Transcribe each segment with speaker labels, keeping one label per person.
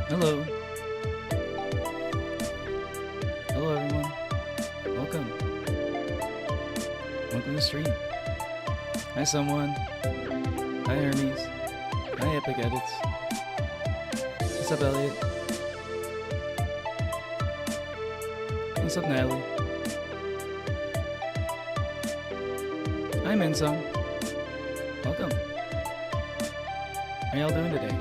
Speaker 1: Hello. Hello everyone. Welcome. Welcome to the stream. Hi someone. Hi Hermes. Hi Epic Edits. What's up Elliot? What's up Natalie? Hi Minsung. Welcome. How y'all doing today?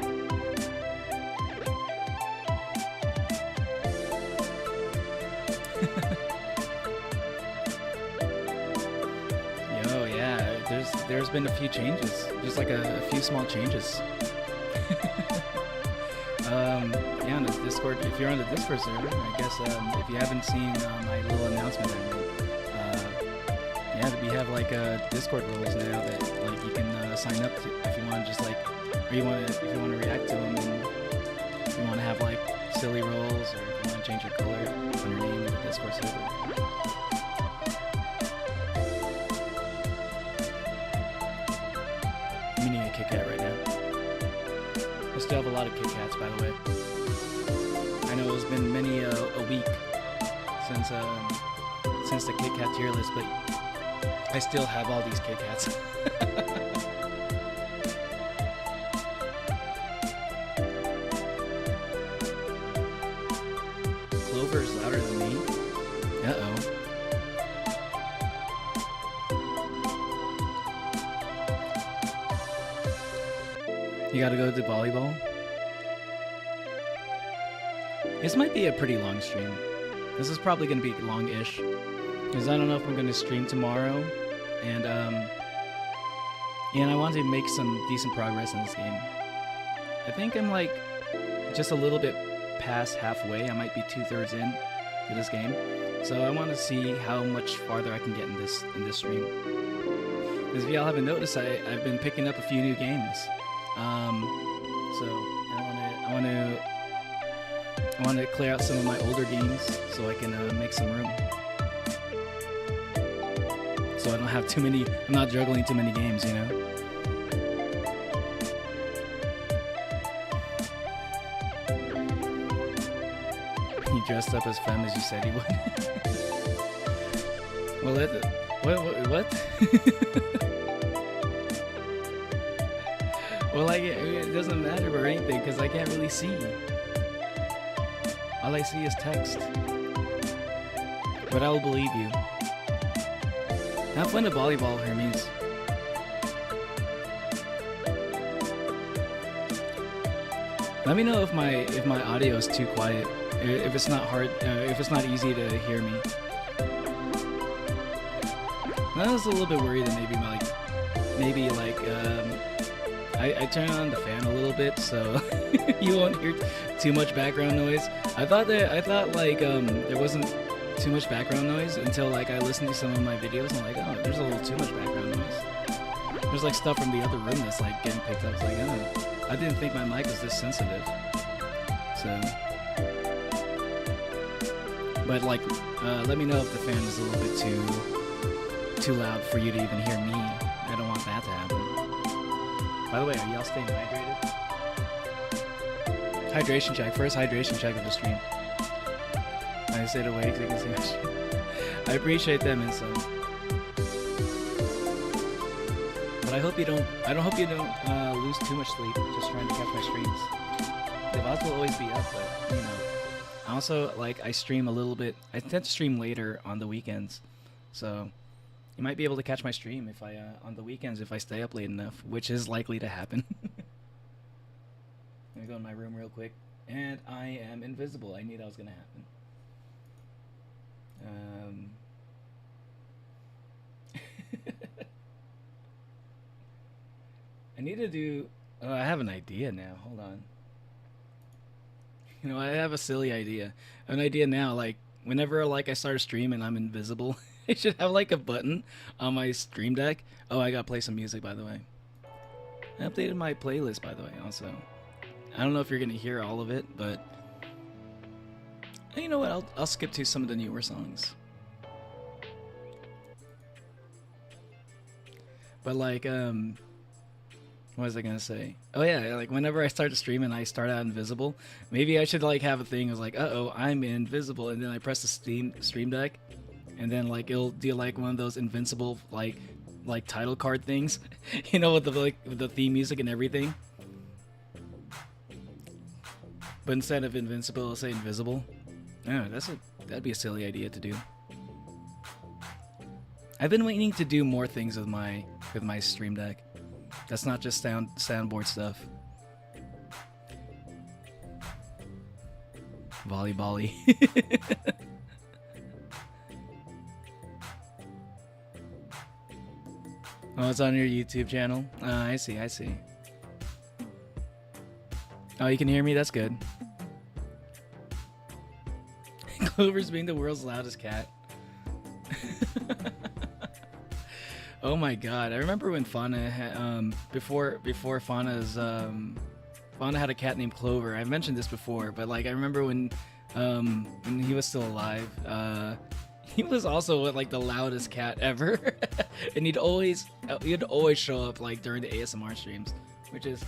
Speaker 1: Yo, yeah, there's been a few changes, just like a few small changes. Yeah, on the Discord, if you're on the Discord server, I guess if you haven't seen my little announcement I made, yeah, we have like Discord rules now that like you can sign up to if you want to just like, or if you want to react to them, and if you want to have like silly roles, or if you want to change your color on your name in the Discord server. I'm eating a Kit Kat right now. I still have a lot of Kit Kats, by the way. I know it's been many a week since the Kit Kat tier list, but I still have all these Kit Kats. Clover is louder than me. Uh-oh. You gotta go to volleyball? This might be a pretty long stream. This is probably gonna be long-ish, because I don't know if I'm gonna stream tomorrow, and I want to make some decent progress in this game. I think I'm like just a little bit past halfway. I might be 2/3 in to this game, so I want to see how much farther I can get in this stream. Because if y'all haven't noticed, I've been picking up a few new games. So I want to clear out some of my older games so I can make some room. So I don't have too many. I'm not juggling too many games, you know. He dressed up as femme as you said he would. Well, what? Well, like, it doesn't matter or anything, because I can't really see. All I see is text. But I will believe you. Have fun at volleyball, Hermes. Let me know if my audio is too quiet. If it's not hard, if it's not easy to hear me. I was a little bit worried that maybe I turn on the fan a little bit so you won't hear too much background noise. I thought like there wasn't too much background noise until like I listened to some of my videos and I'm like, oh, there's a little too much background noise. There's like stuff from the other room that's like getting picked up. It's like, oh, I didn't think my mic was this sensitive. So, but like, let me know if the fan is a little bit too loud for you to even hear me. I don't want that to happen. By the way, are y'all staying hydrated? Hydration check. First hydration check of the stream. I stayed awake so you can see my stream. I appreciate them and so. But I hope you don't lose too much sleep just trying to catch my streams. The VODs will always be up, but you know. I also I stream a little bit. I tend to stream later on the weekends, so you might be able to catch my stream if I on the weekends if I stay up late enough, which is likely to happen. Let me go in my room real quick, and I am invisible. I knew that was gonna happen. I need to do. Oh, I have an idea now. Hold on. You know, I have a silly idea. I have an idea now. Like whenever I start a stream and I'm invisible. I should have like a button on my stream deck. Oh, I gotta play some music, by the way. I updated my playlist, by the way, also. I don't know if you're gonna hear all of it, but you know what? I'll skip to some of the newer songs. But like What was I gonna say? Oh yeah, like whenever I start to stream and I start out invisible, maybe I should like have a thing of like, uh-oh, I'm invisible, and then I press the stream deck, and then like it'll do like one of those invincible like title card things, you know, with the like with the theme music and everything. But instead of invincible, it'll say invisible. Oh, that'd be a silly idea to do. I've been waiting to do more things with my stream deck. That's not just soundboard stuff. Volleyball-y. Oh, it's on your YouTube channel? I see, I see. Oh, you can hear me? That's good. Clover's being the world's loudest cat. Oh my god, I remember when Fauna had, before Fauna's, Fauna had a cat named Clover. I mentioned this before, but like I remember when he was still alive, he was also like the loudest cat ever. And he'd always show up like during the ASMR streams, which is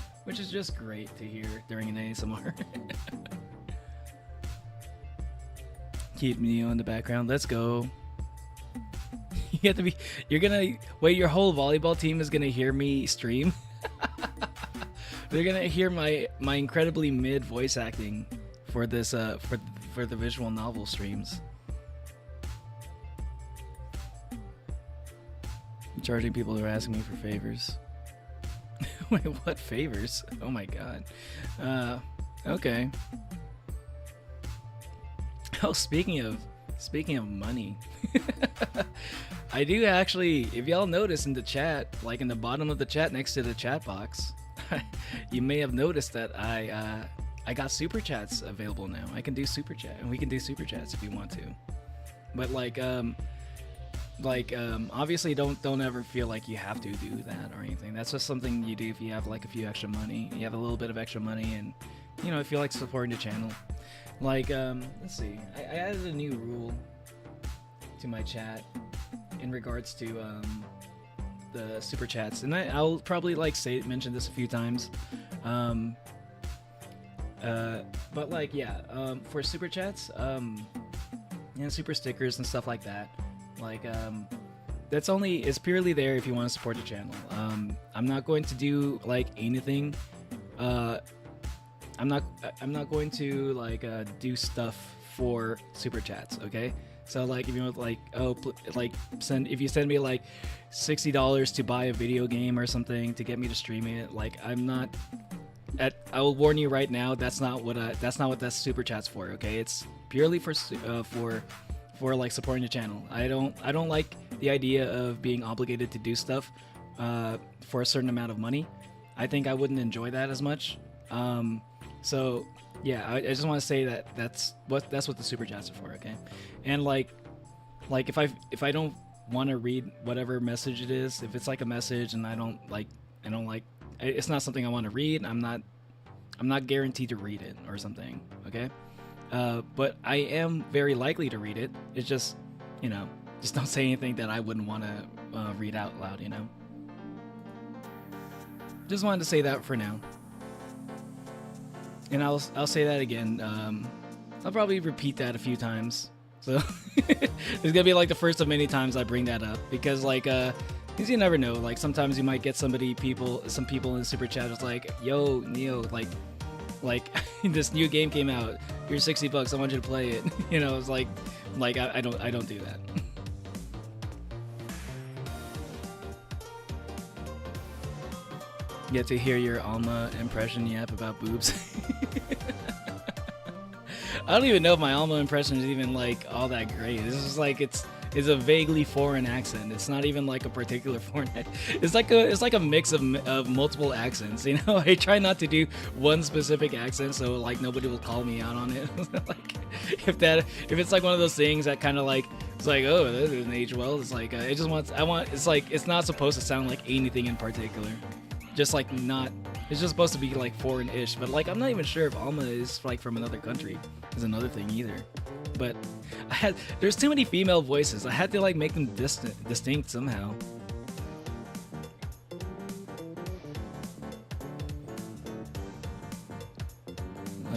Speaker 1: just great to hear during an ASMR. Keep Neo in the background. Let's go. You have to be. You're gonna wait. Your whole volleyball team is gonna hear me stream. They're gonna hear my incredibly mid voice acting for this for the visual novel streams. I'm charging people who are asking me for favors. Wait, what favors? Oh my god. Okay. Oh, speaking of money. I do actually, if y'all notice in the chat, like in the bottom of the chat next to the chat box, you may have noticed that I got super chats available now. I can do super chat, and we can do super chats if you want to. But obviously don't ever feel like you have to do that or anything. That's just something you do if you have like a few extra money. You have a little bit of extra money, and you know, if you like supporting the channel. Like let's see, I added a new rule to my chat in regards to the super chats, and I'll probably like mention this a few times, but like yeah, for super chats, you know, super stickers and stuff like that, like it's purely there if you want to support the channel. I'm not going to do like anything. I'm not going to like do stuff for super chats, okay? So like if you want like if you send me like $60 to buy a video game or something to get me to stream it, like I will warn you right now, that's not what that super chat's for, okay? It's purely for like supporting the channel. I don't like the idea of being obligated to do stuff for a certain amount of money. I think I wouldn't enjoy that as much. So yeah, I just want to say that that's what the super chats are for, okay? And like if I don't want to read whatever message it is, if it's like a message and I don't like it's not something I want to read, I'm not guaranteed to read it or something, okay? But I am very likely to read it. It's just, you know, just don't say anything that I wouldn't want to read out loud, you know? Just wanted to say that for now. And I'll say that again. I'll probably repeat that a few times. So it's gonna be like the first of many times I bring that up, because like because you never know. Like sometimes you might get some people in the super chat is like, "Yo, Neo, like this new game came out. Here's $60. I want you to play it." You know, it's like I don't do that. Get to hear your Alma impression yap about boobs. I don't even know if my Alma impression is even like all that great. This is like it's a vaguely foreign accent. It's not even like a particular foreign accent. It's like a mix of multiple accents. You know, I try not to do one specific accent so like nobody will call me out on it. Like if it's like one of those things that kind of like it's like, oh, that doesn't age well. It's like it's like it's not supposed to sound like anything in particular. Just like not, it's just supposed to be like foreign-ish, but like I'm not even sure if Alma is like from another country. Is another thing either. But there's too many female voices. I had to like make them distinct somehow.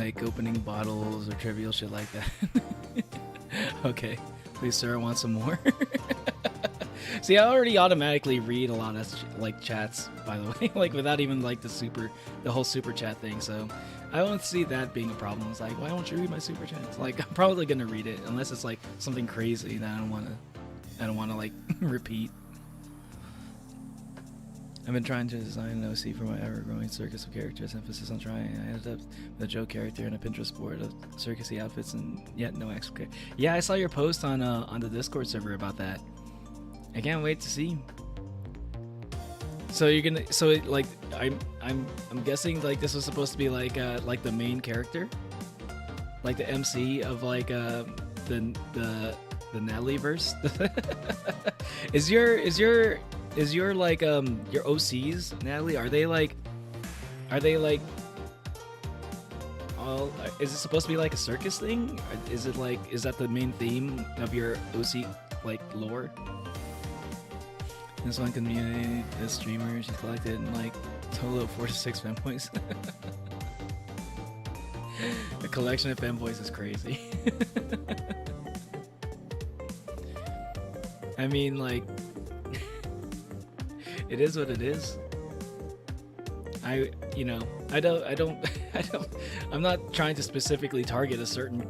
Speaker 1: like opening bottles or trivial shit like that. Okay, please sir, I want some more. See, I already automatically read a lot of like chats, by the way, like without even like the whole super chat thing. So I don't see that being a problem. It's like, why don't you read my super chats? Like, I'm probably gonna read it unless it's like something crazy that I don't wanna like repeat. I've been trying to design an OC for my ever-growing circus of characters. Emphasis on trying. I ended up with a joke character and a Pinterest board of circusy outfits, and yet no actual character. Yeah, I saw your post on the Discord server about that. I can't wait to see. So you're gonna, so like I'm guessing like this was supposed to be like the main character, like the MC of like the Natalie verse. Is your like your OCs, Natalie, are they like all, is it supposed to be like a circus thing? Is it like, is that the main theme of your OC like lore? This one community, this streamer, she's collected like a total of 4 to 6 fanboys. The collection of fanboys is crazy. I mean, like, it is what it is. I'm not trying to specifically target a certain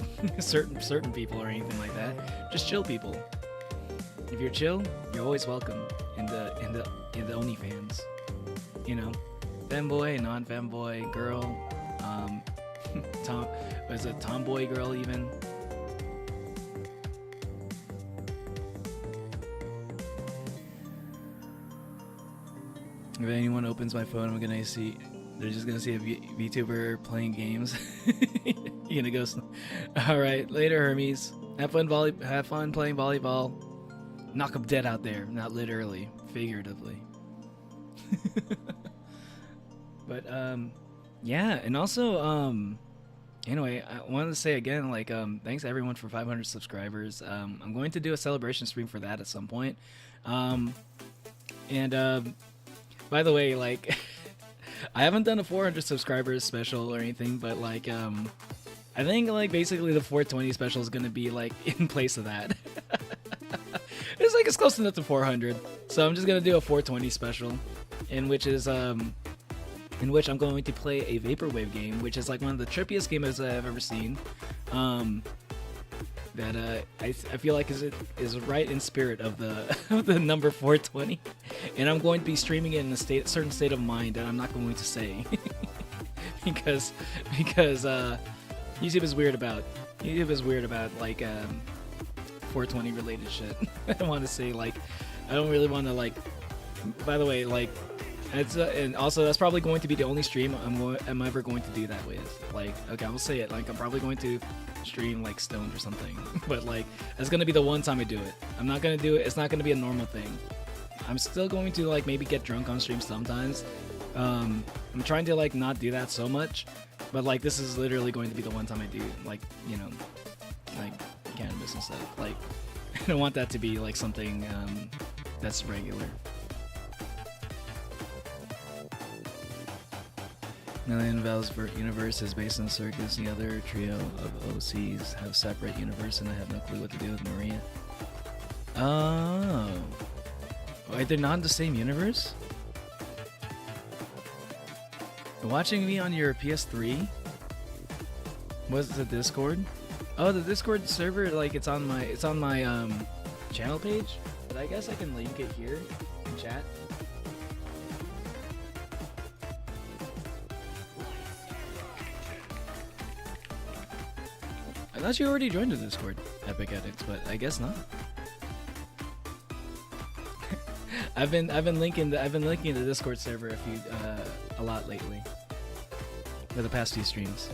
Speaker 1: people or anything like that. Just chill people. If you're chill, you're always welcome in the OnlyFans. You know, fanboy, non-fanboy, girl, was it tomboy girl even? If anyone opens my phone, they're just gonna see a VTuber playing games. You're gonna go. All right, later, Hermes. Have fun playing volleyball. Knock 'em dead out there, not literally, figuratively. But yeah, and also anyway, I wanted to say again, like thanks everyone for 500 subscribers. I'm going to do a celebration stream for that at some point. By the way, like, I haven't done a 400 subscribers special or anything, but like, I think like basically the 420 special is gonna be like in place of that. It's like it's close enough to 400, so I'm just gonna do a 420 special, in which I'm going to play a vaporwave game, which is like one of the trippiest games I've ever seen. That I feel like is right in spirit of the of the number 420, and I'm going to be streaming it in a certain state of mind that I'm not going to say because YouTube is weird about like 420 related shit. I don't want to say, like, I don't really want to, like, by the way, like, it's and also that's probably going to be the only stream I'm ever going to do that with. Like, okay, I will say it, like, I'm probably going to stream like stoned or something, but like that's gonna be the one time I do it. I'm not gonna do it, it's not gonna be a normal thing. I'm still going to like maybe get drunk on stream sometimes. I'm trying to like not do that so much, but like this is literally going to be the one time I do, like, you know, like cannabis and stuff. Like, I don't want that to be like something that's regular. Alien Val's universe is based on Circus. The other trio of OCs have separate universe, and I have no clue what to do with Maria. Oh, wait, they're not in the same universe? Watching me on your PS3? Was it the Discord? Oh, the Discord server, like it's on my channel page, but I guess I can link it here in chat. I thought you already joined the Discord, Epic Addicts, but I guess not. I've been linking the Discord server a lot lately for the past few streams.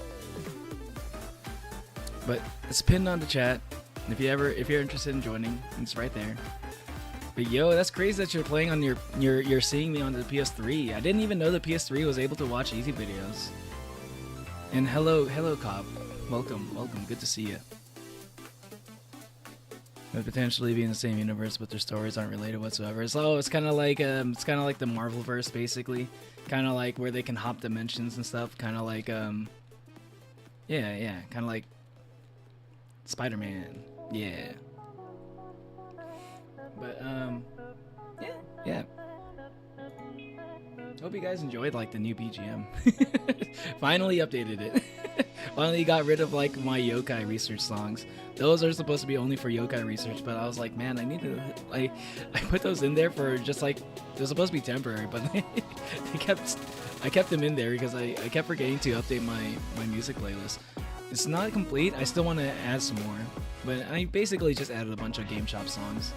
Speaker 1: But it's pinned on the chat. If you're interested in joining, it's right there. But yo, that's crazy that you're playing on you're seeing me on the PS3. I didn't even know the PS3 was able to watch YouTube videos. And hello Cobb. Welcome. Good to see you. Would potentially be in the same universe, but their stories aren't related whatsoever. So it's kind of like the Marvelverse, basically. Kind of like where they can hop dimensions and stuff. Kind of like Yeah, kind of like Spider-Man. Yeah. But yeah. Hope you guys enjoyed like the new BGM. Finally updated it. Finally got rid of like my yokai research songs. Those are supposed to be only for yokai research, but I was like, man, I need to I put those in there for just like they're supposed to be temporary, but I kept them in there because I kept forgetting to update my music playlist. It's not complete. I still want to add some more, but I basically just added a bunch of Game Chop songs.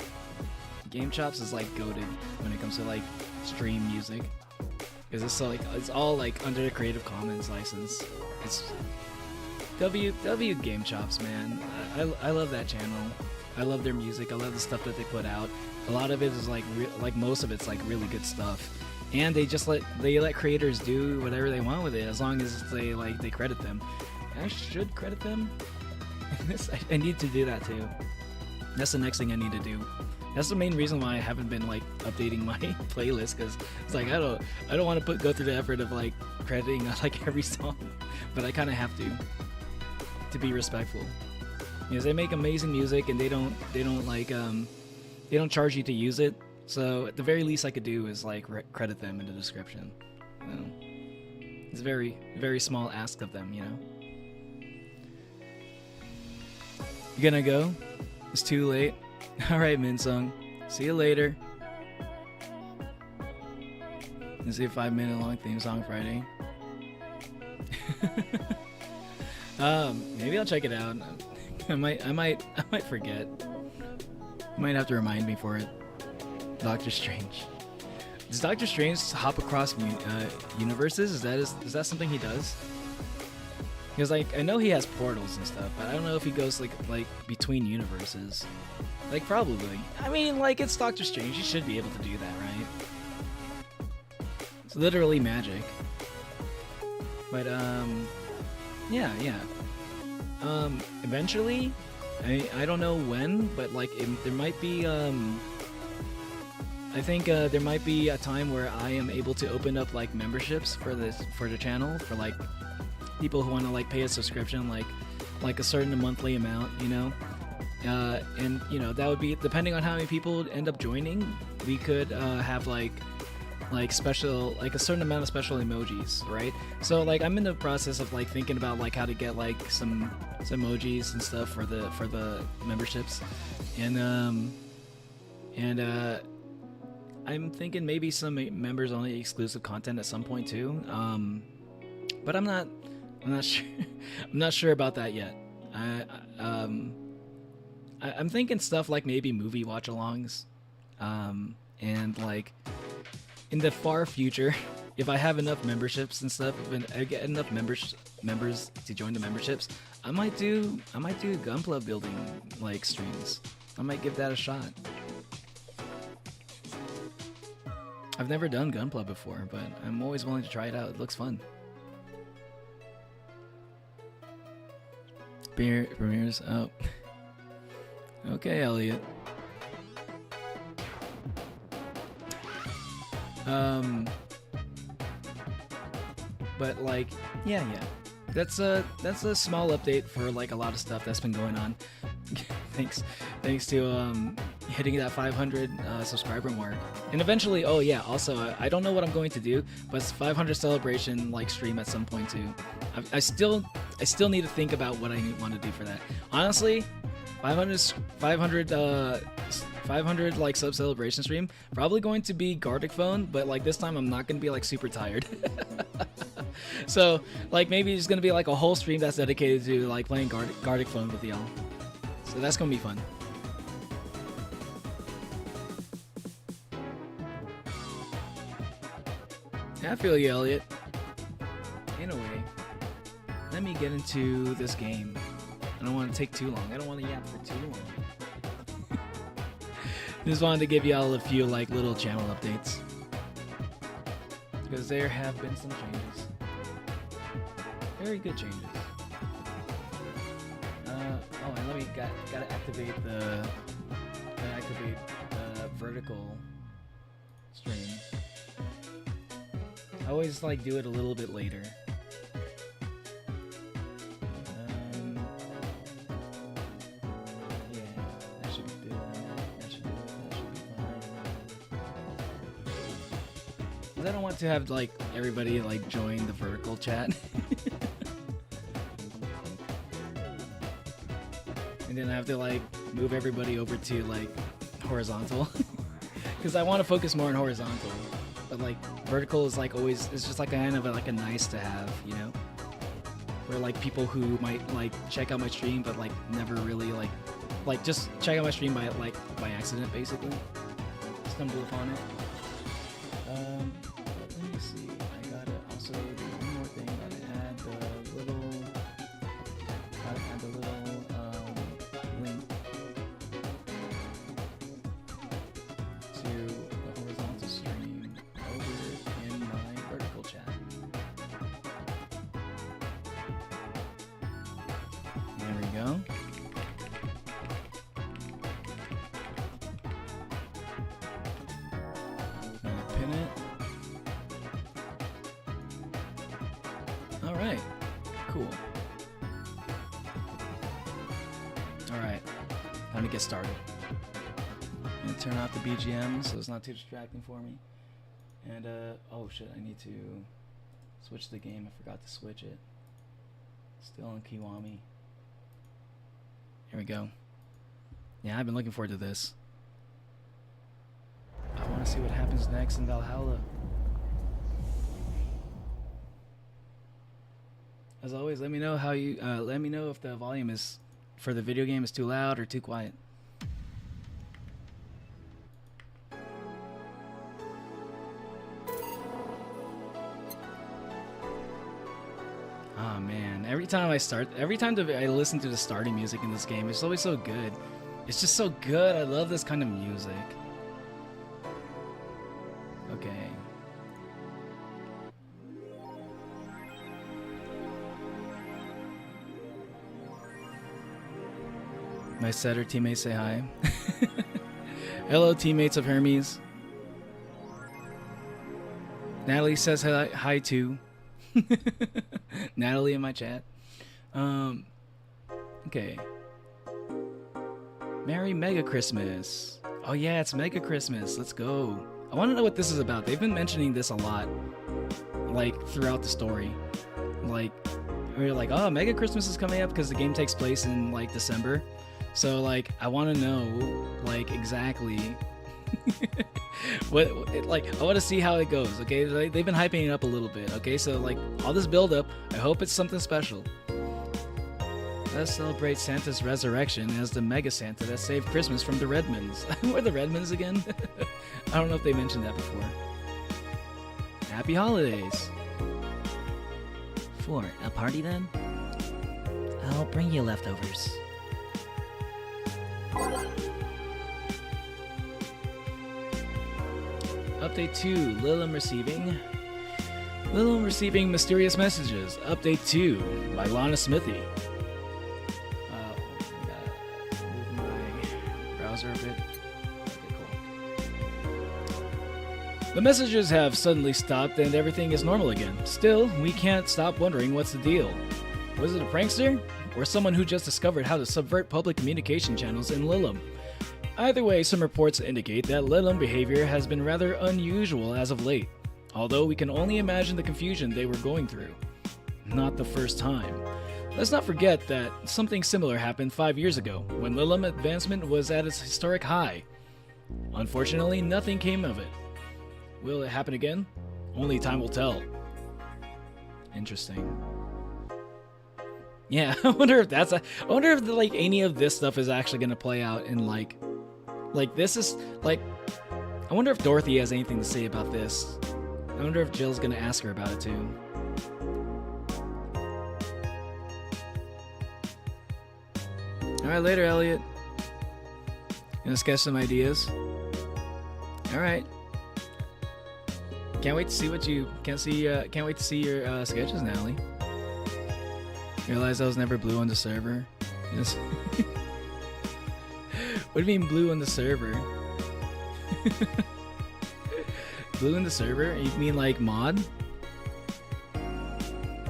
Speaker 1: Game Chops is like goated when it comes to like stream music, because it's so, like it's all like under the Creative Commons license. It's W Game Chops, man. I love that channel. I love their music. I love the stuff that they put out. A lot of it is like most of it's like really good stuff, and they just let creators do whatever they want with it as long as they credit them. I should credit them. I need to do that too. That's the next thing I need to do. That's the main reason why I haven't been like updating my playlist, because it's like I don't want to go through the effort of like crediting like every song, but I kind of have to be respectful, because they make amazing music and they don't charge you to use it. So at the very least I could do is like credit them in the description. You know? It's a very, very small ask of them, you know. You gonna go? It's too late. Alright, Minsung. See you later. Let's see a 5-minute long theme song Friday. Maybe I'll check it out. I might forget. You might have to remind me for it. Doctor Strange. Does Doctor Strange hop across universes? Is that something he does? Because like I know he has portals and stuff, but I don't know if he goes like between universes. Like probably. I mean, like it's Doctor Strange. He should be able to do that, right? It's literally magic. But yeah. Eventually, I don't know when, but like there might be I think there might be a time where I am able to open up like memberships for the channel for like people who want to like pay a subscription, like a certain monthly amount, you know. And you know that would be depending on how many people end up joining. We could have like special, like a certain amount of special emojis, right? So like I'm in the process of like thinking about like how to get like some emojis and stuff for the memberships, and I'm thinking maybe some members only exclusive content at some point too. But I'm not sure. I'm not sure about that yet. I'm thinking stuff like maybe movie watch-alongs, and like in the far future, if I have enough memberships and stuff, if I get enough members to join the memberships, I might do Gunpla building like streams. I might give that a shot. I've never done Gunpla before, but I'm always willing to try it out. It looks fun. Premieres. Oh. Okay, Elliot. But like, yeah. That's a small update for like a lot of stuff that's been going on. thanks to hitting that 500 subscriber mark, and eventually. Oh yeah. Also, I don't know what I'm going to do, but it's 500 celebration like stream at some point too. I still need to think about what I want to do for that. Honestly, 500 like sub celebration stream, probably going to be Gartic Phone, but like this time I'm not going to be like super tired. So like maybe it's going to be like a whole stream that's dedicated to like playing Gartic Phone with y'all. So that's going to be fun. I feel you, Elliot. In a way. Let me get into this game. I don't want to take too long. I don't want to yap for too long. Just wanted to give y'all a few like little channel updates, because there have been some changes. Very good changes. Oh, and let me gotta activate the vertical stream. I always like do it a little bit later. Because I don't want to have like everybody like join the vertical chat. And then I have to like move everybody over to like horizontal. Because I want to focus more on horizontal. But like vertical is like always, it's just like kind of like a nice to have, you know? Where like people who might like check out my stream but like never really like just check out my stream by accident basically. Stumble upon it. Let me see. I gotta also do one more thing. Gotta add the little link to the horizontal stream over in my vertical chat. There we go. Pin it. Alright. Cool. Alright. Time to get started. I'm gonna turn off the BGM so it's not too distracting for me. And, oh shit, I need to switch the game. I forgot to switch it. Still in Kiwami. Here we go. Yeah, I've been looking forward to this. I want to see what happens next in Valhalla. As always, let me know how you let me know if the volume is for the video game is too loud or too quiet. Oh man, every time I listen to the starting music in this game, it's always so good. It's just so good. I love this kind of music. Okay. My setter teammates say hi. Hello, teammates of Hermes. Natalie says hi too. Natalie in my chat. Okay. Merry Mega Christmas. Oh yeah, it's Mega Christmas. Let's go. I want to know what this is about. They've been mentioning this a lot, like throughout the story. Like, we're like, oh, Mega Christmas is coming up because the game takes place in like December. So like, I want to know like exactly what, I want to see how it goes. Okay, they've been hyping it up a little bit. Okay, so like all this build up, I hope it's something special. Let's celebrate Santa's resurrection as the Mega Santa that saved Christmas from the Redmonds. Who are the Redmonds again? I don't know if they mentioned that before. Happy holidays.
Speaker 2: For a party then? I'll bring you leftovers.
Speaker 1: Update 2, Lilim receiving mysterious messages. Update 2 by Lana Smithy. Move my browser a bit. Okay, cool. The messages have suddenly stopped and everything is normal again. Still, we can't stop wondering what's the deal. Was it a prankster? Or someone who just discovered how to subvert public communication channels in Lilim? Either way, some reports indicate that Lilim behavior has been rather unusual as of late, although we can only imagine the confusion they were going through. Not the first time. Let's not forget that something similar happened 5 years ago, when Lilim advancement was at its historic high. Unfortunately, nothing came of it. Will it happen again? Only time will tell. Interesting. Yeah, I wonder if like any of this stuff is actually gonna play out in like this is like, I wonder if Dorothy has anything to say about this. I wonder if Jill's gonna ask her about it too. Alright, later, Elliot. Gonna sketch some ideas. Alright. Can't wait to see what you can't wait to see your sketches, Natalie. Realized I was never blue on the server. Yes. What do you mean blue on the server? Blue in the server? You mean like mod?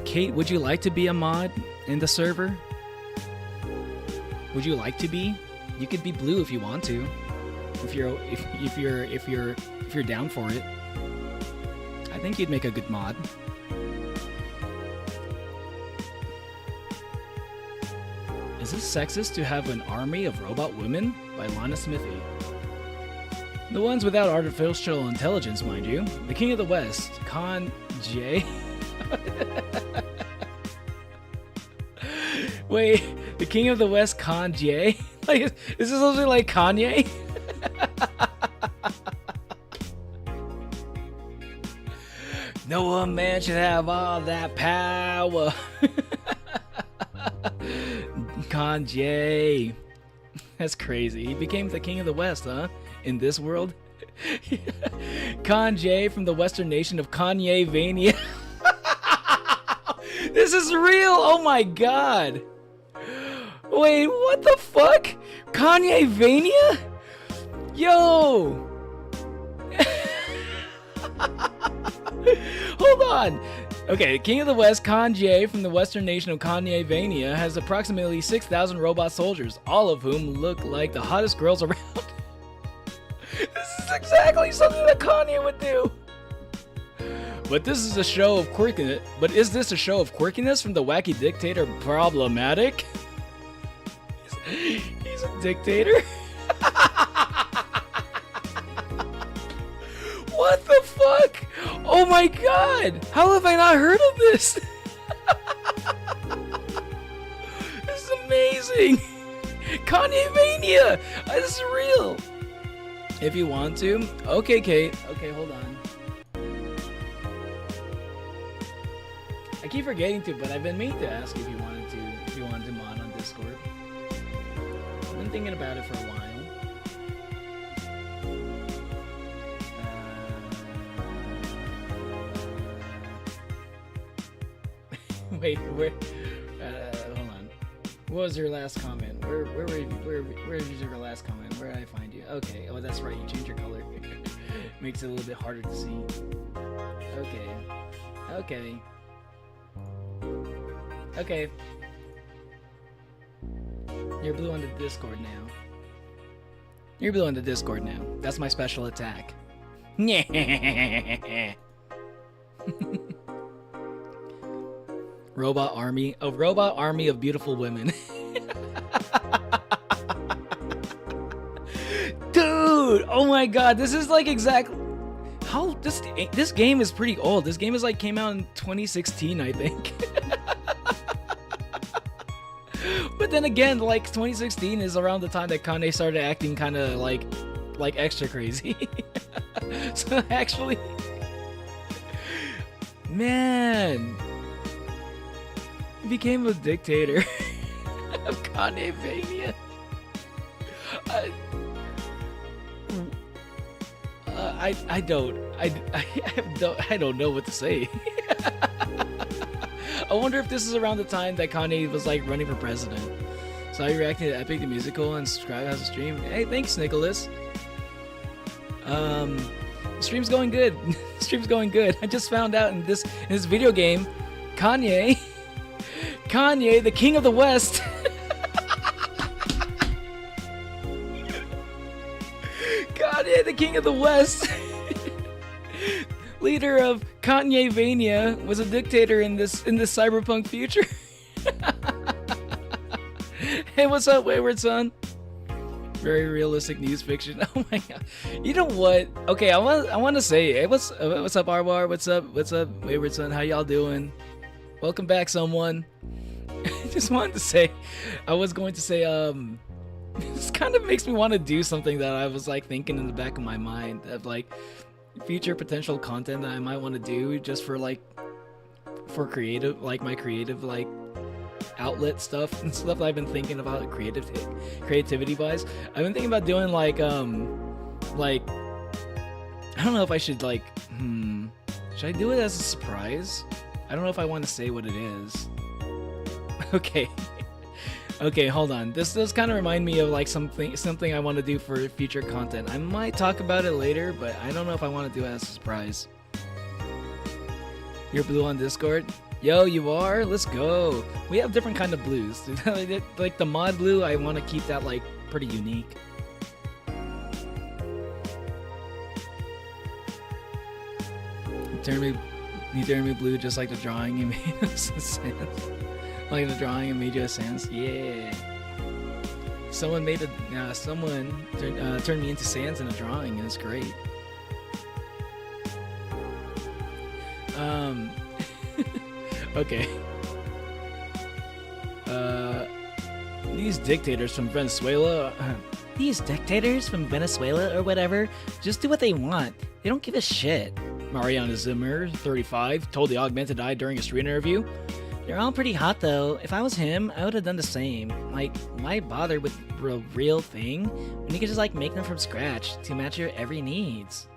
Speaker 1: Kate, would you like to be a mod in the server? Would you like to be? You could be blue if you want to. If you're down for it. I think you'd make a good mod. Is this sexist to have an army of robot women? By Lana Smithy. The ones without artificial intelligence, mind you. The King of the West, Khan J. Wait, the King of the West, Khan J? Like, is this supposed to be like Kanye? No one man should have all that power. Kanye. That's crazy. He became the King of the West, huh? In this world? Kanye from the western nation of Kanye-vania. This is real! Oh my god! Wait, what the fuck? Kanye-vania? Yo! Hold on! Okay, King of the West, Kanye from the western nation of Kanye-vania has approximately 6,000 robot soldiers, all of whom look like the hottest girls around. This is exactly something that Kanye would do! But this is a show of quirkiness. But is this a show of quirkiness from the wacky dictator problematic? He's a dictator? What the fuck? Oh my god! How have I not heard of this? This is amazing! Kanye-vania! This is real! If you want to. Okay, Kate. Okay, hold on. I keep forgetting to, but I've been meaning to ask if you wanted to mod on Discord. I've been thinking about it for a while. Wait, where? Hold on. What was your last comment? Where is your last comment? Where did I find you? Okay. Oh, that's right. You changed your color. Makes it a little bit harder to see. Okay. Okay. Okay. You're blue on the Discord now. You're blue on the Discord now. That's my special attack. Robot army. A robot army of beautiful women. Dude! Oh my god, this is like exactly... How... This game is pretty old. This game is like came out in 2016, I think. But then again, like 2016 is around the time that Kanye started acting kind of like extra crazy. So actually, man, he became a dictator of Kanye-vania. I don't know what to say. I wonder if this is around the time that Kanye was like running for president. So I reacted to Epic the Musical and subscribe as a stream. Hey, thanks, Nicholas. The stream's going good. The stream's going good. I just found out in this video game, Kanye, the King of the West. Kanye, the King of the West. Leader of Kanye-vania was a dictator in this cyberpunk future. Hey, what's up, Wayward Son? Very realistic news fiction. Oh my god. You know what? Okay, I want to say, hey, what's up, Arbar? What's up, Wayward Son? How y'all doing? Welcome back, someone. I just wanted to say, I was going to say, this kind of makes me want to do something that I was like thinking in the back of my mind of like future potential content that I might want to do just for like for creative, like my creative like outlet stuff and stuff that I've been thinking about creativity wise. I've been thinking about doing like I don't know if I should like should I do it as a surprise? I don't know if I want to say what it is. Okay, hold on. This does kind of remind me of like something I want to do for future content. I might talk about it later, but I don't know if I want to do it as a surprise. You're blue on Discord? Yo, you are? Let's go. We have different kind of blues. Like the mod blue, I want to keep that like pretty unique. He turned me blue just like the drawing he made of Sans. Like the drawing he made you of Sans. Yeah. Someone turned me into Sans in a drawing, and it's great. Okay. These dictators from Venezuela.
Speaker 2: These dictators from Venezuela or whatever just do what they want. They don't give a shit.
Speaker 1: Mariana Zimmer, 35, told the Augmented Eye during a street interview.
Speaker 2: They're all pretty hot though. If I was him, I would have done the same. Like, why bother with a real thing when you could just like make them from scratch to match your every needs?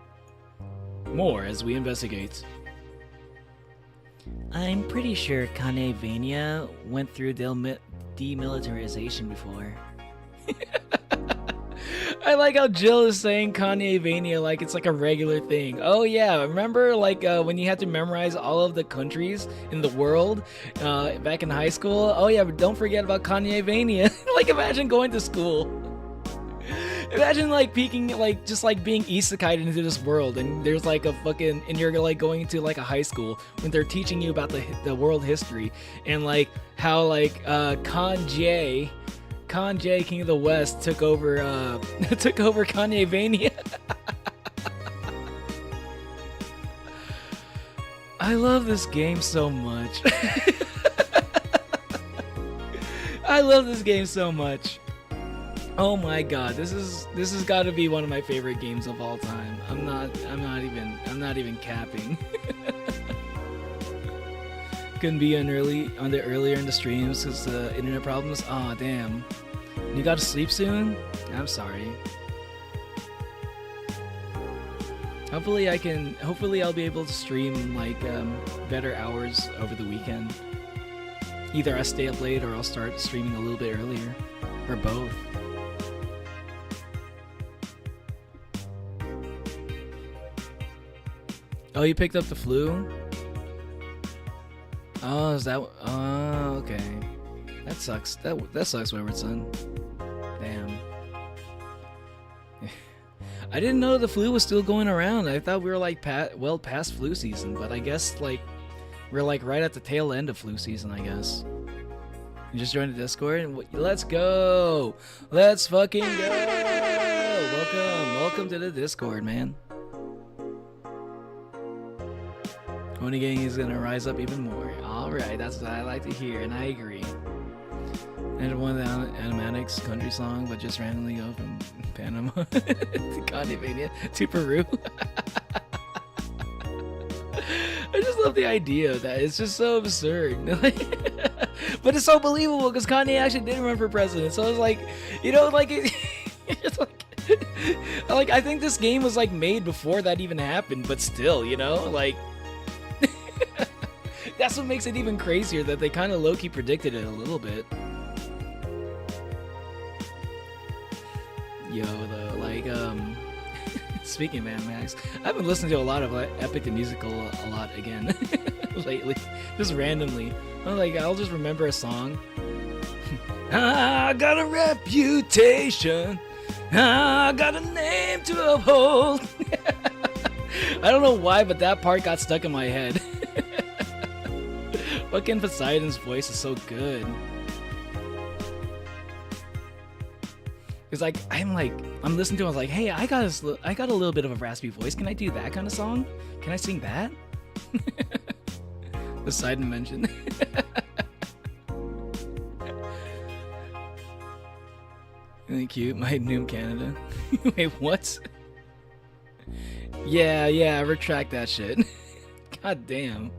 Speaker 1: More as we investigate.
Speaker 2: I'm pretty sure Canevania went through demilitarization before.
Speaker 1: I like how Jill is saying Kanye-vania like it's like a regular thing. Oh yeah, remember like when you had to memorize all of the countries in the world back in high school? Oh yeah, but don't forget about Kanye-vania. Like imagine going to school. Imagine like peeking, like just like being isekai into this world, and there's like a fucking, and you're like going to like a high school when they're teaching you about the world history and like how like Kanye, King of the West, took over Kanye-vania. I love this game so much. I love this game so much. Oh my god, this has got to be one of my favorite games of all time. I'm not even capping. Couldn't be earlier in the streams because internet problems. Aw, damn. You gotta sleep soon? I'm sorry. Hopefully I'll be able to stream like better hours over the weekend. Either I stay up late or I'll start streaming a little bit earlier, or both. Oh, you picked up the flu? Oh, is that? Oh, okay. That sucks. That sucks, Wayward Son. Damn. I didn't know the flu was still going around. I thought we were like well past flu season, but I guess like we're like right at the tail end of flu season, I guess. You just joined the Discord and let's go. Let's fucking go. Welcome to the Discord, man. Only Gang is gonna rise up even more. Alright, that's what I like to hear, and I agree. And one of the animatics country song, but just randomly go from Panama to Canevania to Peru. I just love the idea of that. It's just so absurd. But it's so believable because Kanye actually did run for president. So it's like, you know, like it's like I think this game was like made before that even happened, but still, you know, like that's what makes it even crazier that they kind of low-key predicted it a little bit. Yo, though, like, speaking of Mad Max, I've been listening to a lot of like, Epic the Musical a lot again lately, just randomly. I'm like, I'll just remember a song. I got a reputation, I got a name to uphold. I don't know why, but that part got stuck in my head. Fucking Poseidon's voice is so good. Cause like I'm listening to it, I was like, hey, I got a little bit of a raspy voice. Can I do that kind of song? Can I sing that? Poseidon mentioned. Really cute. My new Canada. Wait, what? Yeah, retract that shit. God damn.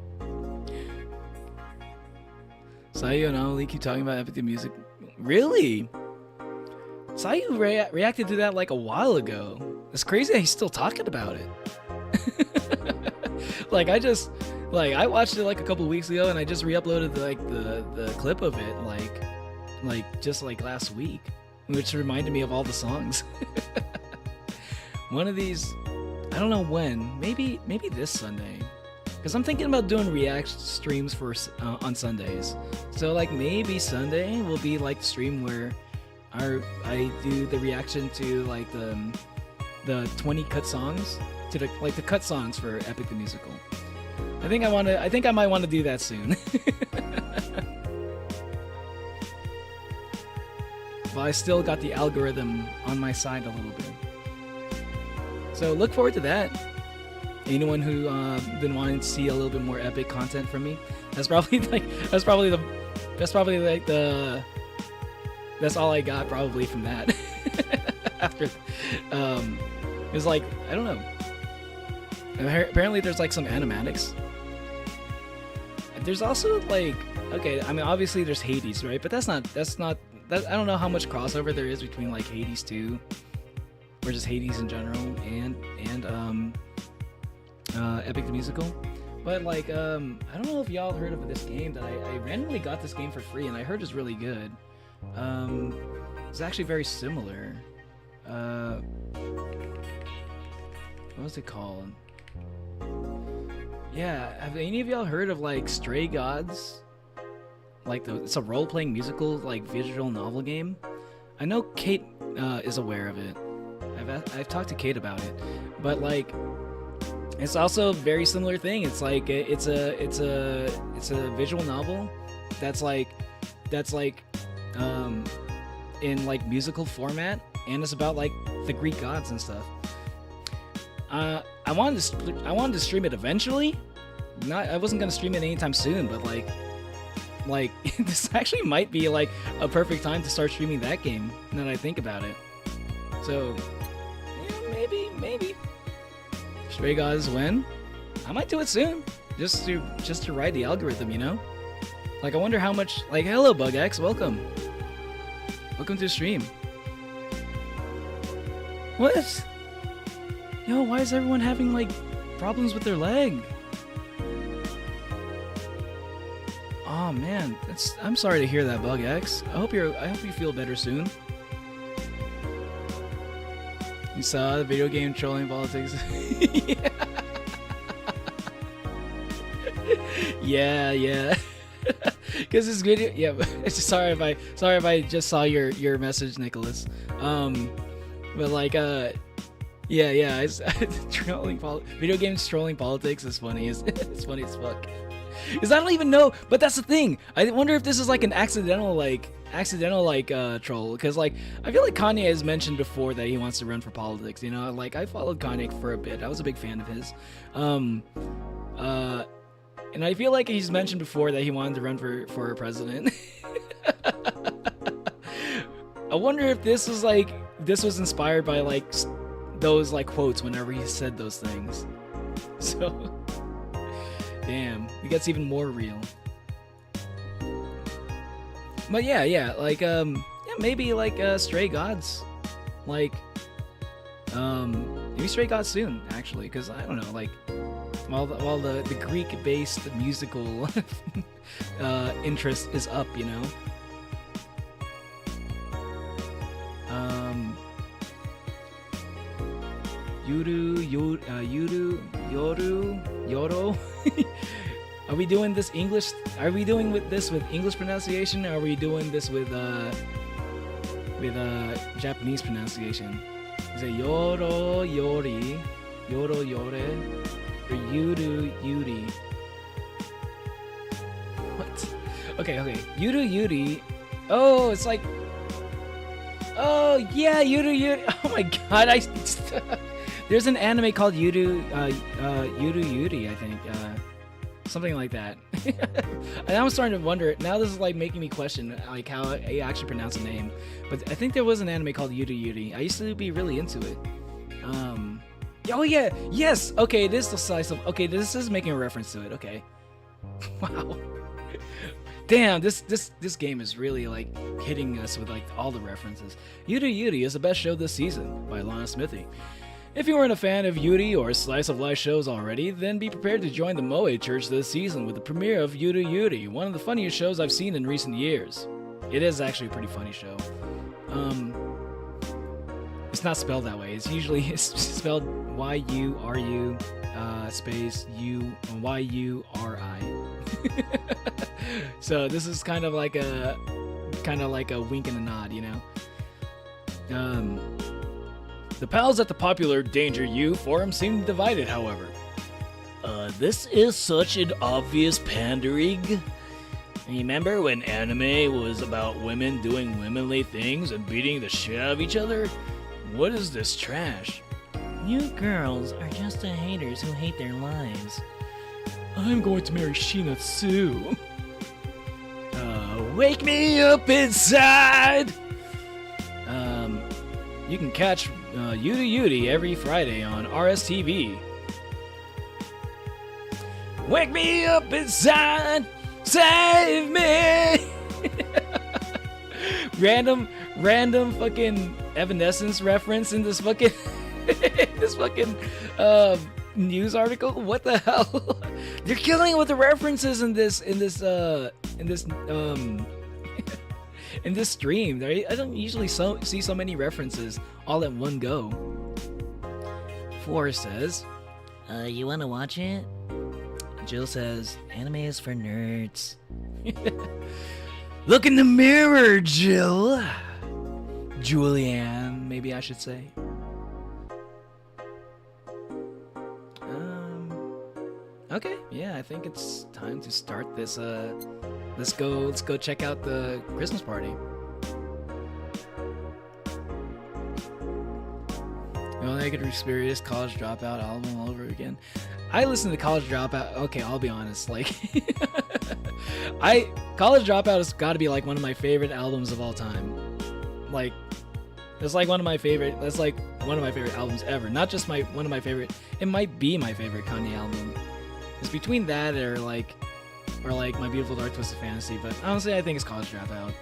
Speaker 1: Sayu and Amelie keep talking about Epic the Music. Really? Sayu reacted to that like a while ago. It's crazy that he's still talking about it. Like I watched it like a couple weeks ago and I just re-uploaded like the clip of it like just like last week, which reminded me of all the songs. One of these, I don't know when, maybe this Sunday. Because I'm thinking about doing react streams for on Sundays. So like maybe Sunday will be like the stream where I do the reaction to like the 20 cut songs, to the cut songs for Epic the Musical. I think I might want to do that soon. But I still got the algorithm on my side a little bit. So look forward to that. Anyone who been wanting to see a little bit more epic content from me, that's probably that's all I got probably from that. After it's like, I don't know. Apparently there's like some animatics. There's also like, okay, I mean obviously there's Hades, right? But that's not I don't know how much crossover there is between like Hades 2 or just Hades in general and Epic the Musical. But like I don't know if y'all heard of this game that I randomly got this game for free and I heard is really good. It's actually very similar. What was it called? Yeah, have any of y'all heard of like Stray Gods? Like it's a role-playing musical like visual novel game. I know Kate is aware of it. I've talked to Kate about it, but like it's also a very similar thing. It's like it's a visual novel that's like in like musical format, and it's about like the Greek gods and stuff. I wanted to stream it eventually. I wasn't gonna stream it anytime soon, but like this actually might be like a perfect time to start streaming that game. Now that I think about it, so yeah, maybe Stray Gods when I might do it soon, just to ride the algorithm, you know. Like I wonder how much. Like hello BugX, welcome to the stream. What? Yo, why is everyone having like problems with their leg? Oh man, I'm sorry to hear that, BugX. I hope you feel better soon. You saw the video game trolling politics. Yeah. Because this video, yeah. Sorry if I just saw your message, Nicholas. But like yeah. It's trolling video games trolling politics is funny. It's funny as fuck. Because I don't even know, but that's the thing. I wonder if this is like an accidental troll. Because like I feel like Kanye has mentioned before that he wants to run for politics. You know, like I followed Kanye for a bit. I was a big fan of his. And I feel like he's mentioned before that he wanted to run for president. I wonder if this was inspired by like those like quotes whenever he said those things. So. Damn, it gets even more real. But yeah, like maybe like Stray Gods, like maybe Stray Gods soon actually, because I don't know, like while the Greek-based musical interest is up, you know. Yoru. Are we doing this English? Are we doing this with English pronunciation, or are we doing this with Japanese pronunciation? Is it Yoro Yori, Yoro Yore, or Yuru Yuri? What? Okay. Yuru Yuri. Oh, it's like. Oh yeah, Yuru Yuri. Oh my god, there's an anime called Yuru Yuri, I think. Something like that. And I'm starting to wonder, now this is like making me question like how I actually pronounce a name. But I think there was an anime called Yuru Yuri. I used to be really into it. Oh yeah, yes! Okay, this is the slice of, okay, this is making a reference to it, okay. Wow. Damn, this game is really like hitting us with like all the references. Yuru Yuri is the best show this season by Lana Smithy. If you weren't a fan of Yuri or Slice of Life shows already, then be prepared to join the Moe Church this season with the premiere of Yuru Yuri, one of the funniest shows I've seen in recent years. It is actually a pretty funny show. It's not spelled that way. It's spelled Y-U-R-U space Y-U-R-I. So this is kind of like a wink and a nod, you know. The pals at the popular Danger U forum seem divided, however.
Speaker 2: This is such an obvious pandering. Remember when anime was about women doing womanly things and beating the shit out of each other? What is this trash?
Speaker 3: You girls are just the haters who hate their lives.
Speaker 1: I'm going to marry Sheena Sue. Wake me up inside! You can catch Yudi Yudi every Friday on RSTV. Wake me up inside! Save me! random fucking Evanescence reference in this fucking news article. What the hell? They're killing it with the references in this stream. I don't usually see so many references all at one go. Floor says,
Speaker 3: You wanna watch it?
Speaker 2: Jill says,
Speaker 3: Anime is for nerds.
Speaker 1: look in the mirror, Jill. Julianne, maybe I should say. Okay, yeah, I think it's time to start this. Let's go check out the Christmas party. Well, I could experience College Dropout album all over again. I listen to College Dropout. Okay, I'll be honest. Like, College Dropout has got to be like one of my favorite albums of all time. Like, it's like one of my favorite. That's like one of my favorite albums ever. Not just one of my favorite. It might be my favorite Kanye album. It's between that or like My Beautiful Dark Twisted Fantasy. But honestly, I think it's College Dropout.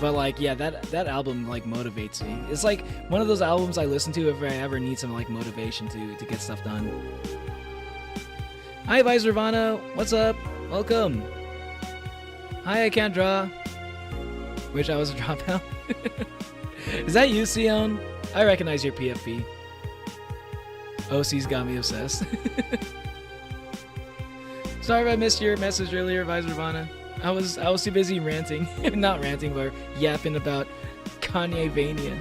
Speaker 1: But like, yeah, that album like motivates me. It's like one of those albums I listen to if I ever need some like motivation to get stuff done. Hi, Vice Ravana. What's up? Welcome. Hi, I can't draw. Wish I was a dropout. Is that you, Sion? I recognize your PFP. OC's got me obsessed. Sorry if I missed your message earlier, Vice Ravana. I was too busy ranting. Not ranting, but yapping about Kanye Vania.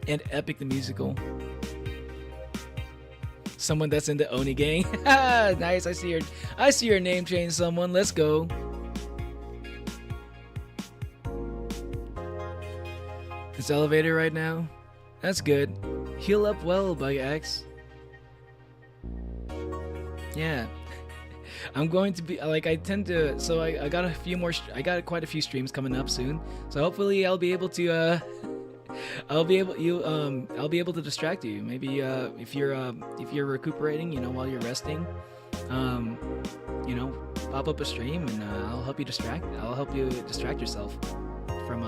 Speaker 1: And Epic the Musical. Someone that's in the Oni gang. Nice, I see your name change, someone. Let's go. It's elevator right now. That's good. Heal up well, Bug X. Yeah. I'm going to be like, I tend to, so I got quite a few streams coming up soon. So hopefully I'll be able to I'll be able to distract you. Maybe if you're recuperating, while you're resting, pop up a stream and I'll help you distract yourself from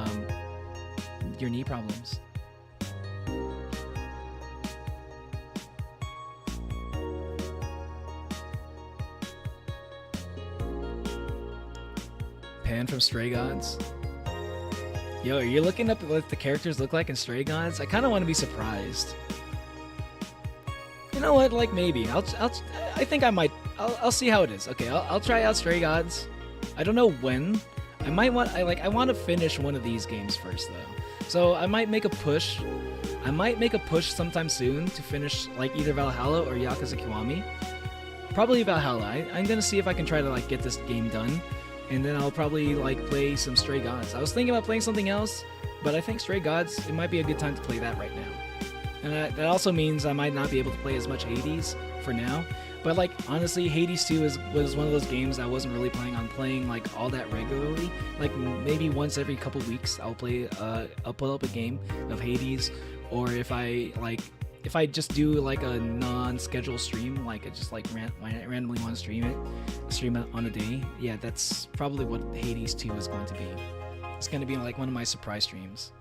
Speaker 1: your knee problems. Pan from Stray Gods. Yo, are you looking up what the characters look like in Stray Gods? I kind of want to be surprised. You know what? Like maybe I think I might. I'll see how it is. Okay, I'll try out Stray Gods. I don't know when. I want to finish one of these games first though. So I might make a push. Sometime soon to finish like either Valhalla or Yakuza Kiwami. Probably Valhalla. I'm gonna see if I can try to like get this game done. And then I'll probably like play some Stray Gods. I was thinking about playing something else, but I think Stray Gods, it might be a good time to play that right now. And that also means I might not be able to play as much Hades for now. But like honestly, Hades 2 was one of those games I wasn't really planning on playing like all that regularly. Like maybe once every couple weeks I'll pull up a game of Hades, or if I just do like a non-scheduled stream, like I just like randomly want to stream it on a day. Yeah, that's probably what Hades 2 is going to be. It's going to be like one of my surprise streams.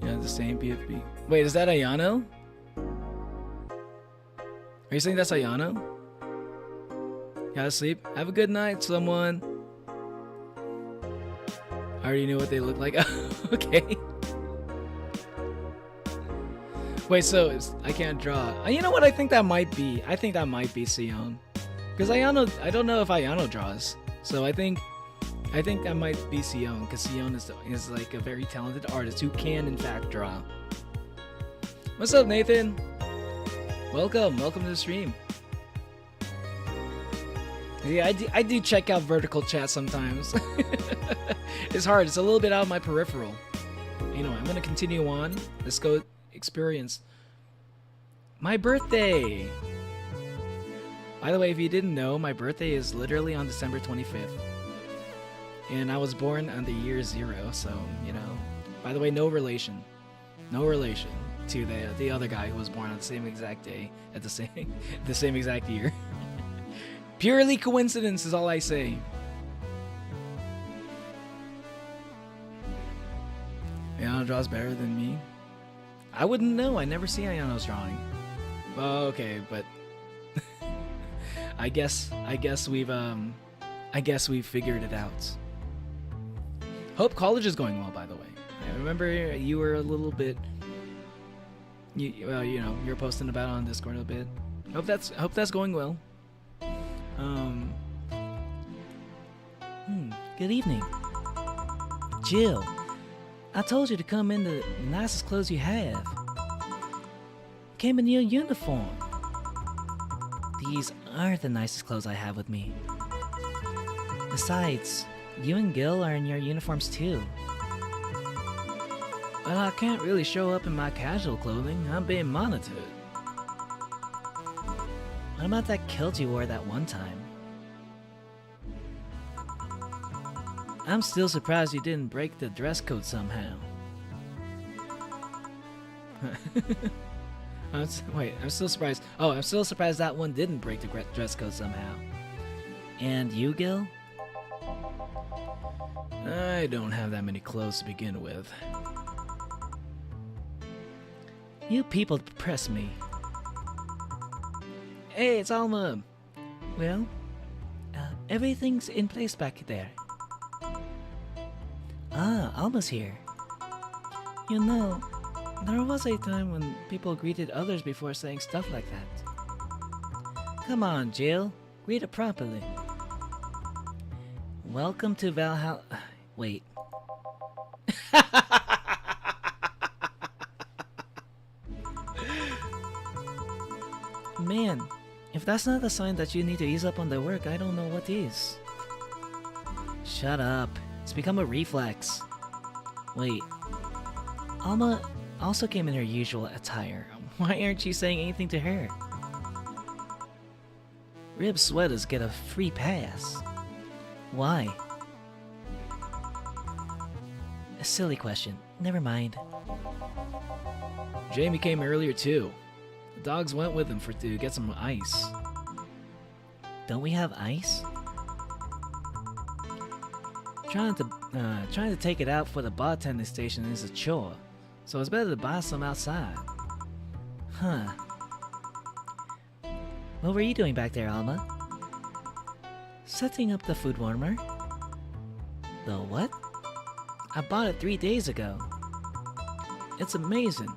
Speaker 1: Yeah, the same PFP. Wait, is that Ayano? Are you saying that's Ayano? Gotta sleep. Have a good night, someone. I already knew what they look like. Okay. Wait, so I can't draw. You know what? I think that might be. I think that might be Sion. Because Ayano, I don't know if Ayano draws. So I think I think that might be Sion, because Sion is like a very talented artist who can in fact draw. What's up, Nathan? Welcome to the stream. Yeah, I do check out vertical chat sometimes. It's hard. It's a little bit out of my peripheral. Anyway, I'm gonna continue on. Let's go experience my birthday. By the way, if you didn't know, my birthday is literally on December 25th. And I was born on the year 0, so, you know. By the way, no relation. No relation to the other guy who was born on the same exact day at the same exact year. Purely coincidence is all I say. Ayano draws better than me. I wouldn't know. I never see Ayano's drawing. Oh, okay, but I guess we've figured it out. Hope college is going well, by the way. I remember you were a little bit, you know, you're posting about it on Discord a bit. Hope that's going well.
Speaker 3: Good evening. Jill, I told you to come in the nicest clothes you have. Came in your uniform. These aren't the nicest clothes I have with me. Besides, you and Gil are in your uniforms too. Well, I can't really show up in my casual clothing. I'm being monitored. What about that kilt you wore that one time? I'm still surprised you didn't break the dress code somehow.
Speaker 1: I'm still surprised. Oh, I'm still surprised that one didn't break the dress code somehow.
Speaker 3: And you, Gil?
Speaker 1: I don't have that many clothes to begin with.
Speaker 3: You people depress me.
Speaker 1: Hey, it's Alma.
Speaker 3: Well, everything's in place back there. Ah, Alma's here. You know, there was a time when people greeted others before saying stuff like that. Come on, Jill. Greet it properly. Welcome to Valhalla. Wait. Man, if that's not a sign that you need to ease up on the work, I don't know what is. Shut up. It's become a reflex. Wait. Alma also came in her usual attire. Why aren't you saying anything to her? Rib sweaters get a free pass. Why? A silly question. Never mind.
Speaker 1: Jamie came earlier too. The dogs went with him to get some ice.
Speaker 3: Don't we have ice? Trying to take it out for the bartending station is a chore, so it's better to buy some outside. Huh. What were you doing back there, Alma? Setting up the food warmer. The what? I bought it 3 days ago. It's amazing.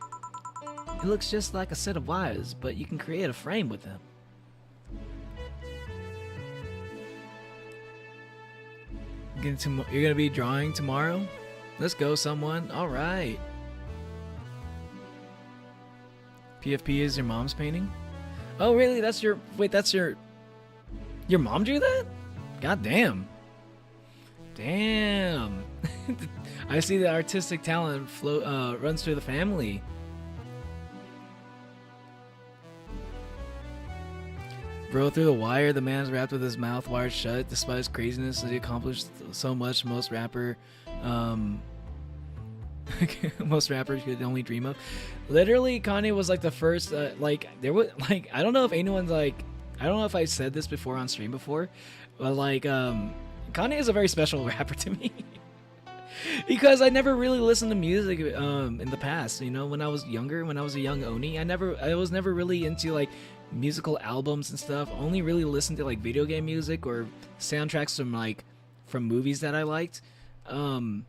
Speaker 3: It looks just like a set of wires, but you can create a frame with them.
Speaker 1: You're gonna be drawing tomorrow? Let's go, someone. All right. PFP is your mom's painting? Oh, really? That's your... Wait, that's your... Your mom drew that? God damn. Damn. I see the artistic talent runs through the family. Bro, through the wire, the man's wrapped with his mouth wired shut. Despite his craziness, he accomplished so much most rappers could only dream of. Literally, Kanye was like the first, like, there was, like, I don't know if anyone's like, I don't know if I said this before on stream before, but like, Kanye is a very special rapper to me. Because I never really listened to music in the past, you know, when I was younger, when I was a young Oni, I was never really into like musical albums and stuff. Only really listened to like video game music or soundtracks from movies that I liked. And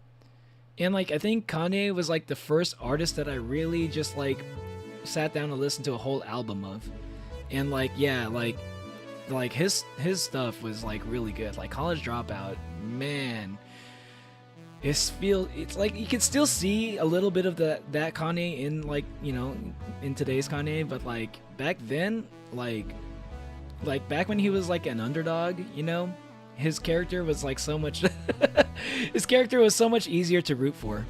Speaker 1: like I think Kanye was like the first artist that I really just like sat down and listened to a whole album of. And like, yeah, like like his stuff was like really good. Like College Dropout, man. It's like you can still see a little bit of that Kanye in like, you know, in today's Kanye, but like back then, like back when he was like an underdog, you know, his character was like so much his character was so much easier to root for.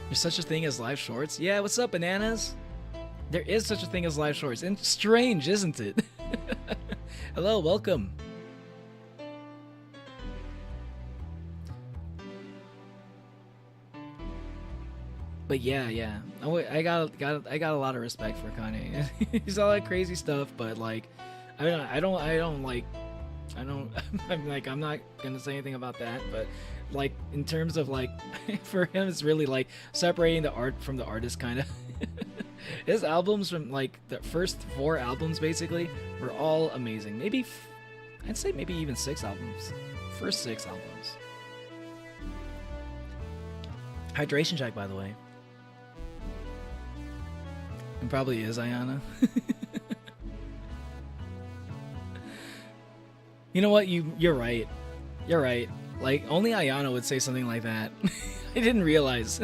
Speaker 1: There's such a thing as live shorts? Yeah, what's up, bananas? There is such a thing as live shorts, and strange, isn't it? Hello, welcome. But yeah, I got a lot of respect for Kanye. He's all that crazy stuff, but like, I'm not gonna say anything about that. But like, in terms of like, for him, it's really like separating the art from the artist, kind of. His albums from like the first 4 albums basically were all amazing. I'd say maybe even 6 albums. First 6 albums. Hydration check, by the way. It probably is Ayana. You know what? You're right. You're right. Like, only Ayana would say something like that. I didn't realize.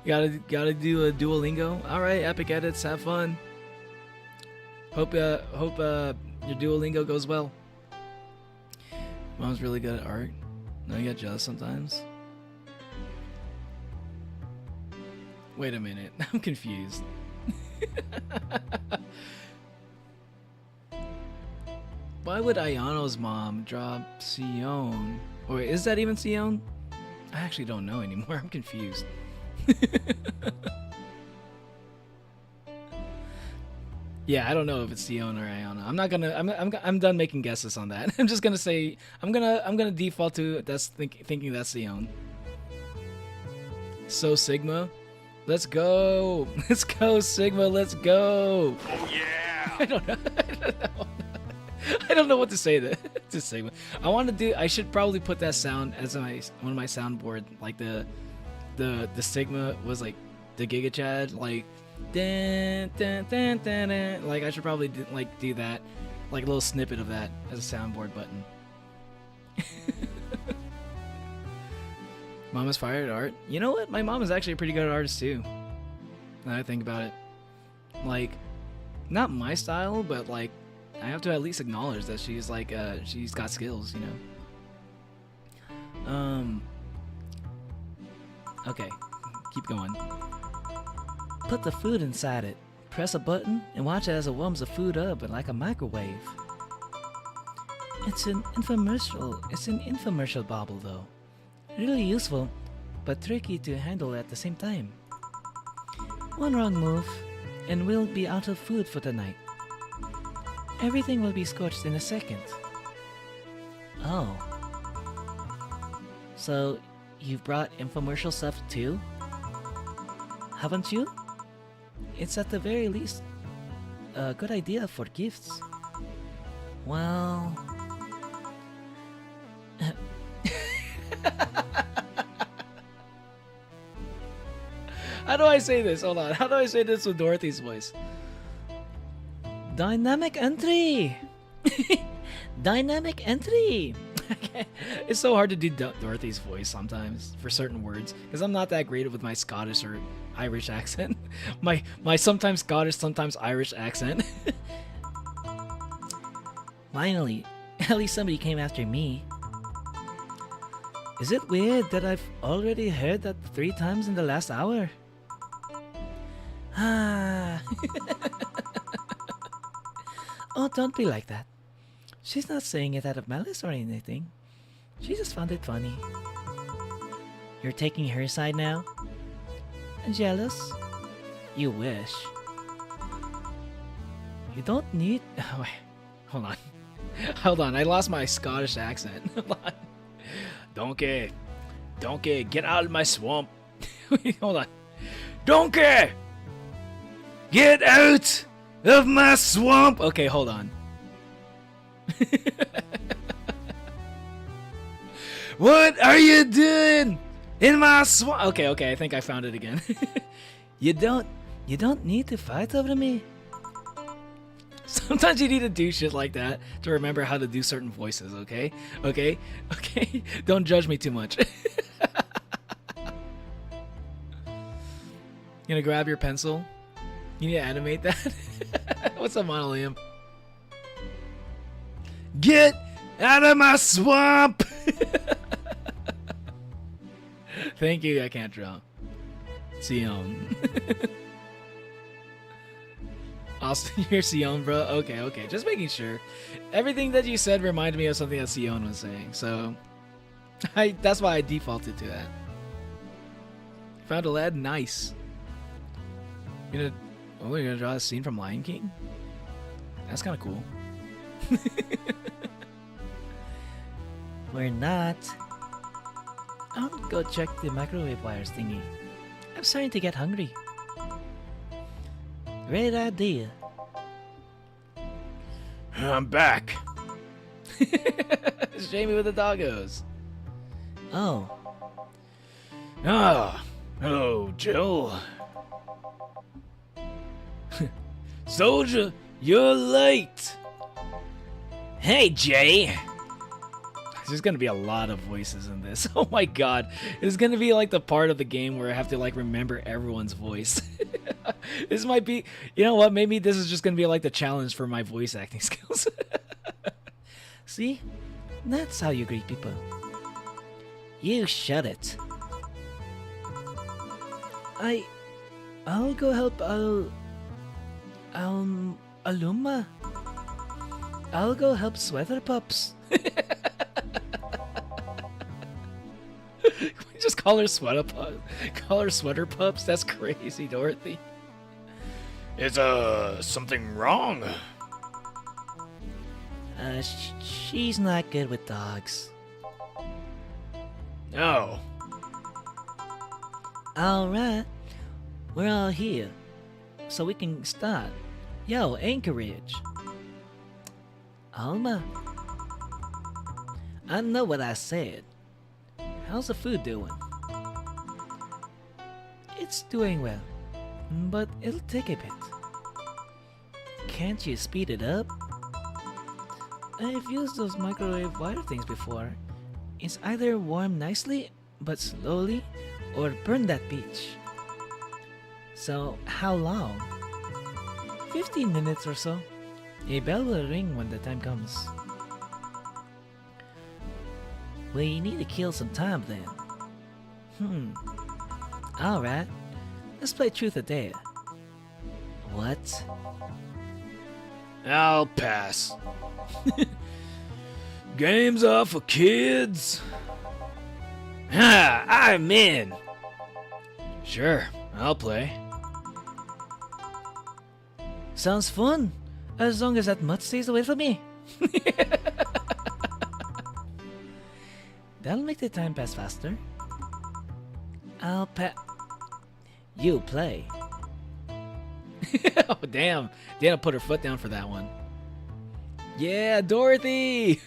Speaker 1: Gotta do a Duolingo. All right, Epic Edits, have fun. Hope your Duolingo goes well. Mom's really good at art. No, you get jealous sometimes. Wait a minute, I'm confused. Why would Ayano's mom drop Sion? Or is that even Sion? I actually don't know anymore. I'm confused. Yeah, I don't know if it's Sion or Ayana. I'm done making guesses on that. I'm just gonna say I'm gonna default to thinking that's Sion. So Sigma, let's go. Let's go Sigma. Let's go.
Speaker 4: Oh yeah.
Speaker 1: I don't know. I don't know what to say to Sigma. I should probably put that sound as one of my soundboard, like the Sigma was like the Giga Chad, like dun, dun, dun, dun, dun. Like I should probably do that, like a little snippet of that as a soundboard button. Mom is fire at art. You know what? My mom is actually a pretty good artist too. Now I think about it, like not my style, but like I have to at least acknowledge that she's like she's got skills, you know. Okay, keep going. Put the food inside it. Press a button and watch it as it warms the food up like a microwave. It's an infomercial. It's an infomercial bauble though. Really useful, but tricky to handle at the same time. One wrong move, and we'll be out of food for the night. Everything will be scorched in a second. Oh. So, you've brought infomercial stuff too? Haven't you? It's at the very least a good idea for gifts. Well... How do I say this? Hold on. How do I say this with Dorothy's voice? Dynamic entry! Dynamic entry! It's so hard to do Dorothy's voice sometimes for certain words because I'm not that great with my Scottish or Irish accent. my sometimes Scottish, sometimes Irish accent. Finally, at least somebody came after me. Is it weird that I've already heard that 3 times in the last hour? Ah. Oh, don't be like that. She's not saying it out of malice or anything. She just found it funny. You're taking her side now? Jealous? You wish. You don't need... Oh, wait. Hold on. Hold on, I lost my Scottish accent. Hold on. Donkey. Donkey, get out of my swamp. Wait, hold on. Donkey! Get out of my swamp! Okay, hold on. What are you doing in my swamp? Okay, I think I found it again. You don't need to fight over me. Sometimes you need to do shit like that to remember how to do certain voices, okay? Okay? Okay? Don't judge me too much. You gonna grab your pencil? You need to animate that? What's up, Monolium? Get out of my swamp! Thank you, I can't draw. Sion. Austin, you're Sion, bro? Okay, okay. Just making sure. Everything that you said reminded me of something that Sion was saying, so... that's why I defaulted to that. Found a lead? Nice. You're gonna draw a scene from Lion King? That's kind of cool.
Speaker 3: We're not. I'll go check the microwave wires thingy. I'm starting to get hungry. Great idea.
Speaker 2: I'm back.
Speaker 1: It's Jamie with the doggos.
Speaker 3: Oh,
Speaker 2: Ah, hello, Jill. Soldier, you're late. Hey, Jay.
Speaker 1: There's gonna be a lot of voices in this. Oh my god. It's gonna be like the part of the game where I have to like remember everyone's voice. This might be, you know what, maybe this is just gonna be like the challenge for my voice acting skills.
Speaker 3: see? That's how you greet people. You shut it. I'll go help Alma. I'll go help Sweater Pups.
Speaker 1: Can we just call her Sweater Pups? Call her Sweater Pups? That's crazy, Dorothy.
Speaker 2: Is something wrong?
Speaker 3: She's not good with dogs.
Speaker 2: No.
Speaker 3: Alright, we're all here, so we can start. Yo, Anchorage. Alma. I know what I said. How's the food doing? It's doing well, but it'll take a bit. Can't you speed it up? I've used those microwave wire things before. It's either warm nicely, but slowly, or burn that beach. So, how long? 15 minutes or so. A bell will ring when the time comes. We need to kill some time then. Alright. Let's play truth or dare. What?
Speaker 2: I'll pass. Games are for kids. I'm in. Sure, I'll play.
Speaker 3: Sounds fun. As long as that mutt stays away from me. That'll make the time pass faster. You play.
Speaker 1: Oh, damn. Dana put her foot down for that one. Yeah, Dorothy!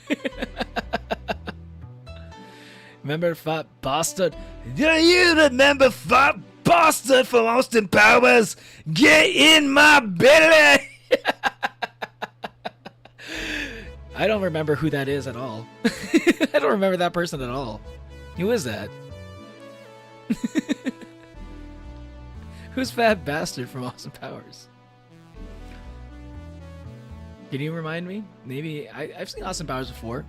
Speaker 1: Remember Fat Bastard?
Speaker 2: Do you remember Fat Bastard from Austin Powers? Get in my belly!
Speaker 1: I don't remember who that is at all. I don't remember that person at all. Who is that? Who's Fat Bastard from Austin Powers? Can you remind me? Maybe I've seen Austin Powers before.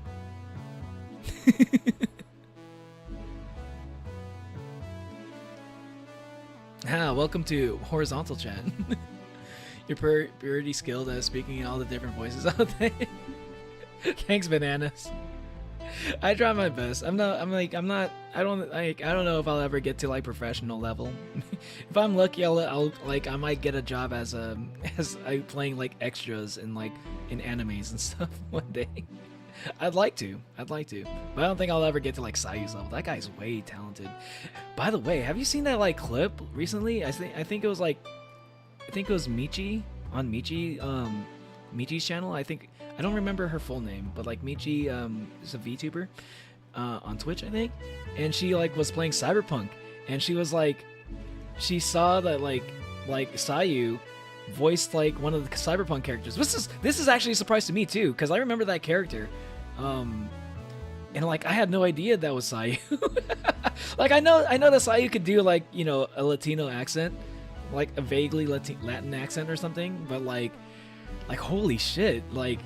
Speaker 1: Welcome to Horizontal Chat. You're pretty skilled at speaking in all the different voices out there. Thanks, Bananas. I try my best. I don't know if I'll ever get to like professional level. If I'm lucky, I might get a job as playing like extras in animes and stuff one day. I'd like to, but I don't think I'll ever get to like Sayu's level. That guy's way talented. By the way, have you seen that like clip recently? I think it was Michi on Michi's channel. I don't remember her full name, but like Michi is a VTuber on Twitch, I think, and she like was playing Cyberpunk, and she was like, she saw that like Sayu voiced like one of the Cyberpunk characters. This is actually a surprise to me too, because I remember that character, and like I had no idea that was Sayu. Like I know that Sayu could do like, you know, a Latino accent, like a vaguely Latin accent or something, but like holy shit, like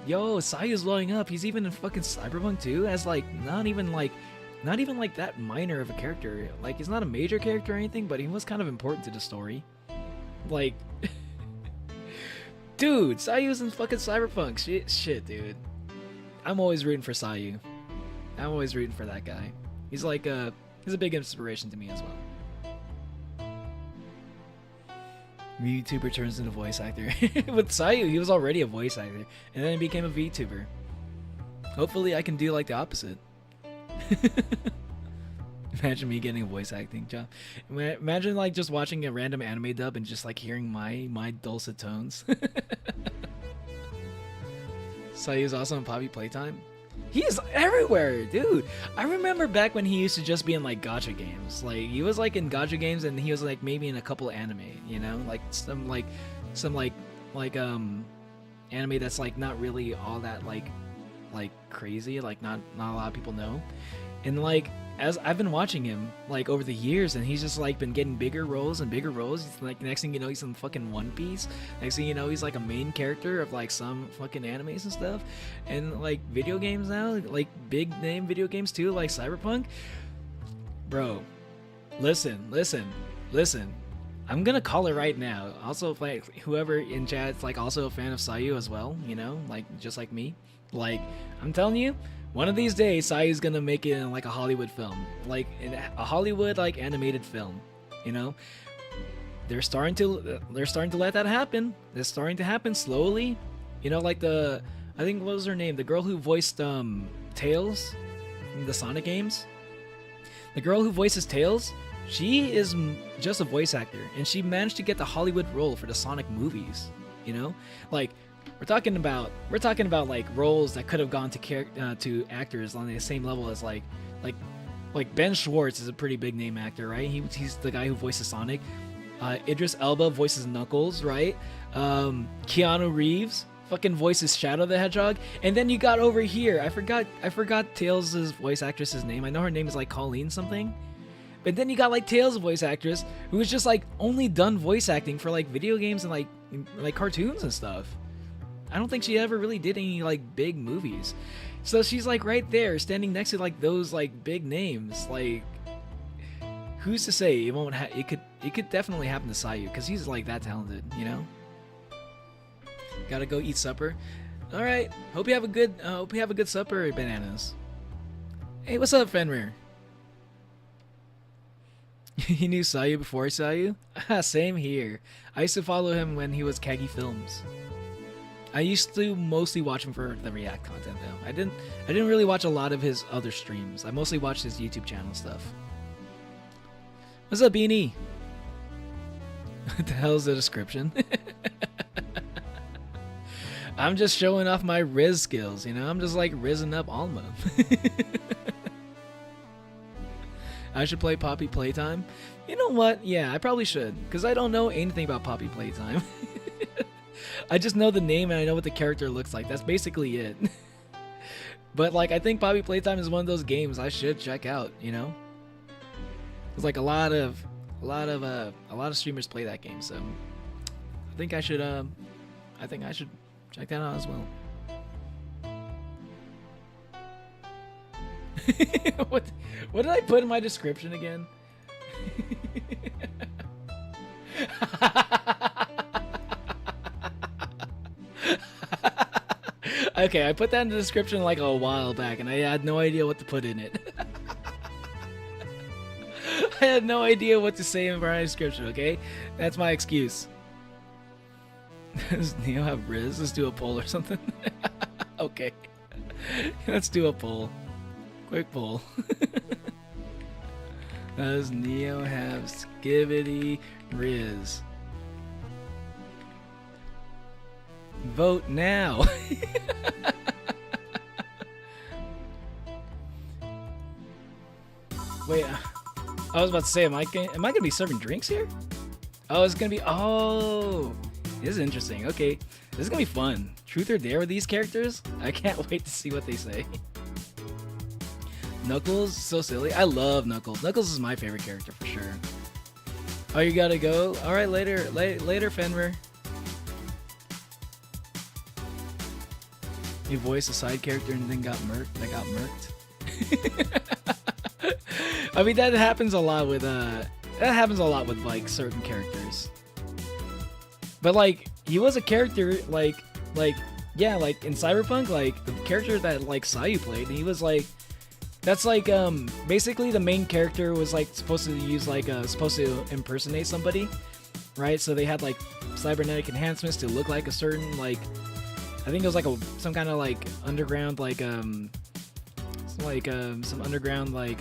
Speaker 1: yo, Sayu's blowing up. He's even in fucking Cyberpunk 2 as like not even like that minor of a character. Like he's not a major character or anything, but he was kind of important to the story. Like, dude, Sayu's in fucking Cyberpunk. Shit, dude. I'm always rooting for Sayu. I'm always rooting for that guy. He's like he's a big inspiration to me as well. VTuber turns into voice actor. With Sayu, he was already a voice actor, and then he became a VTuber. Hopefully, I can do like the opposite. Imagine me getting a voice acting job. Imagine like just watching a random anime dub and just like hearing my dulcet tones. Sayu's also in Poppy Playtime. He's everywhere, dude. I remember back when he used to just be in like gacha games. Like he was like in gacha games, and he was like maybe in a couple of anime, you know, like some anime that's like not really all that like crazy, like not a lot of people know. And like as I've been watching him like over the years, and he's just like been getting bigger roles and bigger roles. He's like, next thing you know, he's in fucking One Piece. Next thing you know, he's like a main character of like some fucking animes and stuff. And like video games now, like big name video games too, like Cyberpunk. Bro, listen. I'm gonna call it right now. Also, if like whoever in chat's like also a fan of Sayu as well, you know, like just like me. Like I'm telling you, one of these days, Sayu's gonna make it in like a Hollywood film, like in a Hollywood like animated film. You know, they're starting to let that happen. It's starting to happen slowly. You know, like I think what was her name? The girl who voiced Tails in the Sonic games. The girl who voices Tails, she is just a voice actor, and she managed to get the Hollywood role for the Sonic movies. You know, like. We're talking about like roles that could have gone to actors on the same level as like Ben Schwartz is a pretty big name actor, right? He's the guy who voices Sonic. Idris Elba voices Knuckles, right? Keanu Reeves fucking voices Shadow the Hedgehog. And then you got over here, I forgot Tails' voice actress's name. I know her name is like Colleen something. But then you got like Tails' voice actress, who was just like only done voice acting for like video games and like cartoons and stuff. I don't think she ever really did any like big movies. So she's like right there standing next to like those like big names. Like who's to say it won't it could definitely happen to Sayu, because he's like that talented, you know? Gotta go eat supper. All right. Hope you have a good supper, bananas. Hey, what's up, Fenrir? He knew Sayu before he saw you? Same here. I used to follow him when he was Kagi Films. I used to mostly watch him for the React content though. I didn't really watch a lot of his other streams. I mostly watched his YouTube channel stuff. What's up, Beanie? What the hell's the description? I'm just showing off my rizz skills, you know? I'm just like rizzing up Alma. I should play Poppy Playtime. You know what? Yeah, I probably should, because I don't know anything about Poppy Playtime. I just know the name and I know what the character looks like. That's basically it. But like, I think Poppy Playtime is one of those games I should check out, you know? It's like a lot of streamers play that game, so I think I should check that out as well. What did I put in my description again? Okay, I put that in the description like a while back, and I had no idea what to put in it. I had no idea what to say in my description, okay? That's my excuse. Does Neo have rizz? Let's do a poll or something. Okay. Let's do a poll. Quick poll. Does Neo have skibidi rizz? Vote now. Wait, I was about to say, am I gonna be serving drinks here? Oh, it's gonna be. Oh, This is interesting. Okay, this is gonna be fun. Truth or dare with these characters? I can't wait to see what they say. Knuckles, so silly. I love Knuckles. Knuckles is my favorite character for sure. Oh, you gotta go? Alright, later, later, Fenrir. You voiced a side character and then got murked. I mean, that happens a lot with like certain characters. But like, he was a character yeah, like in Cyberpunk, like the character that like Sayu played, he was like, that's like basically the main character was like supposed to impersonate somebody, right? So they had like cybernetic enhancements to look like a certain like, I think it was like some kind of like underground like some underground like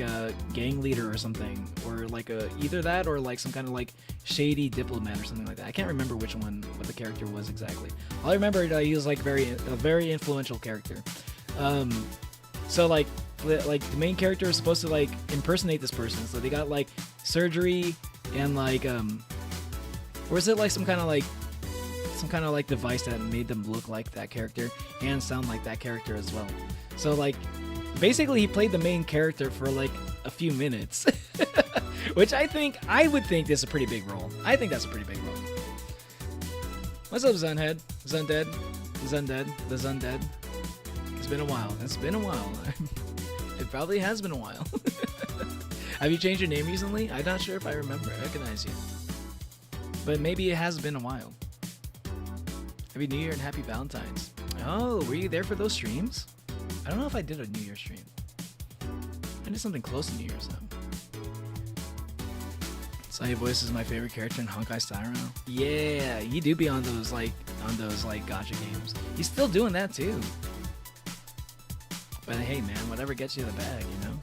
Speaker 1: gang leader or something, or like either that or like some kind of like shady diplomat or something like that. I can't remember what the character was exactly. All I remember is he was like a very influential character. So like the main character is supposed to like impersonate this person, so they got like surgery and like or is it like some kind of like device that made them look like that character and sound like that character as well. So like basically he played the main character for like a few minutes. Which I would think is a pretty big role. I think that's a pretty big role. What's up, Zunhead? Zundead? Zundead? The Zundead? It's been a while. It's been a while. It probably has been a while. Have you changed your name recently? I'm not sure if I recognize you. But maybe it has been a while. Happy New Year and Happy Valentine's. Oh, were you there for those streams? I don't know if I did a New Year's stream. I did something close to New Year's though. Sayu Voice is my favorite character in Honkai Star Rail. Yeah, you do be on those gacha games. He's still doing that too. But hey man, whatever gets you the bag, you know?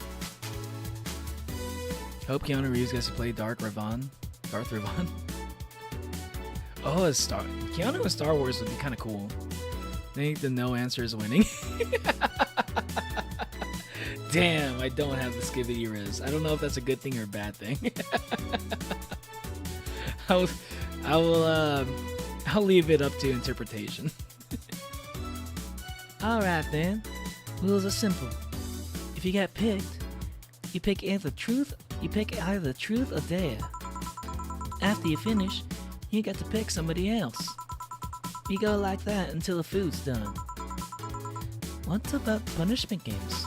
Speaker 1: Hope Keanu Reeves gets to play Darth Revan. Oh, Keanu in Star Wars would be kind of cool. I think the no answer is winning. Damn, I don't have the skibidi rizz. I don't know if that's a good thing or a bad thing. I'll leave it up to interpretation.
Speaker 3: Alright then. Rules are simple. If you get picked, you pick either truth or dare. After you finish, you get to pick somebody else. You go like that until the food's done. What about punishment games?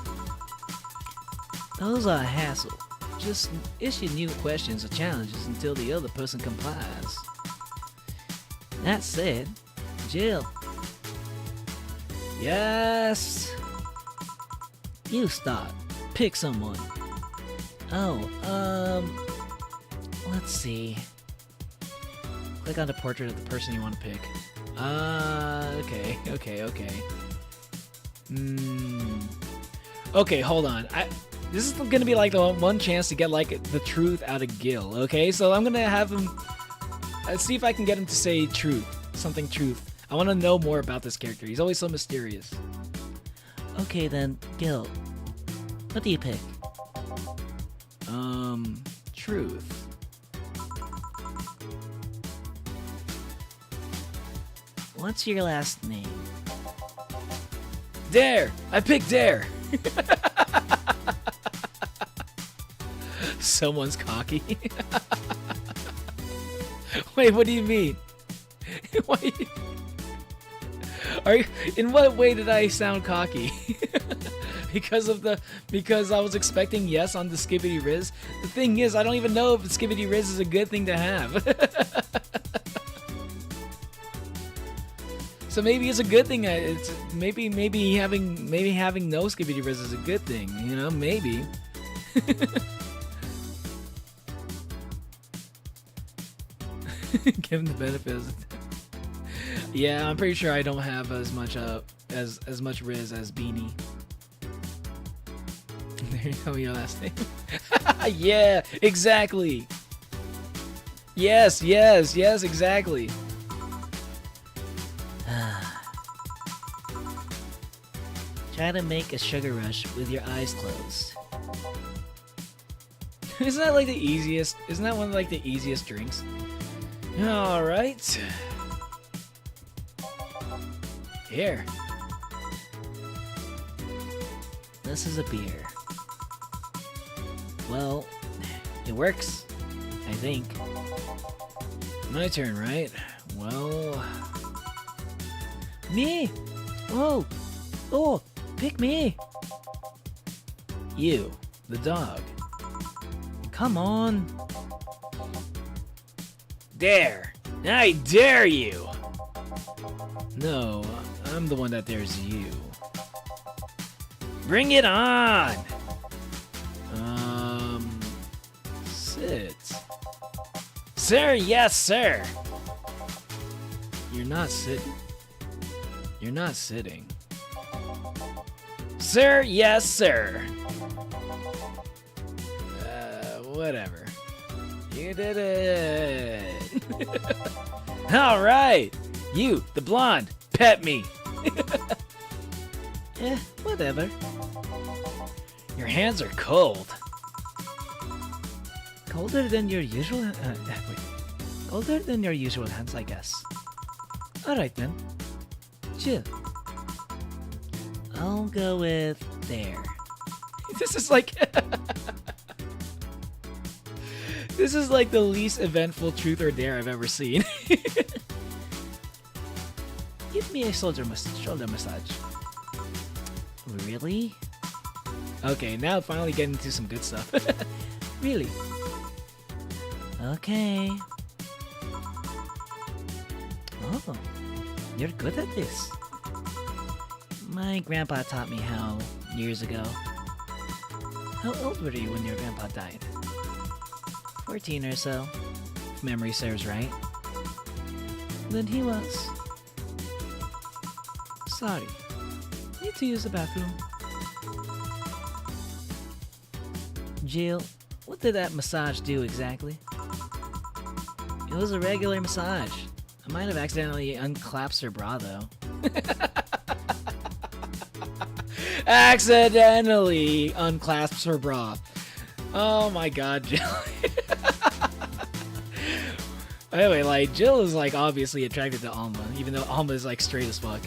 Speaker 3: Those are a hassle. Just issue new questions or challenges until the other person complies. That said, Jill. Yes! You start. Pick someone. Let's see.
Speaker 1: Click on the portrait of the person you want to pick. Okay. Okay, hold on. This is gonna be like the one chance to get like the truth out of Gil. Okay, so I'm gonna have him. See if I can get him to say truth. I want to know more about this character. He's always so mysterious.
Speaker 3: Okay then, Gil. What do you pick?
Speaker 1: Truth.
Speaker 3: What's your last name?
Speaker 1: Dare! I picked Dare! Someone's cocky. Wait, what do you mean? In what way did I sound cocky? because I was expecting yes on the skibidi rizz. The thing is, I don't even know if the skibidi rizz is a good thing to have. So maybe it's a good thing. It's maybe having no skibidi rizz is a good thing. You know, maybe. Give him the benefits. Yeah, I'm pretty sure I don't have as much as much rizz as Beanie. There you go, your last name. Yeah, exactly. Yes, exactly.
Speaker 3: Try to make a sugar rush with your eyes closed.
Speaker 1: Isn't that like the easiest? Isn't that one of like the easiest drinks? All right.
Speaker 2: Here.
Speaker 3: This is a beer. Well, it works, I think.
Speaker 2: My turn, right? Well...
Speaker 3: Me! Oh! Oh! Pick me!
Speaker 2: You, the dog.
Speaker 3: Come on!
Speaker 2: Dare! I dare you!
Speaker 1: No, I'm the one that dares you.
Speaker 2: Bring it on!
Speaker 1: Sit.
Speaker 2: Sir, yes, sir!
Speaker 1: You're not sitting. You're not sitting.
Speaker 2: Sir, yes, sir!
Speaker 1: Whatever. You did it!
Speaker 2: Alright! You, the blonde, pet me!
Speaker 3: Whatever.
Speaker 2: Your hands are cold.
Speaker 3: Colder than your usual. Wait. Colder than your usual hands, I guess. Alright then. Chill. I'll go with there.
Speaker 1: This is like... This is like the least eventful truth or dare I've ever seen.
Speaker 3: Give me a shoulder massage. Really?
Speaker 1: Okay, now finally getting into some good stuff.
Speaker 3: Really? Okay. Oh, you're good at this. My grandpa taught me how years ago. How old were you when your grandpa died? 14 or so, if memory serves right. Then he was. Sorry. Need to use the bathroom. Jill, what did that massage do exactly? It was a regular massage. I might have accidentally unclasped her bra though.
Speaker 1: Accidentally unclasps her bra. Oh my god, Jill. Anyway, like, Jill is like obviously attracted to Alma, even though Alma is like straight as fuck.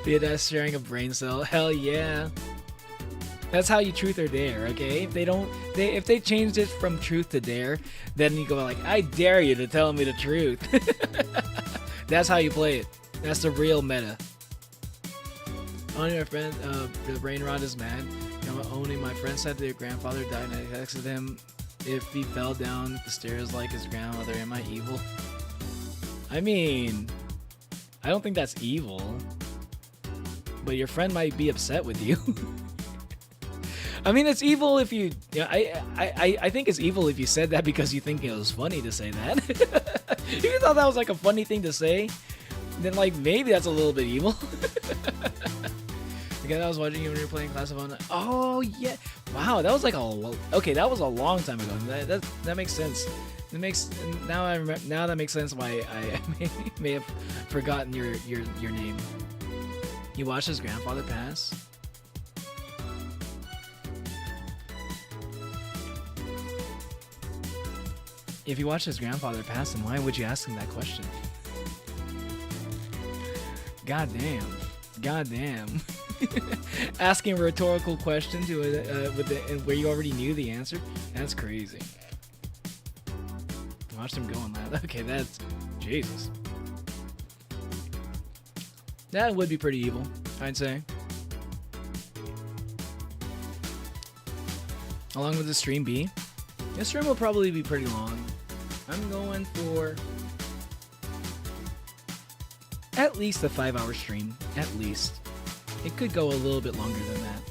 Speaker 1: Yeah, that's sharing a brain cell. Hell yeah. That's how you truth or dare, okay? If they changed it from truth to dare, then you go like, I dare you to tell me the truth. That's how you play it. That's the real meta. Only my friend, the brain rot is mad. You know, only my friend said their grandfather died, and I texted him if he fell down the stairs like his grandmother. Am I evil? I mean, I don't think that's evil, but your friend might be upset with you. I mean, it's evil if you. Yeah, I think it's evil if you said that because you think it was funny to say that. If you thought that was like a funny thing to say, then like maybe that's a little bit evil. Again, I was watching you when you were playing Class of Anwen. Oh yeah, wow, that was like okay, that was a long time ago. That makes sense. It makes now I remember, now that makes sense why I may have forgotten your name. You watched his grandfather pass. If you watched his grandfather pass, then why would you ask him that question? God damn. Asking a rhetorical question to where you already knew the answer? That's crazy. Watched him go on that. Okay, that's Jesus. That would be pretty evil, I'd say. How long would the stream be? This stream will probably be pretty long. I'm going for at least a 5-hour stream. At least. It could go a little bit longer than that.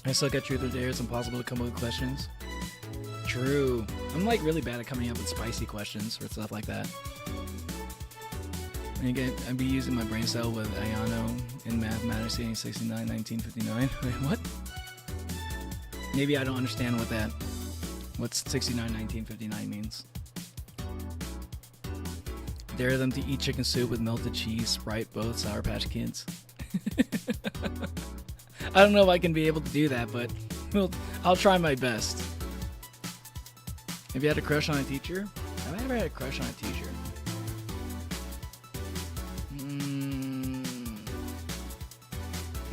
Speaker 1: I suck at truth or dare. It's impossible to come up with questions. True. I'm like really bad at coming up with spicy questions or stuff like that. And again, I'd be using my brain cell with Ayano in mathematics 69, 1959. Wait, what? Maybe I don't understand what 69, 1959 means. Dare them to eat chicken soup with melted cheese, Sprite, both Sour Patch Kids. I don't know if I can be able to do that, but Well, I'll try my best. Have you had a crush on a teacher? Have I ever had a crush on a teacher?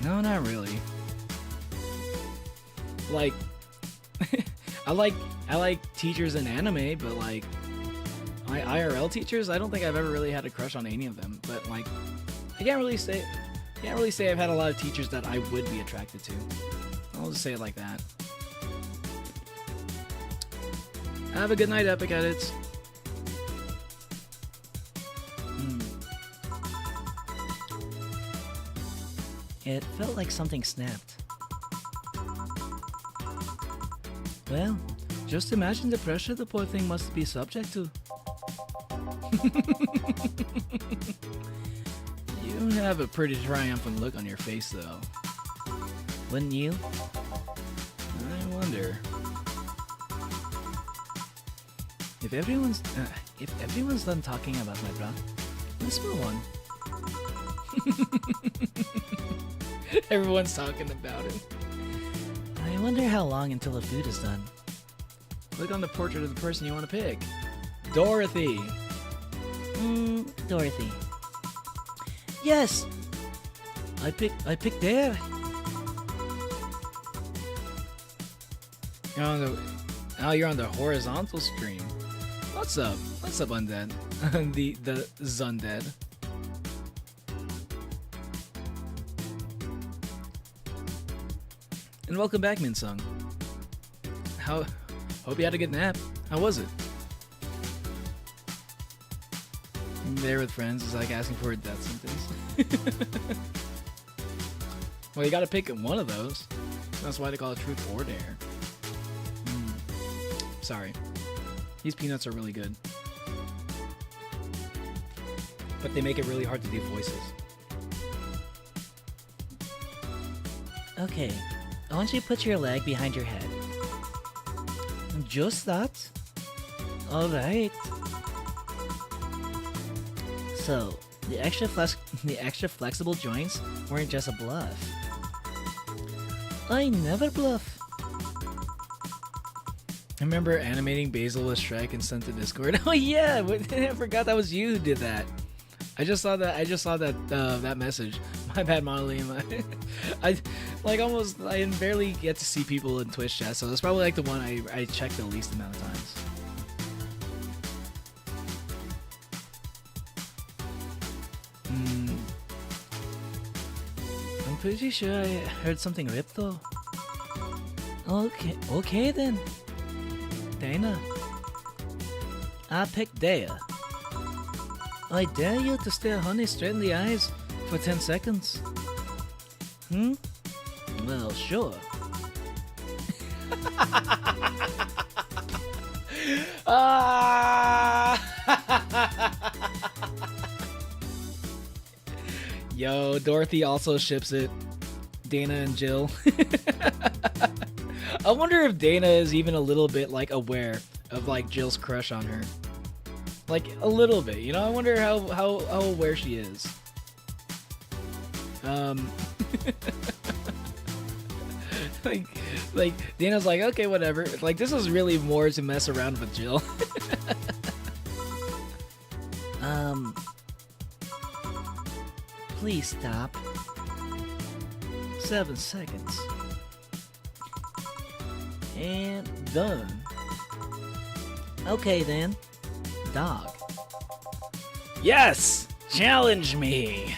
Speaker 1: No, not really. Like, I like teachers in anime, but like my IRL teachers, I don't think I've ever really had a crush on any of them. But like, I can't really say I've had a lot of teachers that I would be attracted to. I'll just say it like that. Have a good night, Epic Edits.
Speaker 3: It felt like something snapped. Well, just imagine the pressure the poor thing must be subject to.
Speaker 1: You have a pretty triumphant look on your face, though.
Speaker 3: Wouldn't you?
Speaker 1: I wonder.
Speaker 3: If everyone's done talking about my bra, let's move on.
Speaker 1: Everyone's talking about it.
Speaker 3: I wonder how long until the food is done.
Speaker 1: Click on the portrait of the person you want to pick. Dorothy.
Speaker 3: Dorothy. Yes! I picked there.
Speaker 1: You're on the horizontal stream. What's up? What's up, Undead? the Zundead. And welcome back, Minsung. Hope you had a good nap. How was it? There with friends is like asking for a death sentence. Well, you gotta pick one of those. That's why they call it truth or dare. Sorry. These peanuts are really good. But they make it really hard to do voices.
Speaker 3: Okay, I want you to put your leg behind your head. Just that? Alright. So, the extra flexible joints weren't just a bluff. I never bluff.
Speaker 1: I remember animating Basil with Shrek and sent to Discord. Oh yeah, I forgot that was you who did that. I just saw that message. My bad, Monolene. I barely get to see people in Twitch chat, so it's probably like the one I check the least amount of times.
Speaker 3: I'm pretty sure I heard something rip though. Okay then. Dana. I picked Daya. I dare you to stare Honey straight in the eyes for 10 seconds. Well, sure.
Speaker 1: Yo, Dorothy also ships it. Dana and Jill. I wonder if Dana is even a little bit like aware of like Jill's crush on her. Like a little bit, you know. I wonder how aware she is. like Dana's like, okay, whatever. Like this is really more to mess around with Jill.
Speaker 3: Please stop. 7 seconds. And done. Okay then. Dog.
Speaker 2: Yes! Challenge me!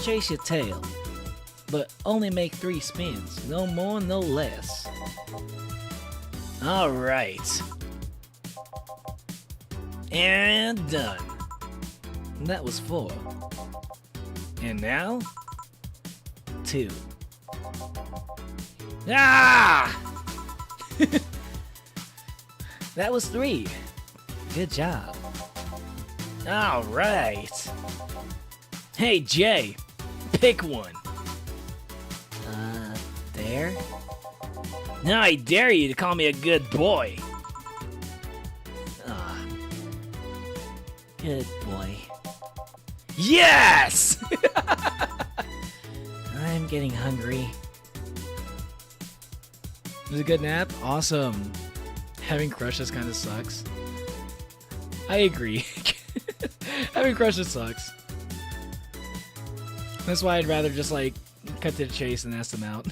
Speaker 3: Chase your tail. But only make 3 spins. No more, no less.
Speaker 2: Alright. And done.
Speaker 3: That was 4.
Speaker 2: And now?
Speaker 3: 2.
Speaker 2: Ah!
Speaker 3: That was 3. Good job.
Speaker 2: Alright. Hey, Jay. Pick one.
Speaker 3: There?
Speaker 2: Now I dare you to call me a good boy.
Speaker 3: Good boy.
Speaker 2: Yes!
Speaker 3: I'm getting hungry.
Speaker 1: was a good nap? Awesome. Having crushes kind of sucks. I agree. Having crushes sucks. That's why I'd rather just like cut to the chase and ask them out.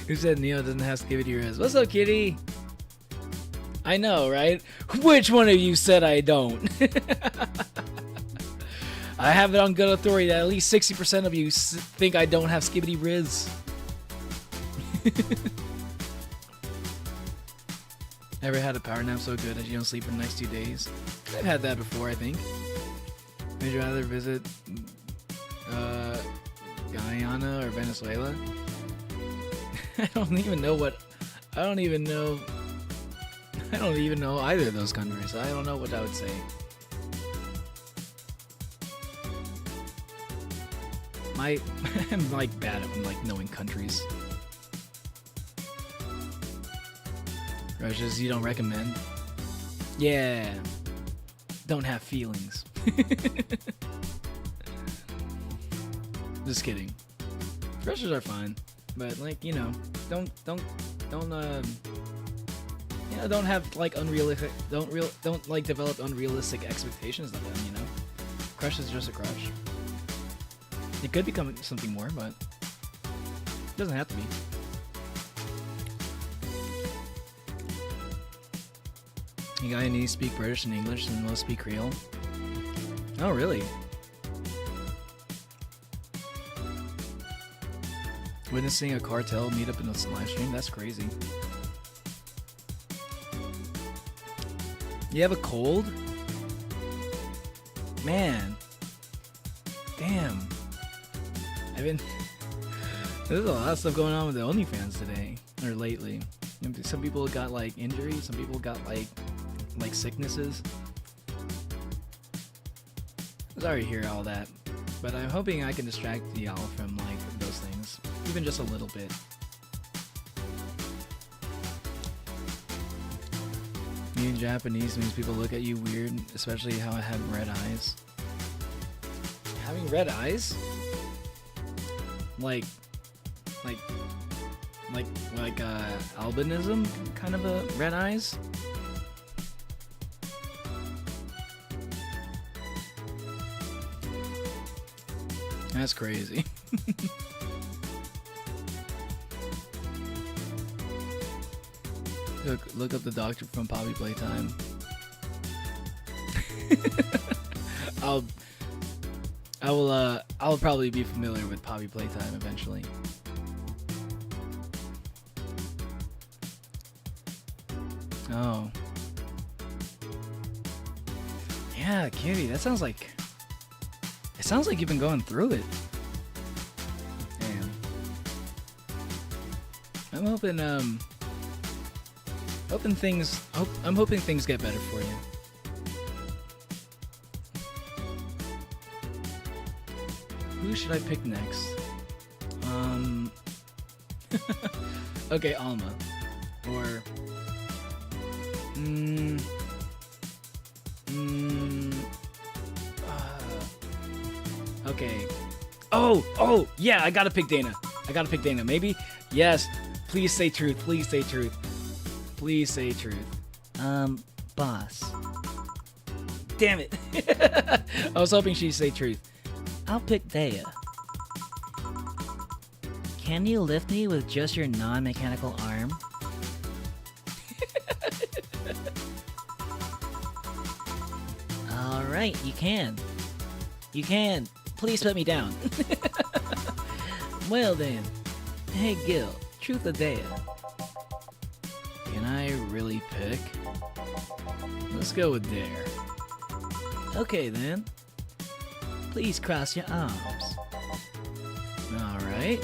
Speaker 1: Who said Neo doesn't have skibidi rizz? What's up, kitty? I know, right? Which one of you said I don't? I have it on good authority that at least 60% of you think I don't have skibidi rizz. Ever had a power nap so good that you don't sleep for the next 2 days? I've had that before, I think. Would you rather visit Guyana or Venezuela? I don't even know either of those countries. I don't know what I would say. I'm like bad at like knowing countries. Rushes you don't recommend? Yeah. Don't have feelings. Just kidding. Rushes are fine, but like, you know, don't have like unrealistic, don't like develop unrealistic expectations of them, you know. Crush is just a crush. It could become something more, but it doesn't have to be. You guys need to speak British and English and most speak Creole. Oh, really? Witnessing a cartel meet up in a live stream? That's crazy. You have a cold? Man. Damn. There's a lot of stuff going on with the OnlyFans today. Or lately. Some people got like injuries, some people got like sicknesses. Sorry to hear all that. But I'm hoping I can distract y'all from like those things. Even just a little bit. Being Japanese means people look at you weird, especially how I have red eyes. Having red eyes? Like albinism kind of a red eyes? That's crazy. Look up the doctor from Poppy Playtime. I'll probably be familiar with Poppy Playtime eventually. Oh. Yeah, Kitty, that sounds like... It sounds like you've been going through it. Damn. I'm hoping, I'm hoping things get better for you. Who should I pick next? Okay, Alma. Or... Okay. Oh, yeah, I gotta pick Dana. Maybe? Yes. Please say truth. Please say truth. Please say truth.
Speaker 3: Boss.
Speaker 1: Damn it. I was hoping she'd say truth.
Speaker 3: I'll pick Daya. Can you lift me with just your non-mechanical arm? Alright, you can. You can. Please put me down. Well then. Hey Gil, truth or dare?
Speaker 1: Can I really pick? Let's go with dare.
Speaker 3: Okay then. Please cross your arms.
Speaker 1: Alright.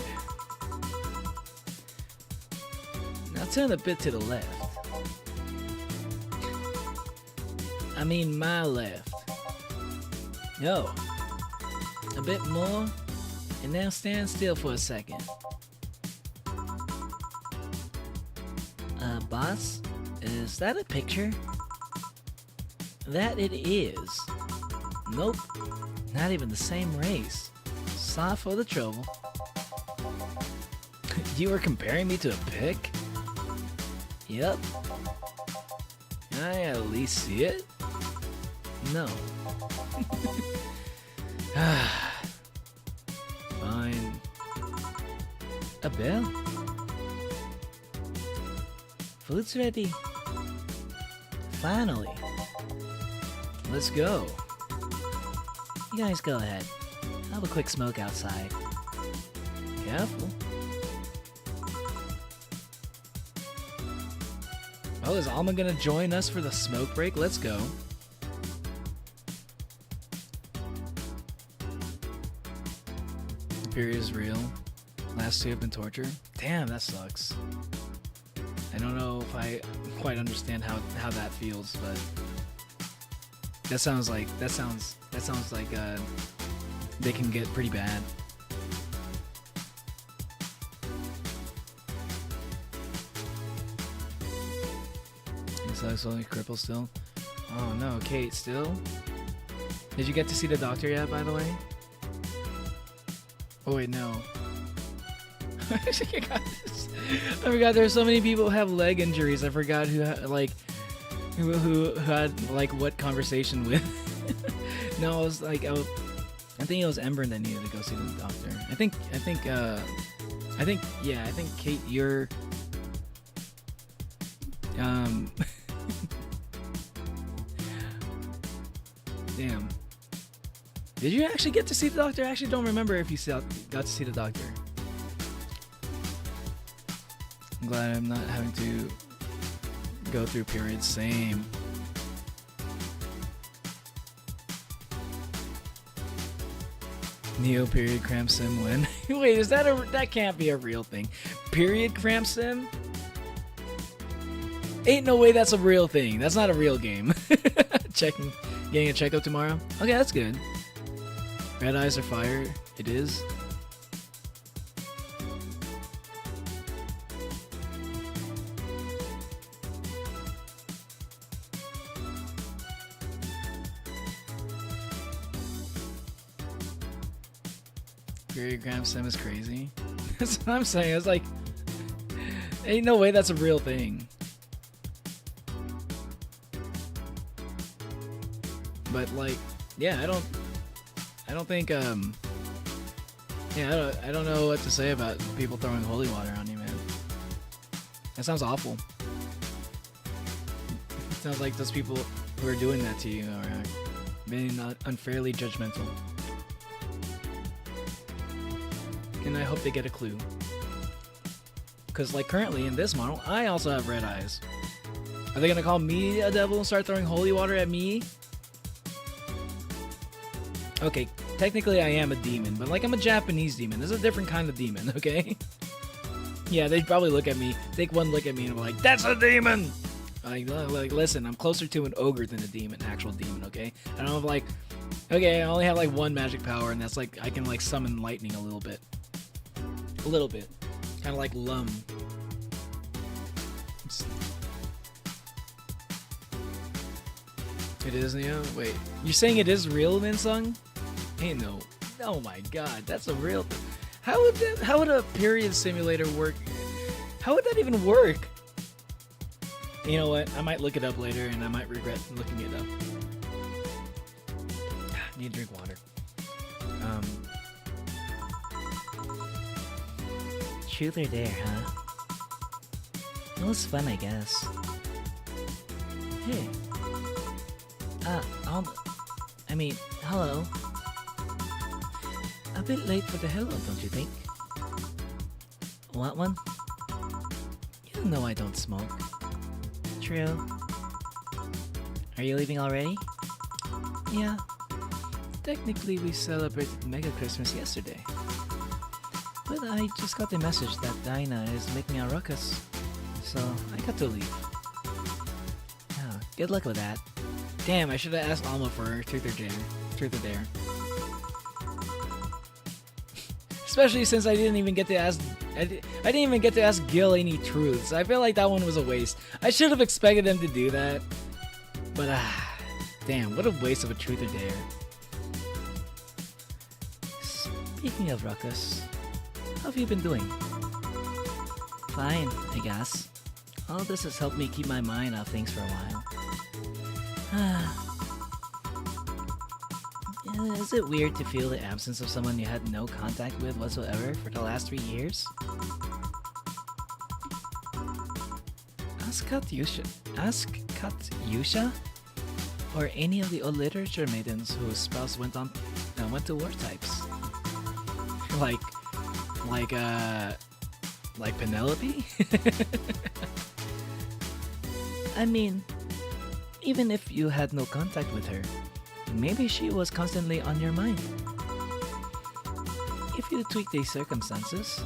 Speaker 3: Now turn a bit to the left. I mean my left. Yo. A bit more. And now stand still for a second. Boss? Is that a picture? That it is. Nope. Not even the same race. Sorry for the trouble.
Speaker 1: You were comparing me to a pic?
Speaker 3: Yep.
Speaker 1: Can I at least see it?
Speaker 3: No.
Speaker 1: Fine.
Speaker 3: A bell? Food's ready. Finally.
Speaker 1: Let's go.
Speaker 3: You guys go ahead. I'll have a quick smoke outside.
Speaker 1: Careful. Oh, is Alma gonna join us for the smoke break? Let's go. Period is real. Last two have been tortured. Damn, that sucks. I don't know if I quite understand how that feels, but that sounds like they can get pretty bad. So it's only crippled still. Oh no, Kate, still? Did you get to see the doctor yet, by the way? Oh wait, no. I forgot there's so many people who have leg injuries. I forgot who had like what conversation with. No, it was like I think it was Ember that needed to go see the doctor. I think Kate, you're damn. Did you actually get to see the doctor? I actually don't remember if you got to see the doctor. I'm glad I'm not having to go through periods. Same. Neo period cramp sim win. Wait, is that can't be a real thing? Period cramp sim? Ain't no way that's a real thing. That's not a real game. Getting a checkup tomorrow? Okay, that's good. Red eyes are fire. It is. Period cramp sim is crazy. That's what I'm saying. It's like, ain't no way that's a real thing. But like, yeah, I don't think I don't know what to say about people throwing holy water on you, man. That sounds awful. It sounds like those people who are doing that to you are being unfairly judgmental. And I hope they get a clue. Because like currently in this model, I also have red eyes. Are they gonna call me a devil and start throwing holy water at me? Okay, technically I am a demon, but like I'm a Japanese demon. This is a different kind of demon, okay? Yeah, they'd probably look at me, take one look at me and be like, that's a demon! Like, listen, I'm closer to an ogre than a demon, actual demon, okay? I don't have like, okay, I only have like one magic power, and that's like, I can like summon lightning a little bit. A little bit. Kind of like Lum. It is, Neo? Wait, you're saying it is real, Minsung? Ain't no. Oh my god, that's a real thing. How would a period simulator work? How would that even work? You know what? I might look it up later and I might regret looking it up. Need to drink water.
Speaker 3: Truth or dare, huh? It was fun, I guess. Hey. Hello. A bit late for the hello, don't you think? Want one? You know I don't smoke. True. Are you leaving already? Yeah. Technically, we celebrated Mega Christmas yesterday. But I just got the message that Dinah is making a ruckus, so I got to leave. Yeah, good luck with that.
Speaker 1: Damn, I should have asked Alma for truth or dare. Truth or dare. Especially since I didn't even get to ask. I didn't even get to ask Gil any truths. I feel like that one was a waste. I should have expected them to do that. But damn, what a waste of a truth or dare.
Speaker 3: Speaking of ruckus, how have you been doing? fine, I guess. All this has helped me keep my mind off things for a while. Is it weird to feel the absence of someone you had no contact with whatsoever for the last 3 years? Ask Katyusha, or any of the old literature maidens whose spouse went to war types. Like Penelope? I mean, even if you had no contact with her, maybe she was constantly on your mind. If you tweak the circumstances,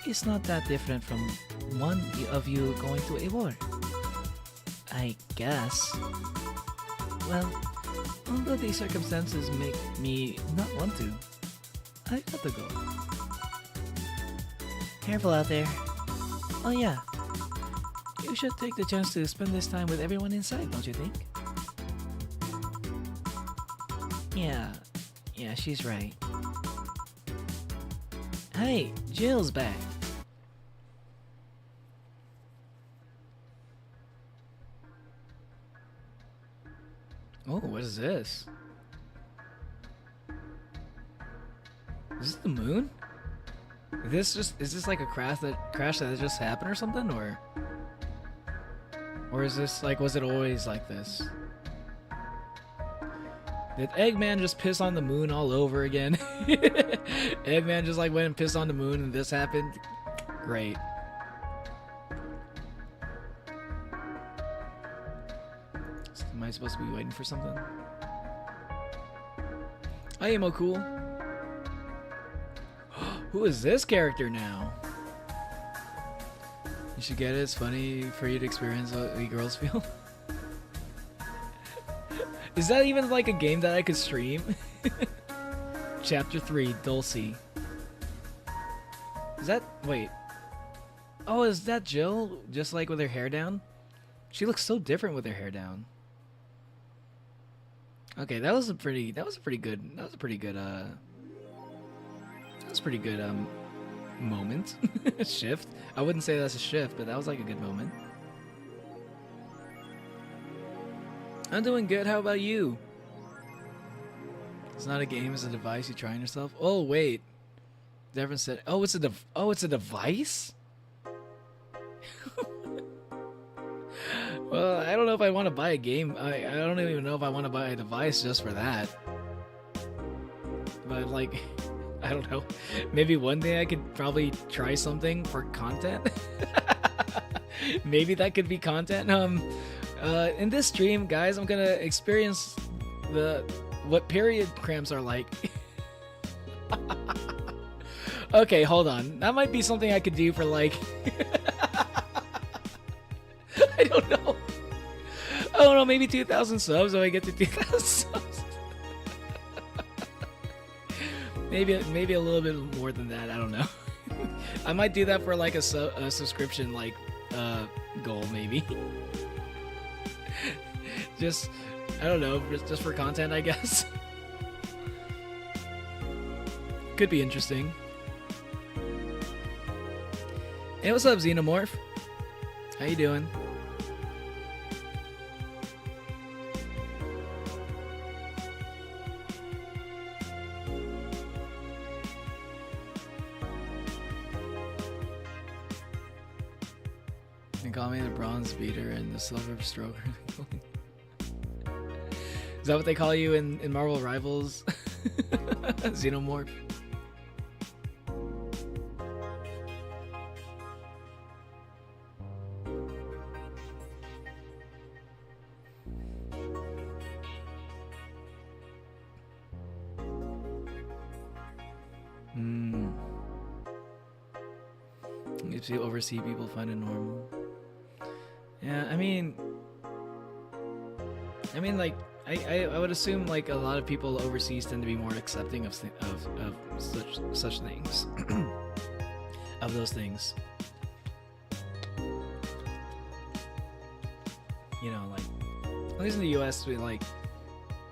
Speaker 3: it's not that different from one of you going to a war. I guess. Well, although the circumstances make me not want to, I got to go. Careful out there. Oh yeah, you should take the chance to spend this time with everyone inside, don't you think? Yeah, she's right. Hey, Jill's back.
Speaker 1: Oh, what is this? Is this the moon? Is this like a crash that just happened or something, or is this like, was it always like this? Did Eggman just piss on the moon all over again? Eggman just like went and pissed on the moon and this happened? Great. Am I supposed to be waiting for something? I am cool. Who is this character now? You should get it. It's funny for you to experience what we girls feel. Is that even like a game that I could stream? Chapter 3, Dulcie. Is that... wait. Oh, is that Jill? Just like with her hair down? She looks so different with her hair down. Okay, that was a pretty good moment. Shift. I wouldn't say that's a shift, but that was like a good moment. I'm doing good. How about you? It's not a game, it's a device. You trying yourself? Oh wait. Devin said, "Oh, it's a device." Well, I don't know if I want to buy a game. I don't even know if I want to buy a device just for that. But like, I don't know. Maybe one day I could probably try something for content. Maybe that could be content. In this stream, guys, I'm gonna experience what period cramps are like. Okay, hold on. That might be something I could do for like... I don't know. Oh no, maybe 2,000 subs. So I get to 2,000 subs. maybe a little bit more than that. I don't know. I might do that for like a subscription like goal maybe. Just, I don't know, just for content, I guess. Could be interesting. Hey, what's up, Xenomorph? How you doing? They call me the bronze beater and the silver stroker. Is that what they call you in Marvel Rivals? Xenomorph? If you oversee people find it normal. Yeah, I mean like I would assume like a lot of people overseas tend to be more accepting of such things. Of those things. You know, like at least in the US we like,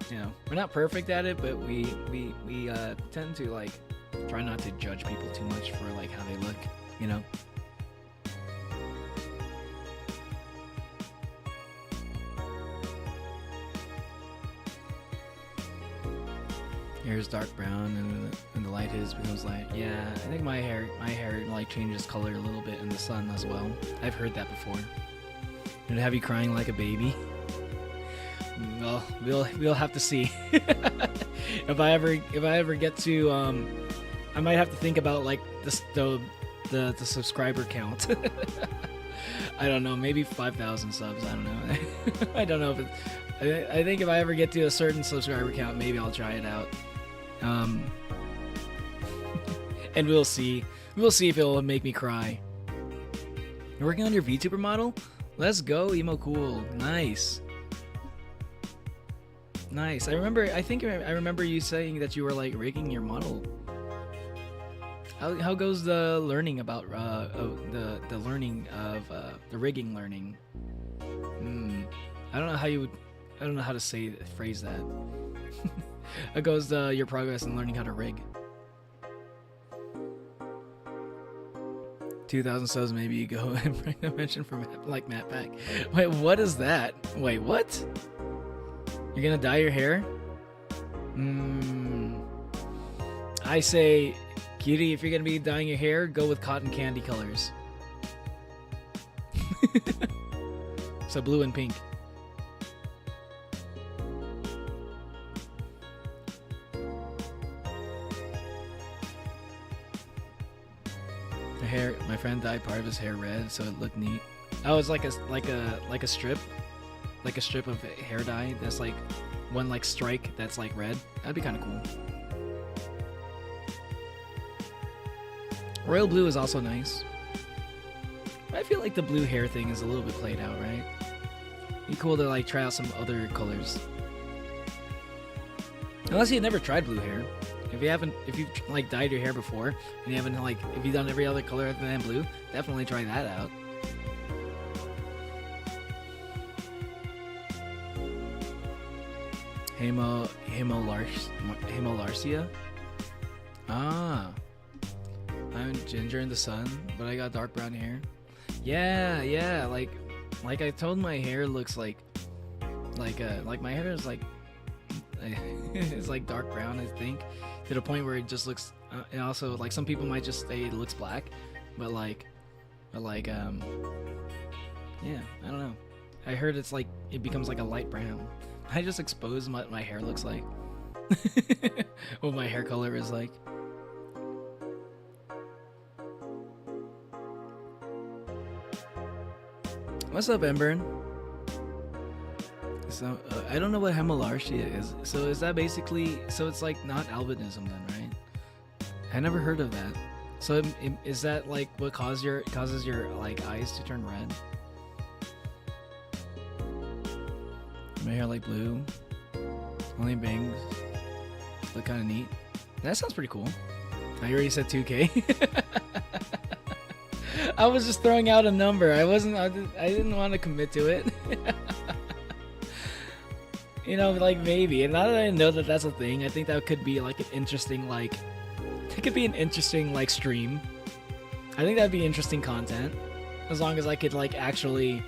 Speaker 1: you know, we're not perfect at it, but we tend to like try not to judge people too much for like how they look, you know. Your hair's dark brown, and the light becomes light. Yeah, I think my hair like changes color a little bit in the sun as well. I've heard that before. Did it have you crying like a baby? Well, we'll have to see. if I ever get to I might have to think about like the subscriber count. I don't know, maybe 5,000 subs. I don't know. I don't know if I think if I ever get to a certain subscriber count, maybe I'll try it out. And we'll see. We'll see if it'll make me cry. You're working on your VTuber model? Let's go, emo cool. Nice. Nice. I think I remember you saying that you were like rigging your model. How goes the learning about the learning of the rigging learning? I don't know how to phrase that. How goes your progress in learning how to rig? 2,000 subs, maybe you go and bring a mention from like Matt Pack. Wait, what is that? Wait, what? You're gonna dye your hair? I say, cutie, if you're gonna be dyeing your hair, go with cotton candy colors. So blue and pink. My friend dyed part of his hair red, so it looked neat. Oh, it's like a strip, like a strip of hair dye. That's like one like strike that's like red. That'd be kind of cool. Royal blue is also nice. I feel like the blue hair thing is a little bit played out, right? Be cool to like try out some other colors. Unless you never tried blue hair. If you've like dyed your hair before and you haven't like, if you've done every other color other than blue, definitely try that out. Hemolarcia? Ah. I'm ginger in the sun, but I got dark brown hair. Yeah, like I told, my hair looks like my hair is like it's like dark brown, I think, to the point where it just looks and also like some people might just say it looks black, but yeah, I don't know. I heard it's like it becomes like a light brown. I just exposed what my hair looks like. What my hair color is like. What's up, Embern? So I don't know what hemolarcia is. So is that basically? So it's like not albinism then, right? I never heard of that. So is that like what causes your like eyes to turn red? My hair like blue. Only bangs. Look kind of neat. That sounds pretty cool. I already said 2K. I was just throwing out a number. I didn't want to commit to it. You know, like maybe. And now that I know that that's a thing, I think that could be like an interesting stream. I think that'd be interesting content, as long as I could like actually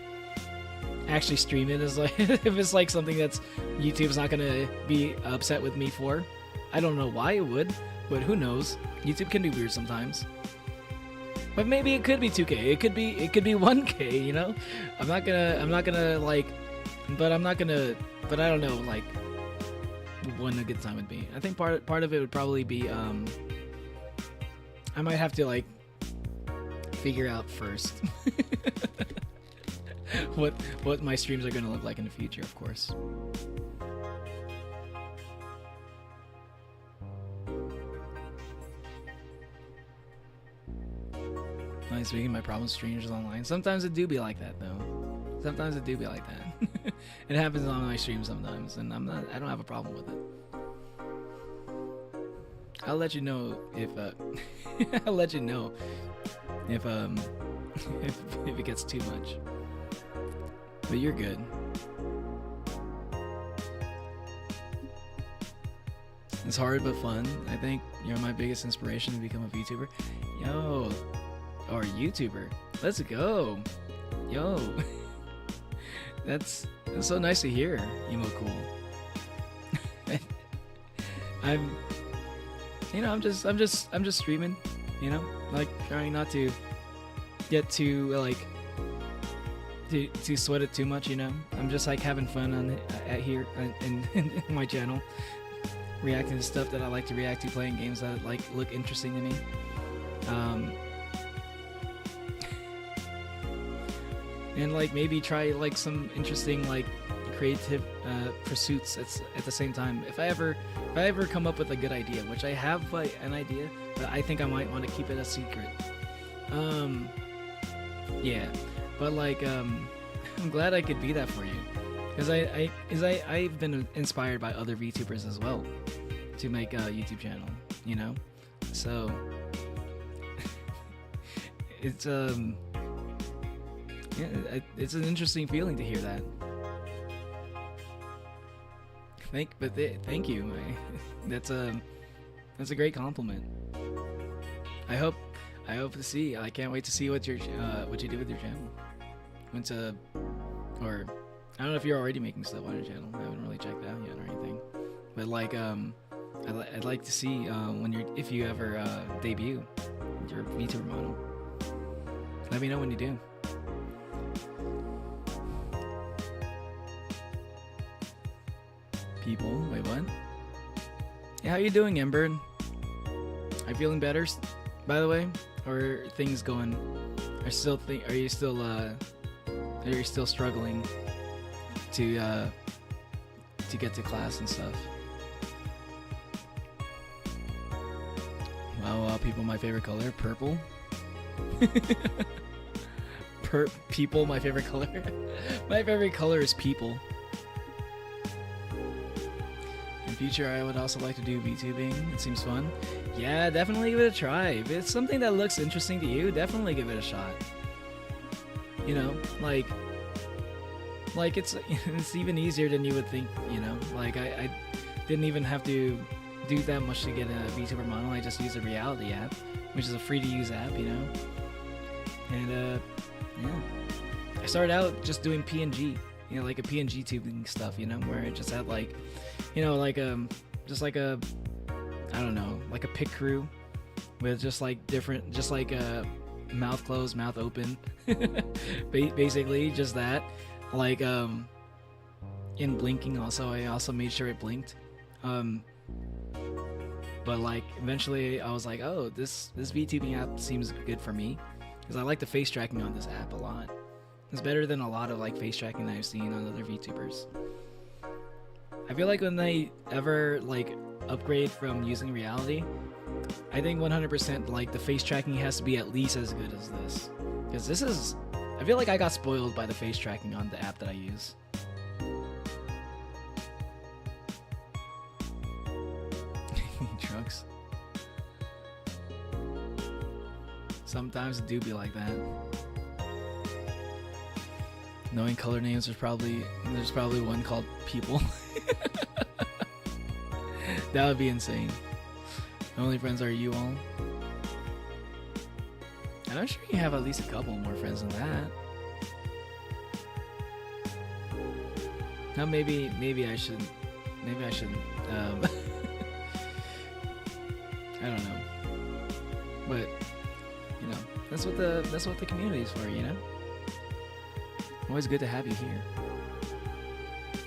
Speaker 1: stream it. As like if it's like something that's YouTube's not gonna be upset with me for. I don't know why it would, but who knows? YouTube can be weird sometimes. But maybe it could be 2K. It could be 1K. You know, but I don't know, like, when a good time would be. I think part of it would probably be, I might have to, like, figure out first what my streams are going to look like in the future, of course. Nice making my problem strangers online. Sometimes it do be like that, though. Sometimes it do be like that. It happens on my stream sometimes, and I don't have a problem with it. I'll let you know if if it gets too much. But you're good. It's hard but fun. I think you're my biggest inspiration to become a VTuber. Yo, or YouTuber. Let's go. Yo. That's so nice to hear, emo cool. you know, I'm just streaming, you know, like trying not to get too like to sweat it too much, you know. I'm just like having fun on at here in my channel, reacting to stuff that I like to react to, playing games that like look interesting to me. And like maybe try like some interesting like creative pursuits at the same time. If I ever come up with a good idea, which I have like an idea, but I think I might want to keep it a secret. Yeah, but like I'm glad I could be that for you, because I've been inspired by other VTubers as well to make a YouTube channel, you know. So it's yeah, it's an interesting feeling to hear that. Thank you. That's a great compliment. I hope to see. I can't wait to see what you do with your channel. Or I don't know if you're already making stuff on your channel. I haven't really checked that out yet or anything. But like I'd like to see if you ever debut your VTuber model. Let me know when you do. People, wait, what? Yeah, how you doing, Ember? Are you feeling better, by the way? Or are things going? Are you still struggling to get to class and stuff? Wow, people, my favorite color, purple. People, my favorite color. My favorite color is people. In future, I would also like to do VTubing. It seems fun. Yeah, definitely give it a try. If it's something that looks interesting to you, definitely give it a shot. You know, like it's even easier than you would think. You know, like I didn't even have to do that much to get a VTuber model. I just used a Reality app, which is a free to use app. You know, and yeah, I started out just doing PNG. You know, like a PNG tubing stuff. You know, where it just had like, you know, like just like a, I don't know, like a pit crew with just like different, just like mouth closed, mouth open, basically just that. Like in blinking also, I also made sure it blinked. But like eventually I was like, oh, this VTubing app seems good for me, because I like the face tracking on this app a lot. It's better than a lot of like face tracking that I've seen on other VTubers. I feel like when they ever like upgrade from using Reality, I think 100% like the face tracking has to be at least as good as this, because this is, I feel like I got spoiled by the face tracking on the app that I use. Trucks. Sometimes it do be like that. Knowing color names, there's probably one called people. That would be insane. My only friends are you all. And I'm sure you have at least a couple more friends than that. Now maybe I should I don't know. But you know, that's what the community is for, you know? Always good to have you here.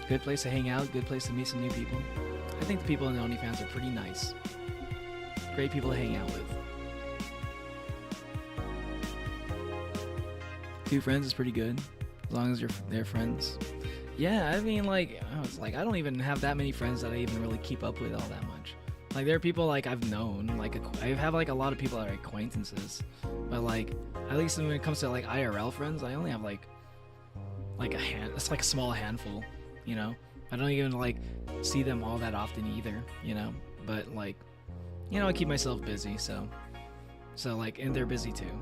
Speaker 1: Good place to hang out, good place to meet some new people. I think the people in the OnlyFans are pretty nice. Great people to hang out with. 2 friends is pretty good, as long as they're friends. Yeah, I mean, like, I don't even have that many friends that I even really keep up with all that much. Like, there are people like I've known, like I have like a lot of people that are acquaintances, but like at least when it comes to like IRL friends, I only have like it's like a small handful, you know. I don't even like see them all that often either, you know. But like, you know, I keep myself busy, so like, and they're busy too.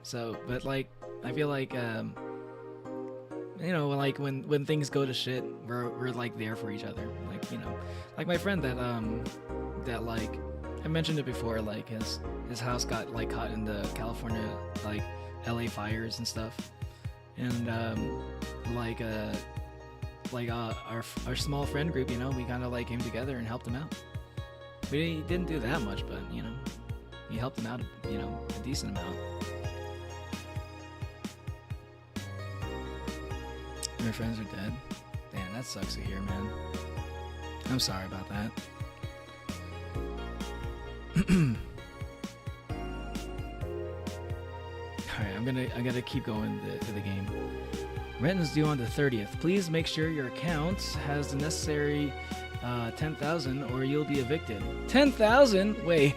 Speaker 1: So, but like, I feel like you know, like when things go to shit, we're like there for each other. Like, you know, like my friend that like I mentioned it before, like his house got like caught in the California like LA fires and stuff, and our small friend group, you know, we kind of like came together and helped him out. he didn't do that much, but you know, he helped him out, you know, a decent amount. My friends are dead. Damn, that sucks to hear, man. I'm sorry about that. Alright, I gotta keep going to the game. Rent is due on the 30th. Please make sure your account has the necessary 10,000 or you'll be evicted. 10,000? Wait.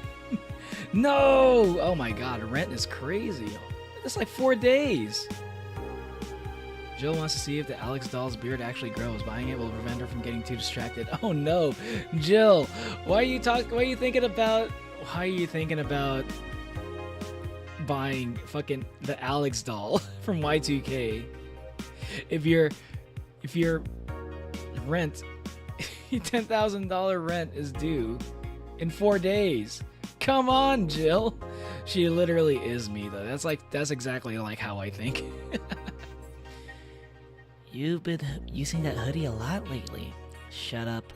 Speaker 1: No! Oh my god, rent is crazy. That's like 4 days. Jill wants to see if the Alex doll's beard actually grows. Buying it will prevent her from getting too distracted. Oh no, Jill, why are you thinking about buying fucking the Alex doll from Y2K? If your rent, $10,000 rent is due in 4 days. Come on, Jill. She literally is me though. That's exactly like how I think.
Speaker 3: You've been using that hoodie a lot lately. Shut up.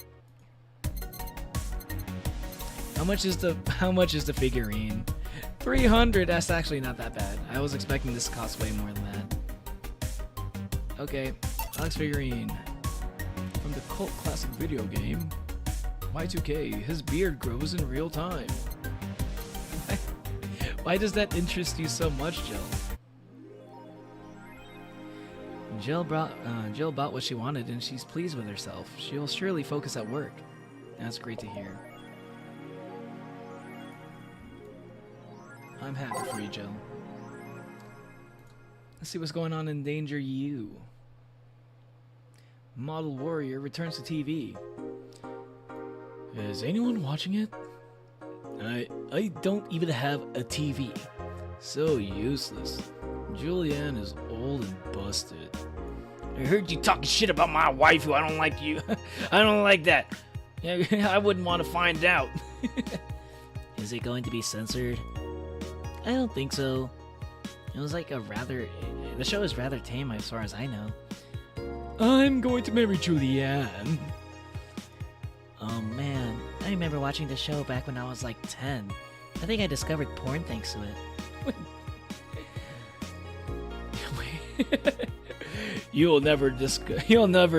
Speaker 1: How much is the figurine? 300. That's actually not that bad. I was expecting this to cost way more than that. Okay, Alex figurine from the cult classic video game Y2K. His beard grows in real time. Why does that interest you so much, Jill? Jill bought what she wanted and she's pleased with herself. She'll surely focus at work. That's great to hear. I'm happy for you, Jill. Let's see what's going on in Danger U. Model Warrior returns to TV. Is anyone watching it? I don't even have a TV. So useless. Julianne is old and busted. I heard you talking shit about my waifu. I don't like you. I don't like that. I wouldn't want to find out.
Speaker 3: Is it going to be censored? I don't think so. It was like the show is rather tame as far as I know.
Speaker 1: I'm going to marry Julianne.
Speaker 3: Oh man, I remember watching the show back when I was like 10. I think I discovered porn thanks to it.
Speaker 2: You'll never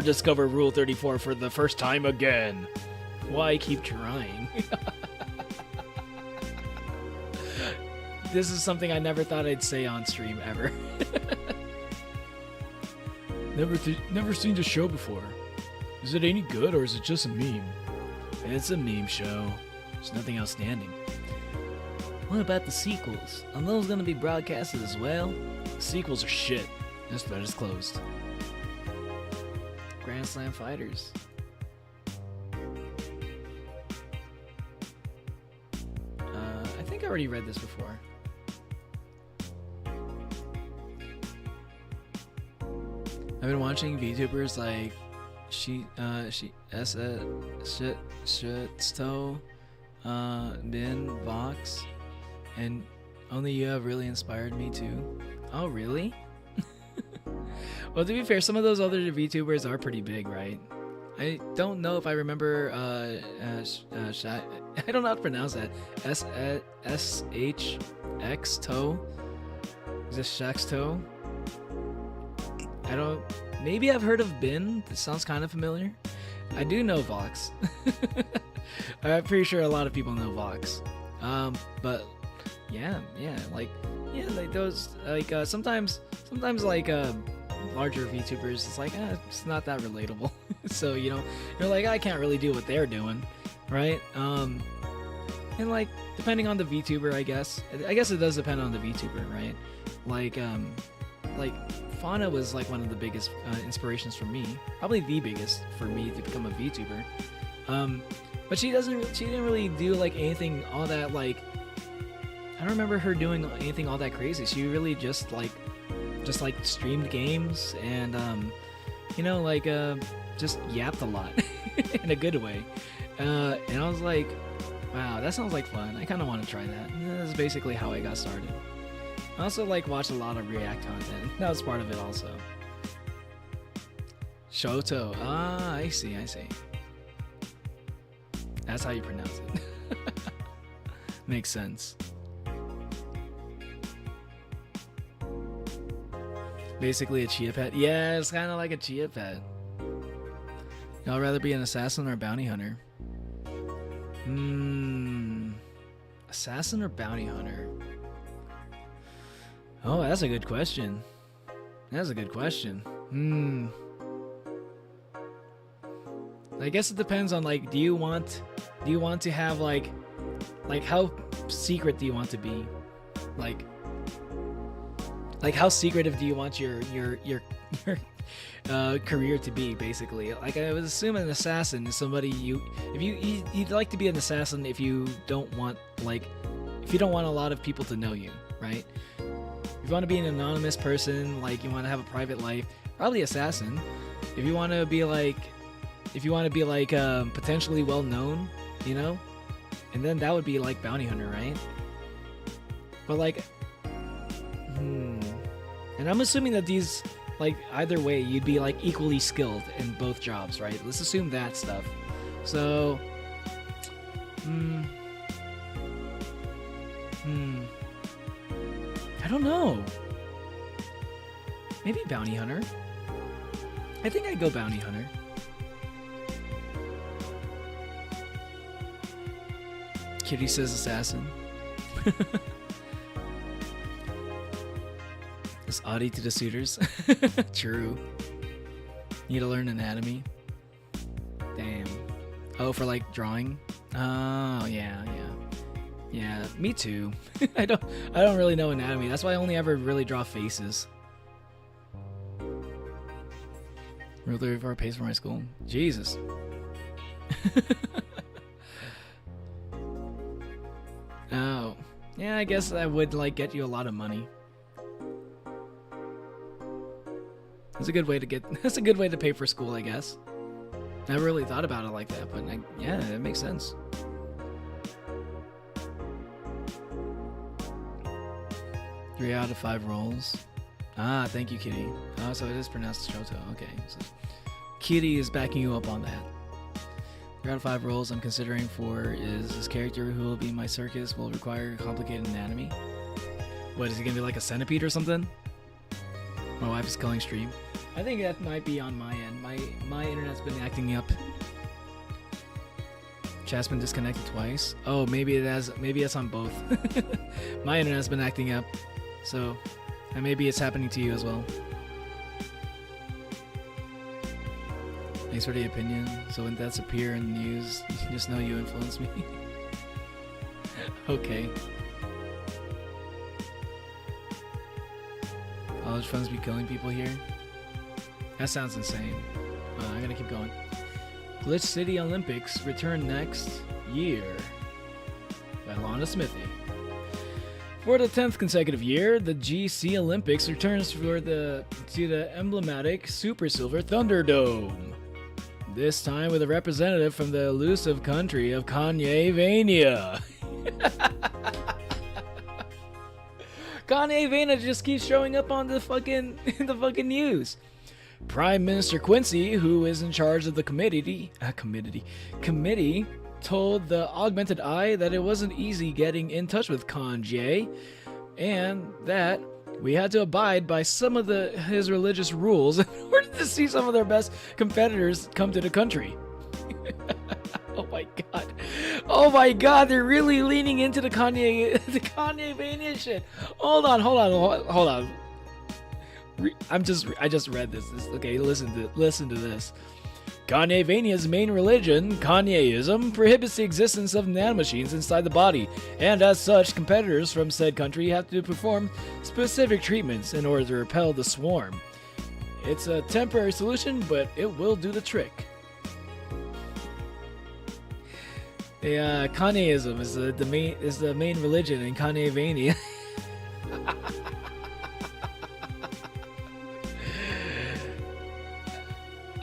Speaker 2: discover Rule 34 for the first time again.
Speaker 1: Why keep trying? This is something I never thought I'd say on stream ever.
Speaker 2: Never seen the show before. Is it any good or is it just a meme?
Speaker 1: It's a meme show. There's nothing outstanding.
Speaker 3: What about the sequels? Are those going to be broadcasted as well?
Speaker 1: The sequels are shit. This thread is closed. Grand Slam Fighters. I think I already read this before. I've been watching VTubers like Shitsto, Bin, Vox, and Only You have really inspired me too. Oh, really? Well, to be fair, some of those other VTubers are pretty big, right? I don't know if I remember, I don't know how to pronounce that. SHX-To? Is this Shaxto? Maybe I've heard of Bin. This sounds kind of familiar. I do know Vox. I'm pretty sure a lot of people know Vox. But yeah, like those, like, sometimes like, larger VTubers, it's like, it's not that relatable. So, you know, you're like, I can't really do what they're doing, right? And like, depending on the VTuber, I guess it does depend on the VTuber, right? Like Fauna was like one of the biggest inspirations for me, probably the biggest for me to become a VTuber. But she didn't really do like anything all that, like, I don't remember her doing anything all that crazy. She really just streamed games and you know, like just yapped a lot in a good way. And I was like, wow, that sounds like fun. I kind of want to try that. And that's basically how I got started. I also like watch a lot of React content. That was part of it also. Shoto. Ah, I see. That's how you pronounce it. Makes sense. Basically a chia pet. Yeah, it's kind of like a chia pet. Y'all rather be an assassin or a bounty hunter? Assassin or bounty hunter? Oh, that's a good question. That's a good question. I guess it depends on, like, do you want to have like how secret do you want to be? Like how secretive do you want your career to be, basically? Like, I would assume an assassin is somebody you'd like to be an assassin if you don't want a lot of people to know you, right? If you want to be an anonymous person, like you want to have a private life, probably assassin. If you want to be potentially well known, you know, and then that would be like bounty hunter, right? But like, and I'm assuming that these, like, either way, you'd be like equally skilled in both jobs, right? Let's assume that stuff. So, I don't know. Maybe bounty hunter. I think I'd go bounty hunter. Kitty says assassin. It's Audi to the suitors. True. Need to learn anatomy. Damn. Oh, for like drawing? Oh, yeah. Yeah, me too. I don't really know anatomy. That's why I only ever really draw faces. Ruler for pays for my school. Jesus. Oh. Yeah, I guess that would like get you a lot of money. That's a good way to pay for school, I guess. I never really thought about it like that, but yeah, it makes sense. Three out of 5 rolls. Ah, thank you, Kitty. Oh, so it is pronounced Shoto. Okay, so Kitty is backing you up on that. 3 out of 5 roles I'm considering for is this character who will be my circus will require complicated anatomy. What, is he gonna be like a centipede or something? My wife is calling stream. I think that might be on my end. My internet's been acting up. Chat's been disconnected twice. Oh, maybe it's on both. My internet's been acting up. So, and maybe it's happening to you as well. Thanks for the opinion. So when that's appear in the news, you just know you influenced me. Okay. College funds be killing people here? That sounds insane. I'm gonna keep going. Glitch City Olympics return next year. By Lana Smithy. For the 10th consecutive year, the GC Olympics returns to the emblematic Super Silver Thunderdome. This time with a representative from the elusive country of Kanye-vania. Kanye-vania just keeps showing up on the fucking news. Prime Minister Quincy, who is in charge of the committee, told the Augmented Eye that it wasn't easy getting in touch with Kanye, and that we had to abide by some of his religious rules in order to see some of their best competitors come to the country. Oh my god, they're really leaning into the Kanye-vania shit. Hold on. I just read this. Okay, listen to this. Kanye-vania's main religion, Kanyeism, prohibits the existence of nanomachines inside the body, and as such, competitors from said country have to perform specific treatments in order to repel the swarm. It's a temporary solution, but it will do the trick. Kanyeism is the main religion in Kanye-vania.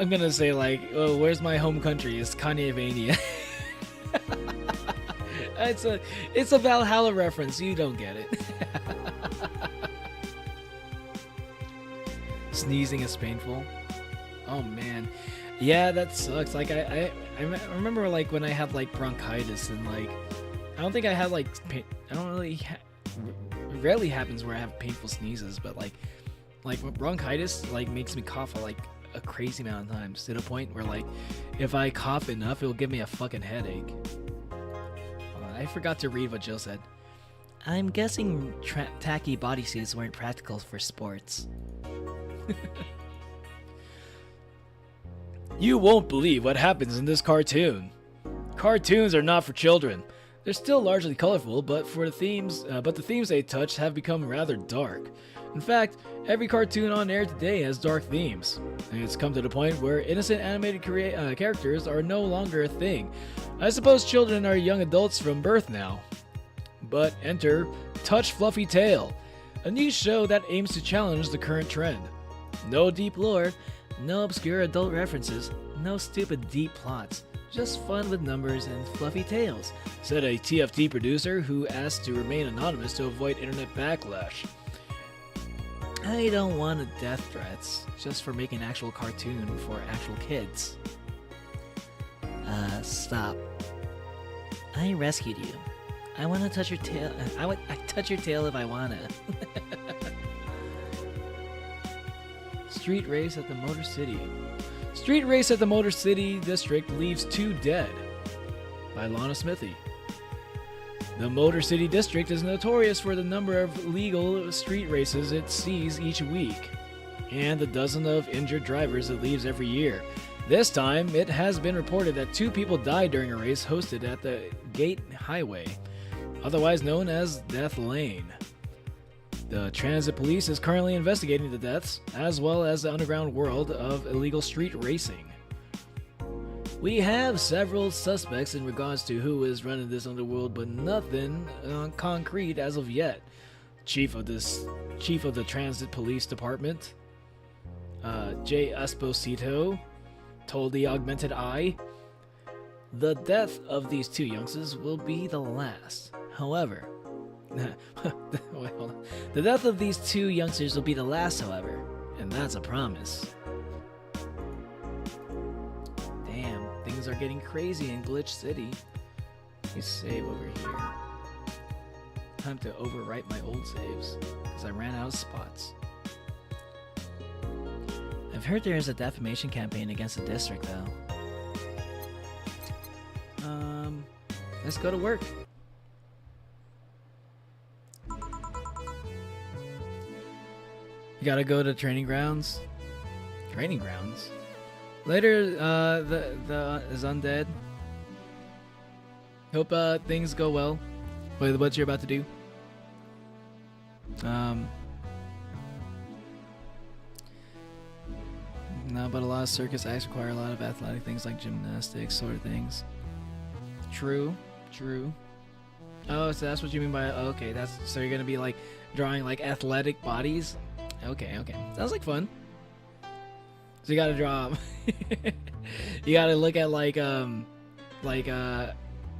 Speaker 1: I'm gonna say like, oh, where's my home country? It's Kanye-vania. It's a Valhalla reference. You don't get it. Sneezing is painful. Oh man, yeah, that sucks. Like I I remember like when I had like bronchitis and like I don't think I had like I don't really it rarely happens where I have painful sneezes, but like bronchitis like makes me cough like a crazy amount of times to the point where like if I cough enough it'll give me a fucking headache. I forgot to read what Jill said.
Speaker 3: I'm guessing tacky bodysuits weren't practical for sports.
Speaker 2: You won't believe what happens in this cartoon. Cartoons are not for children. They're still largely colorful, but the themes they touch have become rather dark. In fact, every cartoon on air today has dark themes, and it's come to the point where innocent animated characters are no longer a thing. I suppose children are young adults from birth now. But enter Touch Fluffy Tail, a niche show that aims to challenge the current trend.
Speaker 3: No deep lore, no obscure adult references, no stupid deep plots, just fun with numbers and fluffy tails,
Speaker 2: said a TFT producer who asked to remain anonymous to avoid internet backlash.
Speaker 3: I don't want death threats just for making an actual cartoon for actual kids. Stop. I rescued you. I want to touch your tail. I touch your tail if I wanna.
Speaker 1: Street race at the Motor City. Street race at the Motor City District leaves 2 dead. By Lana Smithy. The Motor City District is notorious for the number of legal street races it sees each week, and the dozen of injured drivers it leaves every year. This time, it has been reported that 2 people died during a race hosted at the Gate Highway, otherwise known as Death Lane. The Transit Police is currently investigating the deaths, as well as the underground world of illegal street racing. We have several suspects in regards to who is running this underworld, but nothing concrete as of yet. Chief of the Transit Police Department, Jay Esposito, told the Augmented Eye, "The death of these 2 youngsters will be the last. However, wait, hold on. The death of these 2 youngsters will be the last, however, and that's a promise." Damn, things are getting crazy in Glitch City. Let me save over here. Time to overwrite my old saves, because I ran out of spots.
Speaker 3: I've heard there is a defamation campaign against the district, though.
Speaker 1: Let's go to work. You gotta go to training grounds. Training grounds. Later, the is undead. Hope things go well. What you're about to do. No, but a lot of circus acts require a lot of athletic things like gymnastics, sort of things. True. Oh, so that's what you mean by okay. So you're gonna be like drawing like athletic bodies. Okay. Sounds like fun. So you gotta draw. You gotta look at like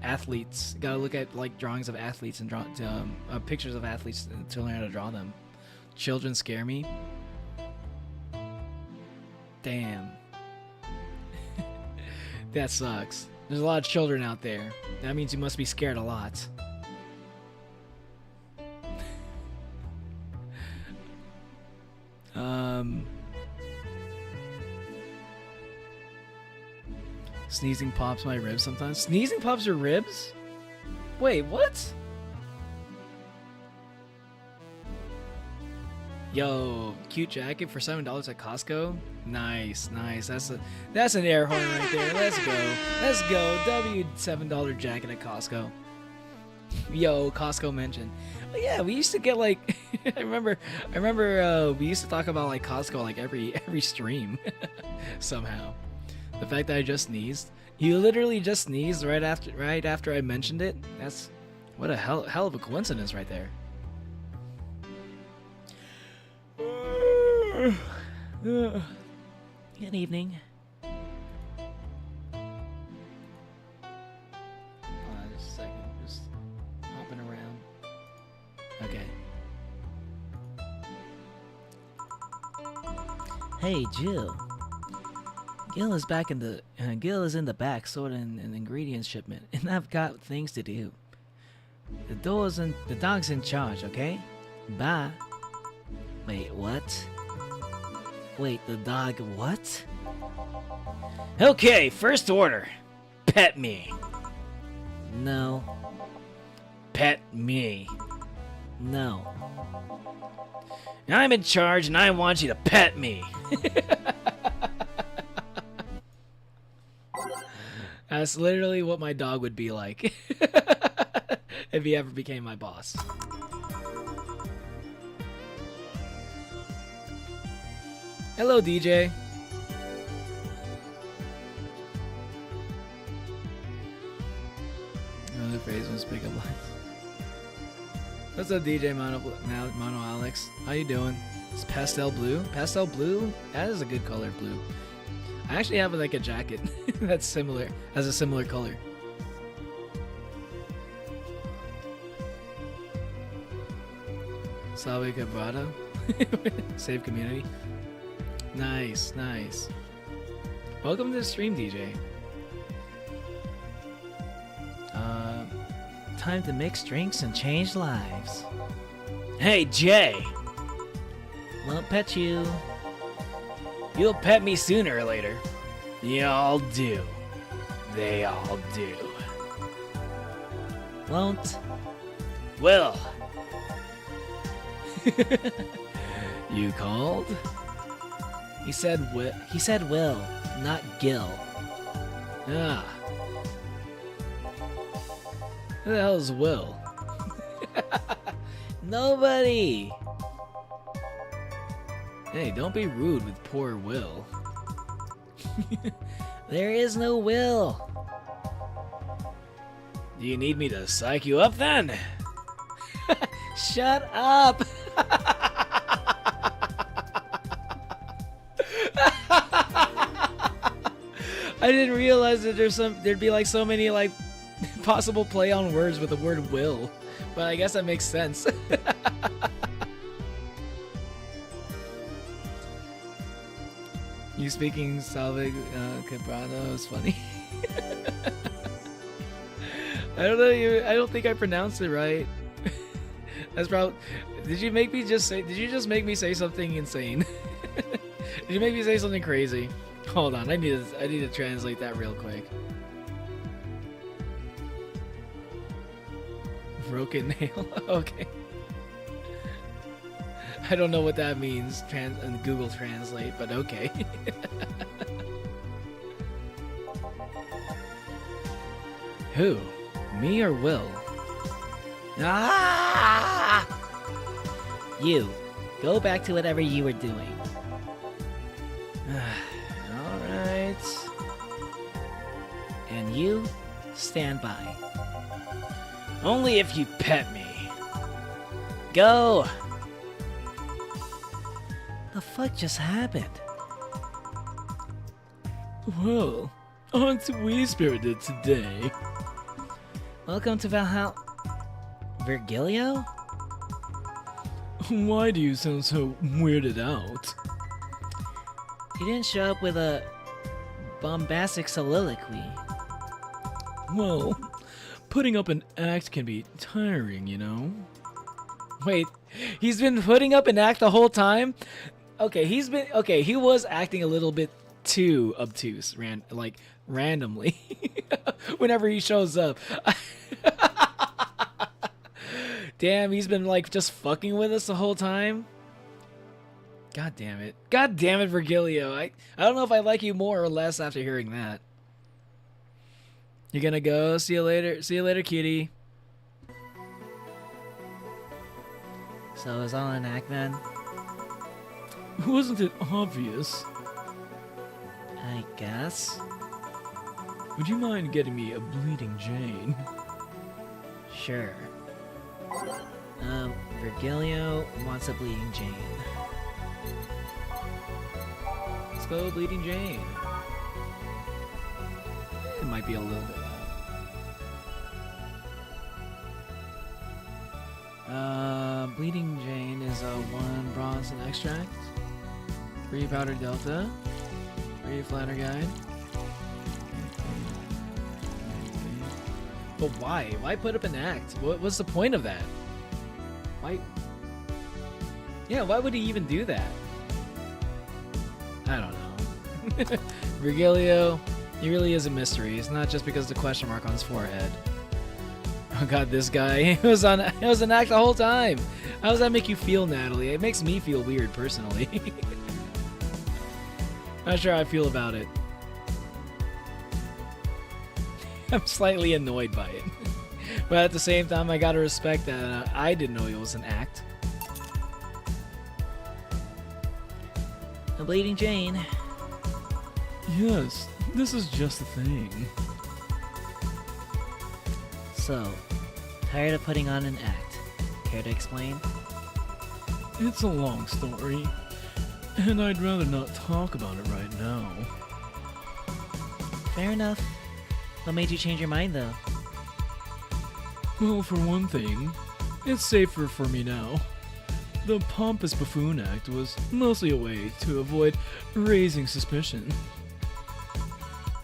Speaker 1: athletes. You gotta look at like drawings of athletes and draw pictures of athletes to learn how to draw them. Children scare me. Damn. That sucks. There's a lot of children out there. That means you must be scared a lot. Sneezing pops my ribs sometimes. Sneezing pops your ribs? Wait, what? Yo, cute jacket for $7 at Costco. Nice. That's an air horn right there. Let's go. W $7 jacket at Costco. Yo, Costco mention. But yeah, we used to get like I remember we used to talk about like Costco like every stream somehow. The fact that I just sneezed. You literally just sneezed right after I mentioned it. That's what a hell of a coincidence right there.
Speaker 3: Good evening.
Speaker 1: Just a second. Just hopping around. Okay.
Speaker 3: Hey, Jill. Gil is back in the Gil is in the back sorting an ingredients shipment, and I've got things to do. The dog's in charge, okay? Bye. Wait, what? Wait, the dog what?
Speaker 2: Okay, first order. Pet me.
Speaker 3: No.
Speaker 2: Pet me.
Speaker 3: No.
Speaker 2: I'm in charge and I want you to pet me.
Speaker 1: That's literally what my dog would be like if he ever became my boss. Hello, DJ. Another phrase was pick up lines. What's up, DJ Mono Alex? How you doing? It's pastel blue. Pastel blue? That is a good color, blue. I actually have like a jacket that's similar, has a similar color. Salve Cabrado. Save community. Nice, nice. Welcome to the stream, DJ.
Speaker 3: Time to mix drinks and change lives.
Speaker 2: Hey, Jay.
Speaker 3: Won't pet you.
Speaker 2: You'll pet me sooner or later. You all do. They all do.
Speaker 3: Won't.
Speaker 2: Will.
Speaker 1: You called?
Speaker 3: He said will, not Gil.
Speaker 1: Ah. Who the hell is Will?
Speaker 3: Nobody.
Speaker 1: Hey, don't be rude with poor Will.
Speaker 3: There is no will.
Speaker 2: Do you need me to psych you up then?
Speaker 3: Shut up.
Speaker 1: I didn't realize that there'd be like so many like possible play on words with the word will, but I guess that makes sense. You speaking Salve Cabrado is funny. I don't know. I don't think I pronounced it right. That's probably. Did you just make me say something insane? Did you make me say something crazy? Hold on. I need to translate that real quick. Broken nail. Okay. I don't know what that means in Google Translate, but okay. Who? Me or Will?
Speaker 3: Ah! You. Go back to whatever you were doing.
Speaker 1: Alright.
Speaker 3: And you, stand by.
Speaker 2: Only if you pet me.
Speaker 3: Go! The fuck just happened?
Speaker 1: Well, aren't we spirited today?
Speaker 3: Welcome to Valhalla. Virgilio?
Speaker 1: Why do you sound so weirded out?
Speaker 3: You didn't show up with a bombastic soliloquy.
Speaker 1: Well, putting up an act can be tiring, you know? Wait, he's been putting up an act the whole time? Okay, he was acting a little bit too obtuse, randomly, whenever he shows up. Damn, he's been like just fucking with us the whole time. God damn it, Virgilio. I don't know if I like you more or less after hearing that. You're gonna go. See you later, kitty.
Speaker 3: So is all an act then?
Speaker 1: Wasn't it obvious?
Speaker 3: I guess.
Speaker 1: Would you mind getting me a bleeding Jane?
Speaker 3: Sure. Virgilio wants a bleeding Jane.
Speaker 1: Let's go, bleeding Jane. It might be a little bit loud. Bleeding Jane is a 1 Bronson extract, 3 powdered delta, Free flatter guide. But why? Why put up an act? What's the point of that? Why? Yeah, why would he even do that? I don't know. Virgilio, he really is a mystery. It's not just because of the question mark on his forehead. Oh god, this guy. It was an act the whole time. How does that make you feel, Natalie? It makes me feel weird, personally. Not sure how I feel about it. I'm slightly annoyed by it. But at the same time, I gotta respect that I didn't know it was an act.
Speaker 3: A bleeding Jane.
Speaker 4: Yes, this is just a thing.
Speaker 3: So, tired of putting on an act. Care to explain?
Speaker 4: It's a long story, and I'd rather not talk about it right now.
Speaker 3: Fair enough. What made you change your mind, though?
Speaker 4: Well, for one thing, it's safer for me now. The pompous buffoon act was mostly a way to avoid raising suspicion.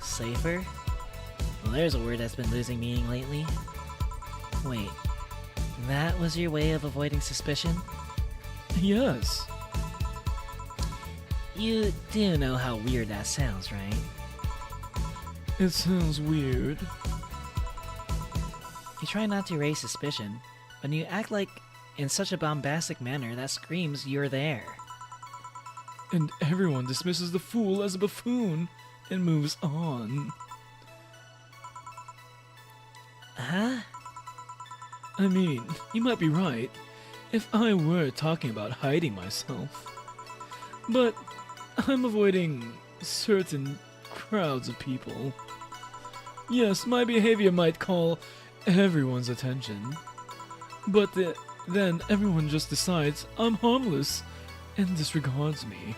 Speaker 3: Safer? Well, there's a word that's been losing meaning lately. Wait, that was your way of avoiding suspicion?
Speaker 4: Yes.
Speaker 3: You do know how weird that sounds, right?
Speaker 4: It sounds weird.
Speaker 3: You try not to raise suspicion, but you act like in such a bombastic manner that screams you're there.
Speaker 4: And everyone dismisses the fool as a buffoon and moves on.
Speaker 3: Huh?
Speaker 4: I mean, you might be right if I were talking about hiding myself. But I'm avoiding certain crowds of people. Yes, my behavior might call everyone's attention. But then everyone just decides I'm harmless and disregards me.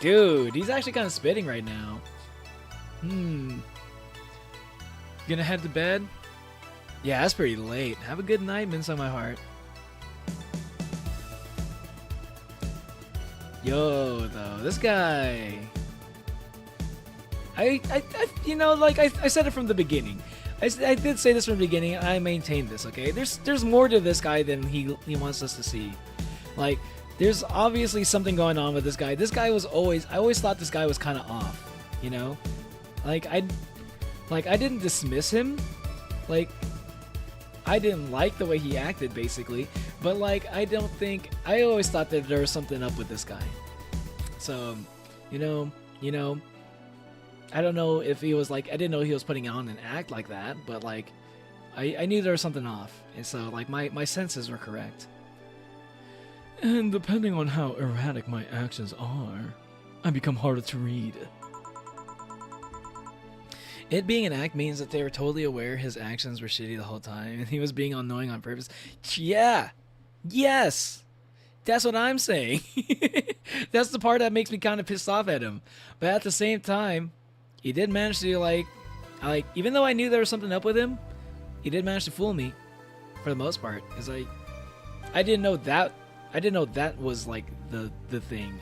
Speaker 1: Dude, he's actually kind of spitting right now. Gonna head to bed? Yeah, that's pretty late. Have a good night, Mince on my heart. Yo, though, this guy. You know, like I said it from the beginning. I did say this from the beginning, and I maintain this. Okay, there's more to this guy than he wants us to see. Like, there's obviously something going on with this guy. This guy was I always thought this guy was kind of off. You know, like I didn't dismiss him. Like, I didn't like the way he acted, basically. But like, I always thought that there was something up with this guy. So, you know. I don't know if he was like, I didn't know he was putting on an act like that, but like, I knew there was something off. And so like, my senses were correct.
Speaker 4: And depending on how erratic my actions are, I become harder to read.
Speaker 1: It being an act means that they were totally aware his actions were shitty the whole time, and he was being annoying on purpose. Yeah! Yes! That's what I'm saying. That's the part that makes me kind of pissed off at him. But at the same time, he did manage to, like, even though I knew there was something up with him, he did manage to fool me, for the most part. Because I didn't know that was, like, the thing.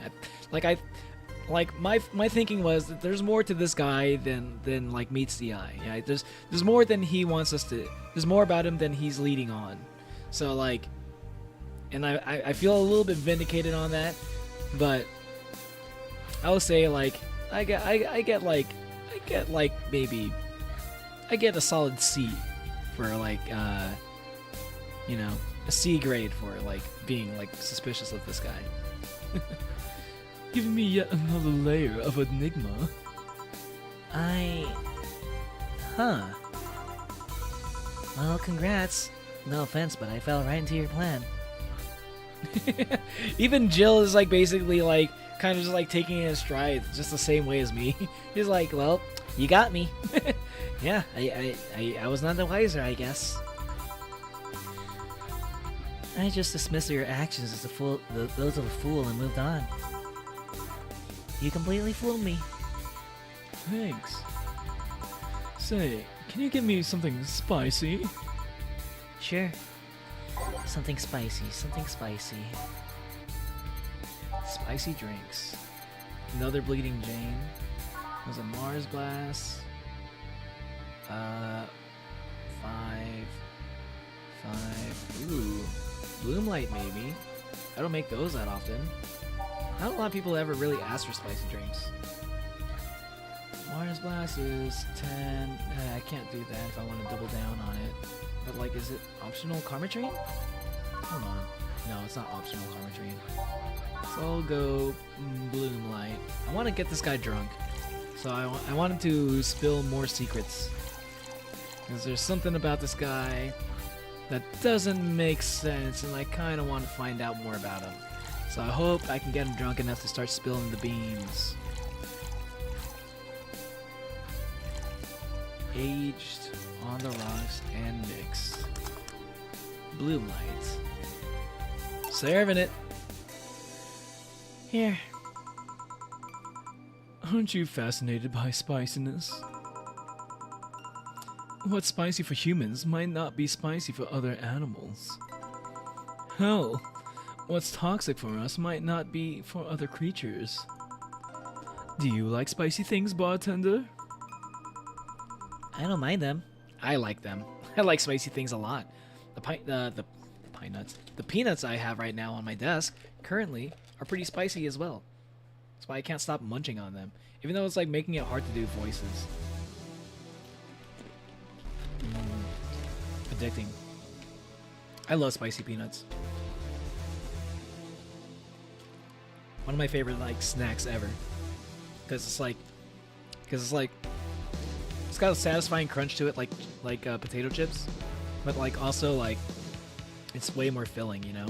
Speaker 1: My thinking was that there's more to this guy than like meets the eye. Yeah, there's more than he wants us to. There's more about him than he's leading on. So like, and I feel a little bit vindicated on that, but I will say like I get a solid C for like you know, a C grade for like being like suspicious of this guy.
Speaker 4: Giving me yet another layer of enigma.
Speaker 3: Well, congrats. No offense, but I fell right into your plan.
Speaker 1: Even Jill is like basically like kind of just like taking it in stride, just the same way as me. He's like, well, you got me. Yeah, I was none the wiser, I guess. I just dismissed your actions as those of a fool and moved on. You completely fooled me.
Speaker 4: Thanks. Say, can you give me something spicy?
Speaker 3: Sure. Something spicy, something spicy.
Speaker 1: Spicy drinks. Another bleeding Jane. There's a Mars Blast. 5. Ooh. Bloomlight maybe. I don't make those that often. Not a lot of people ever really ask for spicy drinks. Mars Blast is 10. I can't do that if I want to double down on it. But like, is it optional Karma Train? Hold on. No, it's not optional Karma Train. So I'll go Bloomlight. I want to get this guy drunk. So I wanted to spill more secrets. Because there's something about this guy that doesn't make sense, and I kind of want to find out more about him. So I hope I can get him drunk enough to start spilling the beans. Aged on the rocks and mixed. Bloomlight. Serving it. Here.
Speaker 4: Aren't you fascinated by spiciness? What's spicy for humans might not be spicy for other animals. Hell, what's toxic for us might not be for other creatures. Do you like spicy things, bartender?
Speaker 3: I don't mind them.
Speaker 1: I like them. I like spicy things a lot. The peanuts I have right now on my desk currently are pretty spicy as well. That's why I can't stop munching on them, even though it's like making it hard to do voices. Addicting. I love spicy peanuts. One of my favorite like snacks ever. Because it's got a satisfying crunch to it, like potato chips, but like also like it's way more filling, you know.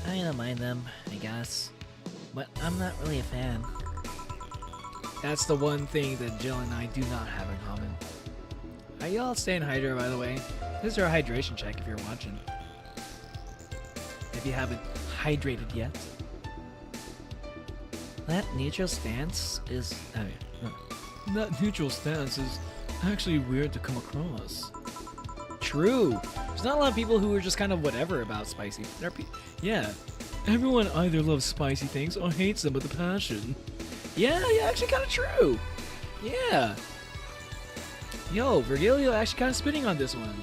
Speaker 3: I don't mind them, I guess. But I'm not really a fan.
Speaker 1: That's the one thing that Jill and I do not have in common. Are y'all staying hydrated, by the way? This is our hydration check if you're watching. If you haven't hydrated yet.
Speaker 3: That neutral stance is...
Speaker 4: That neutral stance is actually weird to come across.
Speaker 1: True. There's not a lot of people who are just kind of whatever about spicy.
Speaker 4: Yeah, everyone either loves spicy things or hates them with a passion.
Speaker 1: Yeah, actually kind of true. Yeah. Yo, Virgilio actually kind of spitting on this one.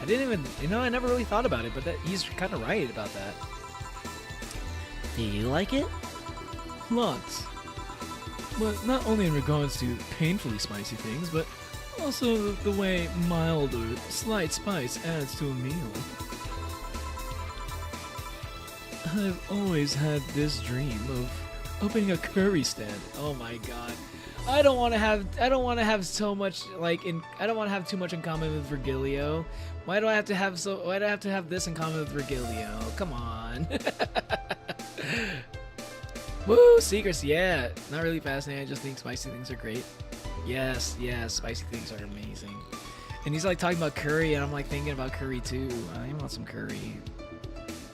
Speaker 1: I didn't even, I never really thought about it, but he's kind of right about that.
Speaker 3: Do you like it?
Speaker 4: Lots. But not only in regards to painfully spicy things, but also the way mild or slight spice adds to a meal. I've always had this dream of opening a curry stand.
Speaker 1: Oh my god. I don't want to have so much like I don't want to have too much in common with Virgilio. Why do I have to have this in common with Virgilio? Come on. Woo, secrets, yeah. Not really fascinating, I just think spicy things are great. Yes, spicy things are amazing. And he's like talking about curry, and I'm like thinking about curry too. I want some curry.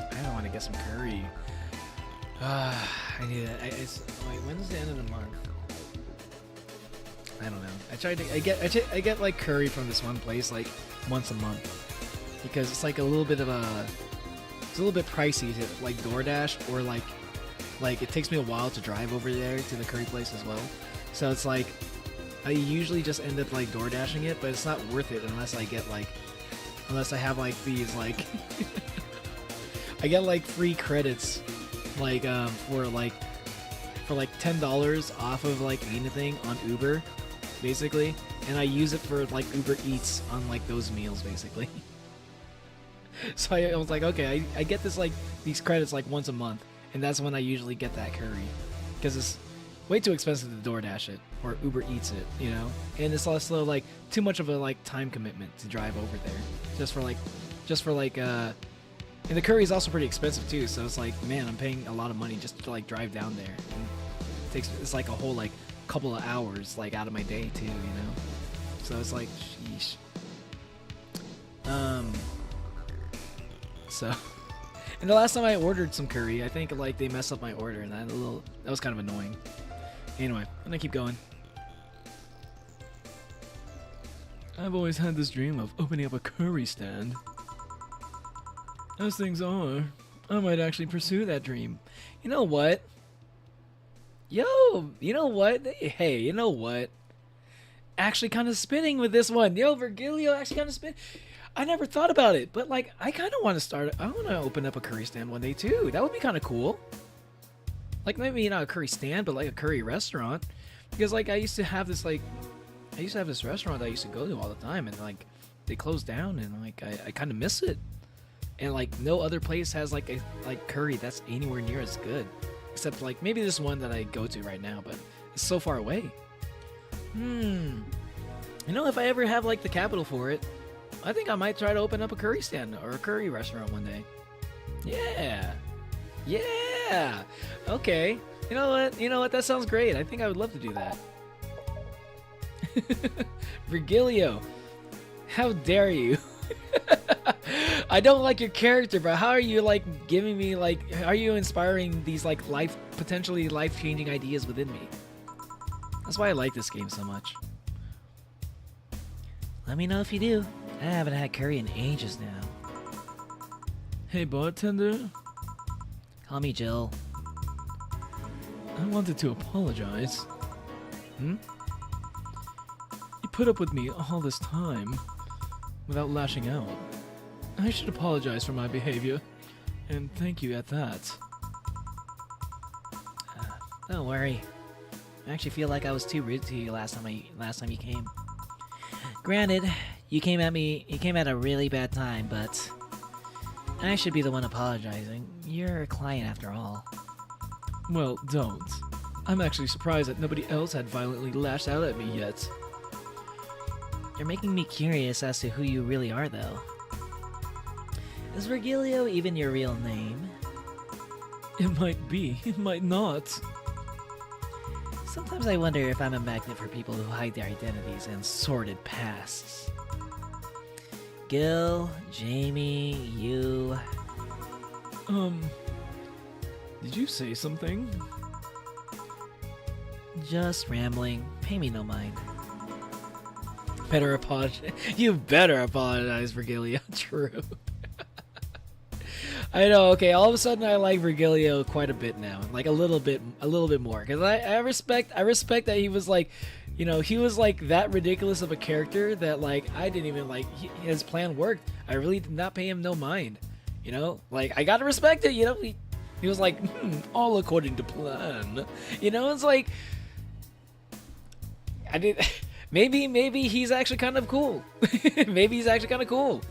Speaker 1: I don't want to get some curry. I need it. Wait, when's the end of the month? I don't know. I get like curry from this one place like once a month because it's like it's a little bit pricey to like DoorDash or like it takes me a while to drive over there to the curry place as well. So it's like I usually just end up like door dashing it, but it's not worth it unless I have like these like I get like free credits like for like $10 off of like anything on Uber basically, and I use it for like Uber Eats on like those meals basically. So I was like, okay, I get this like these credits like once a month, and that's when I usually get that curry because it's way too expensive to DoorDash it or Uber Eats it, you know, and it's also like too much of a like time commitment to drive over there just for like and the curry is also pretty expensive too, so it's like, man, I'm paying a lot of money just to like drive down there, and it's like a whole like couple of hours like out of my day too, you know, so it's like sheesh. So and the last time I ordered some curry, I think like they messed up my order, and that was kind of annoying. Anyway, I'm gonna keep going.
Speaker 4: I've always had this dream of opening up a curry stand. As things are, I might actually pursue that dream.
Speaker 1: You know what? Yo, you know what? Hey, you know what? Actually kind of spinning with this one. Yo, Virgilio actually kind of spin. I never thought about it, but like I kind of want to start. I want to open up a curry stand one day too. That would be kind of cool. Like maybe not a curry stand, but like a curry restaurant. Because like I used to have this restaurant that I used to go to all the time, and like they closed down, and like I kind of miss it. And like no other place has like a curry that's anywhere near as good, except like maybe this one that I go to right now, but it's so far away. You know, if I ever have like the capital for it, I think I might try to open up a curry stand or a curry restaurant one day. Yeah. Okay. You know what? That sounds great. I think I would love to do that. Virgilio, how dare you? I don't like your character, but how are you like giving me like? How are you inspiring these like potentially life-changing ideas within me? That's why I like this game so much.
Speaker 3: Let me know if you do. I haven't had curry in ages now.
Speaker 4: Hey, bartender.
Speaker 3: Call me Jill.
Speaker 4: I wanted to apologize. You put up with me all this time without lashing out. I should apologize for my behavior, and thank you at that.
Speaker 3: Don't worry. I actually feel like I was too rude to you last time you came. Granted, you came at a really bad time, but I should be the one apologizing. You're a client after all.
Speaker 4: Well, don't. I'm actually surprised that nobody else had violently lashed out at me yet.
Speaker 3: You're making me curious as to who you really are, though. Is Virgilio even your real name?
Speaker 4: It might be, it might not.
Speaker 3: Sometimes I wonder if I'm a magnet for people who hide their identities and sordid pasts. Gil, Jamie, you...
Speaker 4: Did you say something?
Speaker 3: Just rambling. Pay me no mind.
Speaker 1: Better apologize. You better apologize, Virgilio. True. I know. Okay, all of a sudden I like Virgilio quite a bit now, like a little bit more, because I respect that he was like, you know, he was like that ridiculous of a character that like I didn't even like his plan worked. I really did not pay him no mind, you know. Like I gotta respect it, you know. He was like all according to plan, you know. It's like I did. Maybe he's actually kind of cool. Maybe he's actually kind of cool.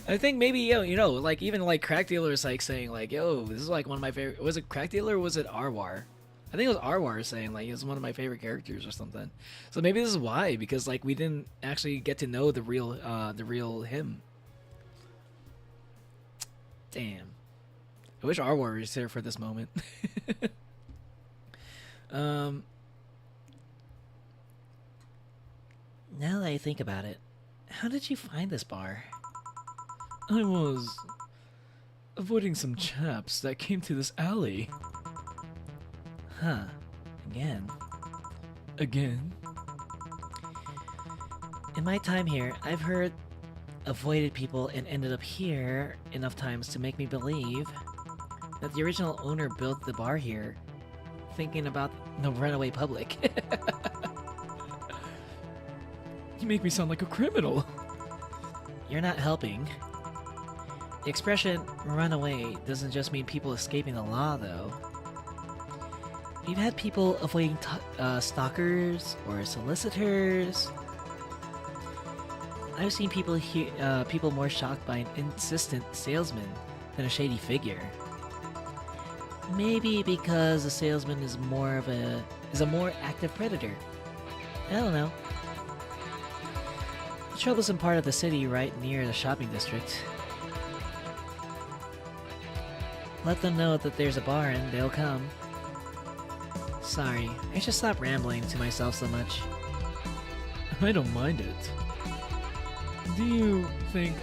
Speaker 1: I think maybe, you know, like even like Crack Dealer is like saying like, yo, this is like one of my favorite. Was it Crack Dealer or was it Arwar? I think it was Arwar saying like it's one of my favorite characters or something. So maybe this is why, because like we didn't actually get to know the real him. Damn. I wish Arwar was here for this moment.
Speaker 3: Now that I think about it, how did you find this bar?
Speaker 4: I was avoiding some chaps that came to this alley.
Speaker 3: Huh. Again. In my time here, I've avoided people and ended up here enough times to make me believe that the original owner built the bar here, thinking about the runaway public.
Speaker 4: You make me sound like a criminal.
Speaker 3: You're not helping. The expression runaway doesn't just mean people escaping the law, though. We've had people avoiding stalkers or solicitors. I've seen people more shocked by an insistent salesman than a shady figure. Maybe because the salesman is a more active predator. I don't know. The troublesome part of the city right near the shopping district. Let them know that there's a bar and they'll come. Sorry, I should stop rambling to myself so much.
Speaker 4: I don't mind it. Do you think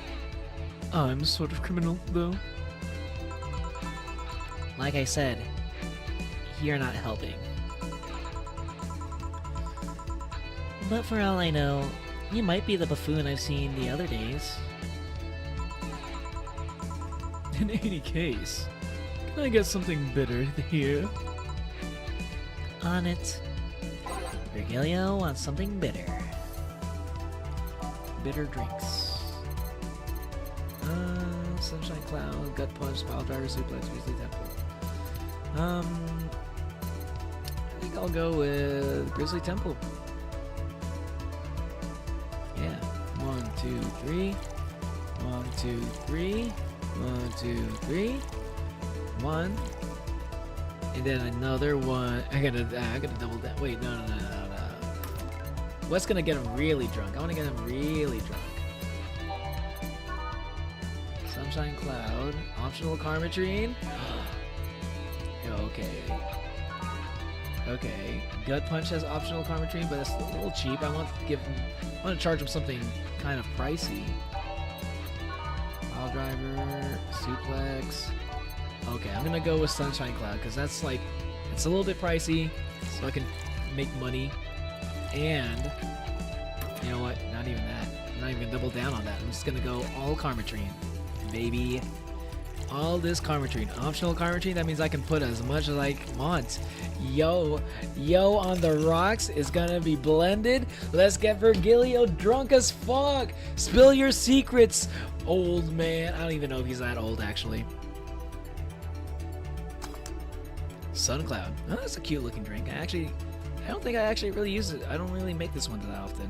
Speaker 4: I'm sort of criminal, though?
Speaker 3: Like I said, you're not helping. But for all I know, you might be the buffoon I've seen the other days.
Speaker 4: In any case, can I get something bitter here?
Speaker 3: On it. Virgilio wants something bitter. Bitter drinks. Sunshine Cloud, Gut Punch, Pile Driver, Suplex, Grizzly Temple. I think I'll go with Grizzly Temple. Yeah. 1, 2, 3. 1, 2, 3. 1, 2, 3. 1. And then another one. I gotta double that. Wait, no. What's gonna get him really drunk? I wanna get him really drunk. Sunshine Cloud, optional Karmatrine. Okay. Gut Punch has optional Karmatrine, but it's a little cheap. I want to charge him something kind of pricey. Pile Driver, Suplex. Okay, I'm gonna go with Sunshine Cloud because that's like it's a little bit pricey, so I can make money. And you know what? Not even that. I'm not even gonna double down on that. I'm just gonna go all Karmatrine. Baby, all this Karmatrine, optional Karmatrine. That means I can put as much as I want. Yo on the rocks is gonna be blended. Let's get Virgilio drunk as fuck. Spill your secrets, old man. I don't even know if he's that old actually. Sun Cloud. Oh, that's a cute looking drink. I don't think I actually really use it. I don't really make this one that often.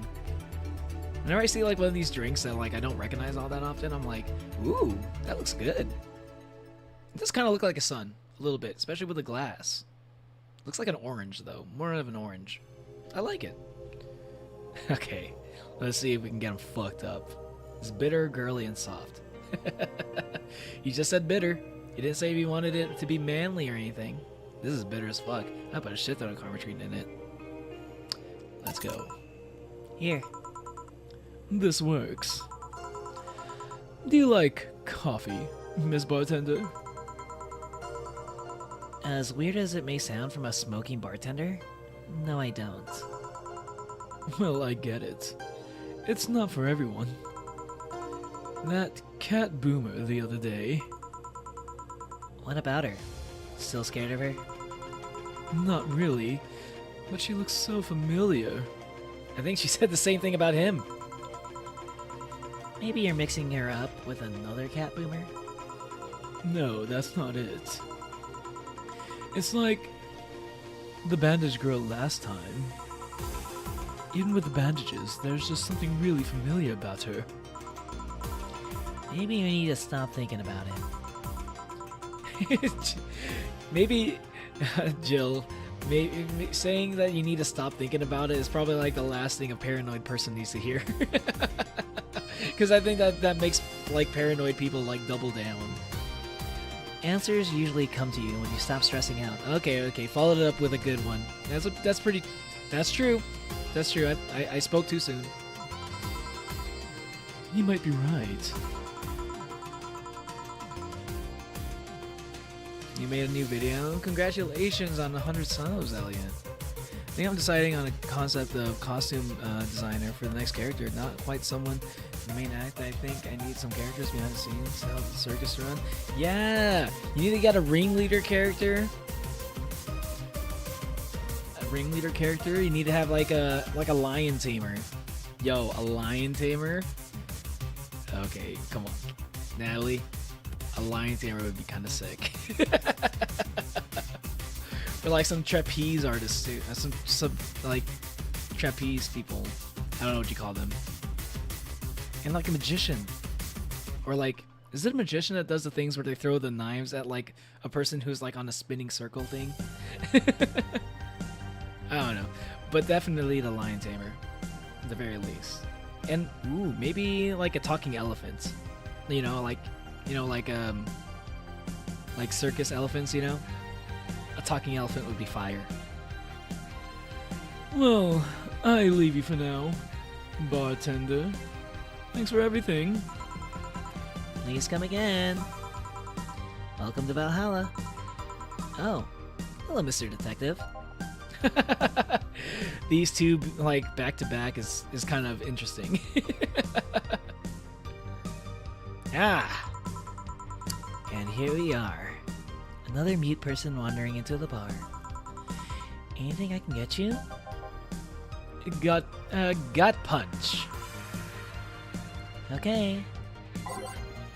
Speaker 3: Whenever I see like one of these drinks that like I don't recognize all that often, I'm like, ooh, that looks good. It does kind of look like a sun, a little bit, especially with the glass. Looks like an orange though, more of an orange. I like it. Okay, let's see if we can get him fucked up. It's bitter, girly, and soft. You just said bitter. You didn't say if you wanted it to be manly or anything. This is bitter as fuck. I put a shit ton of Karmatrine in it. Let's go. Here.
Speaker 4: This works. Do you like coffee, Miss Bartender?
Speaker 3: As weird as it may sound from a smoking bartender, no I don't.
Speaker 4: Well, I get it. It's not for everyone. That cat boomer the other day.
Speaker 3: What about her? Still scared of her?
Speaker 4: Not really, but she looks so familiar.
Speaker 1: I think she said the same thing about him.
Speaker 3: Maybe you're mixing her up with another cat boomer?
Speaker 4: No, that's not it. It's like the bandage girl last time. Even with the bandages, there's just something really familiar about her.
Speaker 3: Maybe you need to stop thinking about it.
Speaker 1: Maybe, Jill, maybe saying that you need to stop thinking about it is probably like the last thing a paranoid person needs to hear. Because I think that makes like paranoid people like double down.
Speaker 3: Answers usually come to you when you stop stressing out.
Speaker 1: Okay, followed it up with a good one. That's true. That's true. I spoke too soon.
Speaker 4: You might be right.
Speaker 1: You made a new video. Congratulations on 100 subs, Elliot. I think I'm deciding on a concept of costume designer for the next character. Not quite someone in the main act. I think I need some characters behind the scenes to help the circus run. Yeah! You need to get a ringleader character. You need to have like a lion tamer. Yo, a lion tamer? Okay, come on. Natalie, a lion tamer would be kind of sick. Or like some trapeze artists too. Some like trapeze people. I don't know what you call them. And like a magician. Or like, is it a magician that does the things where they throw the knives at like a person who's like on a spinning circle thing? I don't know. But definitely the lion tamer. At the very least. And ooh, maybe like a talking elephant. Like circus elephants, A talking elephant would be fire.
Speaker 4: Well, I leave you for now, bartender. Thanks for everything.
Speaker 3: Please come again. Welcome to Valhalla. Oh, hello, Mr. Detective.
Speaker 1: These two like back to back is kind of interesting.
Speaker 3: And here we are. Another mute person wandering into the bar. Anything I can get you?
Speaker 1: Gut punch.
Speaker 3: Okay.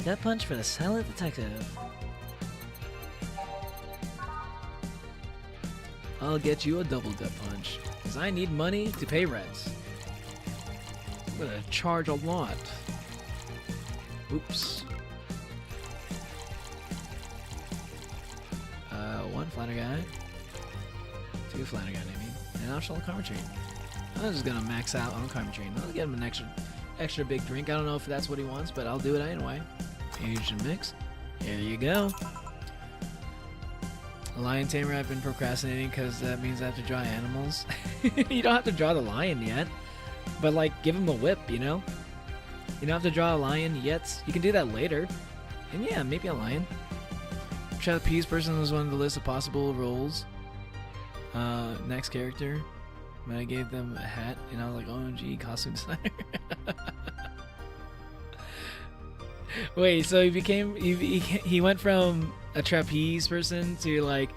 Speaker 3: Gut punch for the silent detective.
Speaker 1: I'll get you a double gut punch, because I need money to pay rent. I'm gonna charge a lot. Oops. One flatter guy. Two flatter guy, I mean. And I'll show the karma train. I'm just gonna max out on karma train. I'll get him an extra big drink. I don't know if that's what he wants, but I'll do it anyway. Asian mix. Here you go. Lion tamer, I've been procrastinating because that means I have to draw animals. You don't have to draw the lion yet, but like give him a whip, you know? You don't have to draw a lion yet. You can do that later. And yeah, maybe a lion. Trapeze person was one of the list of possible roles. Next character. But I gave them a hat and I was like, OMG, costume designer. Wait, so he went from a trapeze person to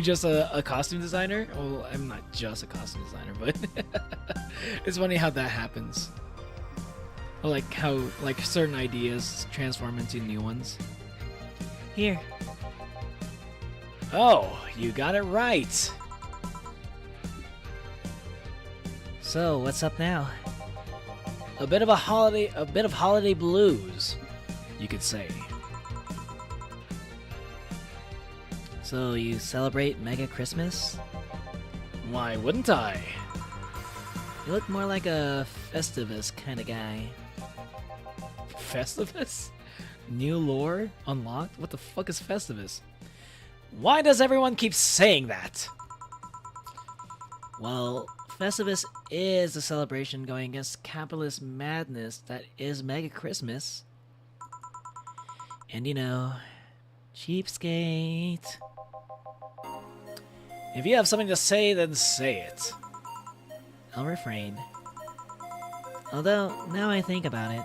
Speaker 1: just a costume designer? Well, I'm not just a costume designer, but it's funny how that happens. Or like how certain ideas transform into new ones.
Speaker 3: Here.
Speaker 1: Oh, you got it right.
Speaker 3: So, what's up now?
Speaker 1: A bit of holiday blues, you could say.
Speaker 3: So, you celebrate Mega Christmas?
Speaker 1: Why wouldn't I?
Speaker 3: You look more like a Festivus kind of guy.
Speaker 1: Festivus? New lore unlocked? What the fuck is Festivus? Why does everyone keep saying that?
Speaker 3: Well, Festivus is a celebration going against capitalist madness that is Mega Christmas. And you know, cheapskate.
Speaker 1: If you have something to say, then say it.
Speaker 3: I'll refrain. Although, now I think about it,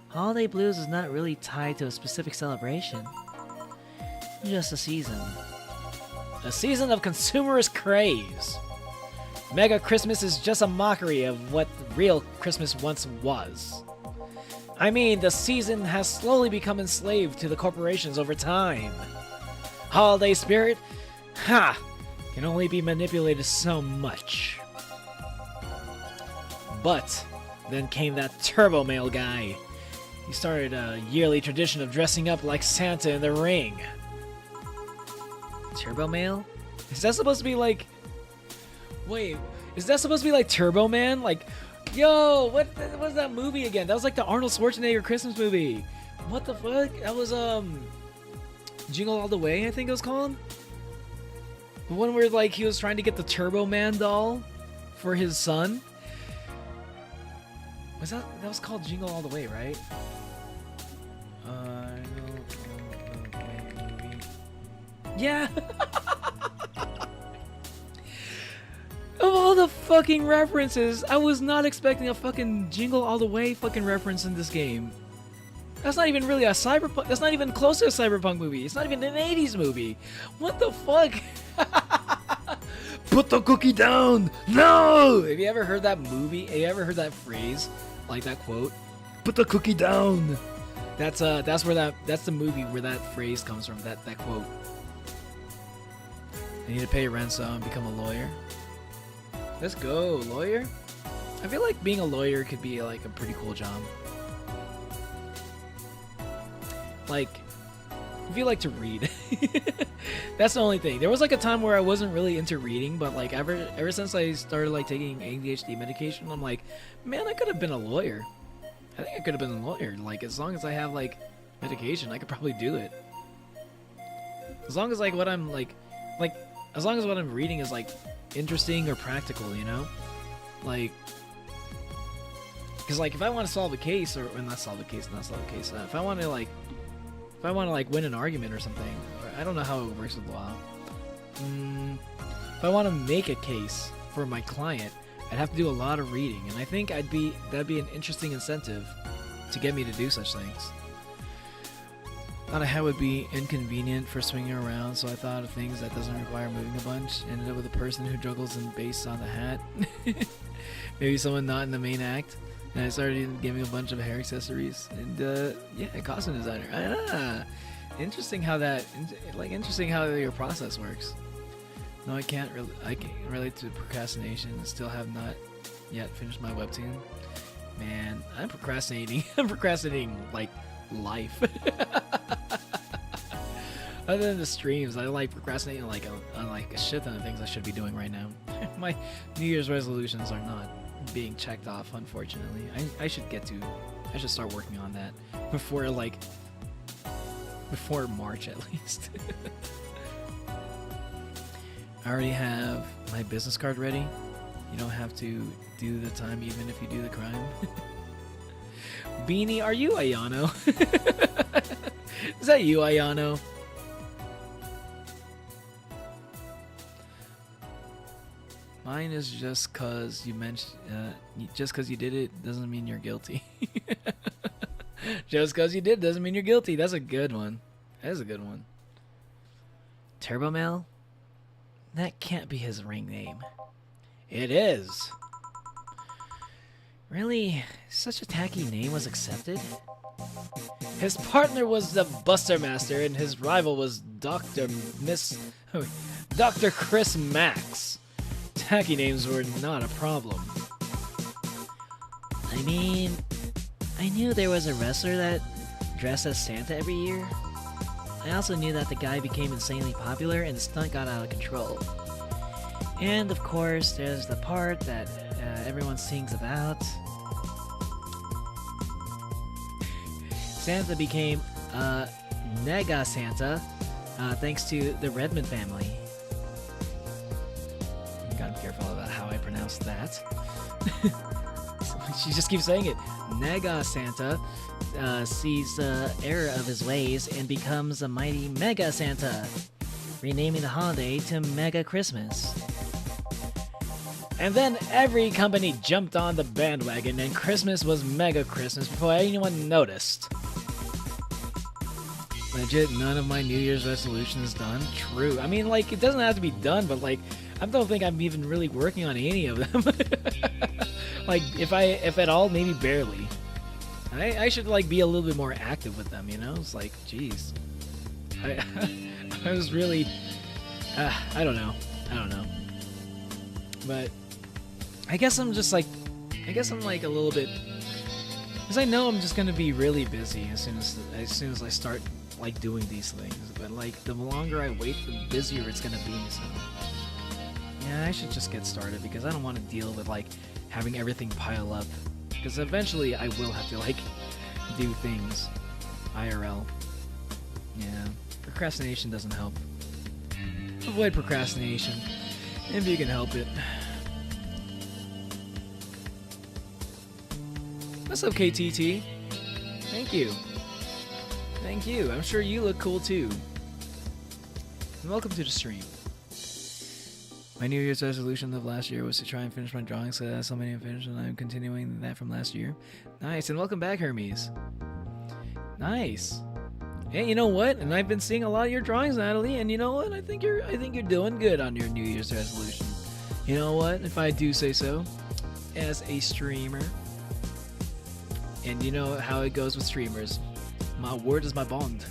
Speaker 3: Holiday Blues is not really tied to a specific celebration. Just a season.
Speaker 1: A season of consumerist craze. Mega Christmas is just a mockery of what real Christmas once was. I mean, the season has slowly become enslaved to the corporations over time. Holiday spirit? Ha! Can only be manipulated so much. But then came that Turbo Male guy. He started a yearly tradition of dressing up like Santa in the ring.
Speaker 3: Turbo Male?
Speaker 1: Is that supposed to be like... Wait, is that supposed to be like Turbo Man? Like, yo, what was that movie again? That was like the Arnold Schwarzenegger Christmas movie. What the fuck? That was, Jingle All the Way, I think it was called? The one where, like, he was trying to get the Turbo Man doll for his son. Was that was called Jingle All the Way, right? Yeah. Of all the fucking references, I was not expecting a fucking Jingle All the Way fucking reference in this game. That's not even really a cyberpunk. That's not even close to a cyberpunk movie. It's not even an 80s movie. What the fuck? Put the cookie down! No! Have you ever heard that movie? Have you ever heard that phrase? Like that quote? Put the cookie down! That's the movie where that phrase comes from, that quote. I need to pay rent, so I'll become a lawyer. Let's go, lawyer. I feel like being a lawyer could be like a pretty cool job. Like, if you like to read. That's the only thing. There was like a time where I wasn't really into reading, but like ever since I started like taking ADHD medication, I'm like, man, I could have been a lawyer. I think I could have been a lawyer. Like, as long as I have like medication, I could probably do it. As long as like what I'm as long as what I'm reading is like interesting or practical, you know? Like, because like if I want to solve a case, or not solve a case, if I want to like win an argument or something, or I don't know how it works with law. If I want to make a case for my client, I'd have to do a lot of reading, and I think that'd be an interesting incentive to get me to do such things. thought a hat would be inconvenient for swinging around, so I thought of things that doesn't require moving a bunch. Ended up with a person who juggles and bass on the hat. Maybe someone not in the main act. And I started giving a bunch of hair accessories. And yeah, costume designer. Interesting how that, interesting how your process works. No, I can't relate to procrastination. Still have not yet finished my webtoon. Man, I'm procrastinating. I'm procrastinating like life. Other than the streams, I like procrastinating like a shit ton of things I should be doing right now. My New Year's resolutions are not being checked off, unfortunately. I should start working on that before March at least. I already have my business card ready. You don't have to do the time even if you do the crime. Beanie, are you Ayano? Is that you, Ayano? Mine is just cause you mentioned, just cause you did it doesn't mean you're guilty. Just cause you did doesn't mean you're guilty. That's a good one. That's a good one.
Speaker 3: Turbo Mel? That can't be his ring name.
Speaker 1: It is.
Speaker 3: Really? Such a tacky name was accepted?
Speaker 1: His partner was the Buster Master, and his rival was Dr. Chris Max. Tacky names were not a problem.
Speaker 3: I mean, I knew there was a wrestler that dressed as Santa every year. I also knew that the guy became insanely popular and the stunt got out of control. And of course, there's the part that everyone sings about. Santa became Nega Santa thanks to the Redmond family. Gotta be careful about how I pronounce that. She just keeps saying it. Nega Santa sees error of his ways and becomes a mighty Mega Santa, renaming the holiday to Mega Christmas.
Speaker 1: And then every company jumped on the bandwagon and Christmas was Mega Christmas before anyone noticed. Legit, none of my New Year's resolutions done? True. I mean, like, it doesn't have to be done, but, like, I don't think I'm even really working on any of them. Like, if at all, maybe barely. I should, like, be a little bit more active with them, you know? It's like, jeez. I was really... I don't know. But I guess I'm just like... a little bit... Because I know I'm just going to be really busy as soon as I start, like, doing these things. But, like, the longer I wait, the busier it's going to be. So, yeah, I should just get started because I don't want to deal with, like, having everything pile up. Because eventually I will have to, like, do things IRL. Yeah, procrastination doesn't help. Avoid procrastination if you can help it. What's up, KTT? Thank you. Thank you. I'm sure you look cool too. And welcome to the stream. My New Year's resolution of last year was to try and finish my drawings, so that's so many unfinished, and I'm continuing that from last year. Nice, and welcome back, Hermes. Nice. Hey, you know what? And I've been seeing a lot of your drawings, Natalie, and you know what? I think you're doing good on your New Year's resolution. You know what? If I do say so, as a streamer, and you know how it goes with streamers, my word is my bond.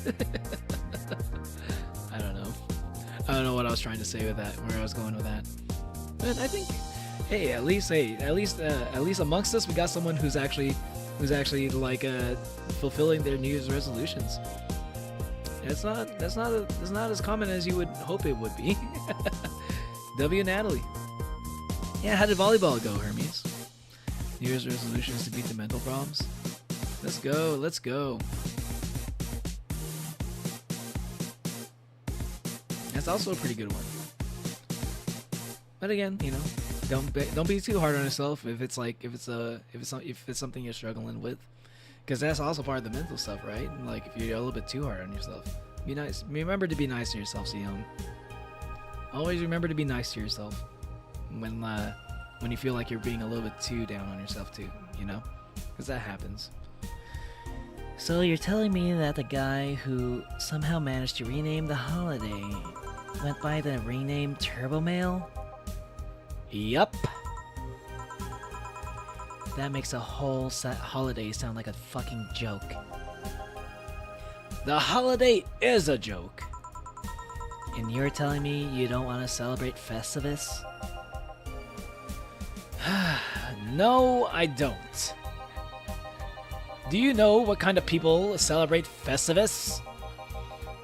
Speaker 1: I don't know what I was trying to say with that, where I was going with that. But I think, hey, at least amongst us, we got someone who's actually like fulfilling their New Year's resolutions. That's not as common as you would hope it would be. W Natalie. Yeah, how did volleyball go, Hermes? New Year's resolution is to beat the mental problems. Let's go. That's also a pretty good one. But again, you know, don't be too hard on yourself if it's something you're struggling with, because that's also part of the mental stuff, right? Like if you're a little bit too hard on yourself, be nice. Remember to be nice to yourself, Sion. Always remember to be nice to yourself when you feel like you're being a little bit too down on yourself too, you know, because that happens.
Speaker 3: So you're telling me that the guy who somehow managed to rename the holiday went by the rename Turbo Mail?
Speaker 1: Yup.
Speaker 3: That makes a whole holiday sound like a fucking joke.
Speaker 1: The holiday is a joke.
Speaker 3: And you're telling me you don't want to celebrate Festivus?
Speaker 1: No, I don't. Do you know what kind of people celebrate Festivus?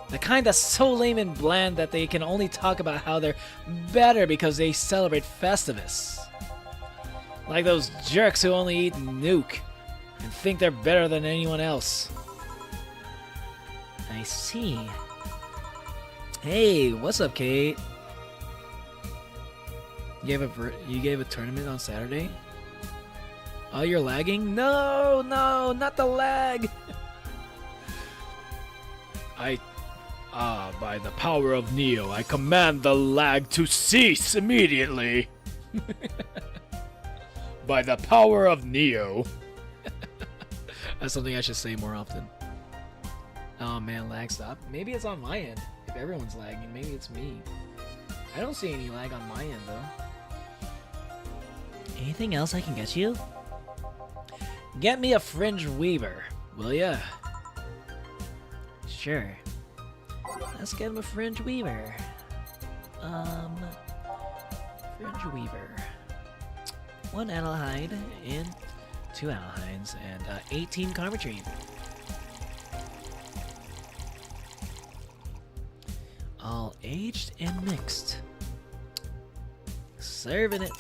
Speaker 1: The kind that's so lame and bland that they can only talk about how they're better because they celebrate Festivus. Like those jerks who only eat Nuke and think they're better than anyone else.
Speaker 3: I see.
Speaker 1: Hey, what's up, Kate? You gave a tournament on Saturday? Oh, you're lagging? No, not the lag! By the power of Neo, I command the lag to cease immediately! By the power of Neo. That's something I should say more often. Oh man, lag stop. Maybe it's on my end. If everyone's lagging, maybe it's me. I don't see any lag on my end though.
Speaker 3: Anything else I can get you?
Speaker 1: Get me a fringe weaver, will ya?
Speaker 3: Sure. Let's get him a fringe weaver. Fringe weaver. 1 analhide and 2 analhides and 18 carbotrine. All aged and mixed. Serving it.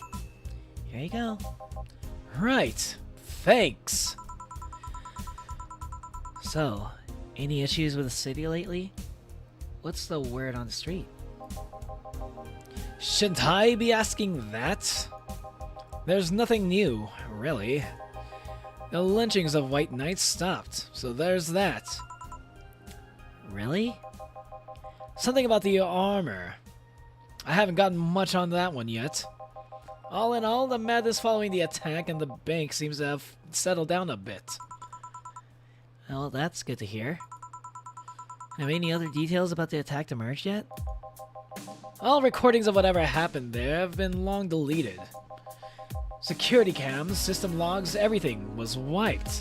Speaker 3: Here you go.
Speaker 1: Right. Thanks.
Speaker 3: So, any issues with the city lately? What's the word on the street?
Speaker 1: Shouldn't I be asking that? There's nothing new, really. The lynchings of white knights stopped, so there's that.
Speaker 3: Really?
Speaker 1: Something about the armor. I haven't gotten much on that one yet. All in all, the madness following the attack and the bank seems to have settled down a bit.
Speaker 3: Well, that's good to hear. Have any other details about the attack emerged yet?
Speaker 1: All recordings of whatever happened there have been long deleted. Security cams, system logs, everything was wiped.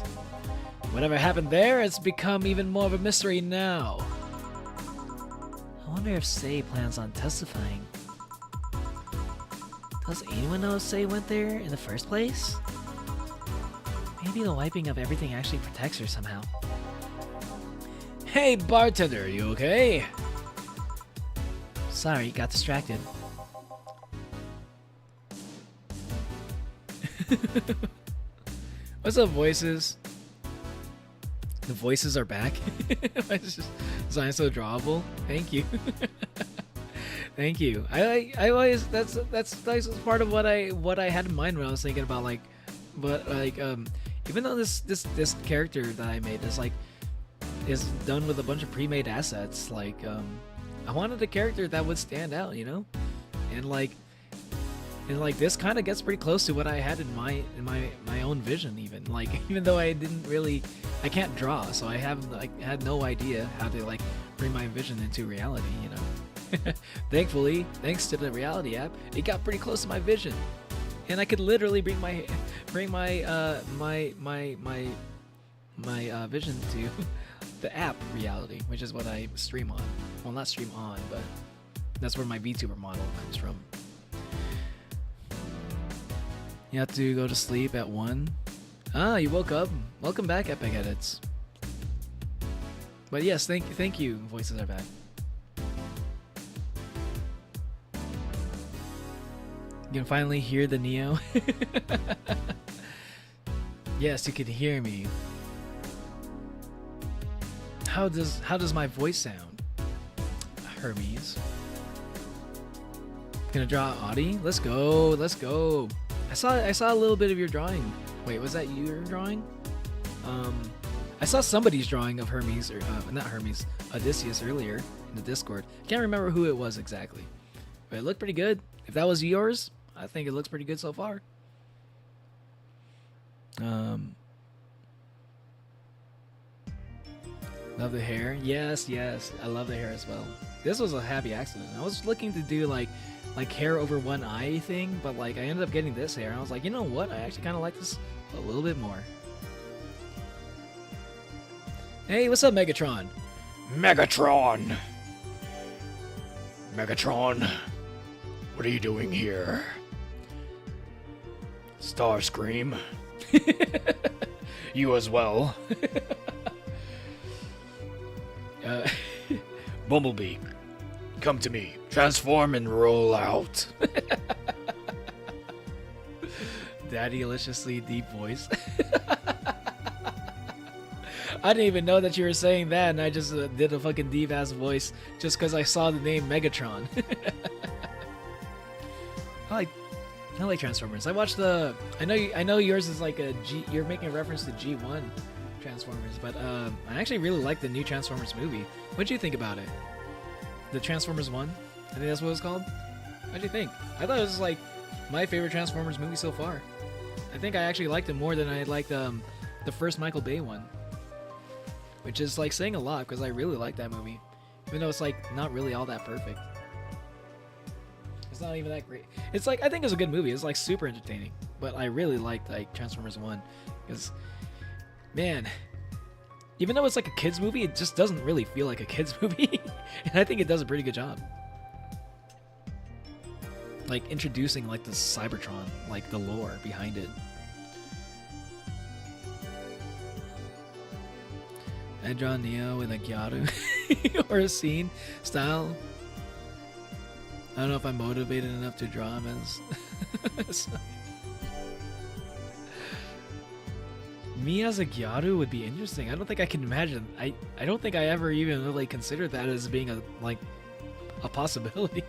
Speaker 1: Whatever happened there has become even more of a mystery now.
Speaker 3: I wonder if Sei plans on testifying. Does anyone know if Sei went there in the first place? Maybe the wiping of everything actually protects her somehow.
Speaker 1: Hey bartender, you okay?
Speaker 3: Sorry, got distracted.
Speaker 1: What's up, voices? The voices are back. It's just designed so drawable. Thank you. Thank you. I always that's part of what I had in mind when I was thinking about even though this character that I made is done with a bunch of pre-made assets, I wanted a character that would stand out, you know? And this kind of gets pretty close to what I had in my own vision, even though I can't draw, so I had no idea how to bring my vision into reality, you know. Thankfully, thanks to the reality app, it got pretty close to my vision, and I could literally bring my vision to the app reality, which is what I stream on. Well, not stream on, but that's where my VTuber model comes from. You have to go to sleep at 1. Ah, you woke up. Welcome back, Epic Edits. But yes, thank you. Voices are back. You can finally hear the Neo. Yes, you can hear me. How does my voice sound? Hermes. Gonna draw Audie? Let's go. I saw a little bit of your drawing. Wait, was that your drawing? I saw somebody's drawing of Hermes, or not Hermes, Odysseus earlier in the Discord. Can't remember who it was exactly, but it looked pretty good. If that was yours, I think it looks pretty good so far. Love the hair. Yes, yes. I love the hair as well. This was a happy accident. I was looking to do like hair over one eye thing, but like I ended up getting this hair. And I was like, you know what? I actually kind of like this a little bit more. Hey, what's up, Megatron?
Speaker 2: Megatron! Megatron, what are you doing here? Starscream. You as well. Bumblebee, come to me. Transform and roll out.
Speaker 1: Daddy-liciously deep voice. I didn't even know that you were saying that, and I just did a fucking deep-ass voice just because I saw the name Megatron. I like Transformers. I watched the... I know yours is like a G... You're making a reference to G1 Transformers, but I actually really like the new Transformers movie. What'd you think about it? The Transformers 1? I think that's what it was called? What'd you think? I thought it was like my favorite Transformers movie so far. I think I actually liked it more than I liked the first Michael Bay one. Which is like saying a lot because I really like that movie. Even though it's like not really all that perfect. It's not even that great. It's like, I think it's a good movie. It's like super entertaining. But I really liked like Transformers 1. Because, man, even though it's like a kid's movie, it just doesn't really feel like a kid's movie. And I think it does a pretty good job. Like introducing like the Cybertron, like the lore behind it. I draw Neo with a Gyaru or a scene style. I don't know if I'm motivated enough to draw him as... Me as a Gyaru would be interesting. I don't think I can imagine. I don't think I ever even really considered that as being a possibility.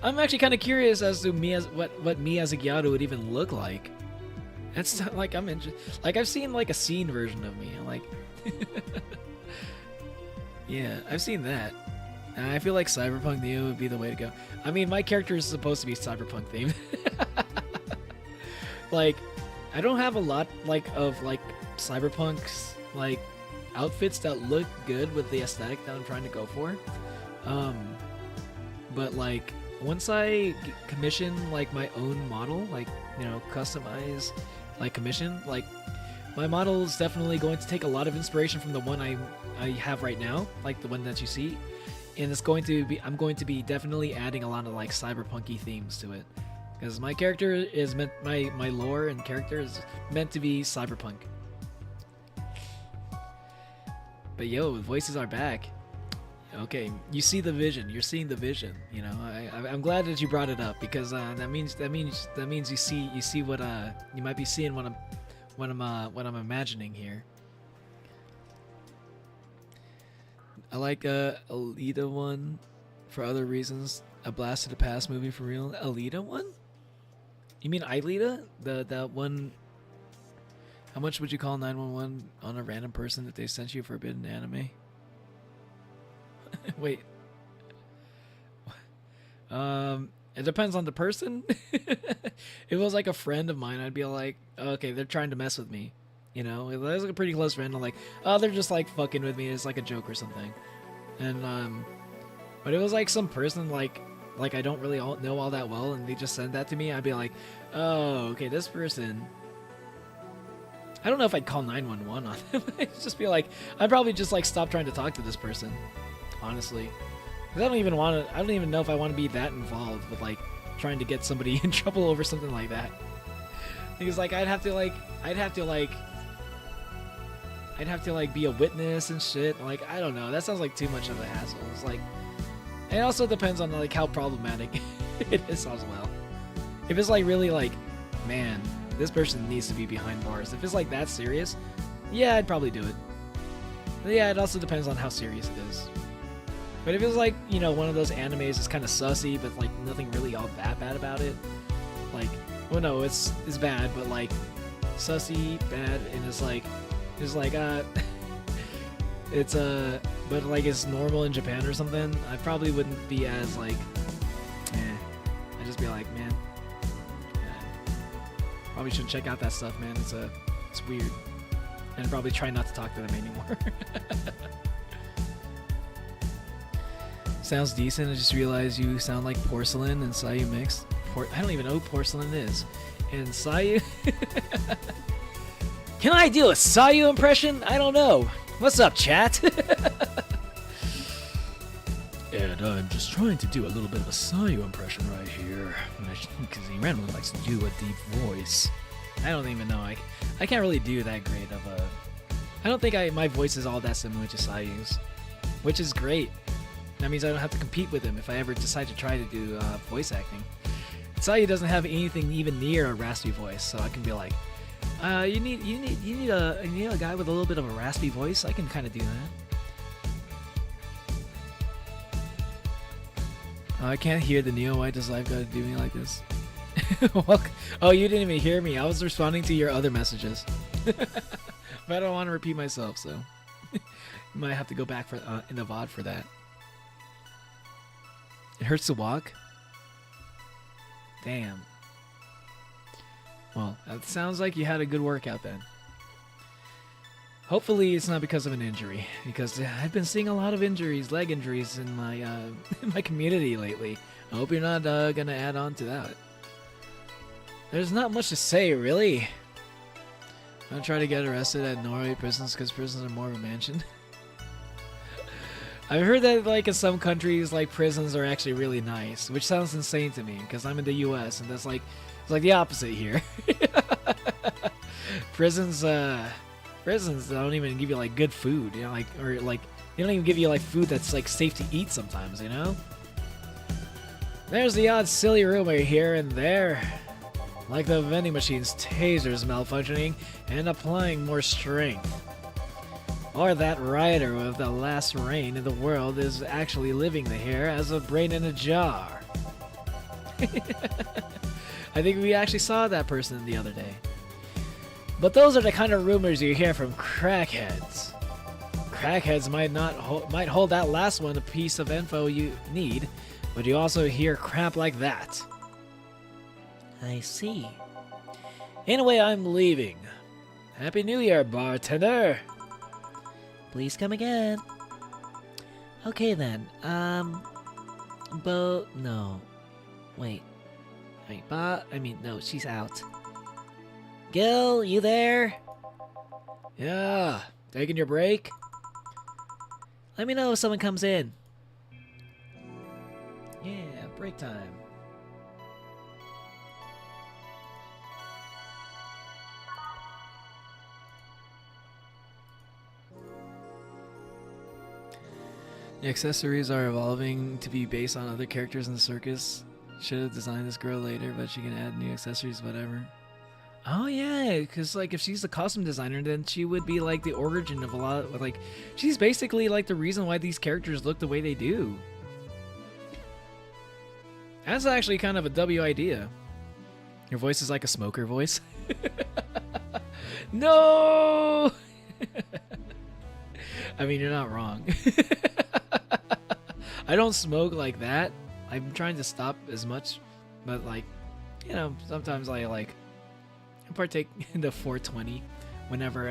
Speaker 1: I'm actually kind of curious as to me as what me as a Gyaru would even look like. It's not like I'm interested. Like I've seen like a scene version of me. I'm like, yeah, I've seen that. And I feel like Cyberpunk Neo would be the way to go. I mean, my character is supposed to be Cyberpunk themed. Like, I don't have a lot of Cyberpunk's like outfits that look good with the aesthetic that I'm trying to go for. But like once I commission like my own model, like, you know, customize, like commission, like my model is definitely going to take a lot of inspiration from the one I have right now, like the one that you see, and it's going to be, I'm going to be definitely adding a lot of like cyberpunky themes to it, because my character is meant, my lore and character is meant to be cyberpunk. But yo, voices are back. Okay, you see the vision. You're seeing the vision. You know, I'm glad that you brought it up, because that means you see what you might be seeing what I'm imagining here. I like Alita one for other reasons. A Blast to the Past movie for real. Alita one? You mean Alita? That one? How much would you call 911 on a random person that they sent you a forbidden anime? Wait. It depends on the person. If it was like a friend of mine, I'd be like, okay, they're trying to mess with me. You know, if it was like a pretty close friend, I'm like, oh, they're just like fucking with me. It's like a joke or something. And but it was like some person like I don't really know all that well, and they just send that to me. I'd be like, oh, okay, this person. I don't know if I'd call 911 on them. I'd just be like, I'd probably just like stop trying to talk to this person. Honestly, because I don't even know if I want to be that involved with like trying to get somebody in trouble over something like that. Because like I'd have to be a witness and shit. Like, I don't know. That sounds like too much of a hassle. It's like, it also depends on like how problematic it is as well. If it's like really like, man, this person needs to be behind bars. If it's like that serious, yeah, I'd probably do it. But yeah, it also depends on how serious it is. But if it was like, you know, one of those animes that's kind of sussy, but like nothing really all that bad about it, like, well, no, it's bad, but like sussy, bad, and it's like it's but like it's normal in Japan or something, I probably wouldn't be as like, I'd just be like, man, probably shouldn't check out that stuff, man. It's weird, and I'd probably try not to talk to them anymore.
Speaker 4: sounds decent. I just realized you sound like porcelain and Sayu mixed. I don't even know what porcelain is. And Sayu...
Speaker 2: Can I do a Sayu impression? I don't know. What's up, chat?
Speaker 4: And I'm just trying to do a little bit of a Sayu impression right here. Because he randomly likes to do a deep voice.
Speaker 1: I don't even know. I can't really do that great of a... I don't think my voice is all that similar to Sayu's. Which is great. That means I don't have to compete with him if I ever decide to try to do voice acting. Sayu doesn't have anything even near a raspy voice, so I can be like, you need a guy with a little bit of a raspy voice. I can kind of do that. I can't hear the Neo. Why does life gotta do me like this? Oh, you didn't even hear me. I was responding to your other messages. But I don't want to repeat myself, so you might have to go back for in the VOD for that. It hurts to walk? Damn. Well, it sounds like you had a good workout then. Hopefully it's not because of an injury, because I've been seeing a lot of injuries, leg injuries in my in my community lately. I hope you're not gonna add on to that. There's not much to say, really. I'm gonna try to get arrested at Norway prisons because prisons are more of a mansion. I've heard that like in some countries, like prisons are actually really nice, which sounds insane to me because I'm in the U.S. and that's like it's like the opposite here. Prisons don't even give you like good food, you know, like or like they don't even give you like food that's like safe to eat sometimes, you know. There's the odd silly rumor here and there, like the vending machine's tasers malfunctioning and applying more strength. Or that writer of the last reign in the world is actually living here as a brain in a jar. I think we actually saw that person the other day. But those are the kind of rumors you hear from crackheads. Crackheads might hold that last one a piece of info you need, but you also hear crap like that.
Speaker 3: I see.
Speaker 2: Anyway, I'm leaving. Happy New Year, bartender.
Speaker 3: Please come again. Okay then, no. Wait, no, she's out. Gil, you there?
Speaker 1: Yeah, taking your break?
Speaker 3: Let me know if someone comes in.
Speaker 1: Yeah, break time. The accessories are evolving to be based on other characters in the circus. Should have designed this girl later, but she can add new accessories, whatever. Oh yeah, because like if she's the costume designer, then she would be like the origin of a lot of, like, she's basically like the reason why these characters look the way they do. That's actually kind of a W idea. Your voice is like a smoker voice. No! I mean, you're not wrong. I don't smoke like that. I'm trying to stop as much, but like, you know, sometimes I like partake in the 420 whenever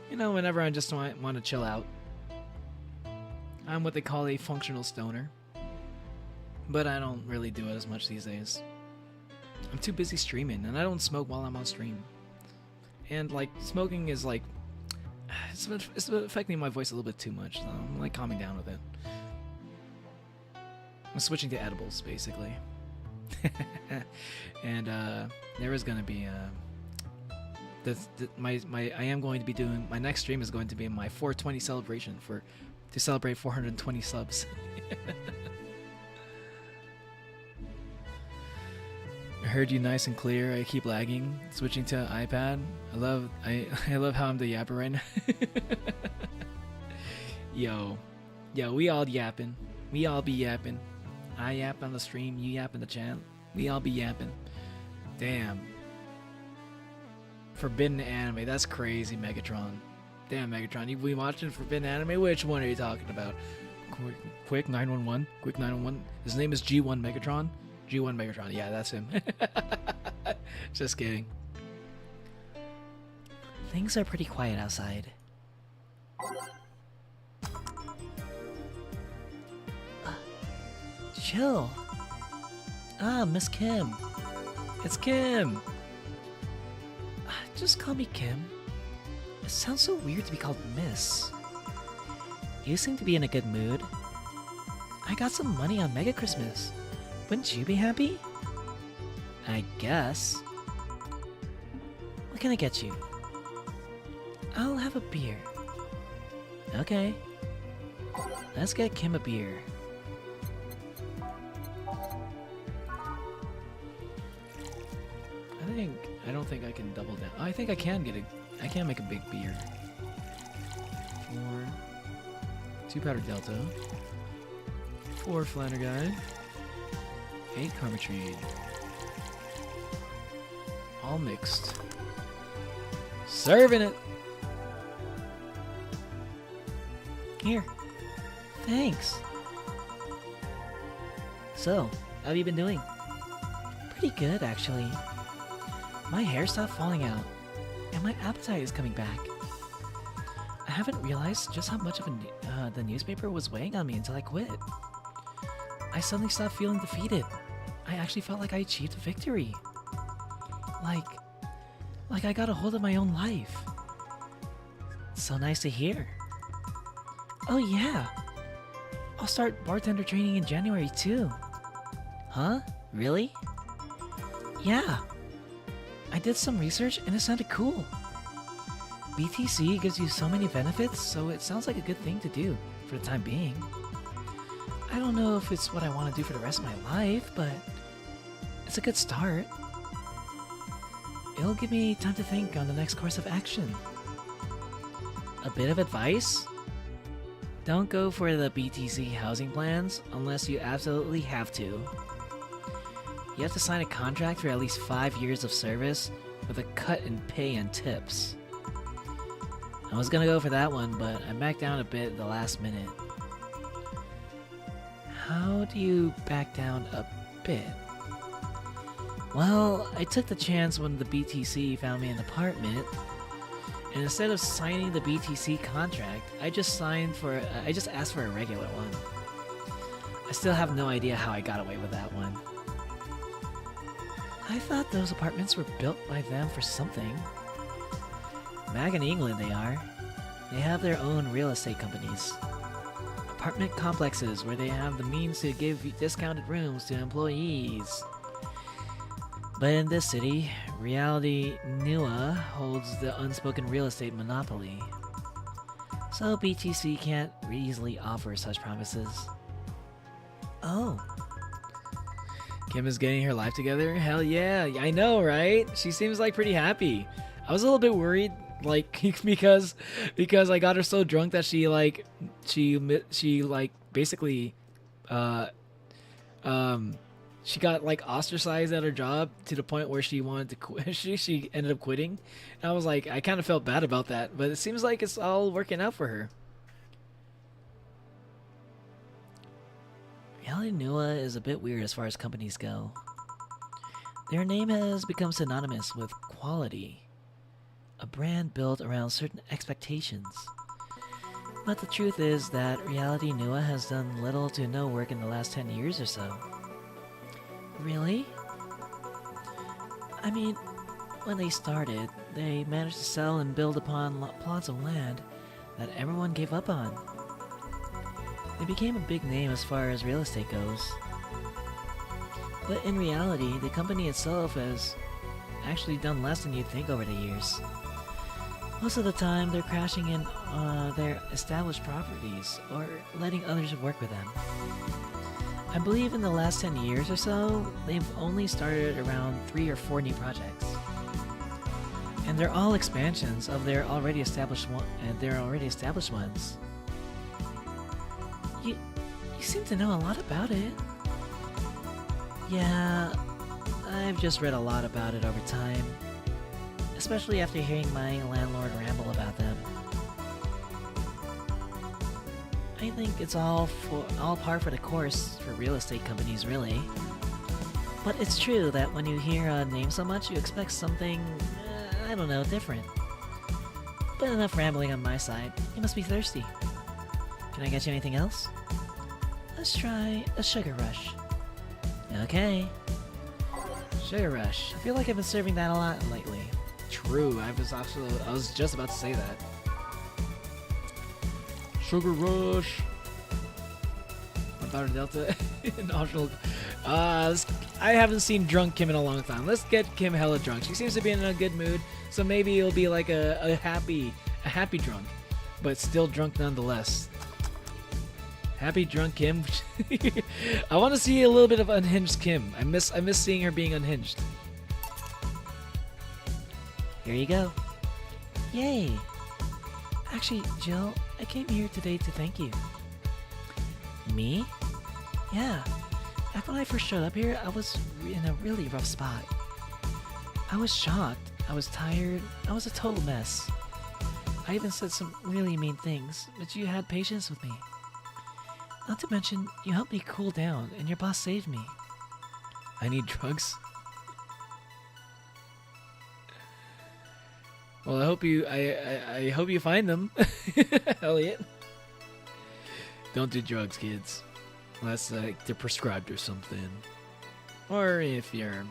Speaker 1: you know, whenever I just want to chill out. I'm what they call a functional stoner, but I don't really do it as much these days. I'm too busy streaming, and I don't smoke while I'm on stream. And like, smoking is like, it's affecting my voice a little bit too much, so I'm like calming down with it. I'm switching to edibles, basically. And there is gonna be I am going to be doing, my next stream is going to be my 420 celebration to celebrate 420 subs. I heard you nice and clear. I keep lagging. Switching to iPad. I love how I'm the yapper right now. Yo, we all yapping. We all be yapping. I yap on the stream, you yap in the chat. We all be yapping. Damn. Forbidden anime. That's crazy, Megatron. Damn, Megatron. You been watching Forbidden anime? Which one are you talking about? Quick 911. Quick 911. His name is G1 Megatron. G1 Megatron. Yeah, that's him. Just kidding.
Speaker 3: Things are pretty quiet outside. chill. Ah, Miss Kim.
Speaker 1: It's Kim.
Speaker 3: Just call me Kim. It sounds so weird to be called Miss. You seem to be in a good mood. I got some money on Mega Christmas. Wouldn't you be happy? I guess. What can I get you? I'll have a beer. Okay. Let's get Kim a beer.
Speaker 1: I don't think I can double down. I think I can I can make a big beer. 4. 2 powder delta. 4 Flannerguide. 8 Carmitride. All mixed. Serving it!
Speaker 3: Here. Thanks. So, how have you been doing? Pretty good, actually. My hair stopped falling out, and my appetite is coming back. I haven't realized just how much of the newspaper was weighing on me until I quit. I suddenly stopped feeling defeated. I actually felt like I achieved a victory. Like I got a hold of my own life. So nice to hear. Oh yeah, I'll start bartender training in January too. Huh? Really? Yeah. I did some research and it sounded cool. BTC gives you so many benefits, so it sounds like a good thing to do for the time being. I don't know if it's what I want to do for the rest of my life, but it's a good start. It'll give me time to think on the next course of action. A bit of advice? Don't go for the BTC housing plans unless you absolutely have to. You have to sign a contract for at least 5 years of service with a cut in pay and tips. I was gonna go for that one, but I backed down a bit at the last minute. How do you back down a bit? Well, I took the chance when the BTC found me an apartment, and instead of signing the BTC contract, I just asked for a regular one. I still have no idea how I got away with that one. I thought those apartments were built by them for something. Back in England they are. They have their own real estate companies. Apartment complexes where they have the means to give discounted rooms to employees. But in this city, Reality Nua holds the unspoken real estate monopoly. So BTC can't easily offer such promises. Oh.
Speaker 1: Kim is getting her life together? Hell yeah, I know, right? She seems like pretty happy. I was a little bit worried, like, because I got her so drunk that she basically, she got like ostracized at her job to the point where she wanted to quit. She ended up quitting. And I was like, I kind of felt bad about that, but it seems like it's all working out for her.
Speaker 3: Reality Nua is a bit weird as far as companies go. Their name has become synonymous with quality, a brand built around certain expectations. But the truth is that Reality Nua has done little to no work in the last 10 years or so. Really? I mean, when they started, they managed to sell and build upon plots of land that everyone gave up on. They became a big name as far as real estate goes. But in reality, the company itself has actually done less than you'd think over the years. Most of the time, they're crashing in their established properties or letting others work with them. I believe in the last 10 years or so, they've only started around 3 or 4 new projects. And they're all expansions of their already established ones. You seem to know a lot about it. Yeah, I've just read a lot about it over time. Especially after hearing my landlord ramble about them. I think it's all par for the course for real estate companies, really. But it's true that when you hear a name so much, you expect something, I don't know, different. But enough rambling on my side. You must be thirsty. Can I get you anything else? Let's try a sugar rush. Okay. Sugar Rush. I feel like I've been serving that a lot lately.
Speaker 1: True, I was just about to say that.
Speaker 4: Sugar Rush.
Speaker 1: $1 Delta, an optional. I haven't seen drunk Kim in a long time. Let's get Kim hella drunk. She seems to be in a good mood, so maybe it'll be like a happy drunk, but still drunk nonetheless. Happy drunk Kim. I want to see a little bit of unhinged Kim. I miss seeing her being unhinged.
Speaker 3: Here you go. Yay! Actually, Jill, I came here today to thank you. Me? Yeah. Back when I first showed up here, I was in a really rough spot. I was shocked. I was tired. I was a total mess. I even said some really mean things, but you had patience with me. Not to mention, you helped me cool down, and your boss saved me.
Speaker 1: I need drugs. Well, I hope you find them, Elliot. Don't do drugs, kids, unless they're prescribed or something, or if you're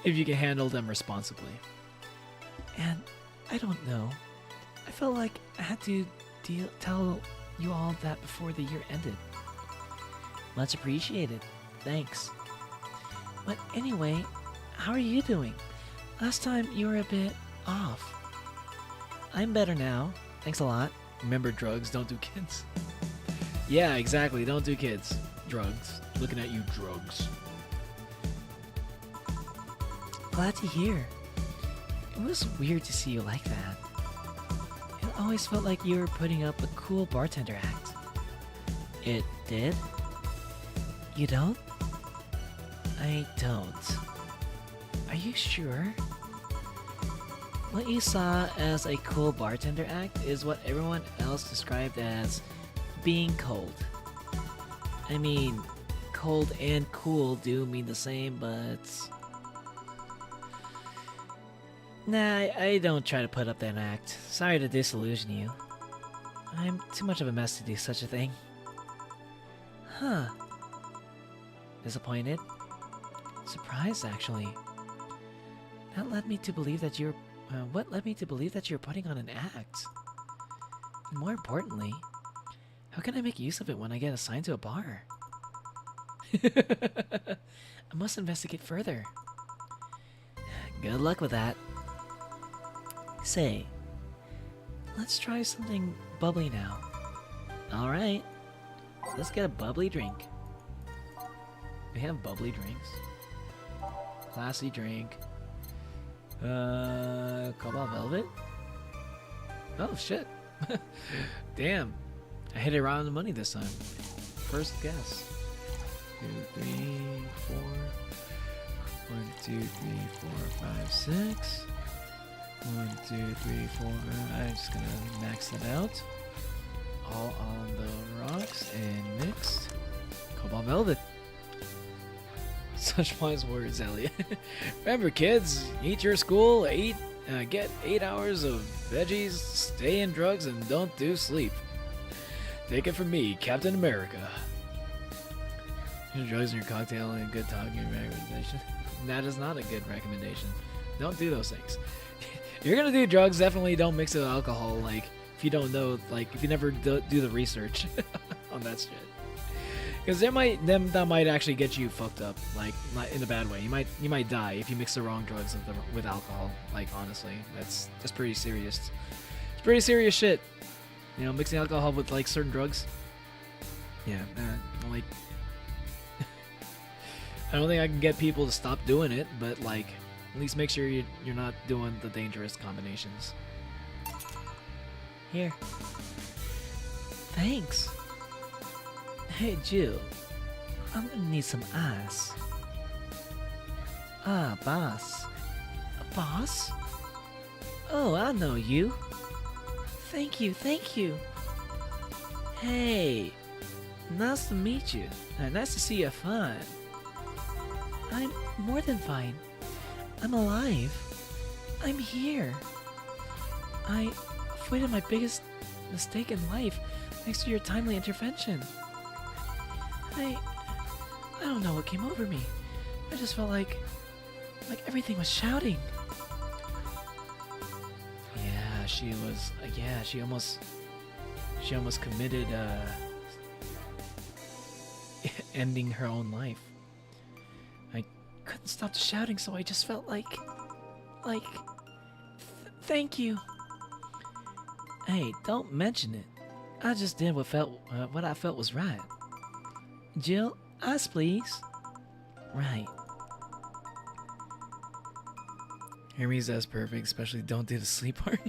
Speaker 1: if you can handle them responsibly.
Speaker 3: And I don't know. I felt like I had to tell you all that before the year ended. Much appreciated. Thanks. But anyway, how are you doing? Last time you were a bit off. I'm better now. Thanks a lot.
Speaker 1: Remember, drugs, don't do kids. Yeah, exactly. Don't do kids. Drugs. Looking at you, drugs.
Speaker 3: Glad to hear. It was weird to see you like that. It always felt like you were putting up a cool bartender act. It did? You don't? I don't. Are you sure? What you saw as a cool bartender act is what everyone else described as being cold. I mean, cold and cool do mean the same, but... Nah, I don't try to put up that act. Sorry to disillusion you. I'm too much of a mess to do such a thing. Huh. Disappointed? Surprised, actually. That led me to believe that you're... what led me to believe that you're putting on an act? And more importantly, how can I make use of it when I get assigned to a bar? I must investigate further. Good luck with that. Say, let's try something bubbly now. Alright, let's get a bubbly drink.
Speaker 1: They have bubbly drinks. Classy drink. Cobalt Velvet? Oh, shit. Damn. I hit it right on the money this time. First guess. 2, 3, 4. 1, 2, 3, 4, 5, 6. 1, 2, 3, 4. I'm just gonna max it out. All on the rocks and mixed. Cobalt Velvet. Such wise words, Elliot. Remember, kids, eat your school, get 8 hours of veggies, stay in drugs, and don't do sleep. Take it from me, Captain America. Your drugs in your cocktail and a good talking recommendation. That is not a good recommendation. Don't do those things. If you're gonna do drugs, definitely don't mix it with alcohol. Like, if you don't know, like, if you never do the research on that shit. Because that might actually get you fucked up, like, in a bad way. You might die if you mix the wrong drugs with alcohol. Like, honestly, that's pretty serious. It's pretty serious shit. You know, mixing alcohol with like certain drugs. Yeah, like, I don't think I can get people to stop doing it, but like, at least make sure you're not doing the dangerous combinations.
Speaker 3: Here. Thanks. Hey, Jill. I'm gonna need some ice. Ah, boss. A boss? Oh, I know you. Thank you, thank you. Hey. Nice to meet you. Nice to see you're fine. I'm more than fine. I'm alive. I'm here. I avoided my biggest mistake in life thanks to your timely intervention. I don't know what came over me. I just felt like everything was shouting.
Speaker 1: Yeah, she was. Yeah, she almost committed ending her own life.
Speaker 3: I couldn't stop the shouting, so I just felt like, thank you. Hey, don't mention it. I just did what I felt was right. Jill, us please. Right.
Speaker 1: Hermes, that's perfect. Especially don't do the sleep part.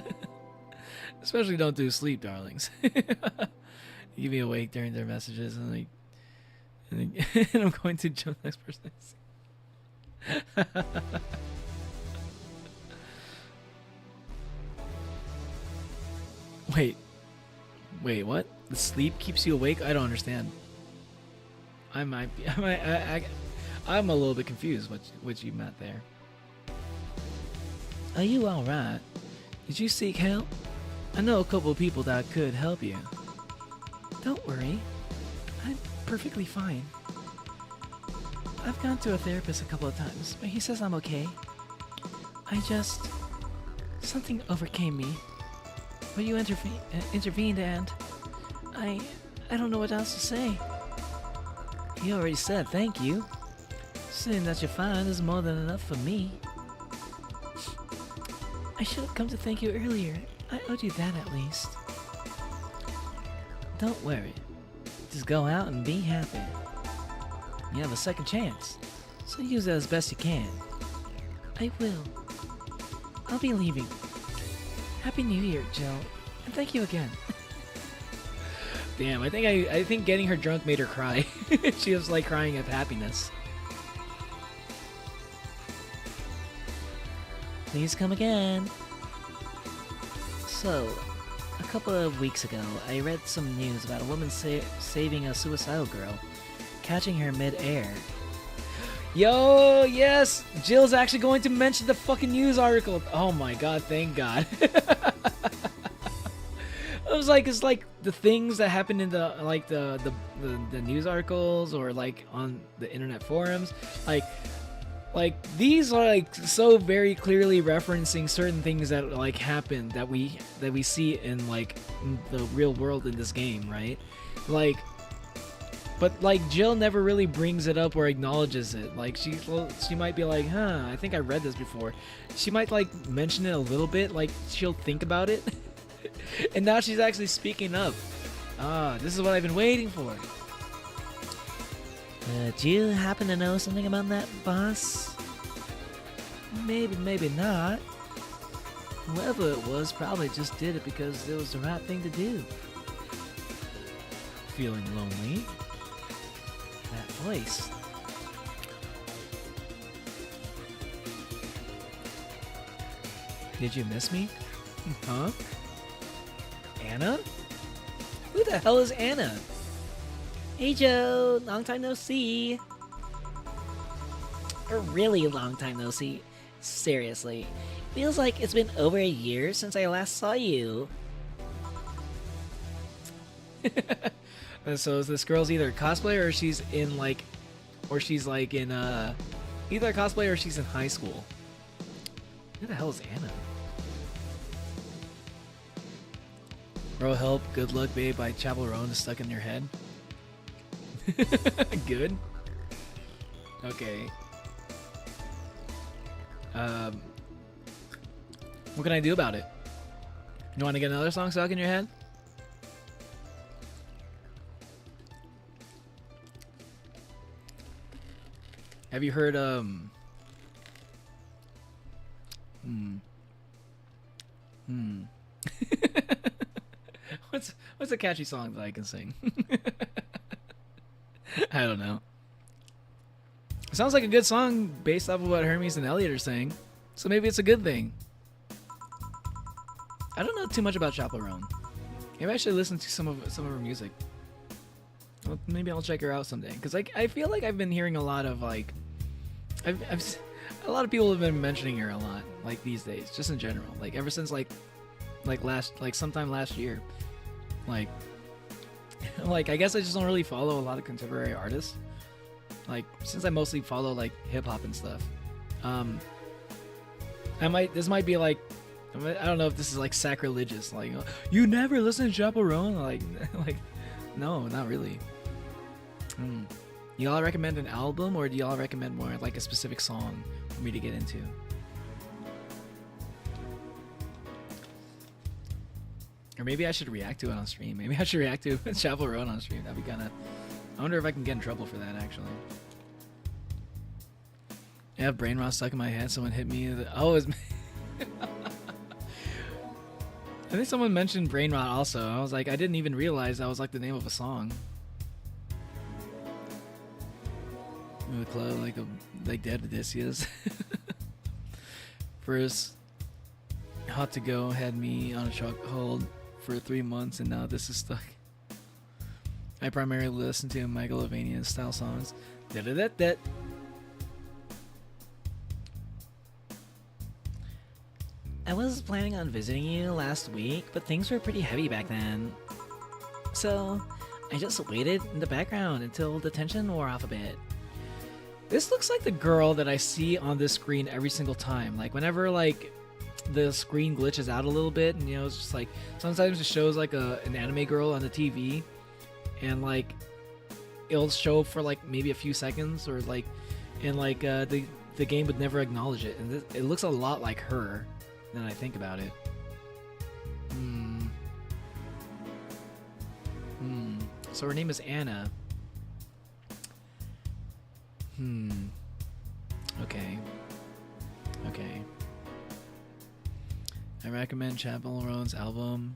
Speaker 1: Especially don't do sleep, darlings. You be awake during their messages and and I'm going to jump the next person. Wait, what? The sleep keeps you awake? I don't understand. I'm a little bit confused what you meant there.
Speaker 3: Are you alright? Did you seek help? I know a couple of people that could help you. Don't worry. I'm perfectly fine. I've gone to a therapist a couple of times, but he says I'm okay. Something overcame me. But you intervened and I don't know what else to say. You already said thank you. Saying that you're fine is more than enough for me. I should have come to thank you earlier. I owed you that at least. Don't worry. Just go out and be happy. You have a second chance, so use it as best you can. I will. I'll be leaving. Happy New Year, Jill, and thank you again.
Speaker 1: Damn, I think getting her drunk made her cry. She was like crying of happiness.
Speaker 3: Please come again. So, a couple of weeks ago, I read some news about a woman saving a suicidal girl, catching her mid-air.
Speaker 1: Yo, yes! Jill's actually going to mention the fucking news article. Oh my god, thank god. It's like the things that happen in the news articles or like on the internet forums, like these are like so very clearly referencing certain things that like happen that we see in like the real world in this game, right? But like Jill never really brings it up or acknowledges it. Like she might be like, I think I read this before. She might like mention it a little bit, like she'll think about it. And now she's actually speaking up. This is what I've been waiting for.
Speaker 3: Do you happen to know something about that, boss? Maybe, maybe not. Whoever it was probably just did it because it was the right thing to do. Feeling lonely? That voice.
Speaker 1: Did you miss me? Huh? Anna? Who the hell is Anna?
Speaker 3: Hey Joe, long time no see. A really long time no see. Seriously. Feels like it's been over a year since I last saw you.
Speaker 1: So is this girl's either a cosplayer or she's in either a cosplayer or she's in high school. Who the hell is Anna? Bro, help, good luck, babe by Chapel Roan is stuck in your head. Good. Okay. What can I do about it? You want to get another song stuck in your head? Have you heard What's a catchy song that I can sing? I don't know. Sounds like a good song based off of what Hermes and Elliot are saying. So maybe it's a good thing. I don't know too much about Chapel Roan. Maybe I should listen to some of her music. Well, maybe I'll check her out someday. Because I feel like I've been hearing a lot of like... a lot of people have been mentioning her a lot, like these days, just in general. Like ever since sometime last year. Like I guess I just don't really follow a lot of contemporary artists. Like, since I mostly follow like hip hop and stuff, this might be like, I don't know if this is like sacrilegious. Like, you never listen to Chaperone? Like, no, not really. Y'all recommend an album, or do y'all recommend more like a specific song for me to get into? Or maybe I should react to it on stream. Maybe I should react to Chaperone on stream. That'd be kind of. I wonder if I can get in trouble for that, actually. I have brain rot stuck in my head. Someone hit me. Oh, it's me. I think someone mentioned brain rot also. I was like, I didn't even realize that was like the name of a song. The club, like Dead Odysseus. First, Hot to Go had me on a chokehold for 3 months, and now this is stuck. I primarily listen to Megalovania style songs. Da-da-da-da.
Speaker 3: I was planning on visiting you last week, but things were pretty heavy back then. So, I just waited in the background until the tension wore off a bit.
Speaker 1: This looks like the girl that I see on this screen every single time. Like, whenever, like, the screen glitches out a little bit, and, you know, it's just like, sometimes it shows, like, an anime girl on the TV, and, like, it'll show for, like, maybe a few seconds, or, like, and, like, the game would never acknowledge it. And it looks a lot like her, now that I think about it. So her name is Anna. Okay. I recommend Chaperone's album.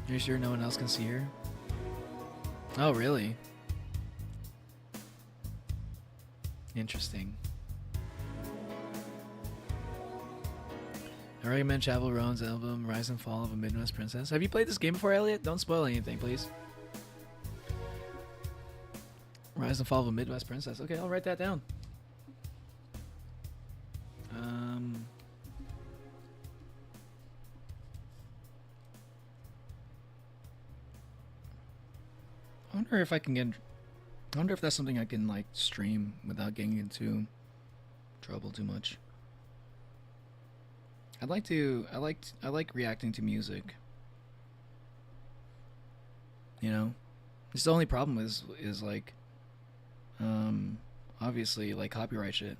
Speaker 1: Are you sure no one else can see her? Oh, really? Interesting. I recommend Chaperone's album, Rise and Fall of a Midwest Princess. Have you played this game before, Elliot? Don't spoil anything, please. Rise and Fall of a Midwest Princess. Okay, I'll write that down. I wonder if I can get. I wonder if that's something I can like stream without getting into trouble too much. I'd like to. I like reacting to music. You know, it's the only problem is like. Obviously, like, copyright shit.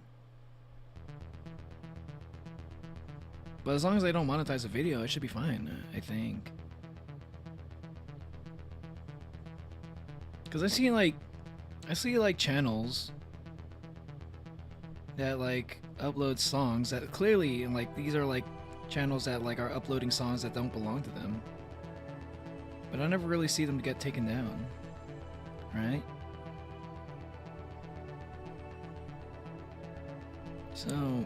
Speaker 1: But as long as they don't monetize the video, it should be fine, I think. Because I see, like, channels that, like, upload songs that clearly, and, like, these are, like, channels that, like, are uploading songs that don't belong to them. But I never really see them get taken down. Right? So,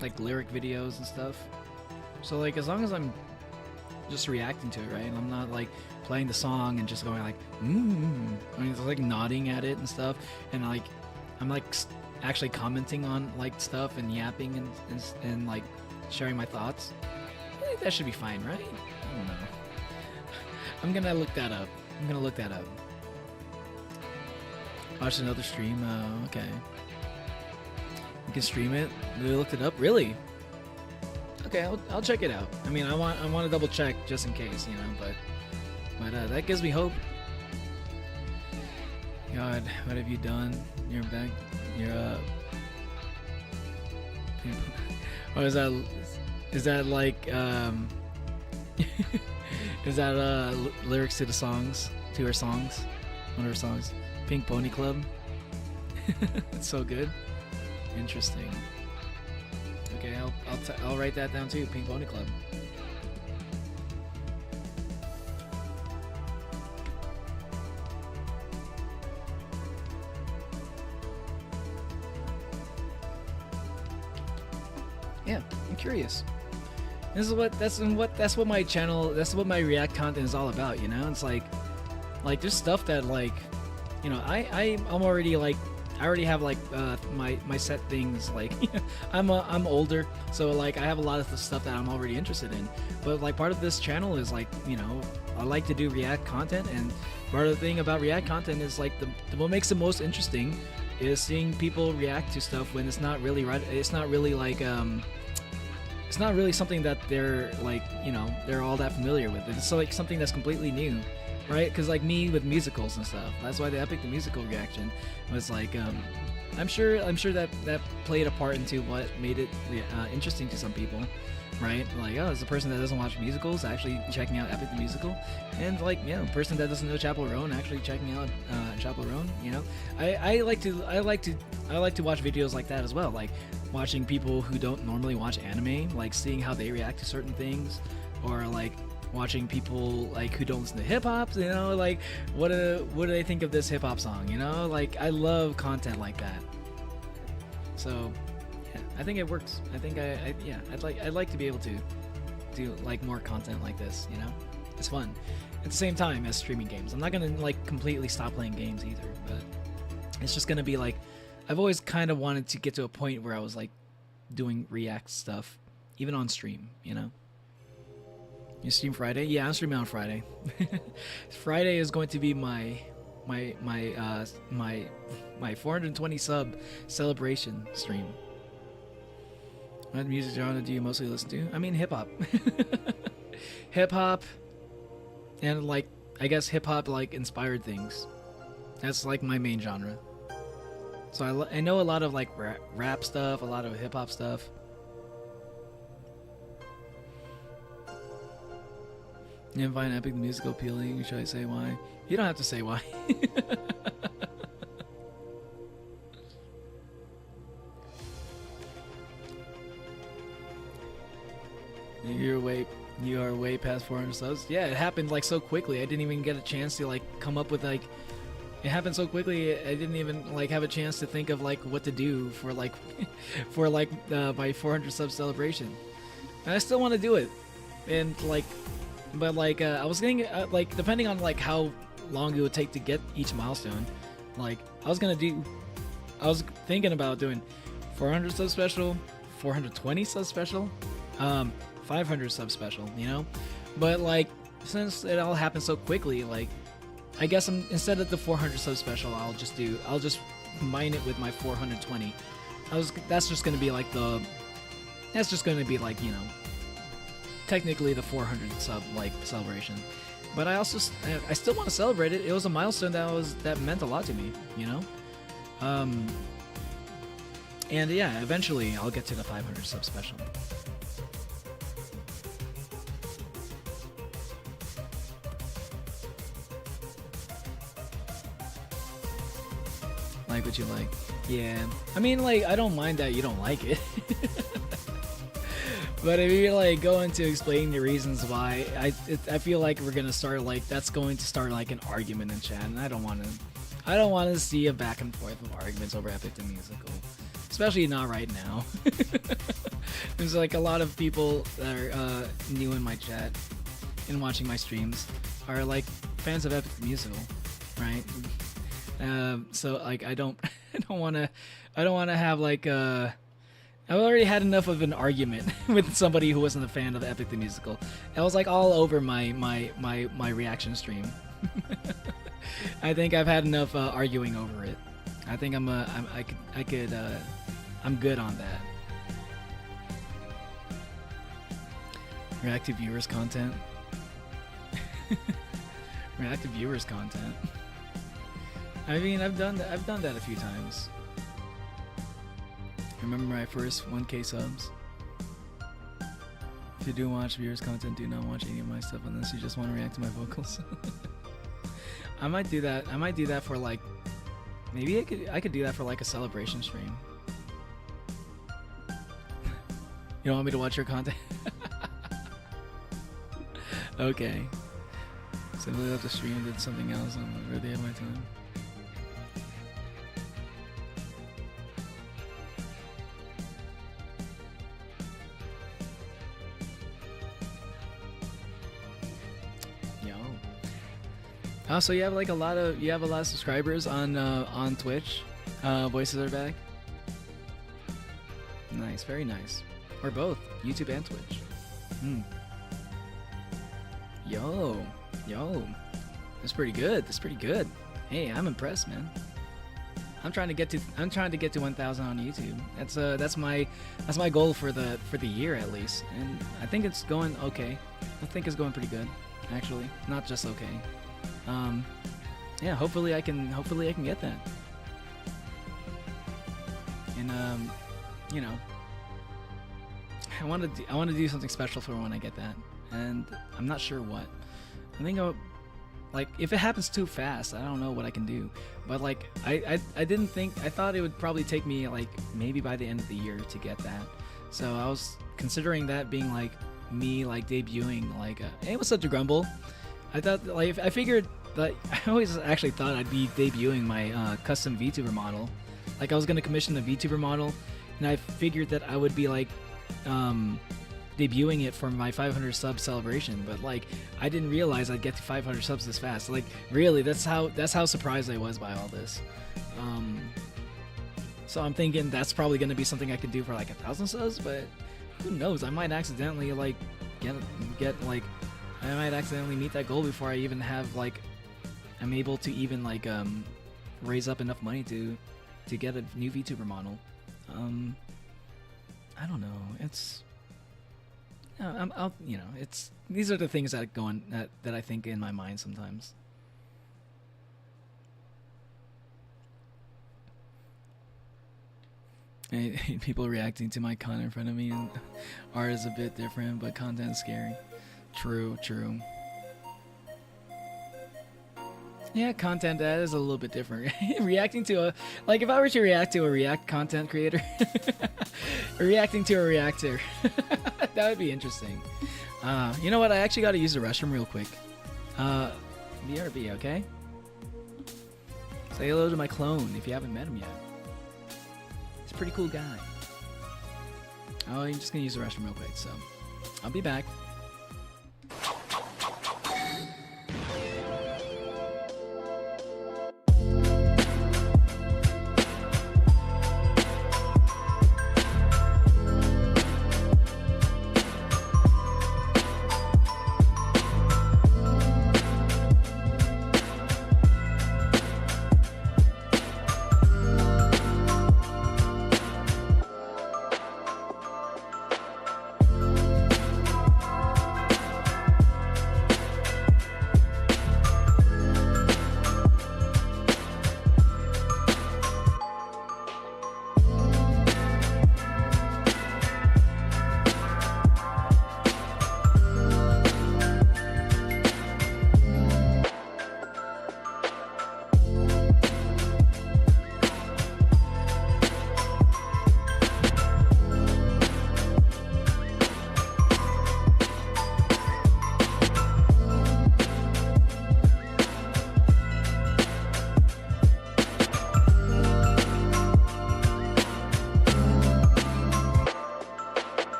Speaker 1: like, lyric videos and stuff. So, like, as long as I'm just reacting to it, right? And I'm not, like, playing the song and just going, like, I mean, it's like nodding at it and stuff. And, like, I'm, like, actually commenting on, like, stuff and yapping and like, sharing my thoughts. I think that should be fine, right? I don't know. I'm gonna look that up. Watch another stream. Okay. You can stream it. We looked it up. Really? Okay, I'll check it out. I mean, I want to double check just in case, you know. But that gives me hope. God, what have you done? You're back. You're Or is that like is that lyrics to the songs? To her songs? One of her songs? Pink Pony Club. It's so good. Interesting. Okay, I'll write that down too. Pink Pony Club. Yeah, I'm curious. That's what my channel. That's what my React content is all about. You know, it's like there's stuff that like, you know, I'm already like. I already have like my set things like I'm older, so like I have a lot of the stuff that I'm already interested in. But like part of this channel is like, you know, I like to do React content, and part of the thing about React content is like what makes it most interesting is seeing people react to stuff when it's not really right. It's not really like it's not really something that they're like, you know, they're all that familiar with. It's like something that's completely new, right? Because like me with musicals and stuff, that's why the Epic the Musical reaction was like, I'm sure that played a part into what made it interesting to some people, right? Like, oh, it's a person that doesn't watch musicals actually checking out Epic the Musical, and like, yeah, a person that doesn't know Chapel Roan actually checking out Chapel Roan. You know, I like to watch videos like that as well, like watching people who don't normally watch anime, like seeing how they react to certain things, or like watching people like who don't listen to hip hop, you know, like what do they think of this hip hop song, you know? Like I love content like that. So yeah, I think it works. I think I'd like to be able to do like more content like this, you know? It's fun. At the same time as streaming games. I'm not gonna like completely stop playing games either, but it's just gonna be like, I've always kind of wanted to get to a point where I was like doing React stuff, even on stream, you know? You stream Friday? Yeah, I'm streaming on Friday. Friday is going to be my 420 sub celebration stream. What music genre do you mostly listen to? I mean, hip hop. Hip hop, and like I guess hip hop like inspired things. That's like my main genre. So I know a lot of like rap stuff, a lot of hip hop stuff. You didn't find Epic the Musical appealing? Should I say why? You don't have to say why. You are way past 400 subs. Yeah, it happened like so quickly. I didn't even get a chance to like come up with like. It happened so quickly. I didn't even like have a chance to think of like what to do for like, my 400 sub celebration. And I still want to do it, and like. But like I was getting like depending on like how long it would take to get each milestone, like I was thinking about doing 400 sub special, 420 sub special, 500 sub special, you know. But like since it all happened so quickly, like I guess instead of the 400 sub special, I'll just combine it with my 420. That's just gonna be like you know. Technically the 400 sub like celebration, but I still want to celebrate it. It was a milestone that meant a lot to me, you know. And yeah, eventually I'll get to the 500 sub special. Like what you like. Yeah, I mean, like I don't mind that you don't like it. But if you like go into explaining the reasons why, I feel like we're gonna start like that's going to start like an argument in chat, and I don't want to see a back and forth of arguments over Epic the Musical, especially not right now. There's like a lot of people that are new in my chat and watching my streams are like fans of Epic the Musical, right? So like I don't want to have like I've already had enough of an argument with somebody who wasn't a fan of Epic the Musical. I was like all over my reaction stream. I think I've had enough arguing over it. I think I'm good on that. Reactive viewers content. Reactive viewers content. I mean, I've done that a few times. Remember my first 1K subs? If you do watch viewers content, do not watch any of my stuff unless you just want to react to my vocals. I might do that. I might do that for like, maybe I could do that for like a celebration stream. You don't want me to watch your content? Okay. Simply left the stream and did something else on the worthy of my time. So you have like a lot of subscribers on Twitch. Voices are back. Nice, very nice. Or both, YouTube and Twitch. Yo. That's pretty good. That's pretty good. Hey, I'm impressed, man. I'm trying to get to 1,000 on YouTube. That's my goal for the year at least, and I think it's going okay. I think it's going pretty good, actually. Not just okay. Yeah, hopefully I can get that. And you know, I want to do something special for when I get that, and I'm not sure what. I think like, if it happens too fast, I don't know what I can do. But like, I thought it would probably take me like maybe by the end of the year to get that. So I was considering that being like me like debuting like hey, what's up to Grumble? I thought like I figured that I always actually thought I'd be debuting my custom VTuber model. Like I was gonna commission the VTuber model, and I figured that I would be like debuting it for my 500 sub celebration, but like I didn't realize I'd get to 500 subs this fast. Like really, that's how surprised I was by all this. So I'm thinking that's probably gonna be something I could do for like 1,000 subs, but who knows? I might accidentally like get like I might accidentally meet that goal before I even have like I'm able to even like raise up enough money to get a new VTuber model. I don't know. It's I'll you know, it's these are the things that go on that I think in my mind sometimes. People reacting to my content in front of me, and art is a bit different, but content's scary. True. Yeah, content that is a little bit different. Reacting to a like if I were to react to a React content creator, reacting to a reactor, that would be interesting. You know what? I actually got to use the restroom real quick. BRB, okay? Say hello to my clone if you haven't met him yet. He's a pretty cool guy. Oh, I'm just gonna use the restroom real quick, so I'll be back.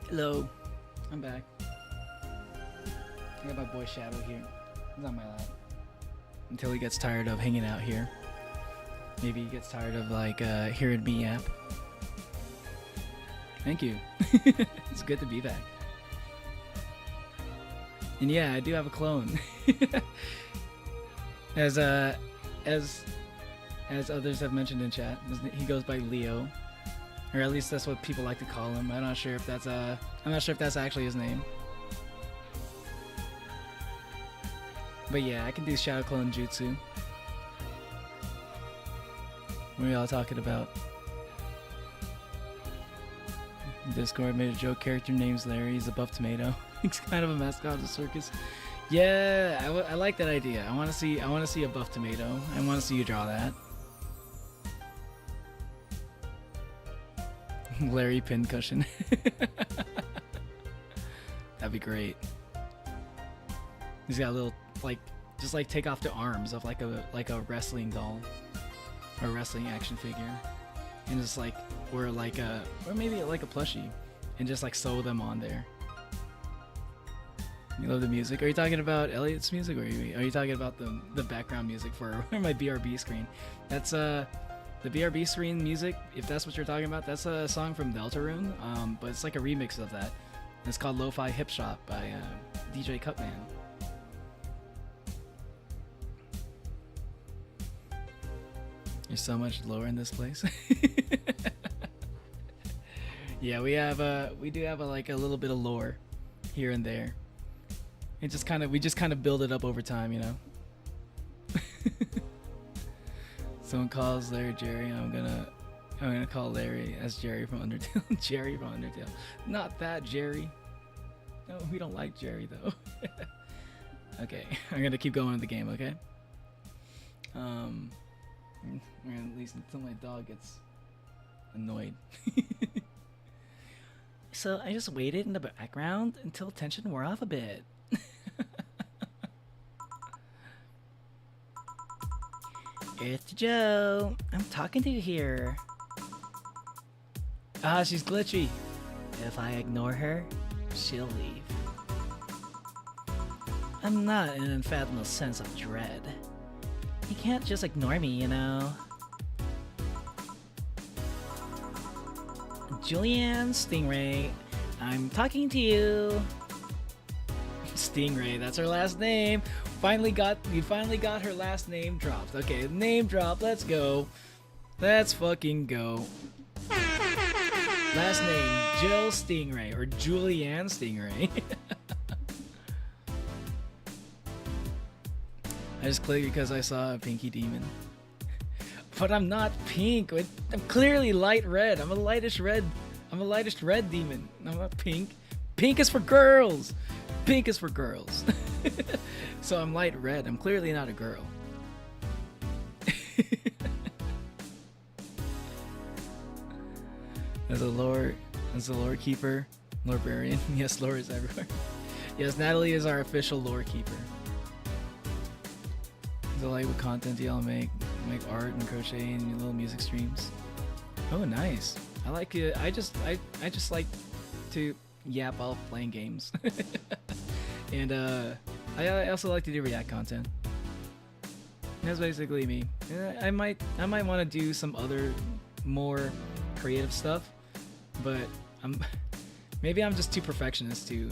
Speaker 3: Hello.
Speaker 1: I'm back. I got my boy Shadow here. He's on my lap. Until he gets tired of hanging out here. Maybe he gets tired of like hearing me yap. Thank you. It's good to be back. And yeah, I do have a clone. as others have mentioned in chat, he goes by Leo, or at least that's what people like to call him. I'm not sure if that's actually his name. But yeah, I can do Shadow Clone Jutsu. What are y'all talking about? Discord made a joke. Character name's Larry. He's a buff tomato. He's kind of a mascot of the circus. Yeah, I like that idea. I want to see a buff tomato. I want to see you draw that. Larry Pincushion. That'd be great. He's got a little just take off the arms of like a wrestling doll or wrestling action figure, and just or maybe like a plushie, and just sew them on there. You love the music. Are you talking about Elliot's music, or are you talking about the background music for my BRB screen? That's the BRB screen music. If that's what you're talking about, that's a song from Deltarune. But it's like a remix of that. It's called Lo-Fi Hip Shop by DJ Cutman. There's so much lore in this place. Yeah, we do have a little bit of lore here and there. We just kind of build it up over time, you know. Someone calls Larry Jerry. I'm gonna call Larry as Jerry from Undertale. Jerry from Undertale. Not that Jerry. No, we don't like Jerry though. Okay, I'm gonna keep going with the game. Okay. At least until my dog gets annoyed.
Speaker 3: So I just waited in the background until tension wore off a bit. It's Joe. I'm talking to you here.
Speaker 1: Ah, she's glitchy.
Speaker 3: If I ignore her, she'll leave. I'm not in an unfathomable sense of dread. You can't just ignore me, you know. Julianne Stingray, I'm talking to you.
Speaker 1: Stingray, that's her last name. You finally got her last name dropped. Okay, name drop, let's go. Let's fucking go. Last name, Jill Stingray, or Julianne Stingray. I just clicked because I saw a pinky demon. But I'm not pink. I'm clearly light red. I'm a lightish red demon. I'm not pink. Pink is for girls. Pink is for girls. So I'm light red. I'm clearly not a girl. As a lore keeper, librarian. Yes, lore is everywhere. Yes, Natalie is our official lore keeper. So like what content do y'all make art and crochet and little music streams? Oh, nice. I like it. I just like to yap while playing games. And I also like to do react content. That's basically me. I might want to do some other more creative stuff, but maybe I'm just too perfectionist to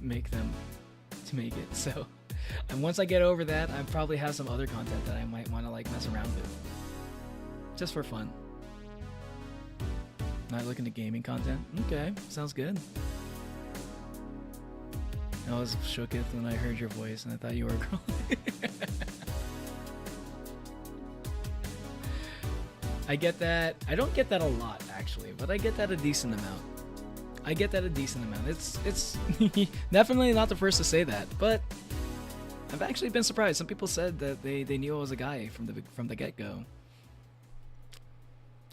Speaker 1: make it. So and once I get over that, I probably have some other content that I might want to mess around with, just for fun. Not looking to gaming content. Okay, sounds good. I was shook it when I heard your voice and I thought you were a girl. I get that. I don't get that a lot actually, but I get that a decent amount. It's definitely not the first to say that, but I've actually been surprised. Some people said that they knew I was a guy from the get-go.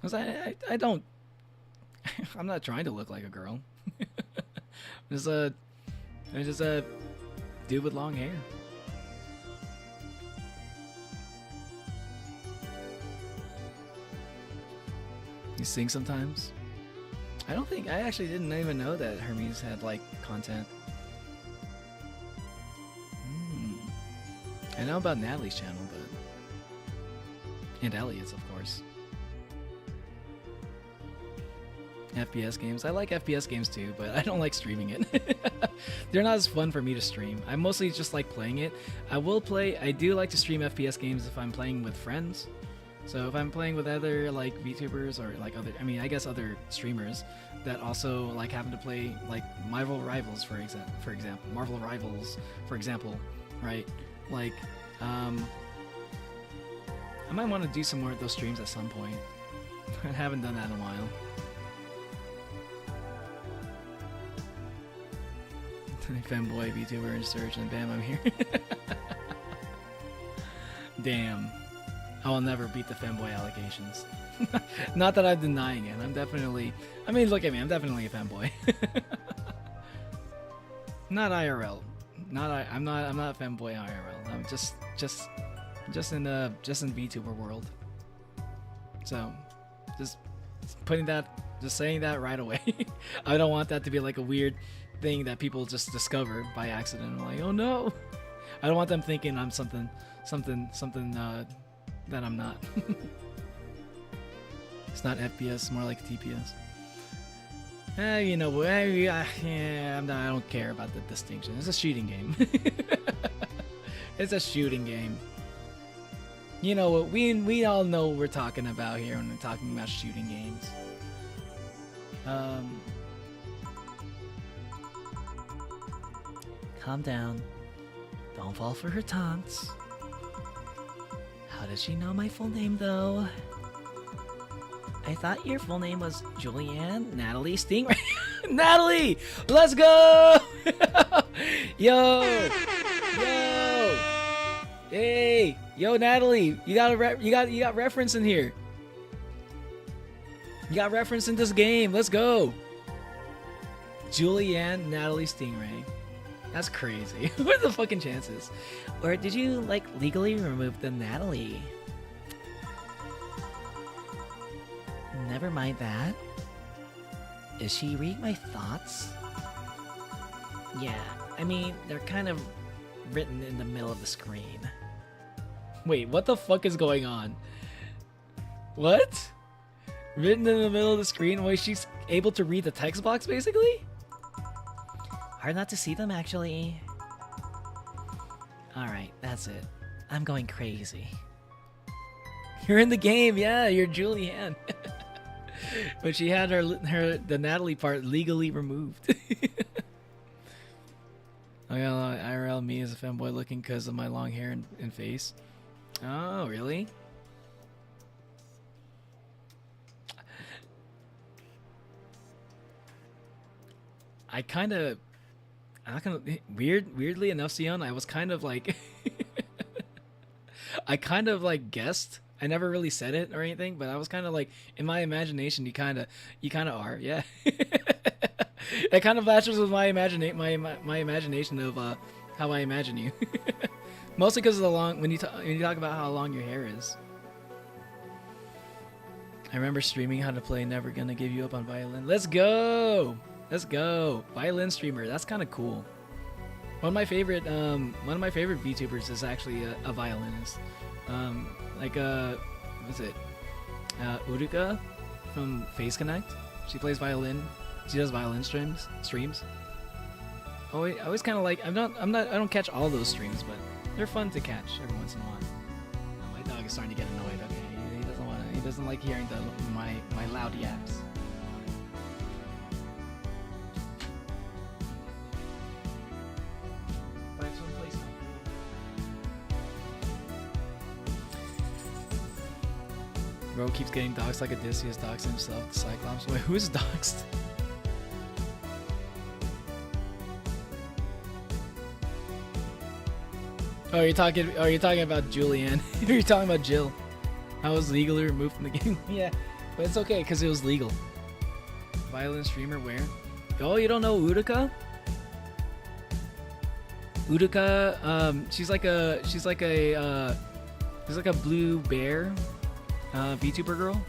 Speaker 1: Cause I don't. I'm not trying to look like a girl. I'm just a dude with long hair. You sing sometimes? I actually didn't even know that Hermes had like content. I know about Natalie's channel, but and Elliot's, of course. FPS games. I like FPS games too, but I don't like streaming it. They're not as fun for me to stream. I mostly just like playing it. I do like to stream FPS games if I'm playing with friends. So if I'm playing with other like VTubers or like other streamers that also like happen to play like Marvel Rivals for example, right? Like I might want to do some more of those streams at some point. I haven't done that in a while. Femboy VTuber in search and bam, I'm here. Damn. I will never beat the femboy allegations. Not that I'm denying it. I'm definitely... I mean, look at me. I'm definitely a femboy. Not IRL. I'm not a femboy IRL. I'm just in VTuber world. So, just saying that right away. I don't want that to be like a weird thing that people just discover by accident. Like, oh no! I don't want them thinking I'm something that I'm not. It's not FPS, it's more like TPS. You know, I don't care about the distinction. It's a shooting game. It's a shooting game. You know what? We all know what we're talking about here when we're talking about shooting games.
Speaker 3: Calm down. Don't fall for her taunts. How does she know my full name, though? I thought your full name was Julianne Natalie Stingray. Natalie! Let's go! Yo! Hey! Yo, Natalie! You got reference in here. You got reference in this game. Let's go! Julianne Natalie Stingray. That's crazy. What are the fucking chances? Or did you, like, legally remove the Natalie? Never mind that. Is she reading my thoughts? Yeah, I mean, they're kind of written in the middle of the screen.
Speaker 1: Wait, what the fuck is going on? What? Written in the middle of the screen? Wait, she's able to read the text box, basically?
Speaker 3: Hard not to see them, actually. Alright, that's it. I'm going crazy.
Speaker 1: You're in the game, yeah, you're Julianne. But she had the Natalie part legally removed. IRL me as a femboy looking because of my long hair and face. Oh, really? I kind of... weirdly enough, Sion, I was kind of like... I kind of like guessed. I never really said it or anything, but I was kind of like, in my imagination, you kind of are, yeah. It kind of matches with my imagination of how I imagine you. Mostly because of the long, when you talk about how long your hair is. I remember streaming how to play Never Gonna Give You Up on violin. Let's go! Let's go! Violin streamer, that's kind of cool. One of my favorite VTubers is actually a violinist. What's it? Uruka from Phase Connect. She plays violin. She does violin streams. I always kind of like. I don't catch all those streams, but they're fun to catch every once in a while. Oh, my dog is starting to get annoyed. Okay, he doesn't like hearing my loud yaps. Bro keeps getting doxed like Odysseus doxed himself, the Cyclops. Wait, who's doxed? Oh, you're talking about Julianne. You're talking about Jill. I was legally removed from the game. Yeah, but it's okay because it was legal. Violin streamer where? Oh, you don't know Uruka? Uruka, she's like a blue bear. VTuber girl?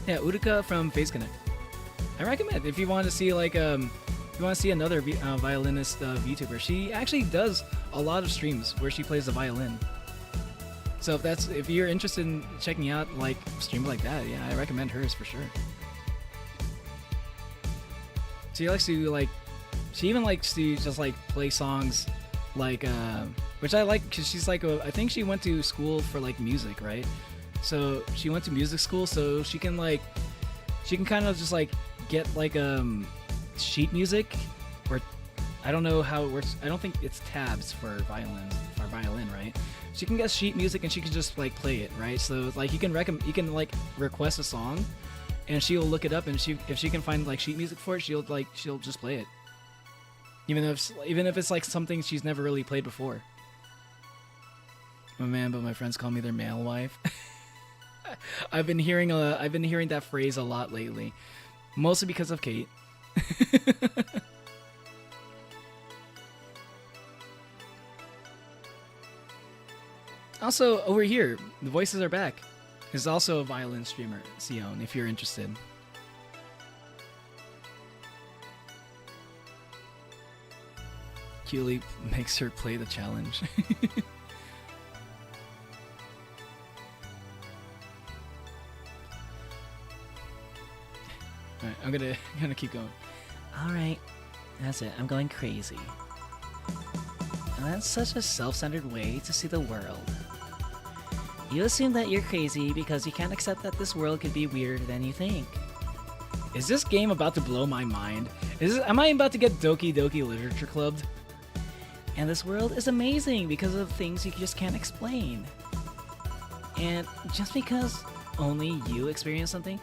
Speaker 1: Yeah, Uruka from Phase Connect. I recommend if you want to see like if you want to see another violinist VTuber. She actually does a lot of streams where she plays the violin. So if you're interested in checking out like streams like that, yeah, I recommend hers for sure. She likes to like, she even likes to just like play songs like which I like because she's like I think she went to school for like music, right? So she went to music school, so she can kind of just like get like sheet music, or I don't know how it works. I don't think it's tabs for violin, right? She can get sheet music and she can just like play it, right? So like you can like request a song, and she'll look it up, and if she can find like sheet music for it, she'll just play it, even if it's like something she's never really played before. Oh man, but my friends call me their male wife. I've been hearing that phrase a lot lately, mostly because of Kate. Also, over here, the voices are back. Is also a violin streamer, Sion, if you're interested. Keely makes her play the challenge. Alright, I'm gonna keep going.
Speaker 3: Alright, that's it. I'm going crazy. And that's such a self-centered way to see the world. You assume that you're crazy because you can't accept that this world could be weirder than you think.
Speaker 1: Is this game about to blow my mind? Am I about to get Doki Doki Literature Clubbed?
Speaker 3: And this world is amazing because of things you just can't explain. And just because only you experience something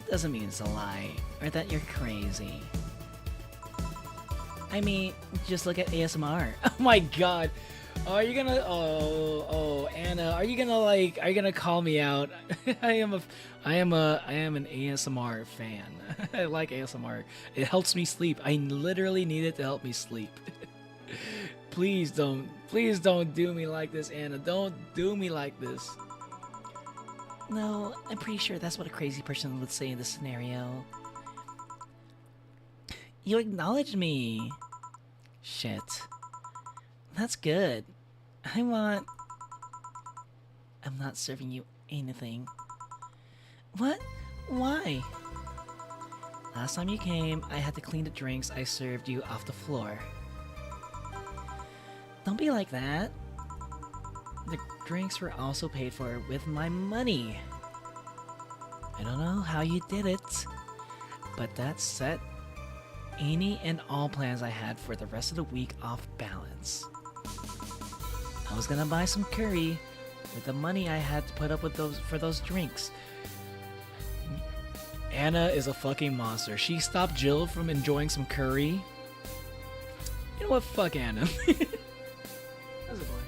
Speaker 3: doesn't mean it's a lie or that you're crazy. I mean, just look at ASMR.
Speaker 1: Oh my god. Are you gonna Anna, are you gonna call me out? I am an ASMR fan. I like ASMR. It helps me sleep. I literally need it to help me sleep. Please don't do me like this, Anna. Don't do me like this.
Speaker 3: No, I'm pretty sure that's what a crazy person would say in this scenario. You acknowledged me. Shit. That's good. I'm not serving you anything. What? Why? Last time you came, I had to clean the drinks I served you off the floor. Don't be like that. The drinks were also paid for with my money. I don't know how you did it, but that set any and all plans I had for the rest of the week off balance. I was gonna buy some curry with the money I had to put up with for those drinks.
Speaker 1: Anna is a fucking monster. She stopped Jill from enjoying some curry. You know what? Fuck Anna. How's it, boy?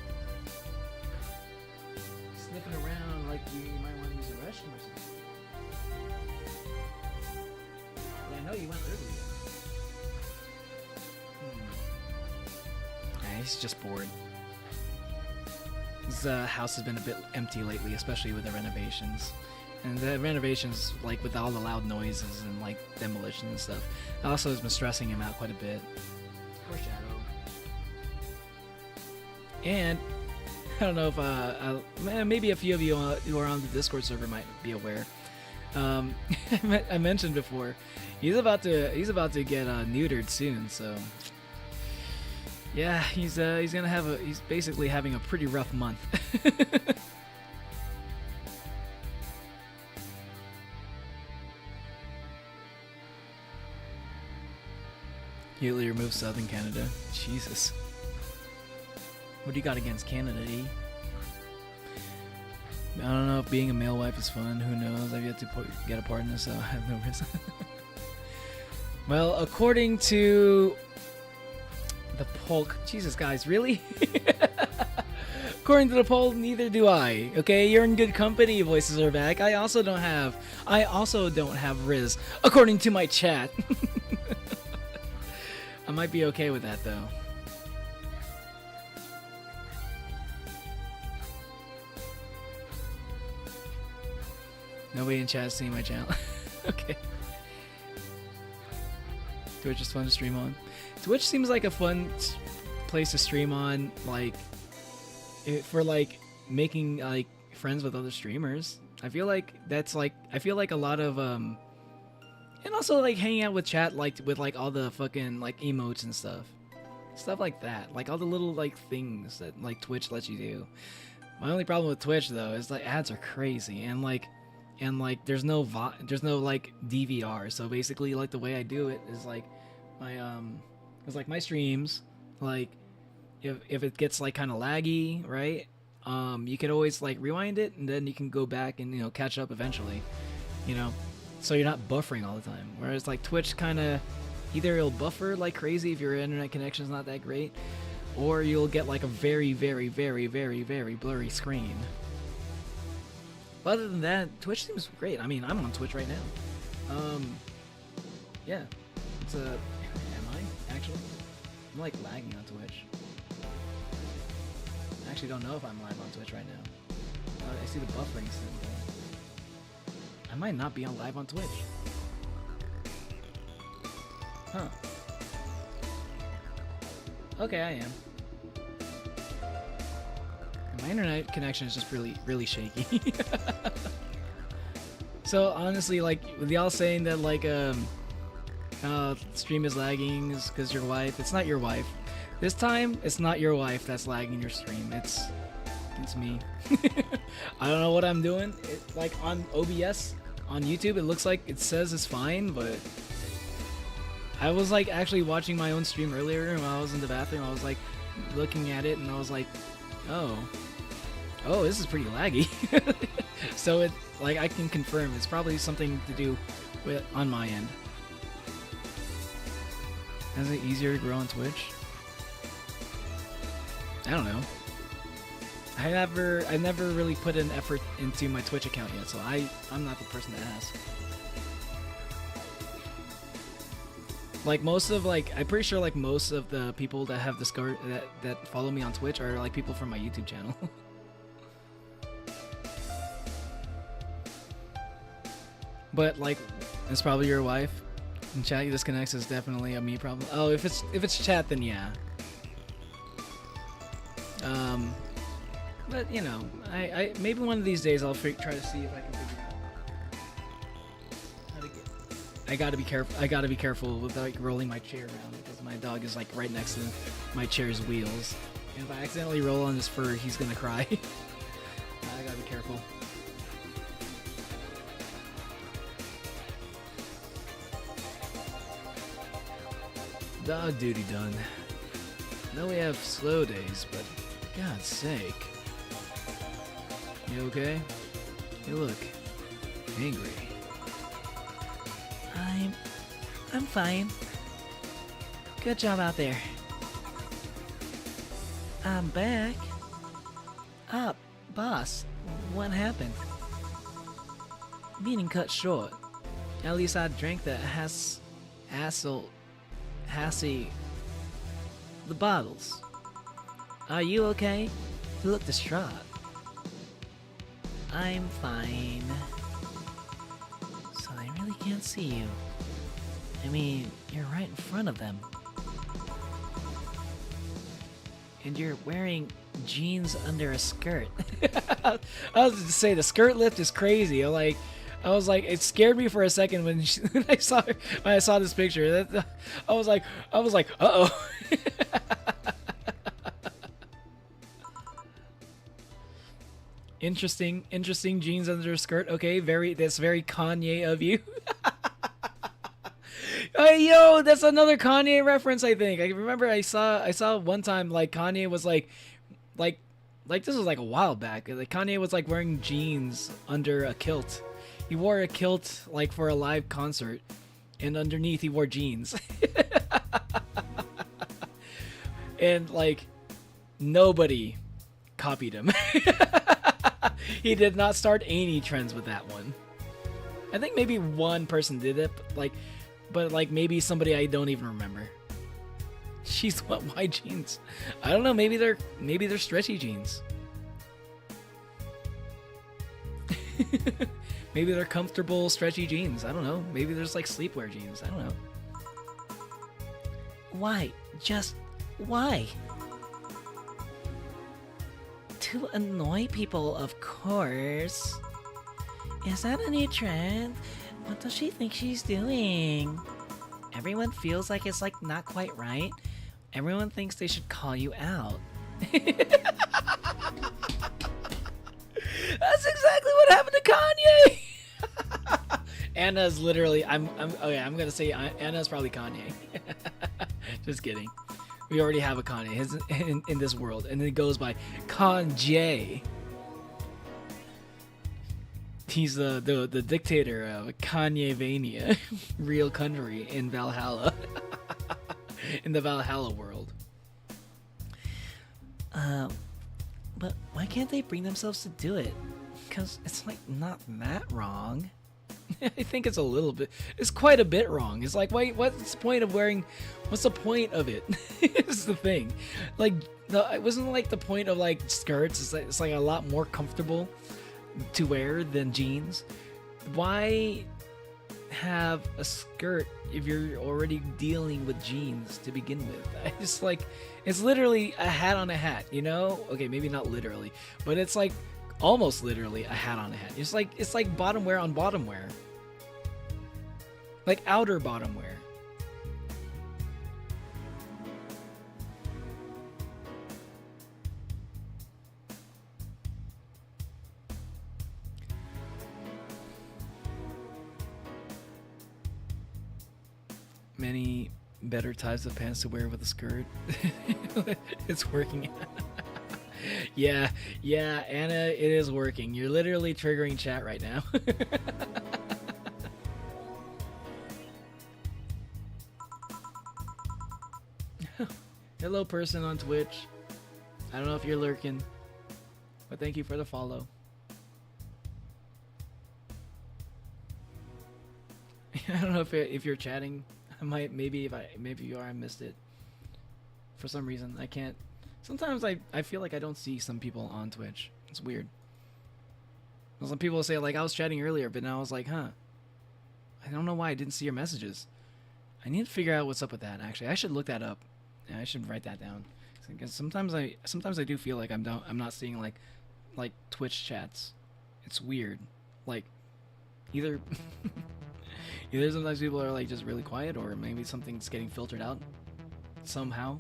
Speaker 1: Sniffing around like you might want to use the restroom or something. Yeah, I know you went earlier. Yeah, he's just bored. His house has been a bit empty lately, especially with the renovations. And the renovations, like with all the loud noises and like demolition and stuff, also has been stressing him out quite a bit. Poor Shadow. And I don't know if maybe a few of you who are on the Discord server might be aware. I mentioned before, he's about to get neutered soon, so. Yeah, he's basically having a pretty rough month. Immediately removed Southern Canada. Jesus. What do you got against Canada, E? I don't know if being a male wife is fun. Who knows? I've yet to get a partner, so I have no risk. Well, according to the poll, Jesus, guys, really? According to the poll, neither do I. Okay, you're in good company. Voices are back. I also don't have Rizz, according to my chat. I might be okay with that though. Nobody in chat is seeing my channel. Okay. Twitch is fun to stream on. Twitch seems like a fun place to stream on, like for like making like friends with other streamers. I feel like that's like a lot of and also like hanging out with chat, like with like all the fucking like emotes and stuff like that, like all the little like things that like Twitch lets you do. My only problem with Twitch though is like ads are crazy, and like there's no like DVR. So basically like the way I do it is like my streams, like if it gets like kind of laggy, right, you can always like rewind it and then you can go back and, you know, catch up eventually, you know, so you're not buffering all the time. Whereas like Twitch kind of either it'll buffer like crazy if your internet connection's not that great, or you'll get like a very very very very very blurry screen. But other than that, Twitch seems great. I mean, I'm on Twitch right now. Yeah, it's a. Am I actually? I'm like lagging on Twitch. I actually don't know if I'm live on Twitch right now. I see the buffering symbol. I might not be on live on Twitch. Huh. Okay, I am. My internet connection is just really shaky. So honestly, like with y'all saying that like stream is lagging is because your wife. It's not your wife. This time, it's not your wife that's lagging your stream. It's me. I don't know what I'm doing. Like on OBS on YouTube, it looks like it says it's fine, but I was like actually watching my own stream earlier while I was in the bathroom. I was like looking at it and I was like, oh, this is pretty laggy. So it, like, I can confirm it's probably something to do with on my end. Is it easier to grow on Twitch? I don't know. I've never really put an effort into my Twitch account yet, so I'm not the person to ask. Like most of I'm pretty sure like most of the people that have Discord that follow me on Twitch are like people from my YouTube channel. But like, it's probably your wife. And chat disconnects is definitely a me problem. Oh, if it's chat, then yeah. But you know, I maybe one of these days I'll try to see if I can figure out how to get. I gotta be careful with like rolling my chair around because my dog is like right next to my chair's wheels. And if I accidentally roll on his fur, he's gonna cry. I gotta be careful. Dog duty done. Know we have slow days, but for God's sake. You okay? You look angry.
Speaker 3: I'm fine. Good job out there. I'm back. Boss, what happened? Meeting cut short. At least I drank the the bottles. Are you okay? You look distraught. I'm fine. So they really can't see you. I mean, you're right in front of them. And you're wearing jeans under a skirt. I was to say the skirt lift is crazy. I was like, it scared me for a second when I saw this picture. I was like, uh-oh. Interesting jeans under a skirt. Okay, that's very Kanye of you. Hey, yo, that's another Kanye reference, I think. I remember I saw one time like Kanye was like this was like a while back. Like Kanye was like wearing jeans under a kilt. He wore a kilt like for a live concert, and underneath he wore jeans. And like nobody copied him. He did not start any trends with that one. I think maybe one person did it, but maybe somebody I don't even remember. Jeez, what? Why jeans? I don't know. Maybe they're stretchy jeans. Maybe they're comfortable, stretchy jeans. I don't know. Maybe there's like sleepwear jeans. I don't know. Why? Just why? To annoy people, of course. Is that a new trend? What does she think she's doing? Everyone feels like it's like not quite right. Everyone thinks they should call you out. That's exactly what happened to Kanye.
Speaker 1: Anna's literally. I'm gonna say Anna's probably Kanye. Just kidding. We already have a Kanye in this world, and it goes by Kanye. He's the dictator of Kanye-vania, real country in Valhalla, in the Valhalla world.
Speaker 3: But why can't they bring themselves to do it? Because it's like not that wrong.
Speaker 1: I think it's a little bit. It's quite a bit wrong. It's like, wait, what's the point of wearing? What's the point of it? Is the thing. Like, it wasn't like the point of like skirts. It's like a lot more comfortable to wear than jeans. Why have a skirt if you're already dealing with jeans to begin with? It's like, it's literally a hat on a hat, you know? Okay, maybe not literally, but it's like almost literally a hat on a hat. It's like bottom wear on bottom wear. Like outer bottom wear. Many better types of pants to wear with a skirt. It's working. Yeah, Anna, it is working. You're literally triggering chat right now. Hello, person on Twitch. I don't know if you're lurking, but thank you for the follow. I don't know if you're chatting. I might, maybe you are, I missed it. For some reason, I can't. Sometimes I feel like I don't see some people on Twitch. It's weird. Some people say like, I was chatting earlier, but now I was like, huh. I don't know why I didn't see your messages. I need to figure out what's up with that. Actually, I should look that up. Yeah, I should write that down. Because sometimes I do feel like I'm not seeing like Twitch chats. It's weird. Like either either sometimes people are like just really quiet, or maybe something's getting filtered out somehow.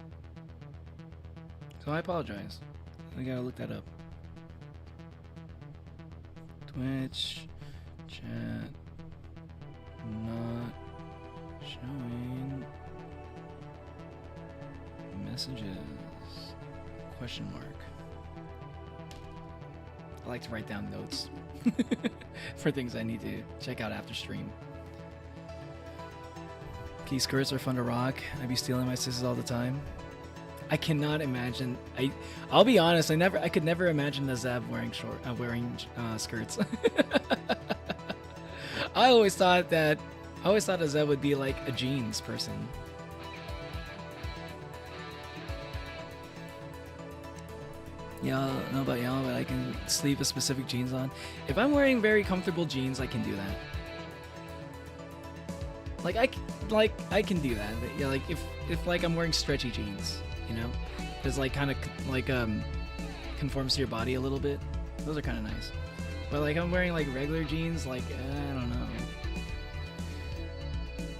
Speaker 1: So I apologize. I gotta look that up. Twitch chat not showing messages? Question mark. I like to write down notes for things I need to check out after stream. These skirts are fun to rock. I be stealing my sisters all the time. I cannot imagine. I'll be honest. I could never imagine the Zeb wearing skirts. I always thought a Zeb would be like a jeans person. Y'all know about y'all, but I can sleep with specific jeans on. If I'm wearing very comfortable jeans, I can do that. I can do that. Yeah, like if like I'm wearing stretchy jeans, you know, it's like kind of like conforms to your body a little bit. Those are kind of nice. But like I'm wearing like regular jeans, like I don't know.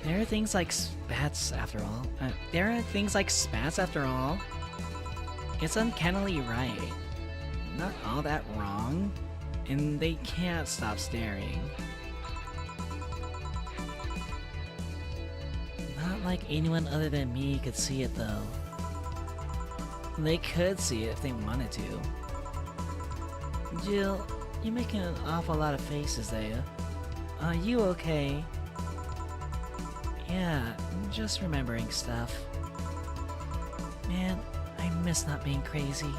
Speaker 3: There are things like spats after all. It's uncannily right. Not all that wrong. And they can't stop staring. Not like anyone other than me could see it though. They could see it if they wanted to. Jill, you're making an awful lot of faces there. Are you okay? Yeah, I'm just remembering stuff. Man, I miss not being crazy.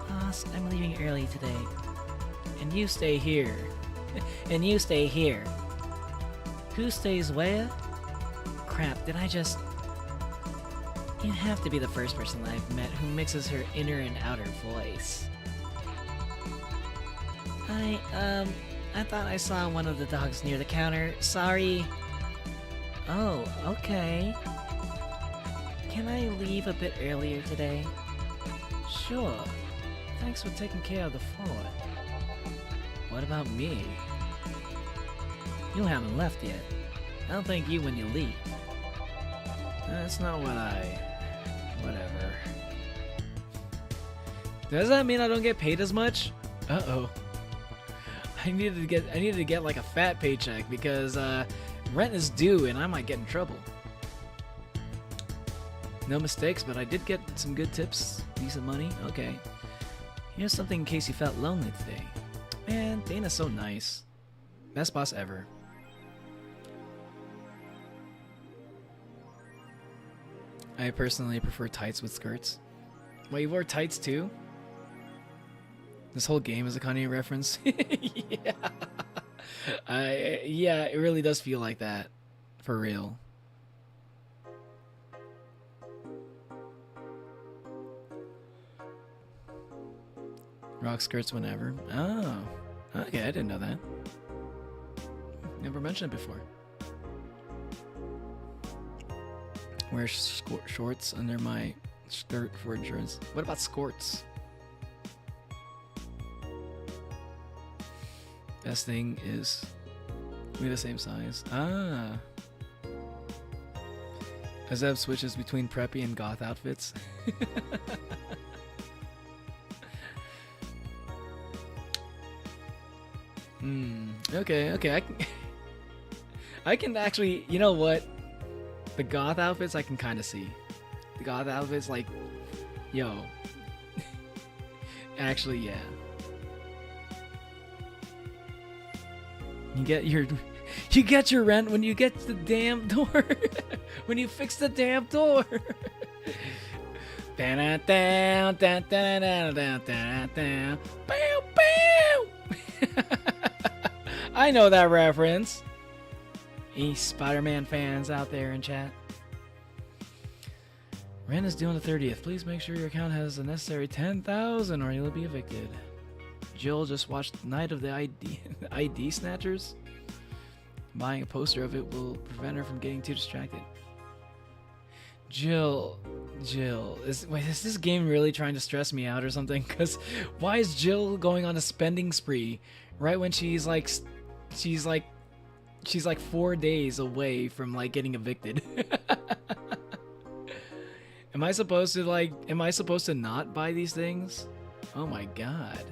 Speaker 3: Boss, I'm leaving early today.
Speaker 1: And you stay here.
Speaker 3: And you stay here. Who stays where? Crap, did I just... You have to be the first person I've met who mixes her inner and outer voice. I thought I saw one of the dogs near the counter. Sorry. Oh, okay. can I leave a bit earlier today?
Speaker 1: Sure. Thanks for taking care of the fort. What about me?
Speaker 3: You haven't left yet. I'll thank you when you leave.
Speaker 1: That's not what whatever. Does that mean I don't get paid as much? Uh-oh. I needed to get like a fat paycheck because rent is due and I might get in trouble. No mistakes, but I did get some good tips, decent money. Okay. Here's something in case you felt lonely today. Man, Dana's so nice. Best boss ever. I personally prefer tights with skirts. Wait, you wore tights too? This whole game is a Kanye reference. Yeah. Yeah, it really does feel like that. For real. Rock skirts whenever. Oh. Okay, I didn't know that. Never mentioned it before. Wear shorts under my skirt for insurance. What about skirts? Best thing is we the same size. Ah. Azeb switches between preppy and goth outfits. Okay. I can actually, you know what? The goth outfits I can kind of see. The goth outfits, like, yo. Actually, yeah. You get your rent when you get to the damn door. When you fix the damn door. I know that reference. Any Spider-Man fans out there in chat? Rent is due on the 30th. Please make sure your account has the necessary 10,000 or you'll be evicted. Jill just watched Night of the ID Snatchers. Buying a poster of it will prevent her from getting too distracted. Jill, is this game really trying to stress me out or something? Because why is Jill going on a spending spree right when she's like 4 days away from like getting evicted? Am I supposed to not buy these things? Oh my god.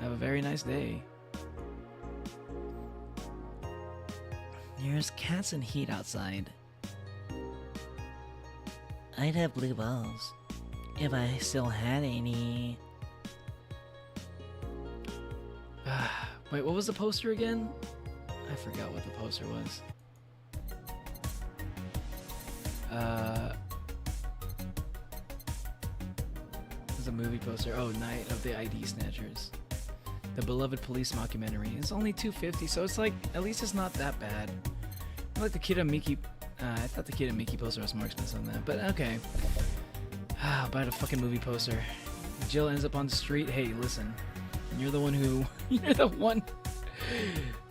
Speaker 1: Have a very nice day.
Speaker 3: There's cats and heat outside. I'd have blue balls if I still had any.
Speaker 1: Wait, what was the poster again? I forgot what the poster was. It was a movie poster. Oh, Night of the ID Snatchers. The beloved police mockumentary. It's only $250, so it's like, at least it's not that bad. I like the Kid and Mickey. I thought the Kid and Mickey poster was more expensive than that, but okay. I'll buy the fucking movie poster. Jill ends up on the street. Hey, listen. You're the one who...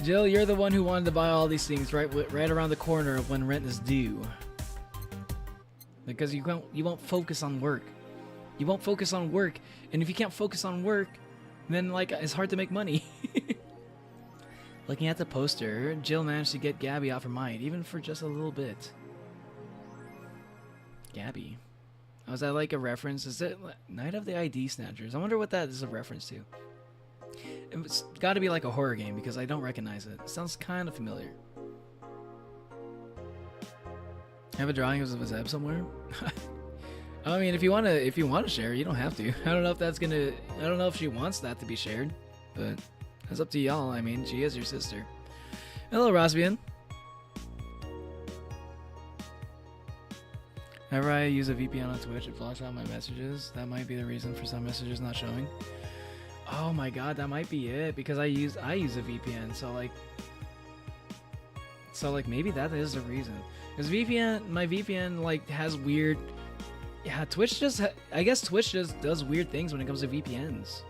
Speaker 1: Jill, you're the one who wanted to buy all these things right around the corner of when rent is due. Because you won't focus on work. You won't focus on work, and if you can't focus on work, then like it's hard to make money. Looking at the poster, Jill managed to get Gabby off her mind, even for just a little bit. Gabby. Oh, is that like a reference? Is it Night of the ID Snatchers? I wonder what that is a reference to. It's got to be like a horror game because I don't recognize it. It sounds kind of familiar. Have a drawing of Zeb somewhere? I mean, if you want to share, you don't have to. I don't know if she wants that to be shared, but it's up to y'all. I mean, she is your sister. Hello, Rosbian. Whenever I use a VPN on Twitch, it blocks out my messages. That might be the reason for some messages not showing. Oh my god, that might be it, because I use a VPN, so like maybe that is the reason. Because my VPN like has weird. Yeah, I guess Twitch just does weird things when it comes to VPNs.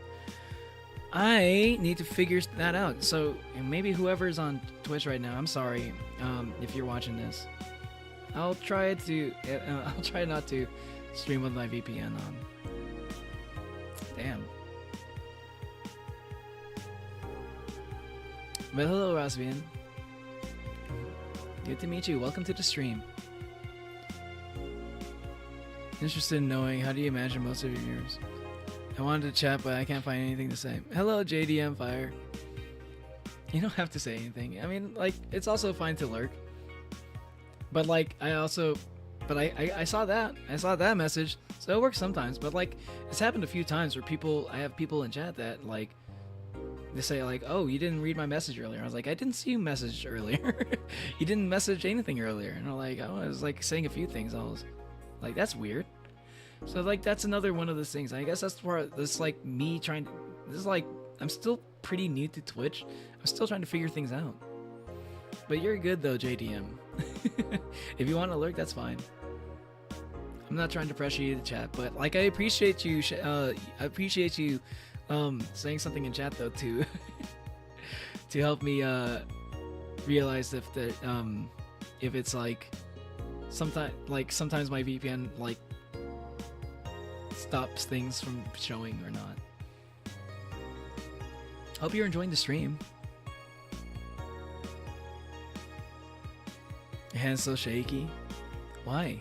Speaker 1: I need to figure that out. So maybe whoever's on Twitch right now, I'm sorry if you're watching this. I'll try to. I'll try not to stream with my VPN on. Damn. But hello, Rosvian. Good to meet you. Welcome to the stream. Interested in knowing, how do you imagine most of your viewers? I wanted to chat, but I can't find anything to say. Hello, JDM Fire. You don't have to say anything. I mean, like, it's also fine to lurk. But like, I saw that. I saw that message. So it works sometimes. But like, it's happened a few times where I have people in chat that like, they say like, oh, you didn't read my message earlier. I was like, I didn't see you message earlier. You didn't message anything earlier. And I'm like, oh, I was like saying a few things. I was like, that's weird. So like, that's another one of those things. I guess that's where this like me trying to, this is like, I'm still pretty new to Twitch. I'm still trying to figure things out. But you're good though, JDM. If you want to lurk, that's fine. I'm not trying to pressure you to chat, but like, I appreciate you. Saying something in chat though to to help me realize if it's like sometimes my VPN like stops things from showing or not. Hope you're enjoying the stream. Your hand's so shaky. Why?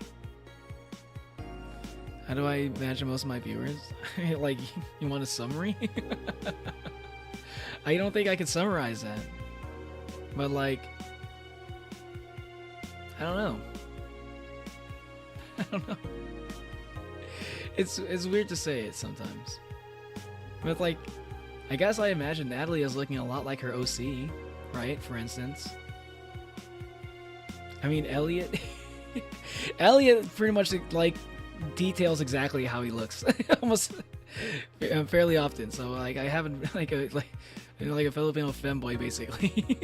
Speaker 1: How do I imagine most of my viewers? Like, you want a summary? I don't think I can summarize that. But like, I don't know. I don't know. It's weird to say it sometimes. But like, I guess I imagine Natalie is looking a lot like her OC, right? For instance. I mean, Elliot. Elliot pretty much like details exactly how he looks almost fairly often. So like, I haven't like a Filipino femboy basically.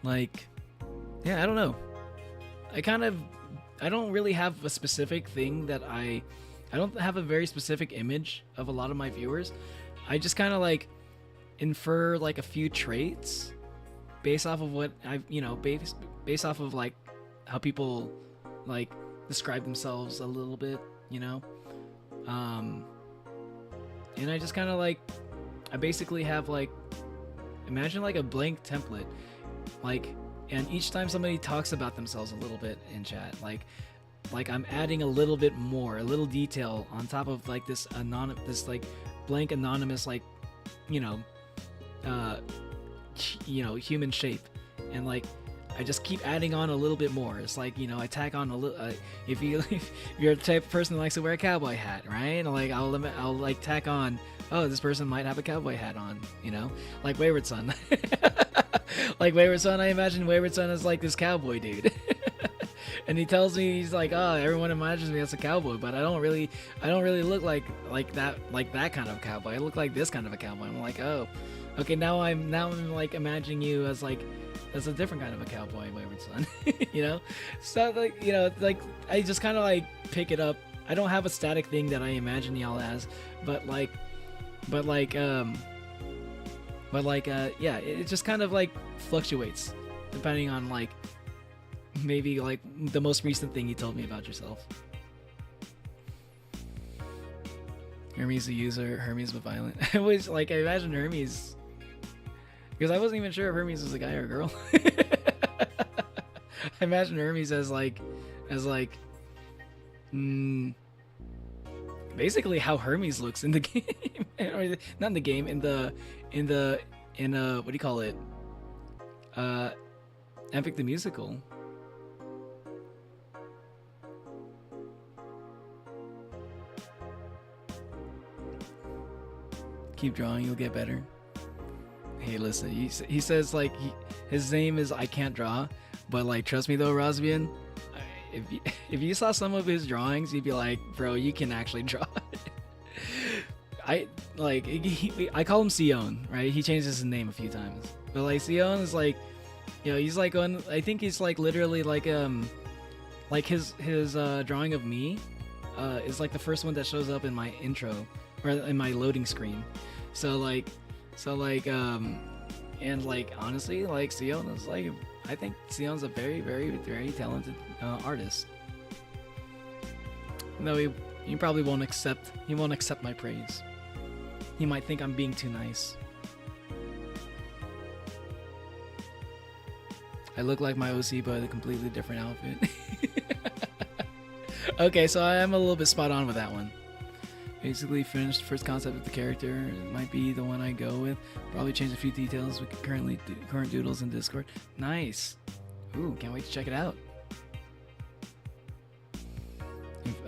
Speaker 1: Like, yeah, I don't know. I don't really have a specific thing that I don't have a very specific image of a lot of my viewers. I just kind of like infer like a few traits based off of what I've, based off of like how people like describe themselves a little bit, and I just kind of like, I basically have like, imagine like a blank template, like, and each time somebody talks about themselves a little bit in chat, like I'm adding a little bit more, a little detail on top of like this like blank anonymous, like, human shape, and like I just keep adding on a little bit more. It's like, I tack on a little. If you're the type of person that likes to wear a cowboy hat, right? And like I'll like tack on. Oh, this person might have a cowboy hat on. Like Wayward Son. Like Wayward Son, I imagine Wayward Son is like this cowboy dude. And he tells me, he's like, oh, everyone imagines me as a cowboy, but I don't really look like that kind of cowboy. I look like this kind of a cowboy. I'm like, oh, okay, now I'm like imagining you as like a different kind of a cowboy, Wayward Son. So like, like I just kind of like pick it up. I don't have a static thing that I imagine y'all as, but yeah, it just kind of like fluctuates depending on like maybe like the most recent thing you told me about yourself. Hermes the user, Hermes the violent. I was like, I imagine Hermes, because I wasn't even sure if Hermes was a guy or a girl. I imagine Hermes as basically how Hermes looks in the game, or not in the game, in what do you call it? Epic the Musical. Keep drawing, you'll get better. Hey, listen, he says like his name is I Can't Draw, but like trust me though, Rosvian, if you saw some of his drawings, you'd be like, bro, you can actually draw. I call him Sion, right? He changes his name a few times, but like Sion is like, he's like on. I think he's like literally like his drawing of me is like the first one that shows up in my intro or in my loading screen. So And like honestly, like Sion is like, I think Sion's a very, very, very talented artist. No, he probably won't accept. He won't accept my praise. He might think I'm being too nice. I look like my OC, but a completely different outfit. Okay, so I am a little bit spot on with that one. Basically finished first concept of the character. It might be the one I go with. Probably change a few details with current doodles in Discord. Nice. Ooh, can't wait to check it out.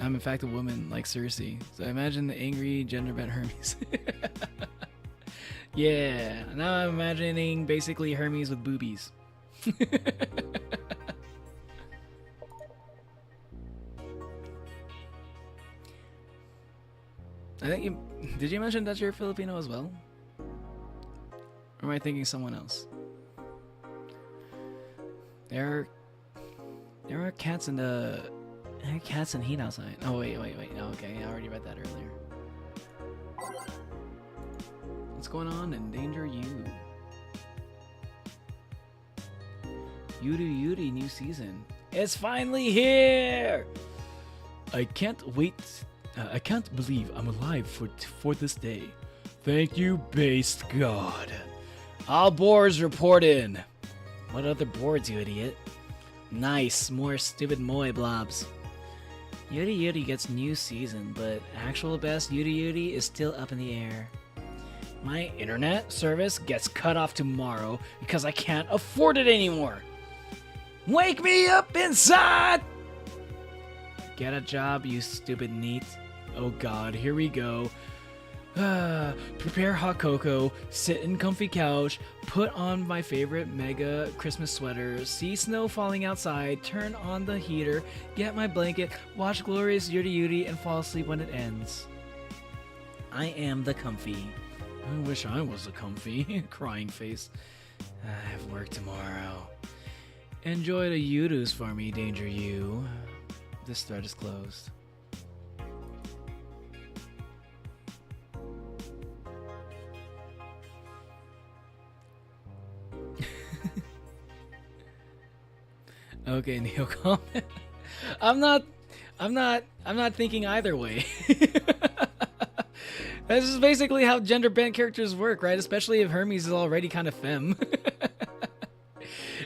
Speaker 1: I'm in fact a woman like Cersei. So imagine the angry gender bent Hermes. Yeah, now I'm imagining basically Hermes with boobies. I think you did you mention that you're Filipino as well? Or am I thinking someone else? There are cats in the cats in heat outside. Oh wait. Oh, okay, I already read that earlier. What's going on? Endanger you. Yuri new season. It's finally here. I can't wait. I can't believe I'm alive for this day. Thank you, based God.
Speaker 2: All boards report in. What other boards, you idiot?
Speaker 1: Nice, more stupid moe blobs.
Speaker 3: Yuri gets new season, but actual best Yuri is still up in the air.
Speaker 2: My internet service gets cut off tomorrow because I can't afford it anymore. Wake me up inside!
Speaker 1: Get a job, you stupid neat.
Speaker 2: Oh god, here we go. Prepare hot cocoa, sit in comfy couch, put on my favorite mega Christmas sweater, see snow falling outside, turn on the heater, get my blanket, watch glorious Yuri and fall asleep when it ends.
Speaker 3: I am the comfy.
Speaker 2: I wish I was the comfy. Crying face. I have work tomorrow.
Speaker 1: Enjoy the Yurus for me, Danger You. This thread is closed. Okay, Neo comment. I'm not thinking either way. This is basically how gender bent characters work, right? Especially if Hermes is already kind of femme.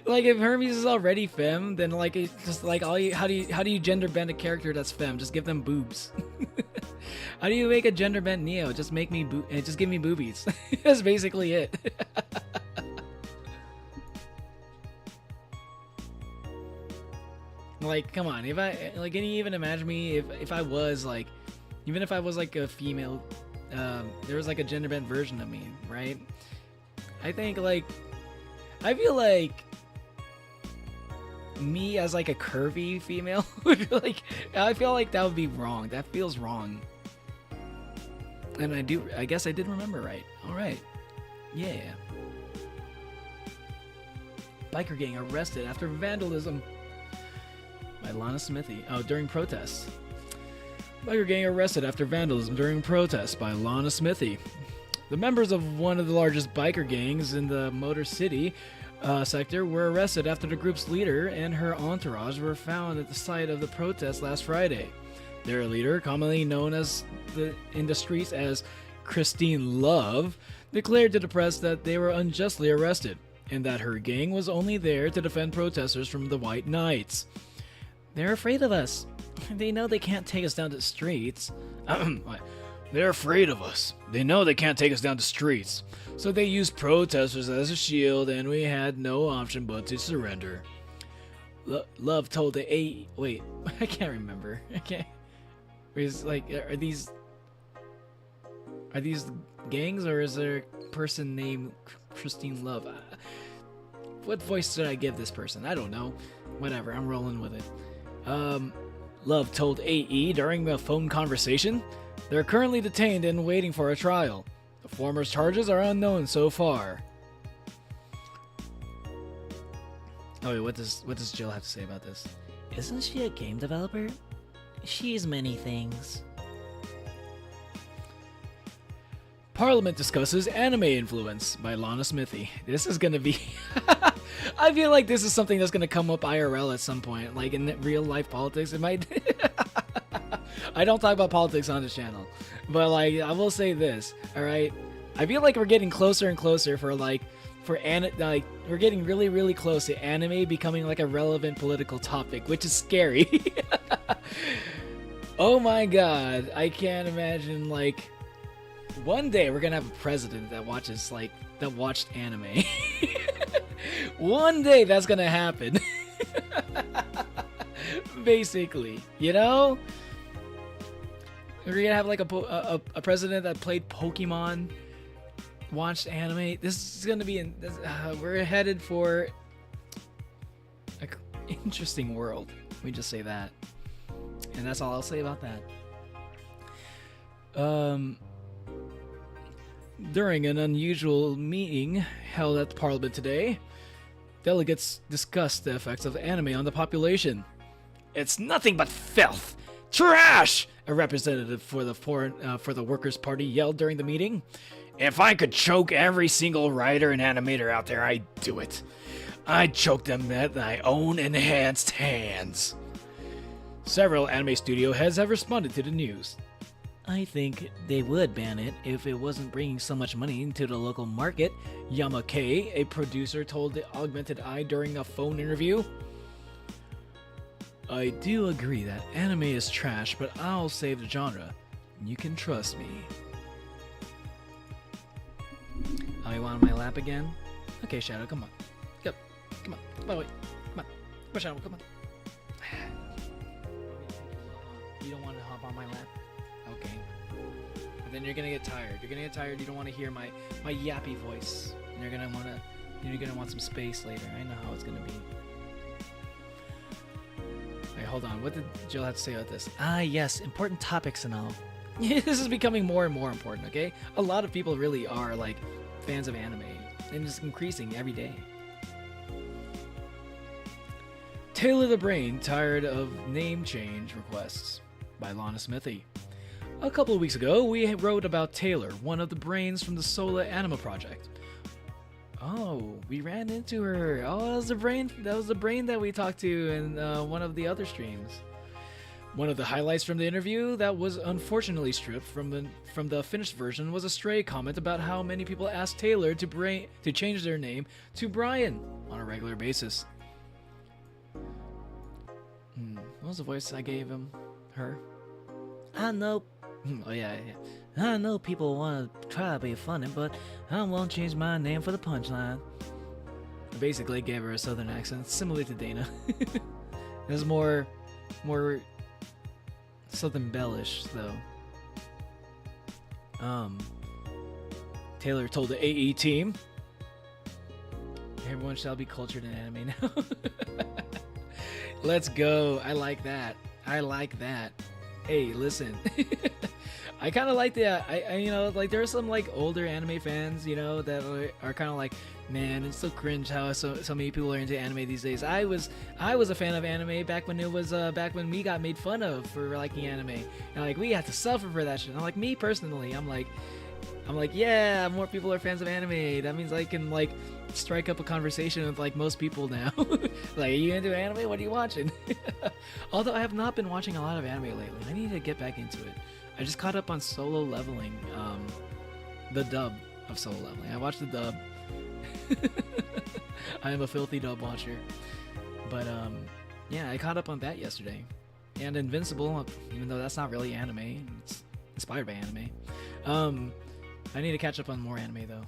Speaker 1: Like if Hermes is already femme, then like it's just like how do you gender bend a character that's femme? Just give them boobs. How do you make a gender bent Neo? Just make me just give me boobies. That's basically it. Like, come on, if I like, can you even imagine me if I was like, even if I was like a female, there was like a gender bent version of me, right? I think like, I feel like me as like a curvy female like, I feel like that would be wrong. That feels wrong. And I guess I did remember right. All right, yeah. Biker gang arrested after vandalism. By Lana Smithy. Oh, during protests. Biker gang arrested after vandalism during protests by Lana Smithy. The members of one of the largest biker gangs in the Motor City sector were arrested after the group's leader and her entourage were found at the site of the protest last Friday. Their leader, commonly known in the streets as Christine Love, declared to the press that they were unjustly arrested and that her gang was only there to defend protesters from the White Knights.
Speaker 3: They're afraid of us. They know they can't take us down to the streets.
Speaker 2: They're afraid of us. They know they can't take us down the streets. So they used protesters as a shield, and we had no option but to surrender.
Speaker 1: Love told the A. Wait, I can't remember. I can't. Is like, are these gangs, or is there a person named Christine Love? What voice should I give this person? I don't know. Whatever, I'm rolling with it.
Speaker 2: Love told AE during the phone conversation. They're currently detained and waiting for a trial. The former's charges are unknown so far.
Speaker 1: Oh wait, what does Jill have to say about this?
Speaker 3: Isn't she a game developer? She's many things.
Speaker 1: Parliament discusses anime influence by Lana Smithy. This is gonna be... I feel like this is something that's gonna come up IRL at some point. Like in real life politics, it might... I don't talk about politics on this channel. But like, I will say this, alright? I feel like we're getting closer and closer we're getting really, really close to anime becoming like a relevant political topic, which is scary. Oh my god, I can't imagine, like, one day we're gonna have a president that watched anime. One day that's gonna happen. Basically, you know? We're gonna have like a president that played Pokemon, watched anime. This is gonna be we're headed for an interesting world. Let me just say that. And that's all I'll say about that. During an unusual meeting held at the Parliament today, delegates discussed the effects of anime on the population. It's nothing but filth! Trash! A representative for the Workers' Party yelled during the meeting. If I could choke every single writer and animator out there, I'd do it. I'd choke them with my own enhanced hands. Several anime studio heads have responded to the news.
Speaker 3: I think they would ban it if it wasn't bringing so much money into the local market, Yama K, a producer, told the Augmented Eye during a phone interview. I do agree that anime is trash, but I'll save the genre. You can trust me. Oh, you want on my lap again? Okay, Shadow, come on. Go. Come on. Come on, wait. Come on. Come on, Shadow, come on. You don't want to hop on my lap? Okay. And then you're gonna get tired. You're gonna get tired. You don't want to hear my yappy voice. And you're gonna want some space later. I know how it's gonna be. Wait, hold on. What did Jill have to say about this?
Speaker 2: Ah, yes, important topics and all.
Speaker 1: This is becoming more and more important, okay? A lot of people really are, like, fans of anime. And it's increasing every day. Taylor the Brain tired of name change requests by Lana Smithy. A couple of weeks ago, we wrote about Taylor, one of the brains from the Sola Anima project. Oh, we ran into her. Oh, that was the brain. That was the brain that we talked to in one of the other streams. One of the highlights from the interview that was unfortunately stripped from the finished version was a stray comment about how many people asked Taylor to change their name to Brian on a regular basis. What was the voice I gave him? Her?
Speaker 3: I know.
Speaker 1: Oh yeah.
Speaker 3: I know people want to try to be funny, but I won't change my name for the punchline.
Speaker 1: I basically gave her a southern accent, similar to Dana. There's more southern bellish though. Taylor told the AE team, everyone shall be cultured in anime now. Let's go. I like that. Hey, listen. I kind of like that. I you know, like there are some like older anime fans, you know, that are kind of like, man, it's so cringe how so many people are into anime these days. I was a fan of anime back when it was back when we got made fun of for liking anime, and like we had to suffer for that shit. And like me personally, I'm like, yeah, more people are fans of anime. That means I can like strike up a conversation with like most people now. Like, are you into anime? What are you watching? Although I have not been watching a lot of anime lately. I need to get back into it. I just caught up on Solo Leveling, the dub of Solo Leveling. I watched the dub. I am a filthy dub watcher. But yeah, I caught up on that yesterday. And Invincible, even though that's not really anime, it's inspired by anime. I need to catch up on more anime though,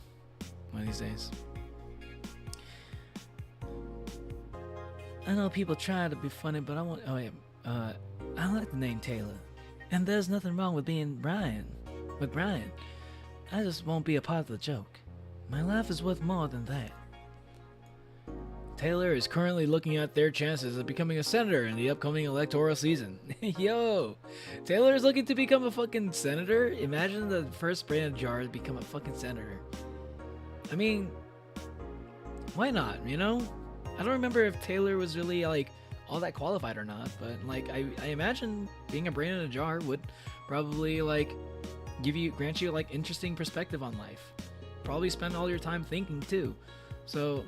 Speaker 1: one of these days.
Speaker 3: I know people try to be funny, but I want. Oh yeah, I like the name Taylor, and there's nothing wrong with being Brian. With Brian, I just won't be a part of the joke. My life is worth more than that.
Speaker 1: Taylor is currently looking at their chances of becoming a senator in the upcoming electoral season. Yo, Taylor is looking to become a fucking senator? Imagine the first brain in a jar to become a fucking senator. I mean, why not, you know? I don't remember if Taylor was really like all that qualified or not, but like I imagine being a brain in a jar would probably like grant you like interesting perspective on life. Probably spend all your time thinking too. So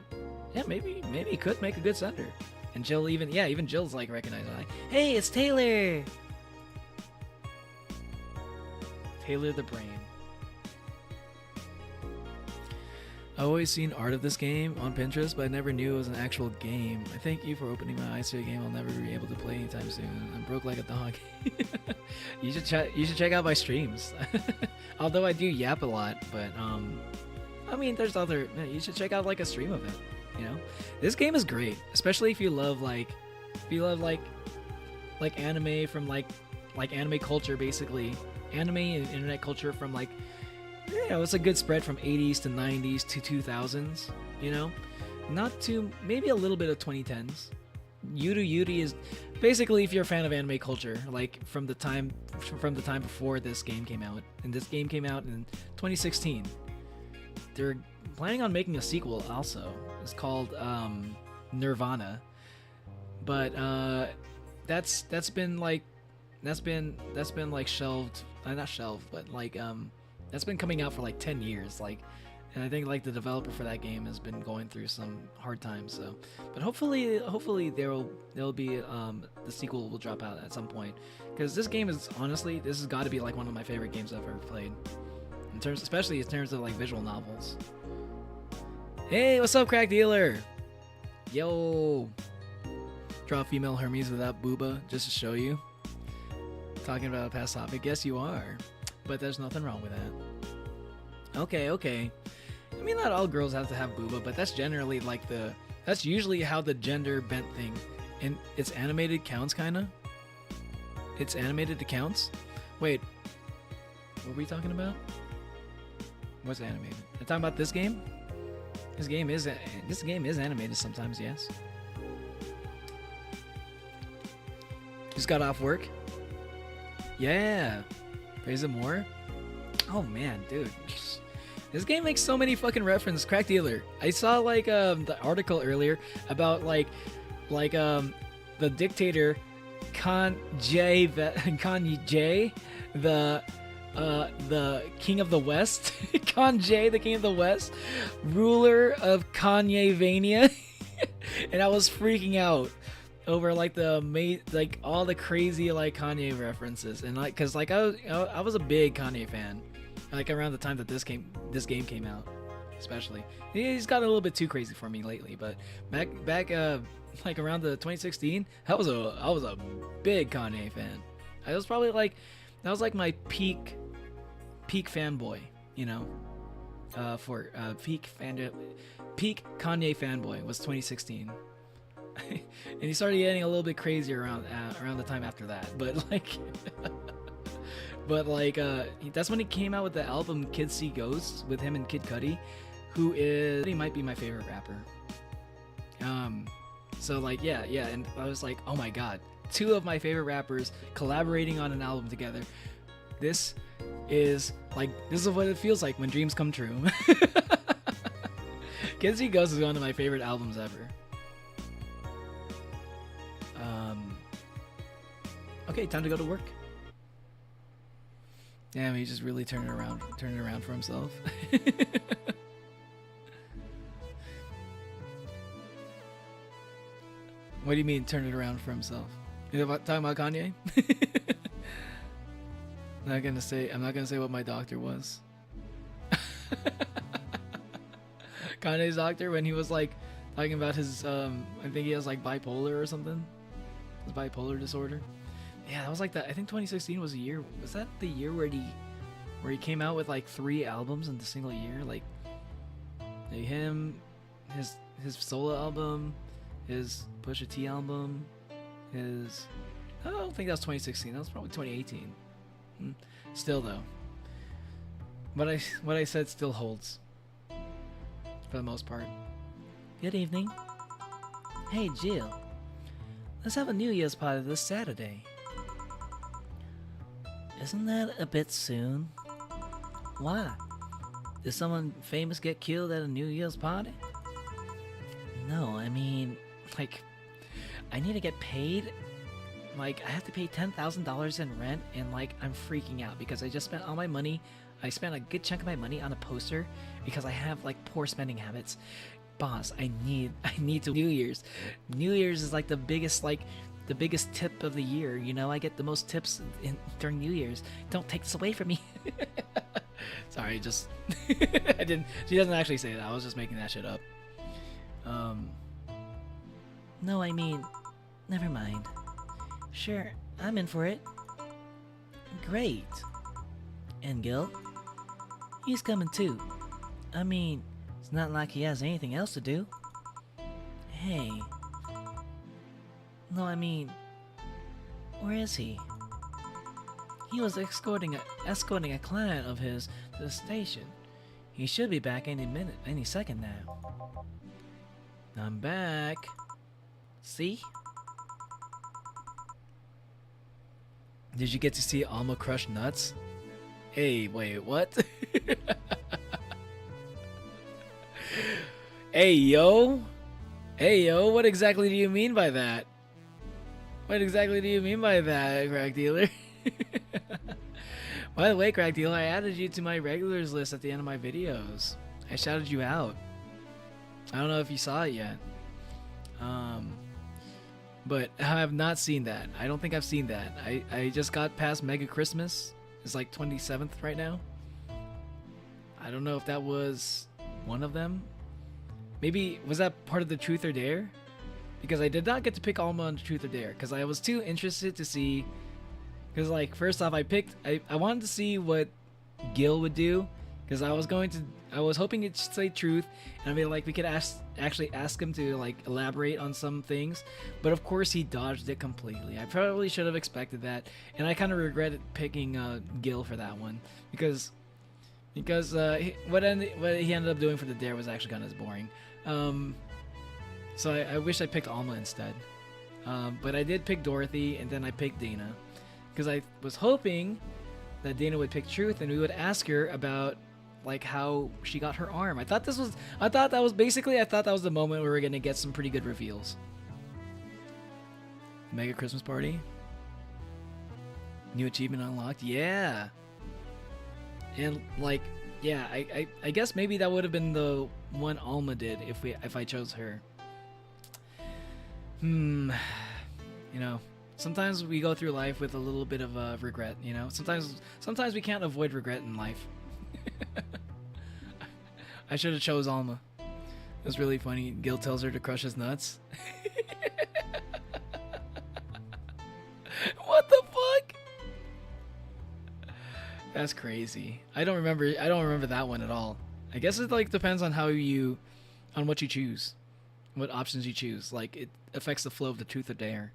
Speaker 1: yeah, maybe he could make a good sender. And Jill even Jill's like recognizing like,
Speaker 3: Hey, it's Taylor!
Speaker 1: Taylor the Brain. I always seen art of this game on Pinterest, but I never knew it was an actual game. I thank you for opening my eyes to a game I'll never be able to play anytime soon. I'm broke like a dog. You should check out my streams. Although I do yap a lot, but I mean, there's other. You should check out like a stream of it. You know, this game is great, especially if you love like anime from like anime culture, basically anime and internet culture from like. You know, it's a good spread from 80s to 90s to 2000s, you know? Not too, maybe a little bit of 2010s. Yuri is basically if you're a fan of anime culture, like from the time before this game came out. And this game came out in 2016. They're planning on making a sequel also. It's called Nirvana. But that's been like shelved, not shelved, but like that's been coming out for like 10 years, like, and I think like the developer for that game has been going through some hard times. So, but hopefully there'll be the sequel will drop out at some point, because this game is honestly, this has got to be like one of my favorite games I've ever played, especially in terms of like visual novels. Hey, what's up, crack dealer? Yo, draw female Hermes without booba just to show you. Talking about a past topic, yes you are. But there's nothing wrong with that. Okay. I mean, not all girls have to have booba, but that's generally like that's usually how the gender bent thing. And it's animated counts, kinda? It's animated to counts? Wait. What were we talking about? What's animated? I'm talking about this game? This game is animated sometimes, yes. Just got off work? Yeah. Praise it more? Oh man, dude. This game makes so many fucking references. Crack dealer. I saw like the article earlier about like the dictator Kanye, the king of the West. Kanye, the king of the West, ruler of Kanye-vania. And I was freaking out over like all the crazy like Kanye references, and like cause like I was a big Kanye fan, like around the time that this game came out, especially. He's gotten a little bit too crazy for me lately, but back like around the 2016, I was a big Kanye fan. I was probably like that was like my peak fanboy, you know, for peak Kanye fanboy was 2016. And he started getting a little bit crazy around the time after that, but like that's when he came out with the album Kids See Ghosts with him and Kid Cudi, he might be my favorite rapper. So like yeah, and I was like, oh my god, two of my favorite rappers collaborating on an album together. This is what it feels like when dreams come true. Kids See Ghosts is one of my favorite albums ever. Okay, time to go to work. Damn, he's just really turning around for himself. What do you mean turn it around for himself? You talking about Kanye? I'm not gonna say what my doctor was. Kanye's doctor, when he was like talking about his I think he has like bipolar or something. His bipolar disorder. Yeah, that was like that. I think 2016 was that the year where he came out with like 3 albums in the single year? Like him, his solo album, his Pusha T album, I don't think that was 2016. That was probably 2018. Still though, what I said still holds for the most part.
Speaker 3: Good evening. Hey Jill, let's have a New Year's party this Saturday. Isn't that a bit soon? Why? Did someone famous get killed at a New Year's party? No, I mean, like, I need to get paid Like, I have to pay $10,000 in rent, and like, I'm freaking out because I just spent all my money. I spent a good chunk of my money on a poster because I have like poor spending habits. Boss, I need to New Year's. New Year's is like the biggest tip of the year. You know, I get the most tips during New Year's. Don't take this away from me. Sorry, just I didn't. She doesn't actually say that. I was just making that shit up. No, I mean, never mind. Sure, I'm in for it. Great. And Gil? He's coming too. I mean, it's not like he has anything else to do. Hey. No, I mean, where is he? He was escorting a client of his to the station. He should be back any minute, any second now. I'm back. See?
Speaker 1: Did you get to see Alma crush nuts? Hey, wait, what? Hey, yo, what exactly do you mean by that? What exactly do you mean by that, crack dealer? By the way, crack dealer, I added you to my regulars list at the end of my videos. I shouted you out. I don't know if you saw it yet. But I have not seen that. I don't think I've seen that. I just got past Mega Christmas. It's like 27th right now. I don't know if that was one of them. Maybe, was that part of the Truth or Dare? Because I did not get to pick Alma on Truth or Dare. Because I was too interested to see. Because, like, first off, I wanted to see what Gil would do. Because I was hoping it'd say truth. And I mean, like, we could actually ask him to, like, elaborate on some things. But of course, he dodged it completely. I probably should have expected that. And I kind of regretted picking Gil for that one. Because what he ended up doing for the Dare was actually kind of boring. So I wish I picked Alma instead. But I did pick Dorothy, and then I picked Dana. Because I was hoping that Dana would pick Truth, and we would ask her about, like, how she got her arm. I thought that was the moment where we were gonna get some pretty good reveals. Mega Christmas Party. New achievement unlocked. Yeah. And, like, yeah, I guess maybe that would have been the one Alma did if I chose her. You know, sometimes we go through life with a little bit of regret, you know? Sometimes we can't avoid regret in life. I should have chose Alma. It was really funny. Gil tells her to crush his nuts. What the fuck? That's crazy. I don't remember that one at all. I guess it, like, depends on what you choose. What options you choose. Like, it affects the flow of the Truth or Dare.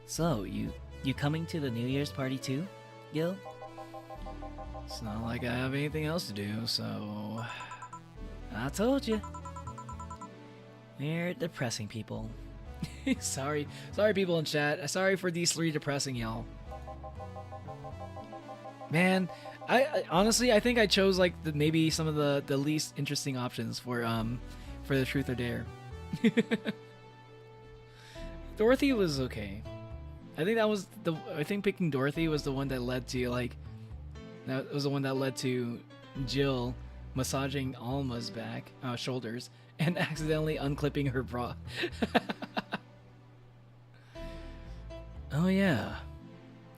Speaker 3: So, you coming to the New Year's party too, Gil?
Speaker 1: It's not like I have anything else to do, so...
Speaker 3: I told you. We're depressing people.
Speaker 1: Sorry people in chat. Sorry for these three depressing y'all. Man, I honestly, I think I chose, like, maybe some of the least interesting options for the Truth or Dare. Dorothy was okay. I think picking Dorothy was the one that led to, like, that was the one that led to Jill massaging Alma's shoulders and accidentally unclipping her bra. Oh yeah,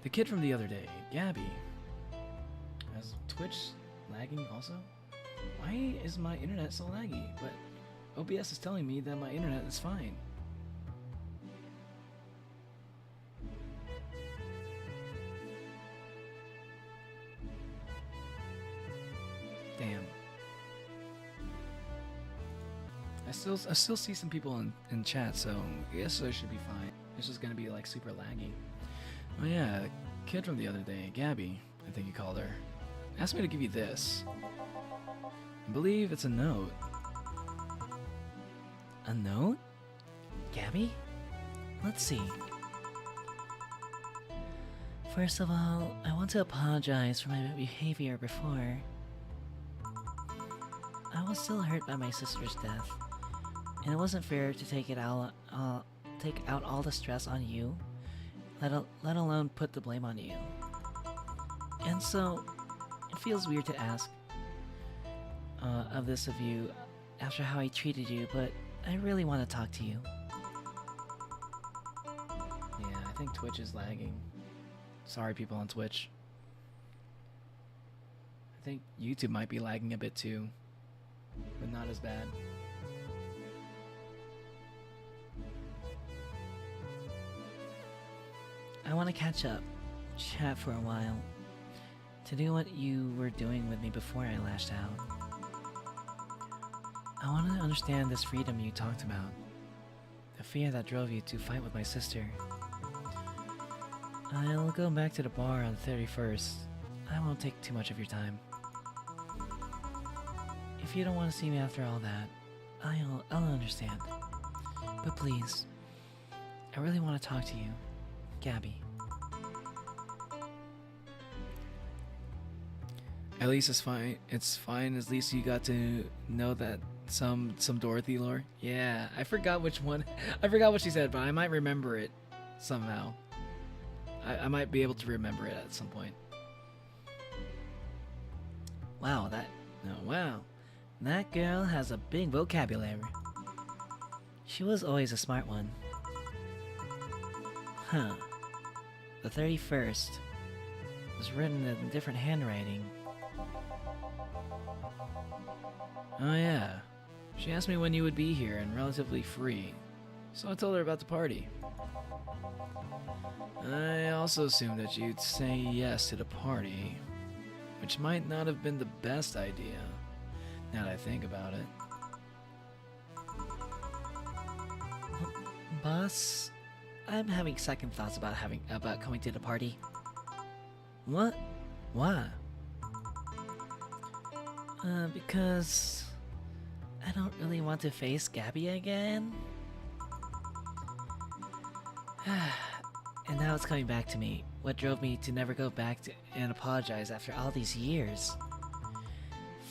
Speaker 1: the kid from the other day, Gabby. Has Twitch lagging also? Why is my internet so laggy? But OBS is telling me that my internet is fine. Damn. I still see some people in chat, so I guess I should be fine. It's just gonna be, like, super laggy. Oh yeah, the kid from the other day, Gabby, I think you called her, asked me to give you this. I believe it's a note.
Speaker 3: A note? Gabby? Let's see. First of all, I want to apologize for my behavior before. I was still hurt by my sister's death, and it wasn't fair to take out all the stress on you, let alone put the blame on you. And so, it feels weird to ask of this of you after how he treated you, but I really want to talk to you.
Speaker 1: Yeah, I think Twitch is lagging. Sorry, people on Twitch. I think YouTube might be lagging a bit too, but not as bad.
Speaker 3: I want to catch up, chat for a while, to do what you were doing with me before I lashed out. I want to understand this freedom you talked about, the fear that drove you to fight with my sister. I'll go back to the bar on the 31st. I won't take too much of your time. If you don't want to see me after all that, I'll understand. But please, I really want to talk to you, Gabby.
Speaker 1: At least it's fine. It's fine. At least you got to know that some Dorothy lore. Yeah, I forgot which one. I forgot what she said, but I might remember it somehow. I might be able to remember it at some point.
Speaker 3: Wow, that girl has a big vocabulary. She was always a smart one. Huh. The 31st was written in different handwriting.
Speaker 1: Oh yeah. She asked me when you would be here and relatively free, so I told her about the party. I also assumed that you'd say yes to the party, which might not have been the best idea, now that I think about it.
Speaker 3: Boss, I'm having second thoughts about coming to the party. What? Why? Because I don't really want to face Gabby again. And now it's coming back to me. What drove me to never go back and apologize after all these years?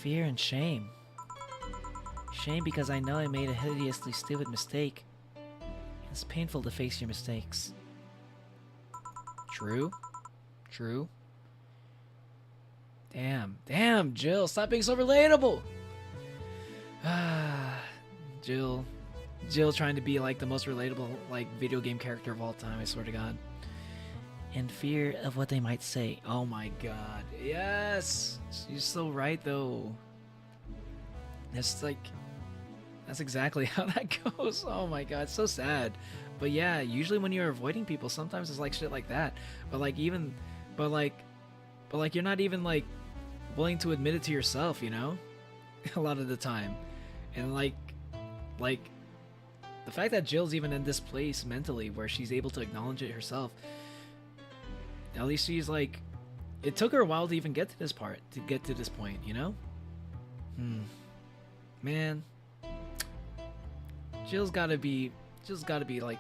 Speaker 3: Fear and shame. Shame because I know I made a hideously stupid mistake. It's painful to face your mistakes.
Speaker 1: True. Damn, Jill, stop being so relatable. Jill trying to be like the most relatable like video game character of all time, I swear to God.
Speaker 3: And fear of what they might say.
Speaker 1: Oh my God, yes, you're so right though. That's exactly how that goes. Oh my God, it's so sad. But yeah, usually when you're avoiding people, sometimes it's like shit like that. But you're not even like willing to admit it to yourself, you know? A lot of the time. And like the fact that Jill's even in this place mentally where she's able to acknowledge it herself, at least she's like, it took her a while to even get to this point, you know? Man, Jill's gotta be like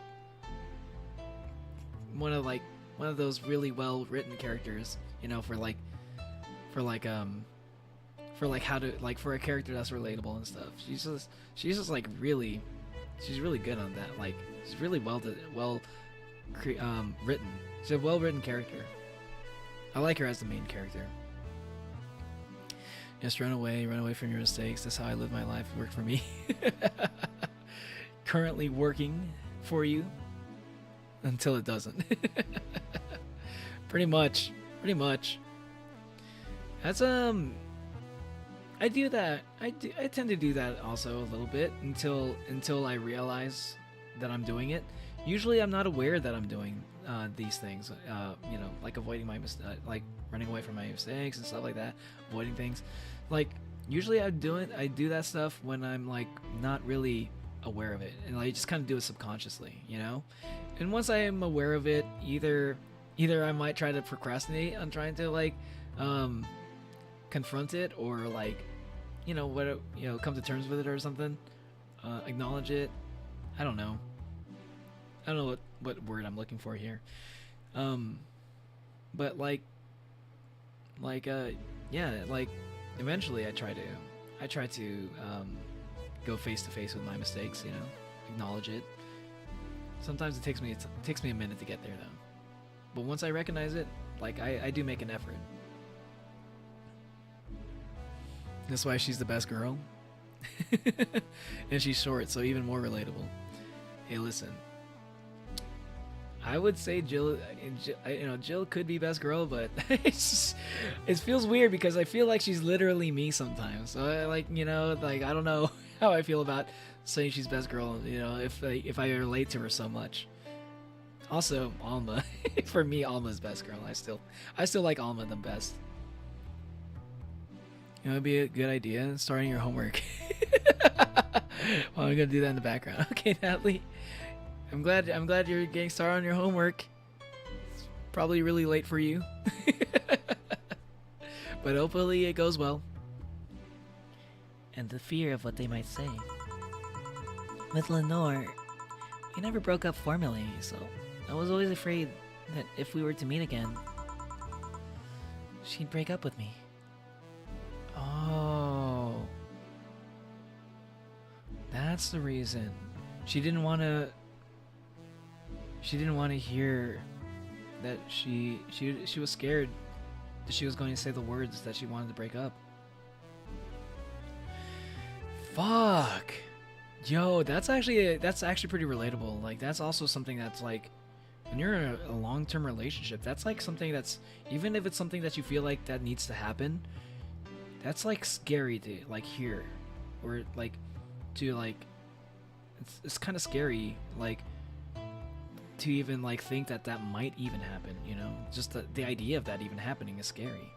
Speaker 1: one of those really well written characters, you know, for a character that's relatable and stuff. She's just like really, she's really good on that. Like, she's really written. She's a well-written character. I like her as the main character. Just run away from your mistakes. That's how I live my life. It worked for me. Currently working for you until it doesn't. Pretty much. That's I do that. I tend to do that also a little bit until I realize that I'm doing it. Usually I'm not aware that I'm doing these things. You know, like avoiding my like running away from my mistakes and stuff like that, avoiding things. Like usually I do that stuff when I'm like not really aware of it, and I just kind of do it subconsciously, you know. And once I am aware of it, either I might try to procrastinate on trying to like confront it, or like, you know, come to terms with it or something, acknowledge it. I don't know what word I'm looking for here, but yeah, like eventually I try to go face to face with my mistakes, you know, acknowledge it. Sometimes it takes me a minute to get there though. But once I recognize it, like I do make an effort. That's why she's the best girl. And she's short, so even more relatable. Hey, listen. I would say Jill could be best girl, but it feels weird because I feel like she's literally me sometimes. So I don't know how I feel about saying she's best girl, you know, if I relate to her so much. Also, Alma. For me, Alma's best girl. I still like Alma the best. You know, it'd be a good idea starting your homework. Well, I'm gonna do that in the background. Okay, Natalie. I'm glad you're getting started on your homework. It's probably really late for you. But hopefully it goes well.
Speaker 3: And the fear of what they might say. With Lenore, we never broke up formally, so I was always afraid that if we were to meet again, she'd break up with me.
Speaker 1: Oh. That's the reason. She didn't want to hear that she was scared that she was going to say the words that she wanted to break up. Fuck. Yo, that's actually pretty relatable. Like, that's also something that's like, when you're in a long-term relationship, that's like something that's, even if it's something that you feel like that needs to happen, that's like scary to like hear, or like to like, it's kind of scary, like, to even like think that that might even happen, you know? Just the idea of that even happening is scary.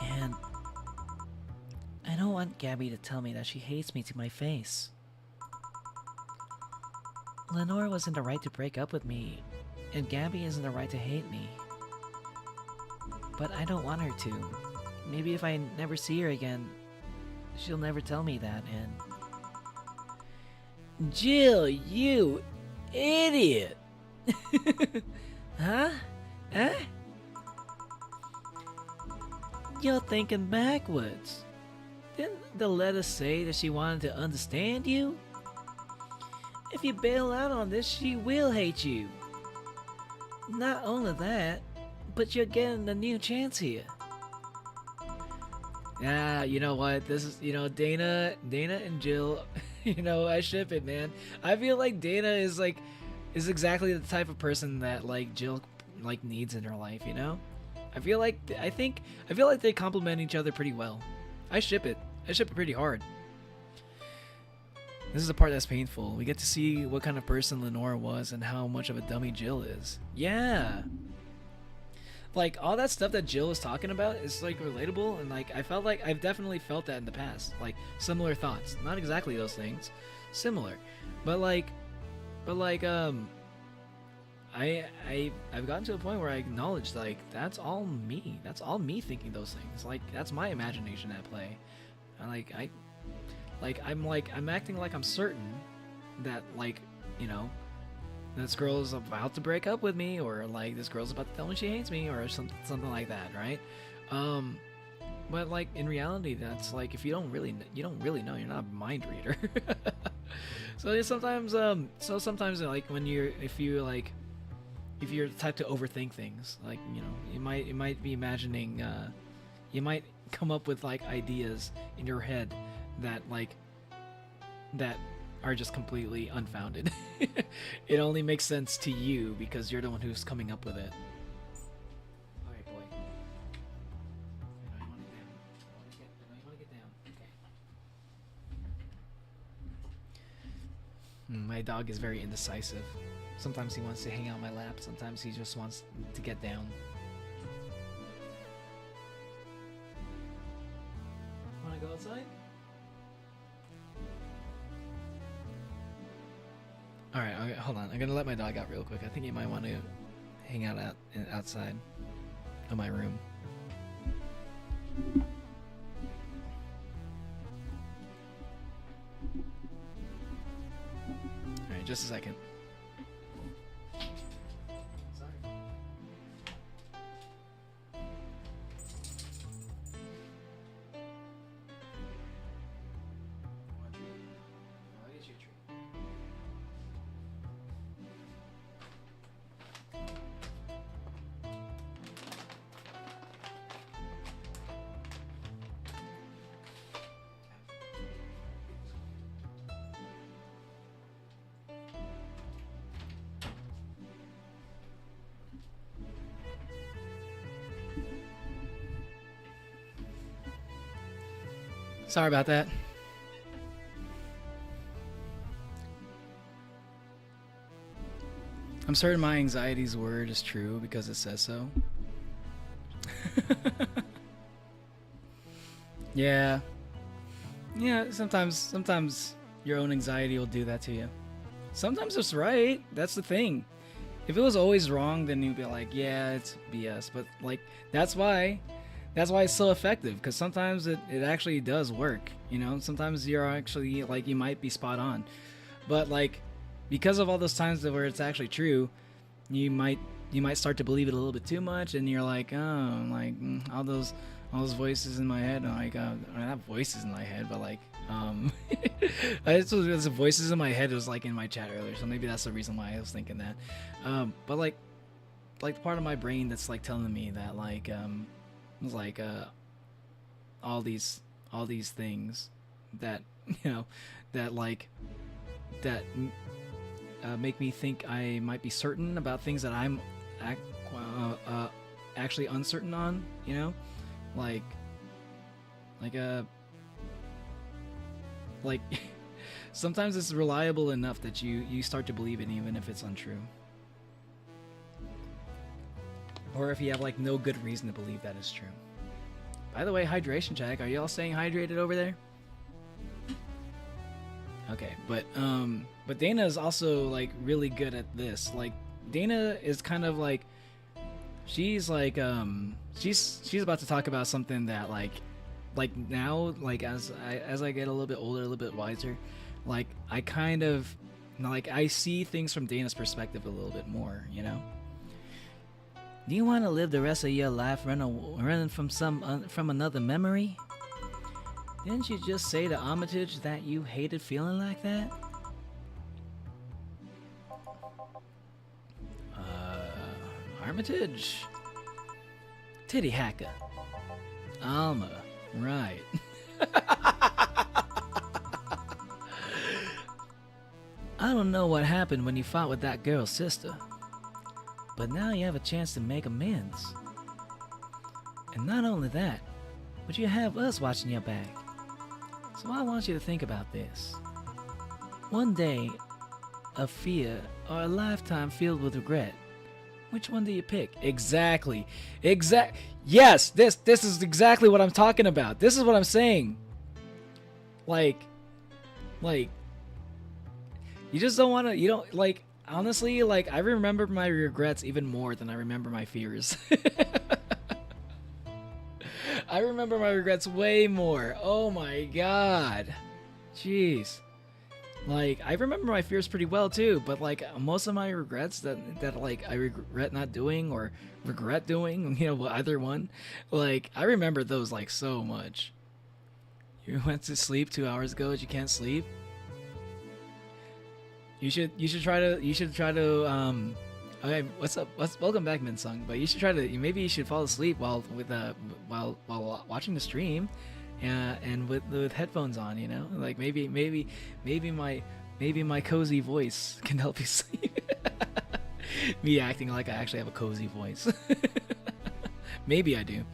Speaker 3: And I don't want Gabby to tell me that she hates me to my face. Lenore was in the right to break up with me, and Gabby is in the right to hate me. But I don't want her to. Maybe if I never see her again, she'll never tell me that, and...
Speaker 2: Jill, you idiot!
Speaker 3: Huh? Huh? You're thinking backwards. Didn't the letter say that she wanted to understand you? If you bail out on this, she will hate you. Not only that, but you're getting a new chance here.
Speaker 1: Yeah, you know what? This is, you know, Dana and Jill, you know, I ship it, man. I feel like Dana is exactly the type of person that like Jill like needs in her life, you know? I feel like they complement each other pretty well. I ship it pretty hard. This is the part that's painful. We get to see what kind of person Lenore was and how much of a dummy Jill is. Yeah. Like, all that stuff that Jill was talking about is like relatable, and like I've definitely felt that in the past. Like, similar thoughts. Not exactly those things. Similar. But I've gotten to a point where I acknowledge, like, that's all me. That's all me thinking those things. Like, that's my imagination at play. I'm acting like I'm certain that, like, you know, this girl is about to break up with me, or like this girl's about to tell me she hates me, or something like that, right? But like in reality, that's like, if you don't really know, you're not a mind reader. So sometimes like if you're the type to overthink things, like, you know, you might be imagining, you might come up with like ideas in your head that are just completely unfounded. It only makes sense to you because you're the one who's coming up with it. Alright, boy. I want to get down. Okay. My dog is very indecisive. Sometimes he wants to hang out on my lap, sometimes he just wants to get down. Want to go outside? Alright, okay, hold on. I'm gonna let my dog out real quick. I think he might want to hang out outside of my room. Alright, just a second. Sorry. Sorry about that. I'm certain my anxiety's word is true because it says so. Yeah. Yeah, sometimes your own anxiety will do that to you. Sometimes it's right. That's the thing. If it was always wrong, then you'd be like, yeah, it's BS. But like that's why it's so effective, because sometimes it actually does work. You know, sometimes you're actually like, you might be spot on. But like, because of all those times where it's actually true, you might start to believe it a little bit too much, and you're like, oh, like all those voices in my head, like I mean, not voices in my head, but like it's voices in my head. It was like in my chat earlier, so maybe that's the reason why I was thinking that. But like the part of my brain that's like telling me that like all these things that that make me think I might be certain about things that I'm actually uncertain on, like sometimes it's reliable enough that you start to believe it even if it's untrue, or if you have like no good reason to believe that is true. By the way, hydration check. Are y'all staying hydrated over there? Okay, but Dana is also like really good at this. Like Dana is kind of like, she's like she's about to talk about something that like now, like as I get a little bit older, a little bit wiser, like I kind of like I see things from Dana's perspective a little bit more,
Speaker 3: Do you want to live the rest of your life running from another memory? Didn't you just say to Armitage that you hated feeling like that?
Speaker 1: Armitage? Titty hacker. Alma, right.
Speaker 3: I don't know what happened when you fought with that girl's sister, but now you have a chance to make amends. And not only that, but you have us watching your back. So I want you to think about this. One day of fear or a lifetime filled with regret. Which one do you pick?
Speaker 1: Exactly. Yes, this is exactly what I'm talking about. This is what I'm saying. Like you just don't want to, like, honestly, like I remember my regrets even more than I remember my fears. I remember my regrets way more. Oh my god. Jeez. Like, I remember my fears pretty well too, but like most of my regrets that like I regret not doing or regret doing, either one, like I remember those like so much. You went to sleep 2 hours ago, but you can't sleep. You should try to okay, what's up? Welcome back, Minsung. But you should maybe you should fall asleep while watching the stream, and with headphones on. Like maybe my cozy voice can help you sleep. Me acting like I actually have a cozy voice. Maybe I do.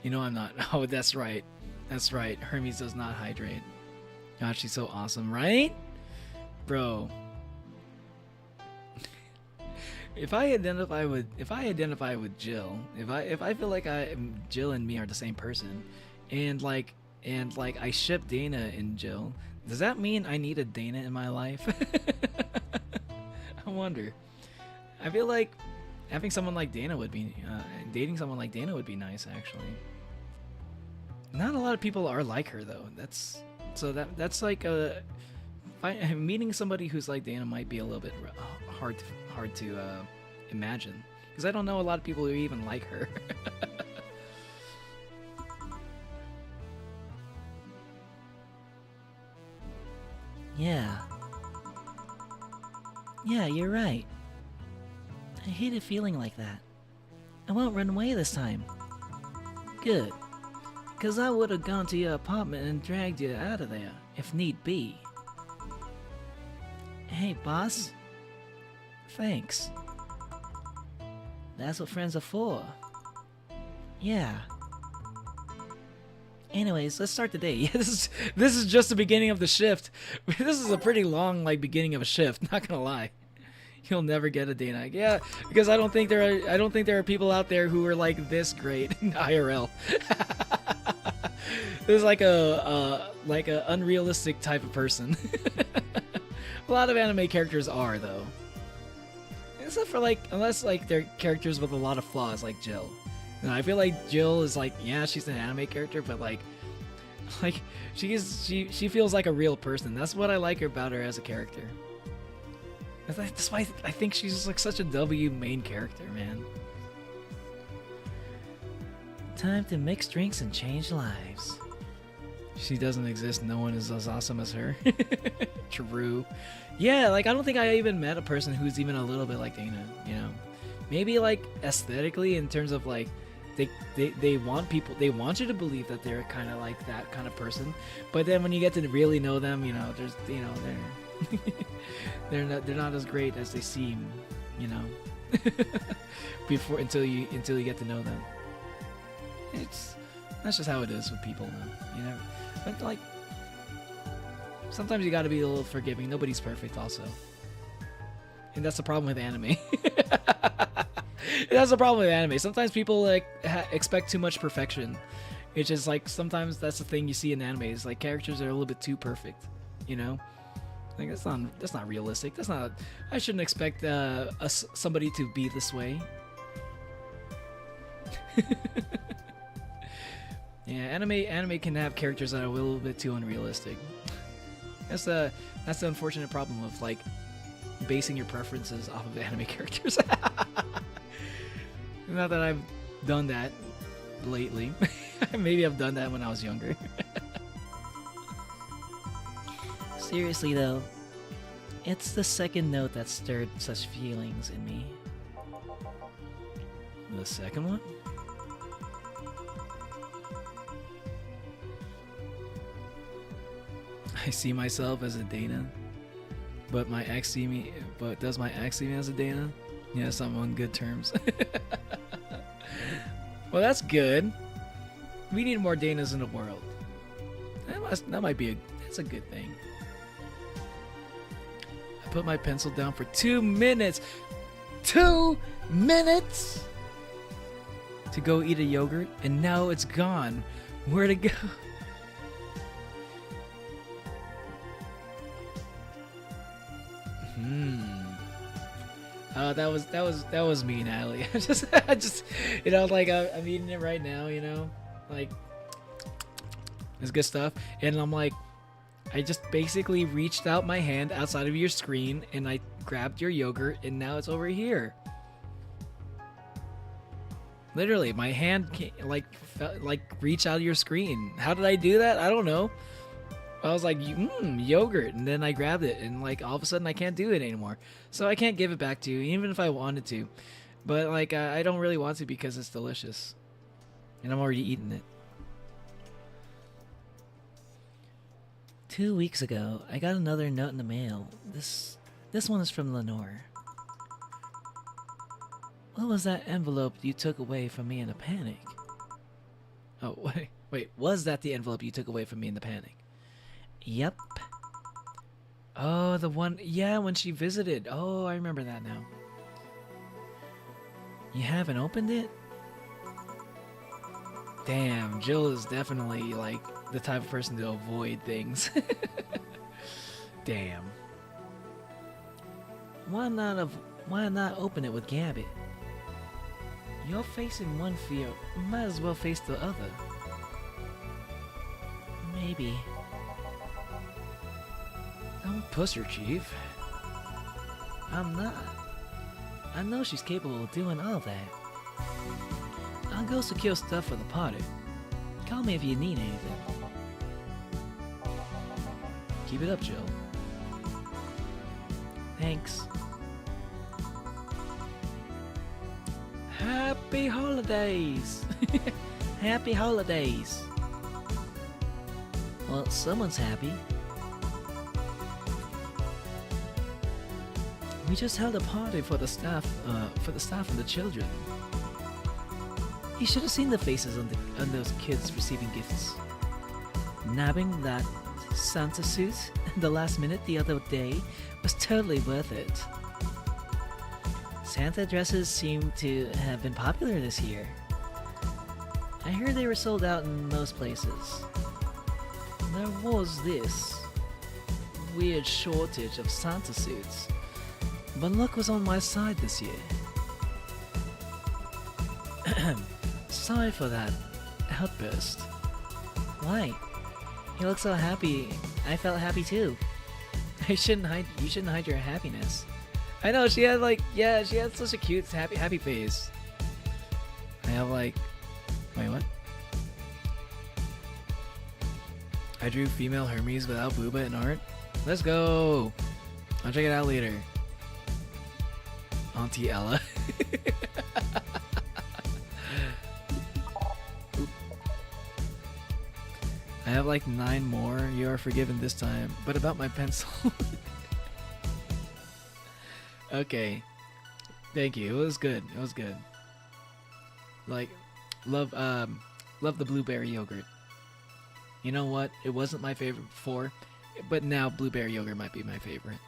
Speaker 1: I'm not. Oh, that's right. Hermes does not hydrate. God, she's so awesome, right, bro? If I identify with Jill, if I feel like Jill and me are the same person, and like I ship Dana and Jill, does that mean I need a Dana in my life? I wonder. I feel like having someone like Dana would be dating someone like Dana would be nice, actually. Not a lot of people are like her though. That's like meeting somebody who's like Dana might be a little bit hard to imagine, because I don't know a lot of people who even like her.
Speaker 3: Yeah, you're right. I hated feeling like that. I won't run away this time. Good, because I would have gone to your apartment and dragged you out of there, if need be. Hey, boss. Thanks. That's what friends are for. Yeah. Anyways, let's start the day.
Speaker 1: Yeah, this is just the beginning of the shift. This is a pretty long like beginning of a shift. Not gonna lie, you'll never get a day night. Yeah, because I don't think there are people out there who are like this great in IRL. This is like a unrealistic type of person. A lot of anime characters are though, except for unless they're characters with a lot of flaws like Jill. And I feel like Jill is yeah, she's an anime character, but she feels like a real person. That's what I like about her as a character. That's why I think she's like such a W main character, man.
Speaker 3: Time to mix drinks and change lives.
Speaker 1: She doesn't exist. No one is as awesome as her. True. Yeah, I don't think I even met a person who's even a little bit like Dana, you know? Maybe aesthetically in terms of they want you to believe that they're kind of like that kind of person, but then when you get to really know them, you know, they're not as great as they seem, you know. until you get to know them. That's just how it is with people, though, you know. But sometimes you got to be a little forgiving. Nobody's perfect, also, and that's the problem with anime. That's the problem with anime. Sometimes people expect too much perfection. It's just sometimes that's the thing you see in anime is characters are a little bit too perfect, you know. That's not realistic. I shouldn't expect somebody to be this way. Yeah, anime can have characters that are a little bit too unrealistic. That's the unfortunate problem of basing your preferences off of anime characters. Not that I've done that lately. Maybe I've done that when I was younger.
Speaker 3: Seriously though, it's the second note that stirred such feelings in me.
Speaker 1: The second one? I see myself as a Dana, but does my ex see me as a Dana? Yes, I'm on good terms. Well, that's good. We need more Danas in the world. That's a good thing. I put my pencil down for 2 minutes. 2 minutes to go eat a yogurt, and now it's gone. Where'd it go? That was me, Natalie. I just, you know, I'm eating it right now, you know, it's good stuff, and I'm I just basically reached out my hand outside of your screen, and I grabbed your yogurt, and now it's over here. Literally, my hand reach out of your screen. How did I do that? I don't know. I was like, yogurt, and then I grabbed it, and all of a sudden I can't do it anymore. So I can't give it back to you, even if I wanted to. But I don't really want to because it's delicious, and I'm already eating it.
Speaker 3: 2 weeks ago, I got another note in the mail. This one is from Lenore. What was that envelope you took away from me in a panic?
Speaker 1: Oh, wait, was that the envelope you took away from me in the panic?
Speaker 3: Yep.
Speaker 1: Oh, the one, yeah, when she visited. Oh, I remember that now.
Speaker 3: You haven't opened it?
Speaker 1: Damn, Jill is definitely the type of person to avoid things. Damn.
Speaker 3: Why not open it with Gabby? You're facing one fear, might as well face the other. Maybe.
Speaker 1: Don't push her, Chief.
Speaker 3: I'm not. I know she's capable of doing all that. I'll go secure stuff for the party. Call me if you need anything.
Speaker 1: Keep it up, Jill.
Speaker 3: Thanks.
Speaker 1: Happy holidays!
Speaker 3: Happy holidays! Well, someone's happy. We just held a party for the staff and the children. You should have seen the faces on those kids receiving gifts. Nabbing that Santa suit in the last minute the other day was totally worth it. Santa dresses seem to have been popular this year. I heard they were sold out in most places. There was this weird shortage of Santa suits, but luck was on my side this year. Sorry for that outburst. Why? You look so happy. I felt happy too. You shouldn't hide your happiness. I know, she had she had such a cute happy face. I have wait, what? I drew female Hermes without booba in art. Let's go! I'll check it out later. Auntie Ella. I have 9 more. You are forgiven this time. But about my pencil. Okay. Thank you. It was good. It was good. Love the blueberry yogurt. You know what? It wasn't my favorite before, but now blueberry yogurt might be my favorite.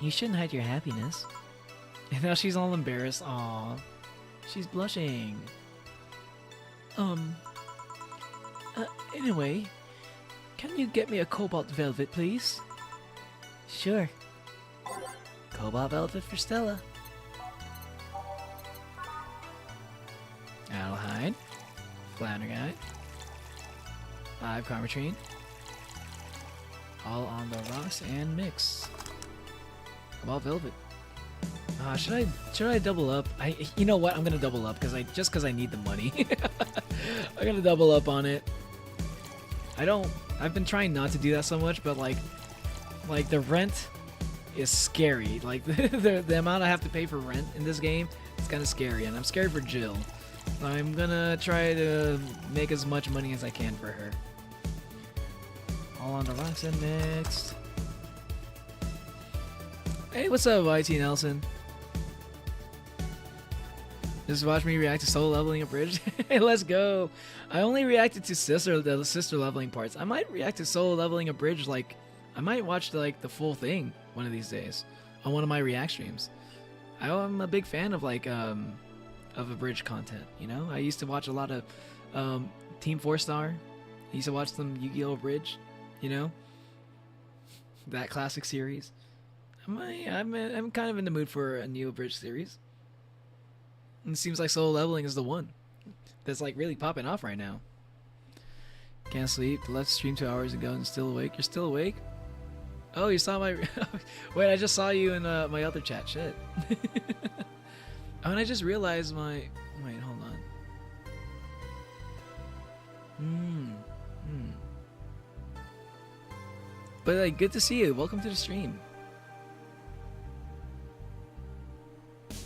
Speaker 3: You shouldn't hide your happiness. And now she's all embarrassed. Aw. She's blushing. Anyway, can you get me a cobalt velvet, please? Sure. Cobalt velvet for Stella. Aldehyde. Flannery. 5 carbotrine. All on the rocks and mix. Cobalt velvet. Should I double up? You know what? I'm gonna double up because I need the money. I'm gonna double up on it. I've been trying not to do that so much, but like the rent is scary. Like the amount I have to pay for rent in this game, it's kind of scary, and I'm scared for Jill. I'm gonna try to make as much money as I can for her. All on the rocks and mixed. Hey, what's up, YT Nelson? Just watch me react to solo leveling a bridge. Hey, let's go. I only reacted to the sister leveling parts. I might react to solo leveling a bridge. I might watch the full thing one of these days on one of my react streams. I'm a big fan of a bridge content. You know, I used to watch a lot of Team 4-Star. I used to watch some Yu-Gi-Oh! Bridge. You know, that classic series. I'm kind of in the mood for a new bridge series. And it seems like solo leveling is the one that's really popping off right now. Can't sleep. Left stream 2 hours ago and still awake. You're still awake? Oh, you saw my... Wait, I just saw you in my other chat. Shit. Oh, and I just realized my... Wait, hold on. But good to see you. Welcome to the stream.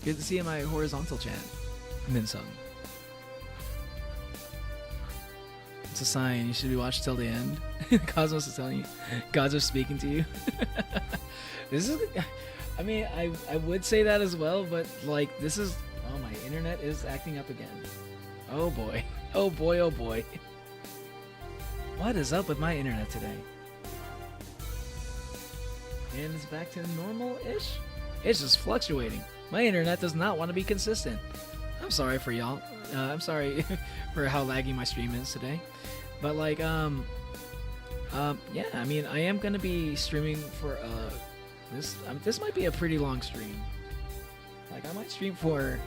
Speaker 3: Good to see you in my horizontal chat. Minsung. It's a sign. You should be watched till the end. Cosmos is telling you. Gods are speaking to you. This is... I mean, I would say that as well, but this is... Oh, my internet is acting up again. Oh boy. Oh boy, oh boy. What is up with my internet today? And it's back to normal-ish? It's just fluctuating. My internet does not want to be consistent. I'm sorry for y'all. I'm sorry for how laggy my stream is today. But yeah, I mean, I am gonna be streaming for this might be a pretty long stream. I might stream for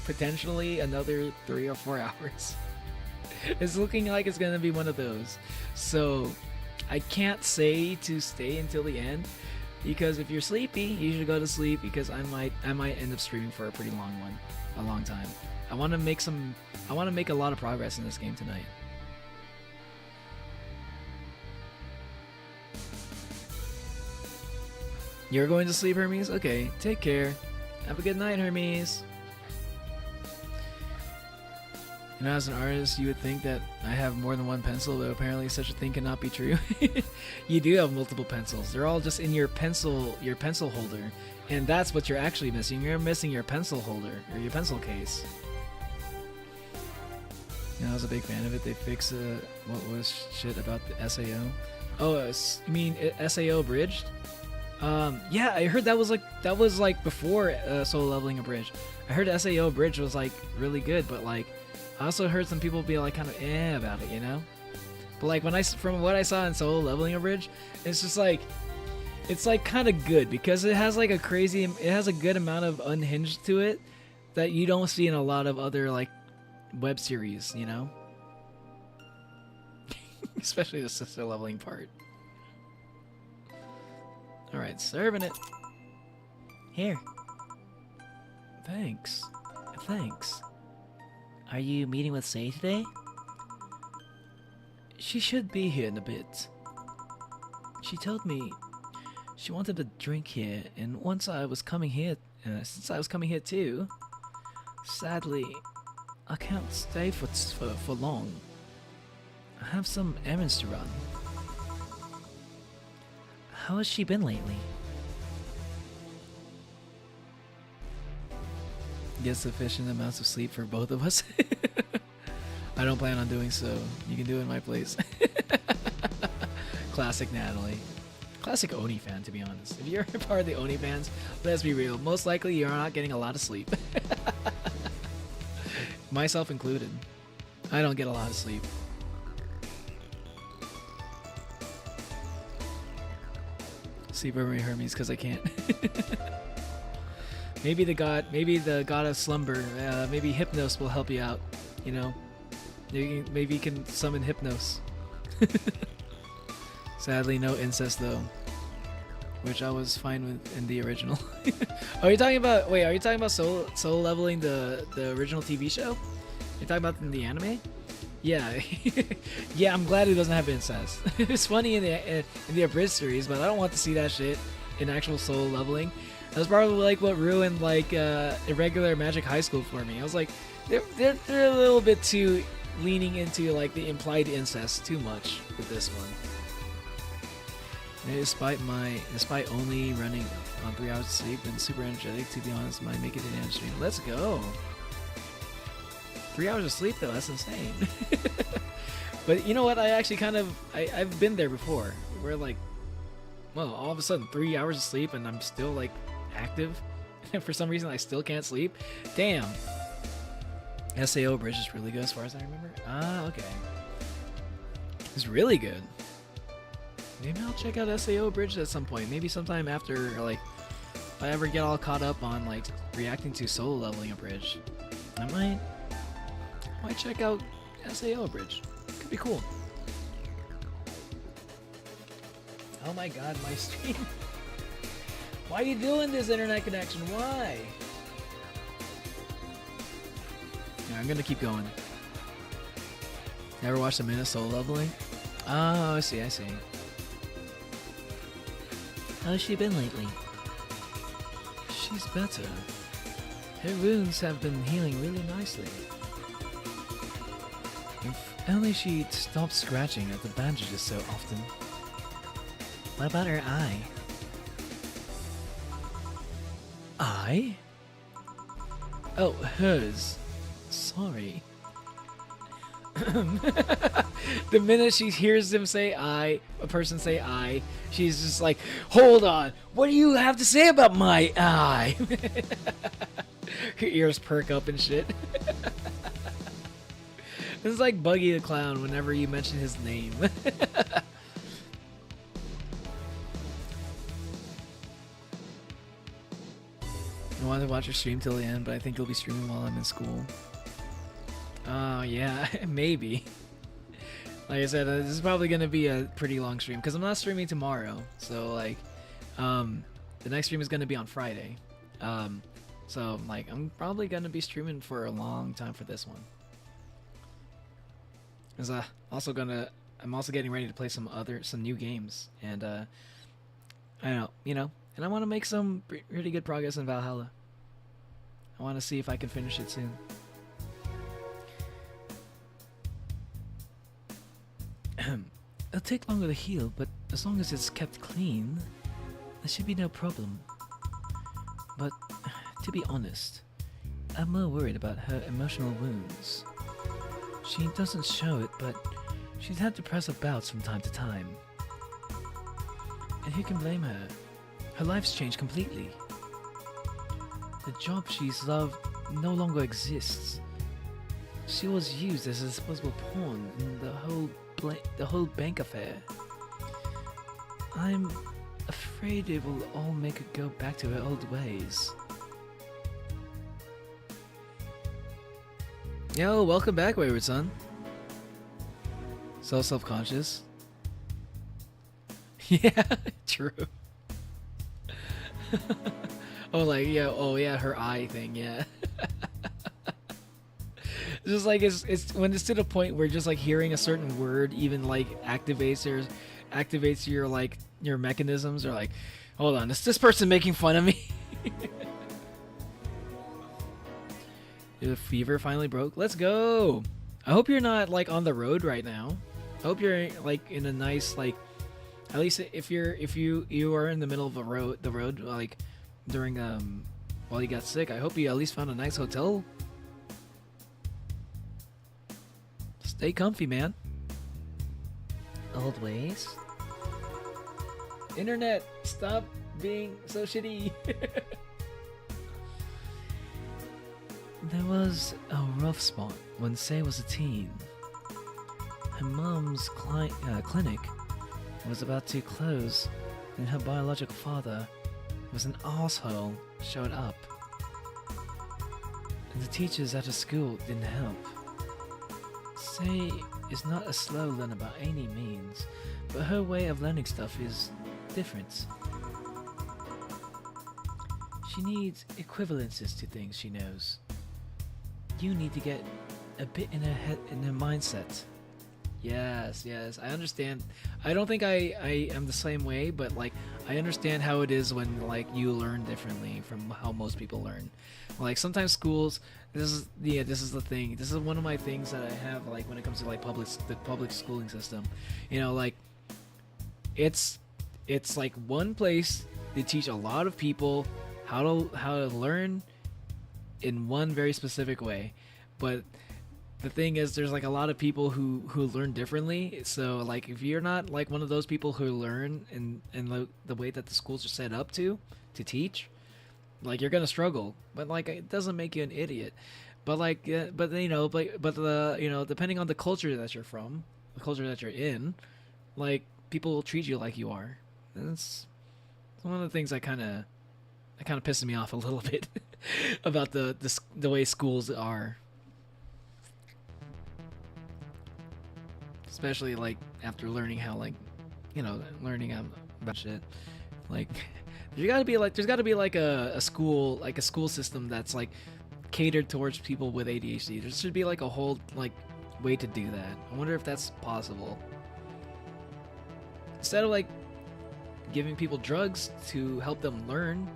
Speaker 3: potentially another 3 or 4 hours. It's looking like it's gonna be one of those. So I can't say to stay until the end, because if you're sleepy, you should go to sleep, because I might end up streaming for a pretty long time. I want to make a lot of progress in this game tonight. You're going to sleep, Hermes? Okay, take care. Have a good night, Hermes. You know, as an artist, you would think that I have more than one pencil, though apparently such a thing cannot be true. You do have multiple pencils. They're all just in your pencil holder, and that's what you're actually missing. You're missing your pencil holder, or your pencil case.
Speaker 1: You know, I was a big fan of it. They fixed what was shit about the SAO. Oh, you mean SAO abridged? Yeah, I heard that was like before solo leveling abridged. I heard SAO abridged was like really good, but like I also heard some people be like kind of about it, you know. But like from what I saw in solo leveling abridged, it's just like it's like kind of good because it has like it has a good amount of unhinged to it that you don't see in a lot of other like web series, you know. Especially the sister leveling part. Alright, serving it.
Speaker 3: Here,
Speaker 1: Thanks.
Speaker 3: thanks. Are you meeting with Say today?
Speaker 1: She should be here in a bit. She told me she wanted a drink here, and since I was coming here too, sadly, I can't stay for long. I have some errands to run.
Speaker 3: How has she been lately?
Speaker 1: Get sufficient amounts of sleep for both of us. I don't plan on doing so. You can do it in my place. Classic Natalie. Classic Oni fan, to be honest. If you're a part of the Oni fans, let's be real. Most likely you're not getting a lot of sleep. Myself included. I don't get a lot of sleep. Sleep over Hermes because I can't. Maybe the god of slumber, maybe Hypnos will help you out. You know, maybe you can summon Hypnos. Sadly, no incest though, which I was fine with in the original. Are you talking about solo leveling the original TV show? You're talking about in the anime? Yeah, yeah. I'm glad it doesn't have incest. It's funny in the abridged series, but I don't want to see that shit in actual solo leveling. That's probably like what ruined like irregular Magic High School for me. I was like, they're a little bit too leaning into like the implied incest too much with this one. And despite only running on 3 hours of sleep and super energetic, to be honest, might make it an end stream. Let's go. 3 hours of sleep though, that's insane. But you know what? I actually I've been there before. Where like, well, all of a sudden 3 hours of sleep and I'm still like active, and for some reason I still can't sleep. Damn. SAO Bridge is really good as far as I remember. Ah, okay. It's really good. Maybe I'll check out SAO Bridge at some point. Maybe sometime after, like, if I ever get all caught up on like reacting to solo leveling a bridge, I might check out SAO Bridge. Could be cool. Oh my god, my stream. Why are you doing this, internet connection? Why? Yeah, I'm gonna keep going. Never watched a minute solo leveling? Oh, I see.
Speaker 3: How's she been lately?
Speaker 1: She's better. Her wounds have been healing really nicely. If only she'd stop scratching at the bandages so often.
Speaker 3: What about her eye?
Speaker 1: Eye? Oh, hers. Sorry. The minute she hears them say I, a person say I, she's just like, hold on, what do you have to say about my eye? Her ears perk up and shit. This is like Buggy the Clown whenever you mention his name. I wanted to watch your stream till the end, but I think you'll be streaming while I'm in school. Oh, yeah, maybe. Like I said, this is probably going to be a pretty long stream, because I'm not streaming tomorrow. So, like, the next stream is going to be on Friday. So, like, I'm probably going to be streaming for a long time for this one. Because I'm also getting ready to play some new games. And, I don't know, you know, and I want to make some pretty good progress in Valhalla. I want to see if I can finish it soon. It'll take longer to heal, but as long as it's kept clean, there should be no problem. But, to be honest, I'm more worried about her emotional wounds.
Speaker 3: She doesn't show it, but she's had depressive bouts from time to time. And who can blame her? Her life's changed completely. The job she's loved no longer exists. She was used as a disposable pawn in the whole bank affair. I'm afraid it will all make her go back to her old ways.
Speaker 1: Yo, welcome back, Wayward Son. So self-conscious. Yeah, true. Oh, like, yeah, oh yeah, her eye thing, yeah. Just like it's when it's to the point where just like hearing a certain word even like activates your like your mechanisms, or like, hold on, is this person making fun of me? The fever finally broke. Let's go. I hope you're not like on the road right now. I hope you're like in a nice like, at least if you are in the middle of the road like during while you got sick. I hope you at least found a nice hotel. Stay comfy, man.
Speaker 3: Old ways?
Speaker 1: Internet, stop being so shitty.
Speaker 3: There was a rough spot when Say was a teen. Her mom's clinic was about to close, and her biological father, who was an asshole, showed up. And the teachers at her school didn't help. Say is not a slow learner by any means, but her way of learning stuff is different. She needs equivalences to things she knows. You need to get a bit in her head, in her mindset.
Speaker 1: Yes, I understand. I don't think I am the same way, but like I understand how it is when like you learn differently from how most people learn. Like sometimes schools, this is the thing. This is one of my things that I have like when it comes to like the public schooling system. You know, like it's like one place they teach a lot of people how to learn in one very specific way, but the thing is there's like a lot of people who learn differently. So like if you're not like one of those people who learn in the way that the schools are set up to teach, like you're gonna struggle. But like it doesn't make you an idiot. But like but the depending on the culture that you're from, the culture that you're in, like people will treat you like you are. And it's one of the things that kind of pisses me off a little bit about the way schools are. Especially like after learning how learning about shit. Like there's got to be like a school system that's like catered towards people with ADHD. There should be like a whole like way to do that. I wonder if that's possible. Instead of like giving people drugs to help them learn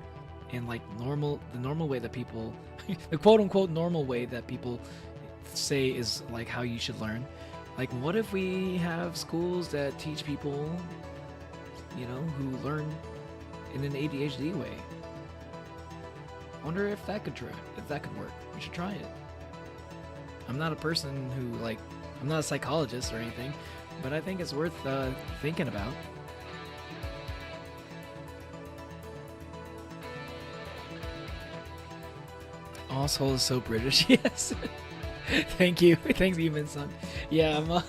Speaker 1: in like the normal way that people the quote unquote normal way that people say is like how you should learn. Like, what if we have schools that teach people, who learn in an ADHD way? I wonder if that could work. We should try it. I'm not a person who I'm not a psychologist or anything, but I think it's worth thinking about. Asshole is so British, yes. Thank you, Min-san. Yeah,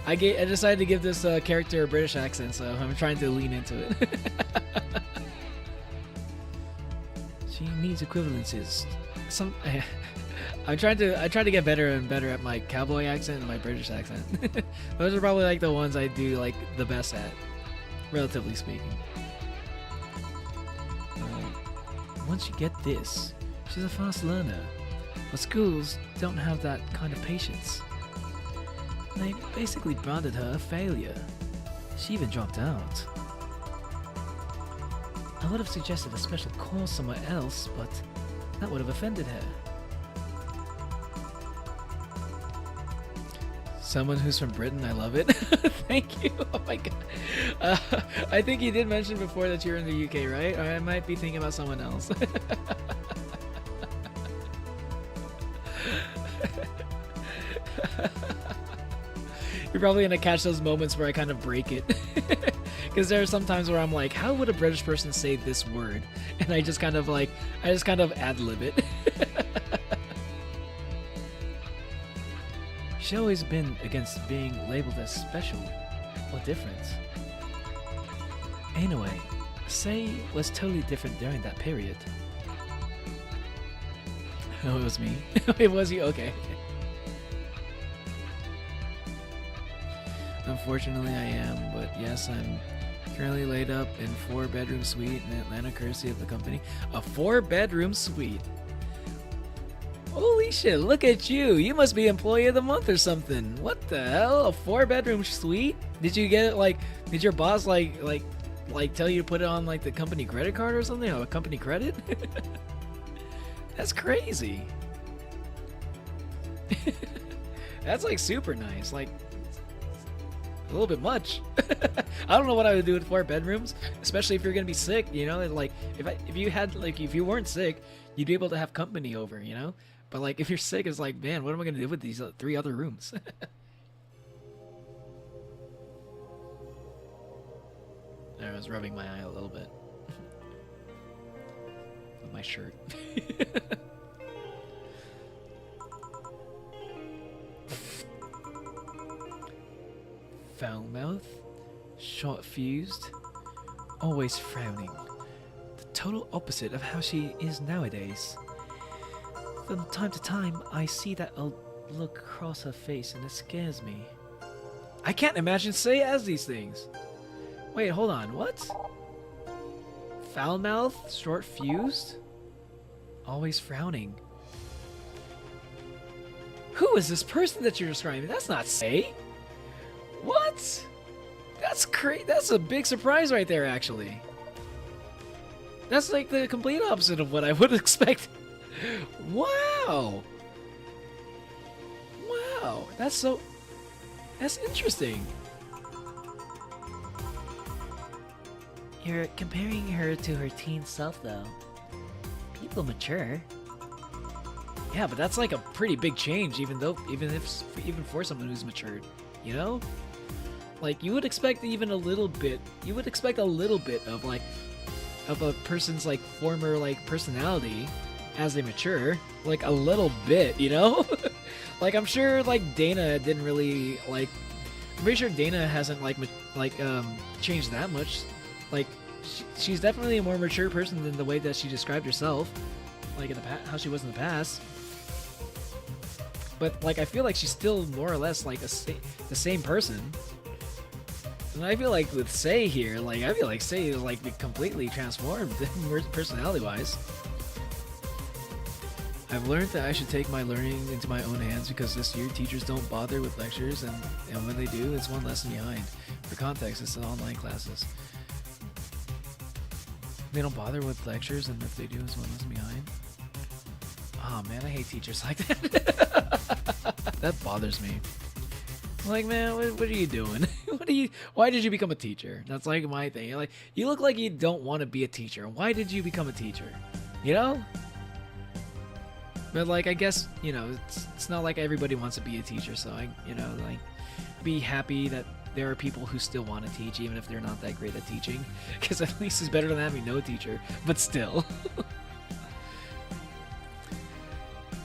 Speaker 1: I decided to give this character a British accent, so I'm trying to lean into it.
Speaker 3: She needs equivalences.
Speaker 1: I try to get better and better at my cowboy accent and my British accent. Those are probably like the ones I do like the best at, relatively speaking.
Speaker 3: Once you get this, she's a fast learner. But schools don't have that kind of patience. They basically branded her a failure. She even dropped out. I would have suggested a special course somewhere else, but that would have offended her.
Speaker 1: Someone who's from Britain, I love it. Thank you. Oh my god. I think you did mention before that you're in the UK, right? Or I might be thinking about someone else. You're probably gonna catch those moments where I kind of break it. Because there are some times where I'm like, how would a British person say this word? And I just kind of ad-lib it.
Speaker 3: She's always been against being labeled as special or different. Anyway, Say was totally different during that period.
Speaker 1: Oh, it was me. It was you? Okay. Unfortunately, I am, but yes, I'm currently laid up in 4-bedroom suite in Atlanta, courtesy of the company. A 4-bedroom suite. Holy shit, look at you. You must be employee of the month or something. What the hell? A 4-bedroom suite? Did you get it did your boss tell you to put it on the company credit card or something? Or a company credit? That's crazy. That's super nice. A little bit much. I don't know what I would do with 4 bedrooms, especially if you're gonna be sick. You know, if you weren't sick, you'd be able to have company over. You know, but if you're sick, it's man, what am I gonna do with these 3 other rooms? I was rubbing my eye a little bit with my shirt. Foul mouth, short fused, always frowning. The total opposite of how she is nowadays. From time to time, I see that old look across her face and it scares me. I can't imagine Say as these things. Wait, hold on, what? Foul mouth, short fused, always frowning. Who is this person that you're describing? That's not Say. What? That's great. That's a big surprise right there, actually. That's the complete opposite of what I would expect. Wow. Wow. That's interesting.
Speaker 3: You're comparing her to her teen self, though. People mature.
Speaker 1: Yeah, but that's a pretty big change, even for someone who's matured, you know? You would expect even a little bit. You would expect a little bit of of a person's former personality as they mature, a little bit, you know? I'm sure Dana didn't really I'm pretty sure Dana hasn't changed that much. She's definitely a more mature person than the way that she described herself, in the how she was in the past. But I feel she's still more or less the same person. And I feel with Say here, I feel Say is completely transformed personality-wise. I've learned that I should take my learning into my own hands because this year teachers don't bother with lectures, and when they do, it's one lesson behind. For context, it's an online classes. They don't bother with lectures, and if they do, it's one lesson behind. Oh man, I hate teachers like that. That bothers me. Man, what are you doing? Why did you become a teacher? That's my thing. You look like you don't want to be a teacher. Why did you become a teacher? You know? But I guess, it's not everybody wants to be a teacher, so be happy that there are people who still want to teach, even if they're not that great at teaching. Because at least it's better than having no teacher, but still.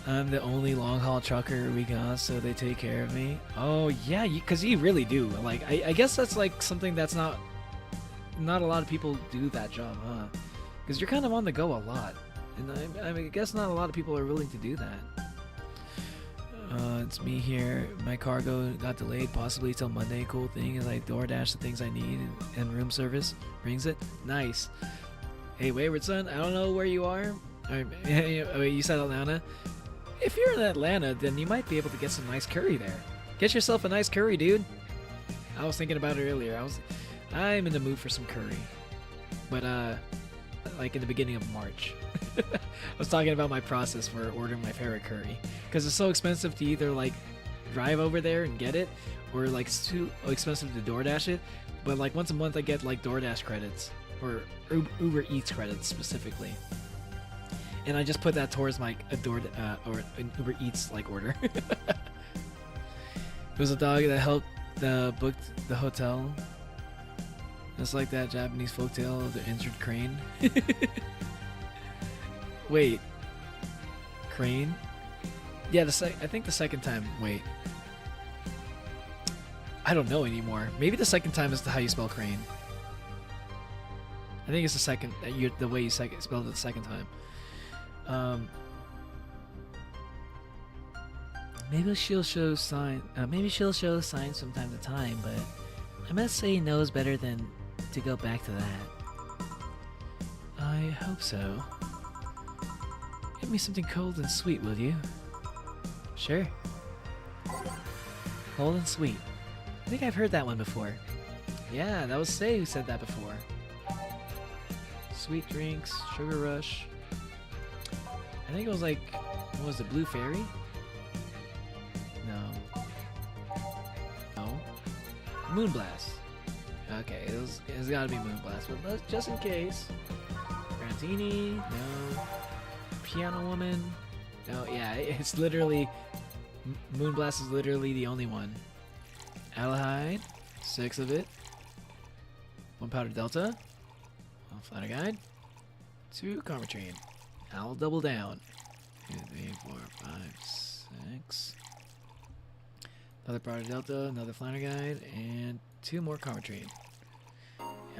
Speaker 1: I'm the only long-haul trucker we got, so they take care of me. Oh, yeah, because you really do. I guess that's, something that's not a lot of people do that job, huh? Because you're kind of on the go a lot. And I guess not a lot of people are willing to do that. It's me here. My cargo got delayed, possibly till Monday. Cool thing is I DoorDash the things I need, and room service brings it. Nice. Hey, Wayward Son, I don't know where you are. You said Atlanta. If you're in Atlanta, then you might be able to get some nice curry there. Get yourself a nice curry, dude. I was thinking about it earlier. I'm in the mood for some curry. But, in the beginning of March. I was talking about my process for ordering my favorite curry. Because it's so expensive to either, drive over there and get it, or, it's too expensive to DoorDash it. But, once a month I get, DoorDash credits. Or Uber Eats credits, specifically. And I just put that towards my or an Uber Eats order. It was a dog that helped booked the hotel. It's like that Japanese folktale of the injured crane. Wait, crane? Yeah, I think the second time. Wait, I don't know anymore. Maybe the second time is how you spell crane. I think it's the second. The way you spelled it the second time.
Speaker 3: Maybe she'll show signs from time to time, but I must say knows better than to go back to that.
Speaker 1: I hope so. Get me something cold and sweet, will you?
Speaker 3: Sure. Cold and sweet. I think I've heard that one before.
Speaker 1: Yeah, that was Say who said that before. Sweet drinks, sugar rush. I think it was like, what was it, Blue Fairy? No. No. Moonblast. Okay, it's gotta be Moonblast, but just in case. Grantini, no. Piano Woman, no. Yeah, it's literally Moonblast is literally the only one. Aldehyde, 6 of it. 1 Powder Delta. 1 Flatter Guide. 2 Carmetrine. I'll double down. 2, 3, 4, 5, 6. Another Powder Delta, another Flatter Guide, and 2 more Carmetrine.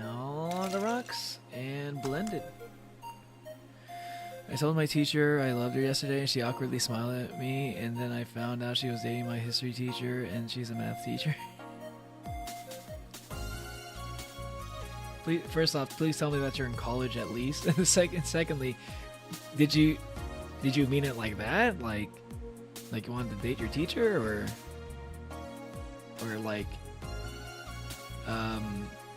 Speaker 1: All on the rocks and blended. I told my teacher I loved her yesterday, and she awkwardly smiled at me, and then I found out she was dating my history teacher, and she's a math teacher. Please, first off, please tell me that you're in college at least. And secondly, did you mean it like that? Like you wanted to date your teacher, or like,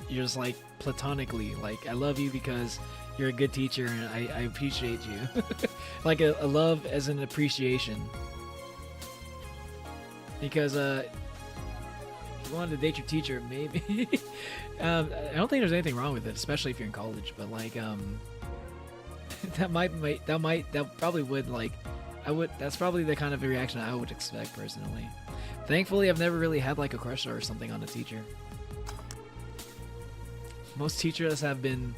Speaker 1: you're just like platonically, like I love you because you're a good teacher and I appreciate you. Like a love as an appreciation. Because if you wanted to date your teacher, maybe. I don't think there's anything wrong with it, especially if you're in college. But like, that probably would, like, that's probably the kind of a reaction I would expect personally. Thankfully, I've never really had like a crush or something on a teacher. Most teachers have been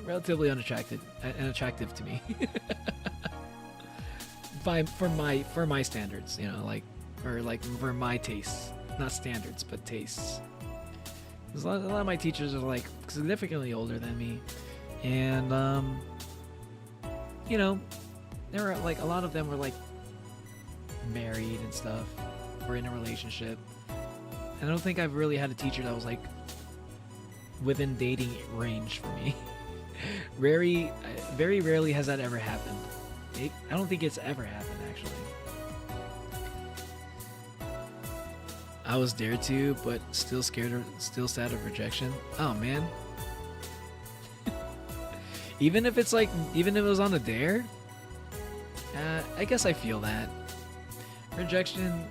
Speaker 1: relatively unattractive to me. For my standards, you know, like, or like for my tastes, not standards, but tastes. Because a lot of my teachers are like significantly older than me, and you know, there were like a lot of them were like married and stuff, or in a relationship. And I don't think I've really had a teacher that was like within dating range for me. Very rarely has that ever happened. I don't think it's ever happened, actually. I was dared to, but still sad of rejection. Oh man. Even if it was on a dare, I guess I feel that. Rejection,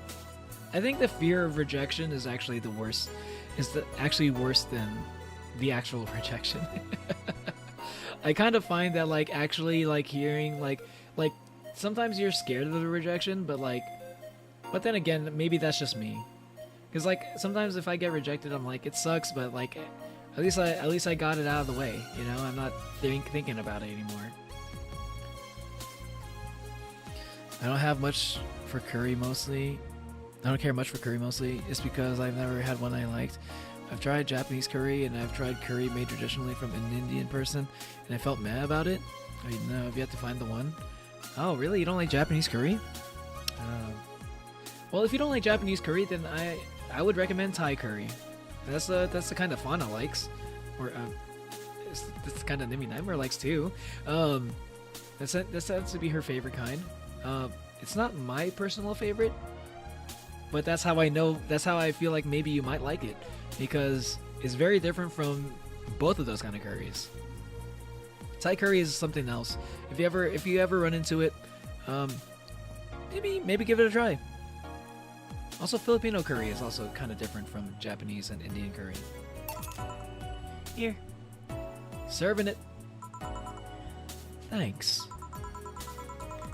Speaker 1: I think the fear of rejection is actually the worst. Actually worse than the actual rejection. I kind of find that like actually like hearing like sometimes you're scared of the rejection, but then again maybe that's just me. Because like sometimes if I get rejected, I'm like, it sucks, but like at least I got it out of the way, you know. I'm not thinking about it anymore. I don't have much for curry mostly. I don't care much for curry mostly. It's because I've never had one I liked. I've tried Japanese curry and I've tried curry made traditionally from an Indian person, and I felt mad about it. I mean, no, I've yet to find the one. Oh, really? You don't like Japanese curry? Well, if you don't like Japanese curry, then I would recommend Thai curry. That's the kind of Fauna likes, or that's the kind of Nimi Nightmare likes too. That tends to be her favorite kind. It's not my personal favorite, but that's how I know. That's how I feel like maybe you might like it, because it's very different from both of those kind of curries. Thai curry is something else. If you ever run into it, maybe give it a try. Also, Filipino curry is also kind of different from Japanese and Indian curry. Here, serving it.
Speaker 3: Thanks.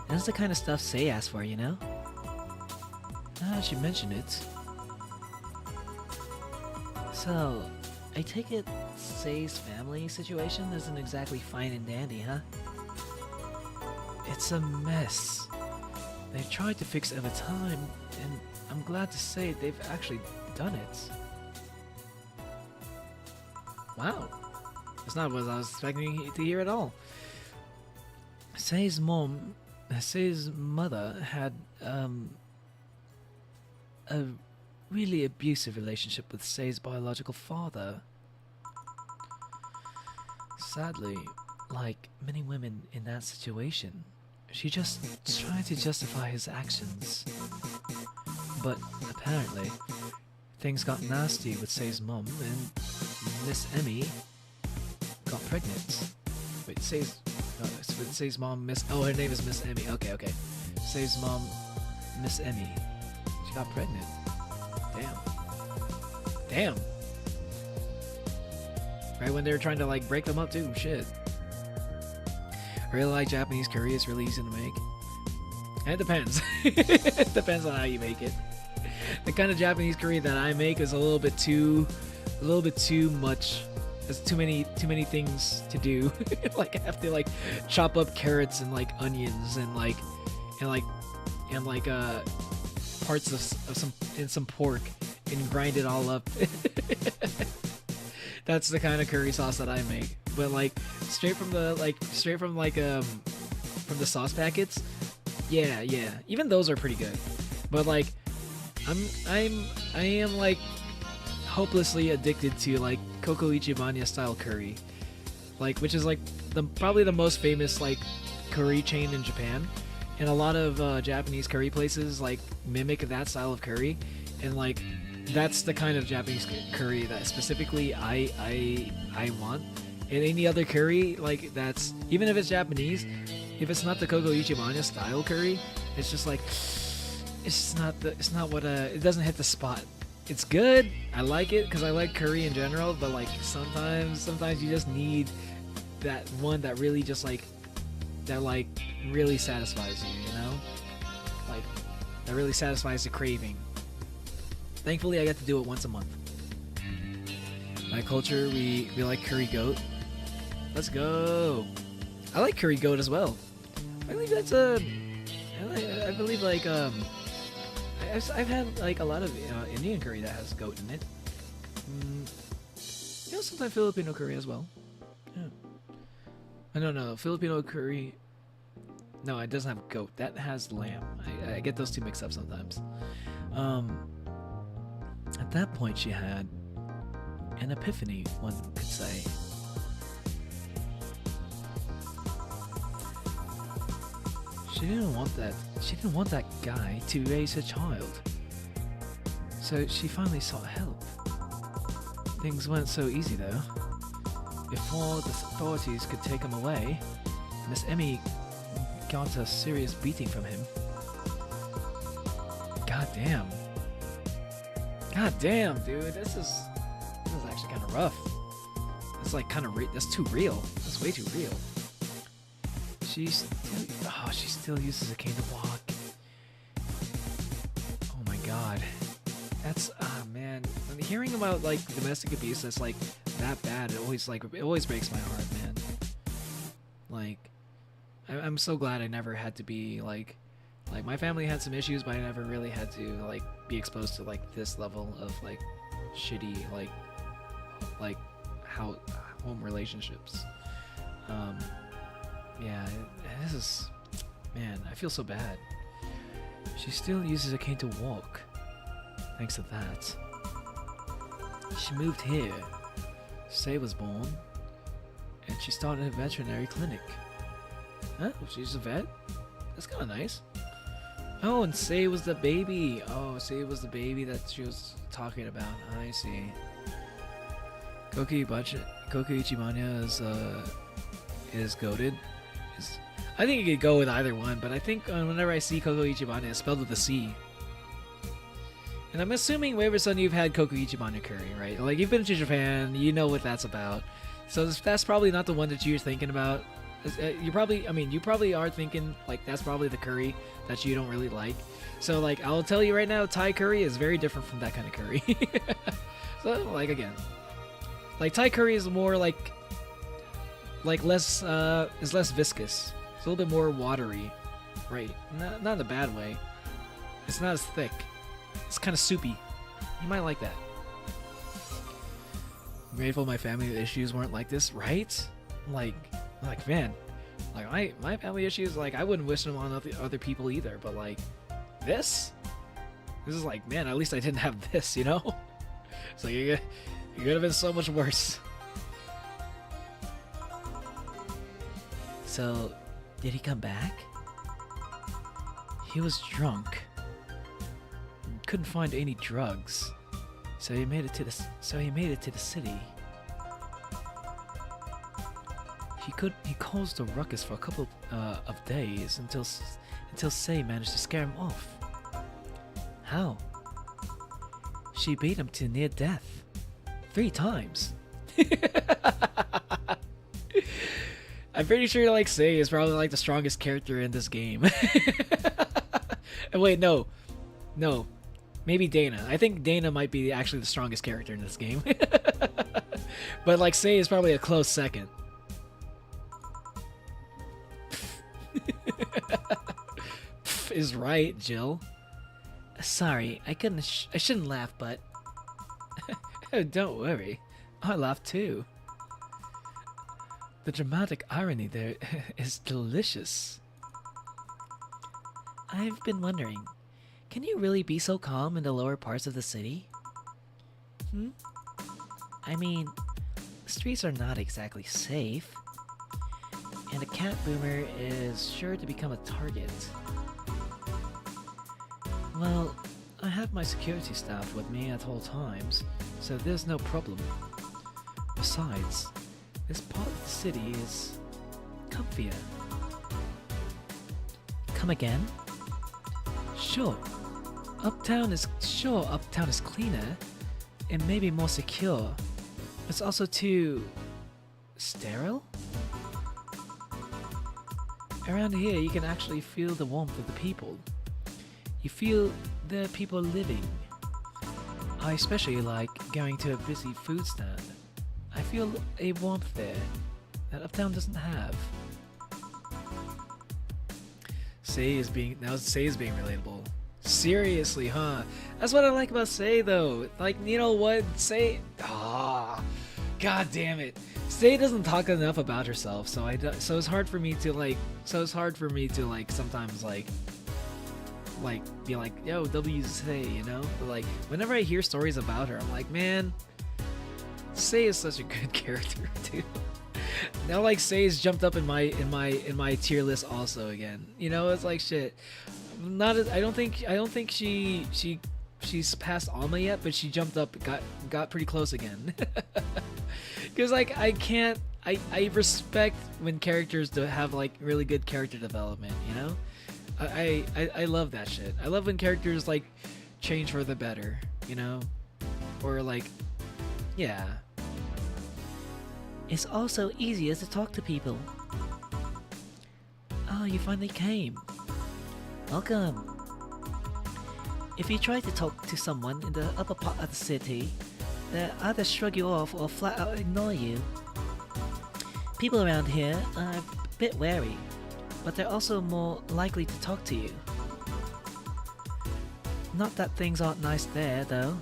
Speaker 3: That's the kind of stuff Say asked for, you know? Now that you mention it, So, I take it Say's family situation isn't exactly fine and dandy, huh?
Speaker 4: It's a mess. They've tried to fix it over time, and I'm glad to say they've actually done it.
Speaker 1: Wow. That's not what I was expecting to hear at all.
Speaker 4: Say's mother had a really abusive relationship with Say's biological father. Sadly, like many women in that situation, she just tried to justify his actions. But apparently, things got nasty with Say's mom, and Miss Emmy got pregnant.
Speaker 1: Wait, Say's mom, Miss... Oh, her name is Miss Emmy. Okay.
Speaker 4: Say's mom, Miss Emmy, she got pregnant.
Speaker 1: Damn. Right when they were trying to, like, break them up, too. Shit. I really like Japanese curry. It's really easy to make. And it depends. It depends on how you make it. The kind of Japanese curry that I make is a little bit too much. There's too many things to do. Like I have to like chop up carrots and like onions and parts of some pork and grind it all up. That's the kind of curry sauce that I make. But like straight from the sauce packets, yeah. Even those are pretty good. But like I am like hopelessly addicted to like Koko Ichibanya style curry, like which is like probably the most famous like curry chain in Japan, and a lot of Japanese curry places like mimic that style of curry, and like that's the kind of Japanese curry that specifically I want. And any other curry like that's, even if it's Japanese, if it's not the Koko Ichibanya style curry, it's just like it doesn't hit the spot. It's good. I like it because I like curry in general, but like sometimes you just need that one that really just like really satisfies you know? Like that really satisfies the craving. Thankfully I get to do it once a month. My culture, we like curry goat. Let's go. I like curry goat as well. I believe that's I believe like I've had like a lot of Indian curry that has goat in it. Sometimes Filipino curry as well. Yeah. No, Filipino curry. No, it doesn't have goat. That has lamb. I get those two mixed up sometimes. At that point, she had an epiphany, one could say. She didn't want that guy to raise her child. So she finally sought help. Things weren't so easy though. Before the authorities could take him away, Miss Emmy got a serious beating from him. God damn, dude, this is actually kind of rough. It's like that's too real. That's way too real. She still uses a cane to walk. Oh my god. That's man. When hearing about like domestic abuse that's like that bad, it always breaks my heart, man. Like I'm so glad I never had to be like my family had some issues, but I never really had to like be exposed to like this level of like shitty like how home relationships. Yeah, this is, man, I feel so bad. She still uses a cane to walk, thanks to that. She moved here. Say was born, and she started a veterinary clinic. Huh? She's a vet? That's kind of nice. Oh, and Say was the baby. Oh, Say was the baby that she was talking about. I see. Koko Ichibanya is goated. I think you could go with either one, but I think whenever I see Koko Ichibanya, it's spelled with a C. And I'm assuming, Waver-san, you've had Koko Ichibanya curry, right? Like, you've been to Japan, you know what that's about. So that's probably not the one that you're thinking about. You probably are thinking, like, that's probably the curry that you don't really like. So, like, I'll tell you right now, Thai curry is very different from that kind of curry. So like again, like Thai curry is more like less is less viscous. It's a little bit more watery, right? Not in a bad way. It's not as thick. It's kind of soupy. You might like that. I'm grateful my family issues weren't like this, right? Like man, like my family issues, like I wouldn't wish them on other people either. But like this is like, man, at least I didn't have this, you know? So you could have been so much worse.
Speaker 3: So, did he come back?
Speaker 1: He was drunk. Couldn't find any drugs, so he made it to the city. He caused a ruckus for a couple of days until Say managed to scare him off.
Speaker 3: How?
Speaker 1: She beat him to near death 3 times. I'm pretty sure like Say is probably like the strongest character in this game. And wait, no, maybe Dana. I think Dana might be actually the strongest character in this game. But like Say is probably a close second. Is right, Jill.
Speaker 3: Sorry, I shouldn't laugh, but
Speaker 1: Oh, don't worry, I laugh too. The dramatic irony there is delicious.
Speaker 3: I've been wondering, can you really be so calm in the lower parts of the city? I mean, the streets are not exactly safe, and a cat boomer is sure to become a target.
Speaker 1: Well, I have my security staff with me at all times, so there's no problem. Besides, this part of the city is comfier.
Speaker 3: Come again?
Speaker 1: Sure, uptown is cleaner and maybe more secure. It's also too sterile. Around here, you can actually feel the warmth of the people. You feel there are people living. I especially like going to a busy food stand. I feel a warmth there that uptown doesn't have. Say is being relatable. Seriously, huh? That's what I like about Say though. Like, you know what? Say, god damn it. Say doesn't talk enough about herself, so it's hard for me to sometimes be like, yo, W Say, you know? But like whenever I hear stories about her, I'm like, man, Say is such a good character, dude. Now like Say's jumped up in my tier list also again. You know, it's like shit. I don't think she's past Alma yet, but she jumped up, got pretty close again. Cause like I respect when characters have like really good character development, you know? I love that shit. I love when characters like change for the better, you know? Or like, yeah.
Speaker 3: It's also easier to talk to people. Oh, you finally came. Welcome. If you try to talk to someone in the upper part of the city, they'll either shrug you off or flat out ignore you. People around here are a bit wary, but they're also more likely to talk to you. Not that things aren't nice there, though.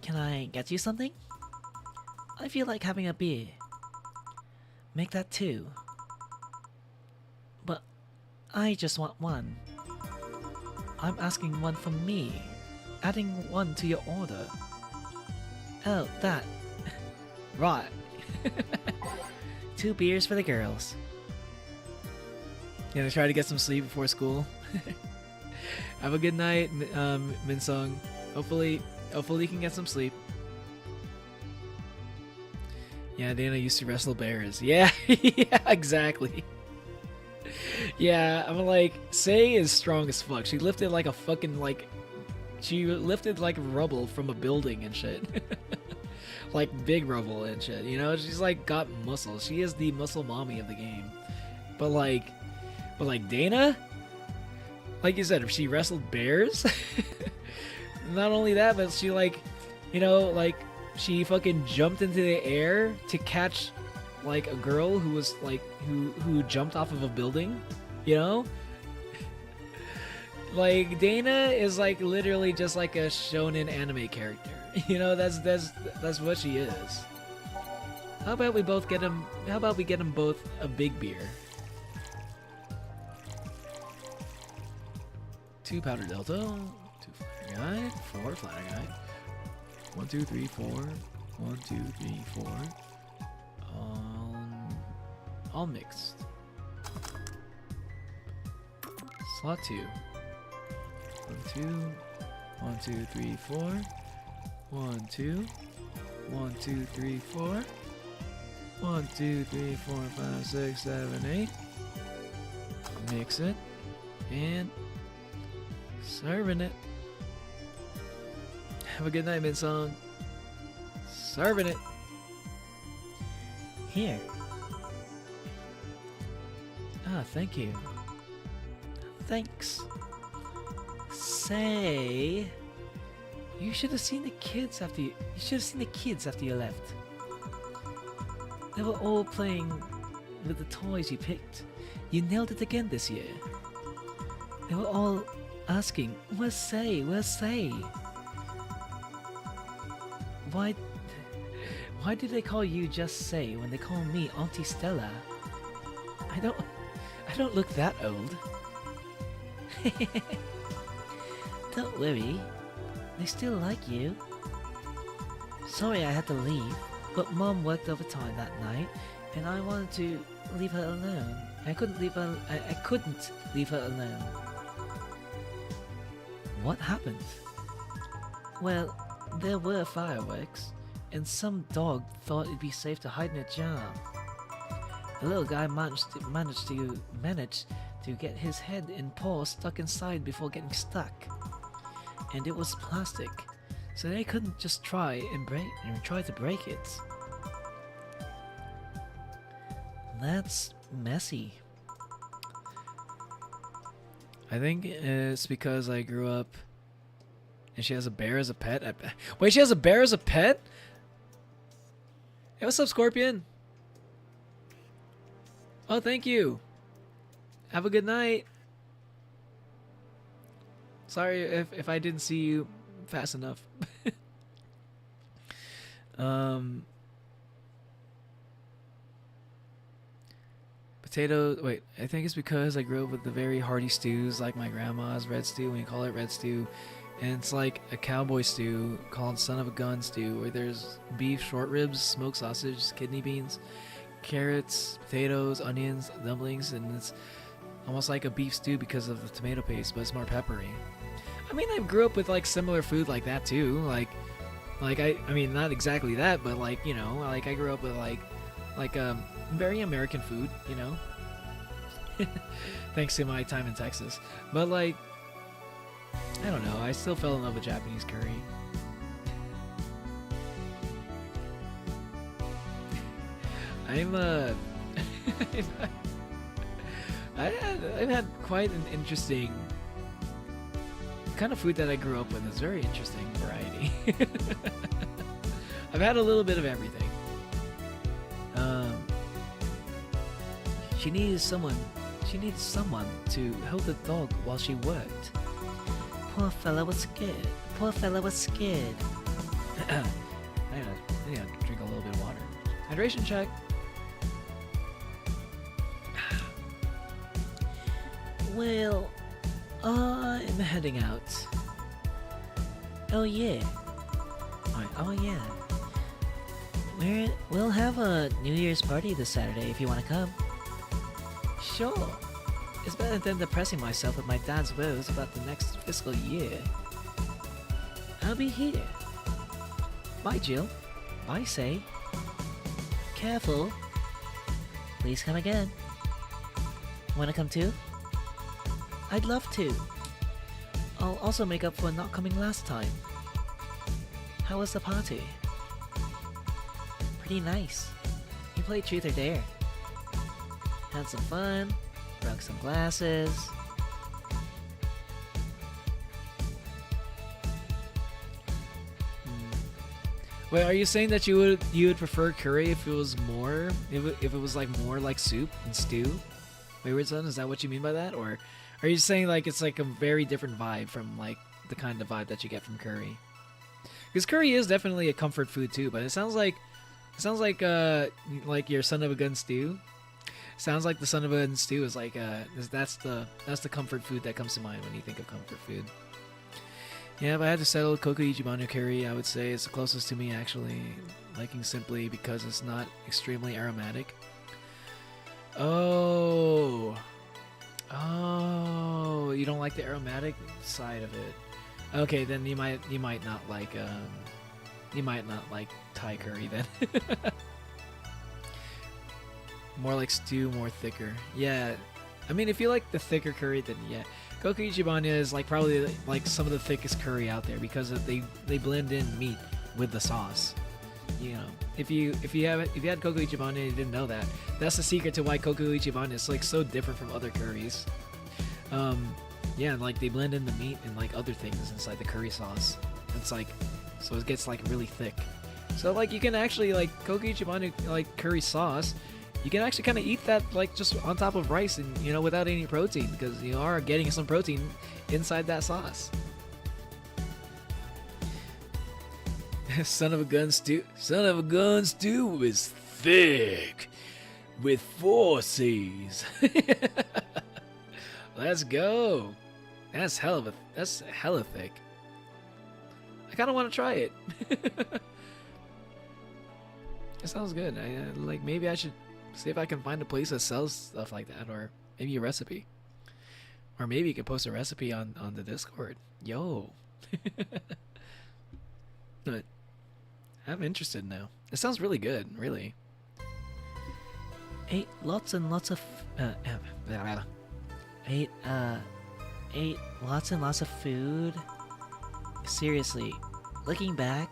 Speaker 3: Can I get you something? I feel like having a beer. Make that 2. But I just want 1. I'm asking 1 from me, adding 1 to your order. Oh, that. Right. 2 beers for the girls.
Speaker 1: Gonna try to get some sleep before school. Have a good night, Minsung. Hopefully you can get some sleep. Yeah, Dana used to wrestle bears. Yeah, yeah, exactly. Yeah, I'm like, Say is strong as fuck. She lifted like a fucking she lifted like rubble from a building and shit. Like big rubble and shit, you know? She's like got muscle. She is the muscle mommy of the game. But like Dana, like you said, if she wrestled bears, not only that, but she like, you know, like she fucking jumped into the air to catch like a girl who was like who jumped off of a building, you know? Like Dana is like literally just like a shonen anime character. You know, that's what she is. How about we both get him? How about we get them both a big beer? 2 powder delta, 2 flatter guide, 4 flatter guide. 1, 2, 3, 4. 1, 2, 3, 4. All mixed. Slot 2. 1, 2. 1, 2, 3, 4. 1, 2. 1, 2, 3, 4. 1, 2, 3, 4, 5, 6, 7, 8. Mix it. And serving it. Have a good night, Midsong. Serving it.
Speaker 3: Here.
Speaker 1: Ah, thank you.
Speaker 3: Thanks. Say, you should have seen the kids after you should have seen the kids after you left. They were all playing with the toys you picked. You nailed it again this year. They were all asking, "Where's Say? Where's Say?" Why do they call you just Say when they call me Auntie Stella? I don't look that old. Don't worry, they still like you. Sorry I had to leave, but Mom worked overtime that night, and I wanted to leave her alone. I couldn't leave her alone. What happened? Well, there were fireworks, and some dog thought it'd be safe to hide in a jar. The little guy managed to get his head and paw stuck inside before getting stuck. And it was plastic, so they couldn't just try to break it. That's messy.
Speaker 1: I think it's because I grew up and she has a bear as a pet. Wait, she has a bear as a pet? Hey, what's up, Scorpion? Oh, thank you. Have a good night. Sorry if I didn't see you fast enough. Potato. Wait, I think it's because I grew up with the very hearty stews, like my grandma's red stew. We call it red stew, and it's like a cowboy stew called son of a gun stew, where there's beef, short ribs, smoked sausage, kidney beans, carrots, potatoes, onions, dumplings, and it's almost like a beef stew because of the tomato paste, but it's more peppery. I mean, I grew up with like similar food like that too. Like I mean, not exactly that, but like, you know, like I grew up with like very American food, you know. Thanks to my time in Texas. But like, I don't know, I still fell in love with Japanese curry. I've had quite an interesting kind of food that I grew up with. It's very interesting variety. I've had a little bit of everything. She needed someone to hold the dog while she worked.
Speaker 3: Poor fella was scared. I
Speaker 1: gotta drink a little bit of water. Hydration check.
Speaker 3: Well, I'm heading out. Oh yeah. We'll have a New Year's party this Saturday if you want to come.
Speaker 1: Sure. It's better than depressing myself with my dad's woes about the next fiscal year.
Speaker 3: I'll be here. Bye, Jill. Bye, Say. Careful. Please come again. Wanna come too? I'd love to. I'll also make up for not coming last time. How was the party? Pretty nice. We played Truth or Dare. Had some fun, broke some glasses.
Speaker 1: Wait, are you saying that you would prefer curry if it was more if it was like more like soup and stew? Wayward Son, is that what you mean by that, or are you saying like it's like a very different vibe from like the kind of vibe that you get from curry? Because curry is definitely a comfort food too, but it sounds like your son of a gun stew. Sounds like the son of a gun stew is like that's the comfort food that comes to mind when you think of comfort food. Yeah, if I had to settle Koko Ichiban curry, I would say it's the closest to me actually, liking simply because it's not extremely aromatic. Oh, you don't like the aromatic side of it. Okay, then you might not like Thai curry then. More like stew, more thicker. Yeah, I mean if you like the thicker curry, then yeah. Koko Ichiban is like probably like some of the thickest curry out there because they blend in meat with the sauce. You know, if you had Koko Ichiban and you didn't know that, that's the secret to why Koko Ichiban is like so different from other curries. Yeah, like they blend in the meat and like other things inside the curry sauce. It's like, so it gets like really thick. So like you can actually like Koko Ichiban like curry sauce. You can actually kind of eat that like just on top of rice and you know without any protein because you are getting some protein inside that sauce. Son of a gun stew is thick with 4 C's. Let's go. That's hella thick. I kind of want to try it. It sounds good. Like maybe I should see if I can find a place that sells stuff like that, or maybe a recipe, or maybe you could post a recipe on the Discord. Yo. But I'm interested now. It sounds really good, really.
Speaker 3: Ate lots and lots of food. Seriously, looking back,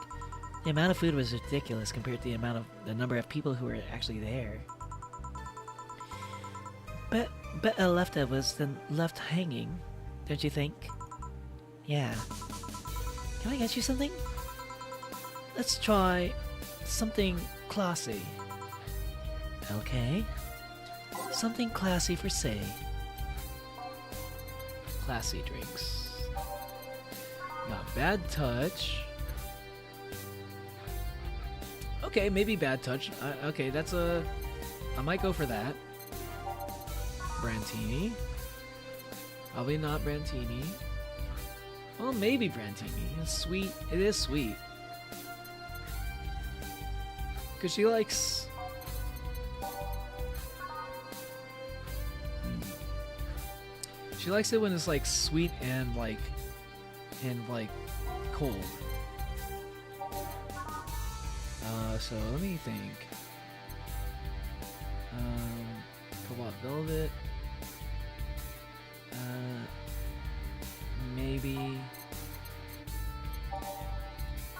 Speaker 3: the amount of food was ridiculous compared to the number of people who were actually there. But a leftover was then left hanging, don't you think? Yeah. Can I get you something? Let's try something classy. Okay. Something classy for say.
Speaker 1: Classy drinks. Got Bad Touch. Okay, maybe Bad Touch. Okay, I might go for that. Brantini. Probably not Brantini. Well, maybe Brantini. It's sweet. It is sweet. Because she likes... She likes it when it's like sweet and like cold. So let me think. Cobalt Velvet. Maybe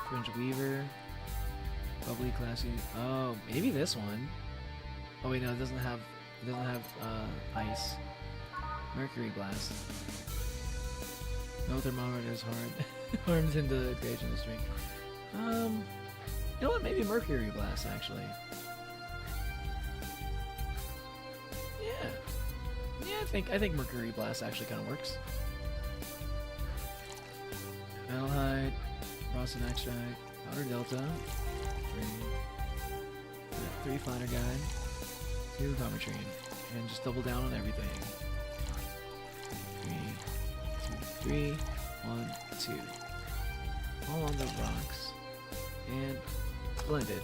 Speaker 1: Fringe Weaver. Bubbly, classy. Oh, maybe this one. Oh wait, no, it doesn't have ice. Mercury Blast. No thermometer is harmed in the creation of this drink. You know what? Maybe Mercury Blast actually. Yeah, I think Mercury Blast actually kind of works. Malahide, Boston Extract, Powder Delta, 3 Flatter Guide, 2 Cometrine, and just double down on everything. 3, 1, 2. All on the rocks. And blended.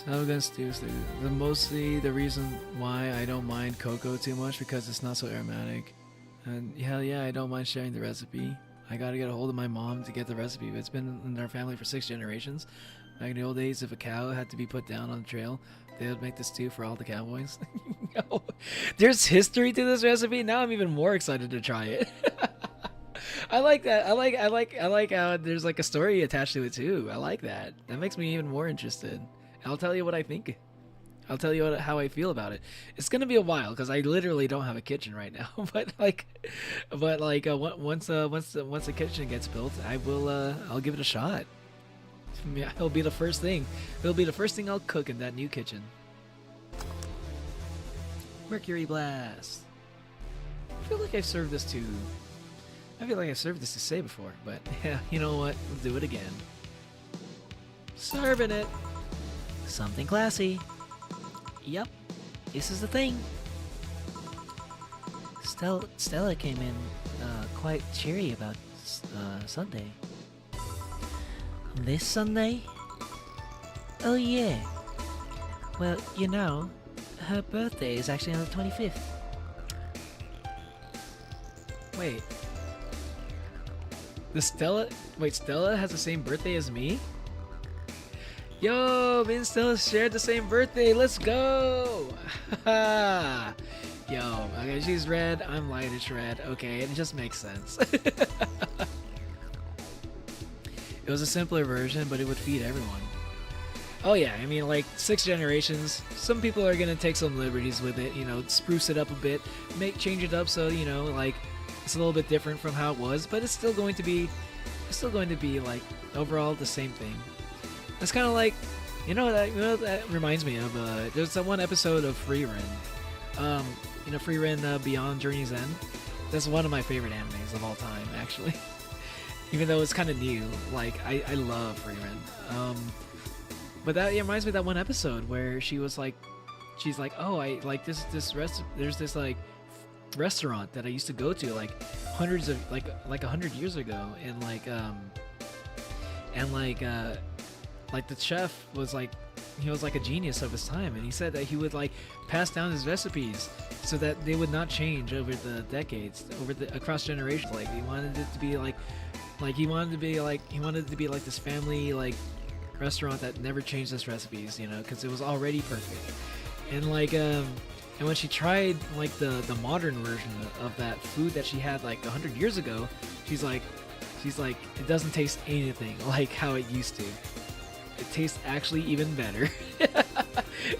Speaker 1: So against Tuesday. Mostly the reason why I don't mind cocoa too much because it's not so aromatic. And hell yeah, I don't mind sharing the recipe. I gotta get a hold of my mom to get the recipe. It's been in our family for 6 generations. Back in the old days, if a cow had to be put down on the trail, they would make this stew for all the cowboys. There's history to this recipe. Now I'm even more excited to try it. I like that. I like how there's like a story attached to it too. I like that. That makes me even more interested. I'll tell you what I think. I'll tell you how I feel about it. It's gonna be a while because I literally don't have a kitchen right now. Once the kitchen gets built, I'll give it a shot. Yeah, it'll be the first thing. It'll be the first thing I'll cook in that new kitchen. Mercury Blast. I feel like I've served this to Say before, but yeah, you know what? We'll do it again. Serving it.
Speaker 3: Something classy. Yep, this is the thing. Stella came in quite cheery about Sunday. This Sunday? Oh yeah. Well, you know, her birthday is actually on the 25th.
Speaker 1: Wait. Stella has the same birthday as me? Yo, me and Stella shared the same birthday. Let's go! Yo, okay, she's red, I'm lightish red. Okay, it just makes sense. It was a simpler version, but it would feed everyone. Oh yeah, I mean, like 6 generations. Some people are gonna take some liberties with it, you know, spruce it up a bit, change it up so, you know, like it's a little bit different from how it was, but it's still going to be like overall the same thing. It's kind of like, that reminds me of there's that one episode of Free Ren. Free Ren Beyond Journey's End. That's one of my favorite animes of all time, actually. Even though it's kind of new, like I love Free Ren. But that reminds me of that one episode where she's like, oh, I like there's this like restaurant that I used to go to like hundreds of like 100 years ago, and like the chef was like, he was like a genius of his time, and he said that he would like pass down his recipes so that they would not change over the decades, across generations. Like he wanted it to be like he wanted to be like this family like restaurant that never changed its recipes, you know, because it was already perfect. And and when she tried like the modern version of that food that she had like 100 years ago, she's like it doesn't taste anything like how it used to. It tastes actually even better.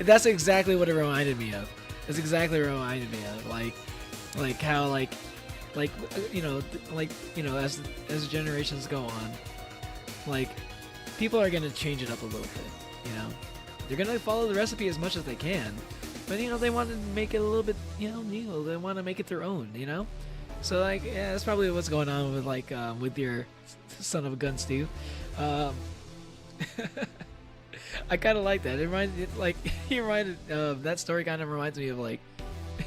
Speaker 1: That's exactly what it reminded me of. That's exactly what it reminded me of. Like how as generations go on, like people are gonna change it up a little bit. You know, they're gonna follow the recipe as much as they can, but you know they want to make it a little bit new. They want to make it their own. You know, so like yeah, that's probably what's going on with with your son of a gun stew. I kind of like that. It reminded that story kind of reminds me of it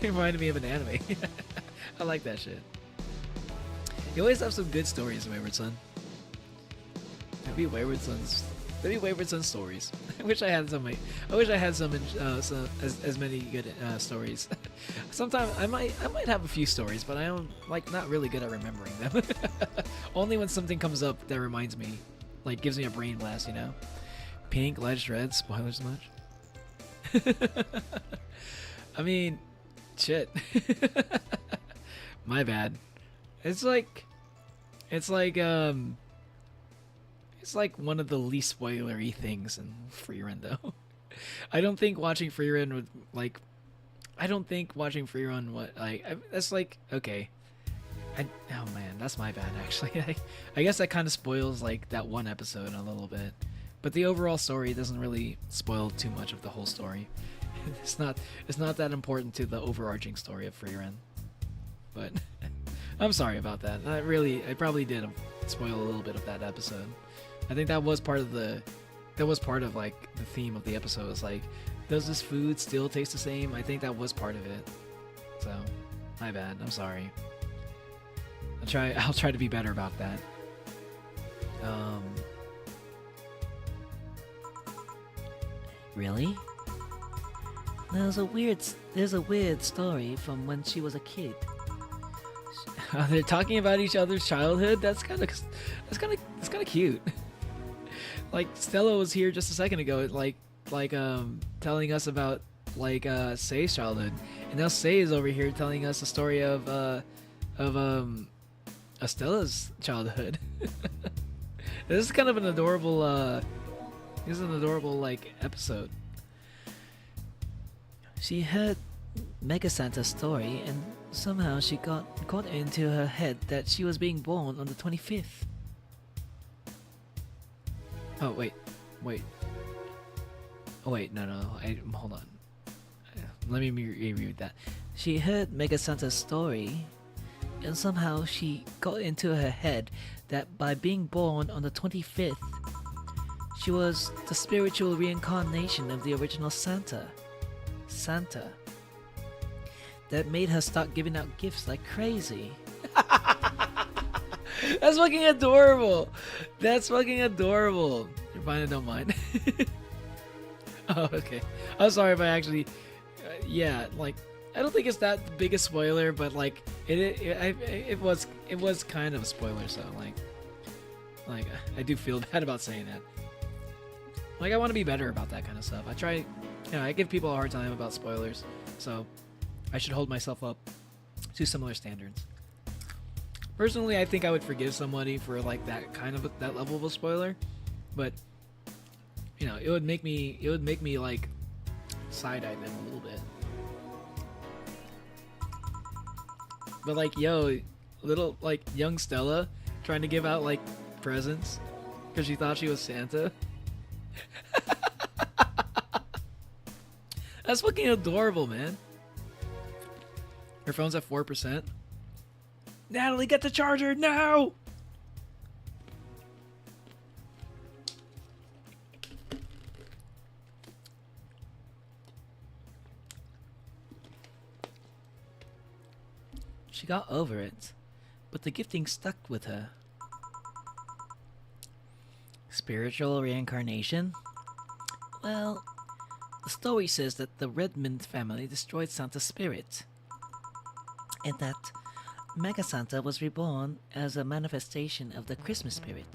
Speaker 1: reminded me of an anime. I like that shit. You always have some good stories, Wayward Son. That'd be Wayward Son stories. I wish I had some. I wish I had some as many good stories. Sometimes I might have a few stories, but I am not really good at remembering them. Only when something comes up that reminds me. Like gives me a brain blast, you know. Pink, light, red, spoilers much? I mean, shit. My bad. It's like one of the least spoilery things in Free Run though. I don't think watching Free Run would that's like okay. Oh man, that's my bad actually. I guess that kind of spoils like that one episode a little bit, but the overall story doesn't really spoil too much of the whole story. It's not that important to the overarching story of Free Run. But I'm sorry about that. I probably did spoil a little bit of that episode. I think that was part of like the theme of the episode. Is like, does this food still taste the same? I think that was part of it. So, my bad. I'm sorry. I'll try to be better about that.
Speaker 3: Really? There's a weird story from when she was a kid.
Speaker 1: They're talking about each other's childhood. That's kind of cute. Like Stella was here just a second ago, telling us about Say's childhood, and now Say is over here telling us the story of Stella's childhood. This is kind of an adorable episode.
Speaker 3: She heard Mega Santa's story, and somehow she got into her head that she was being born on the 25th.
Speaker 1: Oh, wait. Oh, wait, no. Hold on. Let me reread that.
Speaker 3: She heard Mega Santa's story, and somehow she got into her head that by being born on the 25th, she was the spiritual reincarnation of the original Santa. That made her start giving out gifts like crazy.
Speaker 1: That's fucking adorable. You're fine, I don't mind. Oh, okay. I'm sorry if I actually... yeah, like, I don't think it's that big a spoiler, but like, it was kind of a spoiler, so like, I do feel bad about saying that. Like, I want to be better about that kind of stuff. I try, I give people a hard time about spoilers, so I should hold myself up to similar standards. Personally, I think I would forgive somebody for like that level of a spoiler, but it would make me like side-eye them a little bit. But like, little like young Stella trying to give out like presents because she thought she was Santa. That's fucking adorable, man. Her phone's at 4%. Natalie, get the charger now!
Speaker 3: She got over it, but the gifting stuck with her. Spiritual reincarnation? Well, the story says that the Redmond family destroyed Santa's spirit, and that Mega Santa was reborn as a manifestation of the Christmas spirit.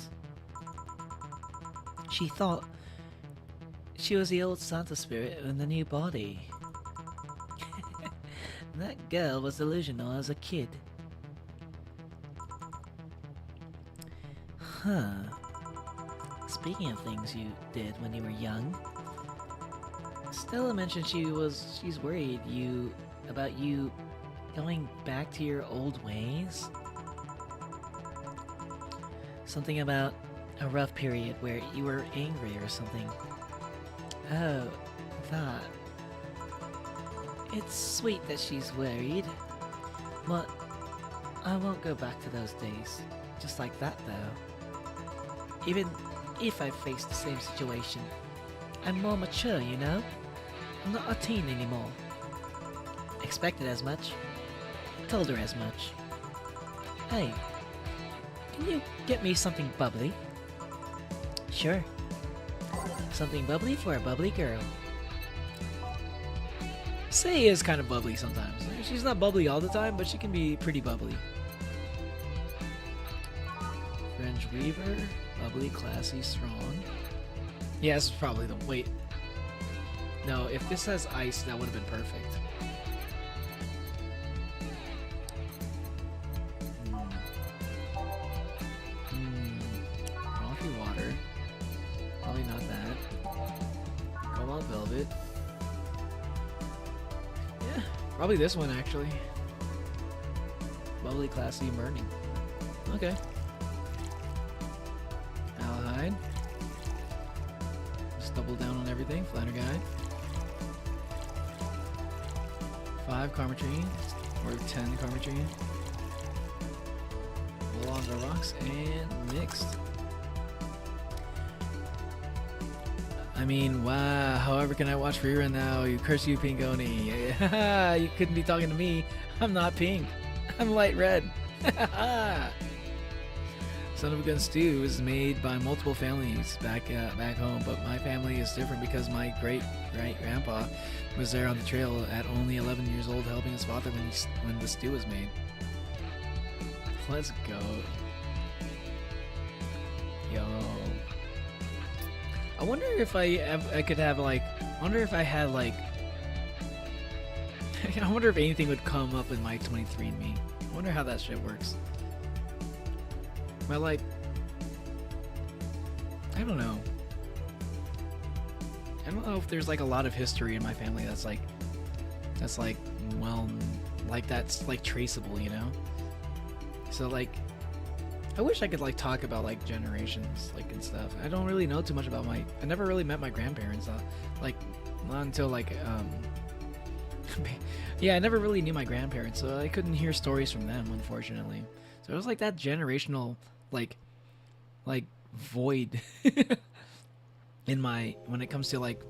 Speaker 3: She thought she was the old Santa spirit in the new body. That girl was delusional as a kid. Huh. Speaking of things you did when you were young, Stella mentioned she's worried about you going back to your old ways. Something about a rough period where you were angry or something. Oh, that. It's sweet that she's worried, but I won't go back to those days. Just like that, though. Even if I face the same situation, I'm more mature, you know? I'm not a teen anymore. Expected as much. Told her as much. Hey, can you get me something bubbly? Sure. Something bubbly for a bubbly girl.
Speaker 1: Say is kind of bubbly sometimes. She's not bubbly all the time, but she can be pretty bubbly. French Weaver, bubbly, classy, strong. Yeah, this is probably the... Wait. No, if this has ice, that would have been perfect. Coffee water. Probably not that. Cobalt velvet. Yeah, probably this one actually. Bubbly, classy, burning. Okay. Alhide. Just double down on everything. Flanner guide. 5 Carmetrine, or 10 Carmetrine. Alonzo rocks and mixed. I mean, wow, however can I watch rerun now? You curse you, Pinkoni. You couldn't be talking to me. I'm not pink. I'm light red. Son of a Gun Stew is made by multiple families back home, but my family is different because my great-grandpa was there on the trail at only 11 years old helping his father when the stew was made. Let's go. Yo. I wonder if I could have like, I wonder if I had like, I wonder if anything would come up in my 23andMe. I wonder how that shit works. But like, I don't know. I don't know if there's like a lot of history in my family that's like that's like, well, like that's like traceable, you know. So like, I wish I could like talk about like generations like and stuff. I don't really know too much about I never really met my grandparents, like not until like yeah, I never really knew my grandparents, so I couldn't hear stories from them, unfortunately. So it was like that generational like void in my, when it comes to like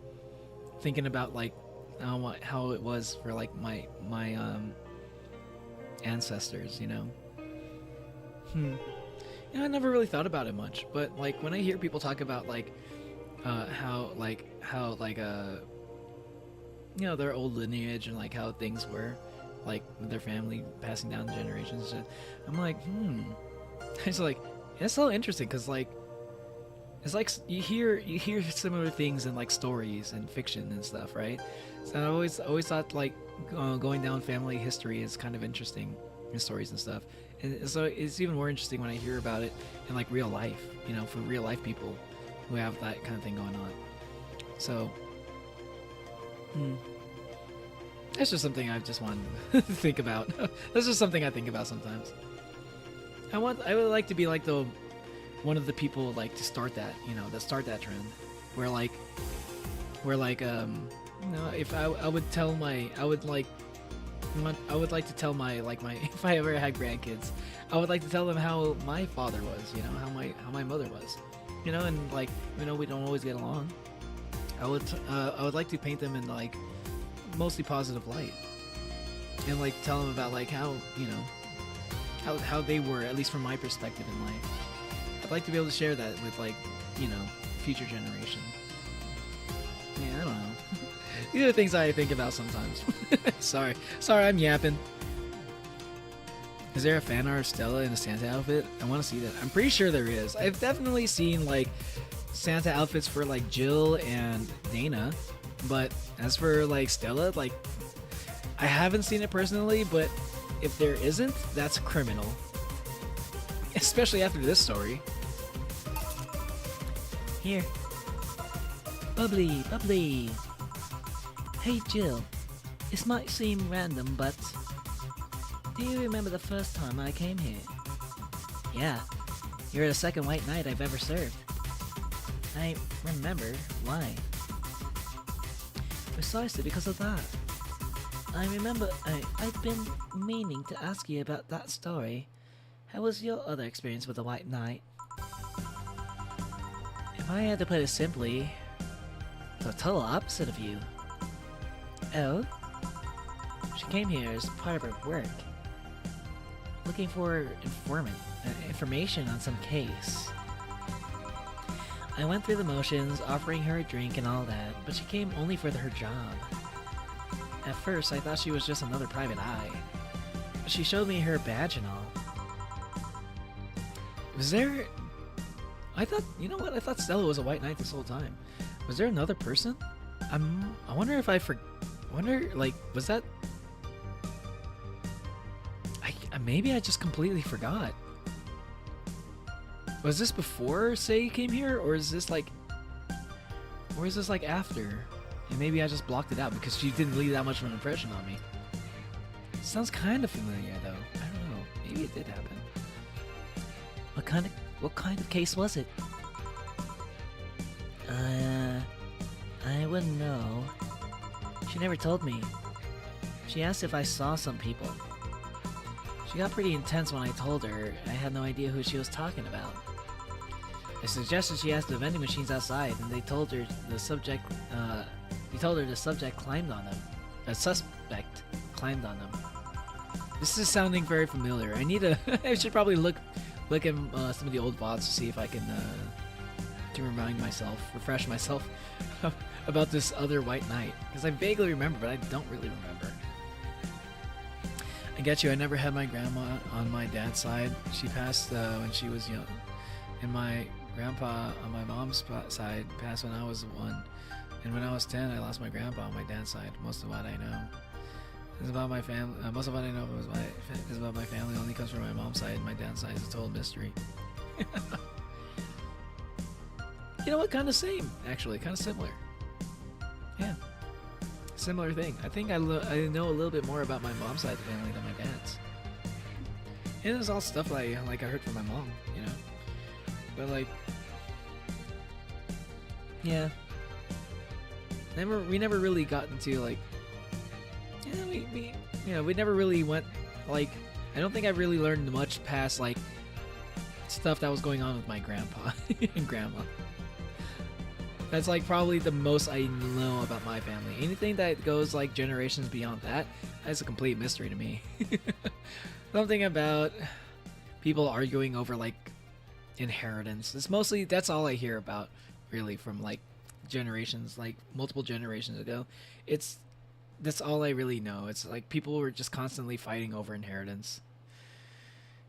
Speaker 1: thinking about like how it was for like my ancestors, you know. You know, I never really thought about it much, but like when I hear people talk about like how you know, their old lineage and like how things were like with their family passing down generations and shit, I'm like, it's like, it's so interesting because like it's like you hear similar things in like stories and fiction and stuff, right? So I always thought like going down family history is kind of interesting in stories and stuff, and so it's even more interesting when I hear about it in like real life, you know, for real life people who have that kind of thing going on. So that's just something I just wanted to think about. That's just something I think about sometimes. I would like to be like one of the people like to start that, you know, start that trend where like you know, if I would like to tell my if I ever had grandkids, I would like to tell them how my father was, you know, how my mother was, you know, and like, you know, we don't always get along. I would like to paint them in like mostly positive light, and like tell them about like how, you know, how they were, at least from my perspective in life. I'd like to be able to share that with like, you know, future generation. Yeah, I don't know. These are the things I think about sometimes. Sorry, I'm yapping. Is there a fan art of Stella in a Santa outfit? I want to see that. I'm pretty sure there is. I've definitely seen like Santa outfits for like Jill and Dana, but as for like Stella, like I haven't seen it personally, but if there isn't, that's criminal. Especially after this story.
Speaker 3: Here. Bubbly, bubbly. Hey Jill, this might seem random, but do you remember the first time I came here? Yeah, you're the second white knight I've ever served. I remember why. Precisely because of that. I remember I've been meaning to ask you about that story. How was your other experience with the White Knight? If I had to put it simply, the total opposite of you. Oh? She came here as part of her work, looking for information on some case. I went through the motions, offering her a drink and all that, but she came only for her job. At first, I thought she was just another private eye. But she showed me her badge and all.
Speaker 1: Was there... I thought... You know what? I thought Stella was a white knight this whole time. Was there another person? I wonder if I wonder, like, was that... Maybe I just completely forgot. Was this before Sei came here, or is this like... Or is this like after? And maybe I just blocked it out because she didn't leave that much of an impression on me. Sounds kind of familiar, though. I don't know. Maybe it did happen.
Speaker 3: What kind of case was it? I wouldn't know. She never told me. She asked if I saw some people. She got pretty intense when I told her. I had no idea who she was talking about. I suggested she ask the vending machines outside, and they told her the subject. The subject climbed on them. A suspect climbed on them.
Speaker 1: This is sounding very familiar. I need to. I should probably look at some of the old VODs to see if I can to refresh myself about this other white knight, because I vaguely remember, but I don't really remember. I get you. I never had my grandma on my dad's side. She passed when she was young, and my grandpa on my mom's side passed when I was 1. And when I was 10, I lost my grandpa on my dad's side. Most of what I know is about my family. Most of what I know is about my family only comes from my mom's side. My dad's side is a total mystery. You know what? Kind of same, actually. Kind of similar. Yeah. similar thing. I think I know a little bit more about my mom's side of the family than my dad's. And it's all stuff that I heard from my mom, you know. But like, yeah, we never really got into like, we never really went like. I don't think I really learned much past like stuff that was going on with my grandpa and grandma. That's like probably the most I know about my family. Anything that goes like generations beyond that, that's a complete mystery to me. Something about people arguing over like inheritance. That's all I hear about really from like generations, like multiple generations ago. That's all I really know. It's like people were just constantly fighting over inheritance,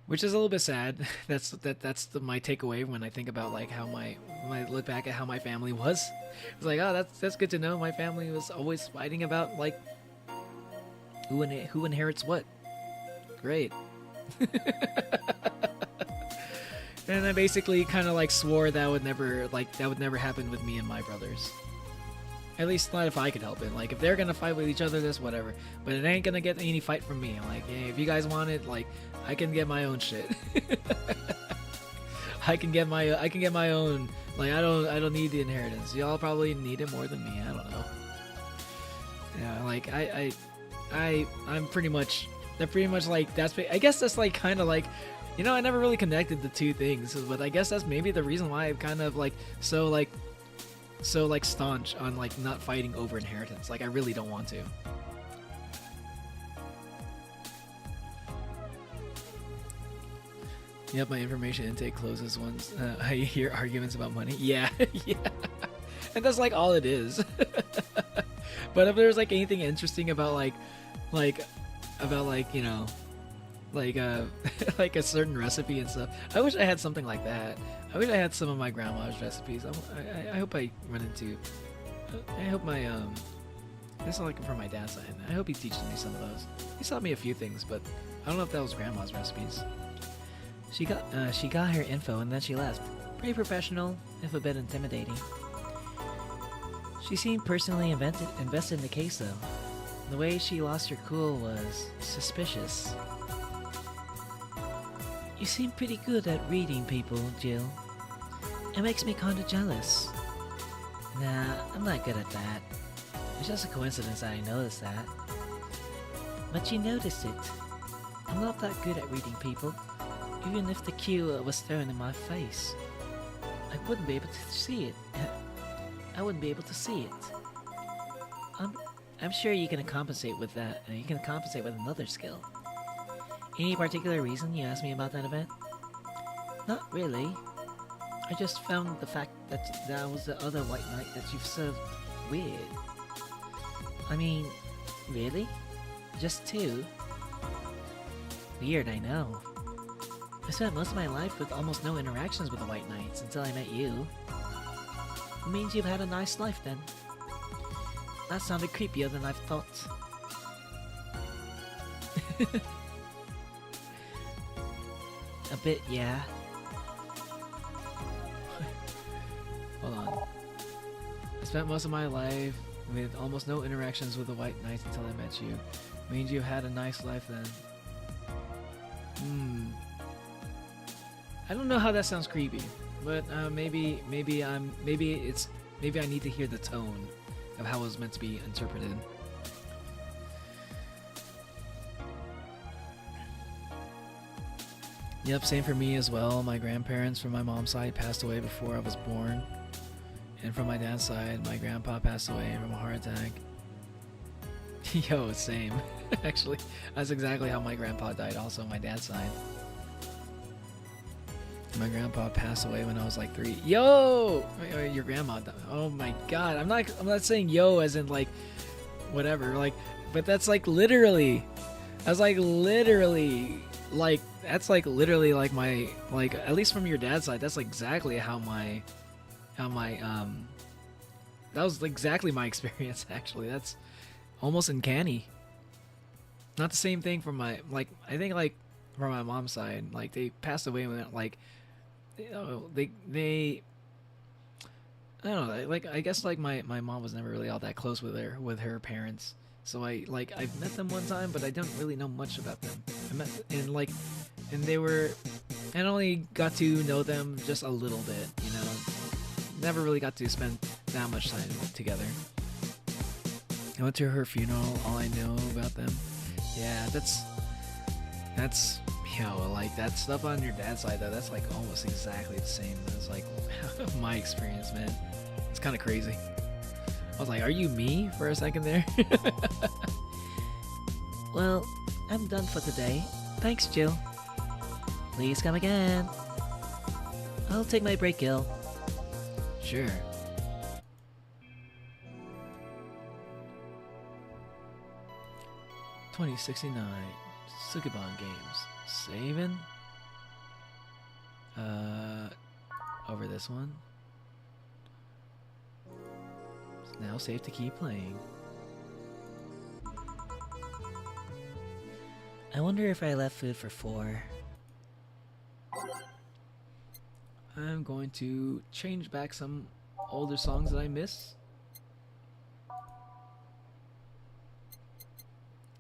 Speaker 1: which is a little bit sad. That's my takeaway when I think about like when I look back at how my family was. It's like, oh, that's good to know. My family was always fighting about like who inherits what. Great. And I basically kind of like swore that would never happen with me and my brothers. At least not if I could help it. Like if they're gonna fight with each other, that's whatever. But it ain't gonna get any fight from me. Like, hey, if you guys want it, like I can get my own shit. I can get my own. Like I don't need the inheritance. Y'all probably need it more than me. I don't know. Yeah, like I'm pretty much. They're pretty much like I guess that's like kind of like, you know, I never really connected the two things, but I guess that's maybe the reason why I'm kind of like so staunch on like not fighting over inheritance. Like I really don't want to. Yep, my information intake closes once I hear arguments about money. Yeah, yeah, and that's like all it is. But if there's like anything interesting about you know, like like a certain recipe and stuff, I wish I had something like that. I wish I had some of my grandma's recipes. I hope I run into. I hope my this is like from my dad's side. I hope he teaches me some of those. He taught me a few things, but I don't know if that was grandma's recipes.
Speaker 3: She got her info and then she left. Pretty professional, if a bit intimidating. She seemed personally invested in the case though. The way she lost her cool was suspicious. You seem pretty good at reading people, Jill. It makes me kinda jealous. Nah, I'm not good at that. It's just a coincidence that I noticed that. But you noticed it. I'm not that good at reading people, even if the cue was thrown in my face. I wouldn't be able to see it. I wouldn't be able to see it. I'm sure you can compensate with that, and you can compensate with another skill. Any particular reason you asked me about that event? Not really. I just found the fact that was the other white knight that you've served weird. I mean, really? Just two? Weird, I know. I spent most of my life with almost no interactions with the white knights until I met you. It means you've had a nice life then. That sounded creepier than I've thought. A bit, yeah.
Speaker 1: Hold on. I spent most of my life with almost no interactions with the white knights until I met you. Means you had a nice life then. I don't know how that sounds creepy, but maybe I need to hear the tone of how it was meant to be interpreted. Yep, same for me as well. My grandparents from my mom's side passed away before I was born. And from my dad's side, my grandpa passed away from a heart attack. Yo, same. Actually, that's exactly how my grandpa died also on my dad's side. My grandpa passed away when I was like 3. Yo! Your grandma died. Oh my god. I'm not saying yo as in like whatever, like, but that's like literally. That's like literally like my, like, at least from your dad's side, that's like exactly how my that was exactly my experience actually. That's almost uncanny. Not the same thing from my, like, I think like from my mom's side, like they passed away when like, you know, they I don't know. Like I guess like my mom was never really all that close with her parents. So I've met them one time, but I don't really know much about them. I met and they were, I only got to know them just a little bit. You know, never really got to spend that much time together. I went to her funeral. All I know about them. Yeah, that's like that stuff on your dad's side though. That's like almost exactly the same as like my experience, man. It's kind of crazy. I was like, "Are you me?" for a second there.
Speaker 3: Well, I'm done for today. Thanks, Jill. Please come again. I'll take my break, Gil.
Speaker 1: Sure. $2069 Sukibon games. Saving. Over this one. It's now safe to keep playing.
Speaker 3: I wonder if I left food for 4.
Speaker 1: I'm going to change back some older songs that I miss.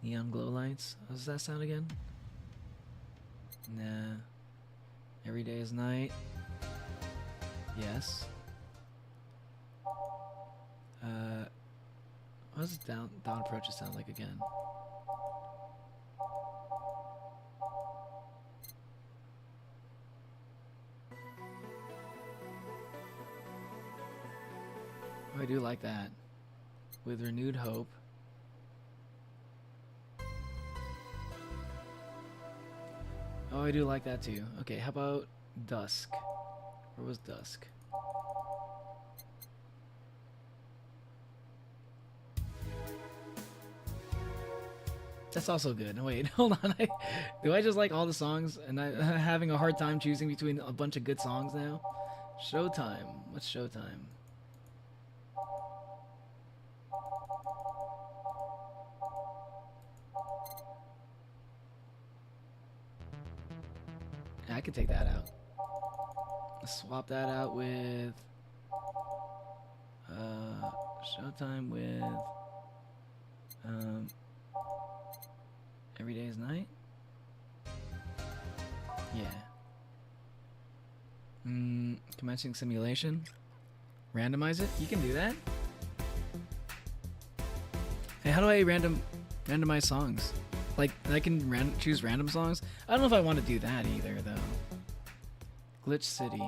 Speaker 1: Neon glow lights. How does that sound again? Nah. Every day is night. Yes. What does down approaches sound like again? Oh, I do like that. With renewed hope. Oh, I do like that too. Okay, how about Dusk? Where was Dusk? That's also good. No, wait, hold on. Do I just like all the songs and I'm having a hard time choosing between a bunch of good songs now? Showtime. What's Showtime? I could take that out. Swap that out with Showtime with Every Day is Night. Yeah. Commencing simulation. Randomize it. You can do that. Hey, how do I randomize songs? Like, I can choose random songs? I don't know if I want to do that either, though. Glitch City.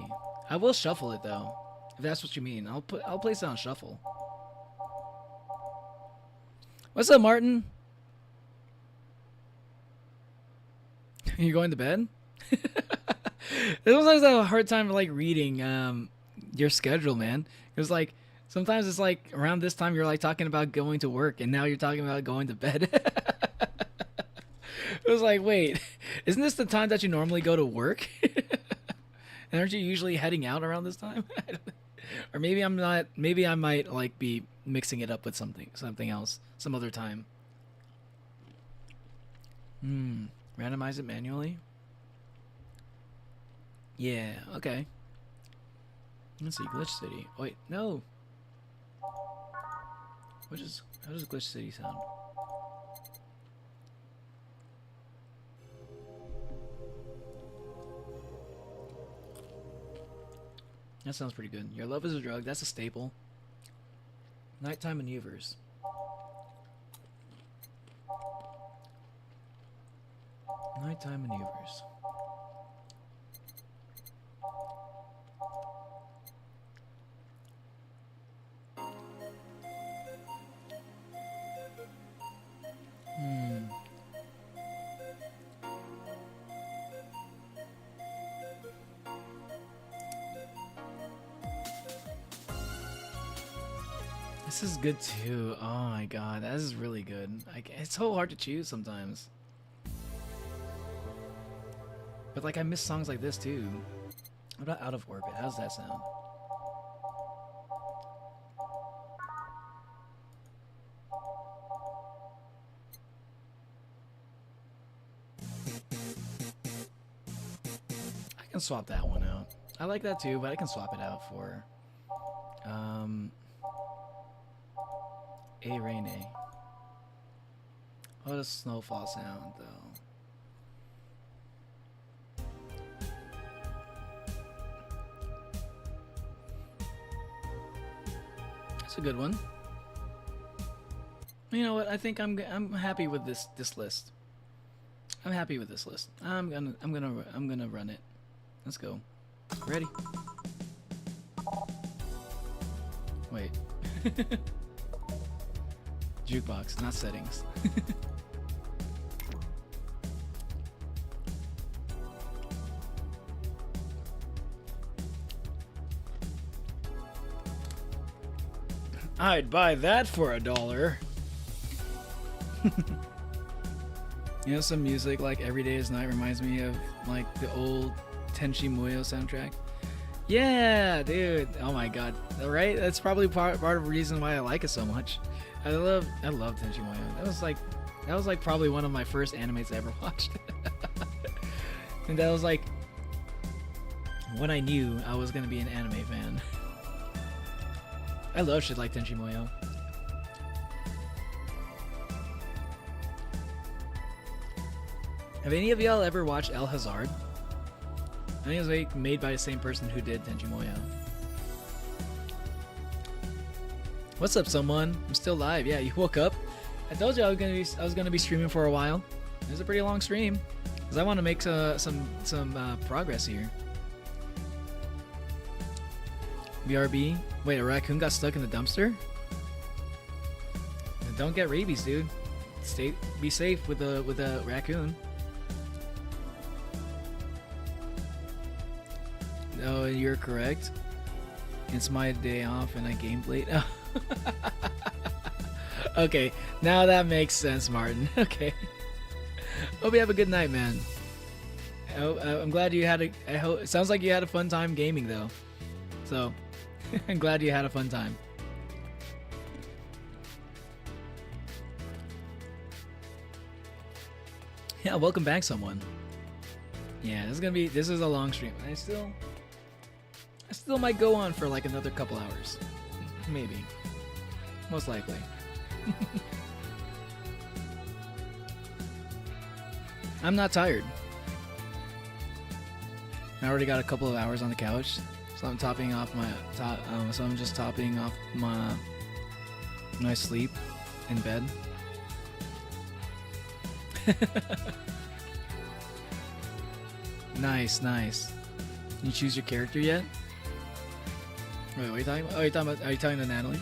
Speaker 1: I will shuffle it, though. If that's what you mean. I'll place it on shuffle. What's up, Martin? You going to bed? Sometimes I have a hard time, like, reading your schedule, man. Because, like, sometimes it's like around this time you're, like, talking about going to work, and now you're talking about going to bed. It was like, wait, isn't this the time that you normally go to work? And aren't you usually heading out around this time? Or maybe I'm not. Maybe I might like be mixing it up with something else, some other time. Randomize it manually. Yeah. Okay. Let's see. Glitch City. Oh, wait, no. How does Glitch City sound? That sounds pretty good. Your love is a drug. That's a staple. Nighttime maneuvers. Nighttime maneuvers. This is good too. Oh my god, this is really good. It's so hard to choose sometimes. But like I miss songs like this too. What about Out of Orbit? How does that sound? I can swap that one out. I like that too, but I can swap it out for A rain A. What does snowfall sound though? That's a good one. You know what? I think I'm happy with this list. I'm happy with this list. I'm gonna run it. Let's go. Ready? Wait. Jukebox, not settings.
Speaker 2: I'd buy that for $1.
Speaker 1: You know, some music like Every Day is Night reminds me of like the old Tenchi Muyo soundtrack. Yeah, dude. Oh my god. Right? That's probably part of the reason why I like it so much. I love Tenchi Muyo. That was like probably one of my first animes I ever watched. And that was like when I knew I was gonna be an anime fan. I love shit like Tenchi Muyo. Have any of y'all ever watched El Hazard? I think it was like made by the same person who did Tenchi Muyo. What's up, someone? I'm still live. Yeah, you woke up. I told you I was gonna be streaming for a while. It was a pretty long stream because I want to make some progress here. BRB. Wait, a raccoon got stuck in the dumpster? Don't get rabies, dude. Be safe with a raccoon. No, you're correct. It's my day off and I gamed late. Okay, now that makes sense, Martin. Okay. Hope you have a good night, man. I'm glad you had it sounds like you had a fun time gaming, though. So, I'm glad you had a fun time. Yeah, welcome back, someone. Yeah, this is a long stream. I still might go on for like another couple hours. Maybe. Most likely. I'm not tired. I already got a couple of hours on the couch, so I'm topping off so I'm just topping off my sleep in bed. Nice. You choose your character yet? Wait, what are you talking about? Oh, are you talking to Natalie?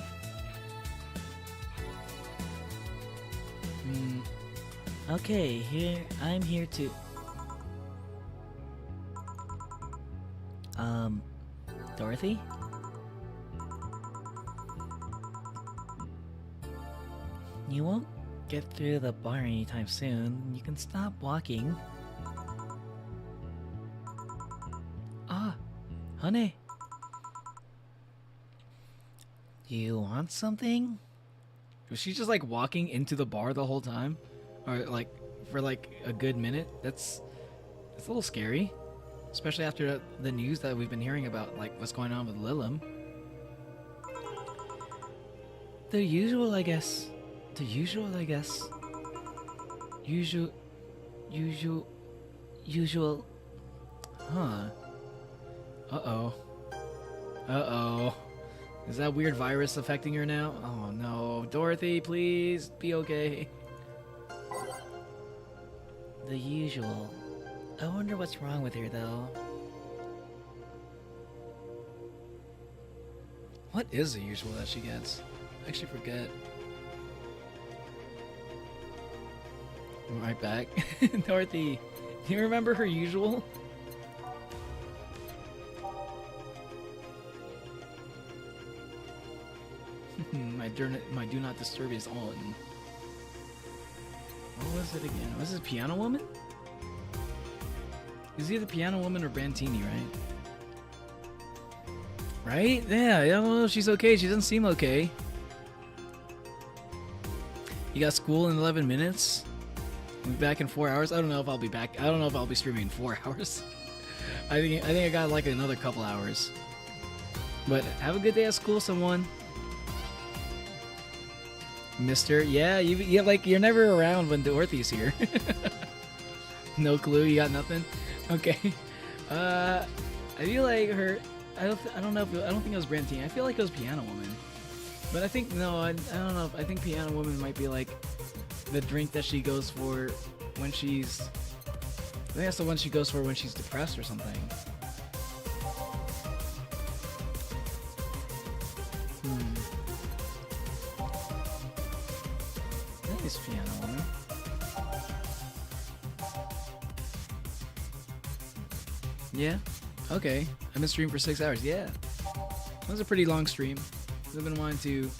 Speaker 3: Okay, I'm here to... Dorothy? You won't get through the bar anytime soon. You can stop walking. Ah, honey. Do you want something?
Speaker 1: Was she just like walking into the bar the whole time? Or like for like a good minute? That's a little scary. Especially after the news that we've been hearing about like what's going on with Lilim.
Speaker 3: The usual, I guess. Usual.
Speaker 1: Huh. Uh-oh. Is that weird virus affecting her now? Oh no. Dorothy, please be okay.
Speaker 3: The usual. I wonder what's wrong with her, though.
Speaker 1: What is the usual that she gets? I actually forget. I'm right back. Dorothy, do you remember her usual? My do not disturb is on. What was it again? Was it Piano Woman? Is either Piano Woman or Brantini, right? Right? Yeah, I don't know if she's okay. She doesn't seem okay. You got school in 11 minutes? We'll be back in 4 hours? I don't know if I'll be back. I don't know if I'll be streaming in 4 hours. I think I got like another couple hours. But have a good day at school, someone. Mister, yeah, you like you're never around when Dorothy's here. No clue, you got nothing. Okay. I feel like her. I don't know if I don't think it was Brantine. I feel like it was Piano Woman. But I think no, I don't know. I think Piano Woman might be like the drink that she goes for when she's. I think that's the one she goes for when she's depressed or something. Nice Piano Woman. Yeah. Okay. I've been streaming for 6 hours. Yeah. That was a pretty long stream. I've been wanting to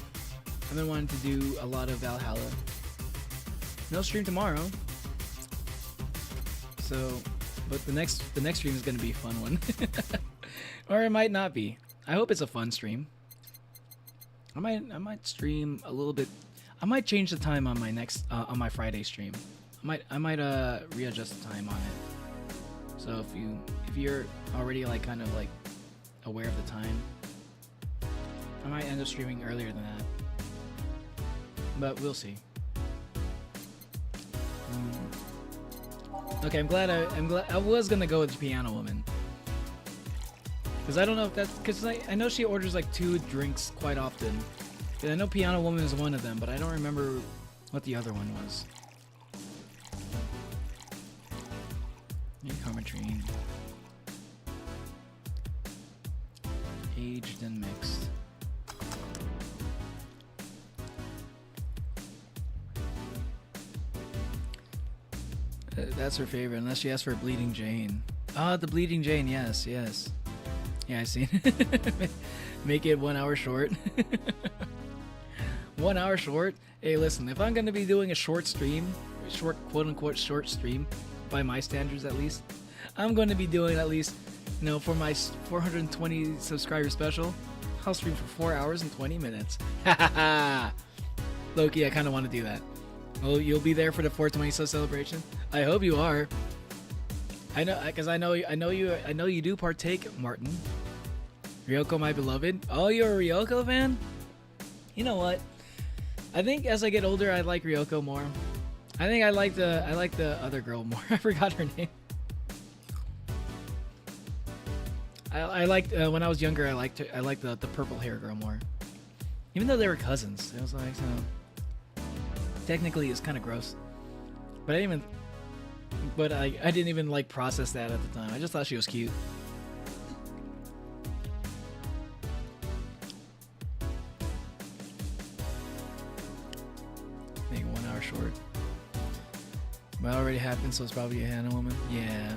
Speaker 1: do a lot of Valhalla. No stream tomorrow. So, but the next stream is gonna be a fun one. Or it might not be. I hope it's a fun stream. I might stream a little bit. I might change the time on my next on my Friday stream. I might readjust the time on it. So if you're already like kind of like aware of the time, I might end up streaming earlier than that. But we'll see. Okay, I'm glad I was gonna go with Piano Woman. Because I don't know if that's because I know she orders like 2 drinks quite often. And I know Piano Woman is one of them, but I don't remember what the other one was. Yeah, Carmetrine. Aged and mixed. That's her favorite, unless she asks for Bleeding Jane. Ah, the Bleeding Jane, yes, yes. Yeah, I see. Make it 1 hour short. 1 hour short? Hey, listen, if I'm going to be doing a short stream, short, quote-unquote short stream, by my standards at least, I'm going to be doing at least, you know, for my 420 subscriber special, I'll stream for 4 hours and 20 minutes. Ha ha ha! Loki, I kind of want to do that. Well, you'll be there for the 420 sub celebration? I hope you are. I know, because I know you do partake, Martin. Ryoko, my beloved. Oh, you're a Ryoko fan? You know what? I think as I get older, I like Ryoko more. I think I like the other girl more. I forgot her name. I liked when I was younger. I liked the purple hair girl more. Even though they were cousins, it was like so. Technically, it's kind of gross. But I didn't even like process that at the time. I just thought she was cute. Make 1 hour short. But it already happened, so it's probably a Hannah Woman. Yeah.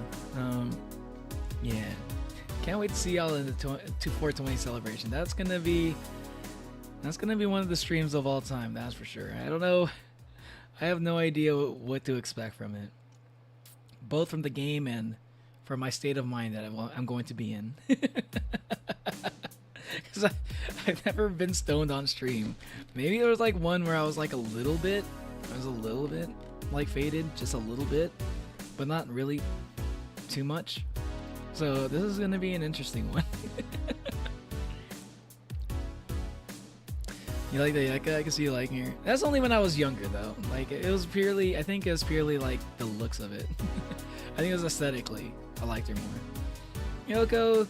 Speaker 1: Yeah. Can't wait to see y'all in the 420 celebration. That's gonna be one of the streams of all time. That's for sure. I don't know. I have no idea what to expect from it. Both from the game and from my state of mind that I'm going to be in. Because I've never been stoned on stream. Maybe there was like one where I was like a little bit like faded, just a little bit, but not really too much. So this is going to be an interesting one. You like the Yeka? I can see you liking her. That's only when I was younger, though. Like, it was purely, I think it was purely, like, the looks of it. I think it was aesthetically. I liked her more. Ryoko,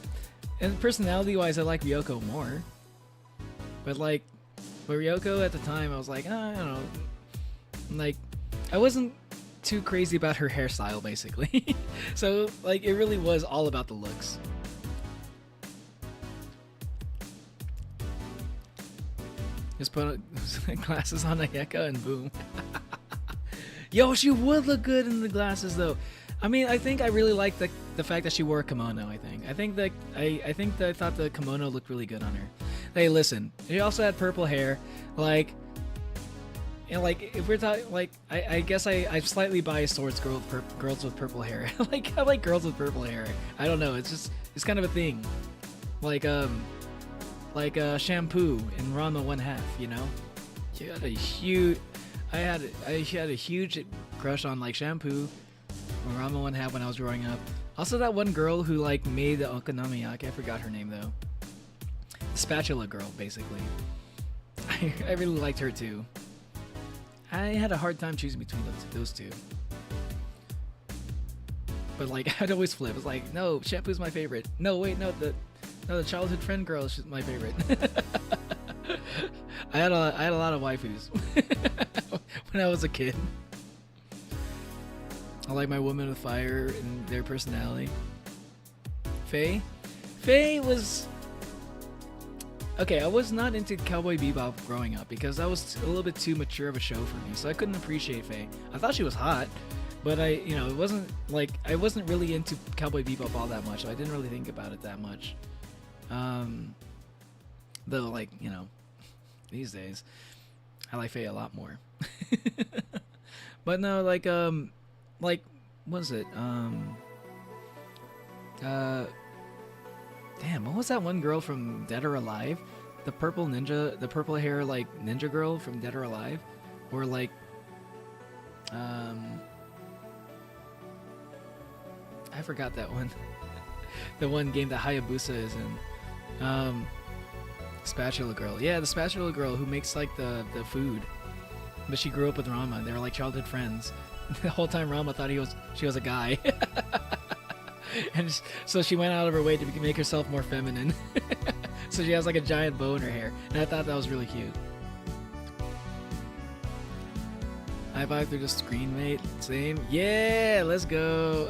Speaker 1: and personality-wise, I like Ryoko more. But, like, with Ryoko at the time, I was like, I don't know. Like, I wasn't too crazy about her hairstyle, basically. So, like, it really was all about the looks. Just put glasses on Ayeka and boom. Yo, she would look good in the glasses though. I mean, I think I really like the fact that she wore a kimono. I think that I thought the kimono looked really good on her. Hey, listen, she also had purple hair. Like, you know, like if we're talking, like I guess I'm slightly biased towards girls with purple hair. I like girls with purple hair. I don't know. It's kind of a thing. Like Shampoo in Ranma 1/2, you know? I had a huge crush on like Shampoo in Ranma 1/2 when I was growing up. Also that one girl who like made the okonomiyaki, I forgot her name though. Spatula Girl, basically. I really liked her too. I had a hard time choosing between those two. But like, I'd always flip. It's like, no, Shampoo's my favorite. No, wait, no, the childhood friend girl is my favorite. I had a lot of waifus when I was a kid. I like my Women with Fire and their personality. Faye was okay. I was not into Cowboy Bebop growing up because that was a little bit too mature of a show for me, so I couldn't appreciate Faye. I thought she was hot, but it wasn't like I wasn't really into Cowboy Bebop all that much. So I didn't really think about it that much. Though, like, these days, I like Faye a lot more. But no, like what was it? Damn, what was that one girl from Dead or Alive? The purple hair, like, ninja girl from Dead or Alive? Or, like, I forgot that one. The one game that Hayabusa is in. Spatula Girl. Yeah, the Spatula Girl who makes, like, the food. But she grew up with Rama. They were, like, childhood friends. The whole time Rama thought she was a guy. And so she went out of her way to make herself more feminine. So she has like a giant bow in her hair. And I thought that was really cute. High five through the screen, mate. Same. Yeah, let's go.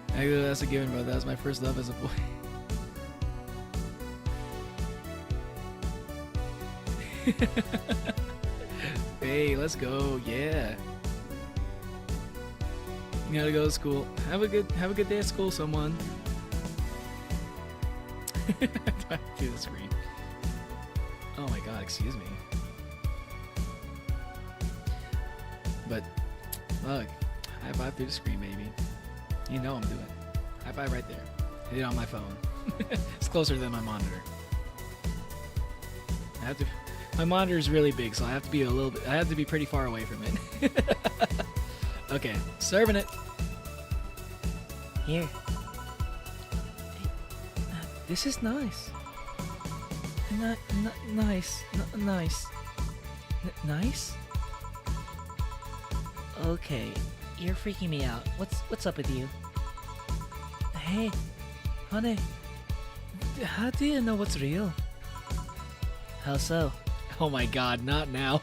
Speaker 1: Actually, that's a given, bro. That was my first love as a boy. Hey, let's go. Yeah. You gotta go to school. Have a good day at school, someone. Do I do the screen? Oh my god, excuse me. But look, high five through the screen, baby. You know I'm doing. High five right there. I did it on my phone. It's closer than my monitor. My monitor is really big, so I have to be pretty far away from it. Okay, serving it.
Speaker 3: Here. This is nice. Nice. Nice? Okay, you're freaking me out. What's up with you? Hey, honey. How do you know what's real? How so?
Speaker 1: Oh my god, not now.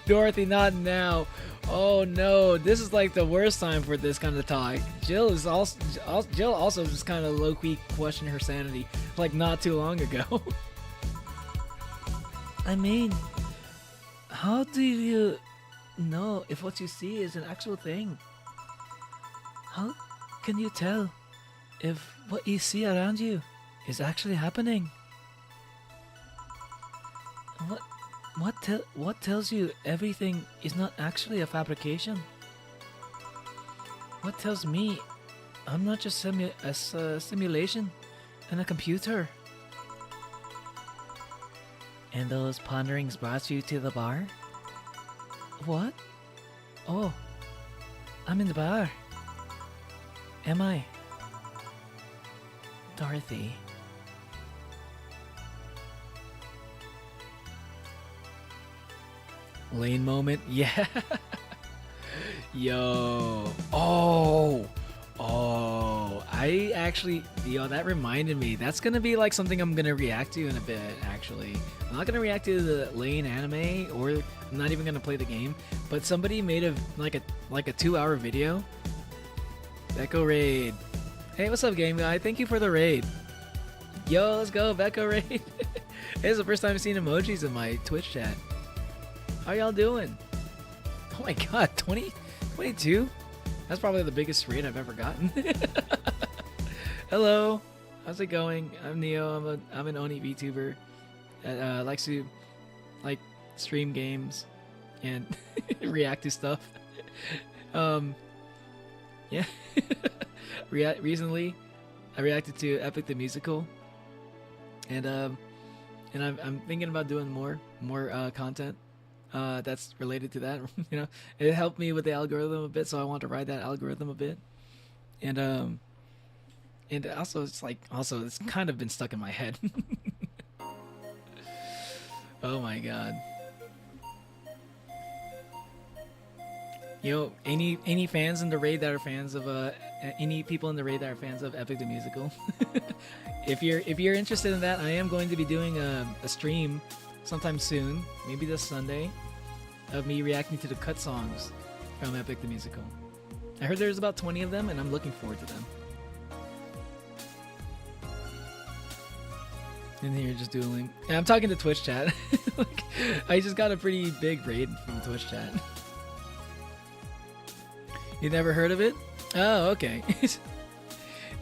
Speaker 1: Dorothy, not now. Oh no, this is like the worst time for this kind of talk. Jill also just kind of low-key questioned her sanity like not too long ago.
Speaker 3: I mean, how do you know if what you see is an actual thing? How can you tell if what you see around you is actually happening? What tells you everything is not actually a fabrication? What tells me I'm not just a simulation and a computer? And those ponderings brought you to the bar? What? Oh, I'm in the bar. Am I? Dorothy.
Speaker 1: Lane moment, yeah. Yo, I actually, that reminded me. That's gonna be like something I'm gonna react to in a bit. Actually, I'm not gonna react to the Lane anime, or I'm not even gonna play the game. But somebody made a 2-hour video. Becco raid. Hey, what's up, game guy? Thank you for the raid. Yo, let's go, Becco raid. This is the first time I've seen emojis in my Twitch chat. How y'all doing? Oh my god, 22? That's probably the biggest raid I've ever gotten. Hello, how's it going? I'm Neo. I'm an Oni VTuber that likes to stream games and react to stuff. Yeah. Recently, I reacted to Epic the Musical, and I'm thinking about doing more content that's related to that. It helped me with the algorithm a bit, so I want to ride that algorithm a bit. And And also, it's kind of been stuck in my head. Oh my god. Yo, any fans in the raid that are fans of any people in the raid that are fans of Epic the Musical? if you're interested in that, I am going to be doing a stream sometime soon, maybe this Sunday, of me reacting to the cut songs from Epic the Musical. I heard there's about 20 of them, and I'm looking forward to them. And here, just dueling. And I'm talking to Twitch chat. Like, I just got a pretty big raid from Twitch chat. You never heard of it? Oh, okay.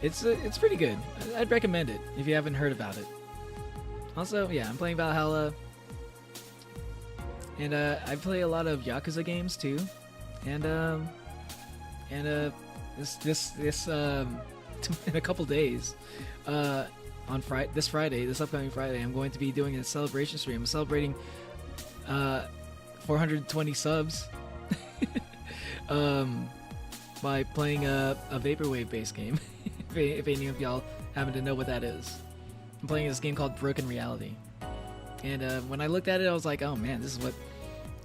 Speaker 1: It's pretty good. I'd recommend it if you haven't heard about it. Also, yeah, I'm playing Valhalla, and I play a lot of Yakuza games too, and this in a couple days, on this upcoming Friday, I'm going to be doing a celebration stream. I'm celebrating 420 subs. By playing a vaporwave based game. if any of y'all happen to know what that is, I'm playing this game called Broken Reality. And when I looked at it, I was like, oh man, this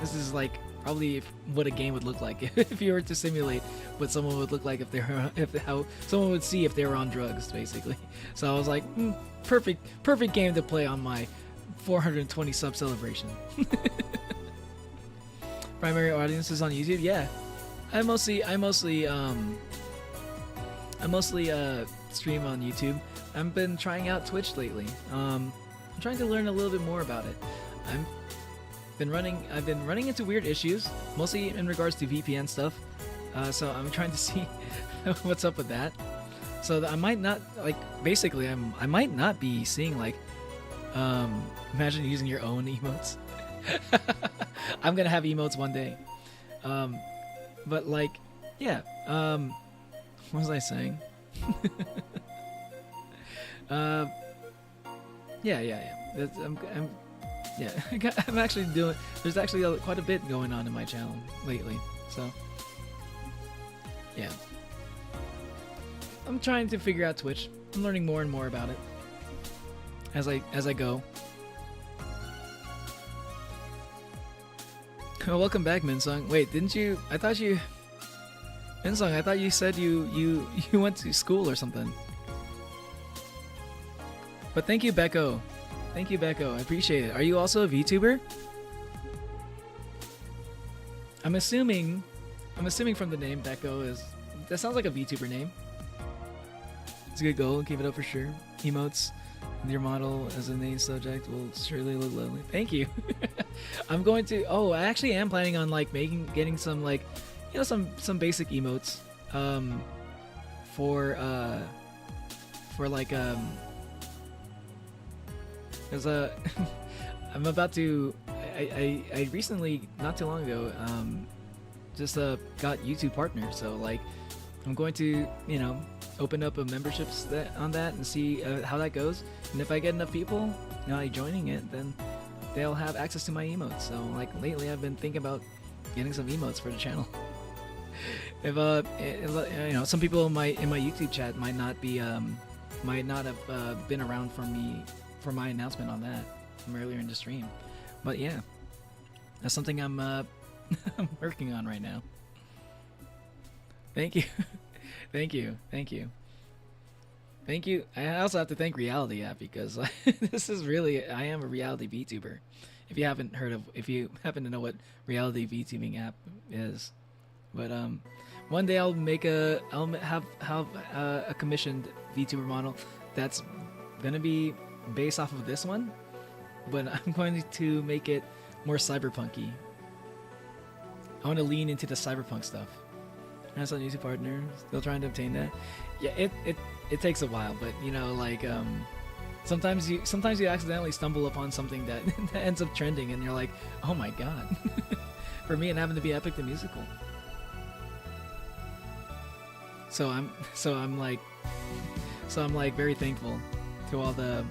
Speaker 1: is like probably what a game would look like if you were to simulate what someone would look like how someone would see if they were on drugs, basically. So I was like, perfect game to play on my 420 sub celebration. Primary audiences on YouTube, yeah. I mostly stream on YouTube. I've been trying out Twitch lately. I'm trying to learn a little bit more about it. I've been running into weird issues, mostly in regards to VPN stuff. So I'm trying to see what's up with that. So that I might not I might not be seeing like imagine using your own emotes. I'm gonna have emotes one day. But like, yeah. What was I saying? Yeah. I'm actually doing. There's actually quite a bit going on in my channel lately. So, yeah. I'm trying to figure out Twitch. I'm learning more and more about it as I go. Oh, welcome back, Minsung. Wait, didn't you? I thought you, Minsung. I thought you said you went to school or something. But thank you, Becco. Thank you, Becco. I appreciate it. Are you also a VTuber? I'm assuming from the name, Becco that sounds like a VTuber name. It's a good goal. Keep it up for sure. Emotes. Your model as a name subject will surely look lovely. Thank you. I'm going to. Oh, I actually am planning on like getting some like, some basic emotes, for like because I'm about to. I recently, not too long ago, just got YouTube partner. So like, I'm going to open up a memberships on that and see how that goes. And if I get enough people joining it, then they'll have access to my emotes. So like lately I've been thinking about getting some emotes for the channel. If some people in my YouTube chat might not have been around for my announcement on that from earlier in the stream. But yeah, that's something I'm I'm working on right now. Thank you. Thank you. I also have to thank Reality App because this is really, I am a reality VTuber. If you happen to know what reality VTubing app is, but one day I'll have a commissioned VTuber model that's gonna be based off of this one, but I'm going to make it more cyberpunky. I want to lean into the cyberpunk stuff. As a YouTube partner, still trying to obtain that. Yeah, it takes a while, but sometimes you accidentally stumble upon something that ends up trending, and you're like, oh my god. For me, it happened to be Epic the Musical. So I'm like very thankful to all the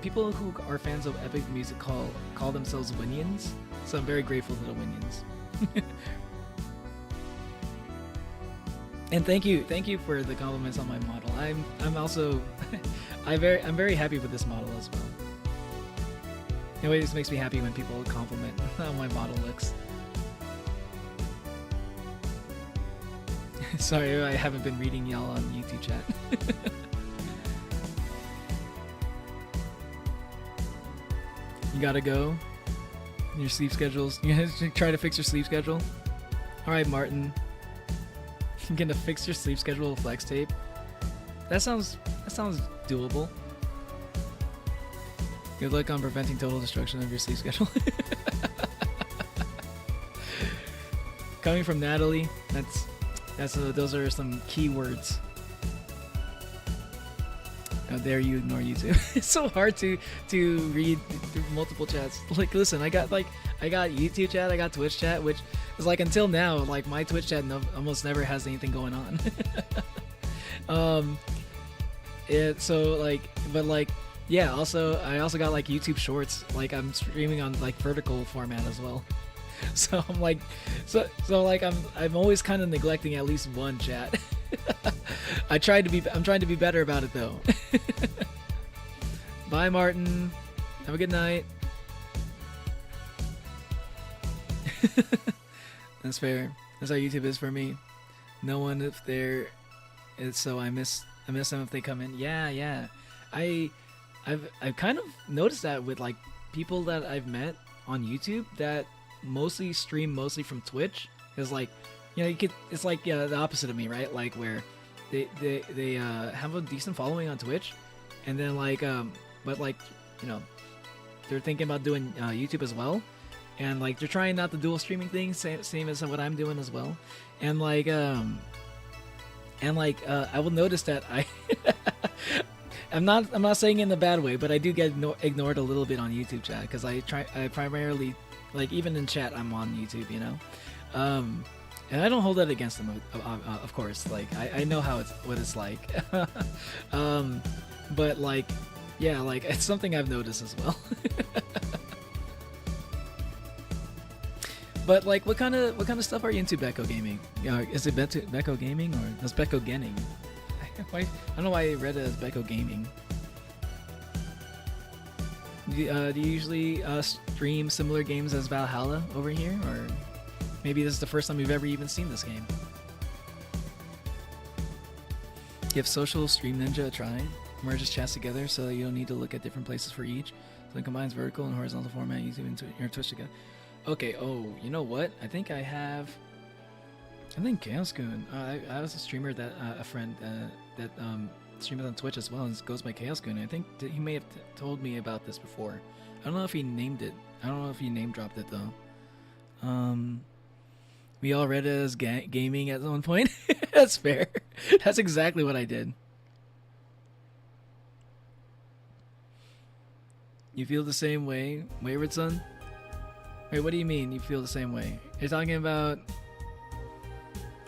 Speaker 1: people who are fans of Epic the Music call themselves Winions. So I'm very grateful to the Winions. And thank you for the compliments on my model. I'm also I'm very happy with this model as well. It always makes me happy when people compliment how my model looks. Sorry, I haven't been reading y'all on YouTube chat. You gotta go. Your sleep schedules. You gotta try to fix your sleep schedule. All right, Martin. You're gonna fix your sleep schedule with flex tape. That sounds doable. Good luck on preventing total destruction of your sleep schedule. Coming from Natalie, those are some key words. How dare you ignore YouTube? It's so hard to read through multiple chats. Like, listen, I got YouTube chat, I got Twitch chat, which is like until now, like my Twitch chat almost never has anything going on. Yeah. Also, I also got like YouTube Shorts. Like I'm streaming on like vertical format as well. So I'm like, I'm always kind of neglecting at least one chat. I'm trying to be better about it though. Bye, Martin. Have a good night. That's fair. That's how YouTube is for me. No one if they're, so I miss them if they come in. Yeah. I've kind of noticed that with like people that I've met on YouTube that mostly stream from Twitch. Is like, you know, it's like the opposite of me, right? Like where they have a decent following on Twitch, and then like but like, you know, they're thinking about doing YouTube as well, and like they're trying out the dual streaming thing, same as what I'm doing as well, and like I will notice that I'm not saying it in a bad way, but I do get ignored a little bit on YouTube chat because I primarily, like, even in chat I'm on YouTube, you know, and I don't hold that against them, of course. Like I know what it's like, but like, yeah, like it's something I've noticed as well. But like, what kind of stuff are you into, Becco Gaming? Is it Becco Gaming or is Becco Genning? I don't know why I read it as Becco Gaming. Do you usually stream similar games as Valhalla over here, or maybe this is the first time you've ever even seen this game? Give Social Stream Ninja a try. Merges chats together so that you don't need to look at different places for each. So it combines vertical and horizontal format using your Twitch together. Okay. Oh, you know what? I think Chaos Goon. I was a streamer that a friend that streams on Twitch as well and goes by Chaos Goon. I think he may have told me about this before. I don't know if he named it. I don't know if he name dropped it though. We all read it as gaming at one point. That's fair. That's exactly what I did. You feel the same way, Wayward Son? Wait, what do you mean you feel the same way? You're talking about...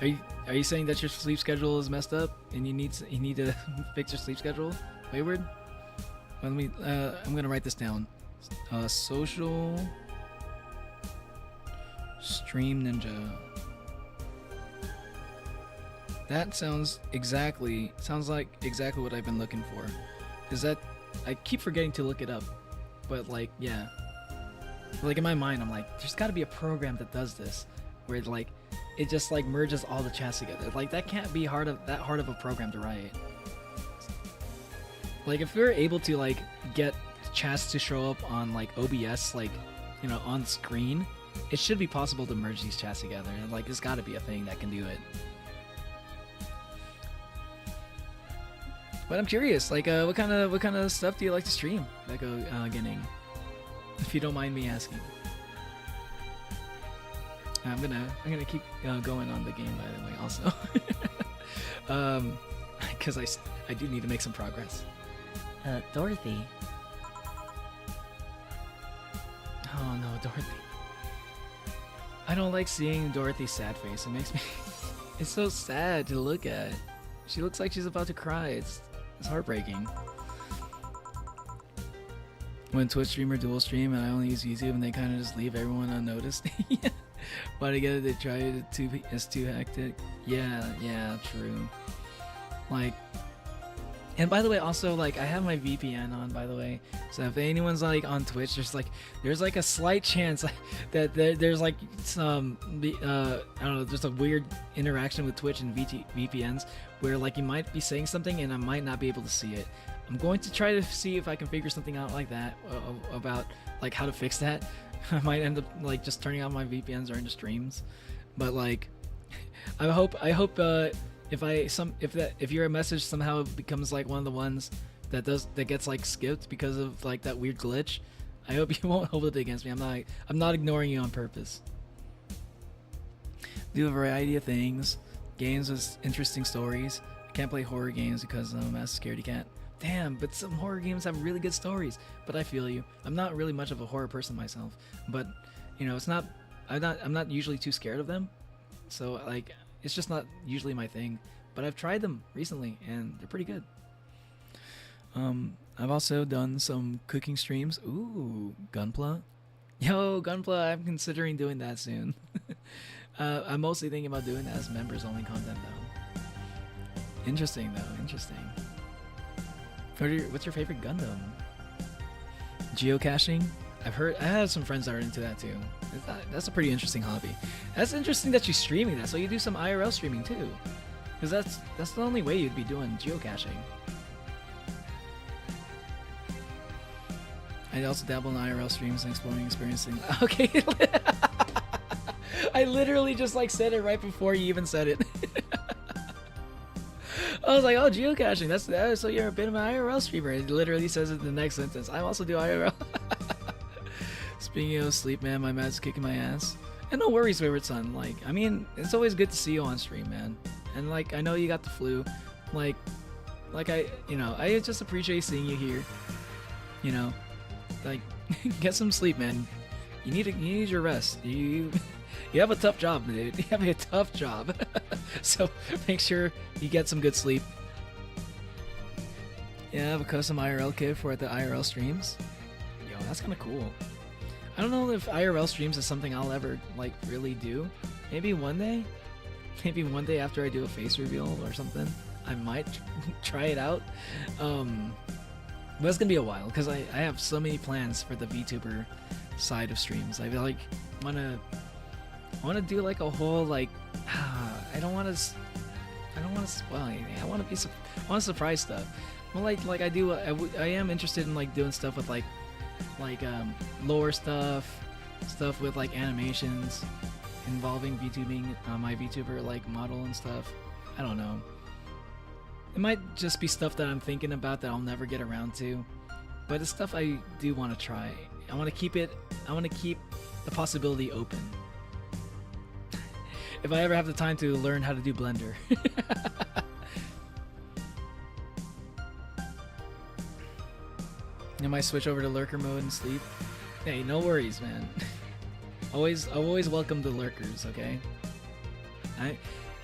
Speaker 1: Are you saying that your sleep schedule is messed up and you need to fix your sleep schedule, Wayward? Well, I'm gonna write this down. Social Stream Ninja. That sounds like exactly what I've been looking for. Is that I keep forgetting to look it up, but like, yeah, like in my mind I'm like, there's got to be a program that does this, where like it just like merges all the chats together. Like that can't be that hard of a program to write. Like if we're able to like get chats to show up on like OBS, like, you know, on screen, it should be possible to merge these chats together. And like there's got to be a thing that can do it. But I'm curious, like, what kind of stuff do you like to stream, Becco Ginning? If you don't mind me asking. I'm gonna keep going on the game, by the way, also, because I do need to make some progress.
Speaker 3: Dorothy.
Speaker 1: Oh no, Dorothy. I don't like seeing Dorothy's sad face. It makes me. It's so sad to look at. She looks like she's about to cry. It's heartbreaking. When Twitch streamer dual stream and I only use YouTube and they kind of just leave everyone unnoticed. Yeah. Want to get it? They try it. It's too hectic. Yeah, true. Like, and by the way, also like I have my VPN on. By the way, so if anyone's like on Twitch, there's like a slight chance that there's like some I don't know, just a weird interaction with Twitch and VPNs where like you might be saying something and I might not be able to see it. I'm going to try to see if I can figure something out like that about like how to fix that. I might end up like just turning on my VPNs during the streams, but like I hope if your message somehow becomes like one of the ones that gets like skipped because of like that weird glitch, I hope you won't hold it against me. I'm not ignoring you on purpose. Do a variety of things, games with interesting stories. I can't play horror games because I'm a scaredy cat. Damn, but some horror games have really good stories. But I feel you. I'm not really much of a horror person myself, but you know, I'm not usually too scared of them. So like, it's just not usually my thing. But I've tried them recently and they're pretty good. I've also done some cooking streams. Ooh, Gunpla. Yo, Gunpla, I'm considering doing that soon. I'm mostly thinking about doing that as members only content though. Interesting. What's your favorite Gundam? Geocaching? I have some friends that are into that too. That's a pretty interesting hobby. That's interesting that you're streaming that. So you do some IRL streaming too, because that's the only way you'd be doing geocaching. I also dabble in IRL streams and exploring, experiencing. Okay, I literally just like said it right before you even said it. I was like, oh, geocaching. That's so you're a bit of an IRL streamer. It literally says it in the next sentence. I also do IRL. Speaking of sleep, man, my mat's kicking my ass. And no worries, favorite son. Like, I mean, it's always good to see you on stream, man. And like, I know you got the flu. Like I just appreciate seeing you here. You know, like, get some sleep, man. You need your rest. You have a tough job, dude. You have a tough job. So make sure you get some good sleep. Yeah, I have a custom IRL kit for the IRL streams. Yo, that's kind of cool. I don't know if IRL streams is something I'll ever like really do. Maybe one day. Maybe one day after I do a face reveal or something, I might try it out. But it's gonna be a while because I have so many plans for the VTuber side of streams. I like I want to do like a whole like I want to surprise stuff. Well, like I am interested in like doing stuff with like lore stuff with like animations involving VTubing, my VTuber like model and stuff. I don't know. It might just be stuff that I'm thinking about that I'll never get around to, but it's stuff I do want to try. I want to keep the possibility open. If I ever have the time to learn how to do Blender. I might switch over to lurker mode and sleep. Hey, no worries, man. always welcome the lurkers, okay?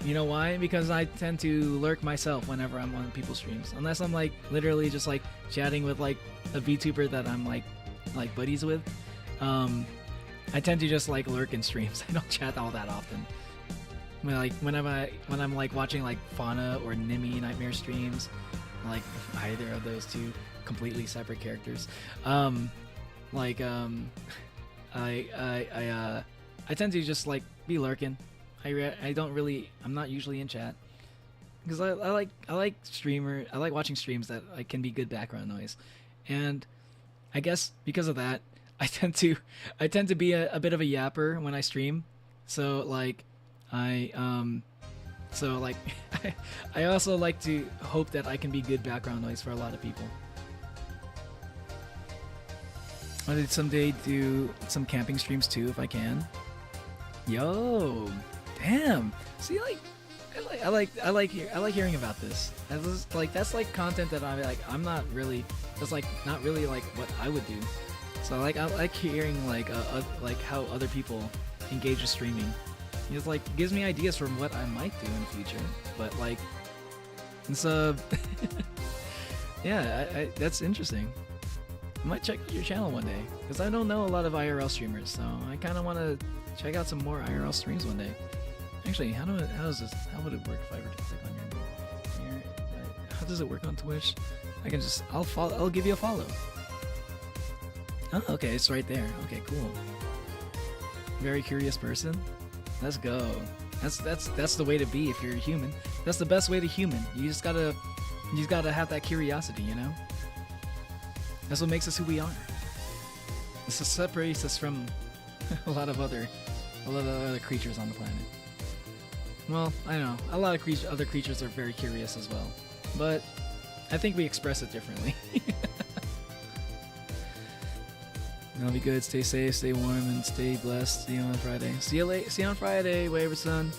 Speaker 1: You know why? Because I tend to lurk myself whenever I'm on people's streams. Unless I'm like literally just like chatting with like a VTuber that I'm like buddies with. I tend to just like lurk in streams. I don't chat all that often. When I'm like watching like Fauna or Nimi Nightmare streams, like either of those two completely separate characters, I tend to just like be lurking. I'm not usually in chat because I like watching streams that like can be good background noise, and I guess because of that I tend to be a bit of a yapper when I stream. So like I also like to hope that I can be good background noise for a lot of people. I did someday do some camping streams too if I can. Yo, damn. See, like I like hearing about this. That's like content that I'm not really. That's like not really like what I would do. So I like hearing like how other people engage with streaming. It's like gives me ideas from what I might do in the future. But like, it's yeah, that's interesting. I might check your channel one day because I don't know a lot of IRL streamers, so I kind of want to check out some more IRL streams one day. Actually, how would it work if I were to click on your how does it work on Twitch? I can just I'll give you a follow. Oh, okay, it's right there. Okay, cool. Very curious person. Let's go. That's the way to be if you're a human. That's the best way to human. You just gotta have that curiosity, you know? That's what makes us who we are. This separates us from a lot of other creatures on the planet. Well, I know a lot of other creatures are very curious as well, but I think we express it differently. That'll be good. Stay safe, stay warm, and stay blessed. See you on Friday. See you on Friday, Waverson.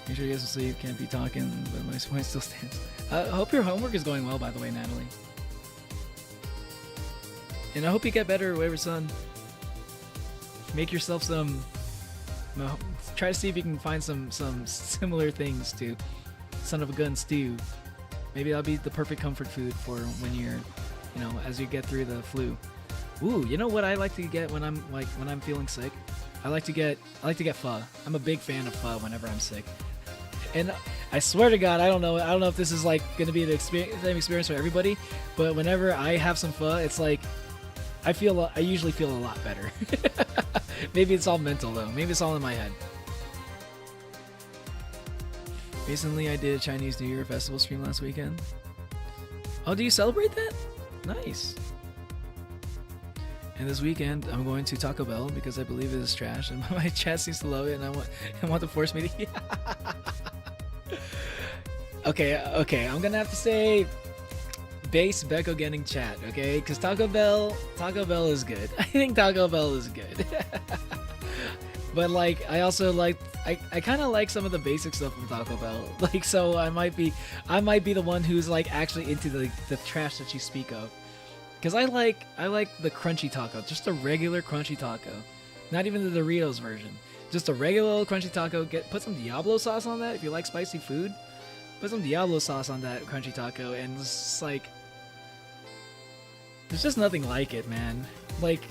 Speaker 1: Make sure you guys will sleep. Can't be talking, but my point still stands. I hope your homework is going well, by the way, Natalie. And I hope you get better, Waverson. Make yourself some. No, try to see if you can find some similar things to Son of a Gun stew. Maybe that'll be the perfect comfort food for when you're, as you get through the flu. Ooh, you know what I like to get when I'm feeling sick? I like to get pho. I'm a big fan of pho whenever I'm sick. And I swear to God, I don't know if this is like going to be the same experience for everybody, but whenever I have some pho, it's like I usually feel a lot better. Maybe it's all mental though. Maybe it's all in my head. Recently, I did a Chinese New Year festival stream last weekend. Oh, do you celebrate that? Nice. And this weekend, I'm going to Taco Bell because I believe it is trash, and my chat seems to love it, and I want to force me to. Okay. I'm gonna have to say, base Becco getting chat, okay? Because Taco Bell is good. I think Taco Bell is good. But like, I also like, I kind of like some of the basic stuff from Taco Bell. Like, so I might be the one who's like actually into the trash that you speak of. Because I like the crunchy taco, just a regular crunchy taco, not even the Doritos version, just a regular old crunchy taco. Put some Diablo sauce on that if you like spicy food. Put some Diablo sauce on that crunchy taco, and it's just like, there's just nothing like it, man. Like,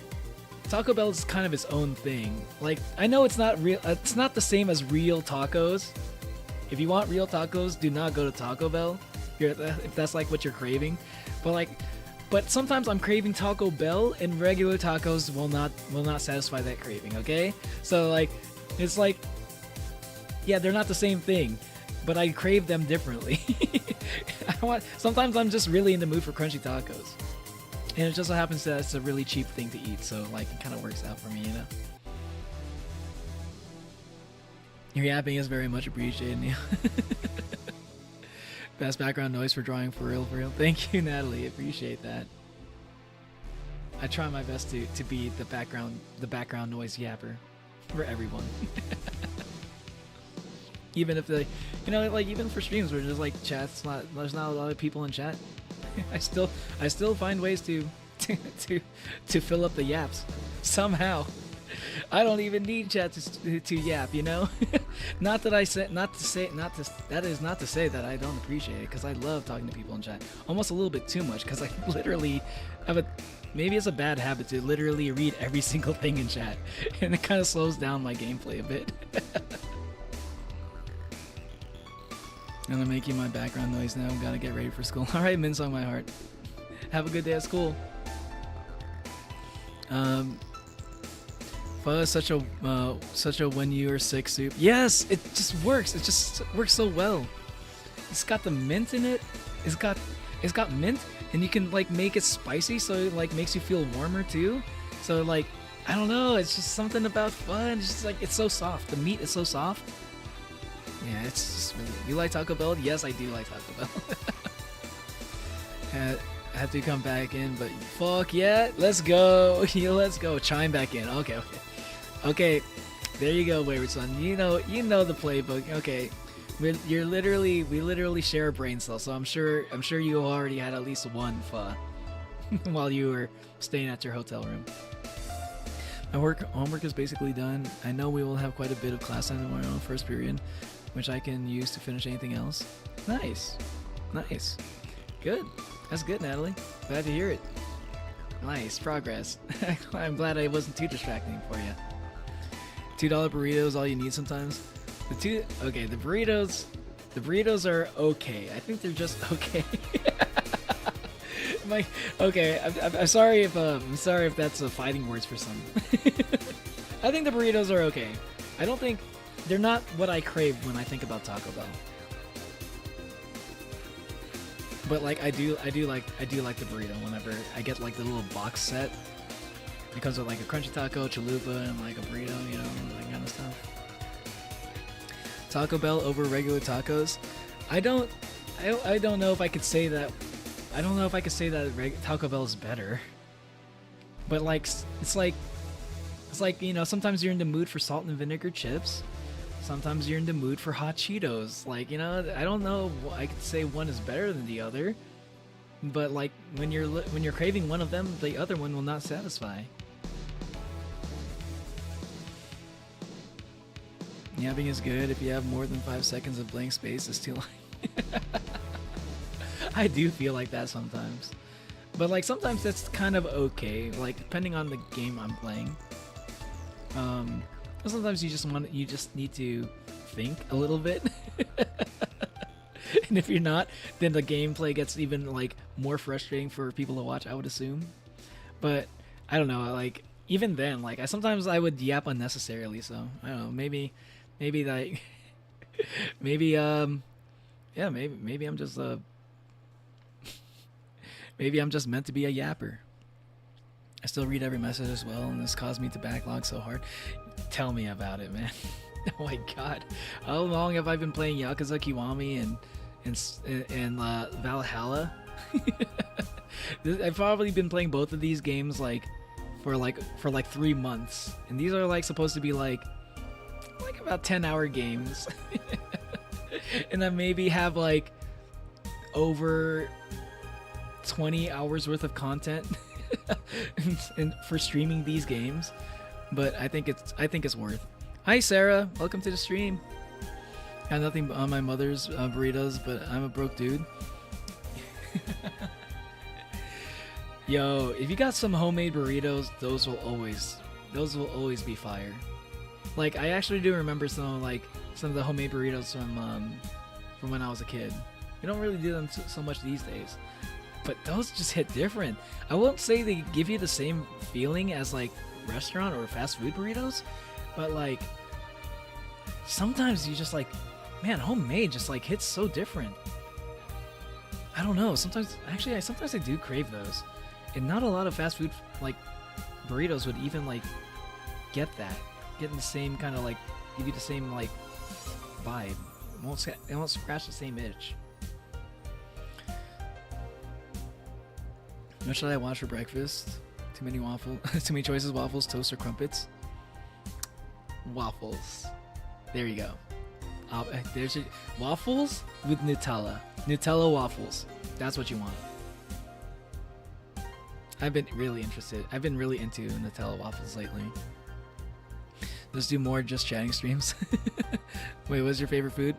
Speaker 1: Taco Bell is kind of its own thing. Like, I know it's not real. It's not the same as real tacos. If you want real tacos, do not go to Taco Bell. If that's like what you're craving, But sometimes I'm craving Taco Bell, and regular tacos will not satisfy that craving. Okay, so like, it's like, yeah, they're not the same thing, but I crave them differently. Sometimes I'm just really in the mood for crunchy tacos, and it just so happens that it's a really cheap thing to eat, so like it kind of works out for me, Your yapping is very much appreciated, Neil. Best background noise for drawing, for real. Thank you, Natalie. Appreciate that. I try my best to be the background noise yapper for everyone. Even if they, even for streams where there's like chats, there's not a lot of people in chat. I still find ways to fill up the yaps somehow. I don't even need chat to yap, Not that that is not to say that I don't appreciate it, because I love talking to people in chat. Almost a little bit too much, because I literally have maybe it's a bad habit to literally read every single thing in chat, and it kind of slows down my gameplay a bit. I'm gonna make you my background noise now. Gotta get ready for school. All right, Minsong, my heart. Have a good day at school. Pho is such a when you are sick soup. Yes, it just works. It just works so well. It's got the mint in it. It's got mint, and you can like make it spicy, so it like makes you feel warmer too. So like, I don't know. It's just something about pho. It's just like, it's so soft. The meat is so soft. Yeah, it's just really. You like Taco Bell? Yes, I do like Taco Bell. Have to come back in, but fuck yeah, let's go. Let's go. Chime back in. Okay. There you go, Wayward Son. You know the playbook. Okay. We literally share a brain cell, so I'm sure you already had at least one pho while you were staying at your hotel room. My homework is basically done. I know we will have quite a bit of class time tomorrow, first period, which I can use to finish anything else. Nice. Good. That's good, Natalie. Glad to hear it. Nice progress. I'm glad I wasn't too distracting for you. $2 burritos all you need sometimes. The burritos are okay. I think they're just okay. Okay, I'm sorry if that's fighting words for some. I think the burritos are okay. I don't think they're not what I crave when I think about Taco Bell. But like I do like the burrito whenever I get like the little box set. It comes with like a crunchy taco, chalupa, and like a burrito, you know, that kind of stuff. Taco Bell over regular tacos. I don't know if I could say that. I don't know if I could say that Taco Bell is better. But like it's like you know, sometimes you're in the mood for salt and vinegar chips. Sometimes you're in the mood for hot Cheetos. Like, you know, I don't know. I could say one is better than the other. But like when you're craving one of them, the other one will not satisfy. Yapping is good if you have more than 5 seconds of blank space. It's too long. I do feel like that sometimes. But like sometimes that's kind of okay. Like depending on the game I'm playing. Sometimes you just need to think a little bit. And if you're not, then the gameplay gets even like more frustrating for people to watch, I would assume. But I don't know, like even then, like sometimes I would yap unnecessarily, so I don't know, maybe like maybe I'm just maybe I'm just meant to be a yapper. I still read every message as well, and this caused me to backlog so hard. Tell me about it, man. Oh my god. How long have I been playing Yakuza Kiwami and Valhalla? I've probably been playing both of these games for 3 months. And these are like supposed to be like about 10-hour games. And I maybe have like over 20 hours worth of content and for streaming these games, but I think it's worth. Hi Sarah, welcome to the stream. Got nothing on my mother's burritos, but I'm a broke dude. Yo, if you got some homemade burritos, those will always be fire. Like I actually do remember some of the homemade burritos from when I was a kid. We don't really do them so much these days. But those just hit different. I won't say they give you the same feeling as like restaurant or fast food burritos, but like sometimes you just like, man, homemade just like hits so different. I don't know. Sometimes I do crave those, and not a lot of fast food like burritos would even like get the same kind of like give you the same like vibe. It won't scratch the same itch. What should I watch for breakfast? Too many choices, waffles, toast, or crumpets? Waffles. There you go. There's your waffles with Nutella. Nutella waffles. That's what you want. I've been really into Nutella waffles lately. Let's do more just chatting streams. Wait, what's your favorite food?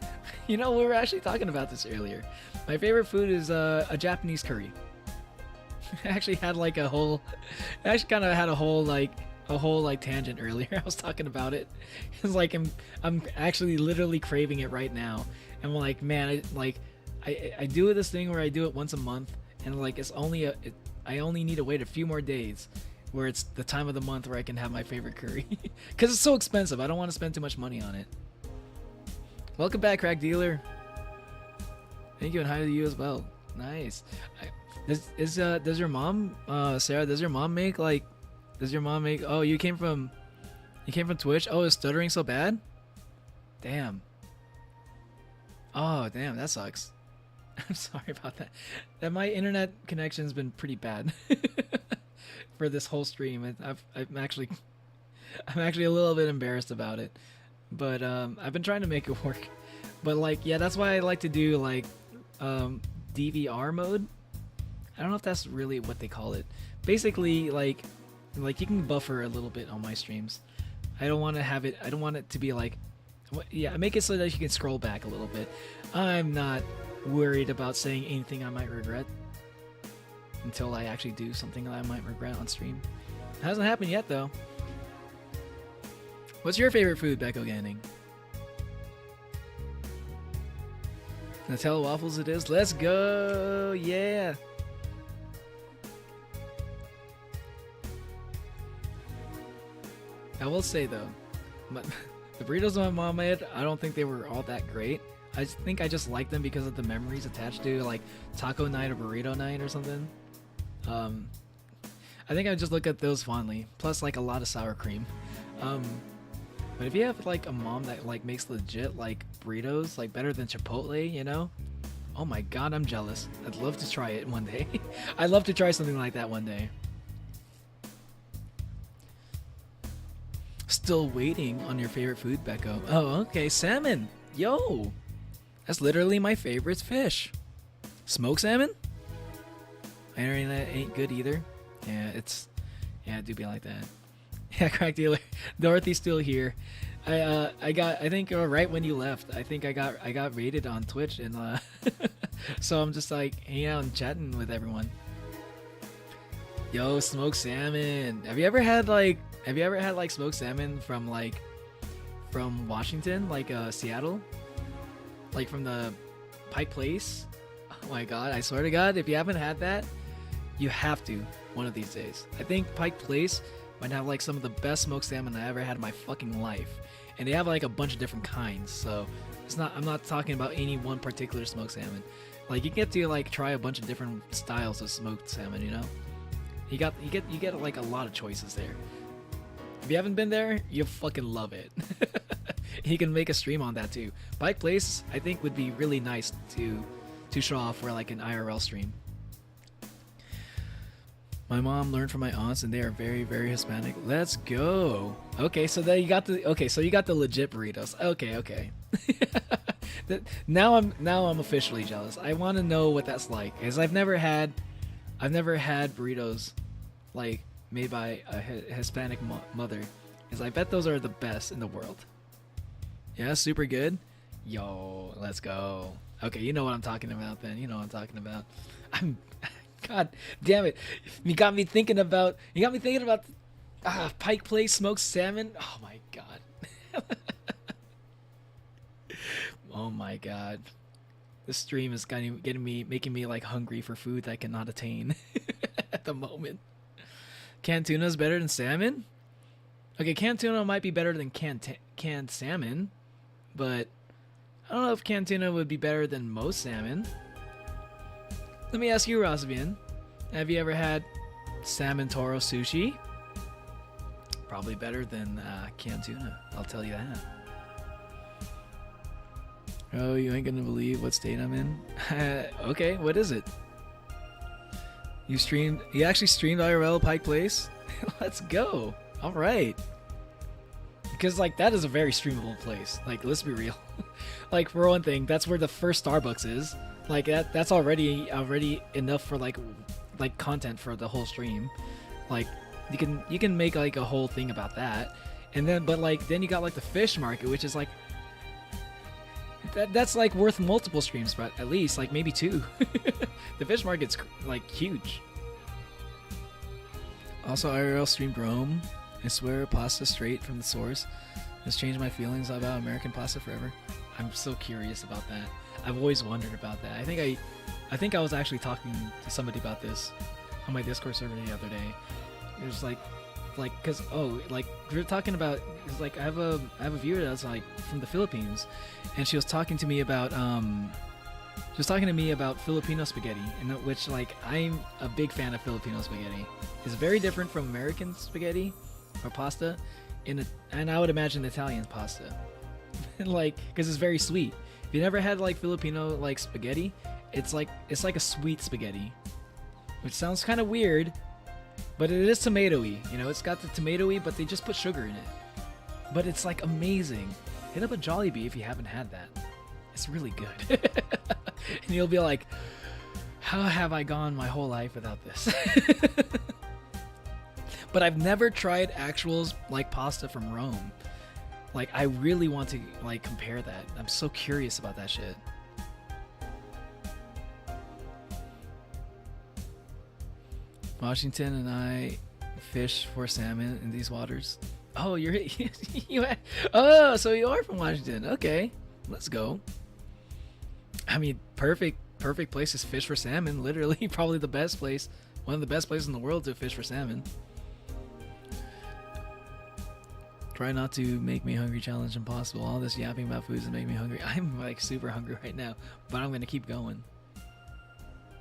Speaker 1: You know, we were actually talking about this earlier. My favorite food is a Japanese curry. I actually had like a whole tangent earlier. I was talking about it. It's like I'm actually literally craving it right now. And I'm like, man, I do this thing where I do it once a month, and like I only need to wait a few more days, where it's the time of the month where I can have my favorite curry, because it's so expensive. I don't want to spend too much money on it. Welcome back, Crack Dealer. Thank you, and hi to you as well. Nice. Does your mom, Sarah? Does your mom make? Oh, you came from Twitch. Oh, is stuttering so bad? Damn. Oh, damn, that sucks. I'm sorry about that. My internet connection's been pretty bad for this whole stream. I'm actually a little bit embarrassed about it, but I've been trying to make it work. But like, yeah, that's why I like to do like DVR mode. I don't know if that's really what they call it. Basically, like you can buffer a little bit on my streams. I don't want it to be like, yeah, make it so that you can scroll back a little bit. I'm not worried about saying anything I might regret until I actually do something that I might regret on stream. It hasn't happened yet, though. What's your favorite food, Becco Ganning? Nutella waffles it is. Let's go! Yeah! I will say though, the burritos my mom made, I don't think they were all that great. I think I just like them because of the memories attached to like taco night or burrito night or something. I think I just look at those fondly. Plus like a lot of sour cream. But if you have like a mom that like makes legit like burritos, like better than Chipotle, you know? Oh my god, I'm jealous. I'd love to try it one day. I'd love to try something like that one day. Still waiting on your favorite food, Becco. Oh, okay, salmon. Yo, that's literally my favorite fish. Smoked salmon? I know that ain't good either. Yeah, it do be like that. Yeah, crack dealer. Dorothy's still here. I think right when you left, I think I got raided on Twitch and so I'm just like hanging out and chatting with everyone. Yo, smoked salmon. Have you ever had like smoked salmon from Washington, like Seattle? Like from the Pike Place? Oh my god, I swear to god, if you haven't had that, you have to one of these days. I think Pike Place might have like some of the best smoked salmon I ever had in my fucking life. And they have like a bunch of different kinds, so I'm not talking about any one particular smoked salmon. Like you get to like try a bunch of different styles of smoked salmon, you know? You get like a lot of choices there. If you haven't been there, you'll fucking love it. You can make a stream on that too. Pike Place, I think, would be really nice to show off for like an IRL stream. My mom learned from my aunts, and they are very, very Hispanic. Let's go. Okay, so then you got the legit burritos. Okay. Now I'm officially jealous. I want to know what that's like, because I've never had burritos like made by a Hispanic mother, because I bet those are the best in the world. Yeah, super good. Yo, let's go. Okay, you know what I'm talking about then. You know what I'm talking about. God damn it. You got me thinking about Pike Place smoked salmon. Oh my god. Oh my god. This stream is making me like hungry for food that I cannot attain at the moment. Canned tuna is better than salmon? Okay, canned tuna might be better than canned salmon, but I don't know if canned tuna would be better than most salmon. Let me ask you, Rosvian, have you ever had salmon toro sushi? Probably better than canned tuna, I'll tell you that. Oh, you ain't gonna believe what state I'm in? Okay, what is it? You actually streamed IRL Pike Place? Let's go. Alright. Because like that is a very streamable place. Like, let's be real. Like, for one thing, that's where the first Starbucks is. Like that's already enough for like content for the whole stream. Like you can make like a whole thing about that. And then then you got like the fish market, which is like that's like worth multiple streams, but at least like maybe 2. The fish market's like huge. Also, IRL streamed Rome. I swear, pasta straight from the source has changed my feelings about American pasta forever. I'm so curious about that. I've always wondered about that. I think I was actually talking to somebody about this on my Discord server the other day. It was like because we were talking about, it's like I have a viewer that's like from the Philippines, and she was talking to me about Filipino spaghetti, and which like I'm a big fan of Filipino spaghetti. It's very different from American spaghetti or pasta, and I would imagine Italian pasta, like because it's very sweet. If you never had like Filipino like spaghetti, it's like a sweet spaghetti, which sounds kind of weird, but it is tomatoey. You know, it's got the tomatoey, but they just put sugar in it. But it's like amazing. Hit up a Jollibee if you haven't had that. It's really good. And you'll be like, how have I gone my whole life without this? But I've never tried actual like pasta from Rome. Like, I really want to like compare that. I'm so curious about that shit. Washington and I fish for salmon in these waters. Oh, you're oh, so you are from Washington. Okay, let's go. I mean, perfect place to fish for salmon. Literally, probably the best place, one of the best places in the world to fish for salmon. Try not to make me hungry challenge impossible. All this yapping about foods is making me hungry. I'm like super hungry right now, but I'm gonna keep going.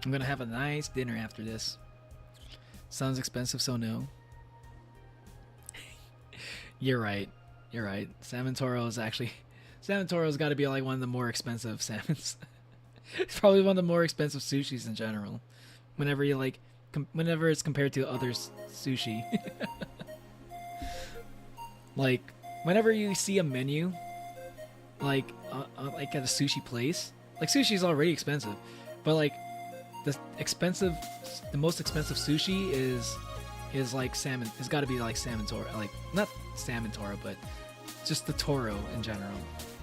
Speaker 1: I'm gonna have a nice dinner after this. Sounds expensive, so no. You're right. You're right. Salmon toro is actually... Salmon toro's got to be like one of the more expensive salmons. It's probably one of the more expensive sushis in general. Whenever you like... whenever it's compared to other sushi. Like, whenever you see a menu, like at a sushi place, like sushi's already expensive, but like the most expensive sushi is like salmon. It's got to be like salmon toro, like not salmon toro, but just the toro in general.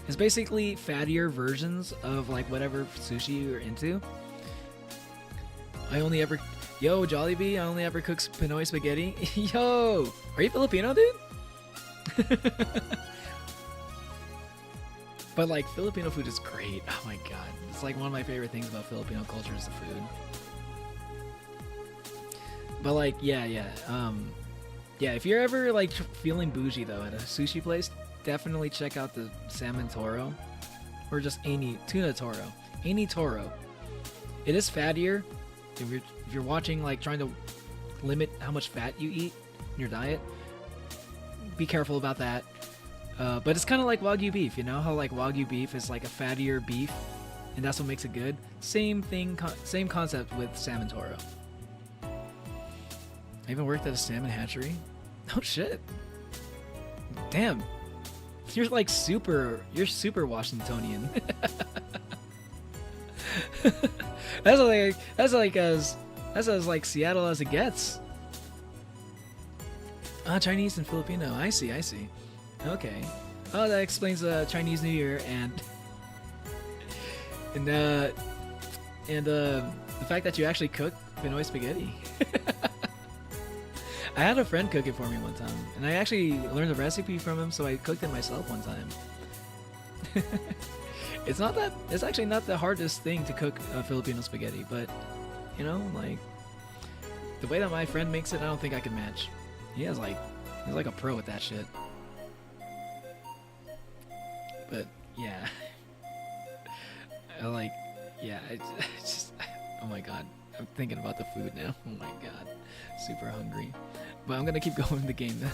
Speaker 1: It's basically fattier versions of like whatever sushi you're into. Yo, Jollibee, I only ever cook Pinoy spaghetti. Yo, are you Filipino, dude? But like Filipino food is great. Oh my god, it's like one of my favorite things about Filipino culture is the food. But like yeah, if you're ever like feeling bougie though at a sushi place, definitely check out the salmon toro or just any tuna toro, any toro. It is fattier. If you're watching, like trying to limit how much fat you eat in your diet, be careful about that. But it's kind of like Wagyu beef, you know how like Wagyu beef is like a fattier beef, and that's what makes it good. Same thing, same concept with salmon toro. I even worked at a salmon hatchery. Oh shit! Damn, you're super Washingtonian. That's as like Seattle as it gets. Chinese and Filipino. I see. Okay. Oh, that explains Chinese New Year and the fact that you actually cook Pinoy spaghetti. I had a friend cook it for me one time, and I actually learned the recipe from him, so I cooked it myself one time. It's actually not the hardest thing to cook Filipino spaghetti, but you know, like the way that my friend makes it, I don't think I can match. He's like a pro at that shit. But yeah, I just, oh my god, I'm thinking about the food now. Oh my god, super hungry. But I'm gonna keep going with the game then.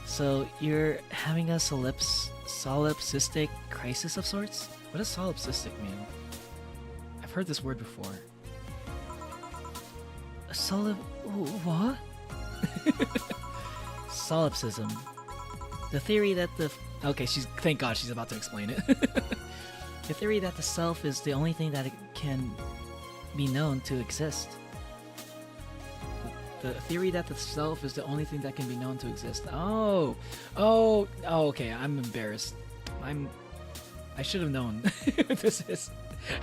Speaker 3: So you're having a solipsistic crisis of sorts? What does solipsistic mean?
Speaker 1: I've heard this word before.
Speaker 3: What? Solipsism. The theory that
Speaker 1: Thank God she's about to explain it.
Speaker 3: the theory that the self is the only thing that can be known to exist.
Speaker 1: The theory that the self is the only thing that can be known to exist. Oh, okay. I'm embarrassed. I should have known what this is.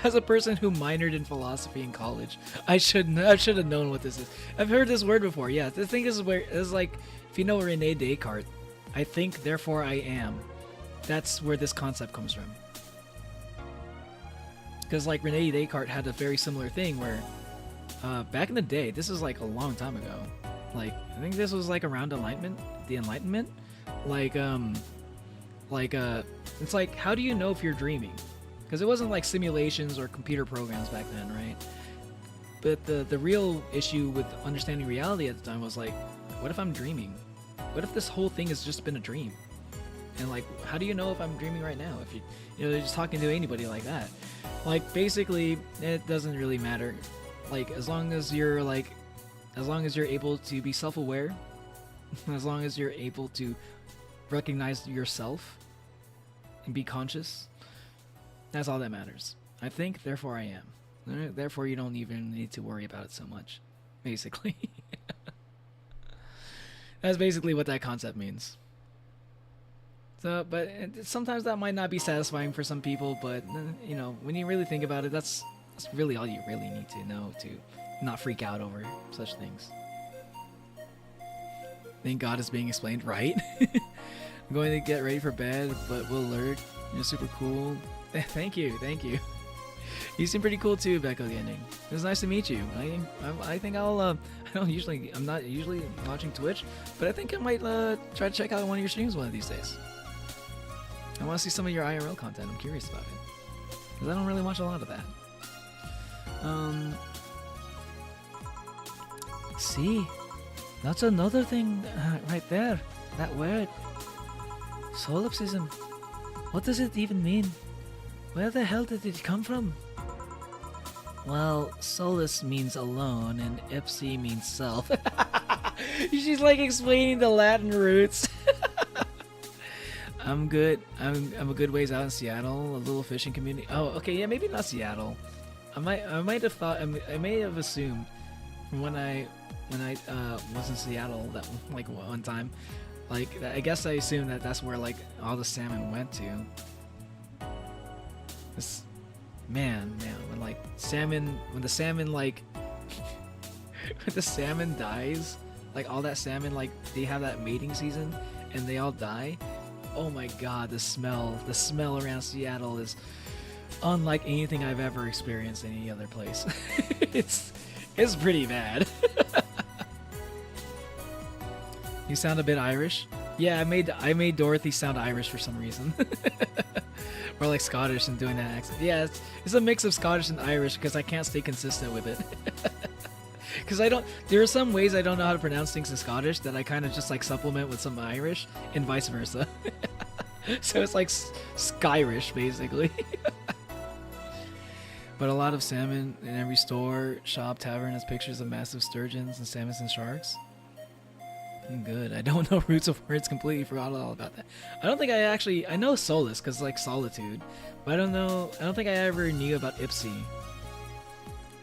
Speaker 1: As a person who minored in philosophy in college, I should have known what this is. I've heard this word before. Yeah, the thing is where it's like, if you know Rene Descartes, I think, therefore I am. That's where this concept comes from. Because like Rene Descartes had a very similar thing where back in the day, this is like a long time ago. Like I think this was like around the Enlightenment. It's like, how do you know if you're dreaming? Because it wasn't like simulations or computer programs back then, right? But the real issue with understanding reality at the time was like, what if I'm dreaming? What if this whole thing has just been a dream? And like, how do you know if I'm dreaming right now? If you're just talking to anybody like that. Like basically, it doesn't really matter. Like as long as you're able to be self-aware, as long as you're able to recognize yourself and be conscious, that's all that matters. I think, therefore I am. Therefore you don't even need to worry about it so much, basically. That's basically what that concept means. So, but sometimes that might not be satisfying for some people, but you know, when you really think about it, that's really all you really need to know to not freak out over such things. Thank God it's being explained right. I'm going to get ready for bed, but will alert. You're super cool. Thank you. You seem pretty cool too, Becco Gaming. It was nice to meet you. I think I'll I'm not usually watching Twitch, but I think I might try to check out one of your streams one of these days. I want to see some of your IRL content. I'm curious about it, because I don't really watch a lot of that.
Speaker 3: See, that's another thing right there. That word, solipsism. What does it even mean? Where the hell did it come from? Well, solus means alone, and ipsi means self. She's like explaining the Latin roots.
Speaker 1: I'm good. I'm a good ways out in Seattle, a little fishing community. Oh, okay, yeah, maybe not Seattle. I might have thought. I may have assumed from when I was in Seattle that like one time, like I guess I assumed that that's where like all the salmon went to. This man, when the salmon like when the salmon dies, like all that salmon, like they have that mating season and they all die. Oh my God, the smell around Seattle is unlike anything I've ever experienced in any other place. It's pretty bad. You sound a bit Irish. Yeah, I made Dorothy sound Irish for some reason. Or like Scottish and doing that accent. Yeah, it's a mix of Scottish and Irish because I can't stay consistent with it. Because there are some ways I don't know how to pronounce things in Scottish that I kind of just like supplement with some Irish and vice versa. So it's like Skyrish basically. But a lot of salmon in every store, shop, tavern has pictures of massive sturgeons and salmons and sharks. Good. I don't know roots of words. Completely forgot all about that. I know solace because like solitude, but I don't think I ever knew about ipsi.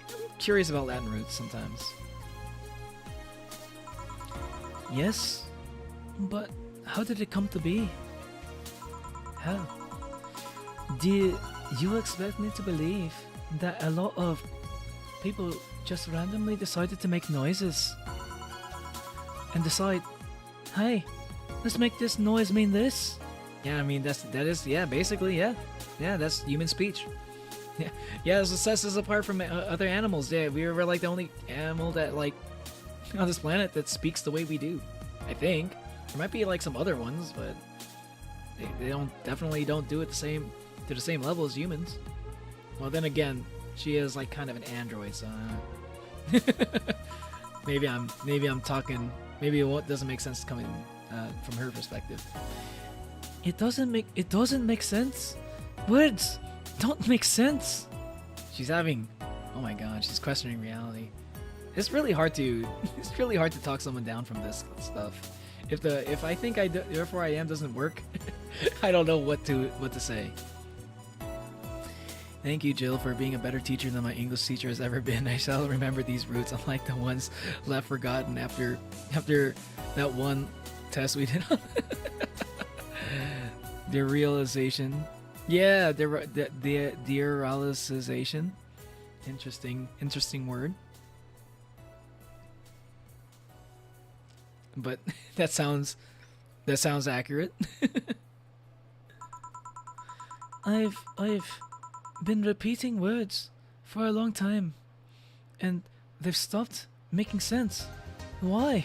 Speaker 1: I'm curious about Latin roots sometimes.
Speaker 3: Yes, but how did it come to be? How? Do you expect me to believe that a lot of people just randomly decided to make noises and decide, hey, let's make this noise mean this?
Speaker 1: Yeah, I mean that is basically that's human speech. Yeah, that's what sets us apart from other animals. Yeah, we were like the only animal that like on this planet that speaks the way we do. I think there might be like some other ones, but they definitely don't do it to the same level as humans. Well, then again, she is like kind of an android, so maybe I'm talking. Maybe it doesn't make sense coming from her perspective.
Speaker 3: It doesn't make sense. Words don't make sense.
Speaker 1: Oh my God, she's questioning reality. It's really hard to talk someone down from this stuff. If I think therefore I am doesn't work, I don't know what to say. Thank you, Jill, for being a better teacher than my English teacher has ever been. I shall remember these roots, unlike the ones left forgotten after that one test we did on the realization. Yeah, the realization. Interesting word. But that sounds accurate.
Speaker 3: I've been repeating words for a long time, and they've stopped making sense. Why?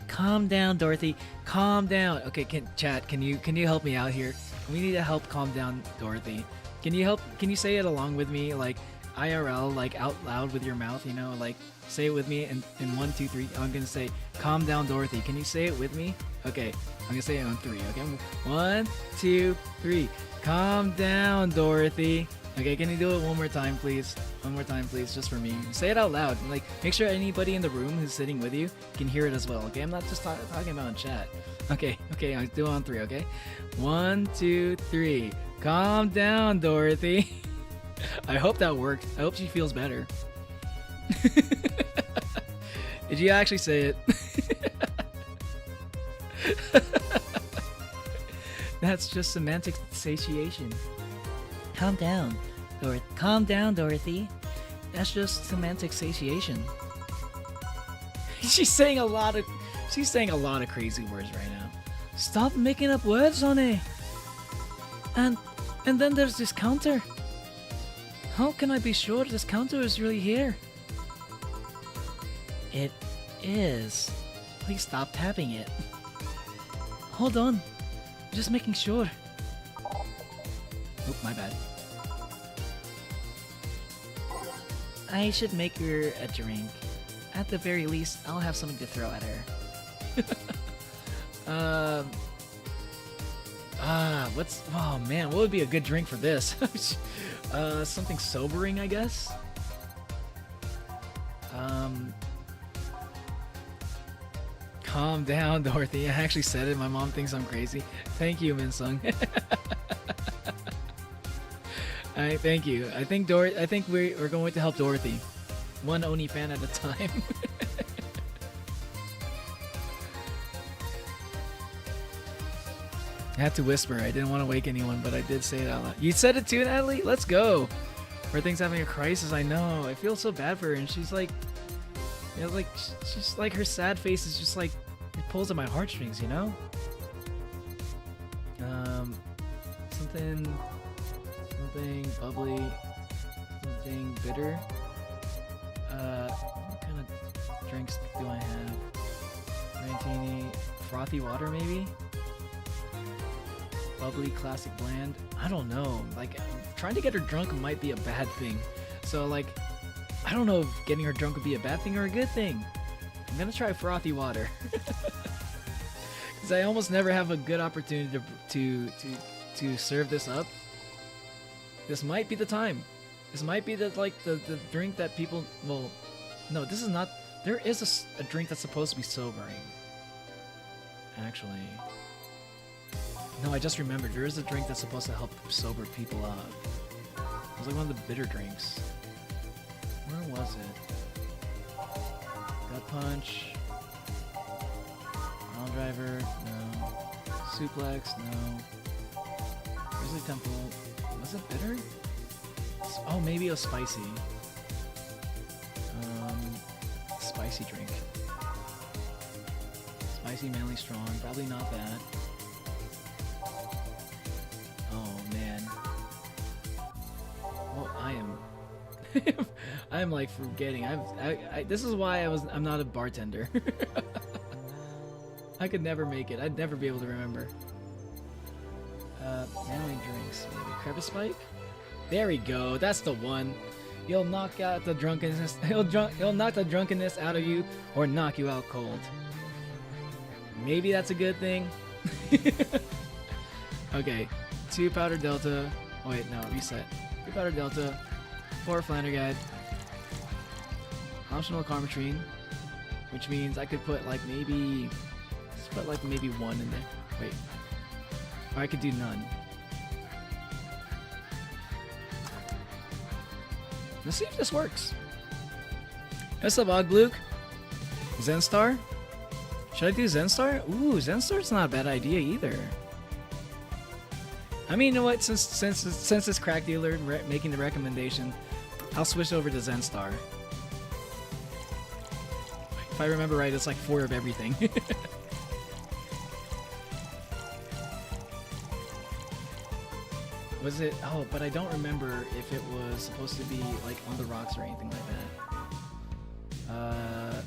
Speaker 1: Calm down, Dorothy. Calm down. Okay, can you help me out here? We need to help calm down, Dorothy. Can you say it along with me, like IRL, like out loud with your mouth, like say it with me in 1, 2, 3. I'm gonna say, calm down, Dorothy. Can you say it with me? Okay, I'm gonna say it on 3, okay? 1, 2, 3. Calm down, Dorothy. Okay, can you do it one more time, please? One more time, please, just for me. Say it out loud. Like, make sure anybody in the room who's sitting with you can hear it as well, okay? I'm not just talking about in chat. Okay, I'll do it on 3, okay? 1, 2, 3. Calm down, Dorothy. I hope that worked. I hope she feels better. Did you actually say it? That's just semantic satiation.
Speaker 3: Calm down, Dorothy. That's just semantic satiation.
Speaker 1: She's saying a lot of crazy words right now.
Speaker 3: Stop making up words, honey. And then there's this counter. How can I be sure this counter is really here? It is. Please stop tapping it. Hold on. Just making sure.
Speaker 1: Oop, my bad.
Speaker 3: I should make her a drink. At the very least, I'll have something to throw at her.
Speaker 1: Oh man, what would be a good drink for this? Something sobering, I guess. Calm down, Dorothy. I actually said it. My mom thinks I'm crazy. Thank you, Minsung. Thank you. I think we're going to help Dorothy. One Oni fan at a time. I had to whisper. I didn't want to wake anyone, but I did say it out loud. You said it too, Natalie? Let's go. Everything's having a crisis. I know. I feel so bad for her, and she's like, she's like, her sad face is just like, it pulls at my heartstrings, you know? Something bubbly, something bitter. What kind of drinks do I have? Martini, frothy water maybe? Bubbly, classic, bland. I don't know. Like, trying to get her drunk might be a bad thing. So, like, I don't know if getting her drunk would be a bad thing or a good thing. I'm gonna try frothy water. Because I almost never have a good opportunity to serve this up. This might be the time. This might be the drink that people. Well, no, this is not. There is a drink that's supposed to be sobering. Actually. No, I just remembered. There is a drink that's supposed to help sober people up. It was like one of the bitter drinks. Where was it? Gut punch. Pile driver, no. Suplex, no. Grizzly temple. Was it bitter? Oh, maybe it was spicy. Spicy drink. Spicy, manly, strong. Probably not that. Oh man. Well, I'm like forgetting. This is why I'm not a bartender. I could never make it. I'd never be able to remember. Manly drinks. Maybe crevice spike? There we go. That's the one. He'll knock out the drunkenness. He'll knock the drunkenness out of you, or knock you out cold. Maybe that's a good thing. Okay. 2 powder delta. Oh, wait, no, reset. 2 powder delta. 4 Flander guide. Optional Karmatrine, which means I could put like maybe. Let's put like maybe 1 in there. Wait. Or I could do none. Let's see if this works. What's up, Ogluke? Zenstar? Should I do Zenstar? Ooh, Zenstar's not a bad idea either. I mean, you know what? Since it's Crack Dealer making the recommendation, I'll switch over to Zenstar. If I remember right, it's like 4 of everything. Was it? Oh, but I don't remember if it was supposed to be like on the rocks or anything like that.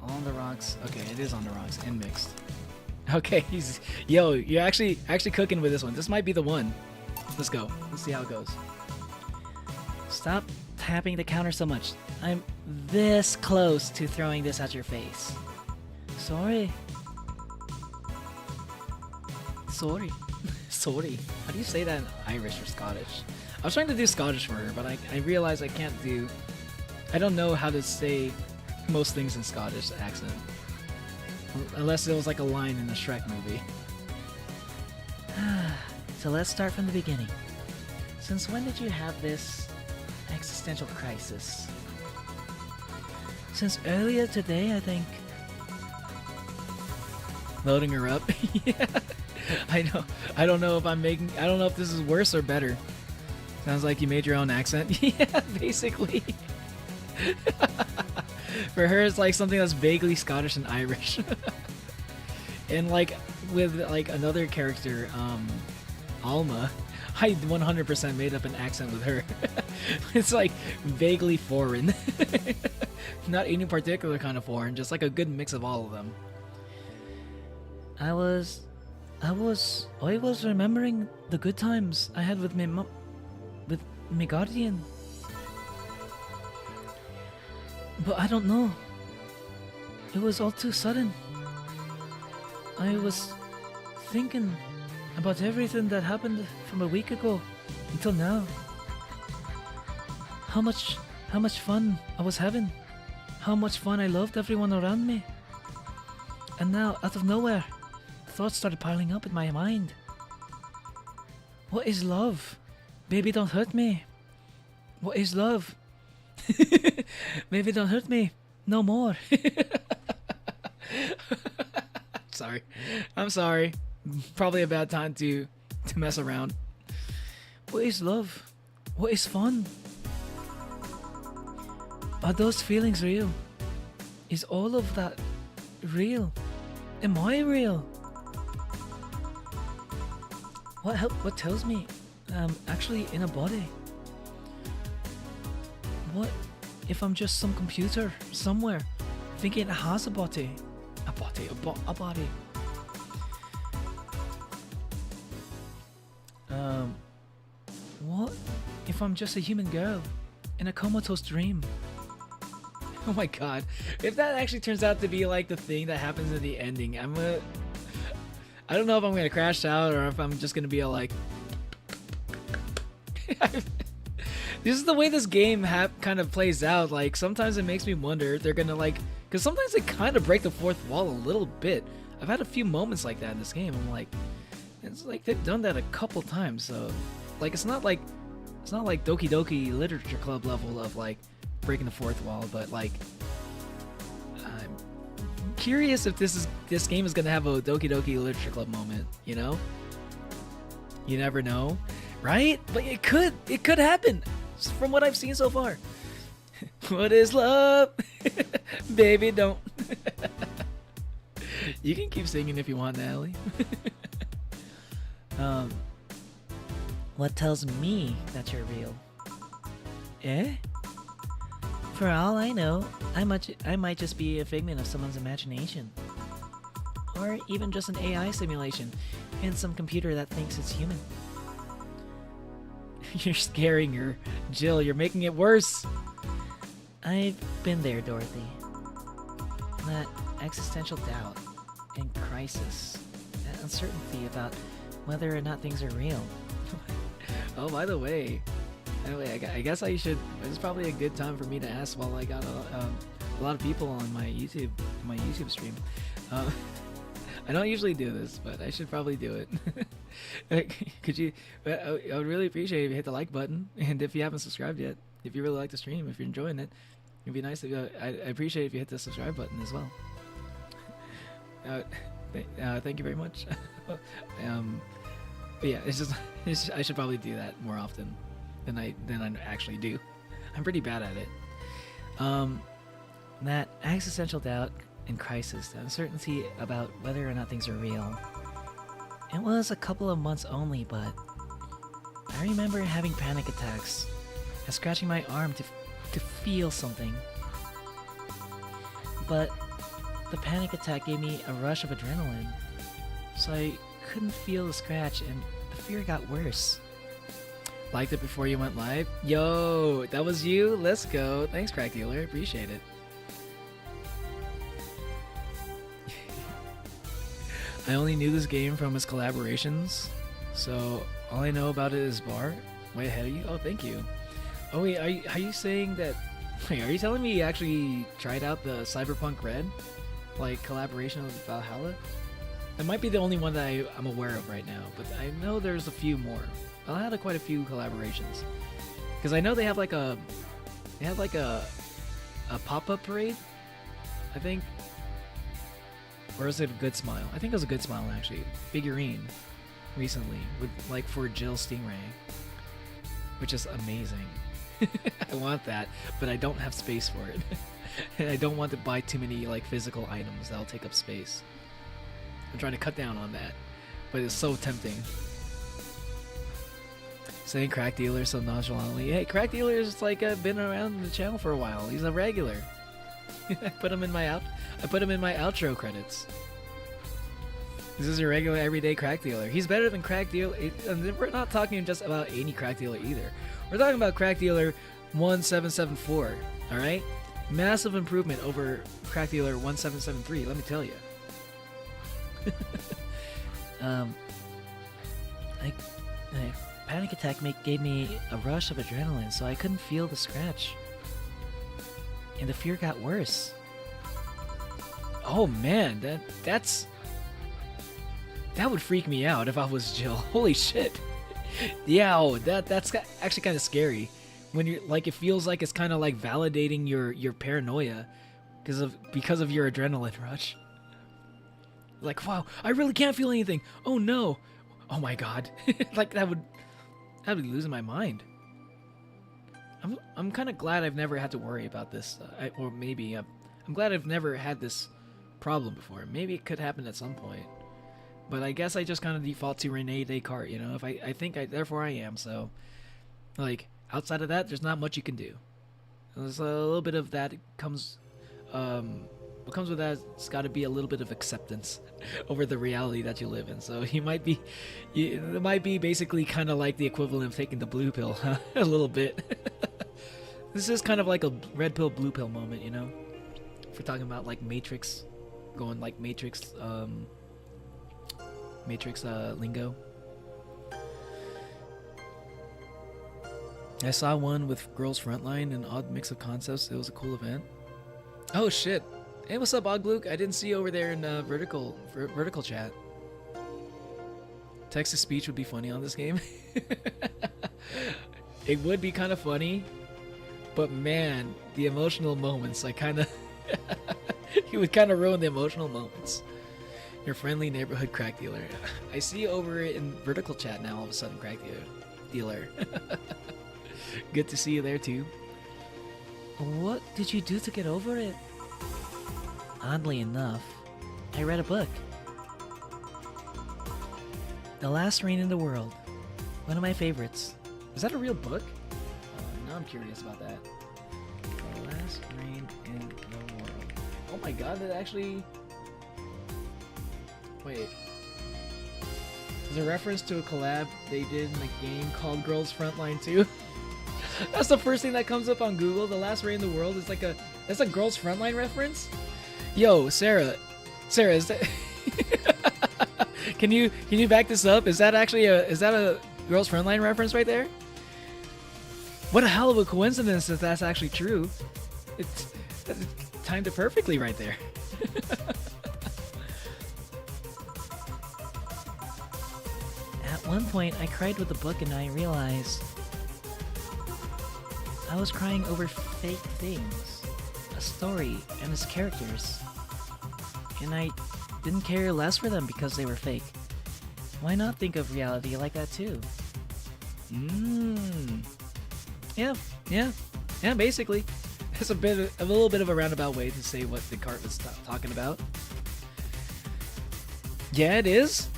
Speaker 1: On the rocks. Okay, it is on the rocks and mixed. Okay, you're actually cooking with this one. This might be the one. Let's go. Let's see how it goes.
Speaker 3: Stop tapping the counter so much. I'm this close to throwing this at your face. Sorry.
Speaker 1: Sorry. How do you say that in Irish or Scottish? I was trying to do Scottish for her, but I realized I can't do. I don't know how to say most things in Scottish accent. Unless it was like a line in the Shrek movie.
Speaker 3: So let's start from the beginning. Since when did you have this existential crisis? Since earlier today, I think.
Speaker 1: Loading her up? Yeah. I know. I don't know if this is worse or better. Sounds like you made your own accent. Yeah, basically. For her, it's like something that's vaguely Scottish and Irish. And like with like another character, Alma, I 100% made up an accent with her. It's like vaguely foreign. Not any particular kind of foreign, just like a good mix of all of them.
Speaker 3: I was remembering the good times I had with my guardian. But I don't know. It was all too sudden. I was thinking about everything that happened from a week ago until now. How much fun I was having. How much fun I loved everyone around me. And now, out of nowhere, thoughts started piling up in my mind. What is love? Baby, don't hurt me. What is love? Baby, don't hurt me. No more.
Speaker 1: I'm sorry. Probably a bad time to mess around.
Speaker 3: What is love? What is fun? Are those feelings real? Is all of that real? Am I real? What tells me I'm actually in a body? What if I'm just some computer somewhere thinking it has a body? A body. What if I'm just a human girl in a comatose dream?
Speaker 1: Oh my god. If that actually turns out to be like the thing that happens in the ending, I don't know if I'm gonna crash out or if I'm just gonna be all like... This is the way this game kind of plays out. Like, sometimes it makes me wonder if they're gonna like... Because sometimes they kind of break the fourth wall a little bit. I've had a few moments like that in this game. I'm like... It's like they've done that a couple times, so... Like, it's not like Doki Doki Literature Club level of like breaking the fourth wall, but like I'm curious if this game is gonna have a Doki Doki Literature Club moment, you know? You never know, right? But it could happen from what I've seen so far. What is love? Baby, don't. You can keep singing if you want, Natalie.
Speaker 3: What tells me that you're real? Eh? For all I know, I might just be a figment of someone's imagination. Or even just an AI simulation in some computer that thinks it's human.
Speaker 1: You're scaring her. Jill, you're making it worse.
Speaker 3: I've been there, Dorothy. That existential doubt and crisis, that uncertainty about whether or not things are real.
Speaker 1: Oh, by the way, I guess I should. It's probably a good time for me to ask while I got a lot of people on my YouTube stream. I don't usually do this, but I should probably do it. Could you? I would really appreciate it if you hit the like button, and if you haven't subscribed yet, if you really like the stream, if you're enjoying it, it'd be nice if I appreciate it if you hit the subscribe button as well. Thank you very much. But yeah, it's just I should probably do that more often than I actually do. I'm pretty bad at it.
Speaker 3: That existential doubt and crisis, the uncertainty about whether or not things are real. It was a couple of months only, but I remember having panic attacks and scratching my arm to feel something. But the panic attack gave me a rush of adrenaline, so I couldn't feel the scratch and the fear got worse.
Speaker 1: Liked it before you went live? Yo, that was you? Let's go. Thanks, Crack Dealer. Appreciate it. I only knew this game from its collaborations, so all I know about it is Bar. Way ahead of you? Oh, thank you. Oh wait, are you saying that... Wait, are you telling me you actually tried out the Cyberpunk Red? Like, collaboration with Valhalla? That might be the only one that I'm aware of right now, but I know there's a few more. I had quite a few collaborations. Because I know they have like a... They have like a pop-up parade, I think. Or is it a Good Smile? I think it was a Good Smile, actually. Figurine, recently, with like for Jill Stingray. Which is amazing. I want that, but I don't have space for it. And I don't want to buy too many like physical items that'll take up space. I'm trying to cut down on that, but it's so tempting. Saying crack dealer so nonchalantly. Hey, crack dealer's like been around the channel for a while. He's a regular. I put him in my outro credits. This is your regular everyday crack dealer. He's better than crack dealer. And we're not talking just about any crack dealer either. We're talking about crack dealer 1774. All right, massive improvement over crack dealer 1773. Let me tell you.
Speaker 3: A panic attack gave me a rush of adrenaline, so I couldn't feel the scratch. And the fear got worse.
Speaker 1: Oh man, that would freak me out if I was Jill. Holy shit. Yeah, that's actually kind of scary. When you're like, it feels like it's kind of like validating your paranoia because of your adrenaline rush. Like, wow, I really can't feel anything. Oh no. Oh my god. Like I'd be losing my mind. I'm kind of glad I've never had to worry about this, or maybe I'm glad I've never had this problem before. Maybe it could happen at some point, but I guess I just kind of default to Rene Descartes. You know, if I think therefore I am. So, like outside of that, there's not much you can do. There's a little bit of that comes. What comes with that, it's got to be a little bit of acceptance over the reality that you live in. So it might be basically kind of like the equivalent of taking the blue pill, huh? A little bit. This is kind of like a red pill, blue pill moment, you know? If we're talking about like Matrix, going like Matrix lingo. I saw one with Girls Frontline, an odd mix of concepts. It was a cool event. Oh shit. Hey, what's up, Ogluke? I didn't see you over there in vertical chat. Text-to-speech would be funny on this game. It would be kind of funny, but man, the emotional moments, I kind of... You would kind of ruin the emotional moments. Your friendly neighborhood crack dealer. I see you over in vertical chat now, all of a sudden, crack dealer. Good to see you there, too.
Speaker 3: What did you do to get over it? Oddly enough, I read a book. The Last Rain in the World. One of my favorites.
Speaker 1: Is that a real book? Now I'm curious about that. The Last Rain in the World. Oh my god, that actually... Wait. There's a reference to a collab they did in the game called Girls Frontline 2. That's the first thing that comes up on Google. The Last Rain in the World is like that's a Girls Frontline reference? Yo, Sarah, is that can you back this up? Is that a Girls Frontline reference right there? What a hell of a coincidence if that's actually true. It's timed it perfectly right there.
Speaker 3: At one point, I cried with the book and I realized I was crying over fake things, a story and its characters, and I didn't care less for them because they were fake. Why not think of reality like that too?
Speaker 1: Yeah, basically. It's a little bit of a roundabout way to say what Descartes was talking about. Yeah, it is.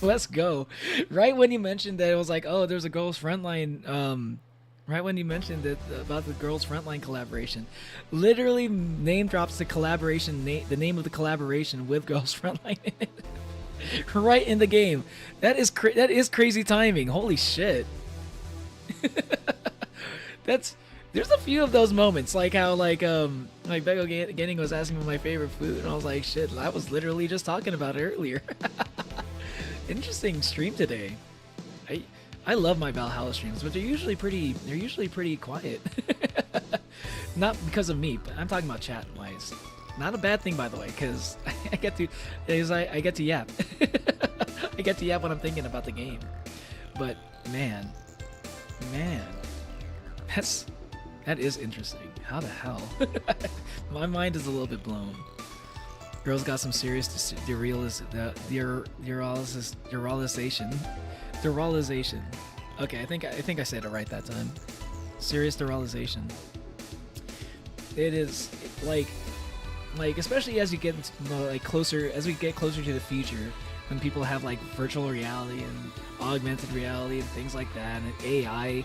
Speaker 1: Let's go. Right when you mentioned that, it was like, oh, there's a Girls Frontline, right when you mentioned it about the Girls Frontline collaboration, literally name drops the collaboration, the name of the collaboration with Girls Frontline in it. Right in the game. That is crazy timing. Holy shit. There's a few of those moments, like how like Bego Getting was asking me my favorite food, and I was like, shit, I was literally just talking about it earlier. Interesting stream today. I love my Valhalla streams, but they're usually pretty quiet. Not because of me, but I'm talking about chat wise. Not a bad thing, by the way, because I get to yap. I get to yap when I'm thinking about the game. But man, that is interesting. How the hell? My mind is a little bit blown. Girls got some serious derealization. Okay, I think I said it right that time. serious sterilization. It is like especially as you get like closer, as we get closer to the future, when people have like virtual reality and augmented reality and things like that, and AI,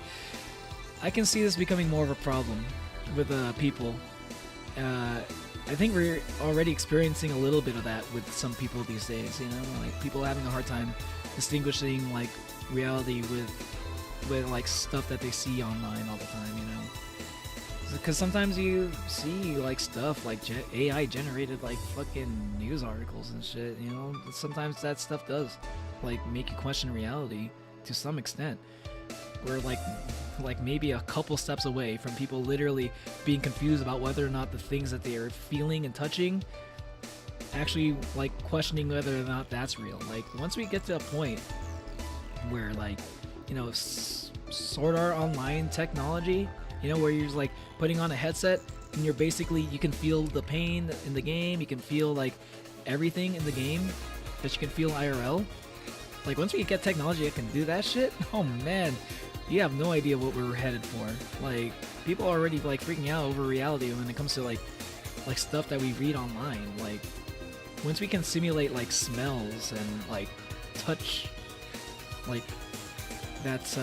Speaker 1: I can see this becoming more of a problem with people. I think we're already experiencing a little bit of that with some people these days. You know, like people having a hard time distinguishing like reality with like stuff that they see online all the time. You know, because sometimes you see like stuff like AI generated like fucking news articles and shit. You know, sometimes that stuff does like make you question reality to some extent. We're like maybe a couple steps away from people literally being confused about whether or not the things that they are feeling and touching actually like questioning whether or not that's real. Like once we get to a point where like, you know, sort of online technology, you know, where you're just like putting on a headset and you're basically, you can feel the pain in the game, you can feel like everything in the game that you can feel IRL. Like once we get technology that can do that shit, oh man, you have no idea what we're headed for. Like people are already like freaking out over reality when it comes to like stuff that we read online. Like once we can simulate like smells and like touch, like that's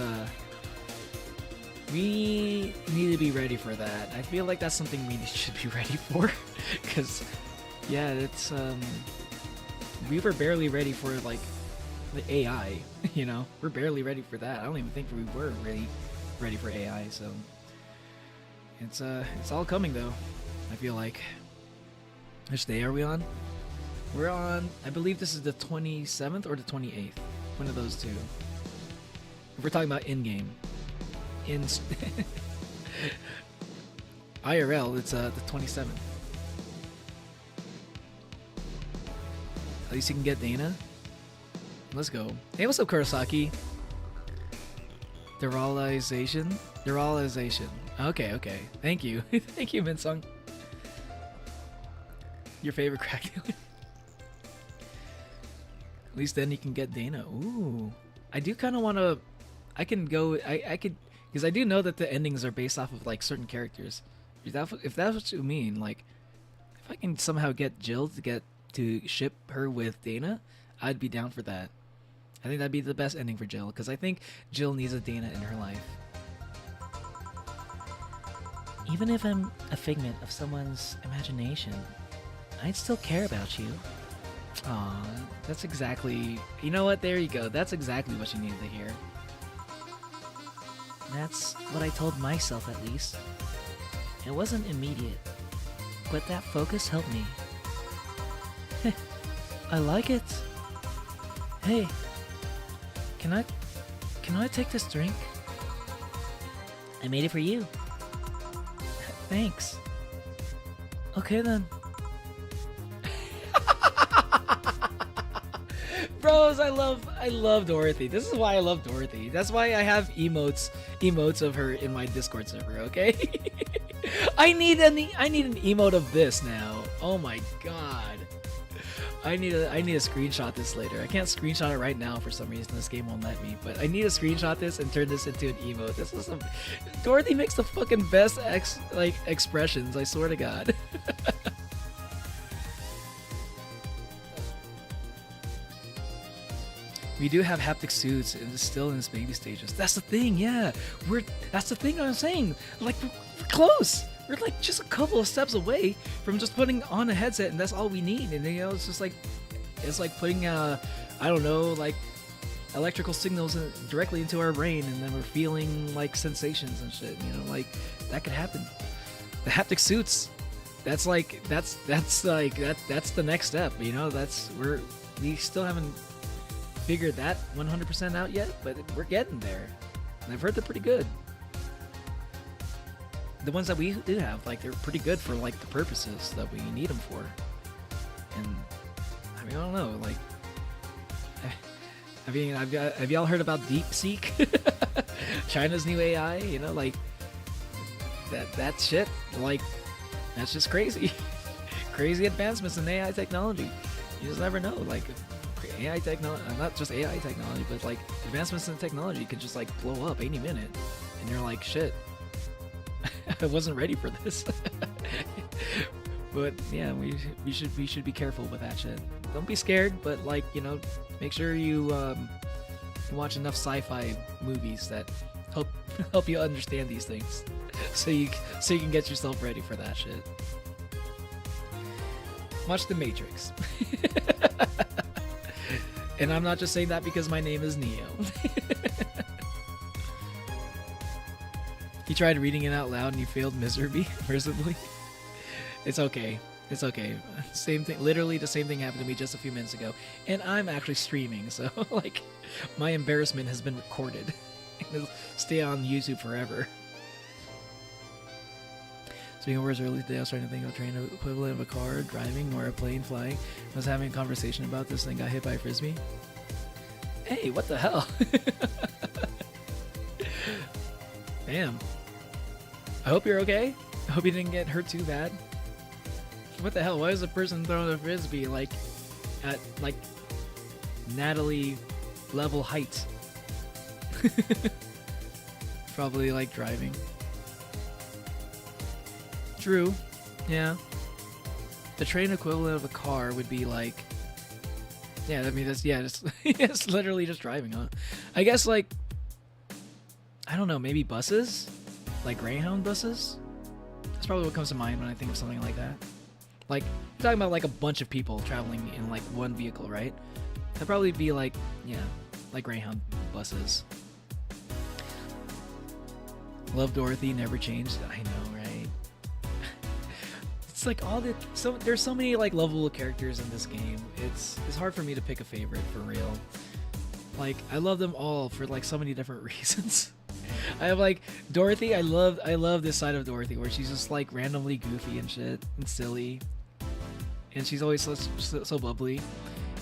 Speaker 1: we need to be ready for that. I feel like that's something we should be ready for, because yeah, it's we were barely ready for like the AI, you know, we're barely ready for that. I don't even think we were really ready for AI. So it's all coming though. I feel like. Which day are we on? We're on, I believe this is the 27th or the 28th. One of those two. If we're talking about in-game. IRL, it's the 27th. At least you can get Dana. Let's go. Hey, what's up, Kurosaki? Deralization? Okay. Thank you. Thank you, Minsung. Your favorite crack dealer? At least then you can get Dana. Ooh. I do kind of want to... I can go... I could... Because I do know that the endings are based off of, like, certain characters. If that's what you mean, like... If I can somehow get Jill to ship her with Dana, I'd be down for that. I think that'd be the best ending for Jill, because I think Jill needs a Dana in her life.
Speaker 3: Even if I'm a figment of someone's imagination, I'd still care about you.
Speaker 1: Aw, that's exactly... You know what? There you go. That's exactly what you needed to hear.
Speaker 3: That's what I told myself, at least. It wasn't immediate, but that focus helped me. I like it. Hey, can I take this drink? I made it for you. Thanks. Okay then.
Speaker 1: Bros, I love Dorothy. This is why I love Dorothy. That's why I have emotes of her in my Discord server, okay? I need an emote of this now. Oh my god. I need to screenshot this later. I can't screenshot it right now for some reason. This game won't let me, but I need to screenshot this and turn this into an emote. This is some... Dorothy makes the fucking best expressions, I swear to god. We do have haptic suits, and it's still in its baby stages. That's the thing, yeah. That's the thing I'm saying. Like, we're close. We're like just a couple of steps away from just putting on a headset, and that's all we need. And you know, it's just like, it's like putting I don't know, like electrical signals directly into our brain, and then we're feeling like sensations and shit. You know, like that could happen. The haptic suits. That's the next step. You know, we still haven't figured that 100% out yet, but we're getting there. And I've heard they're pretty good. The ones that we do have, like, they're pretty good for like the purposes that we need them for. And I mean, I don't know, like, I mean, have y'all heard about DeepSeek? China's new AI, you know, like that shit, like, that's just crazy. Crazy advancements in AI technology. You just never know, like, AI technology, not just AI technology, but like advancements in technology could just like blow up any minute, and you're like, shit, I wasn't ready for this. But yeah, we should be careful with that shit. Don't be scared, but like, you know, make sure you watch enough sci-fi movies that help you understand these things, so you can get yourself ready for that shit. Watch The Matrix. And I'm not just saying that because my name is Neo. You tried reading it out loud and you failed miserably. It's okay. It's okay. Same thing. Literally the same thing happened to me just a few minutes ago. And I'm actually streaming, so like my embarrassment has been recorded. It'll stay on YouTube forever. Speaking of words, earlier today I was trying to think of a train equivalent of a car driving or a plane flying. I was having a conversation about this thing, got hit by a frisbee. Hey, what the hell? Damn. I hope you're okay. I hope you didn't get hurt too bad. What the hell? Why is a person throwing a frisbee like at like Natalie level height? Probably like driving. True. Yeah. The train equivalent of a car would be like, yeah, I mean that's it's literally just driving on. I guess like, I don't know, maybe buses? Like Greyhound buses? That's probably what comes to mind when I think of something like that. Like, you're talking about like a bunch of people traveling in like one vehicle, right? That'd probably be like, yeah, like Greyhound buses. Love Dorothy, never changed. I know, right? It's like there's so many like lovable characters in this game. It's hard for me to pick a favorite for real. Like, I love them all for like so many different reasons. I have like Dorothy. I love this side of Dorothy where she's just like randomly goofy and shit and silly, and she's always so bubbly.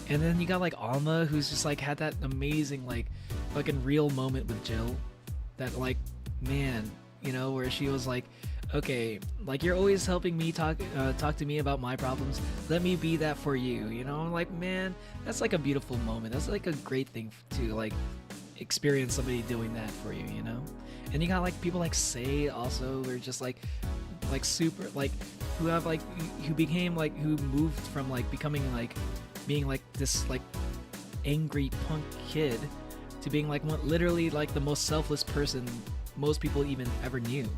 Speaker 1: And then you got like Alma, who's just like had that amazing like fucking real moment with Jill. That like, man, you know, where she was like, okay, like you're always helping me talk to me about my problems. Let me be that for you. You know, I'm like, man, that's like a beautiful moment. That's like a great thing to like experience somebody doing that for you, you know. And you got like people like Say also, who are just like super like who have like who became like who moved from like becoming like being like this like angry punk kid to being like literally like the most selfless person most people even ever knew.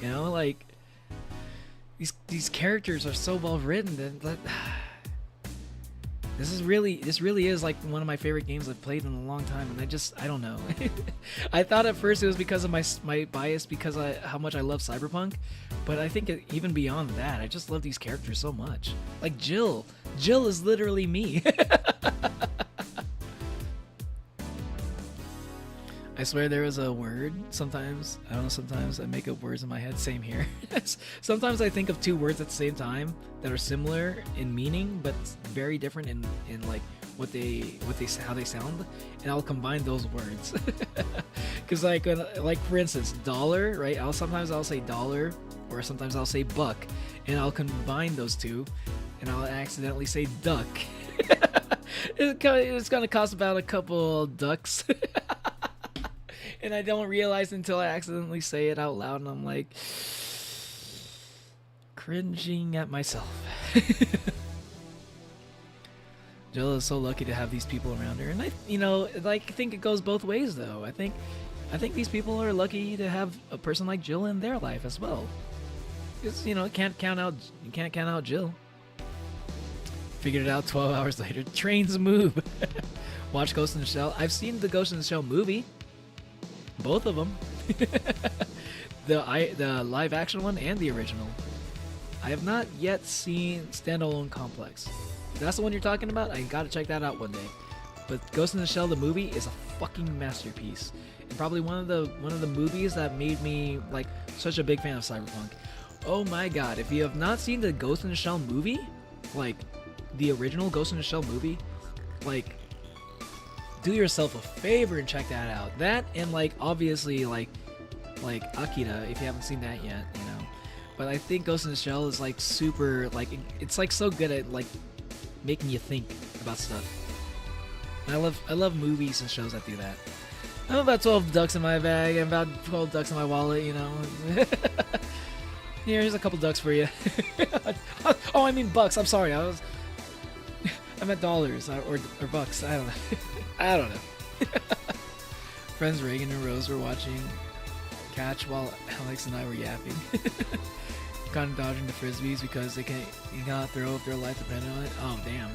Speaker 1: You know, like these characters are so well written that this really is like one of my favorite games I've played in a long time, and I don't know. I thought at first it was because of my bias because how much I love Cyberpunk, but I think even beyond that, I just love these characters so much. Like Jill is literally me. I swear there is a word sometimes. I don't know, sometimes I make up words in my head. Same here. Sometimes I think of two words at the same time that are similar in meaning, but very different in like how they sound, and I'll combine those words. Cause like for instance, dollar, right? Sometimes I'll say dollar, or sometimes I'll say buck, and I'll combine those two, and I'll accidentally say duck. It's gonna cost about a couple ducks. And I don't realize until I accidentally say it out loud, and I'm like cringing at myself. Jill is so lucky to have these people around her, and I think it goes both ways though. I think these people are lucky to have a person like Jill in their life as well. Because you can't count out Jill. Figured it out 12 hours later. Trains move. Watch Ghost in the Shell. I've seen the Ghost in the Shell movie. Both of them. The live action one and the original. I have not yet seen Standalone Complex. If that's the one you're talking about, I gotta check that out one day. But Ghost in the Shell, the movie, is a fucking masterpiece. And probably one of the movies that made me like such a big fan of Cyberpunk. Oh my god, if you have not seen the Ghost in the Shell movie, like the original Ghost in the Shell movie, like do yourself a favor and check that out. That and like obviously like Akira, if you haven't seen that yet, you know. But I think Ghost in the Shell is like super like it's like so good at like making you think about stuff. And I love movies and shows that do that. I have about 12 ducks in my bag and about 12 ducks in my wallet, you know. Here's a couple ducks for you. Oh, I mean bucks. I'm sorry. I meant dollars or bucks. I don't know. I don't know. Friends Reagan and Rose were watching catch while Alex and I were yapping. Kind of dodging the frisbees because you cannot throw if their life depended on it. Oh, damn.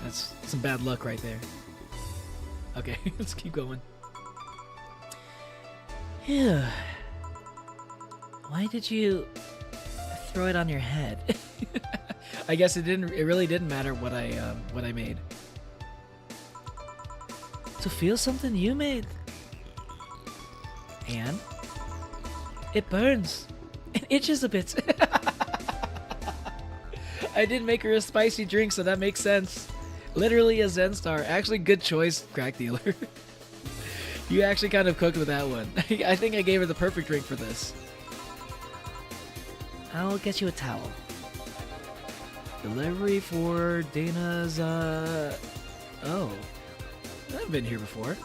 Speaker 1: That's some bad luck right there. Okay, let's keep going.
Speaker 3: Yeah. Why did you throw it on your head?
Speaker 1: I guess it really didn't matter what I made.
Speaker 3: To feel something you made. And it burns. It itches a bit.
Speaker 1: I did make her a spicy drink, so that makes sense. Literally a Zen star. Actually, good choice, crack dealer. You actually kind of cooked with that one. I think I gave her the perfect drink for this.
Speaker 3: I'll get you a towel.
Speaker 1: Delivery for Dana's, Oh. I've been here before.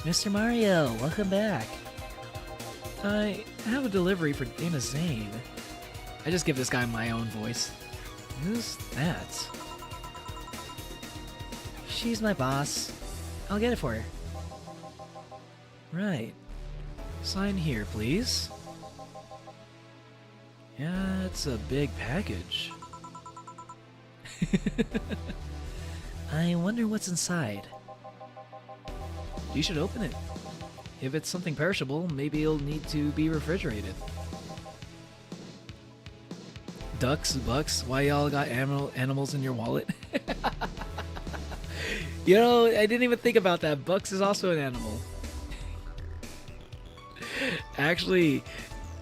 Speaker 3: Mr. Mario, welcome back.
Speaker 1: I have a delivery for Dana Zane. I just give this guy my own voice. Who's that?
Speaker 3: She's my boss. I'll get it for her.
Speaker 1: Right. Sign here, please. Yeah, it's a big package.
Speaker 3: I wonder what's inside.
Speaker 1: You should open it. If it's something perishable, maybe it'll need to be refrigerated. Ducks, bucks, why y'all got animals in your wallet? You know, I didn't even think about that. Bucks is also an animal. Actually,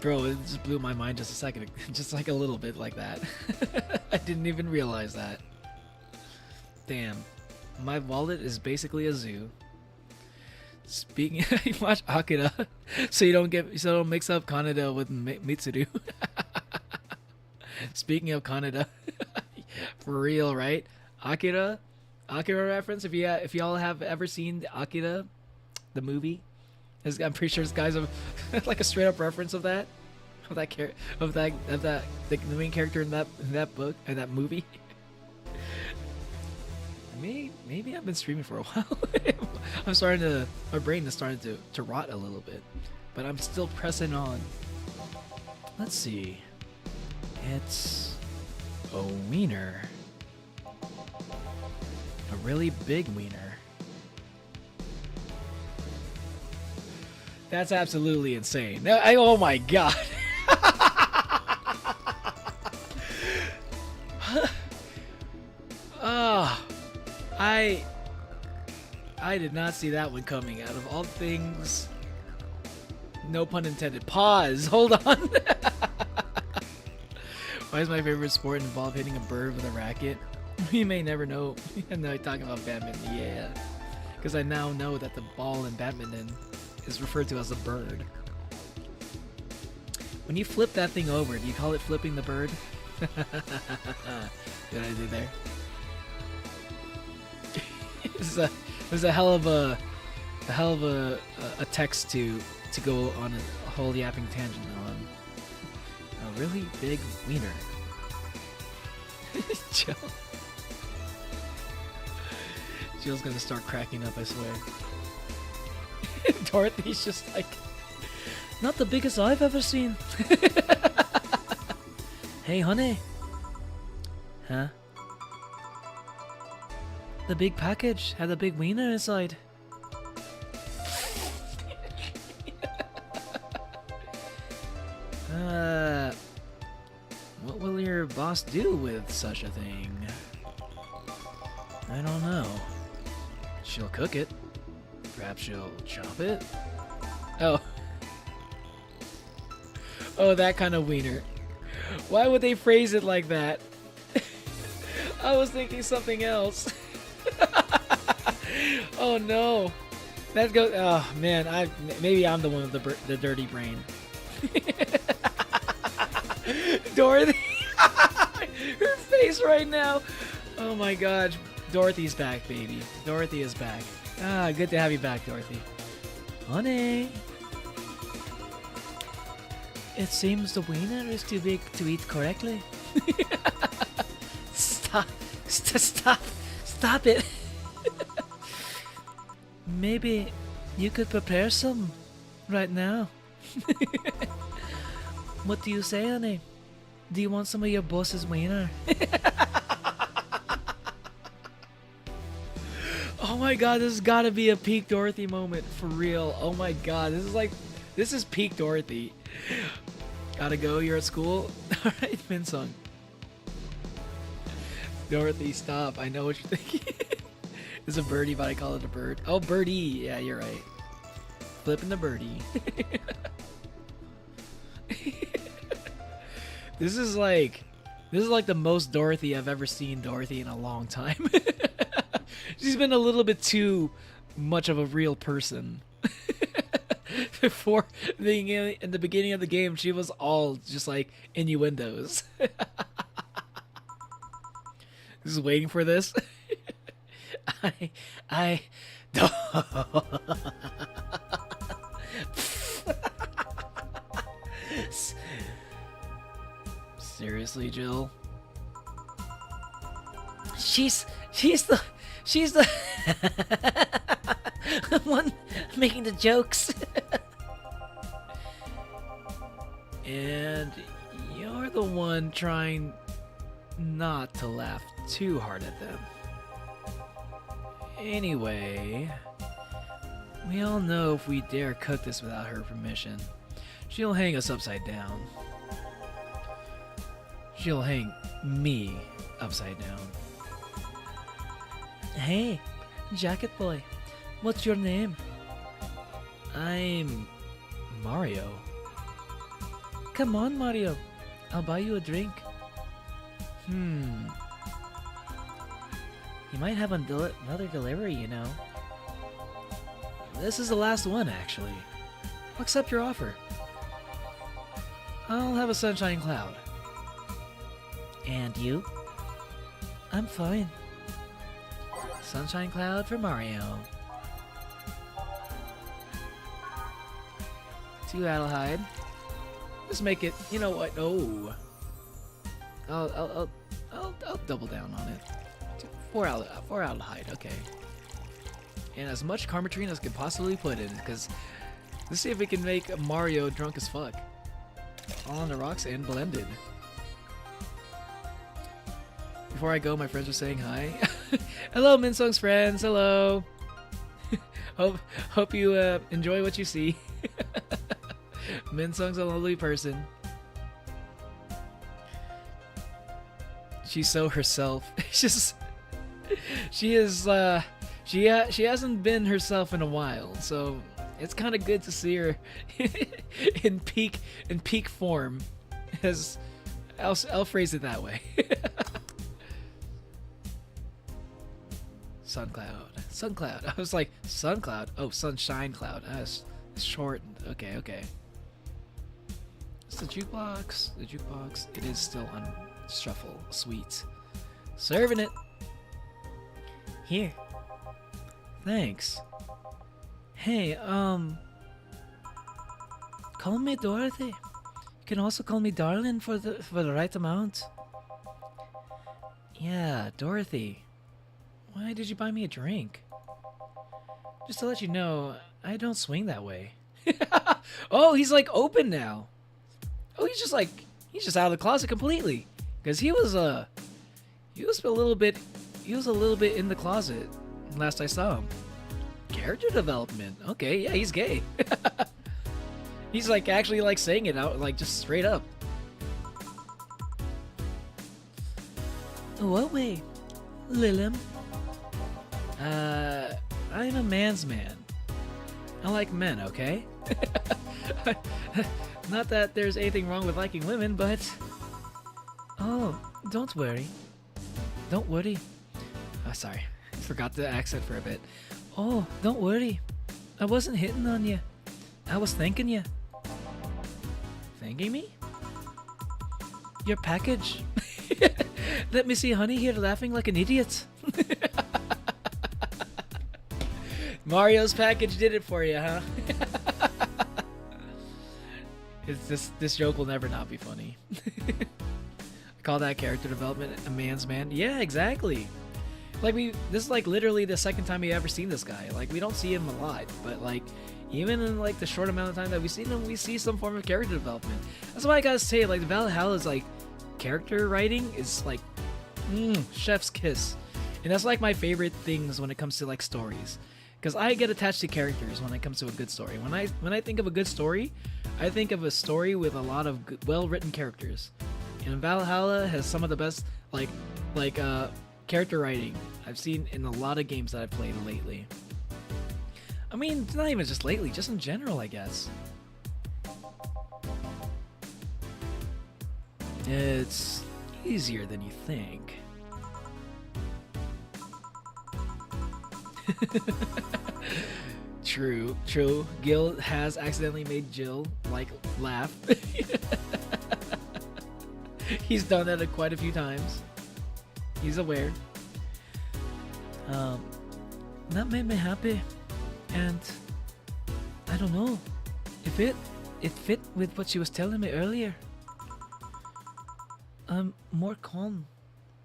Speaker 1: bro, it just blew my mind just a second. Just like a little bit like that. I didn't even realize that. Damn. My wallet is basically a zoo. Speaking, you watch Akira, so you don't mix up Kaneda with Mitsuru. Speaking of Kaneda, for real, right? Akira reference. If y'all have ever seen Akira, the movie, I'm pretty sure this guy's like a straight up reference of that, the main character in that book and that movie. Maybe I've been streaming for a while. My brain is starting to rot a little bit, but I'm still pressing on. Let's see. It's a wiener. A really big wiener. That's absolutely insane. Oh my god. I did not see that one coming. Out of all things, no pun intended. Pause. Hold on. Why is my favorite sport involve hitting a bird with a racket? You may never know. I'm not talking about badminton. Yeah, because I now know that the ball in badminton is referred to as a bird. When you flip that thing over, do you call it flipping the bird? What I do there? This is a hell of a text to go on a whole yapping tangent on. A really big wiener. Jill. Jill's gonna start cracking up, I swear. Dorothy's just like,
Speaker 3: not the biggest I've ever seen. Hey, honey. Huh? The big package had a big wiener inside.
Speaker 1: What will your boss do with such a thing? I don't know. She'll cook it. Perhaps she'll chop it? Oh. Oh, that kind of wiener. Why would they phrase it like that? I was thinking something else. Oh no. That goes. Oh man, maybe I'm the one with the dirty brain. Dorothy, her face right now. Oh my god, Dorothy's back, baby. Dorothy is back. Ah, good to have you back, Dorothy.
Speaker 3: Honey. It seems the wiener is too big to eat correctly. Stop. Stop it. Maybe you could prepare some right now. What do you say, honey? Do you want some of your boss's wiener?
Speaker 1: Oh my god, this has got to be a peak Dorothy moment for real. Oh my god, this is peak Dorothy. Gotta go, you're at school? Alright, Minsung. Dorothy, stop. I know what you're thinking. It's a birdie, but I call it a bird. Oh, birdie. Yeah, you're right. Flipping the birdie. This is like the most Dorothy I've ever seen Dorothy in a long time. She's been a little bit too much of a real person. Before being in the beginning of the game, she was all just like innuendos. Just waiting for this.
Speaker 3: I
Speaker 1: Seriously, Jill?
Speaker 3: She's the one making the jokes.
Speaker 1: And you're the one trying not to laugh too hard at them. Anyway, we all know if we dare cook this without her permission, she'll hang us upside down. She'll hang me upside down.
Speaker 3: Hey, jacket boy, what's your name?
Speaker 1: I'm Mario.
Speaker 3: Come on, Mario. I'll buy you a drink. You might have another delivery, you know.
Speaker 1: This is the last one, actually. I'll accept your offer. I'll have a sunshine cloud.
Speaker 3: And you? I'm fine.
Speaker 1: Sunshine cloud for Mario. 2 Adelheid. Let's make it. You know what? Oh, I'll double down on it. 4 Adelheid. Okay. And as much Karmatrine as I can possibly put in, because let's see if we can make Mario drunk as fuck. All on the rocks and blended. Before I go, my friends are saying hi. Hello, Minsung's friends. Hello. Hope you enjoy what you see. Minsung's a lovely person. She's so herself. She hasn't been herself in a while, so it's kind of good to see her in peak form. As I'll phrase it that way. Suncloud. I was like, Suncloud? Oh, Sunshine Cloud. It's shortened. Okay. It's the jukebox. It is still on shuffle. Sweet. Serving it.
Speaker 3: Here.
Speaker 1: Thanks.
Speaker 3: Hey, call me Dorothy. You can also call me darling for the right amount.
Speaker 1: Yeah, Dorothy. Why did you buy me a drink? Just to let you know, I don't swing that way. Oh, he's like open now. Oh, he's just out of the closet completely. Because he was a little bit in the closet last I saw him. Character development. Okay, yeah, he's gay. He's like actually like saying it out, like just straight up.
Speaker 3: What way, Lilim?
Speaker 1: I'm a man's man. I like men, okay? Not that there's anything wrong with liking women, but...
Speaker 3: Oh, don't worry. Don't worry.
Speaker 1: Oh, sorry. Forgot the accent for a bit.
Speaker 3: Oh, don't worry. I wasn't hitting on you. I was thanking you.
Speaker 1: Thanking me?
Speaker 3: Your package. Let me see honey here laughing like an idiot.
Speaker 1: Mario's package did it for you, huh? It's this joke will never not be funny. I call that character development a man's man. Yeah, exactly. Like this is like literally the second time we ever seen this guy. Like we don't see him a lot, but like even in like the short amount of time that we've seen him, we see some form of character development. That's why I gotta say, like Valhalla's like character writing is like chef's kiss, and that's like my favorite things when it comes to like stories, because I get attached to characters when it comes to a good story. When I think of a good story, I think of a story with a lot of well-written characters, and Valhalla has some of the best character writing I've seen in a lot of games that I've played lately. I mean, not even just lately, just in general, I guess. It's easier than you think. True. Gil has accidentally made Jill, like, laugh. He's done that quite a few times. He's aware. That made me happy. And I don't know if it fit with what she was telling me earlier. I'm more calm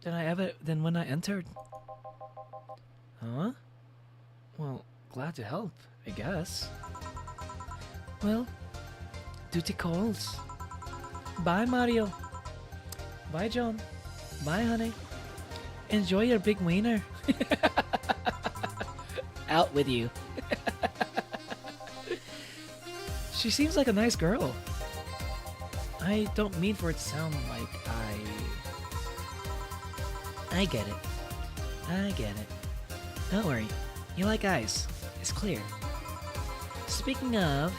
Speaker 1: than when I entered. Huh? Well, glad to help, I guess. Well, duty calls. Bye, Mario. Bye, John. Bye, honey. Enjoy your big wiener. Out with you. She seems like a nice girl. I don't mean for it to sound like I get it. I get it. Don't worry. You like ice. It's clear. Speaking of,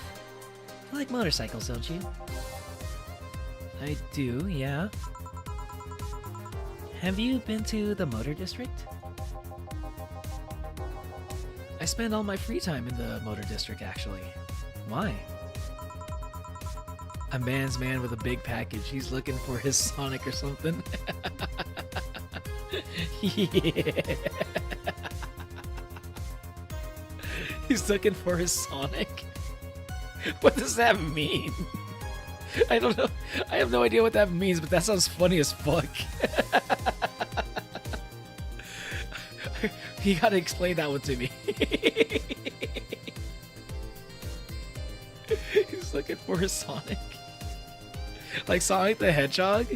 Speaker 1: you like motorcycles, don't you? I do, yeah. Have you been to the Motor District? I spend all my free time in the Motor District, actually. Why? A man's man with a big package. He's looking for his Sonic or something. Yeah. He's looking for his Sonic? What does that mean? I don't know. I have no idea what that means, but that sounds funny as fuck. You gotta explain that one to me. He's looking for his Sonic. Like Sonic the Hedgehog?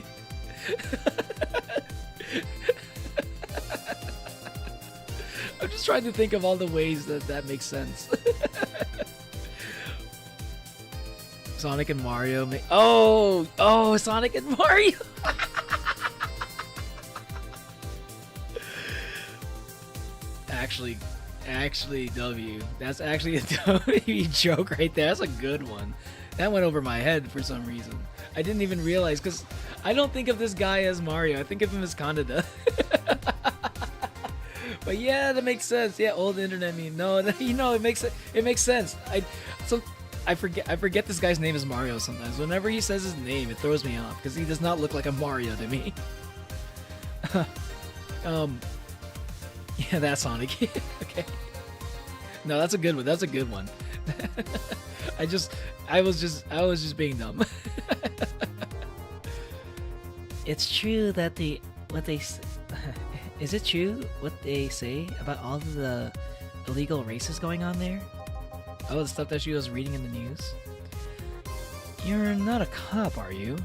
Speaker 1: I'm just trying to think of all the ways that makes sense. Sonic and Mario Oh, Sonic and Mario! Actually, W. That's actually a W joke right there. That's a good one. That went over my head for some reason. I didn't even realize, because I don't think of this guy as Mario. I think of him as Kaneda. But yeah, that makes sense. Yeah, old internet meme. No, it makes sense. I forget this guy's name is Mario sometimes. Whenever he says his name, it throws me off, because he does not look like a Mario to me. Yeah, that's Sonic. Okay. No, that's a good one. That's a good one. I was just being dumb. It's true that is it true what they say about all of the illegal races going on there? Oh, the stuff that she was reading in the news? You're not a cop, are you?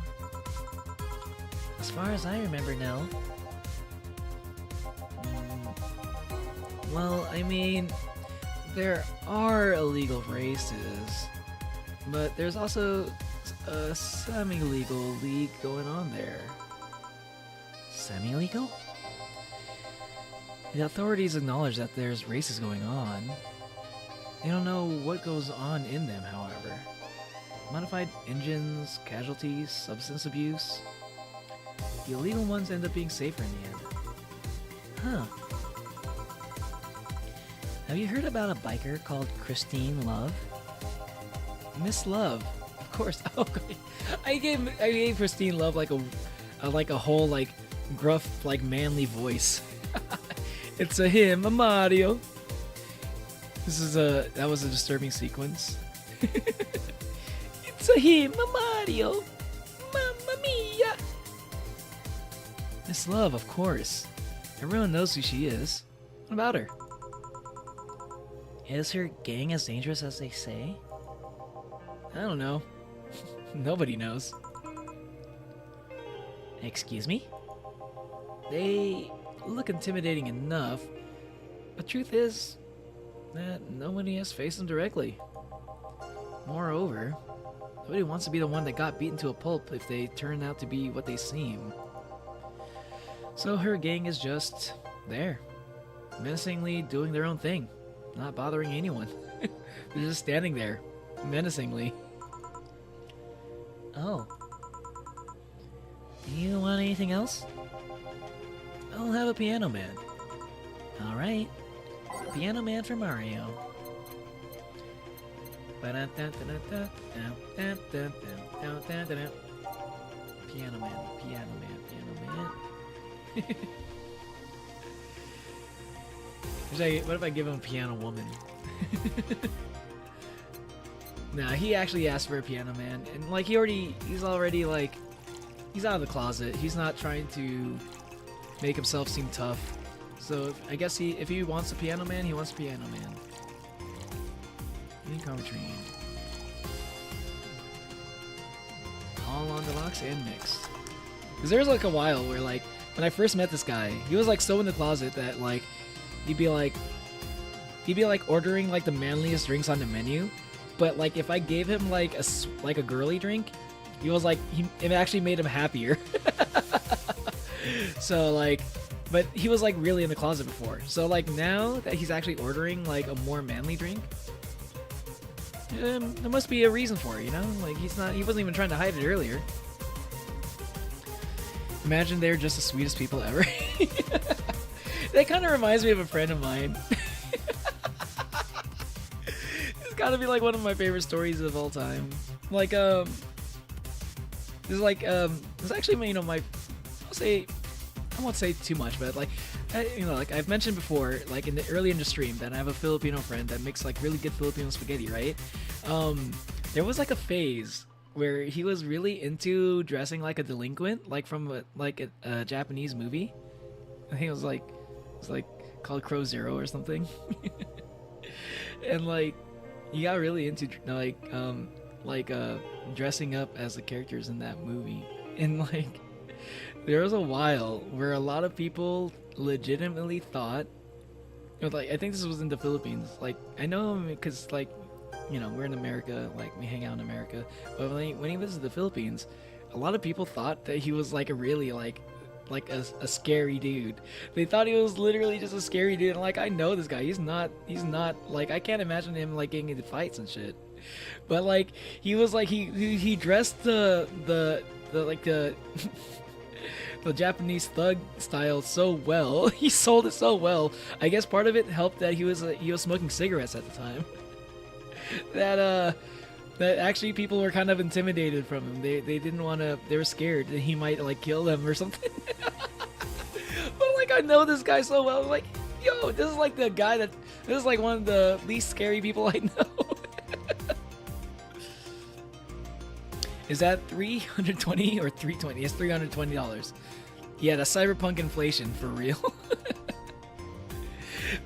Speaker 1: As far as I remember, no. Well, I mean, there are illegal races, but there's also a semi-legal league going on there. Semi-legal? The authorities acknowledge that there's races going on. They don't know what goes on in them, however. Modified engines, casualties, substance abuse. The illegal ones end up being safer in the end. Huh. Have you heard about a biker called Christine Love? Miss Love, of course. Oh, I gave Christine Love like a whole like gruff like manly voice. It's a him, a Mario. That was a disturbing sequence.
Speaker 3: It's a him, Mario. Mamma mia.
Speaker 1: Miss Love, of course. Everyone knows who she is. What about her?
Speaker 3: Is her gang as dangerous as they say?
Speaker 1: I don't know. Nobody knows.
Speaker 3: Excuse me?
Speaker 1: They look intimidating enough, but truth is that nobody has faced them directly. Moreover, nobody wants to be the one that got beaten to a pulp if they turn out to be what they seem. So her gang is just there, menacingly doing their own thing, not bothering anyone. They're just standing there, menacingly.
Speaker 3: Oh. Do you want anything else?
Speaker 1: I'll have a piano man.
Speaker 3: Alright. Piano man for Mario.
Speaker 1: Piano man, piano man, piano man. What if I give him a piano woman? Nah, he actually asked for a piano man, and like he's already like, he's out of the closet. He's not trying to make himself seem tough. So I guess if he wants a piano man, he wants a piano man. Unicorn Train. All on deluxe and mixed. Cause there was like a while where like when I first met this guy, he was like so in the closet that like he'd be like ordering like the manliest drinks on the menu, but like if I gave him like a girly drink, he was like it actually made him happier. So like, but he was like really in the closet before. So like now that he's actually ordering like a more manly drink, there must be a reason for it, you know? Like he wasn't even trying to hide it earlier. Imagine they're just the sweetest people ever. That kind of reminds me of a friend of mine. It's gotta be like one of my favorite stories of all time. Like it's actually, you know, I won't say too much, but like, you know, like I've mentioned before, like early in the stream, that I have a Filipino friend that makes like really good Filipino spaghetti, right? There was like a phase where he was really into dressing like a delinquent, like from a Japanese movie. I think it was like called Crow Zero or something. And like he got really into dressing up as the characters in that movie. And like there was a while where a lot of people legitimately thought, like, I think this was in the Philippines. Like, I know because, like, you know, we're in America, like, we hang out in America. But when he visited the Philippines, a lot of people thought that he was, like, a really, like a scary dude. They thought he was literally just a scary dude. And, like, I know this guy. He's not, like, I can't imagine him, like, getting into fights and shit. But, like, he was, like, he dressed the the Japanese thug style so well. He sold it so well. I guess part of it helped that he was smoking cigarettes at the time. That actually people were kind of intimidated from him. They didn't want to. They were scared that he might like kill them or something. But like I know this guy so well. I'm like, yo, this is like the guy this is like one of the least scary people I know. Is that $320 or $320? It's $320. Yeah, that's cyberpunk inflation for real.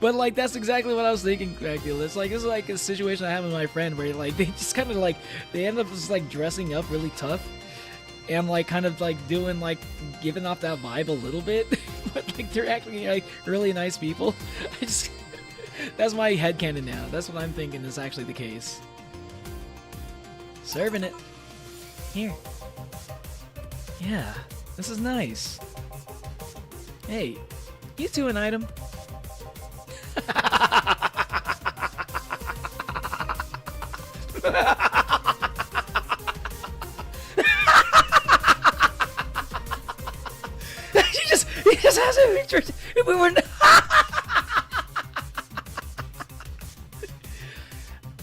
Speaker 1: But like that's exactly what I was thinking, Dracula. It's like this is like a situation I have with my friend where like they just kind of like they end up just like dressing up really tough and like kind of like doing like giving off that vibe a little bit, but like they're actually like really nice people. That's my headcanon now. That's what I'm thinking is actually the case. Serving it.
Speaker 3: Here.
Speaker 1: Yeah, this is nice. Hey, you two an item? He just has an interest. We were.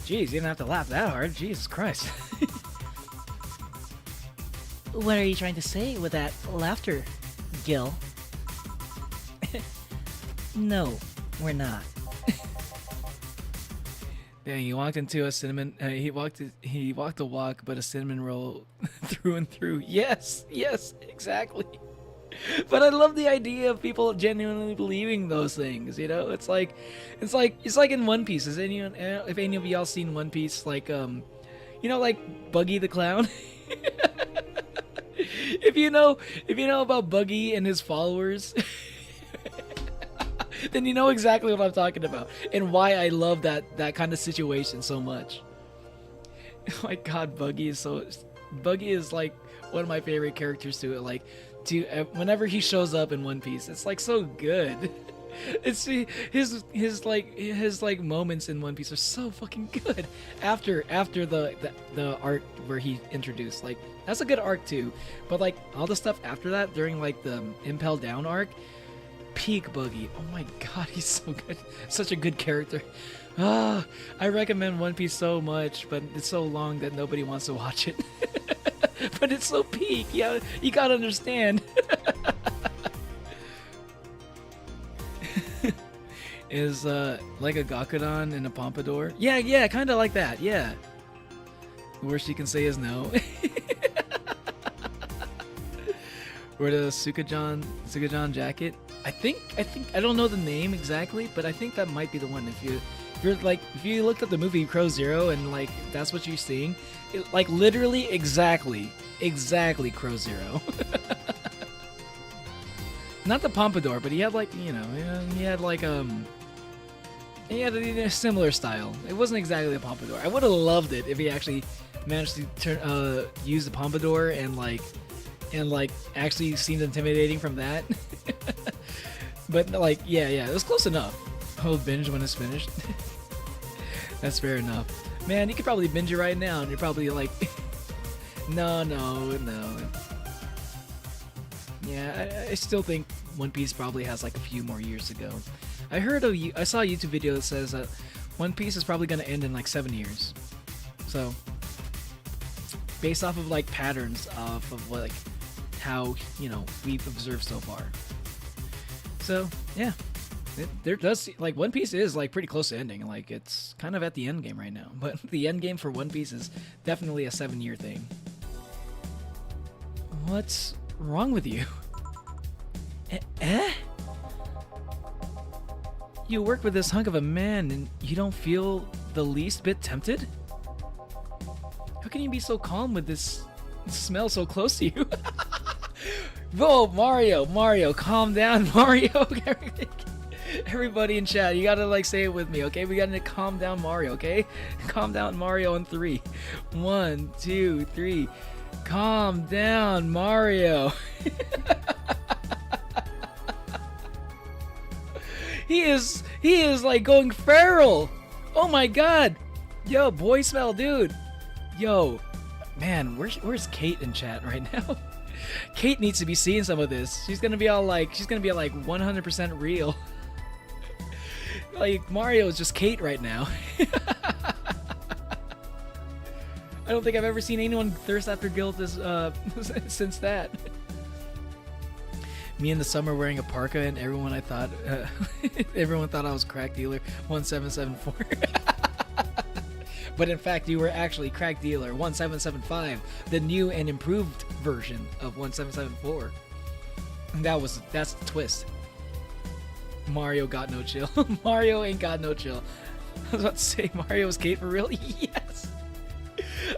Speaker 1: Jeez, you didn't have to laugh that hard. Jesus Christ.
Speaker 3: What are you trying to say with that laughter, Gil? No, we're not.
Speaker 1: Dang, he walked into a cinnamon. He walked a walk, but a cinnamon roll through and through. Yes, yes, exactly. But I love the idea of people genuinely believing those things. You know, it's like in One Piece. Has anyone, if any of y'all seen One Piece, like like Buggy the Clown? if you know about Buggy and his followers, then you know exactly what I'm talking about and why I love that kind of situation so much. Oh my God, Buggy is like one of my favorite characters to it. Like, whenever he shows up in One Piece, it's like so good. It's his moments in One Piece are so fucking good. After the arc where he introduced, like, that's a good arc too. But like all the stuff after that during like the Impel Down arc, peak Buggy. Oh my God, he's so good. Such a good character. I recommend One Piece so much, but it's so long that nobody wants to watch it. But it's so peak. Yeah, you gotta understand. Is like a Gakudan and a Pompadour. Yeah, kind of like that. Yeah. The worst you can say is no. Or the Sukajan jacket. I think I don't know the name exactly, but I think that might be the one. If you looked at the movie Crow Zero and like that's what you're seeing, like literally exactly Crow Zero. Not the Pompadour, but he had like he had a similar style. It wasn't exactly a Pompadour. I would have loved it if he actually managed to use the Pompadour and actually seemed intimidating from that. But like yeah, it was close enough. I'll binge when it's finished. That's fair enough. Man, you could probably binge it right now and you're probably like no. Yeah, I still think One Piece probably has like a few more years to go. I saw a YouTube video that says that One Piece is probably going to end in like 7 years. So, based off of like patterns of like how we've observed so far. So yeah, there does like One Piece is like pretty close to ending. Like it's kind of at the end game right now, but the end game for One Piece is definitely a 7-year thing. What's wrong with you? You work with this hunk of a man and you don't feel the least bit tempted? How can you be so calm with this smell so close to you? Whoa, Mario, calm down, Mario. Everybody in chat, you gotta like say it with me, okay? We gotta calm down Mario, okay? Calm down Mario on 3. 1, 2, 3. Calm down, Mario. He is like going feral. Oh my God. Yo, boy smell, dude. Yo, man, where's Kate in chat right now? Kate needs to be seeing some of this. She's gonna be like 100% real. Like Mario is just Kate right now. I don't think I've ever seen anyone thirst after guilt since that. Me in the summer wearing a parka and everyone thought I was crack dealer 1774. But in fact, you were actually crack dealer 1775, the new and improved version of 1774. And that's the twist. Mario got no chill. Mario ain't got no chill. I was about to say Mario's Kate for real. Yes.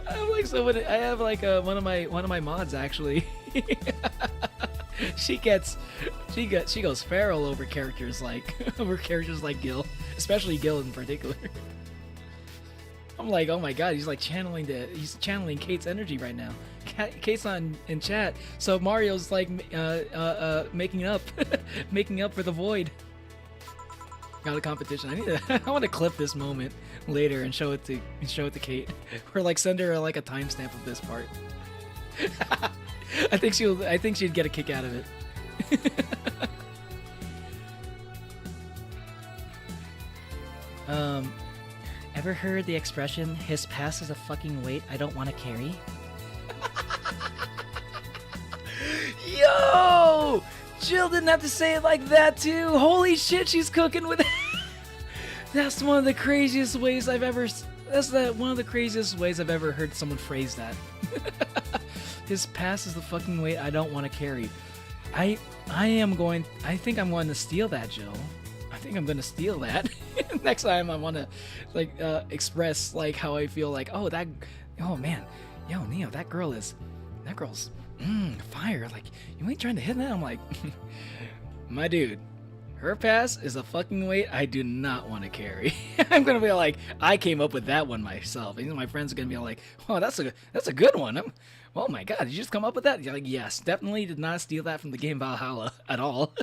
Speaker 1: I have like one of my mods actually. She goes feral over characters like Gil, especially Gil in particular. I'm like, oh my God, he's channeling Kate's energy right now. Kate's in chat, so Mario's like making up for the void. Got a competition. I want to clip this moment later and show it to Kate, or like send her like a timestamp of this part. I think she'd get a kick out of it.
Speaker 3: Ever heard the expression, his past is a fucking weight I don't want to carry?
Speaker 1: Yo! Jill didn't have to say it like that too. Holy shit, she's cooking with That's one of the craziest ways I've ever. One of the craziest ways I've ever heard someone phrase that. His past is the fucking weight I don't want to carry. I think I'm going to steal that, Jill. I think I'm going to steal that. Next time I want to like express like how I feel like, oh man, yo Neo, that girl's fire. Like, you ain't trying to hit that? I'm like, my dude, her past is a fucking weight I do not want to carry. I'm gonna be like, I came up with that one myself. And my friends are gonna be like, oh, that's a good one. Oh my god, did you just come up with that? You're like, yes, definitely did not steal that from the game Valhalla at all.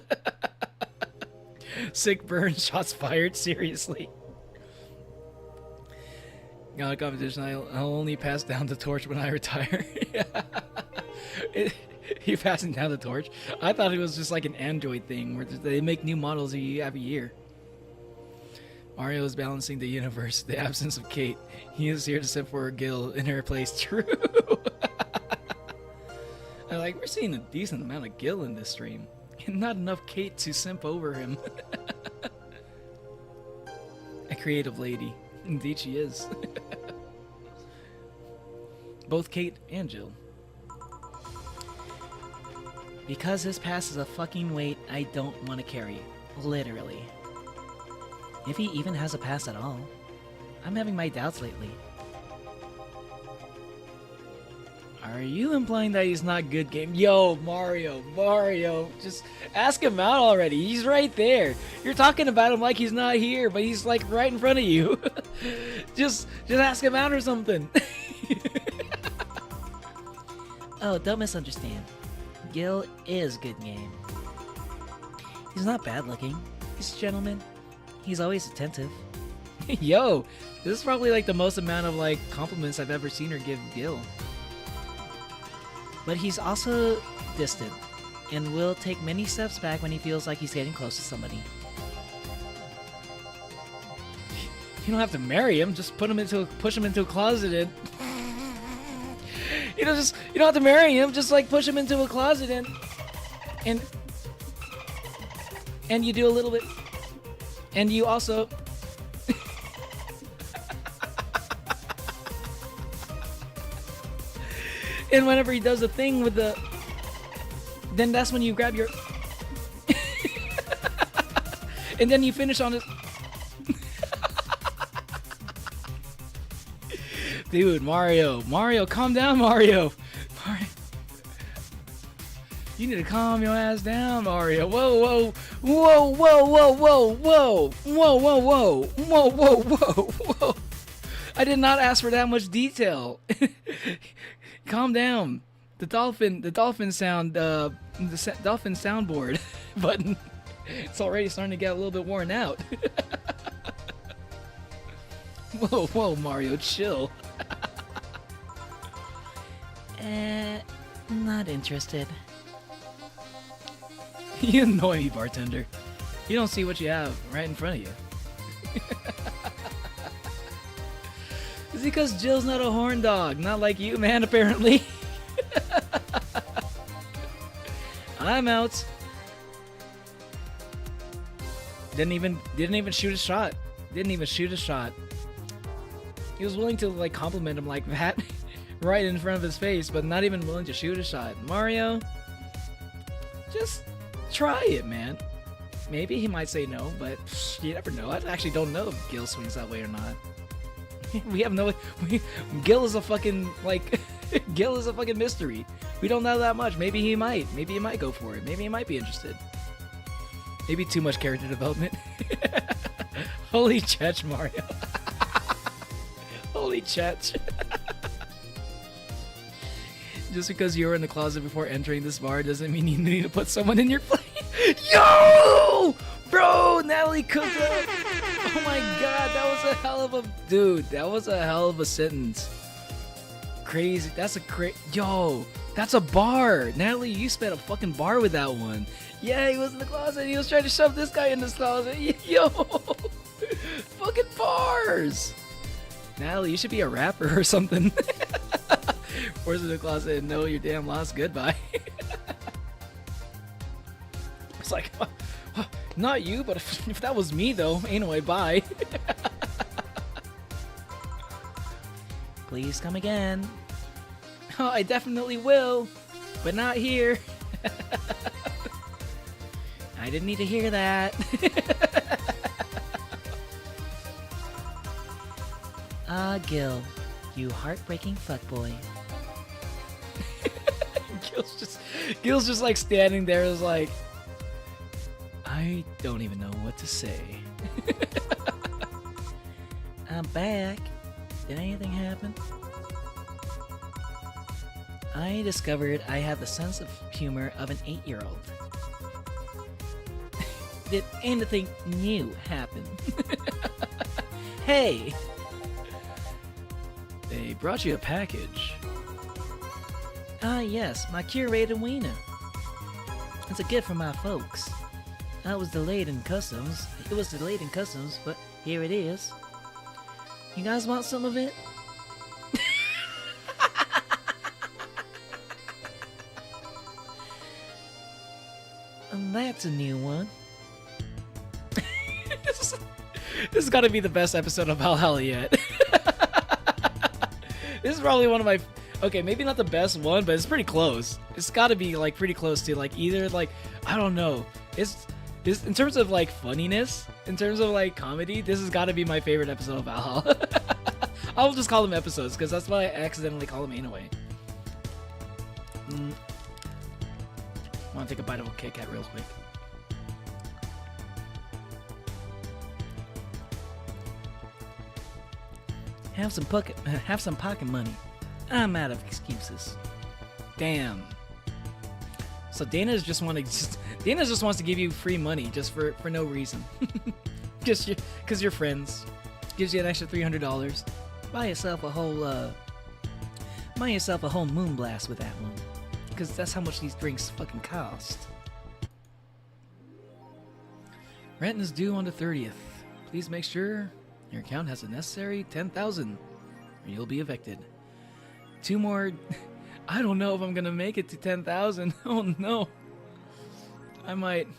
Speaker 1: Sick burn, shots fired, seriously. Got a competition, I'll only pass down the torch when I retire. You passing down the torch? I thought it was just like an Android thing where they make new models every year. Mario is balancing the universe, the absence of Kate. He is here to simp for Gil in her place. True. We're seeing a decent amount of Gil in this stream. And not enough Kate to simp over him. A creative lady. Indeed she is. Both Kate and Jill. Because his past is a fucking weight I don't want to carry. Literally. If he even has a past at all. I'm having my doubts lately. Are you implying that he's not good game? Yo, Mario, just ask him out already. He's right there. You're talking about him like he's not here, but he's like right in front of you. just ask him out or something.
Speaker 3: Oh, don't misunderstand. Gil is good game. He's not bad looking. He's a gentleman. He's always attentive.
Speaker 1: Yo, this is probably like the most amount of like compliments I've ever seen her give Gil.
Speaker 3: But he's also distant, and will take many steps back when he feels like he's getting close to somebody.
Speaker 1: You don't have to marry him, just push him into a closet and you don't have to marry him, just like push him into a closet and you do a little bit, and you also and whenever he does the thing with the, then that's when you grab your and then you finish on it. Dude, Mario, calm down, Mario. You need to calm your ass down, Mario. Whoa. I did not ask for that much detail. Calm down. The dolphin sound, the dolphin soundboard button. It's already starting to get a little bit worn out. Whoa, Mario, chill.
Speaker 3: Not interested.
Speaker 1: You annoy me, bartender. You don't see what you have right in front of you. It's because Jill's not a horn dog, not like you, man, apparently. I'm out. Didn't even shoot a shot. He was willing to like compliment him like that right in front of his face, but not even willing to shoot a shot. Mario, just try it, man. Maybe he might say no, but you never know. I actually don't know if Gil swings that way or not. We have no. Gil is a fucking like. Gil is a fucking mystery. We don't know that much. Maybe he might. Maybe he might go for it. Maybe he might be interested. Maybe too much character development. Holy Chetch, Mario. Holy Chetch. Just because you were in the closet before entering this bar doesn't mean you need to put someone in your place. Yo! Bro, Natalie cooked up. Oh my god, that was a hell of a... Dude, that was a hell of a sentence. Crazy. That's a Yo, that's a bar. Natalie, you spent a fucking bar with that one. Yeah, he was in the closet. He was trying to shove this guy in this closet. Yo! Fucking bars. Natalie, you should be a rapper or something. Where's in the closet and know you're damn lost. Goodbye. It's like, Not you, but if that was me, though. Anyway, bye.
Speaker 3: Please come again.
Speaker 1: Oh, I definitely will, but not here.
Speaker 3: I didn't need to hear that. Gil, you heartbreaking fuckboy.
Speaker 1: Gil's just like standing there, is like, I don't even know what to say.
Speaker 3: I'm back. Did anything happen? I discovered I have the sense of humor of an 8-year-old. Did anything new happen? Hey!
Speaker 1: They brought you a package.
Speaker 3: Yes, my curated wiener. It's a gift from my folks. I was delayed in customs. It was delayed in customs, but here it is. You guys want some of it? That's a new one.
Speaker 1: This has got to be the best episode of Valhalla yet. This is probably one of my... Okay, maybe not the best one, but it's pretty close. It's got to be like pretty close to like either like... I don't know. It's in terms of like funniness, in terms of like comedy, this has got to be my favorite episode of Valhalla. I'll just call them episodes because that's what I accidentally call them anyway. Want to take a bite of a Kit Kat real quick.
Speaker 3: Have some pocket money. I'm out of excuses.
Speaker 1: Damn. So Dana just wants to give you free money just for no reason. Just because you're friends. Gives you an extra $300.
Speaker 3: Buy yourself a whole moon blast with that one. Because that's how much these drinks fucking cost.
Speaker 1: Rent is due on the 30th. Please make sure your account has the necessary 10,000 or you'll be evicted. 2 more. I don't know if I'm gonna make it to 10,000. Oh no. I might.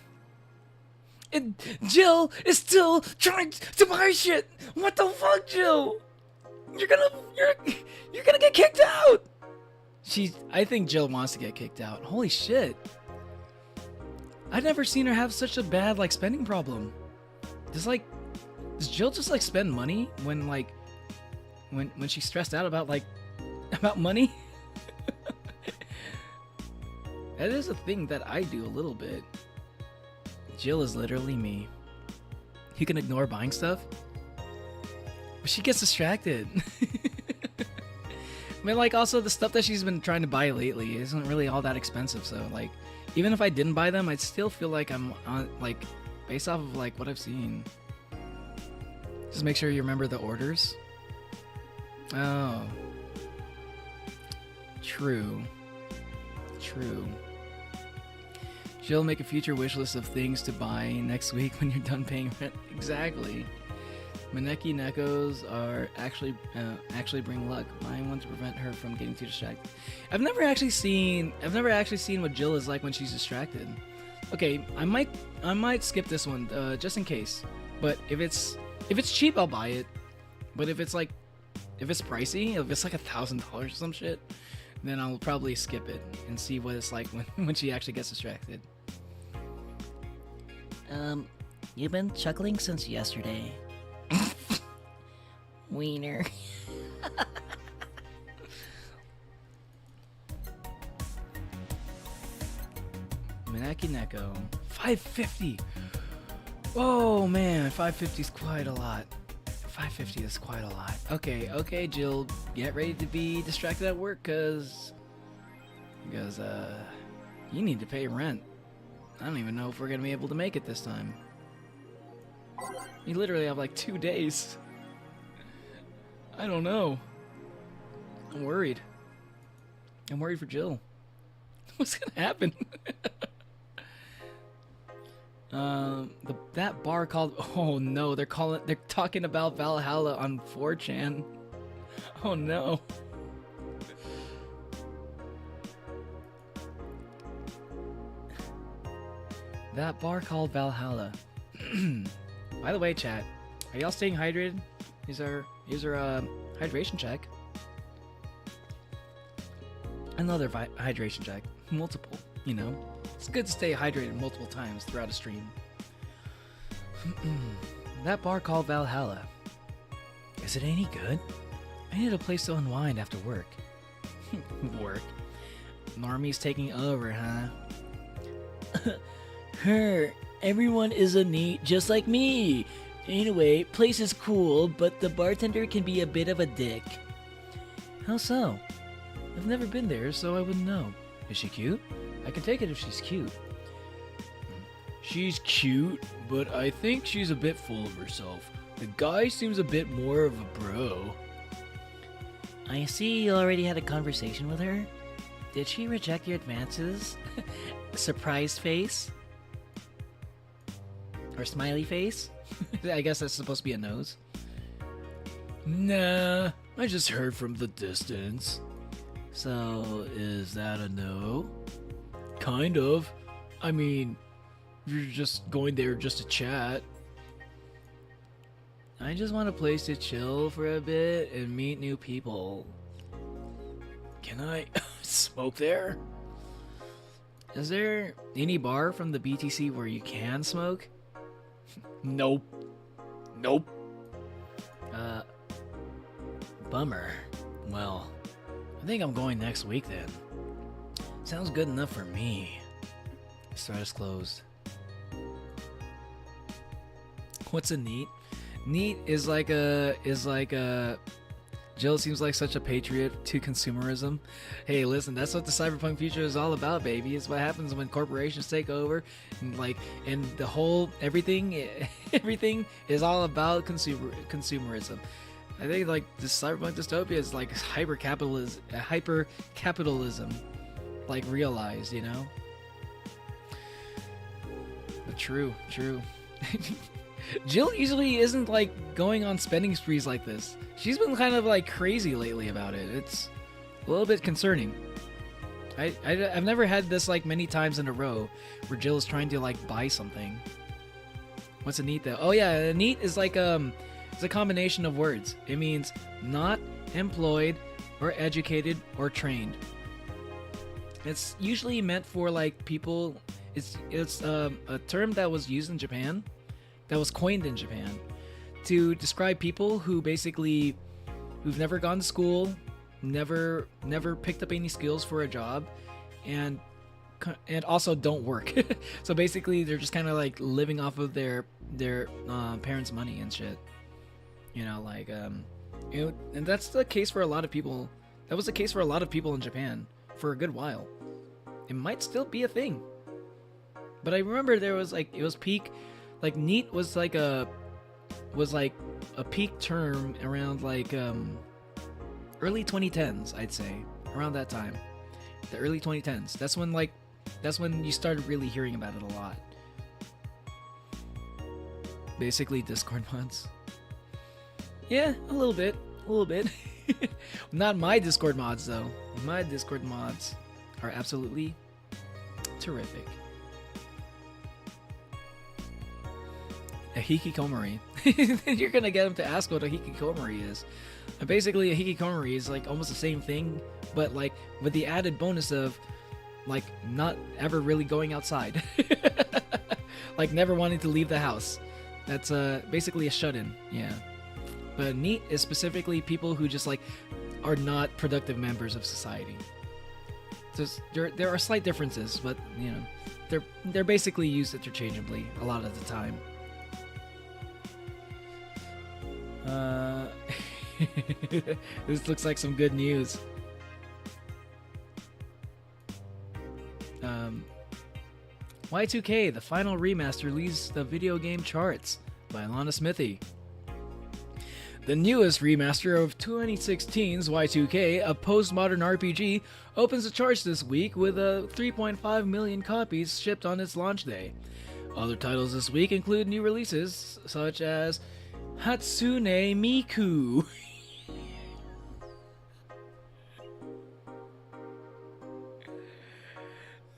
Speaker 1: Jill is still trying to buy shit. What the fuck, Jill? You're gonna get kicked out. I think Jill wants to get kicked out. Holy shit. I've never seen her have such a bad like spending problem. Does Jill just like spend money when she's stressed out about money? That is a thing that I do a little bit. Jill is literally me. You can ignore buying stuff, but she gets distracted. I mean, like, also the stuff that she's been trying to buy lately isn't really all that expensive, so like, even if I didn't buy them, I'd still feel like I'm on, like, based off of like what I've seen. Just make sure you remember the orders. Oh. True. Jill, make a future wish list of things to buy next week when you're done paying rent. Exactly. Maneki Nekos are actually bring luck. Buying one to prevent her from getting too distracted. I've never actually seen what Jill is like when she's distracted. Okay, I might skip this one just in case. But if it's cheap, I'll buy it. But if it's pricey, if it's like $1,000 or some shit, then I'll probably skip it and see what it's like when she actually gets distracted.
Speaker 3: You've been chuckling since yesterday. Wiener.
Speaker 1: Maneki Neko. 550. Oh man, 550 is quite a lot. 550 is quite a lot. Okay, Jill, get ready to be distracted at work, because you need to pay rent. I don't even know if we're gonna be able to make it this time. You literally have like 2 days. I don't know. I'm worried. I'm worried for Jill. What's gonna happen? That bar called... Oh no, they're talking about Valhalla on 4chan. Oh no. That bar called Valhalla. By the way, chat, are y'all staying hydrated? Here's our hydration check. Another hydration check. Multiple, you know. It's good to stay hydrated multiple times throughout a stream. That bar called Valhalla. Is it any good? I need a place to unwind after work. Work? Normie's taking over, huh?
Speaker 2: Everyone is a neat just like me. Anyway, place is cool, but the bartender can be a bit of a dick.
Speaker 1: How so? I've never been there, so I wouldn't know. Is she cute? I can take it if she's cute.
Speaker 2: She's cute, but I think she's a bit full of herself. The guy seems a bit more of a bro.
Speaker 3: I see you already had a conversation with her. Did she reject your advances? Surprised face? Or smiley face?
Speaker 1: I guess that's supposed to be a nose.
Speaker 2: Nah, I just heard from the distance.
Speaker 3: So, is that a no?
Speaker 2: Kind of. I mean, you're just going there just to chat.
Speaker 1: I just want a place to chill for a bit and meet new people.
Speaker 2: Can I smoke there?
Speaker 1: Is there any bar from the BTC where you can smoke?
Speaker 2: Nope. Nope.
Speaker 1: Bummer. Well, I think I'm going next week then. Sounds good enough for me. This thread is closed. What's a neat? Neat is like a Jill seems like such a patriot to consumerism. Hey, listen, that's what the cyberpunk future is all about, baby. It's what happens when corporations take over, and the whole everything is all about consumerism. I think like this cyberpunk dystopia is like hyper capitalism, like realized, you know. But true. Jill usually isn't like going on spending sprees like this. She's been kind of like crazy lately about it. It's a little bit concerning. I've never had this like many times in a row where Jill is trying to like buy something. What's a neat though? Oh yeah, a neat is like it's a combination of words. It means not employed or educated or trained. It's usually meant for like people. It's a term that was used in Japan. That was coined in Japan to describe people who've never gone to school, never picked up any skills for a job, and also don't work. So basically, they're just kind of like living off of their parents' money and shit. You know, like and that's the case for a lot of people. That was the case for a lot of people in Japan for a good while. It might still be a thing, but I remember there was like it was peak. Like neat was like a peak term around like early 2010s, I'd say, around that time. The early 2010s. That's when you started really hearing about it a lot. Basically Discord mods. Yeah, a little bit. Not my Discord mods though. My Discord mods are absolutely terrific. A hikikomori. You're gonna get him to ask what a hikikomori is. And basically, a hikikomori is like almost the same thing, but like with the added bonus of like not ever really going outside, like never wanting to leave the house. That's basically a shut-in. Yeah. But neat is specifically people who just like are not productive members of society. So there are slight differences, but you know they're basically used interchangeably a lot of the time. This looks like some good news. Y2K, the final remaster, leads the video game charts by Alana Smithy. The newest remaster of 2016's Y2K, a postmodern RPG, opens the charts this week with 3.5 million copies shipped on its launch day. Other titles this week include new releases such as Hatsune Miku.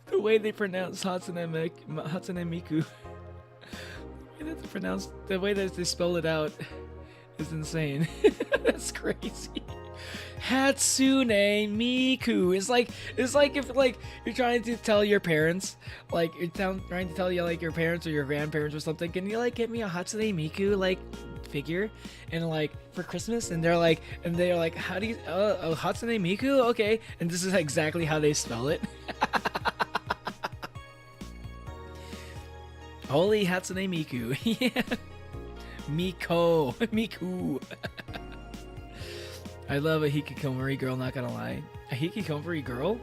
Speaker 1: The way they pronounce Hatsune Miku. the way that they spell it out is insane. That's crazy. Hatsune Miku. It's like if like you're trying to tell your parents, like trying to tell you like your parents or your grandparents or something, can you like get me a Hatsune Miku like figure and like for Christmas? And they're like how do you Hatsune Miku? Okay. And this is exactly how they spell it. Holy Hatsune Miku. Yeah. Miku. I love a hikikomori girl, not gonna lie. A hikikomori girl?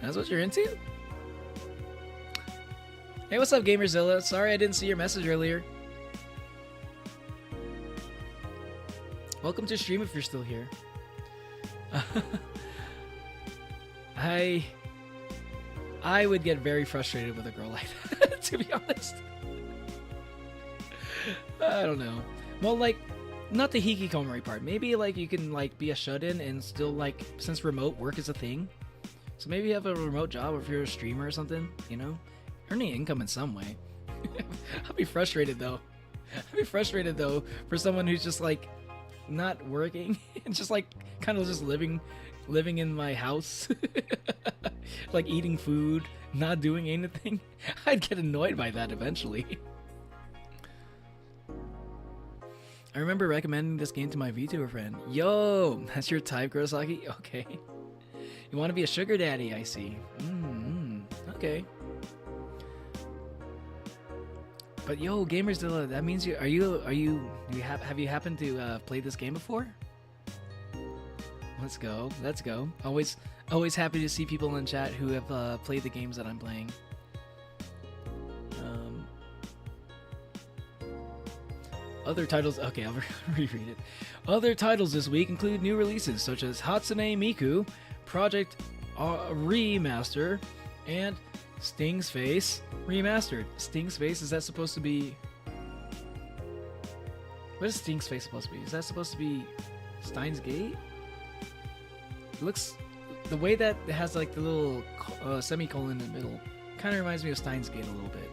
Speaker 1: That's what you're into? Hey, what's up, Gamerzilla? Sorry I didn't see your message earlier. Welcome to stream if you're still here. I would get very frustrated with a girl like that, to be honest. I don't know. Well, like, not the hikikomori part. Maybe like you can like be a shut-in and still like, since remote work is a thing, so maybe you have a remote job if you're a streamer or something, you know, earning income in some way. I'll be frustrated though. For someone who's just like not working and just like kind of just living in my house, like eating food, not doing anything. I'd get annoyed by that eventually. I remember recommending this game to my VTuber friend. Yo, that's your type, Kurosaki? Okay. You want to be a sugar daddy, I see. Okay. But yo, Gamerzilla, that means have you happened to play this game before? Let's go. Always happy to see people in chat who have played the games that I'm playing. Other titles, okay, I'll reread it. Other titles this week include new releases such as Hatsune Miku, Project Remaster, and Sting's Face Remastered. Sting's Face, is that supposed to be... What is Sting's Face supposed to be? Is that supposed to be Steins Gate? It looks... The way that it has like the little semicolon in the middle kind of reminds me of Steins Gate a little bit.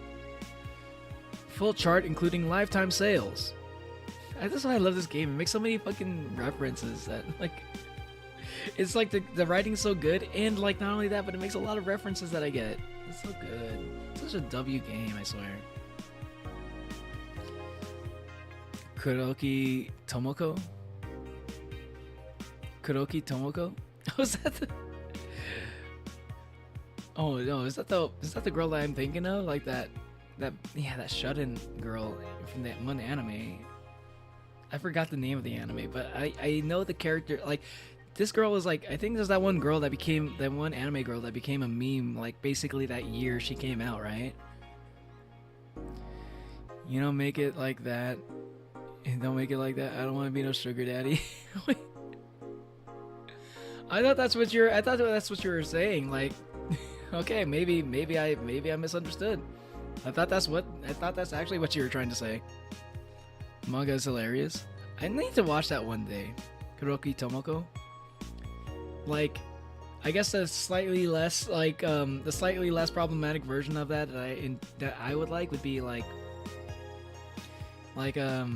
Speaker 1: Full chart including lifetime sales. That's why I love this game. It makes so many fucking references that like it's like the writing's so good, and like not only that, but it makes a lot of references that I get. It's so good. It's such a W game, I swear. Kuroki Tomoko? Oh, is that the... Oh no, is that the girl that I'm thinking of? Like that shut-in girl from that one anime. I forgot the name of the anime, but I know the character. Like, this girl was like, I think there's that one anime girl that became a meme, like basically that year she came out, right? You don't make it like that. Don't make it like that. I don't want to be no sugar daddy. I thought that's what you were saying. Like, okay, maybe I misunderstood. I thought that's actually what you were trying to say. Manga is hilarious. I need to watch that one day. Kuroki Tomoko. Like, I guess the slightly less problematic version of that that I would like would be like that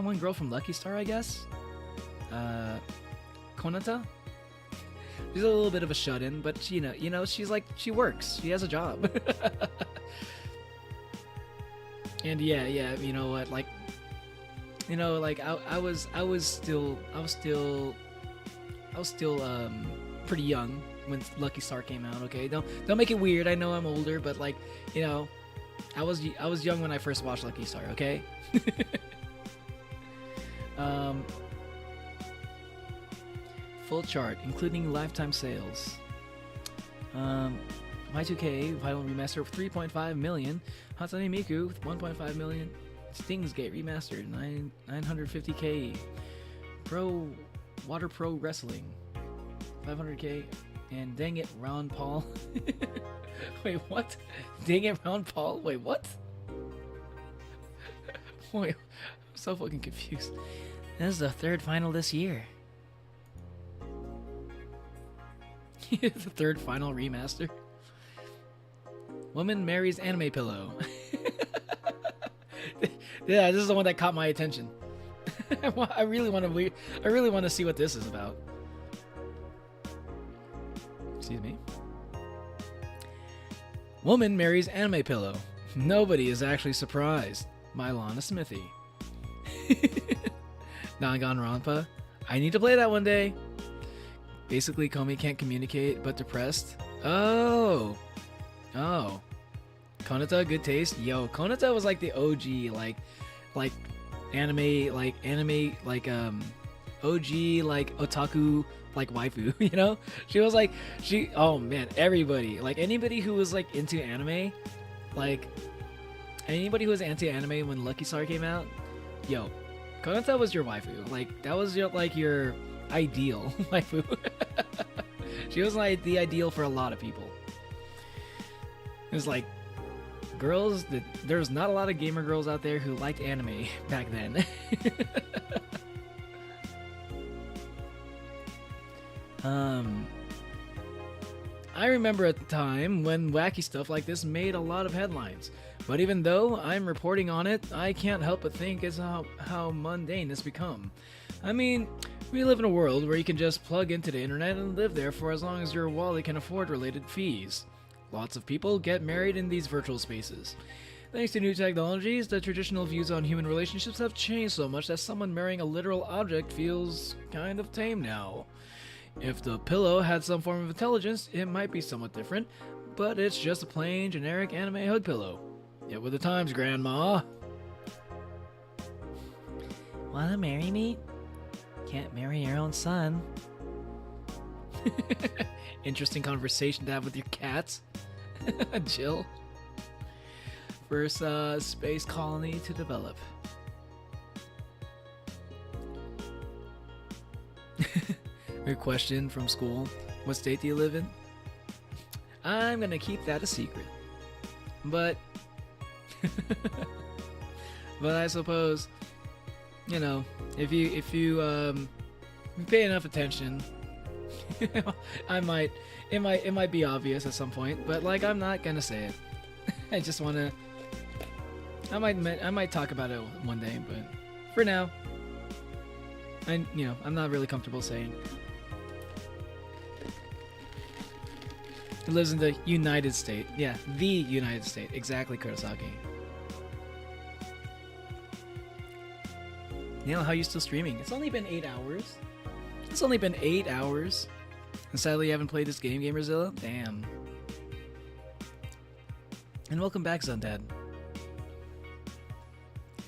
Speaker 1: one girl from Lucky Star, I guess. Konata. She's a little bit of a shut-in, but you know, she works. She has a job. And yeah, you know what? Like, you know, like I was still pretty young when Lucky Star came out. Okay, don't make it weird. I know I'm older, but like, you know, I was young when I first watched Lucky Star. Okay. Full chart, including lifetime sales. Y2K Final Remaster of 3.5 million. Hatsune Miku with 1.5 million. Sting's Gate Remastered 950K. Water Pro Wrestling 500K. And Dang It Ron Paul. Wait, what? Dang It Ron Paul? Wait, what? Wait, I'm so fucking confused. This is the third final this year. The third final remaster. Woman marries anime pillow. Yeah, this is the one that caught my attention. I really want to see what this is about. Excuse me. Woman marries anime pillow. Nobody is actually surprised. By Lana Smithy. Danganronpa. I need to play that one day. Basically, Komi can't communicate but depressed. Oh. Konata, good taste. Yo, Konata was like the OG, like anime, OG, like otaku, like waifu, you know? She was like, oh man, everybody, like anybody who was like into anime, like anybody who was anti-anime when Lucky Star came out, yo, Konata was your waifu. Like, that was your, like, your ideal waifu. She was like the ideal for a lot of people. It was like, girls, there was not a lot of gamer girls out there who liked anime back then. I remember at the time when wacky stuff like this made a lot of headlines. But even though I'm reporting on it, I can't help but think it's how mundane it's become. I mean, we live in a world where you can just plug into the internet and live there for as long as your wallet can afford related fees. Lots of people get married in these virtual spaces. Thanks to new technologies, the traditional views on human relationships have changed so much that someone marrying a literal object feels kind of tame now. If the pillow had some form of intelligence, it might be somewhat different, but it's just a plain, generic anime hug pillow. Get with the times, Grandma.
Speaker 3: Wanna marry me? Can't marry your own son.
Speaker 1: Interesting conversation to have with your cats. Jill. First space colony to develop. Your question from school. What state do you live in? I'm gonna keep that a secret. But but I suppose, you know, if you pay enough attention, it might be obvious at some point, but like, I'm not gonna say it. I just wanna, I might talk about it one day, but for now, I'm not really comfortable saying. It lives in the United States. Yeah, the United States. Exactly, Kurosaki. Neil, how are you still streaming? It's only been 8 hours. It's only been 8 hours. And sadly, you haven't played this game, Gamerzilla? Damn. And welcome back, Zundad.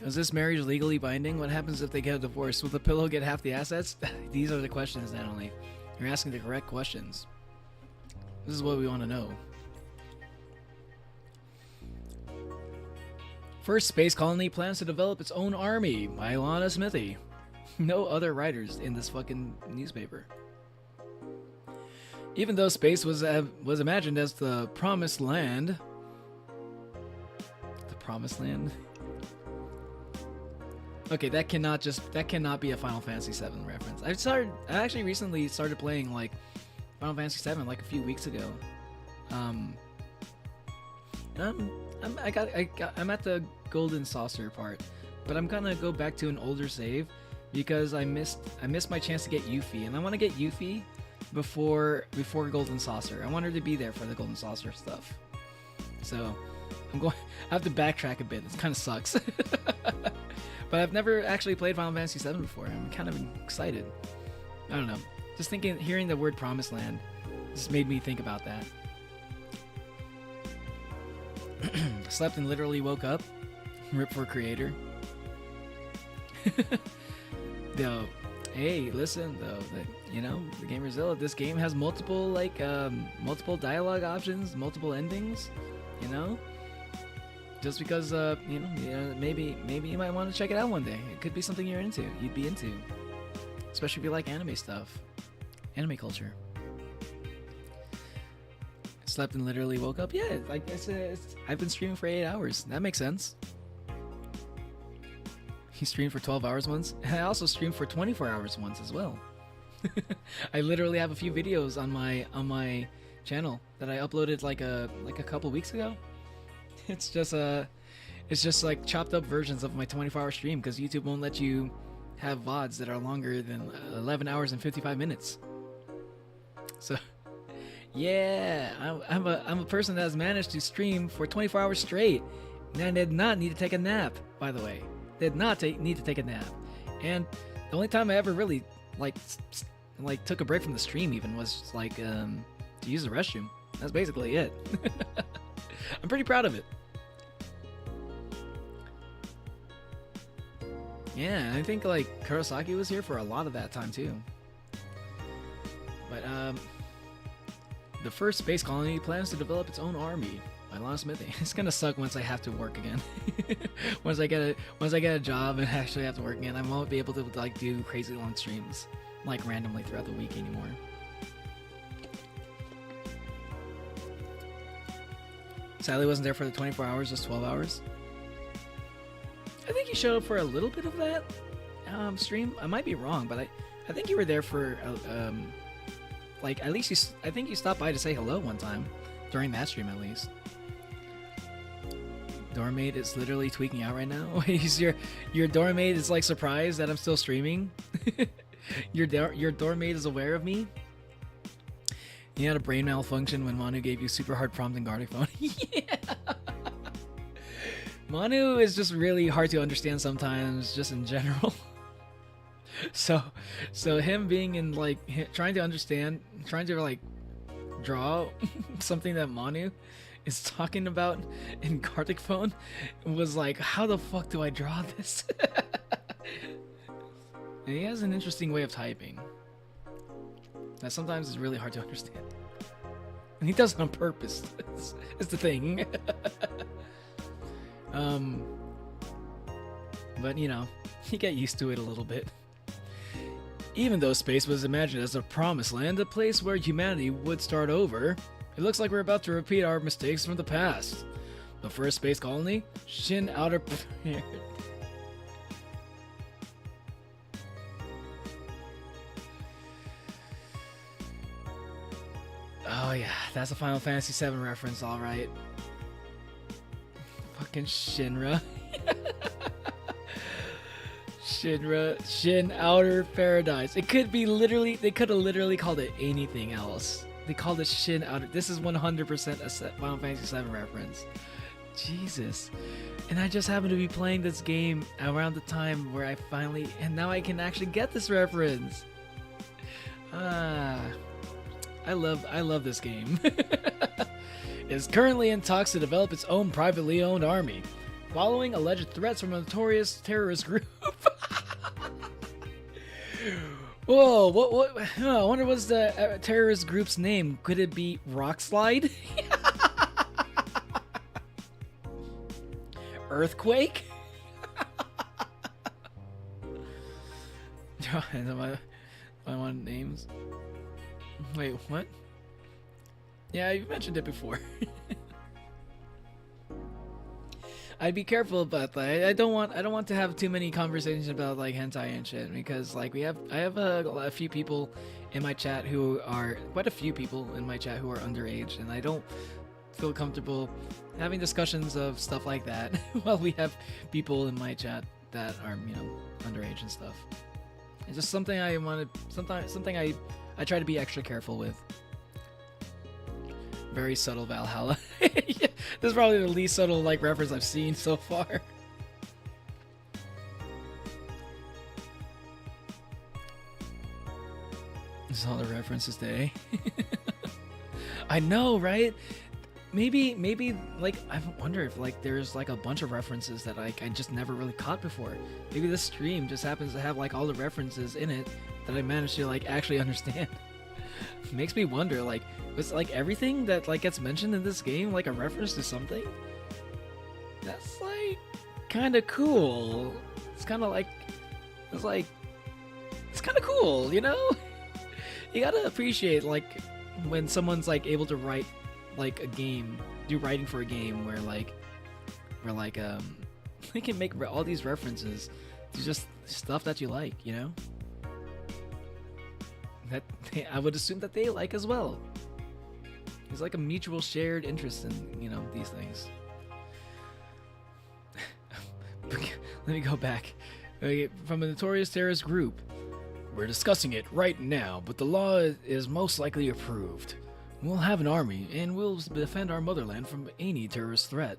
Speaker 1: Is this marriage legally binding? What happens if they get a divorce? Will the pillow get half the assets? These are the questions, not only. You're asking the correct questions. This is what we want to know. First space colony plans to develop its own army by Lana Smithy. No other writers in this fucking newspaper. Even though space was imagined as the promised land. The promised land? Okay, that cannot be a Final Fantasy VII reference. I actually recently started playing like Final Fantasy VII like a few weeks ago. And I'm at the golden saucer part, but I'm gonna go back to an older save because I missed my chance to get Yuffie, and I want to get Yuffie before golden saucer. I want her to be there for the golden saucer stuff. So I have to backtrack a bit. It kind of sucks. But I've never actually played Final Fantasy VII before. I'm kind of excited. I don't know. Just hearing the word Promised Land just made me think about that. Slept and literally woke up. Rip for creator. Though, hey, listen though, the Gamerzilla, this game has multiple multiple dialogue options, multiple endings. Just because maybe you might want to check it out one day. It could be something you'd be into, especially if you like anime stuff, anime culture. Slept and literally woke up. Yeah, I've been streaming for 8 hours. That makes sense. He streamed for 12 hours once, and I also streamed for 24 hours once as well. I literally have a few videos on my channel that I uploaded like a couple weeks ago. It's just like chopped up versions of my 24-hour stream because YouTube won't let you have VODs that are longer than 11 hours and 55 minutes. So, yeah, I'm a person that has managed to stream for 24 hours straight, and I did not need to take a nap. By the way, did not need to take a nap, and the only time I ever really like took a break from the stream even was like to use the restroom. That's basically it. I'm pretty proud of it. Yeah, I think like Kurosaki was here for a lot of that time too. But the first space colony plans to develop its own army by law smithing. It's gonna suck once I have to work again. once I get a job and actually have to work again, I won't be able to like do crazy long streams like randomly throughout the week anymore. Sadly, wasn't there for the 24 hours, just 12 hours. I think you showed up for a little bit of that stream. I might be wrong, but I think you were there for like at least I think you stopped by to say hello one time during that stream at least. Doormate is literally tweaking out right now. Your doormate is like surprised that I'm still streaming. Your doormate is aware of me. You had a brain malfunction when Manu gave you super hard prompt and guarding phone. Yeah. Manu is just really hard to understand sometimes, just in general. So him being in like trying to understand, trying to like draw something that Manu is talking about in Gartic phone was like, how the fuck do I draw this? And he has an interesting way of typing that sometimes is really hard to understand. And he does it on purpose. It's the thing. But you know, you get used to it a little bit. Even though space was imagined as a promised land, a place where humanity would start over, it looks like we're about to repeat our mistakes from the past. The first space colony, Shin Outer. Oh yeah, that's a Final Fantasy VII reference, alright. Fucking Shinra. Shin Outer Paradise. It could be literally, they could have literally called it anything else. They called it Shin Outer. This is 100% a Final Fantasy VII reference. Jesus. And I just happen to be playing this game around the time where I finally, and now I can actually get this reference. I love this game. Is currently in talks to develop its own privately owned army, following alleged threats from a notorious terrorist group. Whoa, what? I wonder what's the terrorist group's name. Could it be Rockslide? Earthquake? I want names. Wait, what? Yeah, you mentioned it before. I'd be careful about that. I don't want to have too many conversations about like hentai and shit because like I have a few people in my chat who are quite a few people in my chat who are underage, and I don't feel comfortable having discussions of stuff like that while we have people in my chat that are, you know, underage and stuff. It's just something I want to something I try to be extra careful with. Very subtle Valhalla. Yeah, this is probably the least subtle like reference I've seen so far. This is all the references today. I know, right? Maybe like I wonder if like there's like a bunch of references that like I just never really caught before. Maybe this stream just happens to have like all the references in it that I managed to like actually understand. Makes me wonder, like, was like everything that like gets mentioned in this game like a reference to something? That's like kind of cool. It's kind of it's kind of cool, you know? You gotta appreciate like when someone's like able to write like a game, do writing for a game where they can make all these references to just stuff that you like, you know? That I would assume that they like as well. There's like a mutual shared interest in, you know, these things. Let me go back. Okay, from a notorious terrorist group.
Speaker 2: We're discussing it right now, but the law is most likely approved. We'll have an army, and we'll defend our motherland from any terrorist threat.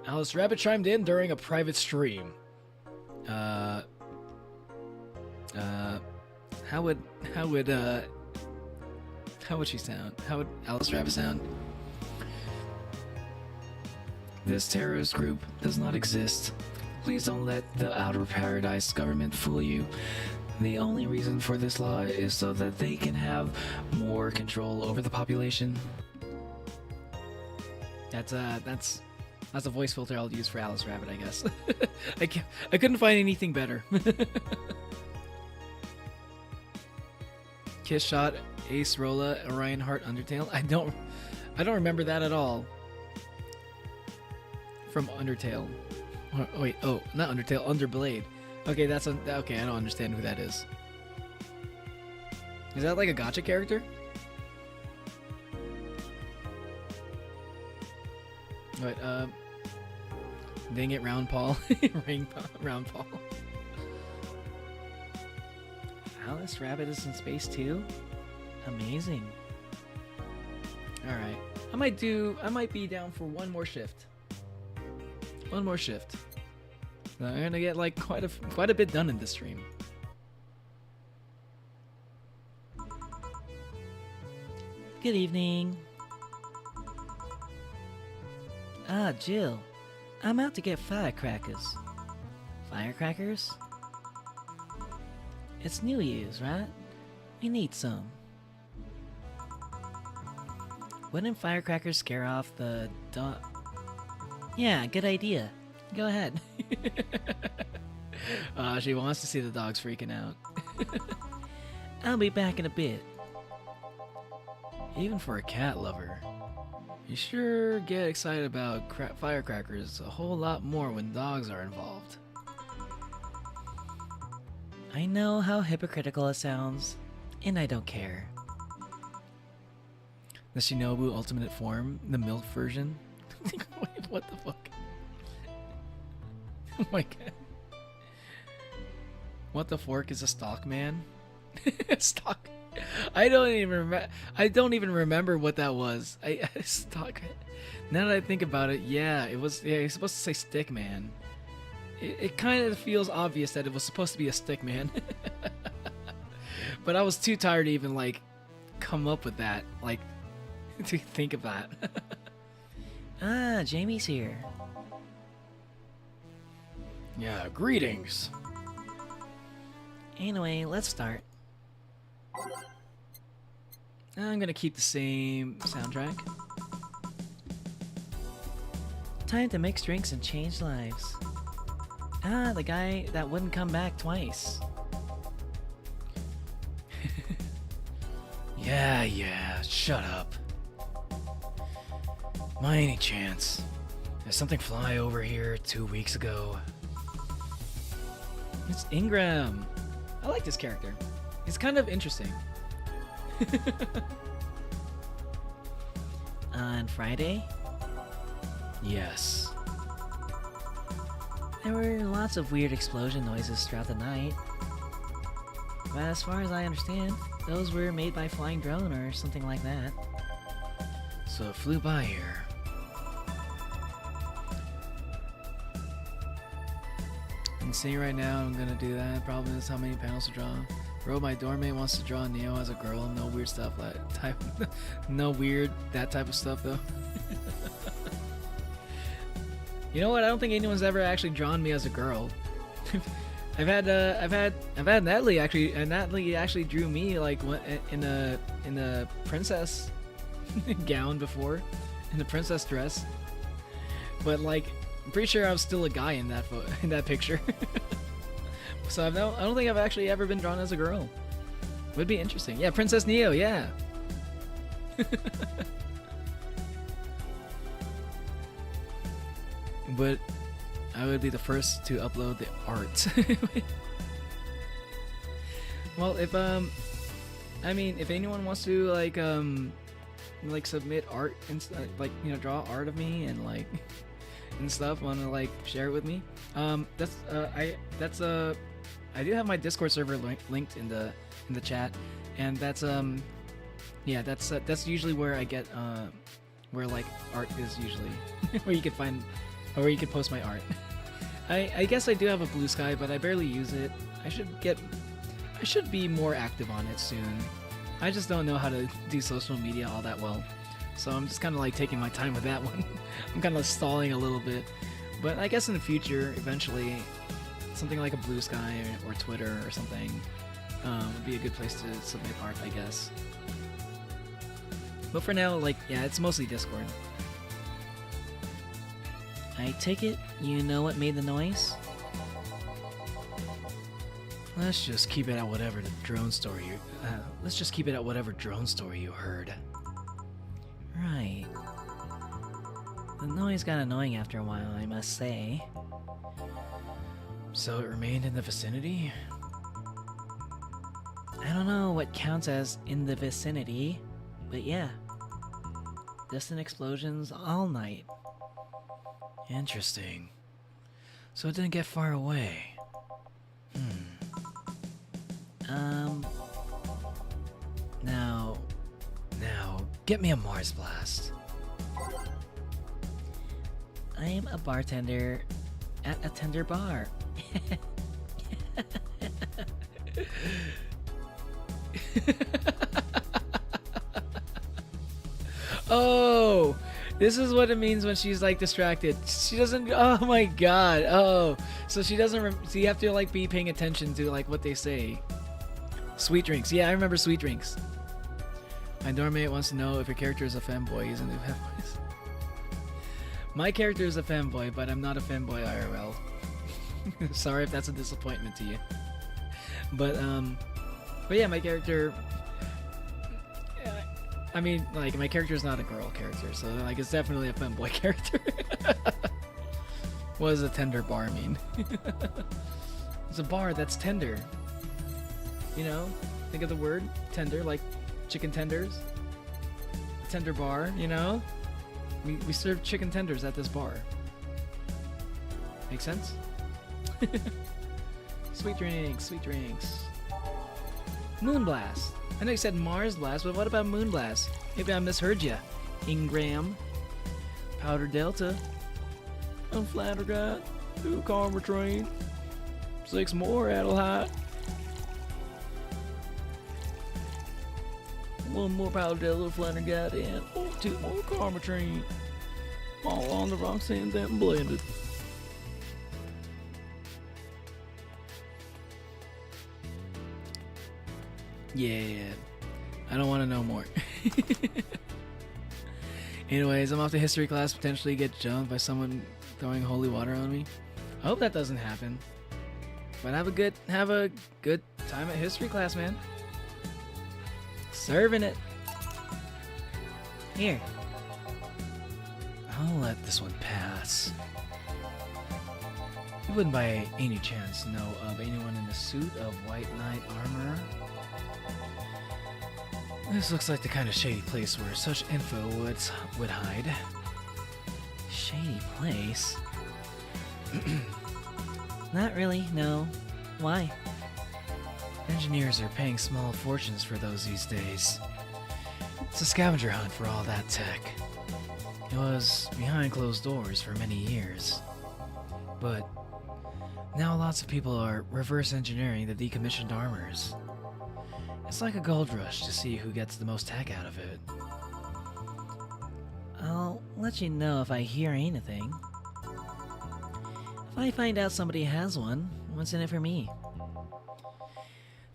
Speaker 2: Alice Rabbit chimed in during a private stream.
Speaker 1: How would she sound? How would Alice Rabbit sound?
Speaker 2: This terrorist group does not exist. Please don't let the outer paradise government fool you. The only reason for this law is so that they can have more control over the population.
Speaker 1: That's a voice filter I'll use for Alice Rabbit, I guess. I couldn't find anything better. Kiss Shot, Ace Rolla, Orion Heart, Undertale. I don't remember that at all. From Undertale. Oh, wait, not Undertale, Underblade. Okay, okay, I don't understand who that is. Is that like a gacha character? Wait, dang it, Round Paul. Round Paul. Alice Rabbit is in space too? Amazing. Alright. I might be down for one more shift. One more shift. I'm gonna get like quite a bit done in this stream.
Speaker 3: Good evening. Ah, Jill. I'm out to get firecrackers. Firecrackers? It's New Year's, right? We need some. Wouldn't firecrackers scare off the dog? Yeah, good idea. Go ahead.
Speaker 1: She wants to see the dogs freaking out.
Speaker 3: I'll be back in a bit.
Speaker 1: Even for a cat lover, you sure get excited about firecrackers a whole lot more when dogs are involved.
Speaker 3: I know how hypocritical it sounds, and I don't care.
Speaker 1: The Shinobu Ultimate Form, the milk version. Wait, what the fuck? Oh my god. What the fork is a stock man? Stock. I don't even remember what that was. Stock. Now that I think about it, yeah, it was. Yeah, you're supposed to say stick man. It kind of feels obvious that it was supposed to be a stick man. But I was too tired to even like come up with that, like to think of that.
Speaker 3: Ah, Jamie's here.
Speaker 2: Yeah, greetings.
Speaker 3: Anyway, let's start.
Speaker 1: I'm gonna keep the same soundtrack.
Speaker 3: Time to mix drinks and change lives. Ah, the guy that wouldn't come back twice.
Speaker 2: Yeah, shut up. By any chance, did something fly over here 2 weeks ago?
Speaker 1: It's Ingram. I like this character. He's kind of interesting.
Speaker 3: On Friday,
Speaker 2: Yes.
Speaker 3: there were lots of weird explosion noises throughout the night. But as far as I understand, those were made by flying drone or something like that.
Speaker 2: So it flew by here.
Speaker 1: I'm seeing right now I'm gonna do that. Problem is how many panels to draw. Bro, my doormate wants to draw Neo as a girl. No weird stuff like type. No weird that type of stuff though. You know what? I don't think anyone's ever actually drawn me as a girl. I've had Natalie actually, and Natalie actually drew me like in a princess gown before, in the princess dress. But like, I'm pretty sure I was still a guy in that picture. So I don't think I've actually ever been drawn as a girl. Would be interesting. Yeah, Princess Neo. Yeah. But I would be the first to upload the art. Well, if I mean, if anyone wants to like submit art and like, you know, draw art of me and like and stuff want to like share it with me, I do have my Discord server linked in the chat, and that's that's usually where I get where like art is usually where you can find or where you can post my art. I guess I do have a Blue Sky, but I barely use it. I should be more active on it soon. I just don't know how to do social media all that well. So I'm just kind of like taking my time with that one. I'm kind of stalling a little bit. But I guess in the future, eventually, something like a Blue Sky or Twitter or something would be a good place to submit art, I guess. But for now, like, yeah, it's mostly Discord.
Speaker 3: I take it you know what made the noise?
Speaker 1: Let's just keep it at whatever drone story you heard.
Speaker 3: Right. The noise got annoying after a while, I must say.
Speaker 1: So it remained in the vicinity?
Speaker 3: I don't know what counts as in the vicinity, but yeah. Distant explosions all night.
Speaker 1: Interesting. So it didn't get far away. Now, get me a Mars blast.
Speaker 3: I am a bartender at a tender bar.
Speaker 1: Oh, this is what it means when she's like distracted. She doesn't. Oh my god. Oh, so she doesn't. So you have to like be paying attention to like what they say. Sweet drinks. Yeah, I remember sweet drinks. My dorm mate wants to know if your character is a femboy. He's into femboys. My character is a femboy, but I'm not a femboy IRL. Sorry if that's a disappointment to you. But yeah, my character. I mean, like, my character is not a girl character, so like it's definitely a femboy character. What does a tender bar mean? It's a bar that's tender. You know, think of the word tender, like chicken tenders. A tender bar, you know. We serve chicken tenders at this bar. Make sense? Sweet drinks, sweet drinks. Moonblast. I know you said Mars Blast, but what about Moonblast? Maybe I misheard ya. Ingram. Powder Delta. I'm Flattergut. 2 Karma Train. 6 more Adelhite. 1 more Powder Delta, Flattergut, and 2 more Karma Train. All on the rock sand and blended. Yeah, I don't want to know more. Anyways, I'm off to history class, potentially get jumped by someone throwing holy water on me. I hope that doesn't happen. But have a good time at history class, man. Serving it.
Speaker 3: Here.
Speaker 1: I'll let this one pass. You wouldn't by any chance know of anyone in a suit of white knight armor? This looks like the kind of shady place where such info would hide.
Speaker 3: Shady place? Not really, no. Why?
Speaker 1: Engineers are paying small fortunes for those these days. It's a scavenger hunt for all that tech. It was behind closed doors for many years. But now lots of people are reverse engineering the decommissioned armors. It's like a gold rush to see who gets the most tech out of it.
Speaker 3: I'll let you know if I hear anything. If I find out somebody has one, what's in it for me?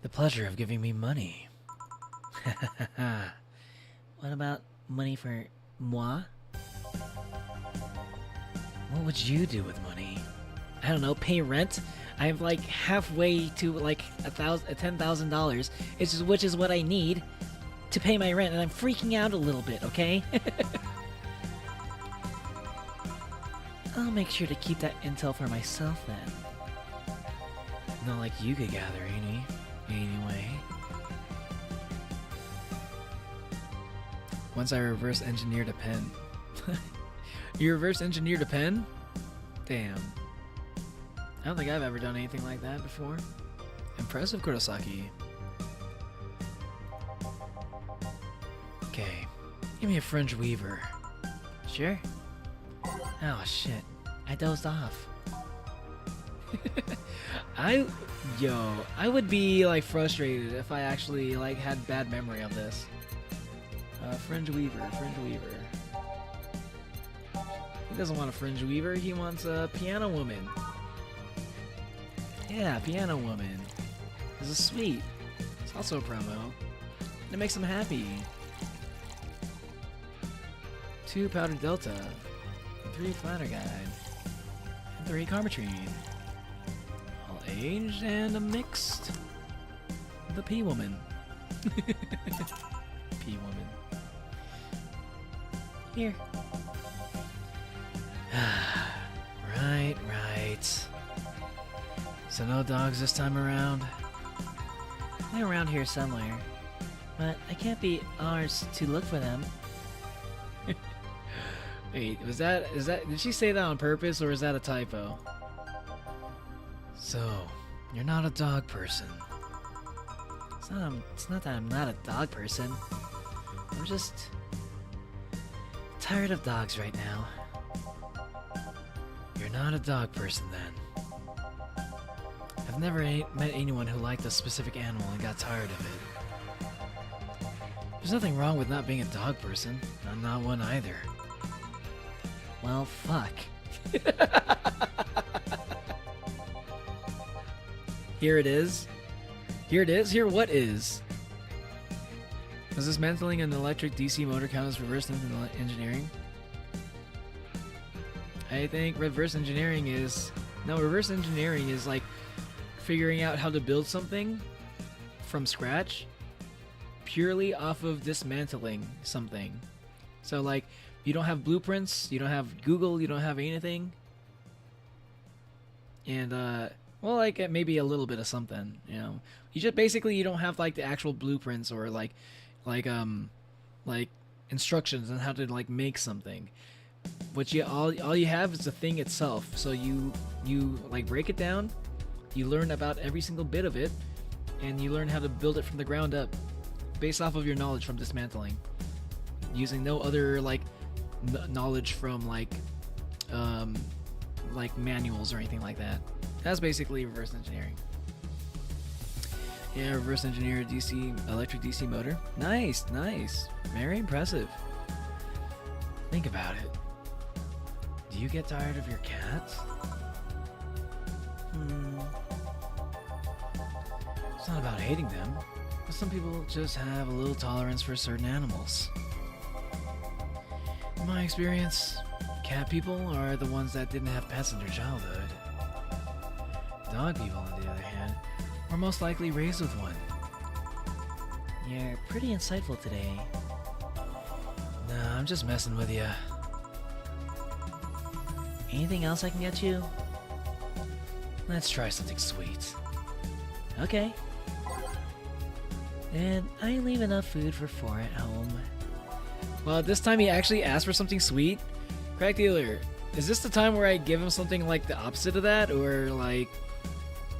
Speaker 1: The pleasure of giving me money.
Speaker 3: What about money for moi?
Speaker 1: What would you do with money?
Speaker 3: I don't know, pay rent? I'm like halfway to like $10,000, which is what I need to pay my rent, and I'm freaking out a little bit, okay? I'll make sure to keep that intel for myself then.
Speaker 1: Not like you could gather anyway. Once I reverse engineered a pen. You reverse engineered a pen? Damn. I don't think I've ever done anything like that before. Impressive, Kurosaki. Okay. Give me a French weaver.
Speaker 3: Sure. Oh shit. I dozed off.
Speaker 1: I would be like frustrated if I actually like had bad memory of this. Fringe weaver. He doesn't want a fringe weaver. He wants a piano woman. Yeah, piano woman. This is sweet. It's also a promo. It makes him happy. 2 powder delta, 3 flatter guide, and 3 karmatrine. All aged and a mixed. The P woman. P woman. Here. Right. So no dogs this time around?
Speaker 3: They're around here somewhere. But I can't be ours to look for them.
Speaker 1: Wait, did she say that on purpose or is that a typo? So, you're not a dog person.
Speaker 3: It's not that I'm not a dog person. I'm just tired of dogs right now.
Speaker 1: You're not a dog person then. I've never met anyone who liked a specific animal and got tired of it. There's nothing wrong with not being a dog person. I'm not one either.
Speaker 3: Well, fuck.
Speaker 1: Here it is. Here what is? Does dismantling an electric DC motor count as reverse engineering? I think reverse engineering is like figuring out how to build something from scratch purely off of dismantling something. So like you don't have blueprints, you don't have Google, you don't have anything. And well, like maybe a little bit of something, you know. You just basically you don't have like the actual blueprints or like instructions on how to like make something. But all you have is the thing itself. So you like break it down, you learn about every single bit of it, and you learn how to build it from the ground up, based off of your knowledge from dismantling, using no other like knowledge from like manuals or anything like that. That's basically reverse engineering. Yeah, reverse engineer electric DC motor. Nice. Very impressive. Think about it. Do you get tired of your cats? It's not about hating them, but some people just have a little tolerance for certain animals. In my experience, cat people are the ones that didn't have pets in their childhood. Dog people, on the other hand, were most likely raised with one.
Speaker 3: You're pretty insightful today.
Speaker 1: Nah, I'm just messing with you.
Speaker 3: Anything else I can get you?
Speaker 1: Let's try something sweet.
Speaker 3: Okay. And I leave enough food for 4 at home.
Speaker 1: Well, this time he actually asked for something sweet. Crack dealer, is this the time where I give him something like the opposite of that? Or like,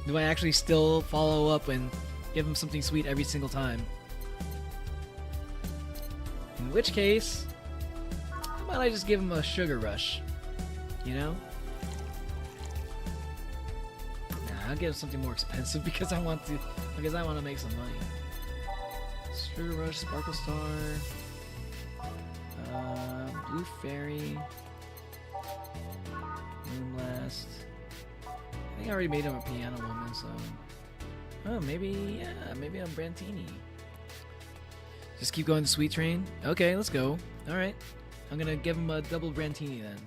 Speaker 1: do I actually still follow up and give him something sweet every single time? In which case, how about I just give him a sugar rush? You know? Nah, I'll give him something more expensive because I want to make some money. Sugar rush, sparkle star, blue fairy, moonblast. I think I already made him a piano woman, so oh maybe I'm Brantini. Just keep going the sweet train. Okay, let's go. All right, I'm gonna give him a double Brantini then.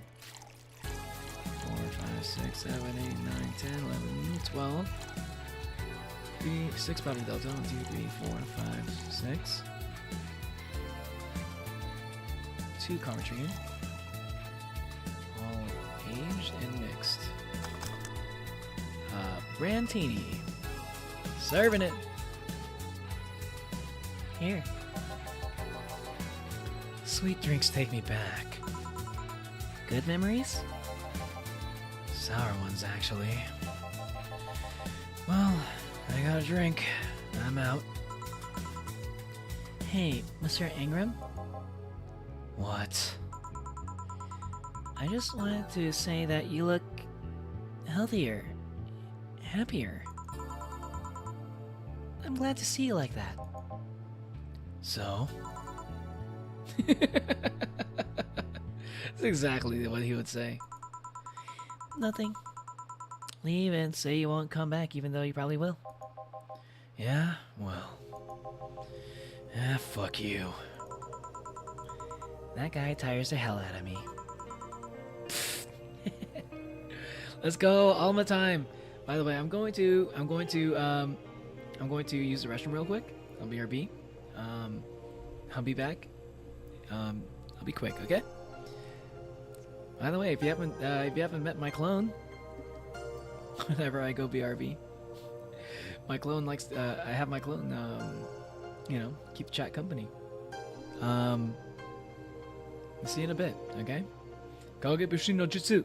Speaker 1: 4, 5, 6, 7, 8, 9, 10, 11, 12. 6 powder delta. 1, 2, 3, 4, 5, 6. 2 karmatrine. All aged and mixed. Brantini. Serving it.
Speaker 3: Here.
Speaker 1: Sweet drinks take me back.
Speaker 3: Good memories?
Speaker 1: Sour ones, actually. Well, I got a drink. I'm out.
Speaker 3: Hey, Mr. Ingram?
Speaker 1: What?
Speaker 3: I just wanted to say that you look healthier, happier. I'm glad to see you like that.
Speaker 1: So? That's exactly what he would say.
Speaker 3: Nothing. Leave and say you won't come back even though you probably will.
Speaker 1: Yeah? Well. Fuck you.
Speaker 3: That guy tires the hell out of me.
Speaker 1: Let's go, Alma time. By the way, I'm going to use the restroom real quick. I'll be RB. I'll be back. I'll be quick, okay? By the way, if you haven't met my clone, whenever I go BRB, my clone likes. I have my clone. Keep the chat company. See you in a bit, okay? Kage Bushi no Jutsu.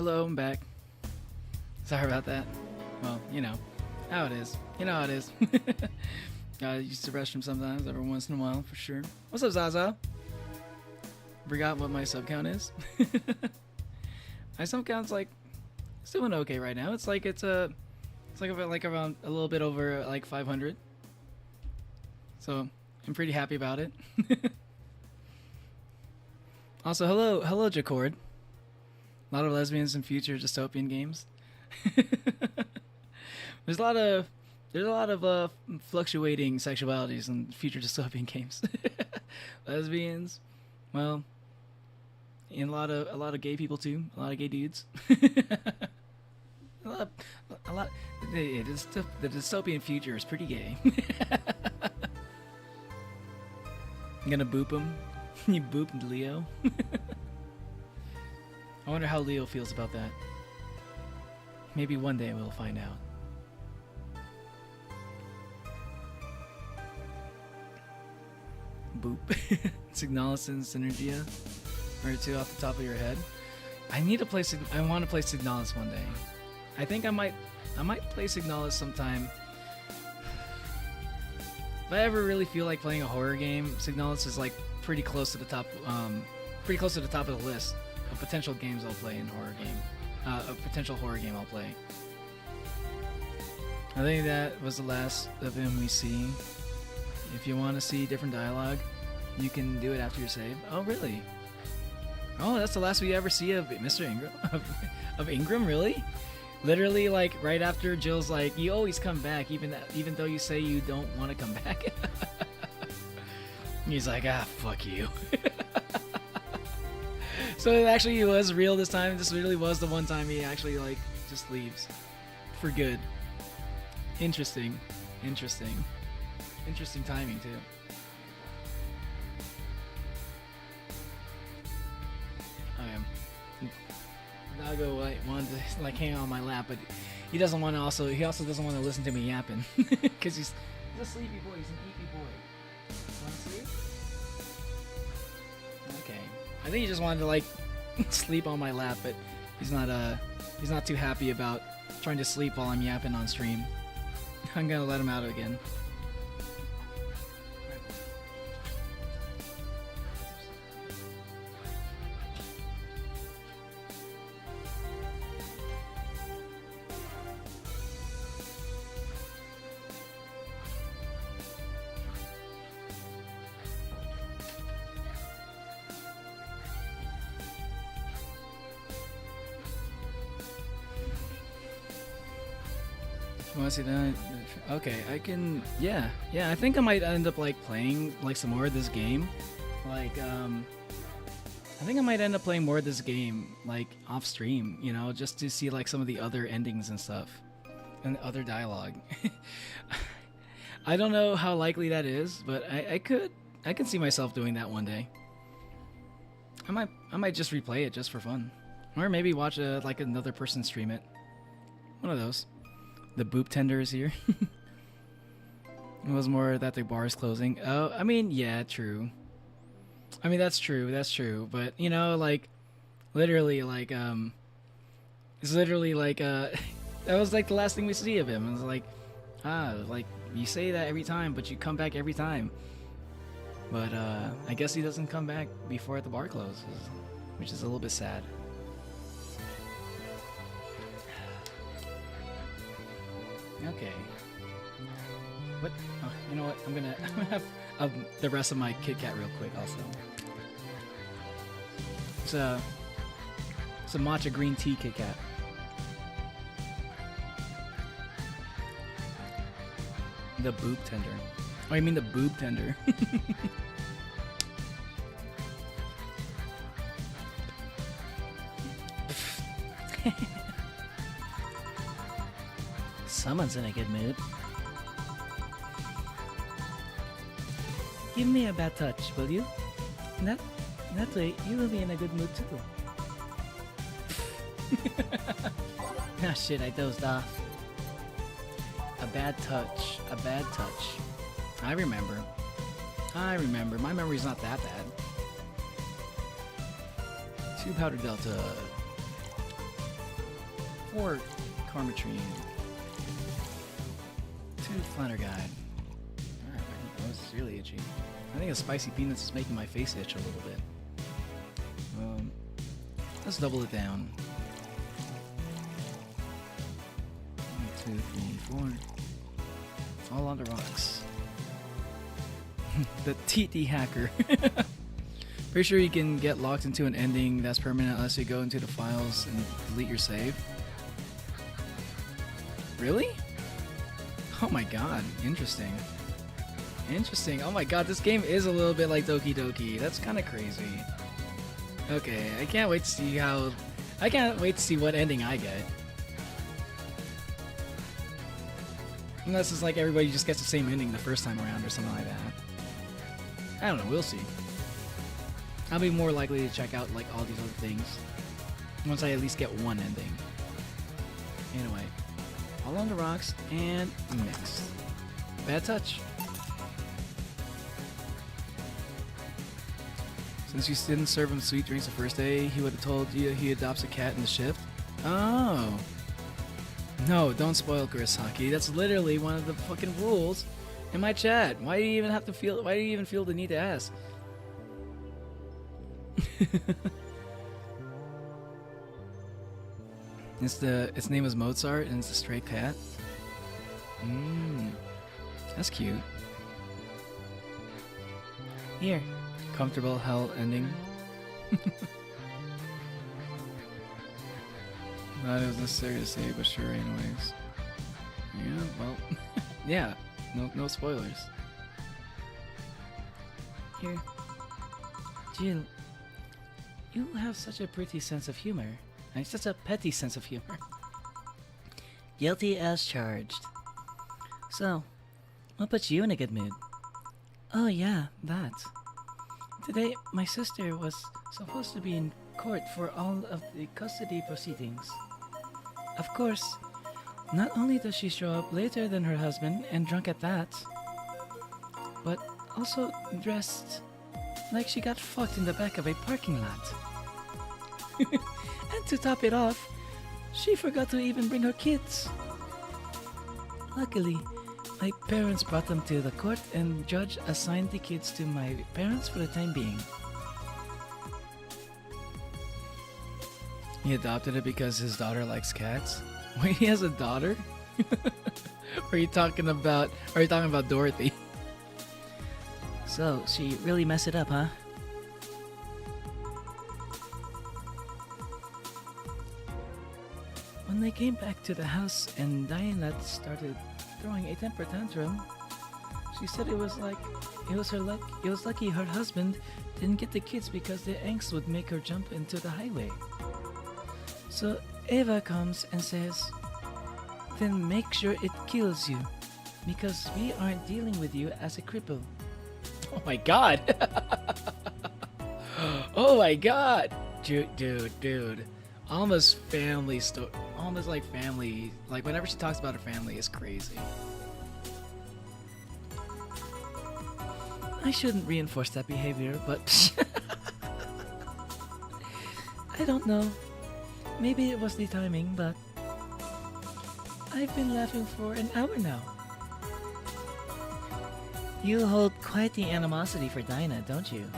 Speaker 1: Hello, I'm back. Sorry about that. Well, you know how it is. You know how it is. I use the restroom sometimes, every once in a while, for sure. What's up, Zaza? Forgot what my sub count is. My sub count's like it's doing okay right now. It's like about around a little bit over like 500. So I'm pretty happy about it. Also, hello, Jacord. A lot of lesbians in future dystopian games. There's a lot of fluctuating sexualities in future dystopian games. Lesbians, well, and a lot of gay people too. A lot of gay dudes. a lot. The dystopian future is pretty gay. I'm gonna boop him. You booped Leo. I wonder how Leo feels about that. Maybe one day we'll find out. Boop. Signalis and Synergia or two off the top of your head. I want to play Signalis one day. I think I might play Signalis sometime. If I ever really feel like playing a horror game, Signalis is like pretty close to the top of the list of potential games I'll play in horror game. A potential horror game I'll play. I think that was the last of him we see. If you want to see different dialogue, you can do it after your save. Oh, really? Oh, that's the last we ever see of Mr. Ingram? of Ingram, really? Literally, like, right after Jill's like, you always come back, even though you say you don't want to come back. He's like, fuck you. So it actually was real this time. This really was the one time he actually, like, just leaves. For good. Interesting timing, too. Nago wanted to like hang on my lap, but he doesn't want to. He also doesn't want to listen to me yapping because he's a sleepy boy. He's an eepy boy. Want to sleep? Okay. I think he just wanted to like sleep on my lap, but he's not too happy about trying to sleep while I'm yapping on stream. I'm gonna let him out again. Want to see that? Okay, I can. Yeah. I think I might end up like playing like some more of this game. Like, I think I might end up playing more of this game like off stream. You know, just to see like some of the other endings and stuff, and other dialogue. I don't know how likely that is, but I can see myself doing that one day. I might just replay it just for fun, or maybe watch like another person stream it. One of those. The boop tender is here. It was more that the bar is closing. Oh, I mean, yeah, true. I mean, that's true. But, you know, like, literally, like, it's literally like, that was like the last thing we see of him. It was like, like, you say that every time, but you come back every time. But, I guess he doesn't come back before the bar closes, which is a little bit sad. Okay. What? Oh, you know what? I'm gonna have the rest of my Kit Kat real quick also. It's a matcha green tea Kit Kat. The boob tender. Oh, you mean the boob tender?
Speaker 3: Someone's in a good mood. Give me a bad touch, will you? That way, you will be in a good mood too. Ah, shit, I dozed off.
Speaker 1: A bad touch. I remember. My memory's not that bad. 2 powder delta. 4 Karmatrine. 2 Flanner Guide. Alright, my nose is really itchy. I think the spicy peanuts is making my face itch a little bit. Let's double it down. 1, 2, 3, 4. All on the rocks. The TT hacker. Pretty sure you can get locked into an ending that's permanent unless you go into the files and delete your save. Really? Oh my god, interesting. Interesting. Oh my god, this game is a little bit like Doki Doki. That's kind of crazy. Okay, I can't wait to see how... I can't wait to see what ending I get. Unless it's like everybody just gets the same ending the first time around or something like that. I don't know, we'll see. I'll be more likely to check out like all these other things once I at least get one ending. Anyway, all on the rocks and mixed. Bad touch. Since you didn't serve him sweet drinks the first day, he would have told you he adopts a cat in the shift. Oh. No, don't spoil Kurosaki. That's literally one of the fucking rules in my chat. Why do you even have to feel? Why do you even feel the need to ask? Its name is Mozart and it's a stray cat. That's cute. Here, comfortable hell ending. Not as necessary to say, but sure anyways. Yeah, well, yeah, no spoilers. Here, Jill, you have such a pretty sense of humor, and such a petty sense of humor.
Speaker 3: Guilty as charged. So, what puts you in a good mood? Oh yeah, that. Today, my sister was supposed to be in court for all of the custody proceedings. Of course, not only does she show up later than her husband and drunk at that, but also dressed like she got fucked in the back of a parking lot. And to top it off, she forgot to even bring her kids. Luckily, my parents brought them to the court and the judge assigned the kids to my parents for the time being.
Speaker 1: He adopted it because his daughter likes cats. Wait, he has a daughter? Are you talking about Dorothy?
Speaker 3: So, she really messed it up, huh? When they came back to the house and Diana started throwing a temper tantrum, she said it was lucky her husband didn't get the kids because the angst would make her jump into the highway. So Eva comes and says, then make sure it kills you, because we aren't dealing with you as a cripple.
Speaker 1: Oh my god! Oh my god! Dude. Alma's family story, Alma's like family, like whenever she talks about her family is crazy.
Speaker 3: I shouldn't reinforce that behavior, but I don't know. Maybe it was the timing, but I've been laughing for an hour now. You hold quite the animosity for Dinah, don't you?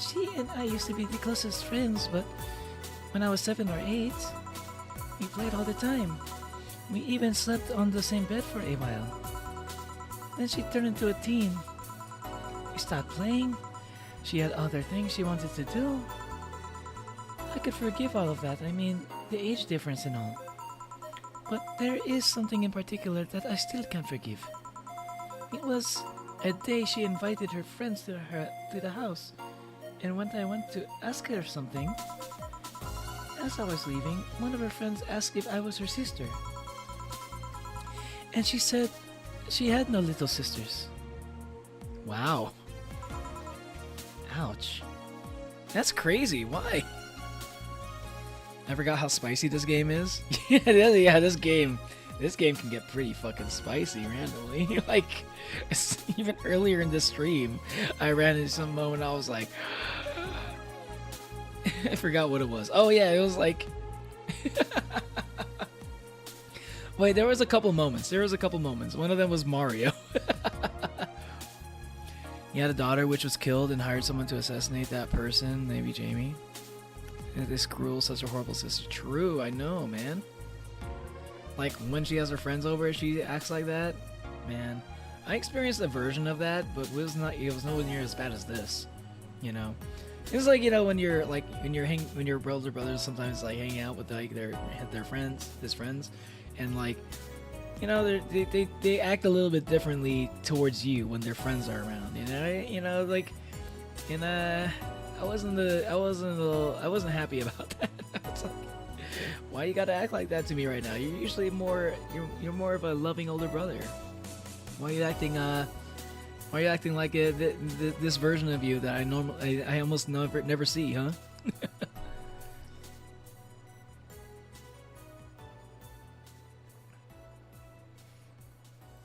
Speaker 3: She and I used to be the closest friends, but when I was 7 or 8, we played all the time. We even slept on the same bed for a while. Then she turned into a teen. We stopped playing. She had other things she wanted to do. I could forgive all of that. I mean, the age difference and all. But there is something in particular that I still can't forgive. It was a day she invited her friends to the house, and when I went to ask her something, as I was leaving, one of her friends asked if I was her sister. And she said she had no little sisters.
Speaker 1: Wow.
Speaker 3: Ouch.
Speaker 1: That's crazy. Why? I forgot how spicy this game is. Yeah, this game can get pretty fucking spicy randomly. Like, even earlier in this stream, I ran into some moment I was like, I forgot what it was. Oh yeah, it was like, Wait, there was a couple moments. One of them was Mario. He had a daughter which was killed and hired someone to assassinate that person, maybe Jamie. And this cruel, such a horrible sister. True, I know, man. Like, when she has her friends over, she acts like that. Man, I experienced a version of that, but it was nowhere near as bad as this. You know? It's like, you know, when you're when your older brothers sometimes like hang out with like their friends, his friends, and like, you know, they act a little bit differently towards you when their friends are around. You know, like, and I wasn't happy about that. It's like, why you gotta act like that to me right now? You're usually you're more of a loving older brother. Why are you acting like this version of you that I almost never see, huh?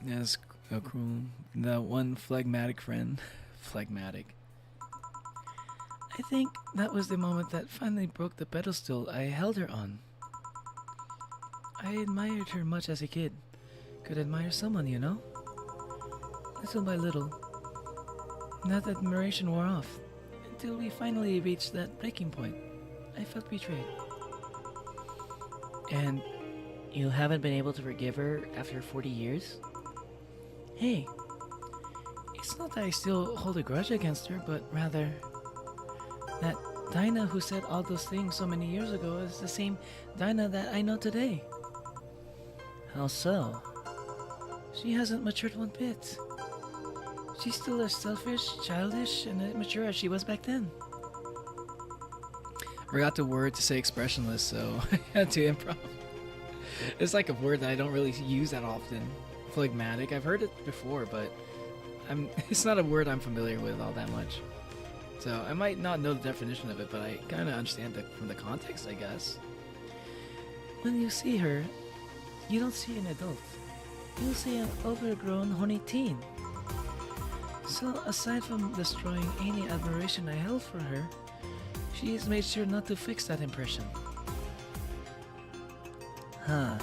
Speaker 1: Yes, cruel. That one phlegmatic friend. Phlegmatic. I think that was the moment that finally broke the pedestal I held her on. I admired her much as a kid. Could admire someone, you know? Little by little, that admiration wore off, until we finally reached that breaking point. I felt betrayed.
Speaker 3: And you haven't been able to forgive her after 40 years?
Speaker 1: Hey, it's not that I still hold a grudge against her, but rather that Dinah who said all those things so many years ago is the same Dinah that I know today.
Speaker 3: How so?
Speaker 1: She hasn't matured one bit. She's still as selfish, childish, and immature as she was back then. I forgot the word to say expressionless, so I had to improv. It's like a word that I don't really use that often. Phlegmatic. I've heard it before, but it's not a word I'm familiar with all that much. So I might not know the definition of it, but I kind of understand it from the context, I guess. When you see her, you don't see an adult. You see an overgrown, horny teen. So, aside from destroying any admiration I held for her, she has made sure not to fix that impression.
Speaker 3: Huh.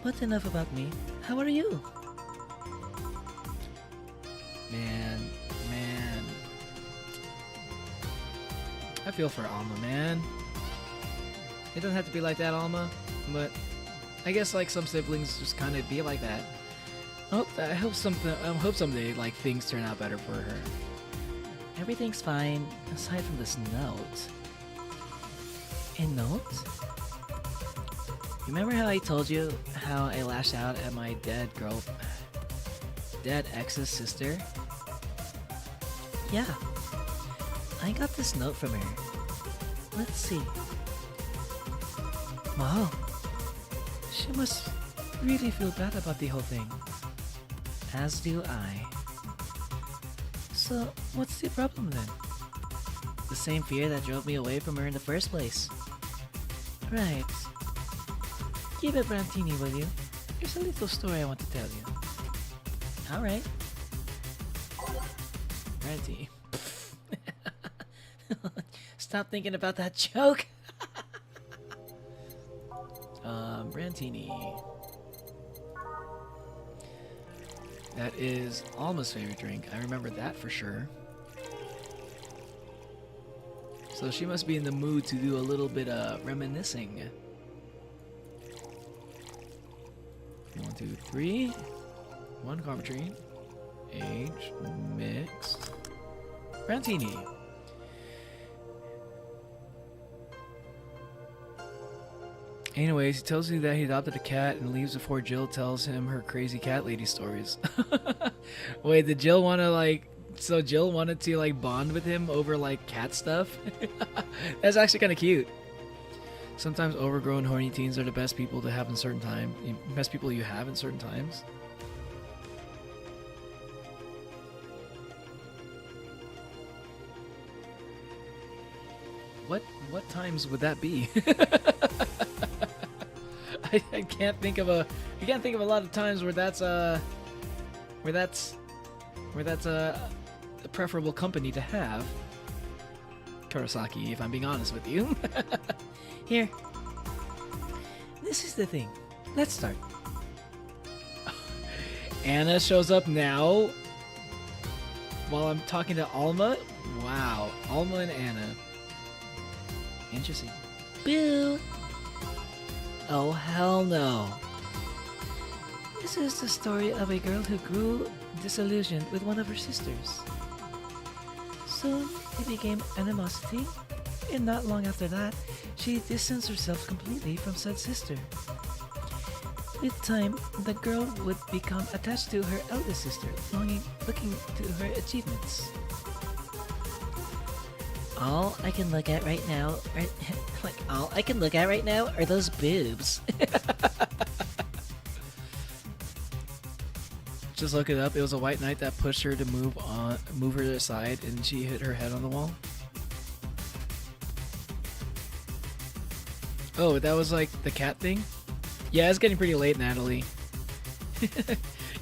Speaker 3: But enough about me. How are you?
Speaker 1: Man. I feel for Alma, man. It doesn't have to be like that, Alma, but I guess like some siblings just kind of be like that. I hope someday like things turn out better for her.
Speaker 3: Everything's fine, aside from this note. A note? Remember how I told you how I lashed out at my dead ex's sister? Yeah. I got this note from her. Let's see.
Speaker 1: Wow. She must really feel bad about the whole thing.
Speaker 3: As do I.
Speaker 1: So, what's the problem then?
Speaker 3: The same fear that drove me away from her in the first place.
Speaker 1: Right. Give it Brantini, will you? There's a little story I want to tell you.
Speaker 3: Alright.
Speaker 1: Branty. Stop thinking about that joke. Brantini. That is Alma's favorite drink. I remember that for sure. So she must be in the mood to do a little bit of reminiscing. 1, 2, 3. 1 carpentry. Age. Mixed. Brantini. Anyways, he tells you that he adopted a cat and leaves before Jill tells him her crazy cat lady stories. Wait, did Jill want to like... So Jill wanted to like bond with him over like cat stuff? That's actually kind of cute. Sometimes overgrown horny teens are the best people to have in certain times. Best people you have in certain times. What times would that be? I can't think of a lot of times where that's a preferable company to have. Kurosaki, if I'm being honest with you.
Speaker 3: Here. This is the thing. Let's start.
Speaker 1: Anna shows up now while I'm talking to Alma. Wow, Alma and Anna. Interesting.
Speaker 3: Boo! Oh, hell no. This is the story of a girl who grew disillusioned with one of her sisters. Soon, it became animosity, and not long after that, she distanced herself completely from said sister. With time, the girl would become attached to her eldest sister, looking to her achievements. All I can look at right now are those boobs.
Speaker 1: Just look it up. It was a white knight that pushed her to move her aside, and she hit her head on the wall. Oh, that was like the cat thing? Yeah, it's getting pretty late, Natalie.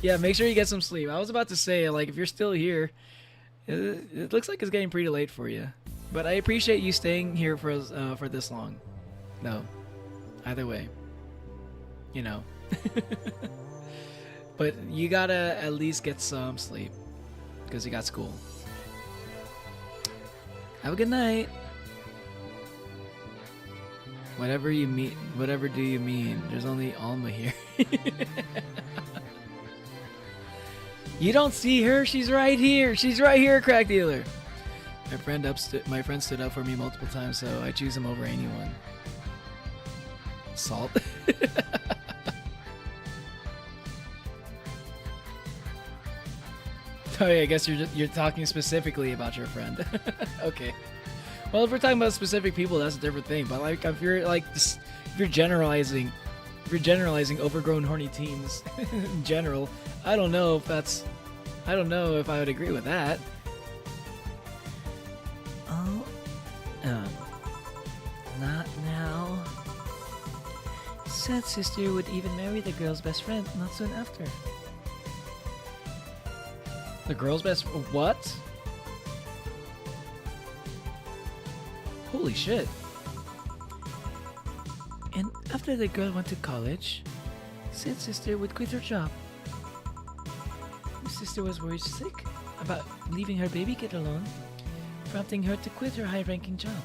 Speaker 1: Yeah, make sure you get some sleep. I was about to say, like, if you're still here, it looks like it's getting pretty late for you. But I appreciate you staying here for this long. No, either way, you know. But you gotta at least get some sleep because you got school. Have a good night. Whatever you mean, whatever do you mean? There's only Alma here. You don't see her? She's right here. She's right here, crack dealer. My friend stood up for me multiple times, so I choose him over anyone. Salt. Oh yeah, I guess you're talking specifically about your friend. Okay. Well, if we're talking about specific people, that's a different thing. But like, if you're generalizing overgrown horny teens in general, I don't know if I would agree with that.
Speaker 3: Oh, not now. Said sister would even marry the girl's best friend not soon after.
Speaker 1: The girl's best... What? Holy shit.
Speaker 3: And after the girl went to college, said sister would quit her job. The sister was worried sick about leaving her baby kid alone, prompting her to quit her high-ranking job.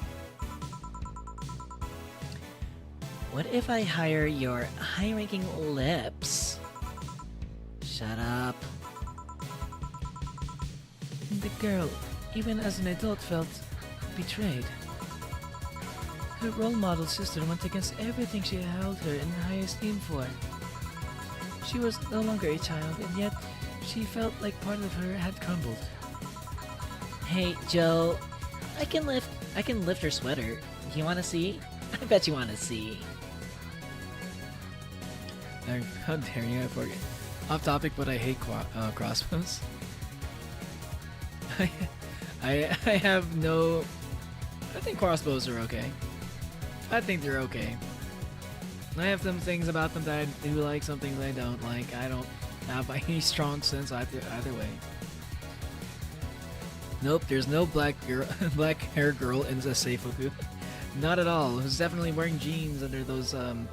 Speaker 3: What if I hire your high-ranking lips? Shut up. The girl, even as an adult, felt betrayed. Her role model sister went against everything she held her in high esteem for. She was no longer a child, and yet she felt like part of her had crumbled. Hey, Joe, I can lift her sweater. You want to see? I bet you want to see.
Speaker 1: How dare you? I forget. Off topic, but I hate crossbows. I have no... I think crossbows are okay. I think they're okay. I have some things about them that I do like, some things I don't like. I don't have any strong sense either way. Nope, there's no black hair girl in the Seifuku. Not at all. Who's definitely wearing jeans under those under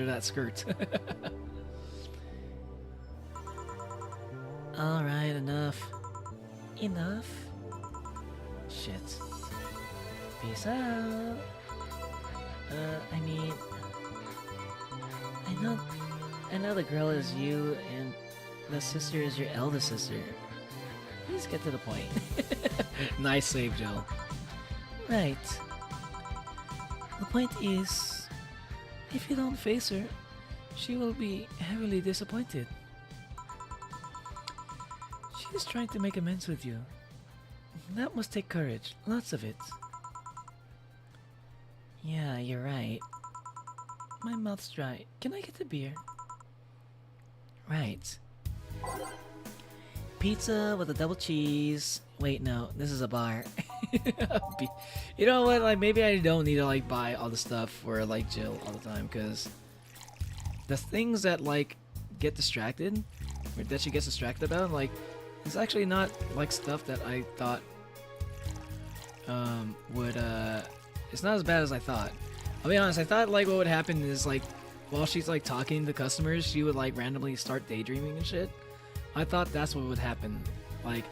Speaker 1: that skirt.
Speaker 3: Alright, enough. Enough? Shit. Peace out. I mean... I know the girl is you, and the sister is your eldest sister. Please get to the point.
Speaker 1: Nice save, Joe.
Speaker 3: Right. The point is, if you don't face her, she will be heavily disappointed. She is trying to make amends with you. That must take courage, lots of it. Yeah, you're right. My mouth's dry. Can I get a beer? Right. Pizza with a double cheese. Wait, no, this is a bar.
Speaker 1: You know what? Like, maybe I don't need to like buy all the stuff for like Jill all the time, because the things that like get distracted, or that she gets distracted about, like, it's actually not like stuff that I thought would it's not as bad as I thought. I'll be honest, I thought like what would happen is like while she's like talking to customers, she would like randomly start daydreaming and shit. I thought that's what would happen. Like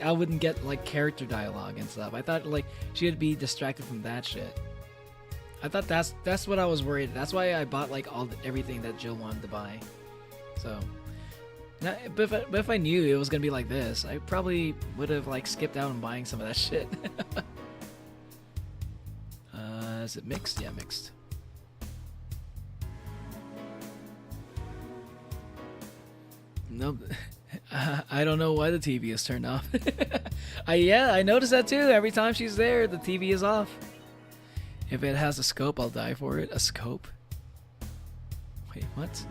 Speaker 1: I wouldn't get like character dialogue and stuff. I thought like she would be distracted from that shit. I thought that's what I was worried. That's why I bought like everything that Jill wanted to buy. So, but if I knew it was gonna be like this, I probably would have like skipped out on buying some of that shit. Is it mixed? Yeah, mixed. Nope. I don't know why the TV is turned off. I noticed that too. Every time she's there, the TV is off. If it has a scope, I'll die for it. A scope? Wait, what?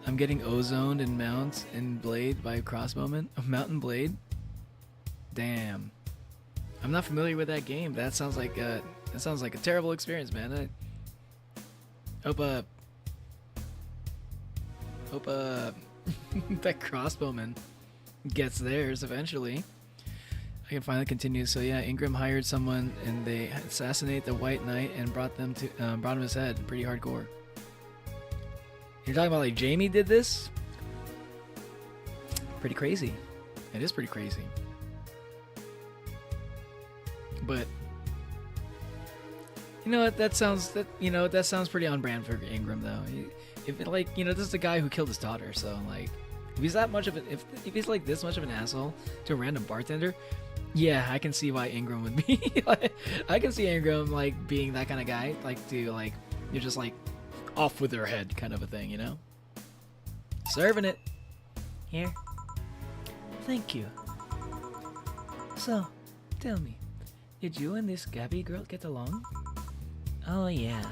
Speaker 1: I'm getting ozoned in mount and blade by a crossbowman. A mountain blade? Damn. I'm not familiar with that game. That sounds like a terrible experience, man. I hope that crossbowman gets theirs eventually. I can finally continue. So yeah, Ingram hired someone and they assassinate the White Knight and brought him his head. Pretty hardcore. You're talking about like Jamie did this? Pretty crazy. It is pretty crazy. But you know what? That sounds pretty on brand for Ingram though. If it, like, this is the guy who killed his daughter, so like if he's that much of if he's like this much of an asshole to a random bartender, yeah, I can see why Ingram would be. I can see Ingram like being that kind of guy, like to like you're just like off with their head kind of a thing, Serving it.
Speaker 3: Here. Thank you. So, tell me, did you and this Gabby girl get along? Oh yeah.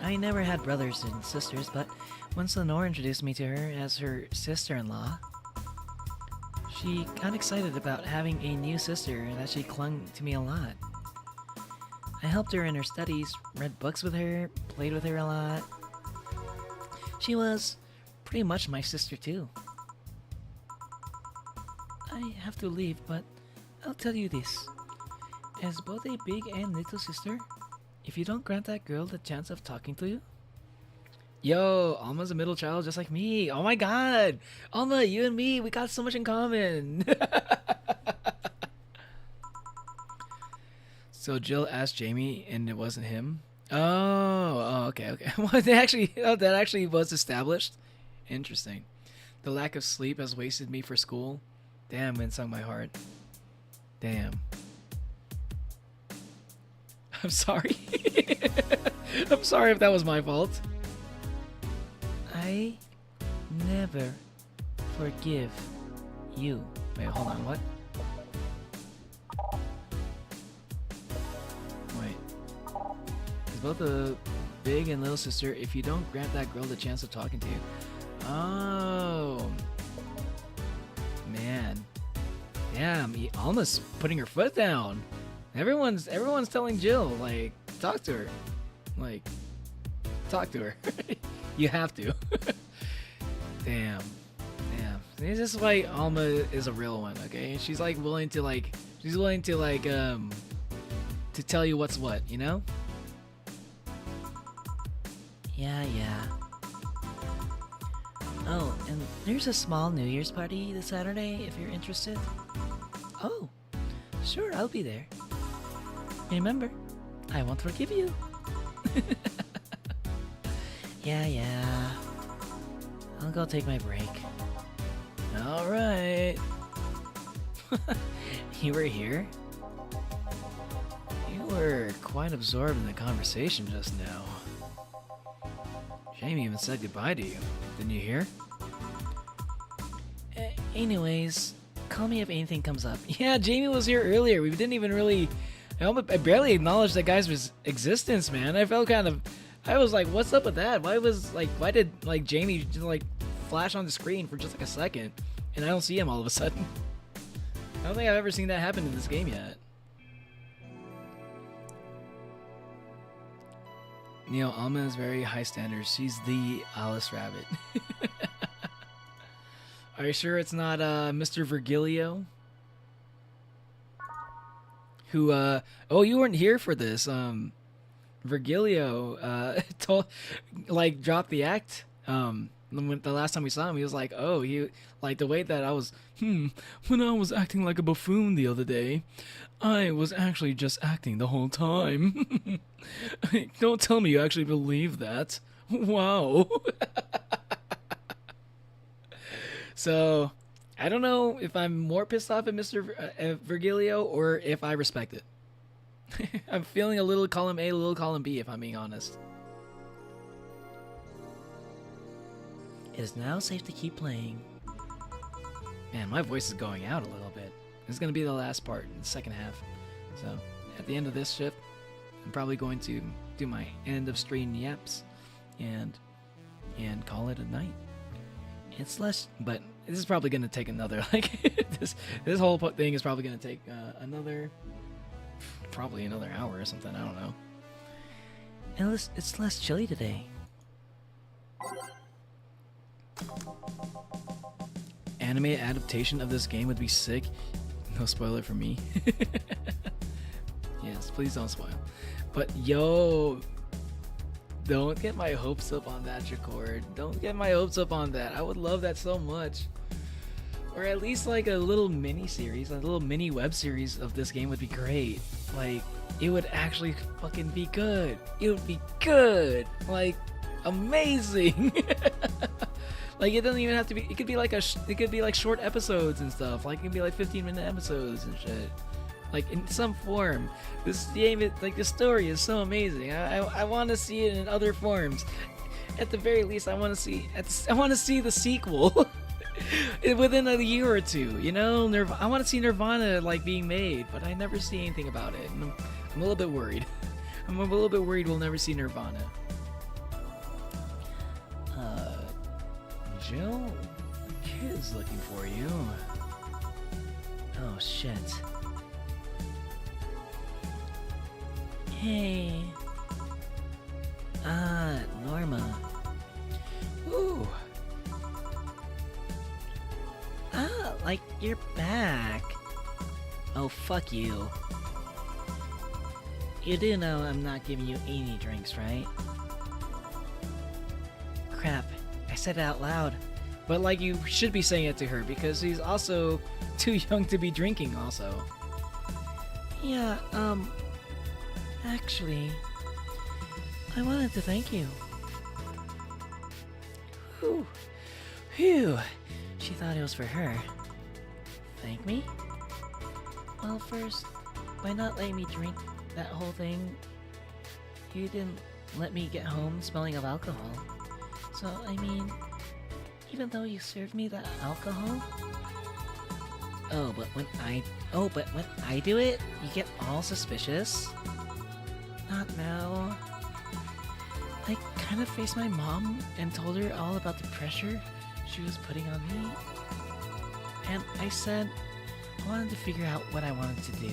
Speaker 3: I never had brothers and sisters, but once Lenore introduced me to her as her sister-in-law, she got excited about having a new sister and that she clung to me a lot. I helped her in her studies, read books with her, played with her a lot. She was pretty much my sister too. I have to leave, but I'll tell you this. As both a big and little sister, if you don't grant that girl the chance of talking to you...
Speaker 1: Yo, Alma's a middle child just like me. Oh my god. Alma, you and me, we got so much in common. So Jill asked Jamie and it wasn't him? Oh, okay. Well, that actually was established. Interesting. The lack of sleep has wasted me for school. Damn, it sung my heart. Damn. I'm sorry. I'm sorry if that was my fault.
Speaker 3: I never forgive you.
Speaker 1: Wait, hold on, what? Wait. It's both a big and little sister if you don't grant that girl the chance of talking to you. Oh. Man. Damn, Alma's putting her foot down. Everyone's telling Jill, like, talk to her. Like, talk to her. You have to. Damn. This is why Alma is a real one, okay? She's like willing to to tell you what's what,
Speaker 3: Yeah. Oh, and there's a small New Year's party this Saturday if you're interested. Oh, sure, I'll be there. Remember, I won't forgive you. Yeah. I'll go take my break.
Speaker 1: Alright.
Speaker 3: You were here?
Speaker 1: You were quite absorbed in the conversation just now. Jamie even said goodbye to you. Didn't you hear?
Speaker 3: Anyways, call me if anything comes up.
Speaker 1: Yeah, Jamie was here earlier. We didn't even really... I barely acknowledged that guy's existence, man. I felt kind of... I was like, what's up with that? Why did like Jamie just like flash on the screen for just like a second and I don't see him all of a sudden? I don't think I've ever seen that happen in this game yet. Alma is very high standards. She's the Alice Rabbit. Are you sure it's not Mr. Virgilio? Who oh, you weren't here for this. Virgilio told, like, dropped the act. The last time we saw him, he was like, "Oh, he like the way that I was.
Speaker 4: When I was acting like a buffoon the other day, I was actually just acting the whole time. Don't tell me you actually believe that. Wow."
Speaker 1: So I don't know if I'm more pissed off at Mr. Virgilio or if I respect it. I'm feeling a little column A, a little column B, if I'm being honest.
Speaker 3: It is now safe to keep playing.
Speaker 1: Man, my voice is going out a little bit. This is going to be the last part in the second half. So, at the end of this shift, I'm probably going to do my end of stream yaps and call it a night.
Speaker 3: It's less.
Speaker 1: But this is probably going to take another, like, this whole thing is probably going to take probably another hour or something. I don't know.
Speaker 3: And it's less chilly today.
Speaker 1: Anime adaptation of this game would be sick. No spoiler for me. Yes, please don't spoil. But yo, don't get my hopes up on that, Jacord. Don't get my hopes up on that. I would love that so much. Or at least like a little mini series, a little mini web series of this game would be great. Like, it would actually fucking be good. It would be good. Like, amazing. Like, it doesn't even have to be. It could be like it could be like short episodes and stuff. Like, it could be like 15-minute episodes and shit. Like, in some form. This game, like, the story is so amazing. I want to see it in other forms. At the very least, I want to see the sequel within a year or two. You know, I want to see Nirvana like being made, but I never see anything about it. And I'm a little bit worried. I'm a little bit worried we'll never see Nirvana. Jill, the kid's looking for you.
Speaker 3: Oh shit. Hey. Norma.
Speaker 1: Ooh.
Speaker 3: Like, you're back. Oh, fuck you. You do know I'm not giving you any drinks, right? Crap. I said it out loud.
Speaker 1: But, like, you should be saying it to her because he's also too young to be drinking also.
Speaker 3: Yeah, actually, I wanted to thank you.
Speaker 1: Whew.
Speaker 3: Phew. She thought it was for her. Thank me? Well, first, by not letting me drink that whole thing, you didn't let me get home smelling of alcohol. So, I mean, even though you served me that alcohol... but when I do it, you get all suspicious? Not now. I kind of faced my mom and told her all about the pressure she was putting on me. And I said I wanted to figure out what I wanted to do.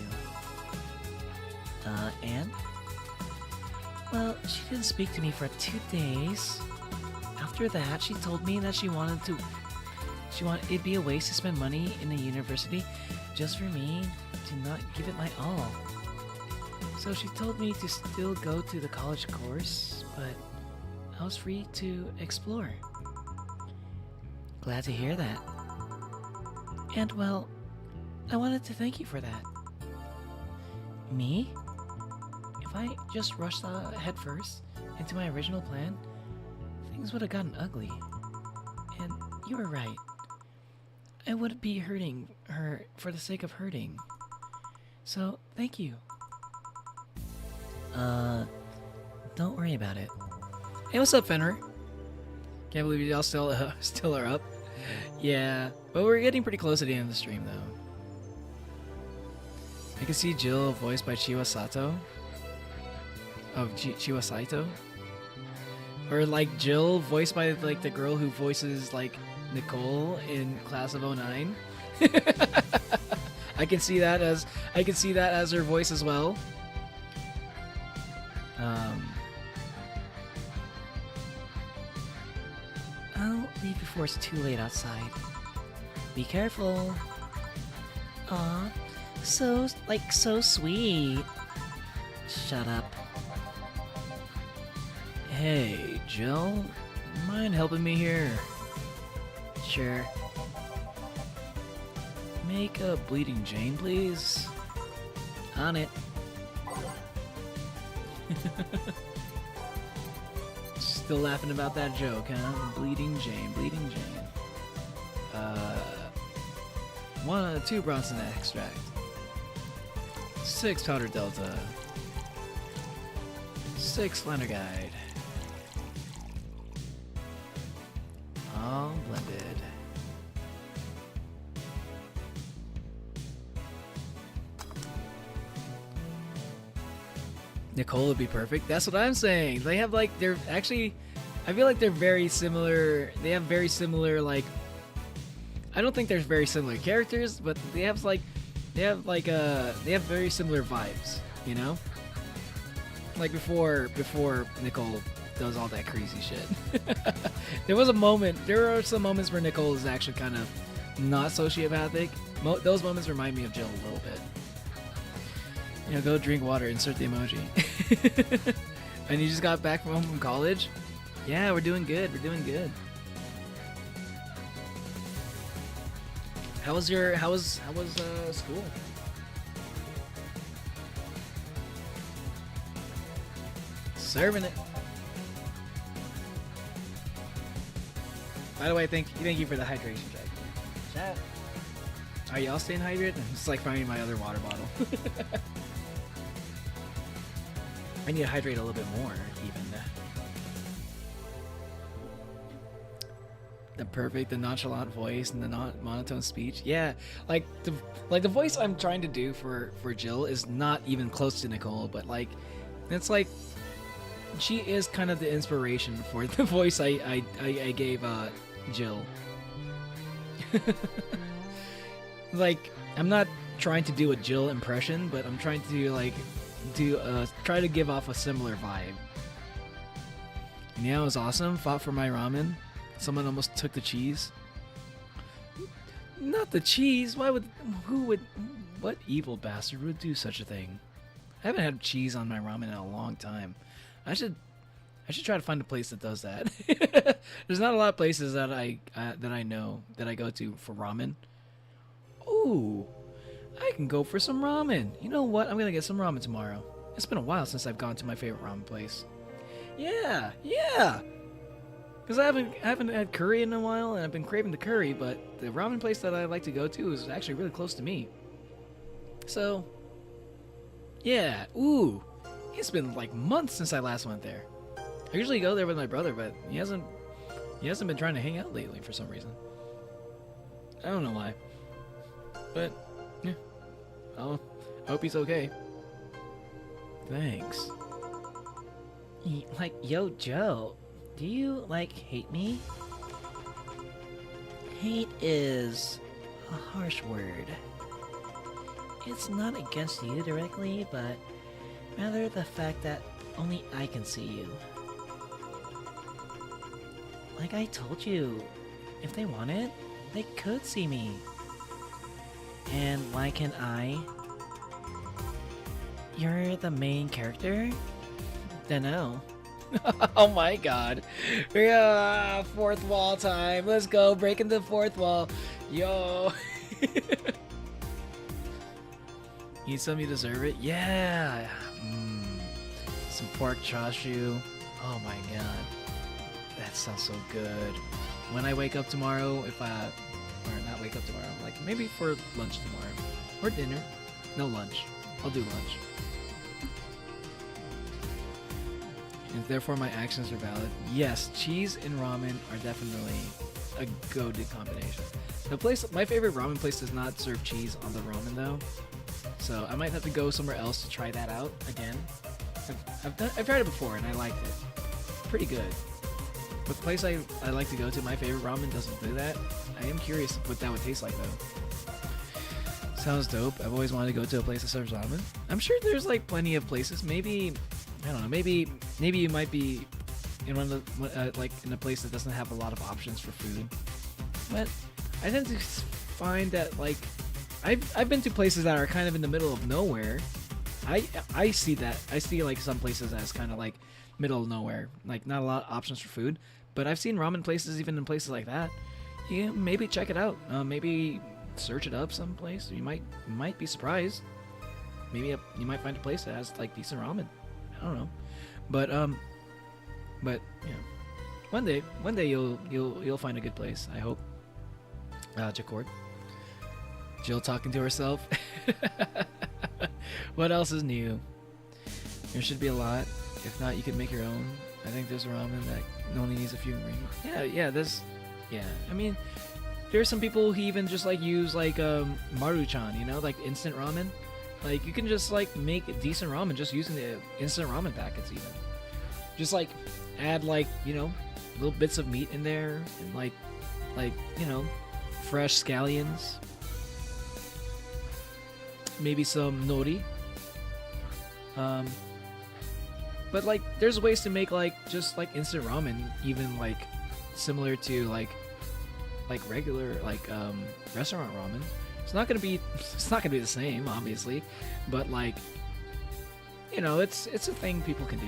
Speaker 3: And? Well, she didn't speak to me for 2 days. After that, she told me that she wanted it'd be a waste to spend money in a university just for me to not give it my all. So she told me to still go to the college course, but I was free to explore. Glad to hear that. And well, I wanted to thank you for that. Me? If I just rushed head first into my original plan, things would have gotten ugly. And you were right. I wouldn't be hurting her for the sake of hurting. So, thank you. Don't worry about it.
Speaker 1: Hey, what's up, Fenrir? Can't believe y'all still are up. Yeah, but we're getting pretty close to the end of the stream, though. I can see Jill voiced by Chiwa Sato. Chiwa Saito. Or like Jill voiced by like the girl who voices like Nicole in Class of 09. I can see that as her voice as well.
Speaker 3: I'll leave before it's too late outside. Be careful. Aw, so sweet. Shut up.
Speaker 1: Hey, Jill, mind helping me here?
Speaker 3: Sure.
Speaker 1: Make a Bleeding Jane, please.
Speaker 3: On it.
Speaker 1: Still laughing about that joke, huh? Bleeding Jane, Bleeding Jane. 2 Bronson extract. 6 powder delta. 6 liner guide. All blended. Nicole would be perfect. That's what I'm saying. They have like, they're actually, I feel like they're very similar. They have very similar, like, I don't think there's very similar characters, but they have very similar vibes, you know? Like before Nicole does all that crazy shit. There are some moments where Nicole is actually kind of not sociopathic. Those moments remind me of Jill a little bit. You know, go drink water, insert the emoji. And you just got back home from college? Yeah, we're doing good. We're doing good. How was school? Serving it. By the way, thank you for the hydration check. Chat. Are y'all staying hydrated? It's like finding my other water bottle. I need to hydrate a little bit more, even. The nonchalant voice and the monotone speech. Yeah, like the voice I'm trying to do for Jill is not even close to Nicole, but like, it's like she is kind of the inspiration for the voice I gave Jill. Like, I'm not trying to do a Jill impression, but I'm trying to try to give off a similar vibe. Yeah, it was awesome. Fought for my ramen. Someone almost took the cheese. Not the cheese. What evil bastard would do such a thing? I haven't had cheese on my ramen in a long time. I should try to find a place that does that. There's not a lot of places that I know that I go to for ramen. Ooh, I can go for some ramen. You know what? I'm gonna get some ramen tomorrow. It's been a while since I've gone to my favorite ramen place. Yeah. Because I haven't had curry in a while, and I've been craving the curry. But the ramen place that I like to go to is actually really close to me. So, yeah. Ooh, it's been like months since I last went there. I usually go there with my brother, but he hasn't been trying to hang out lately for some reason. I don't know why. But yeah, I hope he's okay. Thanks.
Speaker 3: Like, yo, Joe, do you, like, hate me? Hate is a harsh word. It's not against you directly, but rather the fact that only I can see you. Like I told you, if they wanted, they could see me. And why can't I? You're the main character? Dunno.
Speaker 1: Oh my god. Yeah, fourth wall time. Let's go. Breaking the fourth wall. Yo. You tell me you deserve it? Yeah. Some pork chashu. Oh my god. That sounds so good. When I wake up tomorrow, or not wake up tomorrow, like maybe for lunch tomorrow. Or dinner. No lunch. I'll do lunch. And therefore my actions are valid. Yes, cheese and ramen are definitely a go-to combination. My favorite ramen place does not serve cheese on the ramen though. So I might have to go somewhere else to try that out again. I've tried it before and I liked it. Pretty good. But the place I like to go to, my favorite ramen doesn't do that. I am curious what that would taste like though. Sounds dope. I've always wanted to go to a place that serves ramen. I'm sure there's like plenty of places. Maybe, I don't know, maybe you might be in one of the, like in a place that doesn't have a lot of options for food. But I tend to find that like, I've been to places that are kind of in the middle of nowhere. I see that. I see like some places as kind of like middle of nowhere. Like not a lot of options for food. But I've seen ramen places even in places like that. Yeah, maybe check it out. Maybe search it up someplace. You might be surprised. Maybe you might find a place that has like decent ramen. I don't know. But yeah. One day you'll find a good place, I hope. Jacord. Jill talking to herself. What else is new? There should be a lot. If not, you can make your own. I think there's ramen that only needs a few ingredients. Yeah. I mean, there's some people who even just like use like Maruchan, you know, like instant ramen. Like you can just like make decent ramen just using the instant ramen packets even. Just like add like, you know, little bits of meat in there and like you know, fresh scallions. Maybe some nori. But like there's ways to make like just like instant ramen even like similar to like regular like restaurant ramen. It's not gonna be the same obviously, but like, you know, it's a thing people can do.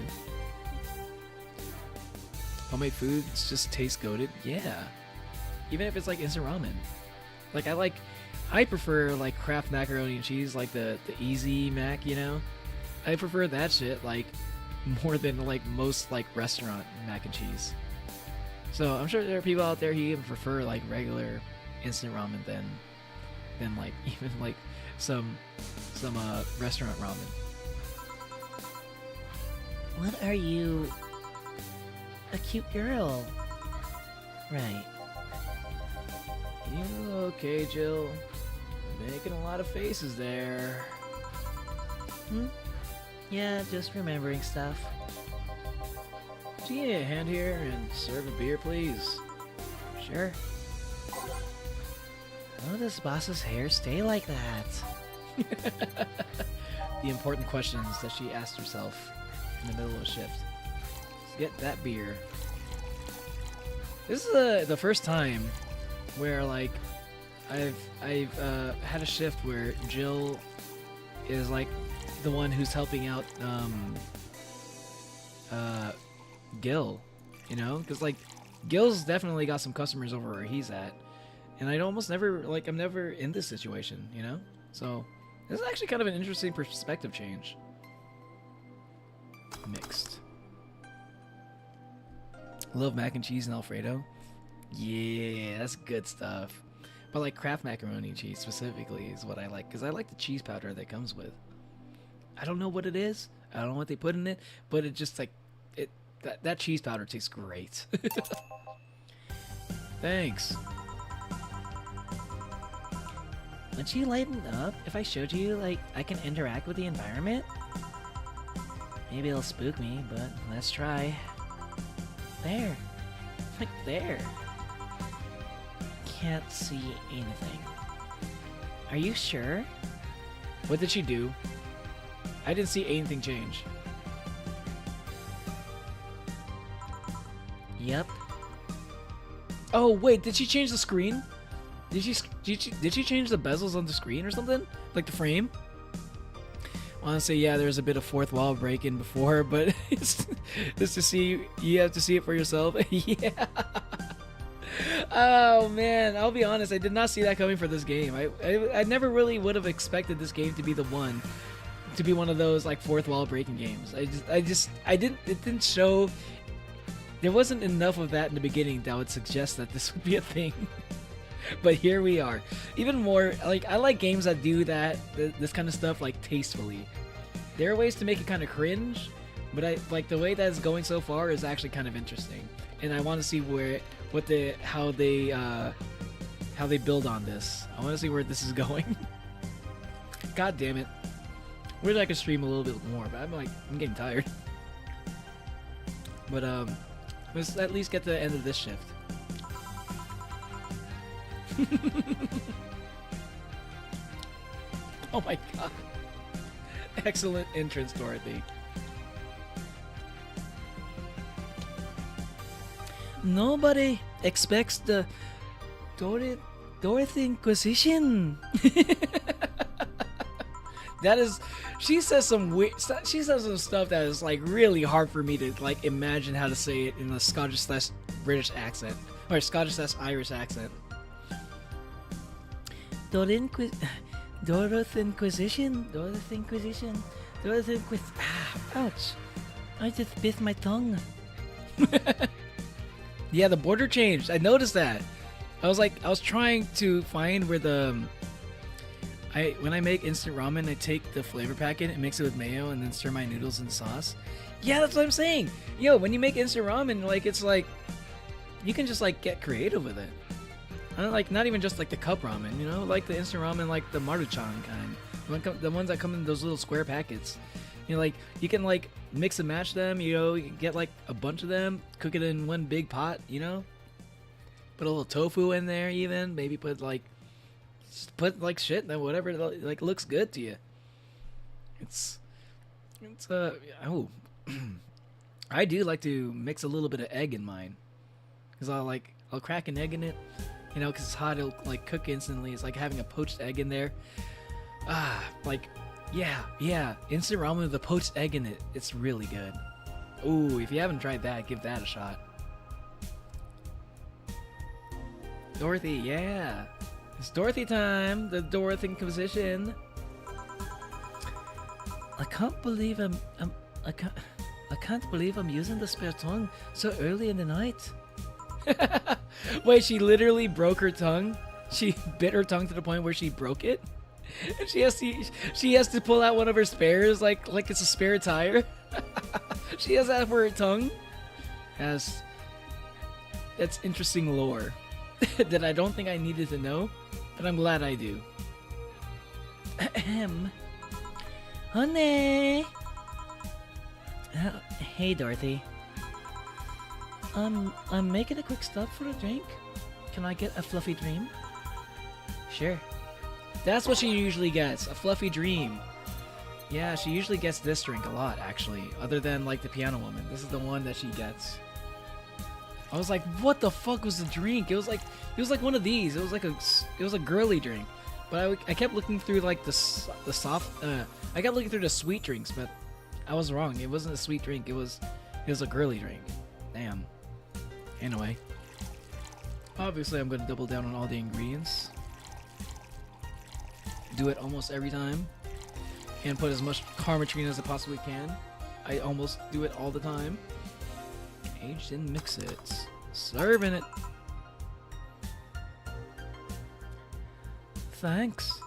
Speaker 1: Homemade foods just taste goated. Yeah. Even if it's like instant ramen. Like I prefer like Kraft macaroni and cheese, like the easy mac, you know? I prefer that shit like more than like most like restaurant mac and cheese. So I'm sure there are people out there who even prefer like regular instant ramen than like even like some restaurant ramen.
Speaker 3: What are you? A cute girl. Right.
Speaker 1: You okay, Jill? Making a lot of faces there.
Speaker 3: Yeah, just remembering stuff.
Speaker 1: Do you need a hand here and serve a beer, please?
Speaker 3: Sure. How does boss's hair stay like that?
Speaker 1: The important questions that she asked herself in the middle of a shift. Let's get that beer. This is the first time where like I've had a shift where Jill is like the one who's helping out Gil, you know, because like Gil's definitely got some customers over where he's at, and I almost never like I'm never in this situation, you know. So this is actually kind of an interesting perspective change. Mixed. Love mac and cheese and Alfredo. Yeah, that's good stuff. But like Kraft macaroni and cheese specifically is what I like, because I like the cheese powder that comes with. I don't know what it is. I don't know what they put in it, but it just like that cheese powder tastes great. Thanks.
Speaker 3: Would you lighten up if I showed you like I can interact with the environment? Maybe it'll spook me, but let's try. There. Like there. Can't see anything. Are you sure?
Speaker 1: What did she do? I didn't see anything change.
Speaker 3: Yep.
Speaker 1: Oh wait, did she change the screen? Did she change the bezels on the screen or something? Like the frame? Honestly, yeah, there's a bit of fourth wall break-in before, but it's just to see, you have to see it for yourself. Yeah. Oh man, I'll be honest, I did not see that coming for this game. I never really would have expected this game to be one of those like fourth wall breaking games. It didn't show. There wasn't enough of that in the beginning that would suggest that this would be a thing. But here we are. Even more, like, I like games that do this kind of stuff, like, tastefully. There are ways to make it kind of cringe, but I like the way that it's going so far is actually kind of interesting. And I want to see how they build on this. I want to see where this is going. God damn it. Wish I could stream a little bit more, but I'm getting tired. But, let's at least get to the end of this shift. Oh my god. Excellent entrance, Dorothy.
Speaker 3: Nobody expects the Dorothy Inquisition.
Speaker 1: That is She says some weird. She says some stuff that is like really hard for me to like imagine how to say it in a Scottish/British accent or Scottish/Irish accent.
Speaker 3: Dorothy Inquisition. Ouch! I just bit my tongue.
Speaker 1: Yeah, the border changed. I noticed that. I was trying to find where when I make instant ramen, I take the flavor packet and mix it with mayo and then stir my noodles in sauce. Yeah, that's what I'm saying. Yo, when you make instant ramen, like it's like you can just like get creative with it. I don't like not even just like the cup ramen, you know, like the instant ramen, like the Maruchan kind, the ones that come in those little square packets. You know, like you can like mix and match them. You know, you can get like a bunch of them, cook it in one big pot. You know, put a little tofu in there, even maybe put like shit, then whatever like looks good to you. It's oh, I do like to mix a little bit of egg in mine, because I'll crack an egg in it. You know, because it's hot, it'll like cook instantly. It's like having a poached egg in there. Like, yeah. Instant ramen with a poached egg in it. It's really good. Ooh, if you haven't tried that, give that a shot. Dorothy, yeah. It's Dorothy time. The Dorothy Inquisition.
Speaker 3: I can't believe I can't believe I'm using the spare tongue so early in the night.
Speaker 1: Wait, she literally broke her tongue? She bit her tongue to the point where she broke it? And she has to pull out one of her spares like it's a spare tire? She has that for her tongue? That's interesting lore that I don't think I needed to know, but I'm glad I do.
Speaker 3: Honey! Hey, Dorothy. I'm making a quick stop for a drink. Can I get a fluffy dream?
Speaker 1: Sure. That's what she usually gets, a fluffy dream. Yeah, she usually gets this drink a lot, actually, other than like the Piano Woman. This is the one that she gets. I was like, what the fuck was the drink? It was like one of these. It was a girly drink. But I kept looking through like the soft. I kept looking through the sweet drinks, but I was wrong. It wasn't a sweet drink. It was a girly drink. Damn. Anyway, obviously I'm gonna double down on all the ingredients. Do it almost every time, and put as much carmatrine as I possibly can. I almost do it all the time. Aged and mix it. Serving it.
Speaker 3: Thanks.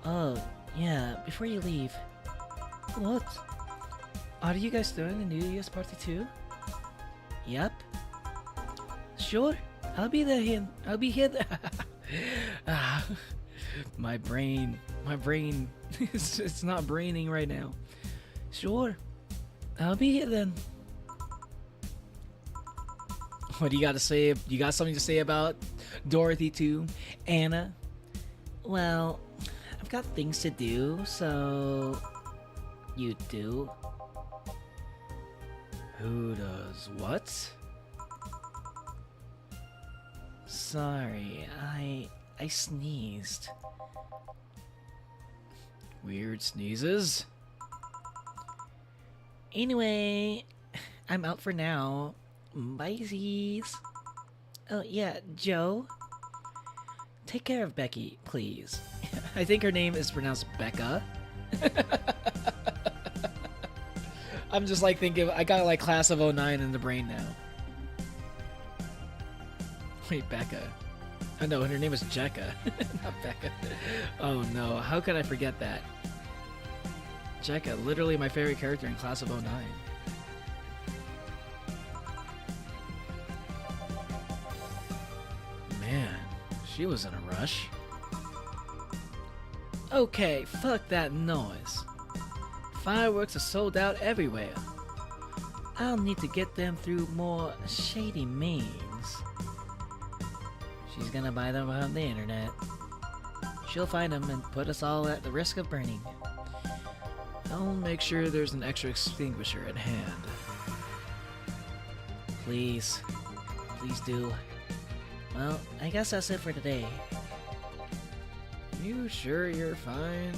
Speaker 3: Oh, yeah, before you leave. What? Are you guys throwing a New Year's party too? Yep. Sure, I'll be there. I'll be here.
Speaker 1: My brain, it's not braining right now.
Speaker 3: Sure, I'll be here then.
Speaker 1: What do you got to say? You got something to say about Dorothy too, Anna?
Speaker 3: Well, I've got things to do, so you do.
Speaker 1: Who does what?
Speaker 3: Sorry, I sneezed.
Speaker 1: Weird sneezes.
Speaker 3: Anyway, I'm out for now. Bye-sies. Oh yeah, Joe. Take care of Becky, please.
Speaker 1: I think her name is pronounced Becca. I'm just like thinking, I got like class of 09 in the brain now. Wait, Becca. Oh no, her name is Jekka, not Becca. Oh no, how could I forget that? Jekka, literally my favorite character in class of 09. Man, she was in a rush. Okay, fuck that noise. Fireworks are sold out everywhere.
Speaker 3: I'll need to get them through more shady means. She's gonna buy them on the internet. She'll find them and put us all at the risk of burning.
Speaker 1: I'll make sure there's an extra extinguisher at hand.
Speaker 3: Please. Please do. Well, I guess that's it for today.
Speaker 1: You sure you're fine?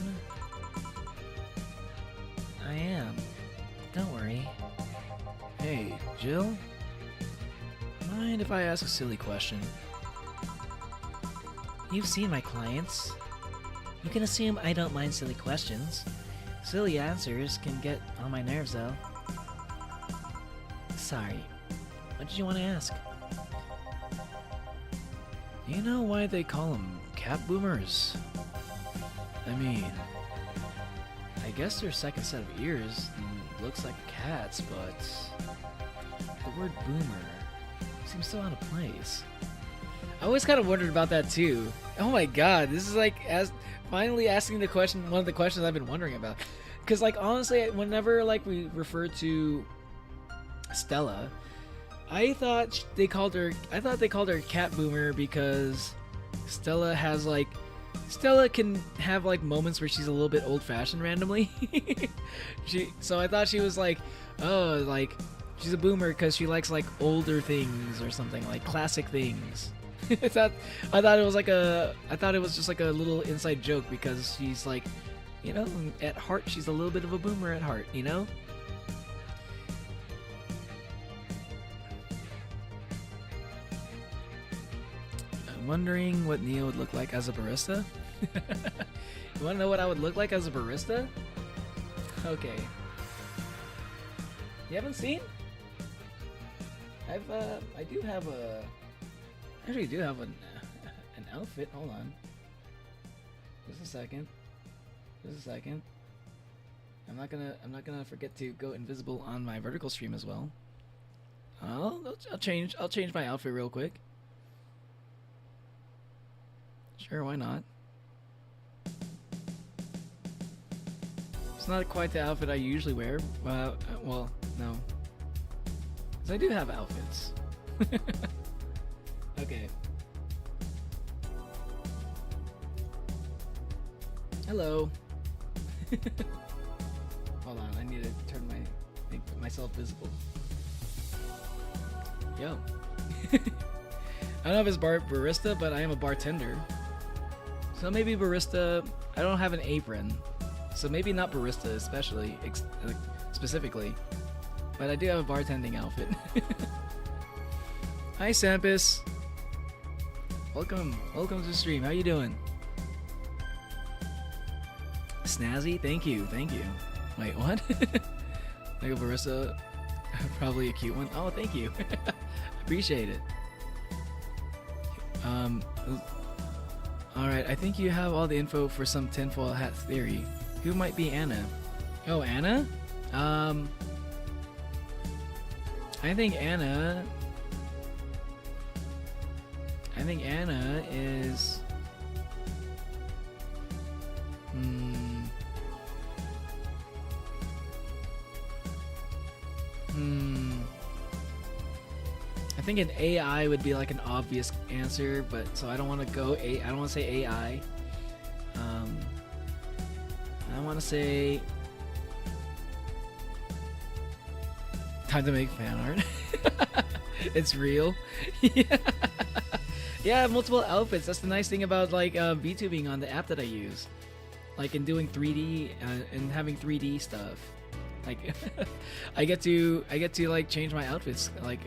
Speaker 3: I am. Don't worry.
Speaker 1: Hey, Jill? Mind if I ask a silly question?
Speaker 3: You've seen my clients. You can assume I don't mind silly questions. Silly answers can get on my nerves, though. Sorry. What did you want to ask?
Speaker 1: You know why they call them cat boomers? I mean, I guess their second set of ears looks like cats, but the word boomer seems so out of place. I always kind of wondered about that too. Oh my god, this is like finally asking the question, one of the questions I've been wondering about. Because like honestly, whenever like we refer to Stella, I thought they called her cat boomer because Stella can have like moments where she's a little bit old-fashioned randomly. So I thought she was like, oh, like she's a boomer because she likes like older things or something, like classic things. I thought it was just like a little inside joke because she's like, you know, at heart she's a little bit of a boomer at heart, you know? I'm wondering what Neo would look like as a barista. You want to know what I would look like as a barista? Okay. You haven't seen? I do have an outfit. Hold on. Just a second. I'm not gonna forget to go invisible on my vertical stream as well. I'll change my outfit real quick. Sure, why not? It's not quite the outfit I usually wear. Well, no. 'Cause I do have outfits. Okay. Hello. Hold on, I need to make myself visible. Yo. I don't know if it's barista, but I am a bartender. So maybe barista. I don't have an apron, so maybe not barista, especially specifically. But I do have a bartending outfit. Hi, Sampus. Welcome to the stream. How you doing? Snazzy, thank you. Wait, what? Like a barista, probably a cute one. Oh, thank you. Appreciate it. All right. I think you have all the info for some tinfoil hat theory. Who might be Anna? Oh, Anna. I think Anna is. I think an AI would be like an obvious answer, but so I don't want to go I don't want to say AI. I want to say time to make fan art. It's real. Yeah, multiple outfits. That's the nice thing about like VTubing on the app that I use. Like in doing 3D and having 3D stuff. Like I get to like change my outfits like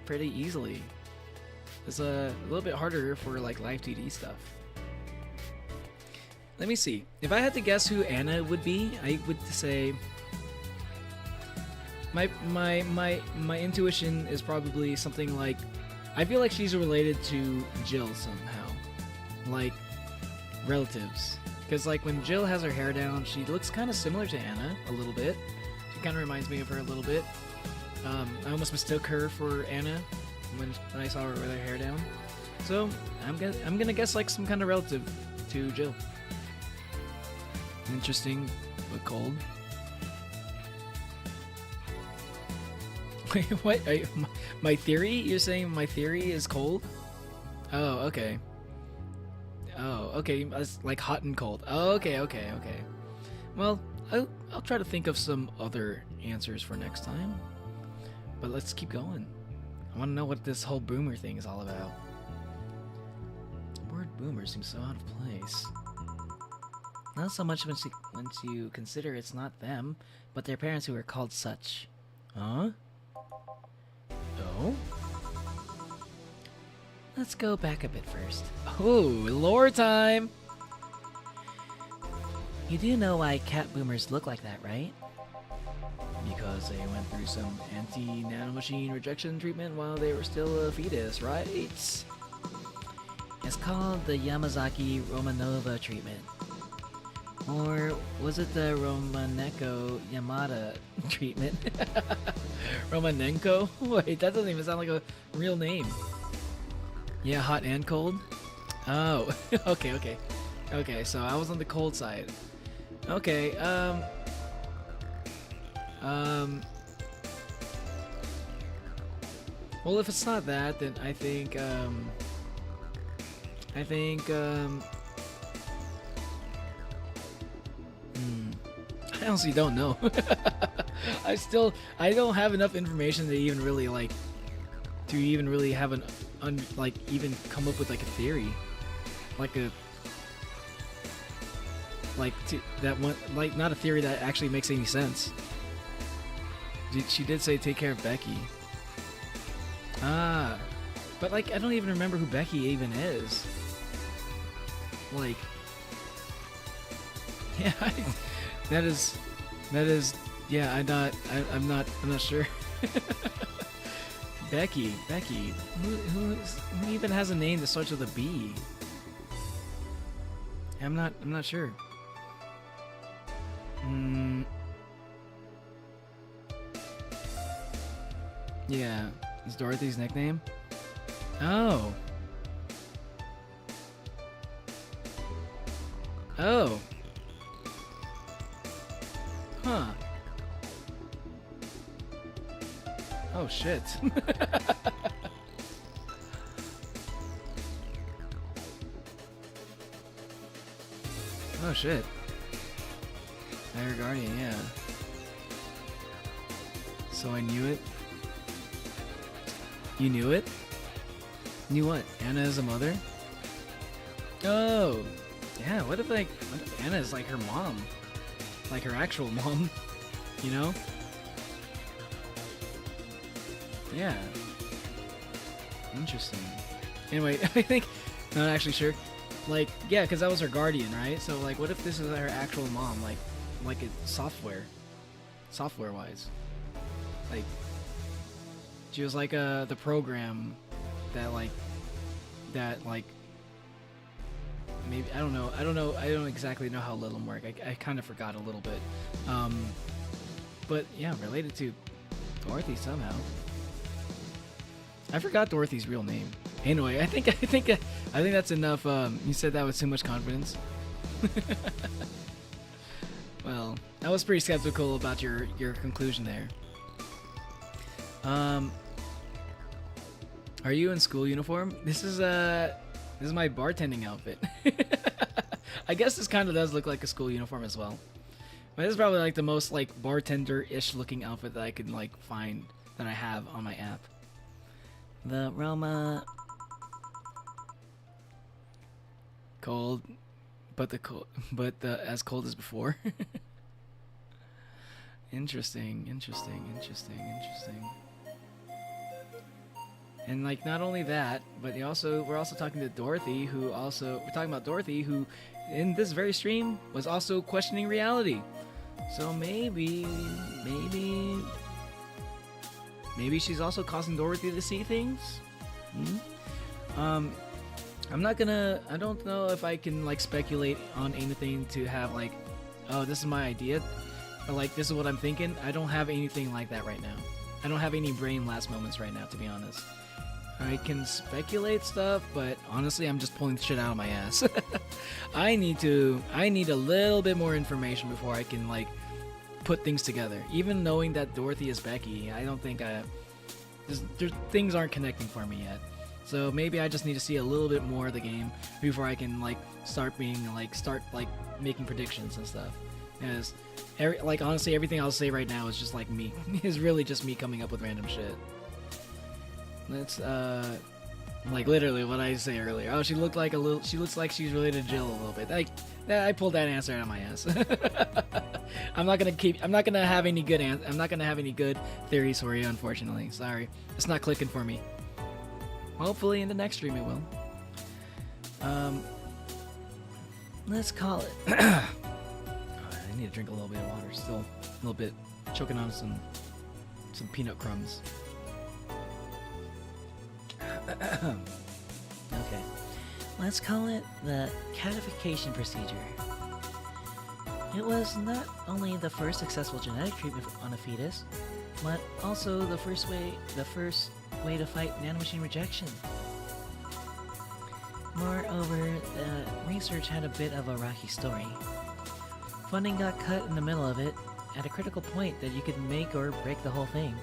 Speaker 1: pretty easily. It's a little bit harder for like live 2D stuff. Let me see. If I had to guess who Anna would be, I would say my intuition is probably something like, I feel like she's related to Jill somehow, like relatives. Because like when Jill has her hair down, she looks kind of similar to Anna a little bit. She kind of reminds me of her a little bit. I almost mistook her for Anna when I saw her with her hair down. So I'm gonna guess like some kind of relative to Jill. Interesting, but cold. Wait, what? My theory? You're saying my theory is cold? Oh, okay. Oh, okay. It's like hot and cold. Oh, okay. Well, I'll try to think of some other answers for next time. But let's keep going. I want to know what this whole boomer thing is all about. Word boomer seems so out of place. Not so much once you consider it's not them, but their parents who are called such. Huh? Oh? Let's go back a bit first. Oh, lore time! You do know why cat boomers look like that, right? Because they went through some anti-nanomachine rejection treatment while they were still a fetus, right? It's called the Yamazaki Romanova treatment. Or was it the Romanenko Yamada treatment? Romanenko? Wait, that doesn't even sound like a real name. Yeah, hot and cold? Oh, okay. Okay, so I was on the cold side. Okay, well, if it's not that, then I think, I honestly don't know. I don't have enough information to even really, like, have even come up with, like, a theory. Not a theory that actually makes any sense. She did say take care of Becky. Ah. But, like, I don't even remember who Becky even is. Like... Yeah, that is... Yeah, I'm not sure. Becky. Who even has a name that starts with a B? I'm not sure. Yeah, is Dorothy's nickname? Oh. Oh. Huh. Oh shit. Oh shit. Fire Guardian, yeah. So I knew it. You knew it? Knew what? Anna is a mother? Oh! Yeah, what if Anna is like her mom? Like her actual mom? You know? Yeah. Interesting. Anyway, I think... Not actually sure. Like, yeah, because that was her guardian, right? So, like, what if this is her actual mom? Like it's software-wise. Like... She was like the program that maybe I don't exactly know how Little work. I kind of forgot a little bit. But yeah, related to Dorothy somehow. I forgot Dorothy's real name. Anyway, I think that's enough. You said that with too much confidence. Well, I was pretty skeptical about your conclusion there. Are you in school uniform? This is my bartending outfit. I guess this kind of does look like a school uniform as well. But this is probably like the most like bartender-ish looking outfit that I could like find that I have on my app. The Roma cold, but as cold as before. Interesting. And like not only that, but we're also talking to Dorothy, we're talking about Dorothy, who in this very stream was also questioning reality. So maybe she's also causing Dorothy to see things. I don't know if I can like speculate on anything to have like, oh, this is my idea, or like this is what I'm thinking. I don't have anything like that right now. I don't have any brain last moments right now, to be honest. I can speculate stuff, but honestly, I'm just pulling shit out of my ass. I need a little bit more information before I can like put things together. Even knowing that Dorothy is Becky, I don't think things aren't connecting for me yet. So maybe I just need to see a little bit more of the game before I can like start making predictions and stuff. Because honestly, everything I'll say right now is just like me. Is really just me coming up with random shit. Let's Like literally what I say earlier. Oh, she looks like she's related to Jill a little bit. Like I pulled that answer out of my ass. I'm not gonna have any good theories for you, unfortunately. Sorry. It's not clicking for me. Hopefully in the next stream it will.
Speaker 3: Let's call it.
Speaker 1: I need to drink a little bit of water. Still a little bit choking on some peanut crumbs.
Speaker 3: Okay. Let's call it the catification procedure. It was not only the first successful genetic treatment on a fetus, but also the first way to fight nanomachine rejection. Moreover, the research had a bit of a rocky story. Funding got cut in the middle of it, at a critical point that you could make or break the whole thing.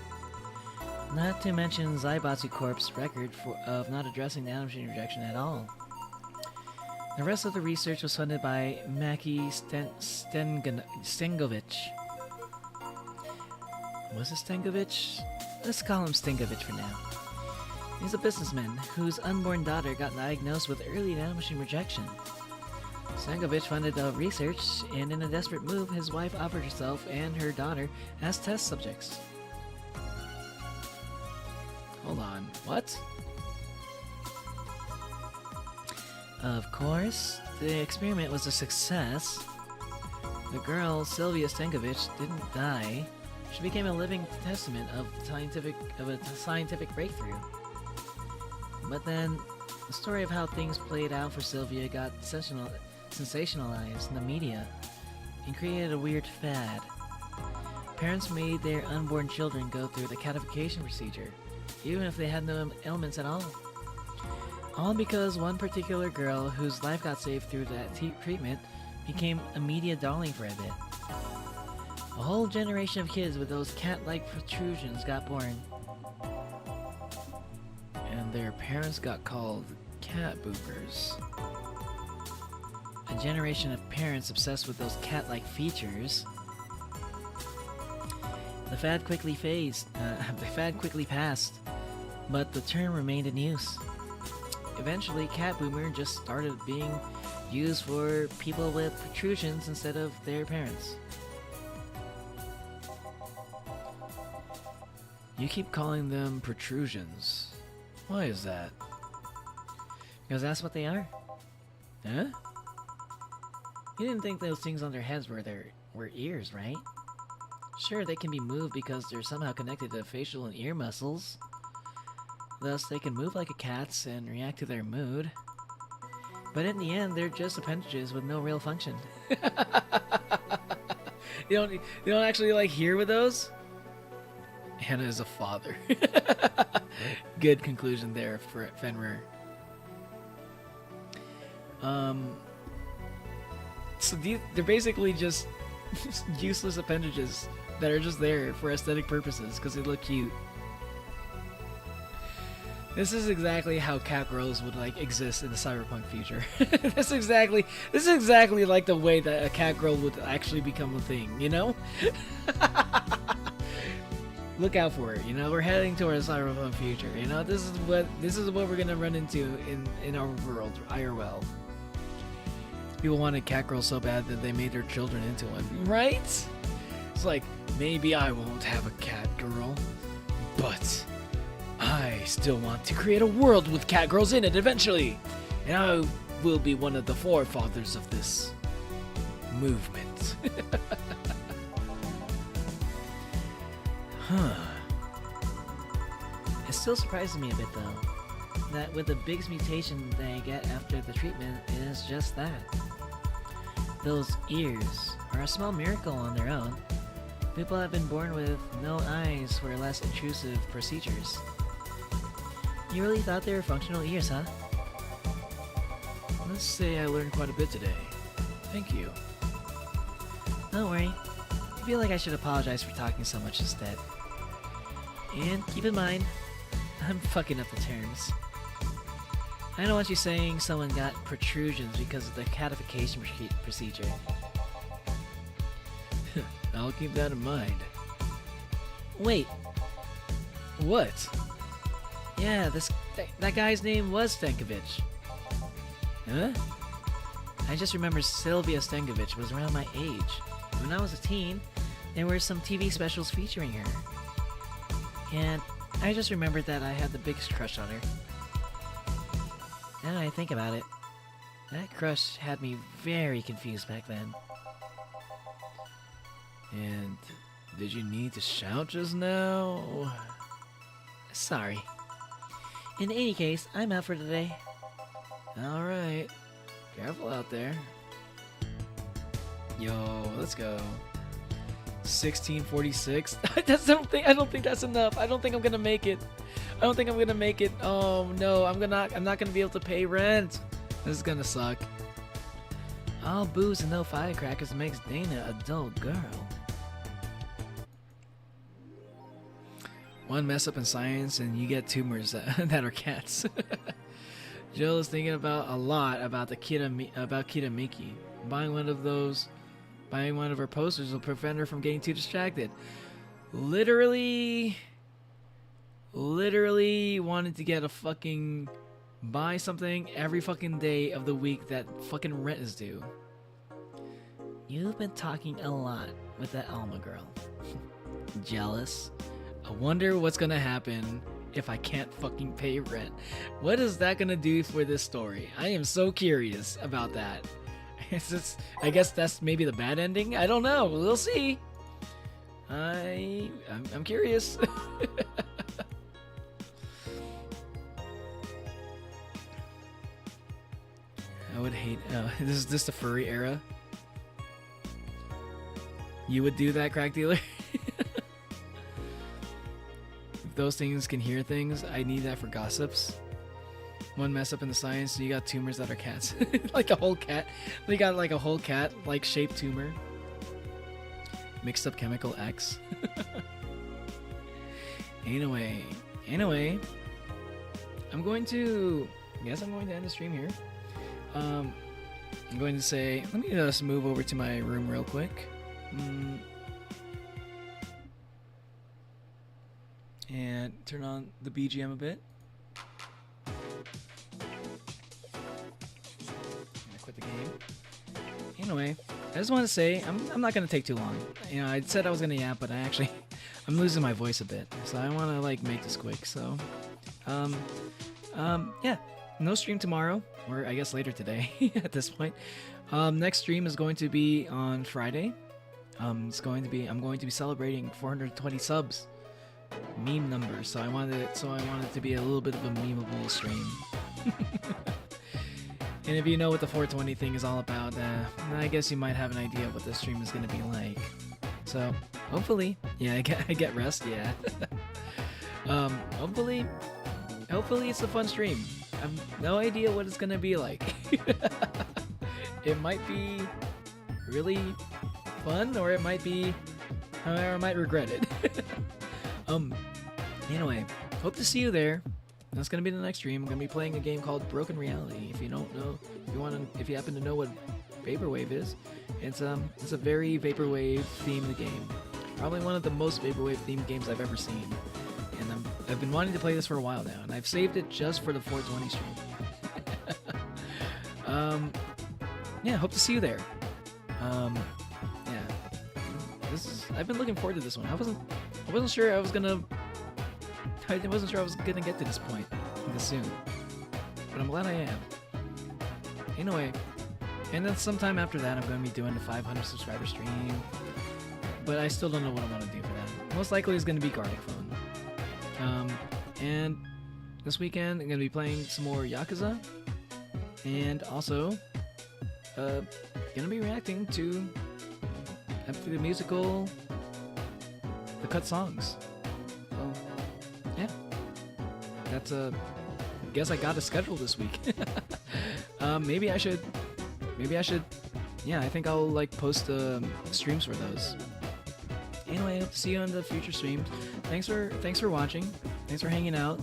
Speaker 3: Not to mention Zaibatsu Corp's record of not addressing nanomachine rejection at all. The rest of the research was funded by Maki Stengovich. Was it Stengovich? Let's call him Stengovich for now. He's a businessman whose unborn daughter got diagnosed with early nanomachine rejection. Stengovich funded the research, and in a desperate move, his wife offered herself and her daughter as test subjects.
Speaker 1: Hold on. What?
Speaker 3: Of course, the experiment was a success. The girl, Sylvia Stengovich, didn't die. She became a living testament of a scientific breakthrough. But then, the story of how things played out for Sylvia got sensationalized in the media and created a weird fad. Parents made their unborn children go through the catification procedure, even if they had no ailments at all. All because one particular girl whose life got saved through that treatment became a media darling for a bit. A whole generation of kids with those cat-like protrusions got born.
Speaker 1: And their parents got called cat boopers.
Speaker 3: A generation of parents obsessed with those cat-like features. The fad quickly passed, but the term remained in use. Eventually, cat boomer just started being used for people with protrusions instead of their parents.
Speaker 1: You keep calling them protrusions. Why is that?
Speaker 3: Because that's what they are.
Speaker 1: Huh?
Speaker 3: You didn't think those things on their heads were ears, right? Sure, they can be moved because they're somehow connected to facial and ear muscles. Thus, they can move like a cat's and react to their mood. But in the end, they're just appendages with no real function.
Speaker 1: You don't actually like hear with those? Hannah is a father. Good conclusion there for Fenrir. So they're basically just useless appendages that are just there for aesthetic purposes because they look cute. This is exactly how cat girls would like exist in the cyberpunk future. This is exactly like the way that a cat girl would actually become a thing, you know? Look out for it, you know? We're heading towards a cyberpunk future, you know? This is what we're gonna run into in our world, IRL. People wanted cat girls so bad that they made their children into one, right? It's like, maybe I won't have a cat girl, but I still want to create a world with cat girls in it eventually, and I will be one of the forefathers of this movement.
Speaker 3: Huh. It still surprises me a bit though, that with the biggest mutation they get after the treatment is just that. Those ears are a small miracle on their own. People have been born with no eyes for less intrusive procedures. You really thought they were functional ears, huh?
Speaker 1: Let's say I learned quite a bit today. Thank you.
Speaker 3: Don't worry. I feel like I should apologize for talking so much instead. And keep in mind, I'm fucking up the terms. I don't want you saying someone got protrusions because of the catification procedure.
Speaker 1: I'll keep that in mind.
Speaker 3: Wait,
Speaker 1: What?
Speaker 3: Yeah, that guy's name was Stankovic. Huh? I just remember Sylvia Stankovic was around my age. When I was a teen, there were some TV specials featuring her. And I just remembered that I had the biggest crush on her. Now that I think about it, that crush had me very confused back then.
Speaker 4: And did you need to shout just now?
Speaker 3: Sorry. In any case, I'm out for today.
Speaker 4: Alright. Careful out there. Yo, let's go. 1646. I don't think that's enough. I don't think I'm gonna make it. Oh no, I'm not gonna be able to pay rent. This is gonna suck.
Speaker 3: All booze and no firecrackers makes Dana a dull girl.
Speaker 4: One mess up in science and you get tumors that are cats. Jill is thinking a lot about Kita Miki. Buying one of her posters will prevent her from getting too distracted. Literally wanted to get buy something every fucking day of the week that fucking rent is due.
Speaker 3: You've been talking a lot with that Alma girl.
Speaker 4: Jealous? I wonder what's gonna happen if I can't fucking pay rent. What is that gonna do for this story? I am so curious about that. I guess that's maybe the bad ending? I don't know. We'll see. I'm curious. I would hate... is this the furry era? You would do that, crack dealer? If those things can hear things, I need that for gossips. One mess up in the science, so you got tumors that are cats. Like a whole cat. They got like a whole cat, like shaped tumor. Mixed up chemical X. Anyway. I'm going to end the stream here. I'm going to say, let me just move over to my room real quick. And turn on the BGM a bit. Quit the game. Anyway, I just want to say I'm not gonna take too long. You know, I said I was gonna yap, but I'm losing my voice a bit, so I want to like make this quick. So, yeah, no stream tomorrow, or I guess later today at this point. Next stream is going to be on Friday. I'm going to be celebrating 420 subs, meme numbers. So I wanted it to be a little bit of a memeable stream. And if you know what the 420 thing is all about, I guess you might have an idea of what this stream is going to be like. So, hopefully, yeah, I get rest, yeah. Hopefully it's a fun stream. I have no idea what it's going to be like. It might be really fun, or it might be, or I might regret it. Anyway, hope to see you there. That's gonna be the next stream. I'm gonna be playing a game called Broken Reality. If you don't know, if you happen to know what vaporwave is, it's a very vaporwave themed game. Probably one of the most vaporwave themed games I've ever seen. And I've been wanting to play this for a while now, and I've saved it just for the 420 stream. Yeah, hope to see you there. Yeah, I've been looking forward to this one. I wasn't sure I wasn't sure I was gonna get to this point this soon, but I'm glad I am. Anyway, and then sometime after that, I'm gonna be doing the 500 subscriber stream, but I still don't know what I want to do for that. Most likely, it's gonna be Gartic Phone. And this weekend, I'm gonna be playing some more Yakuza, and also, gonna be reacting to the musical, the cut songs. So, yeah, that's guess I got a schedule this week. Maybe I should. Yeah, I think I'll like post streams for those. Anyway, I hope to see you on the future streams. Thanks for watching. Thanks for hanging out.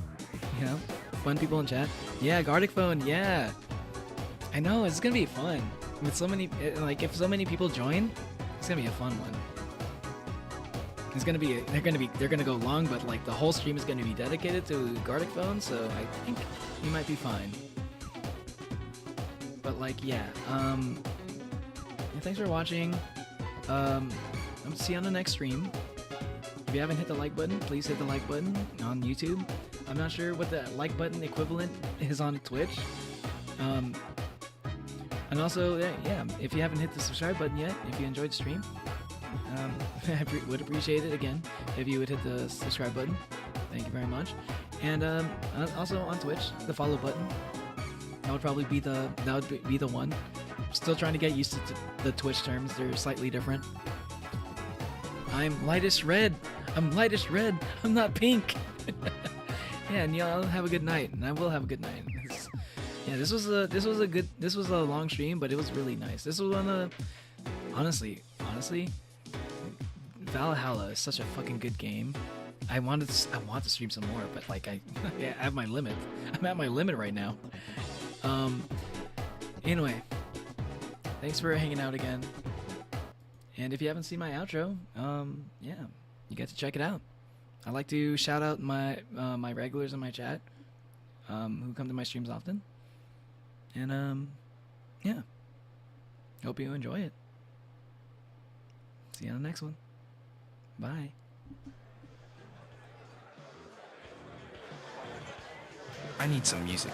Speaker 4: You know, fun people in chat. Yeah, Gartic Phone. Yeah, I know it's gonna be fun with so many. Like if so many people join, it's gonna be a fun one.
Speaker 1: they're gonna go long, but like the whole stream is gonna be dedicated to Gartic Phone, so I think you might be fine. But like, yeah, thanks for watching. I'll see you on the next stream. If you haven't hit the like button, please hit the like button on YouTube. I'm not sure what the like button equivalent is on Twitch. And also, yeah, if you haven't hit the subscribe button yet, if you enjoyed the stream, I would appreciate it again if you would hit the subscribe button. Thank you very much. And also on Twitch, the follow button. That would probably be the one. Still trying to get used to the Twitch terms. They're slightly different. I'm lightest red. I'm lightest red. I'm not pink. Yeah, and y'all have a good night, and I will have a good night. Yeah, this was a long stream, but it was really nice. This was one of honestly, Valhalla is such a fucking good game. I want to stream some more, but like I have my limit. I'm at my limit right now. Anyway, thanks for hanging out again. And if you haven't seen my outro, yeah, you get to check it out. I like to shout out my my regulars in my chat, who come to my streams often. And yeah, hope you enjoy it. See you on the next one. Bye.
Speaker 5: I need some music.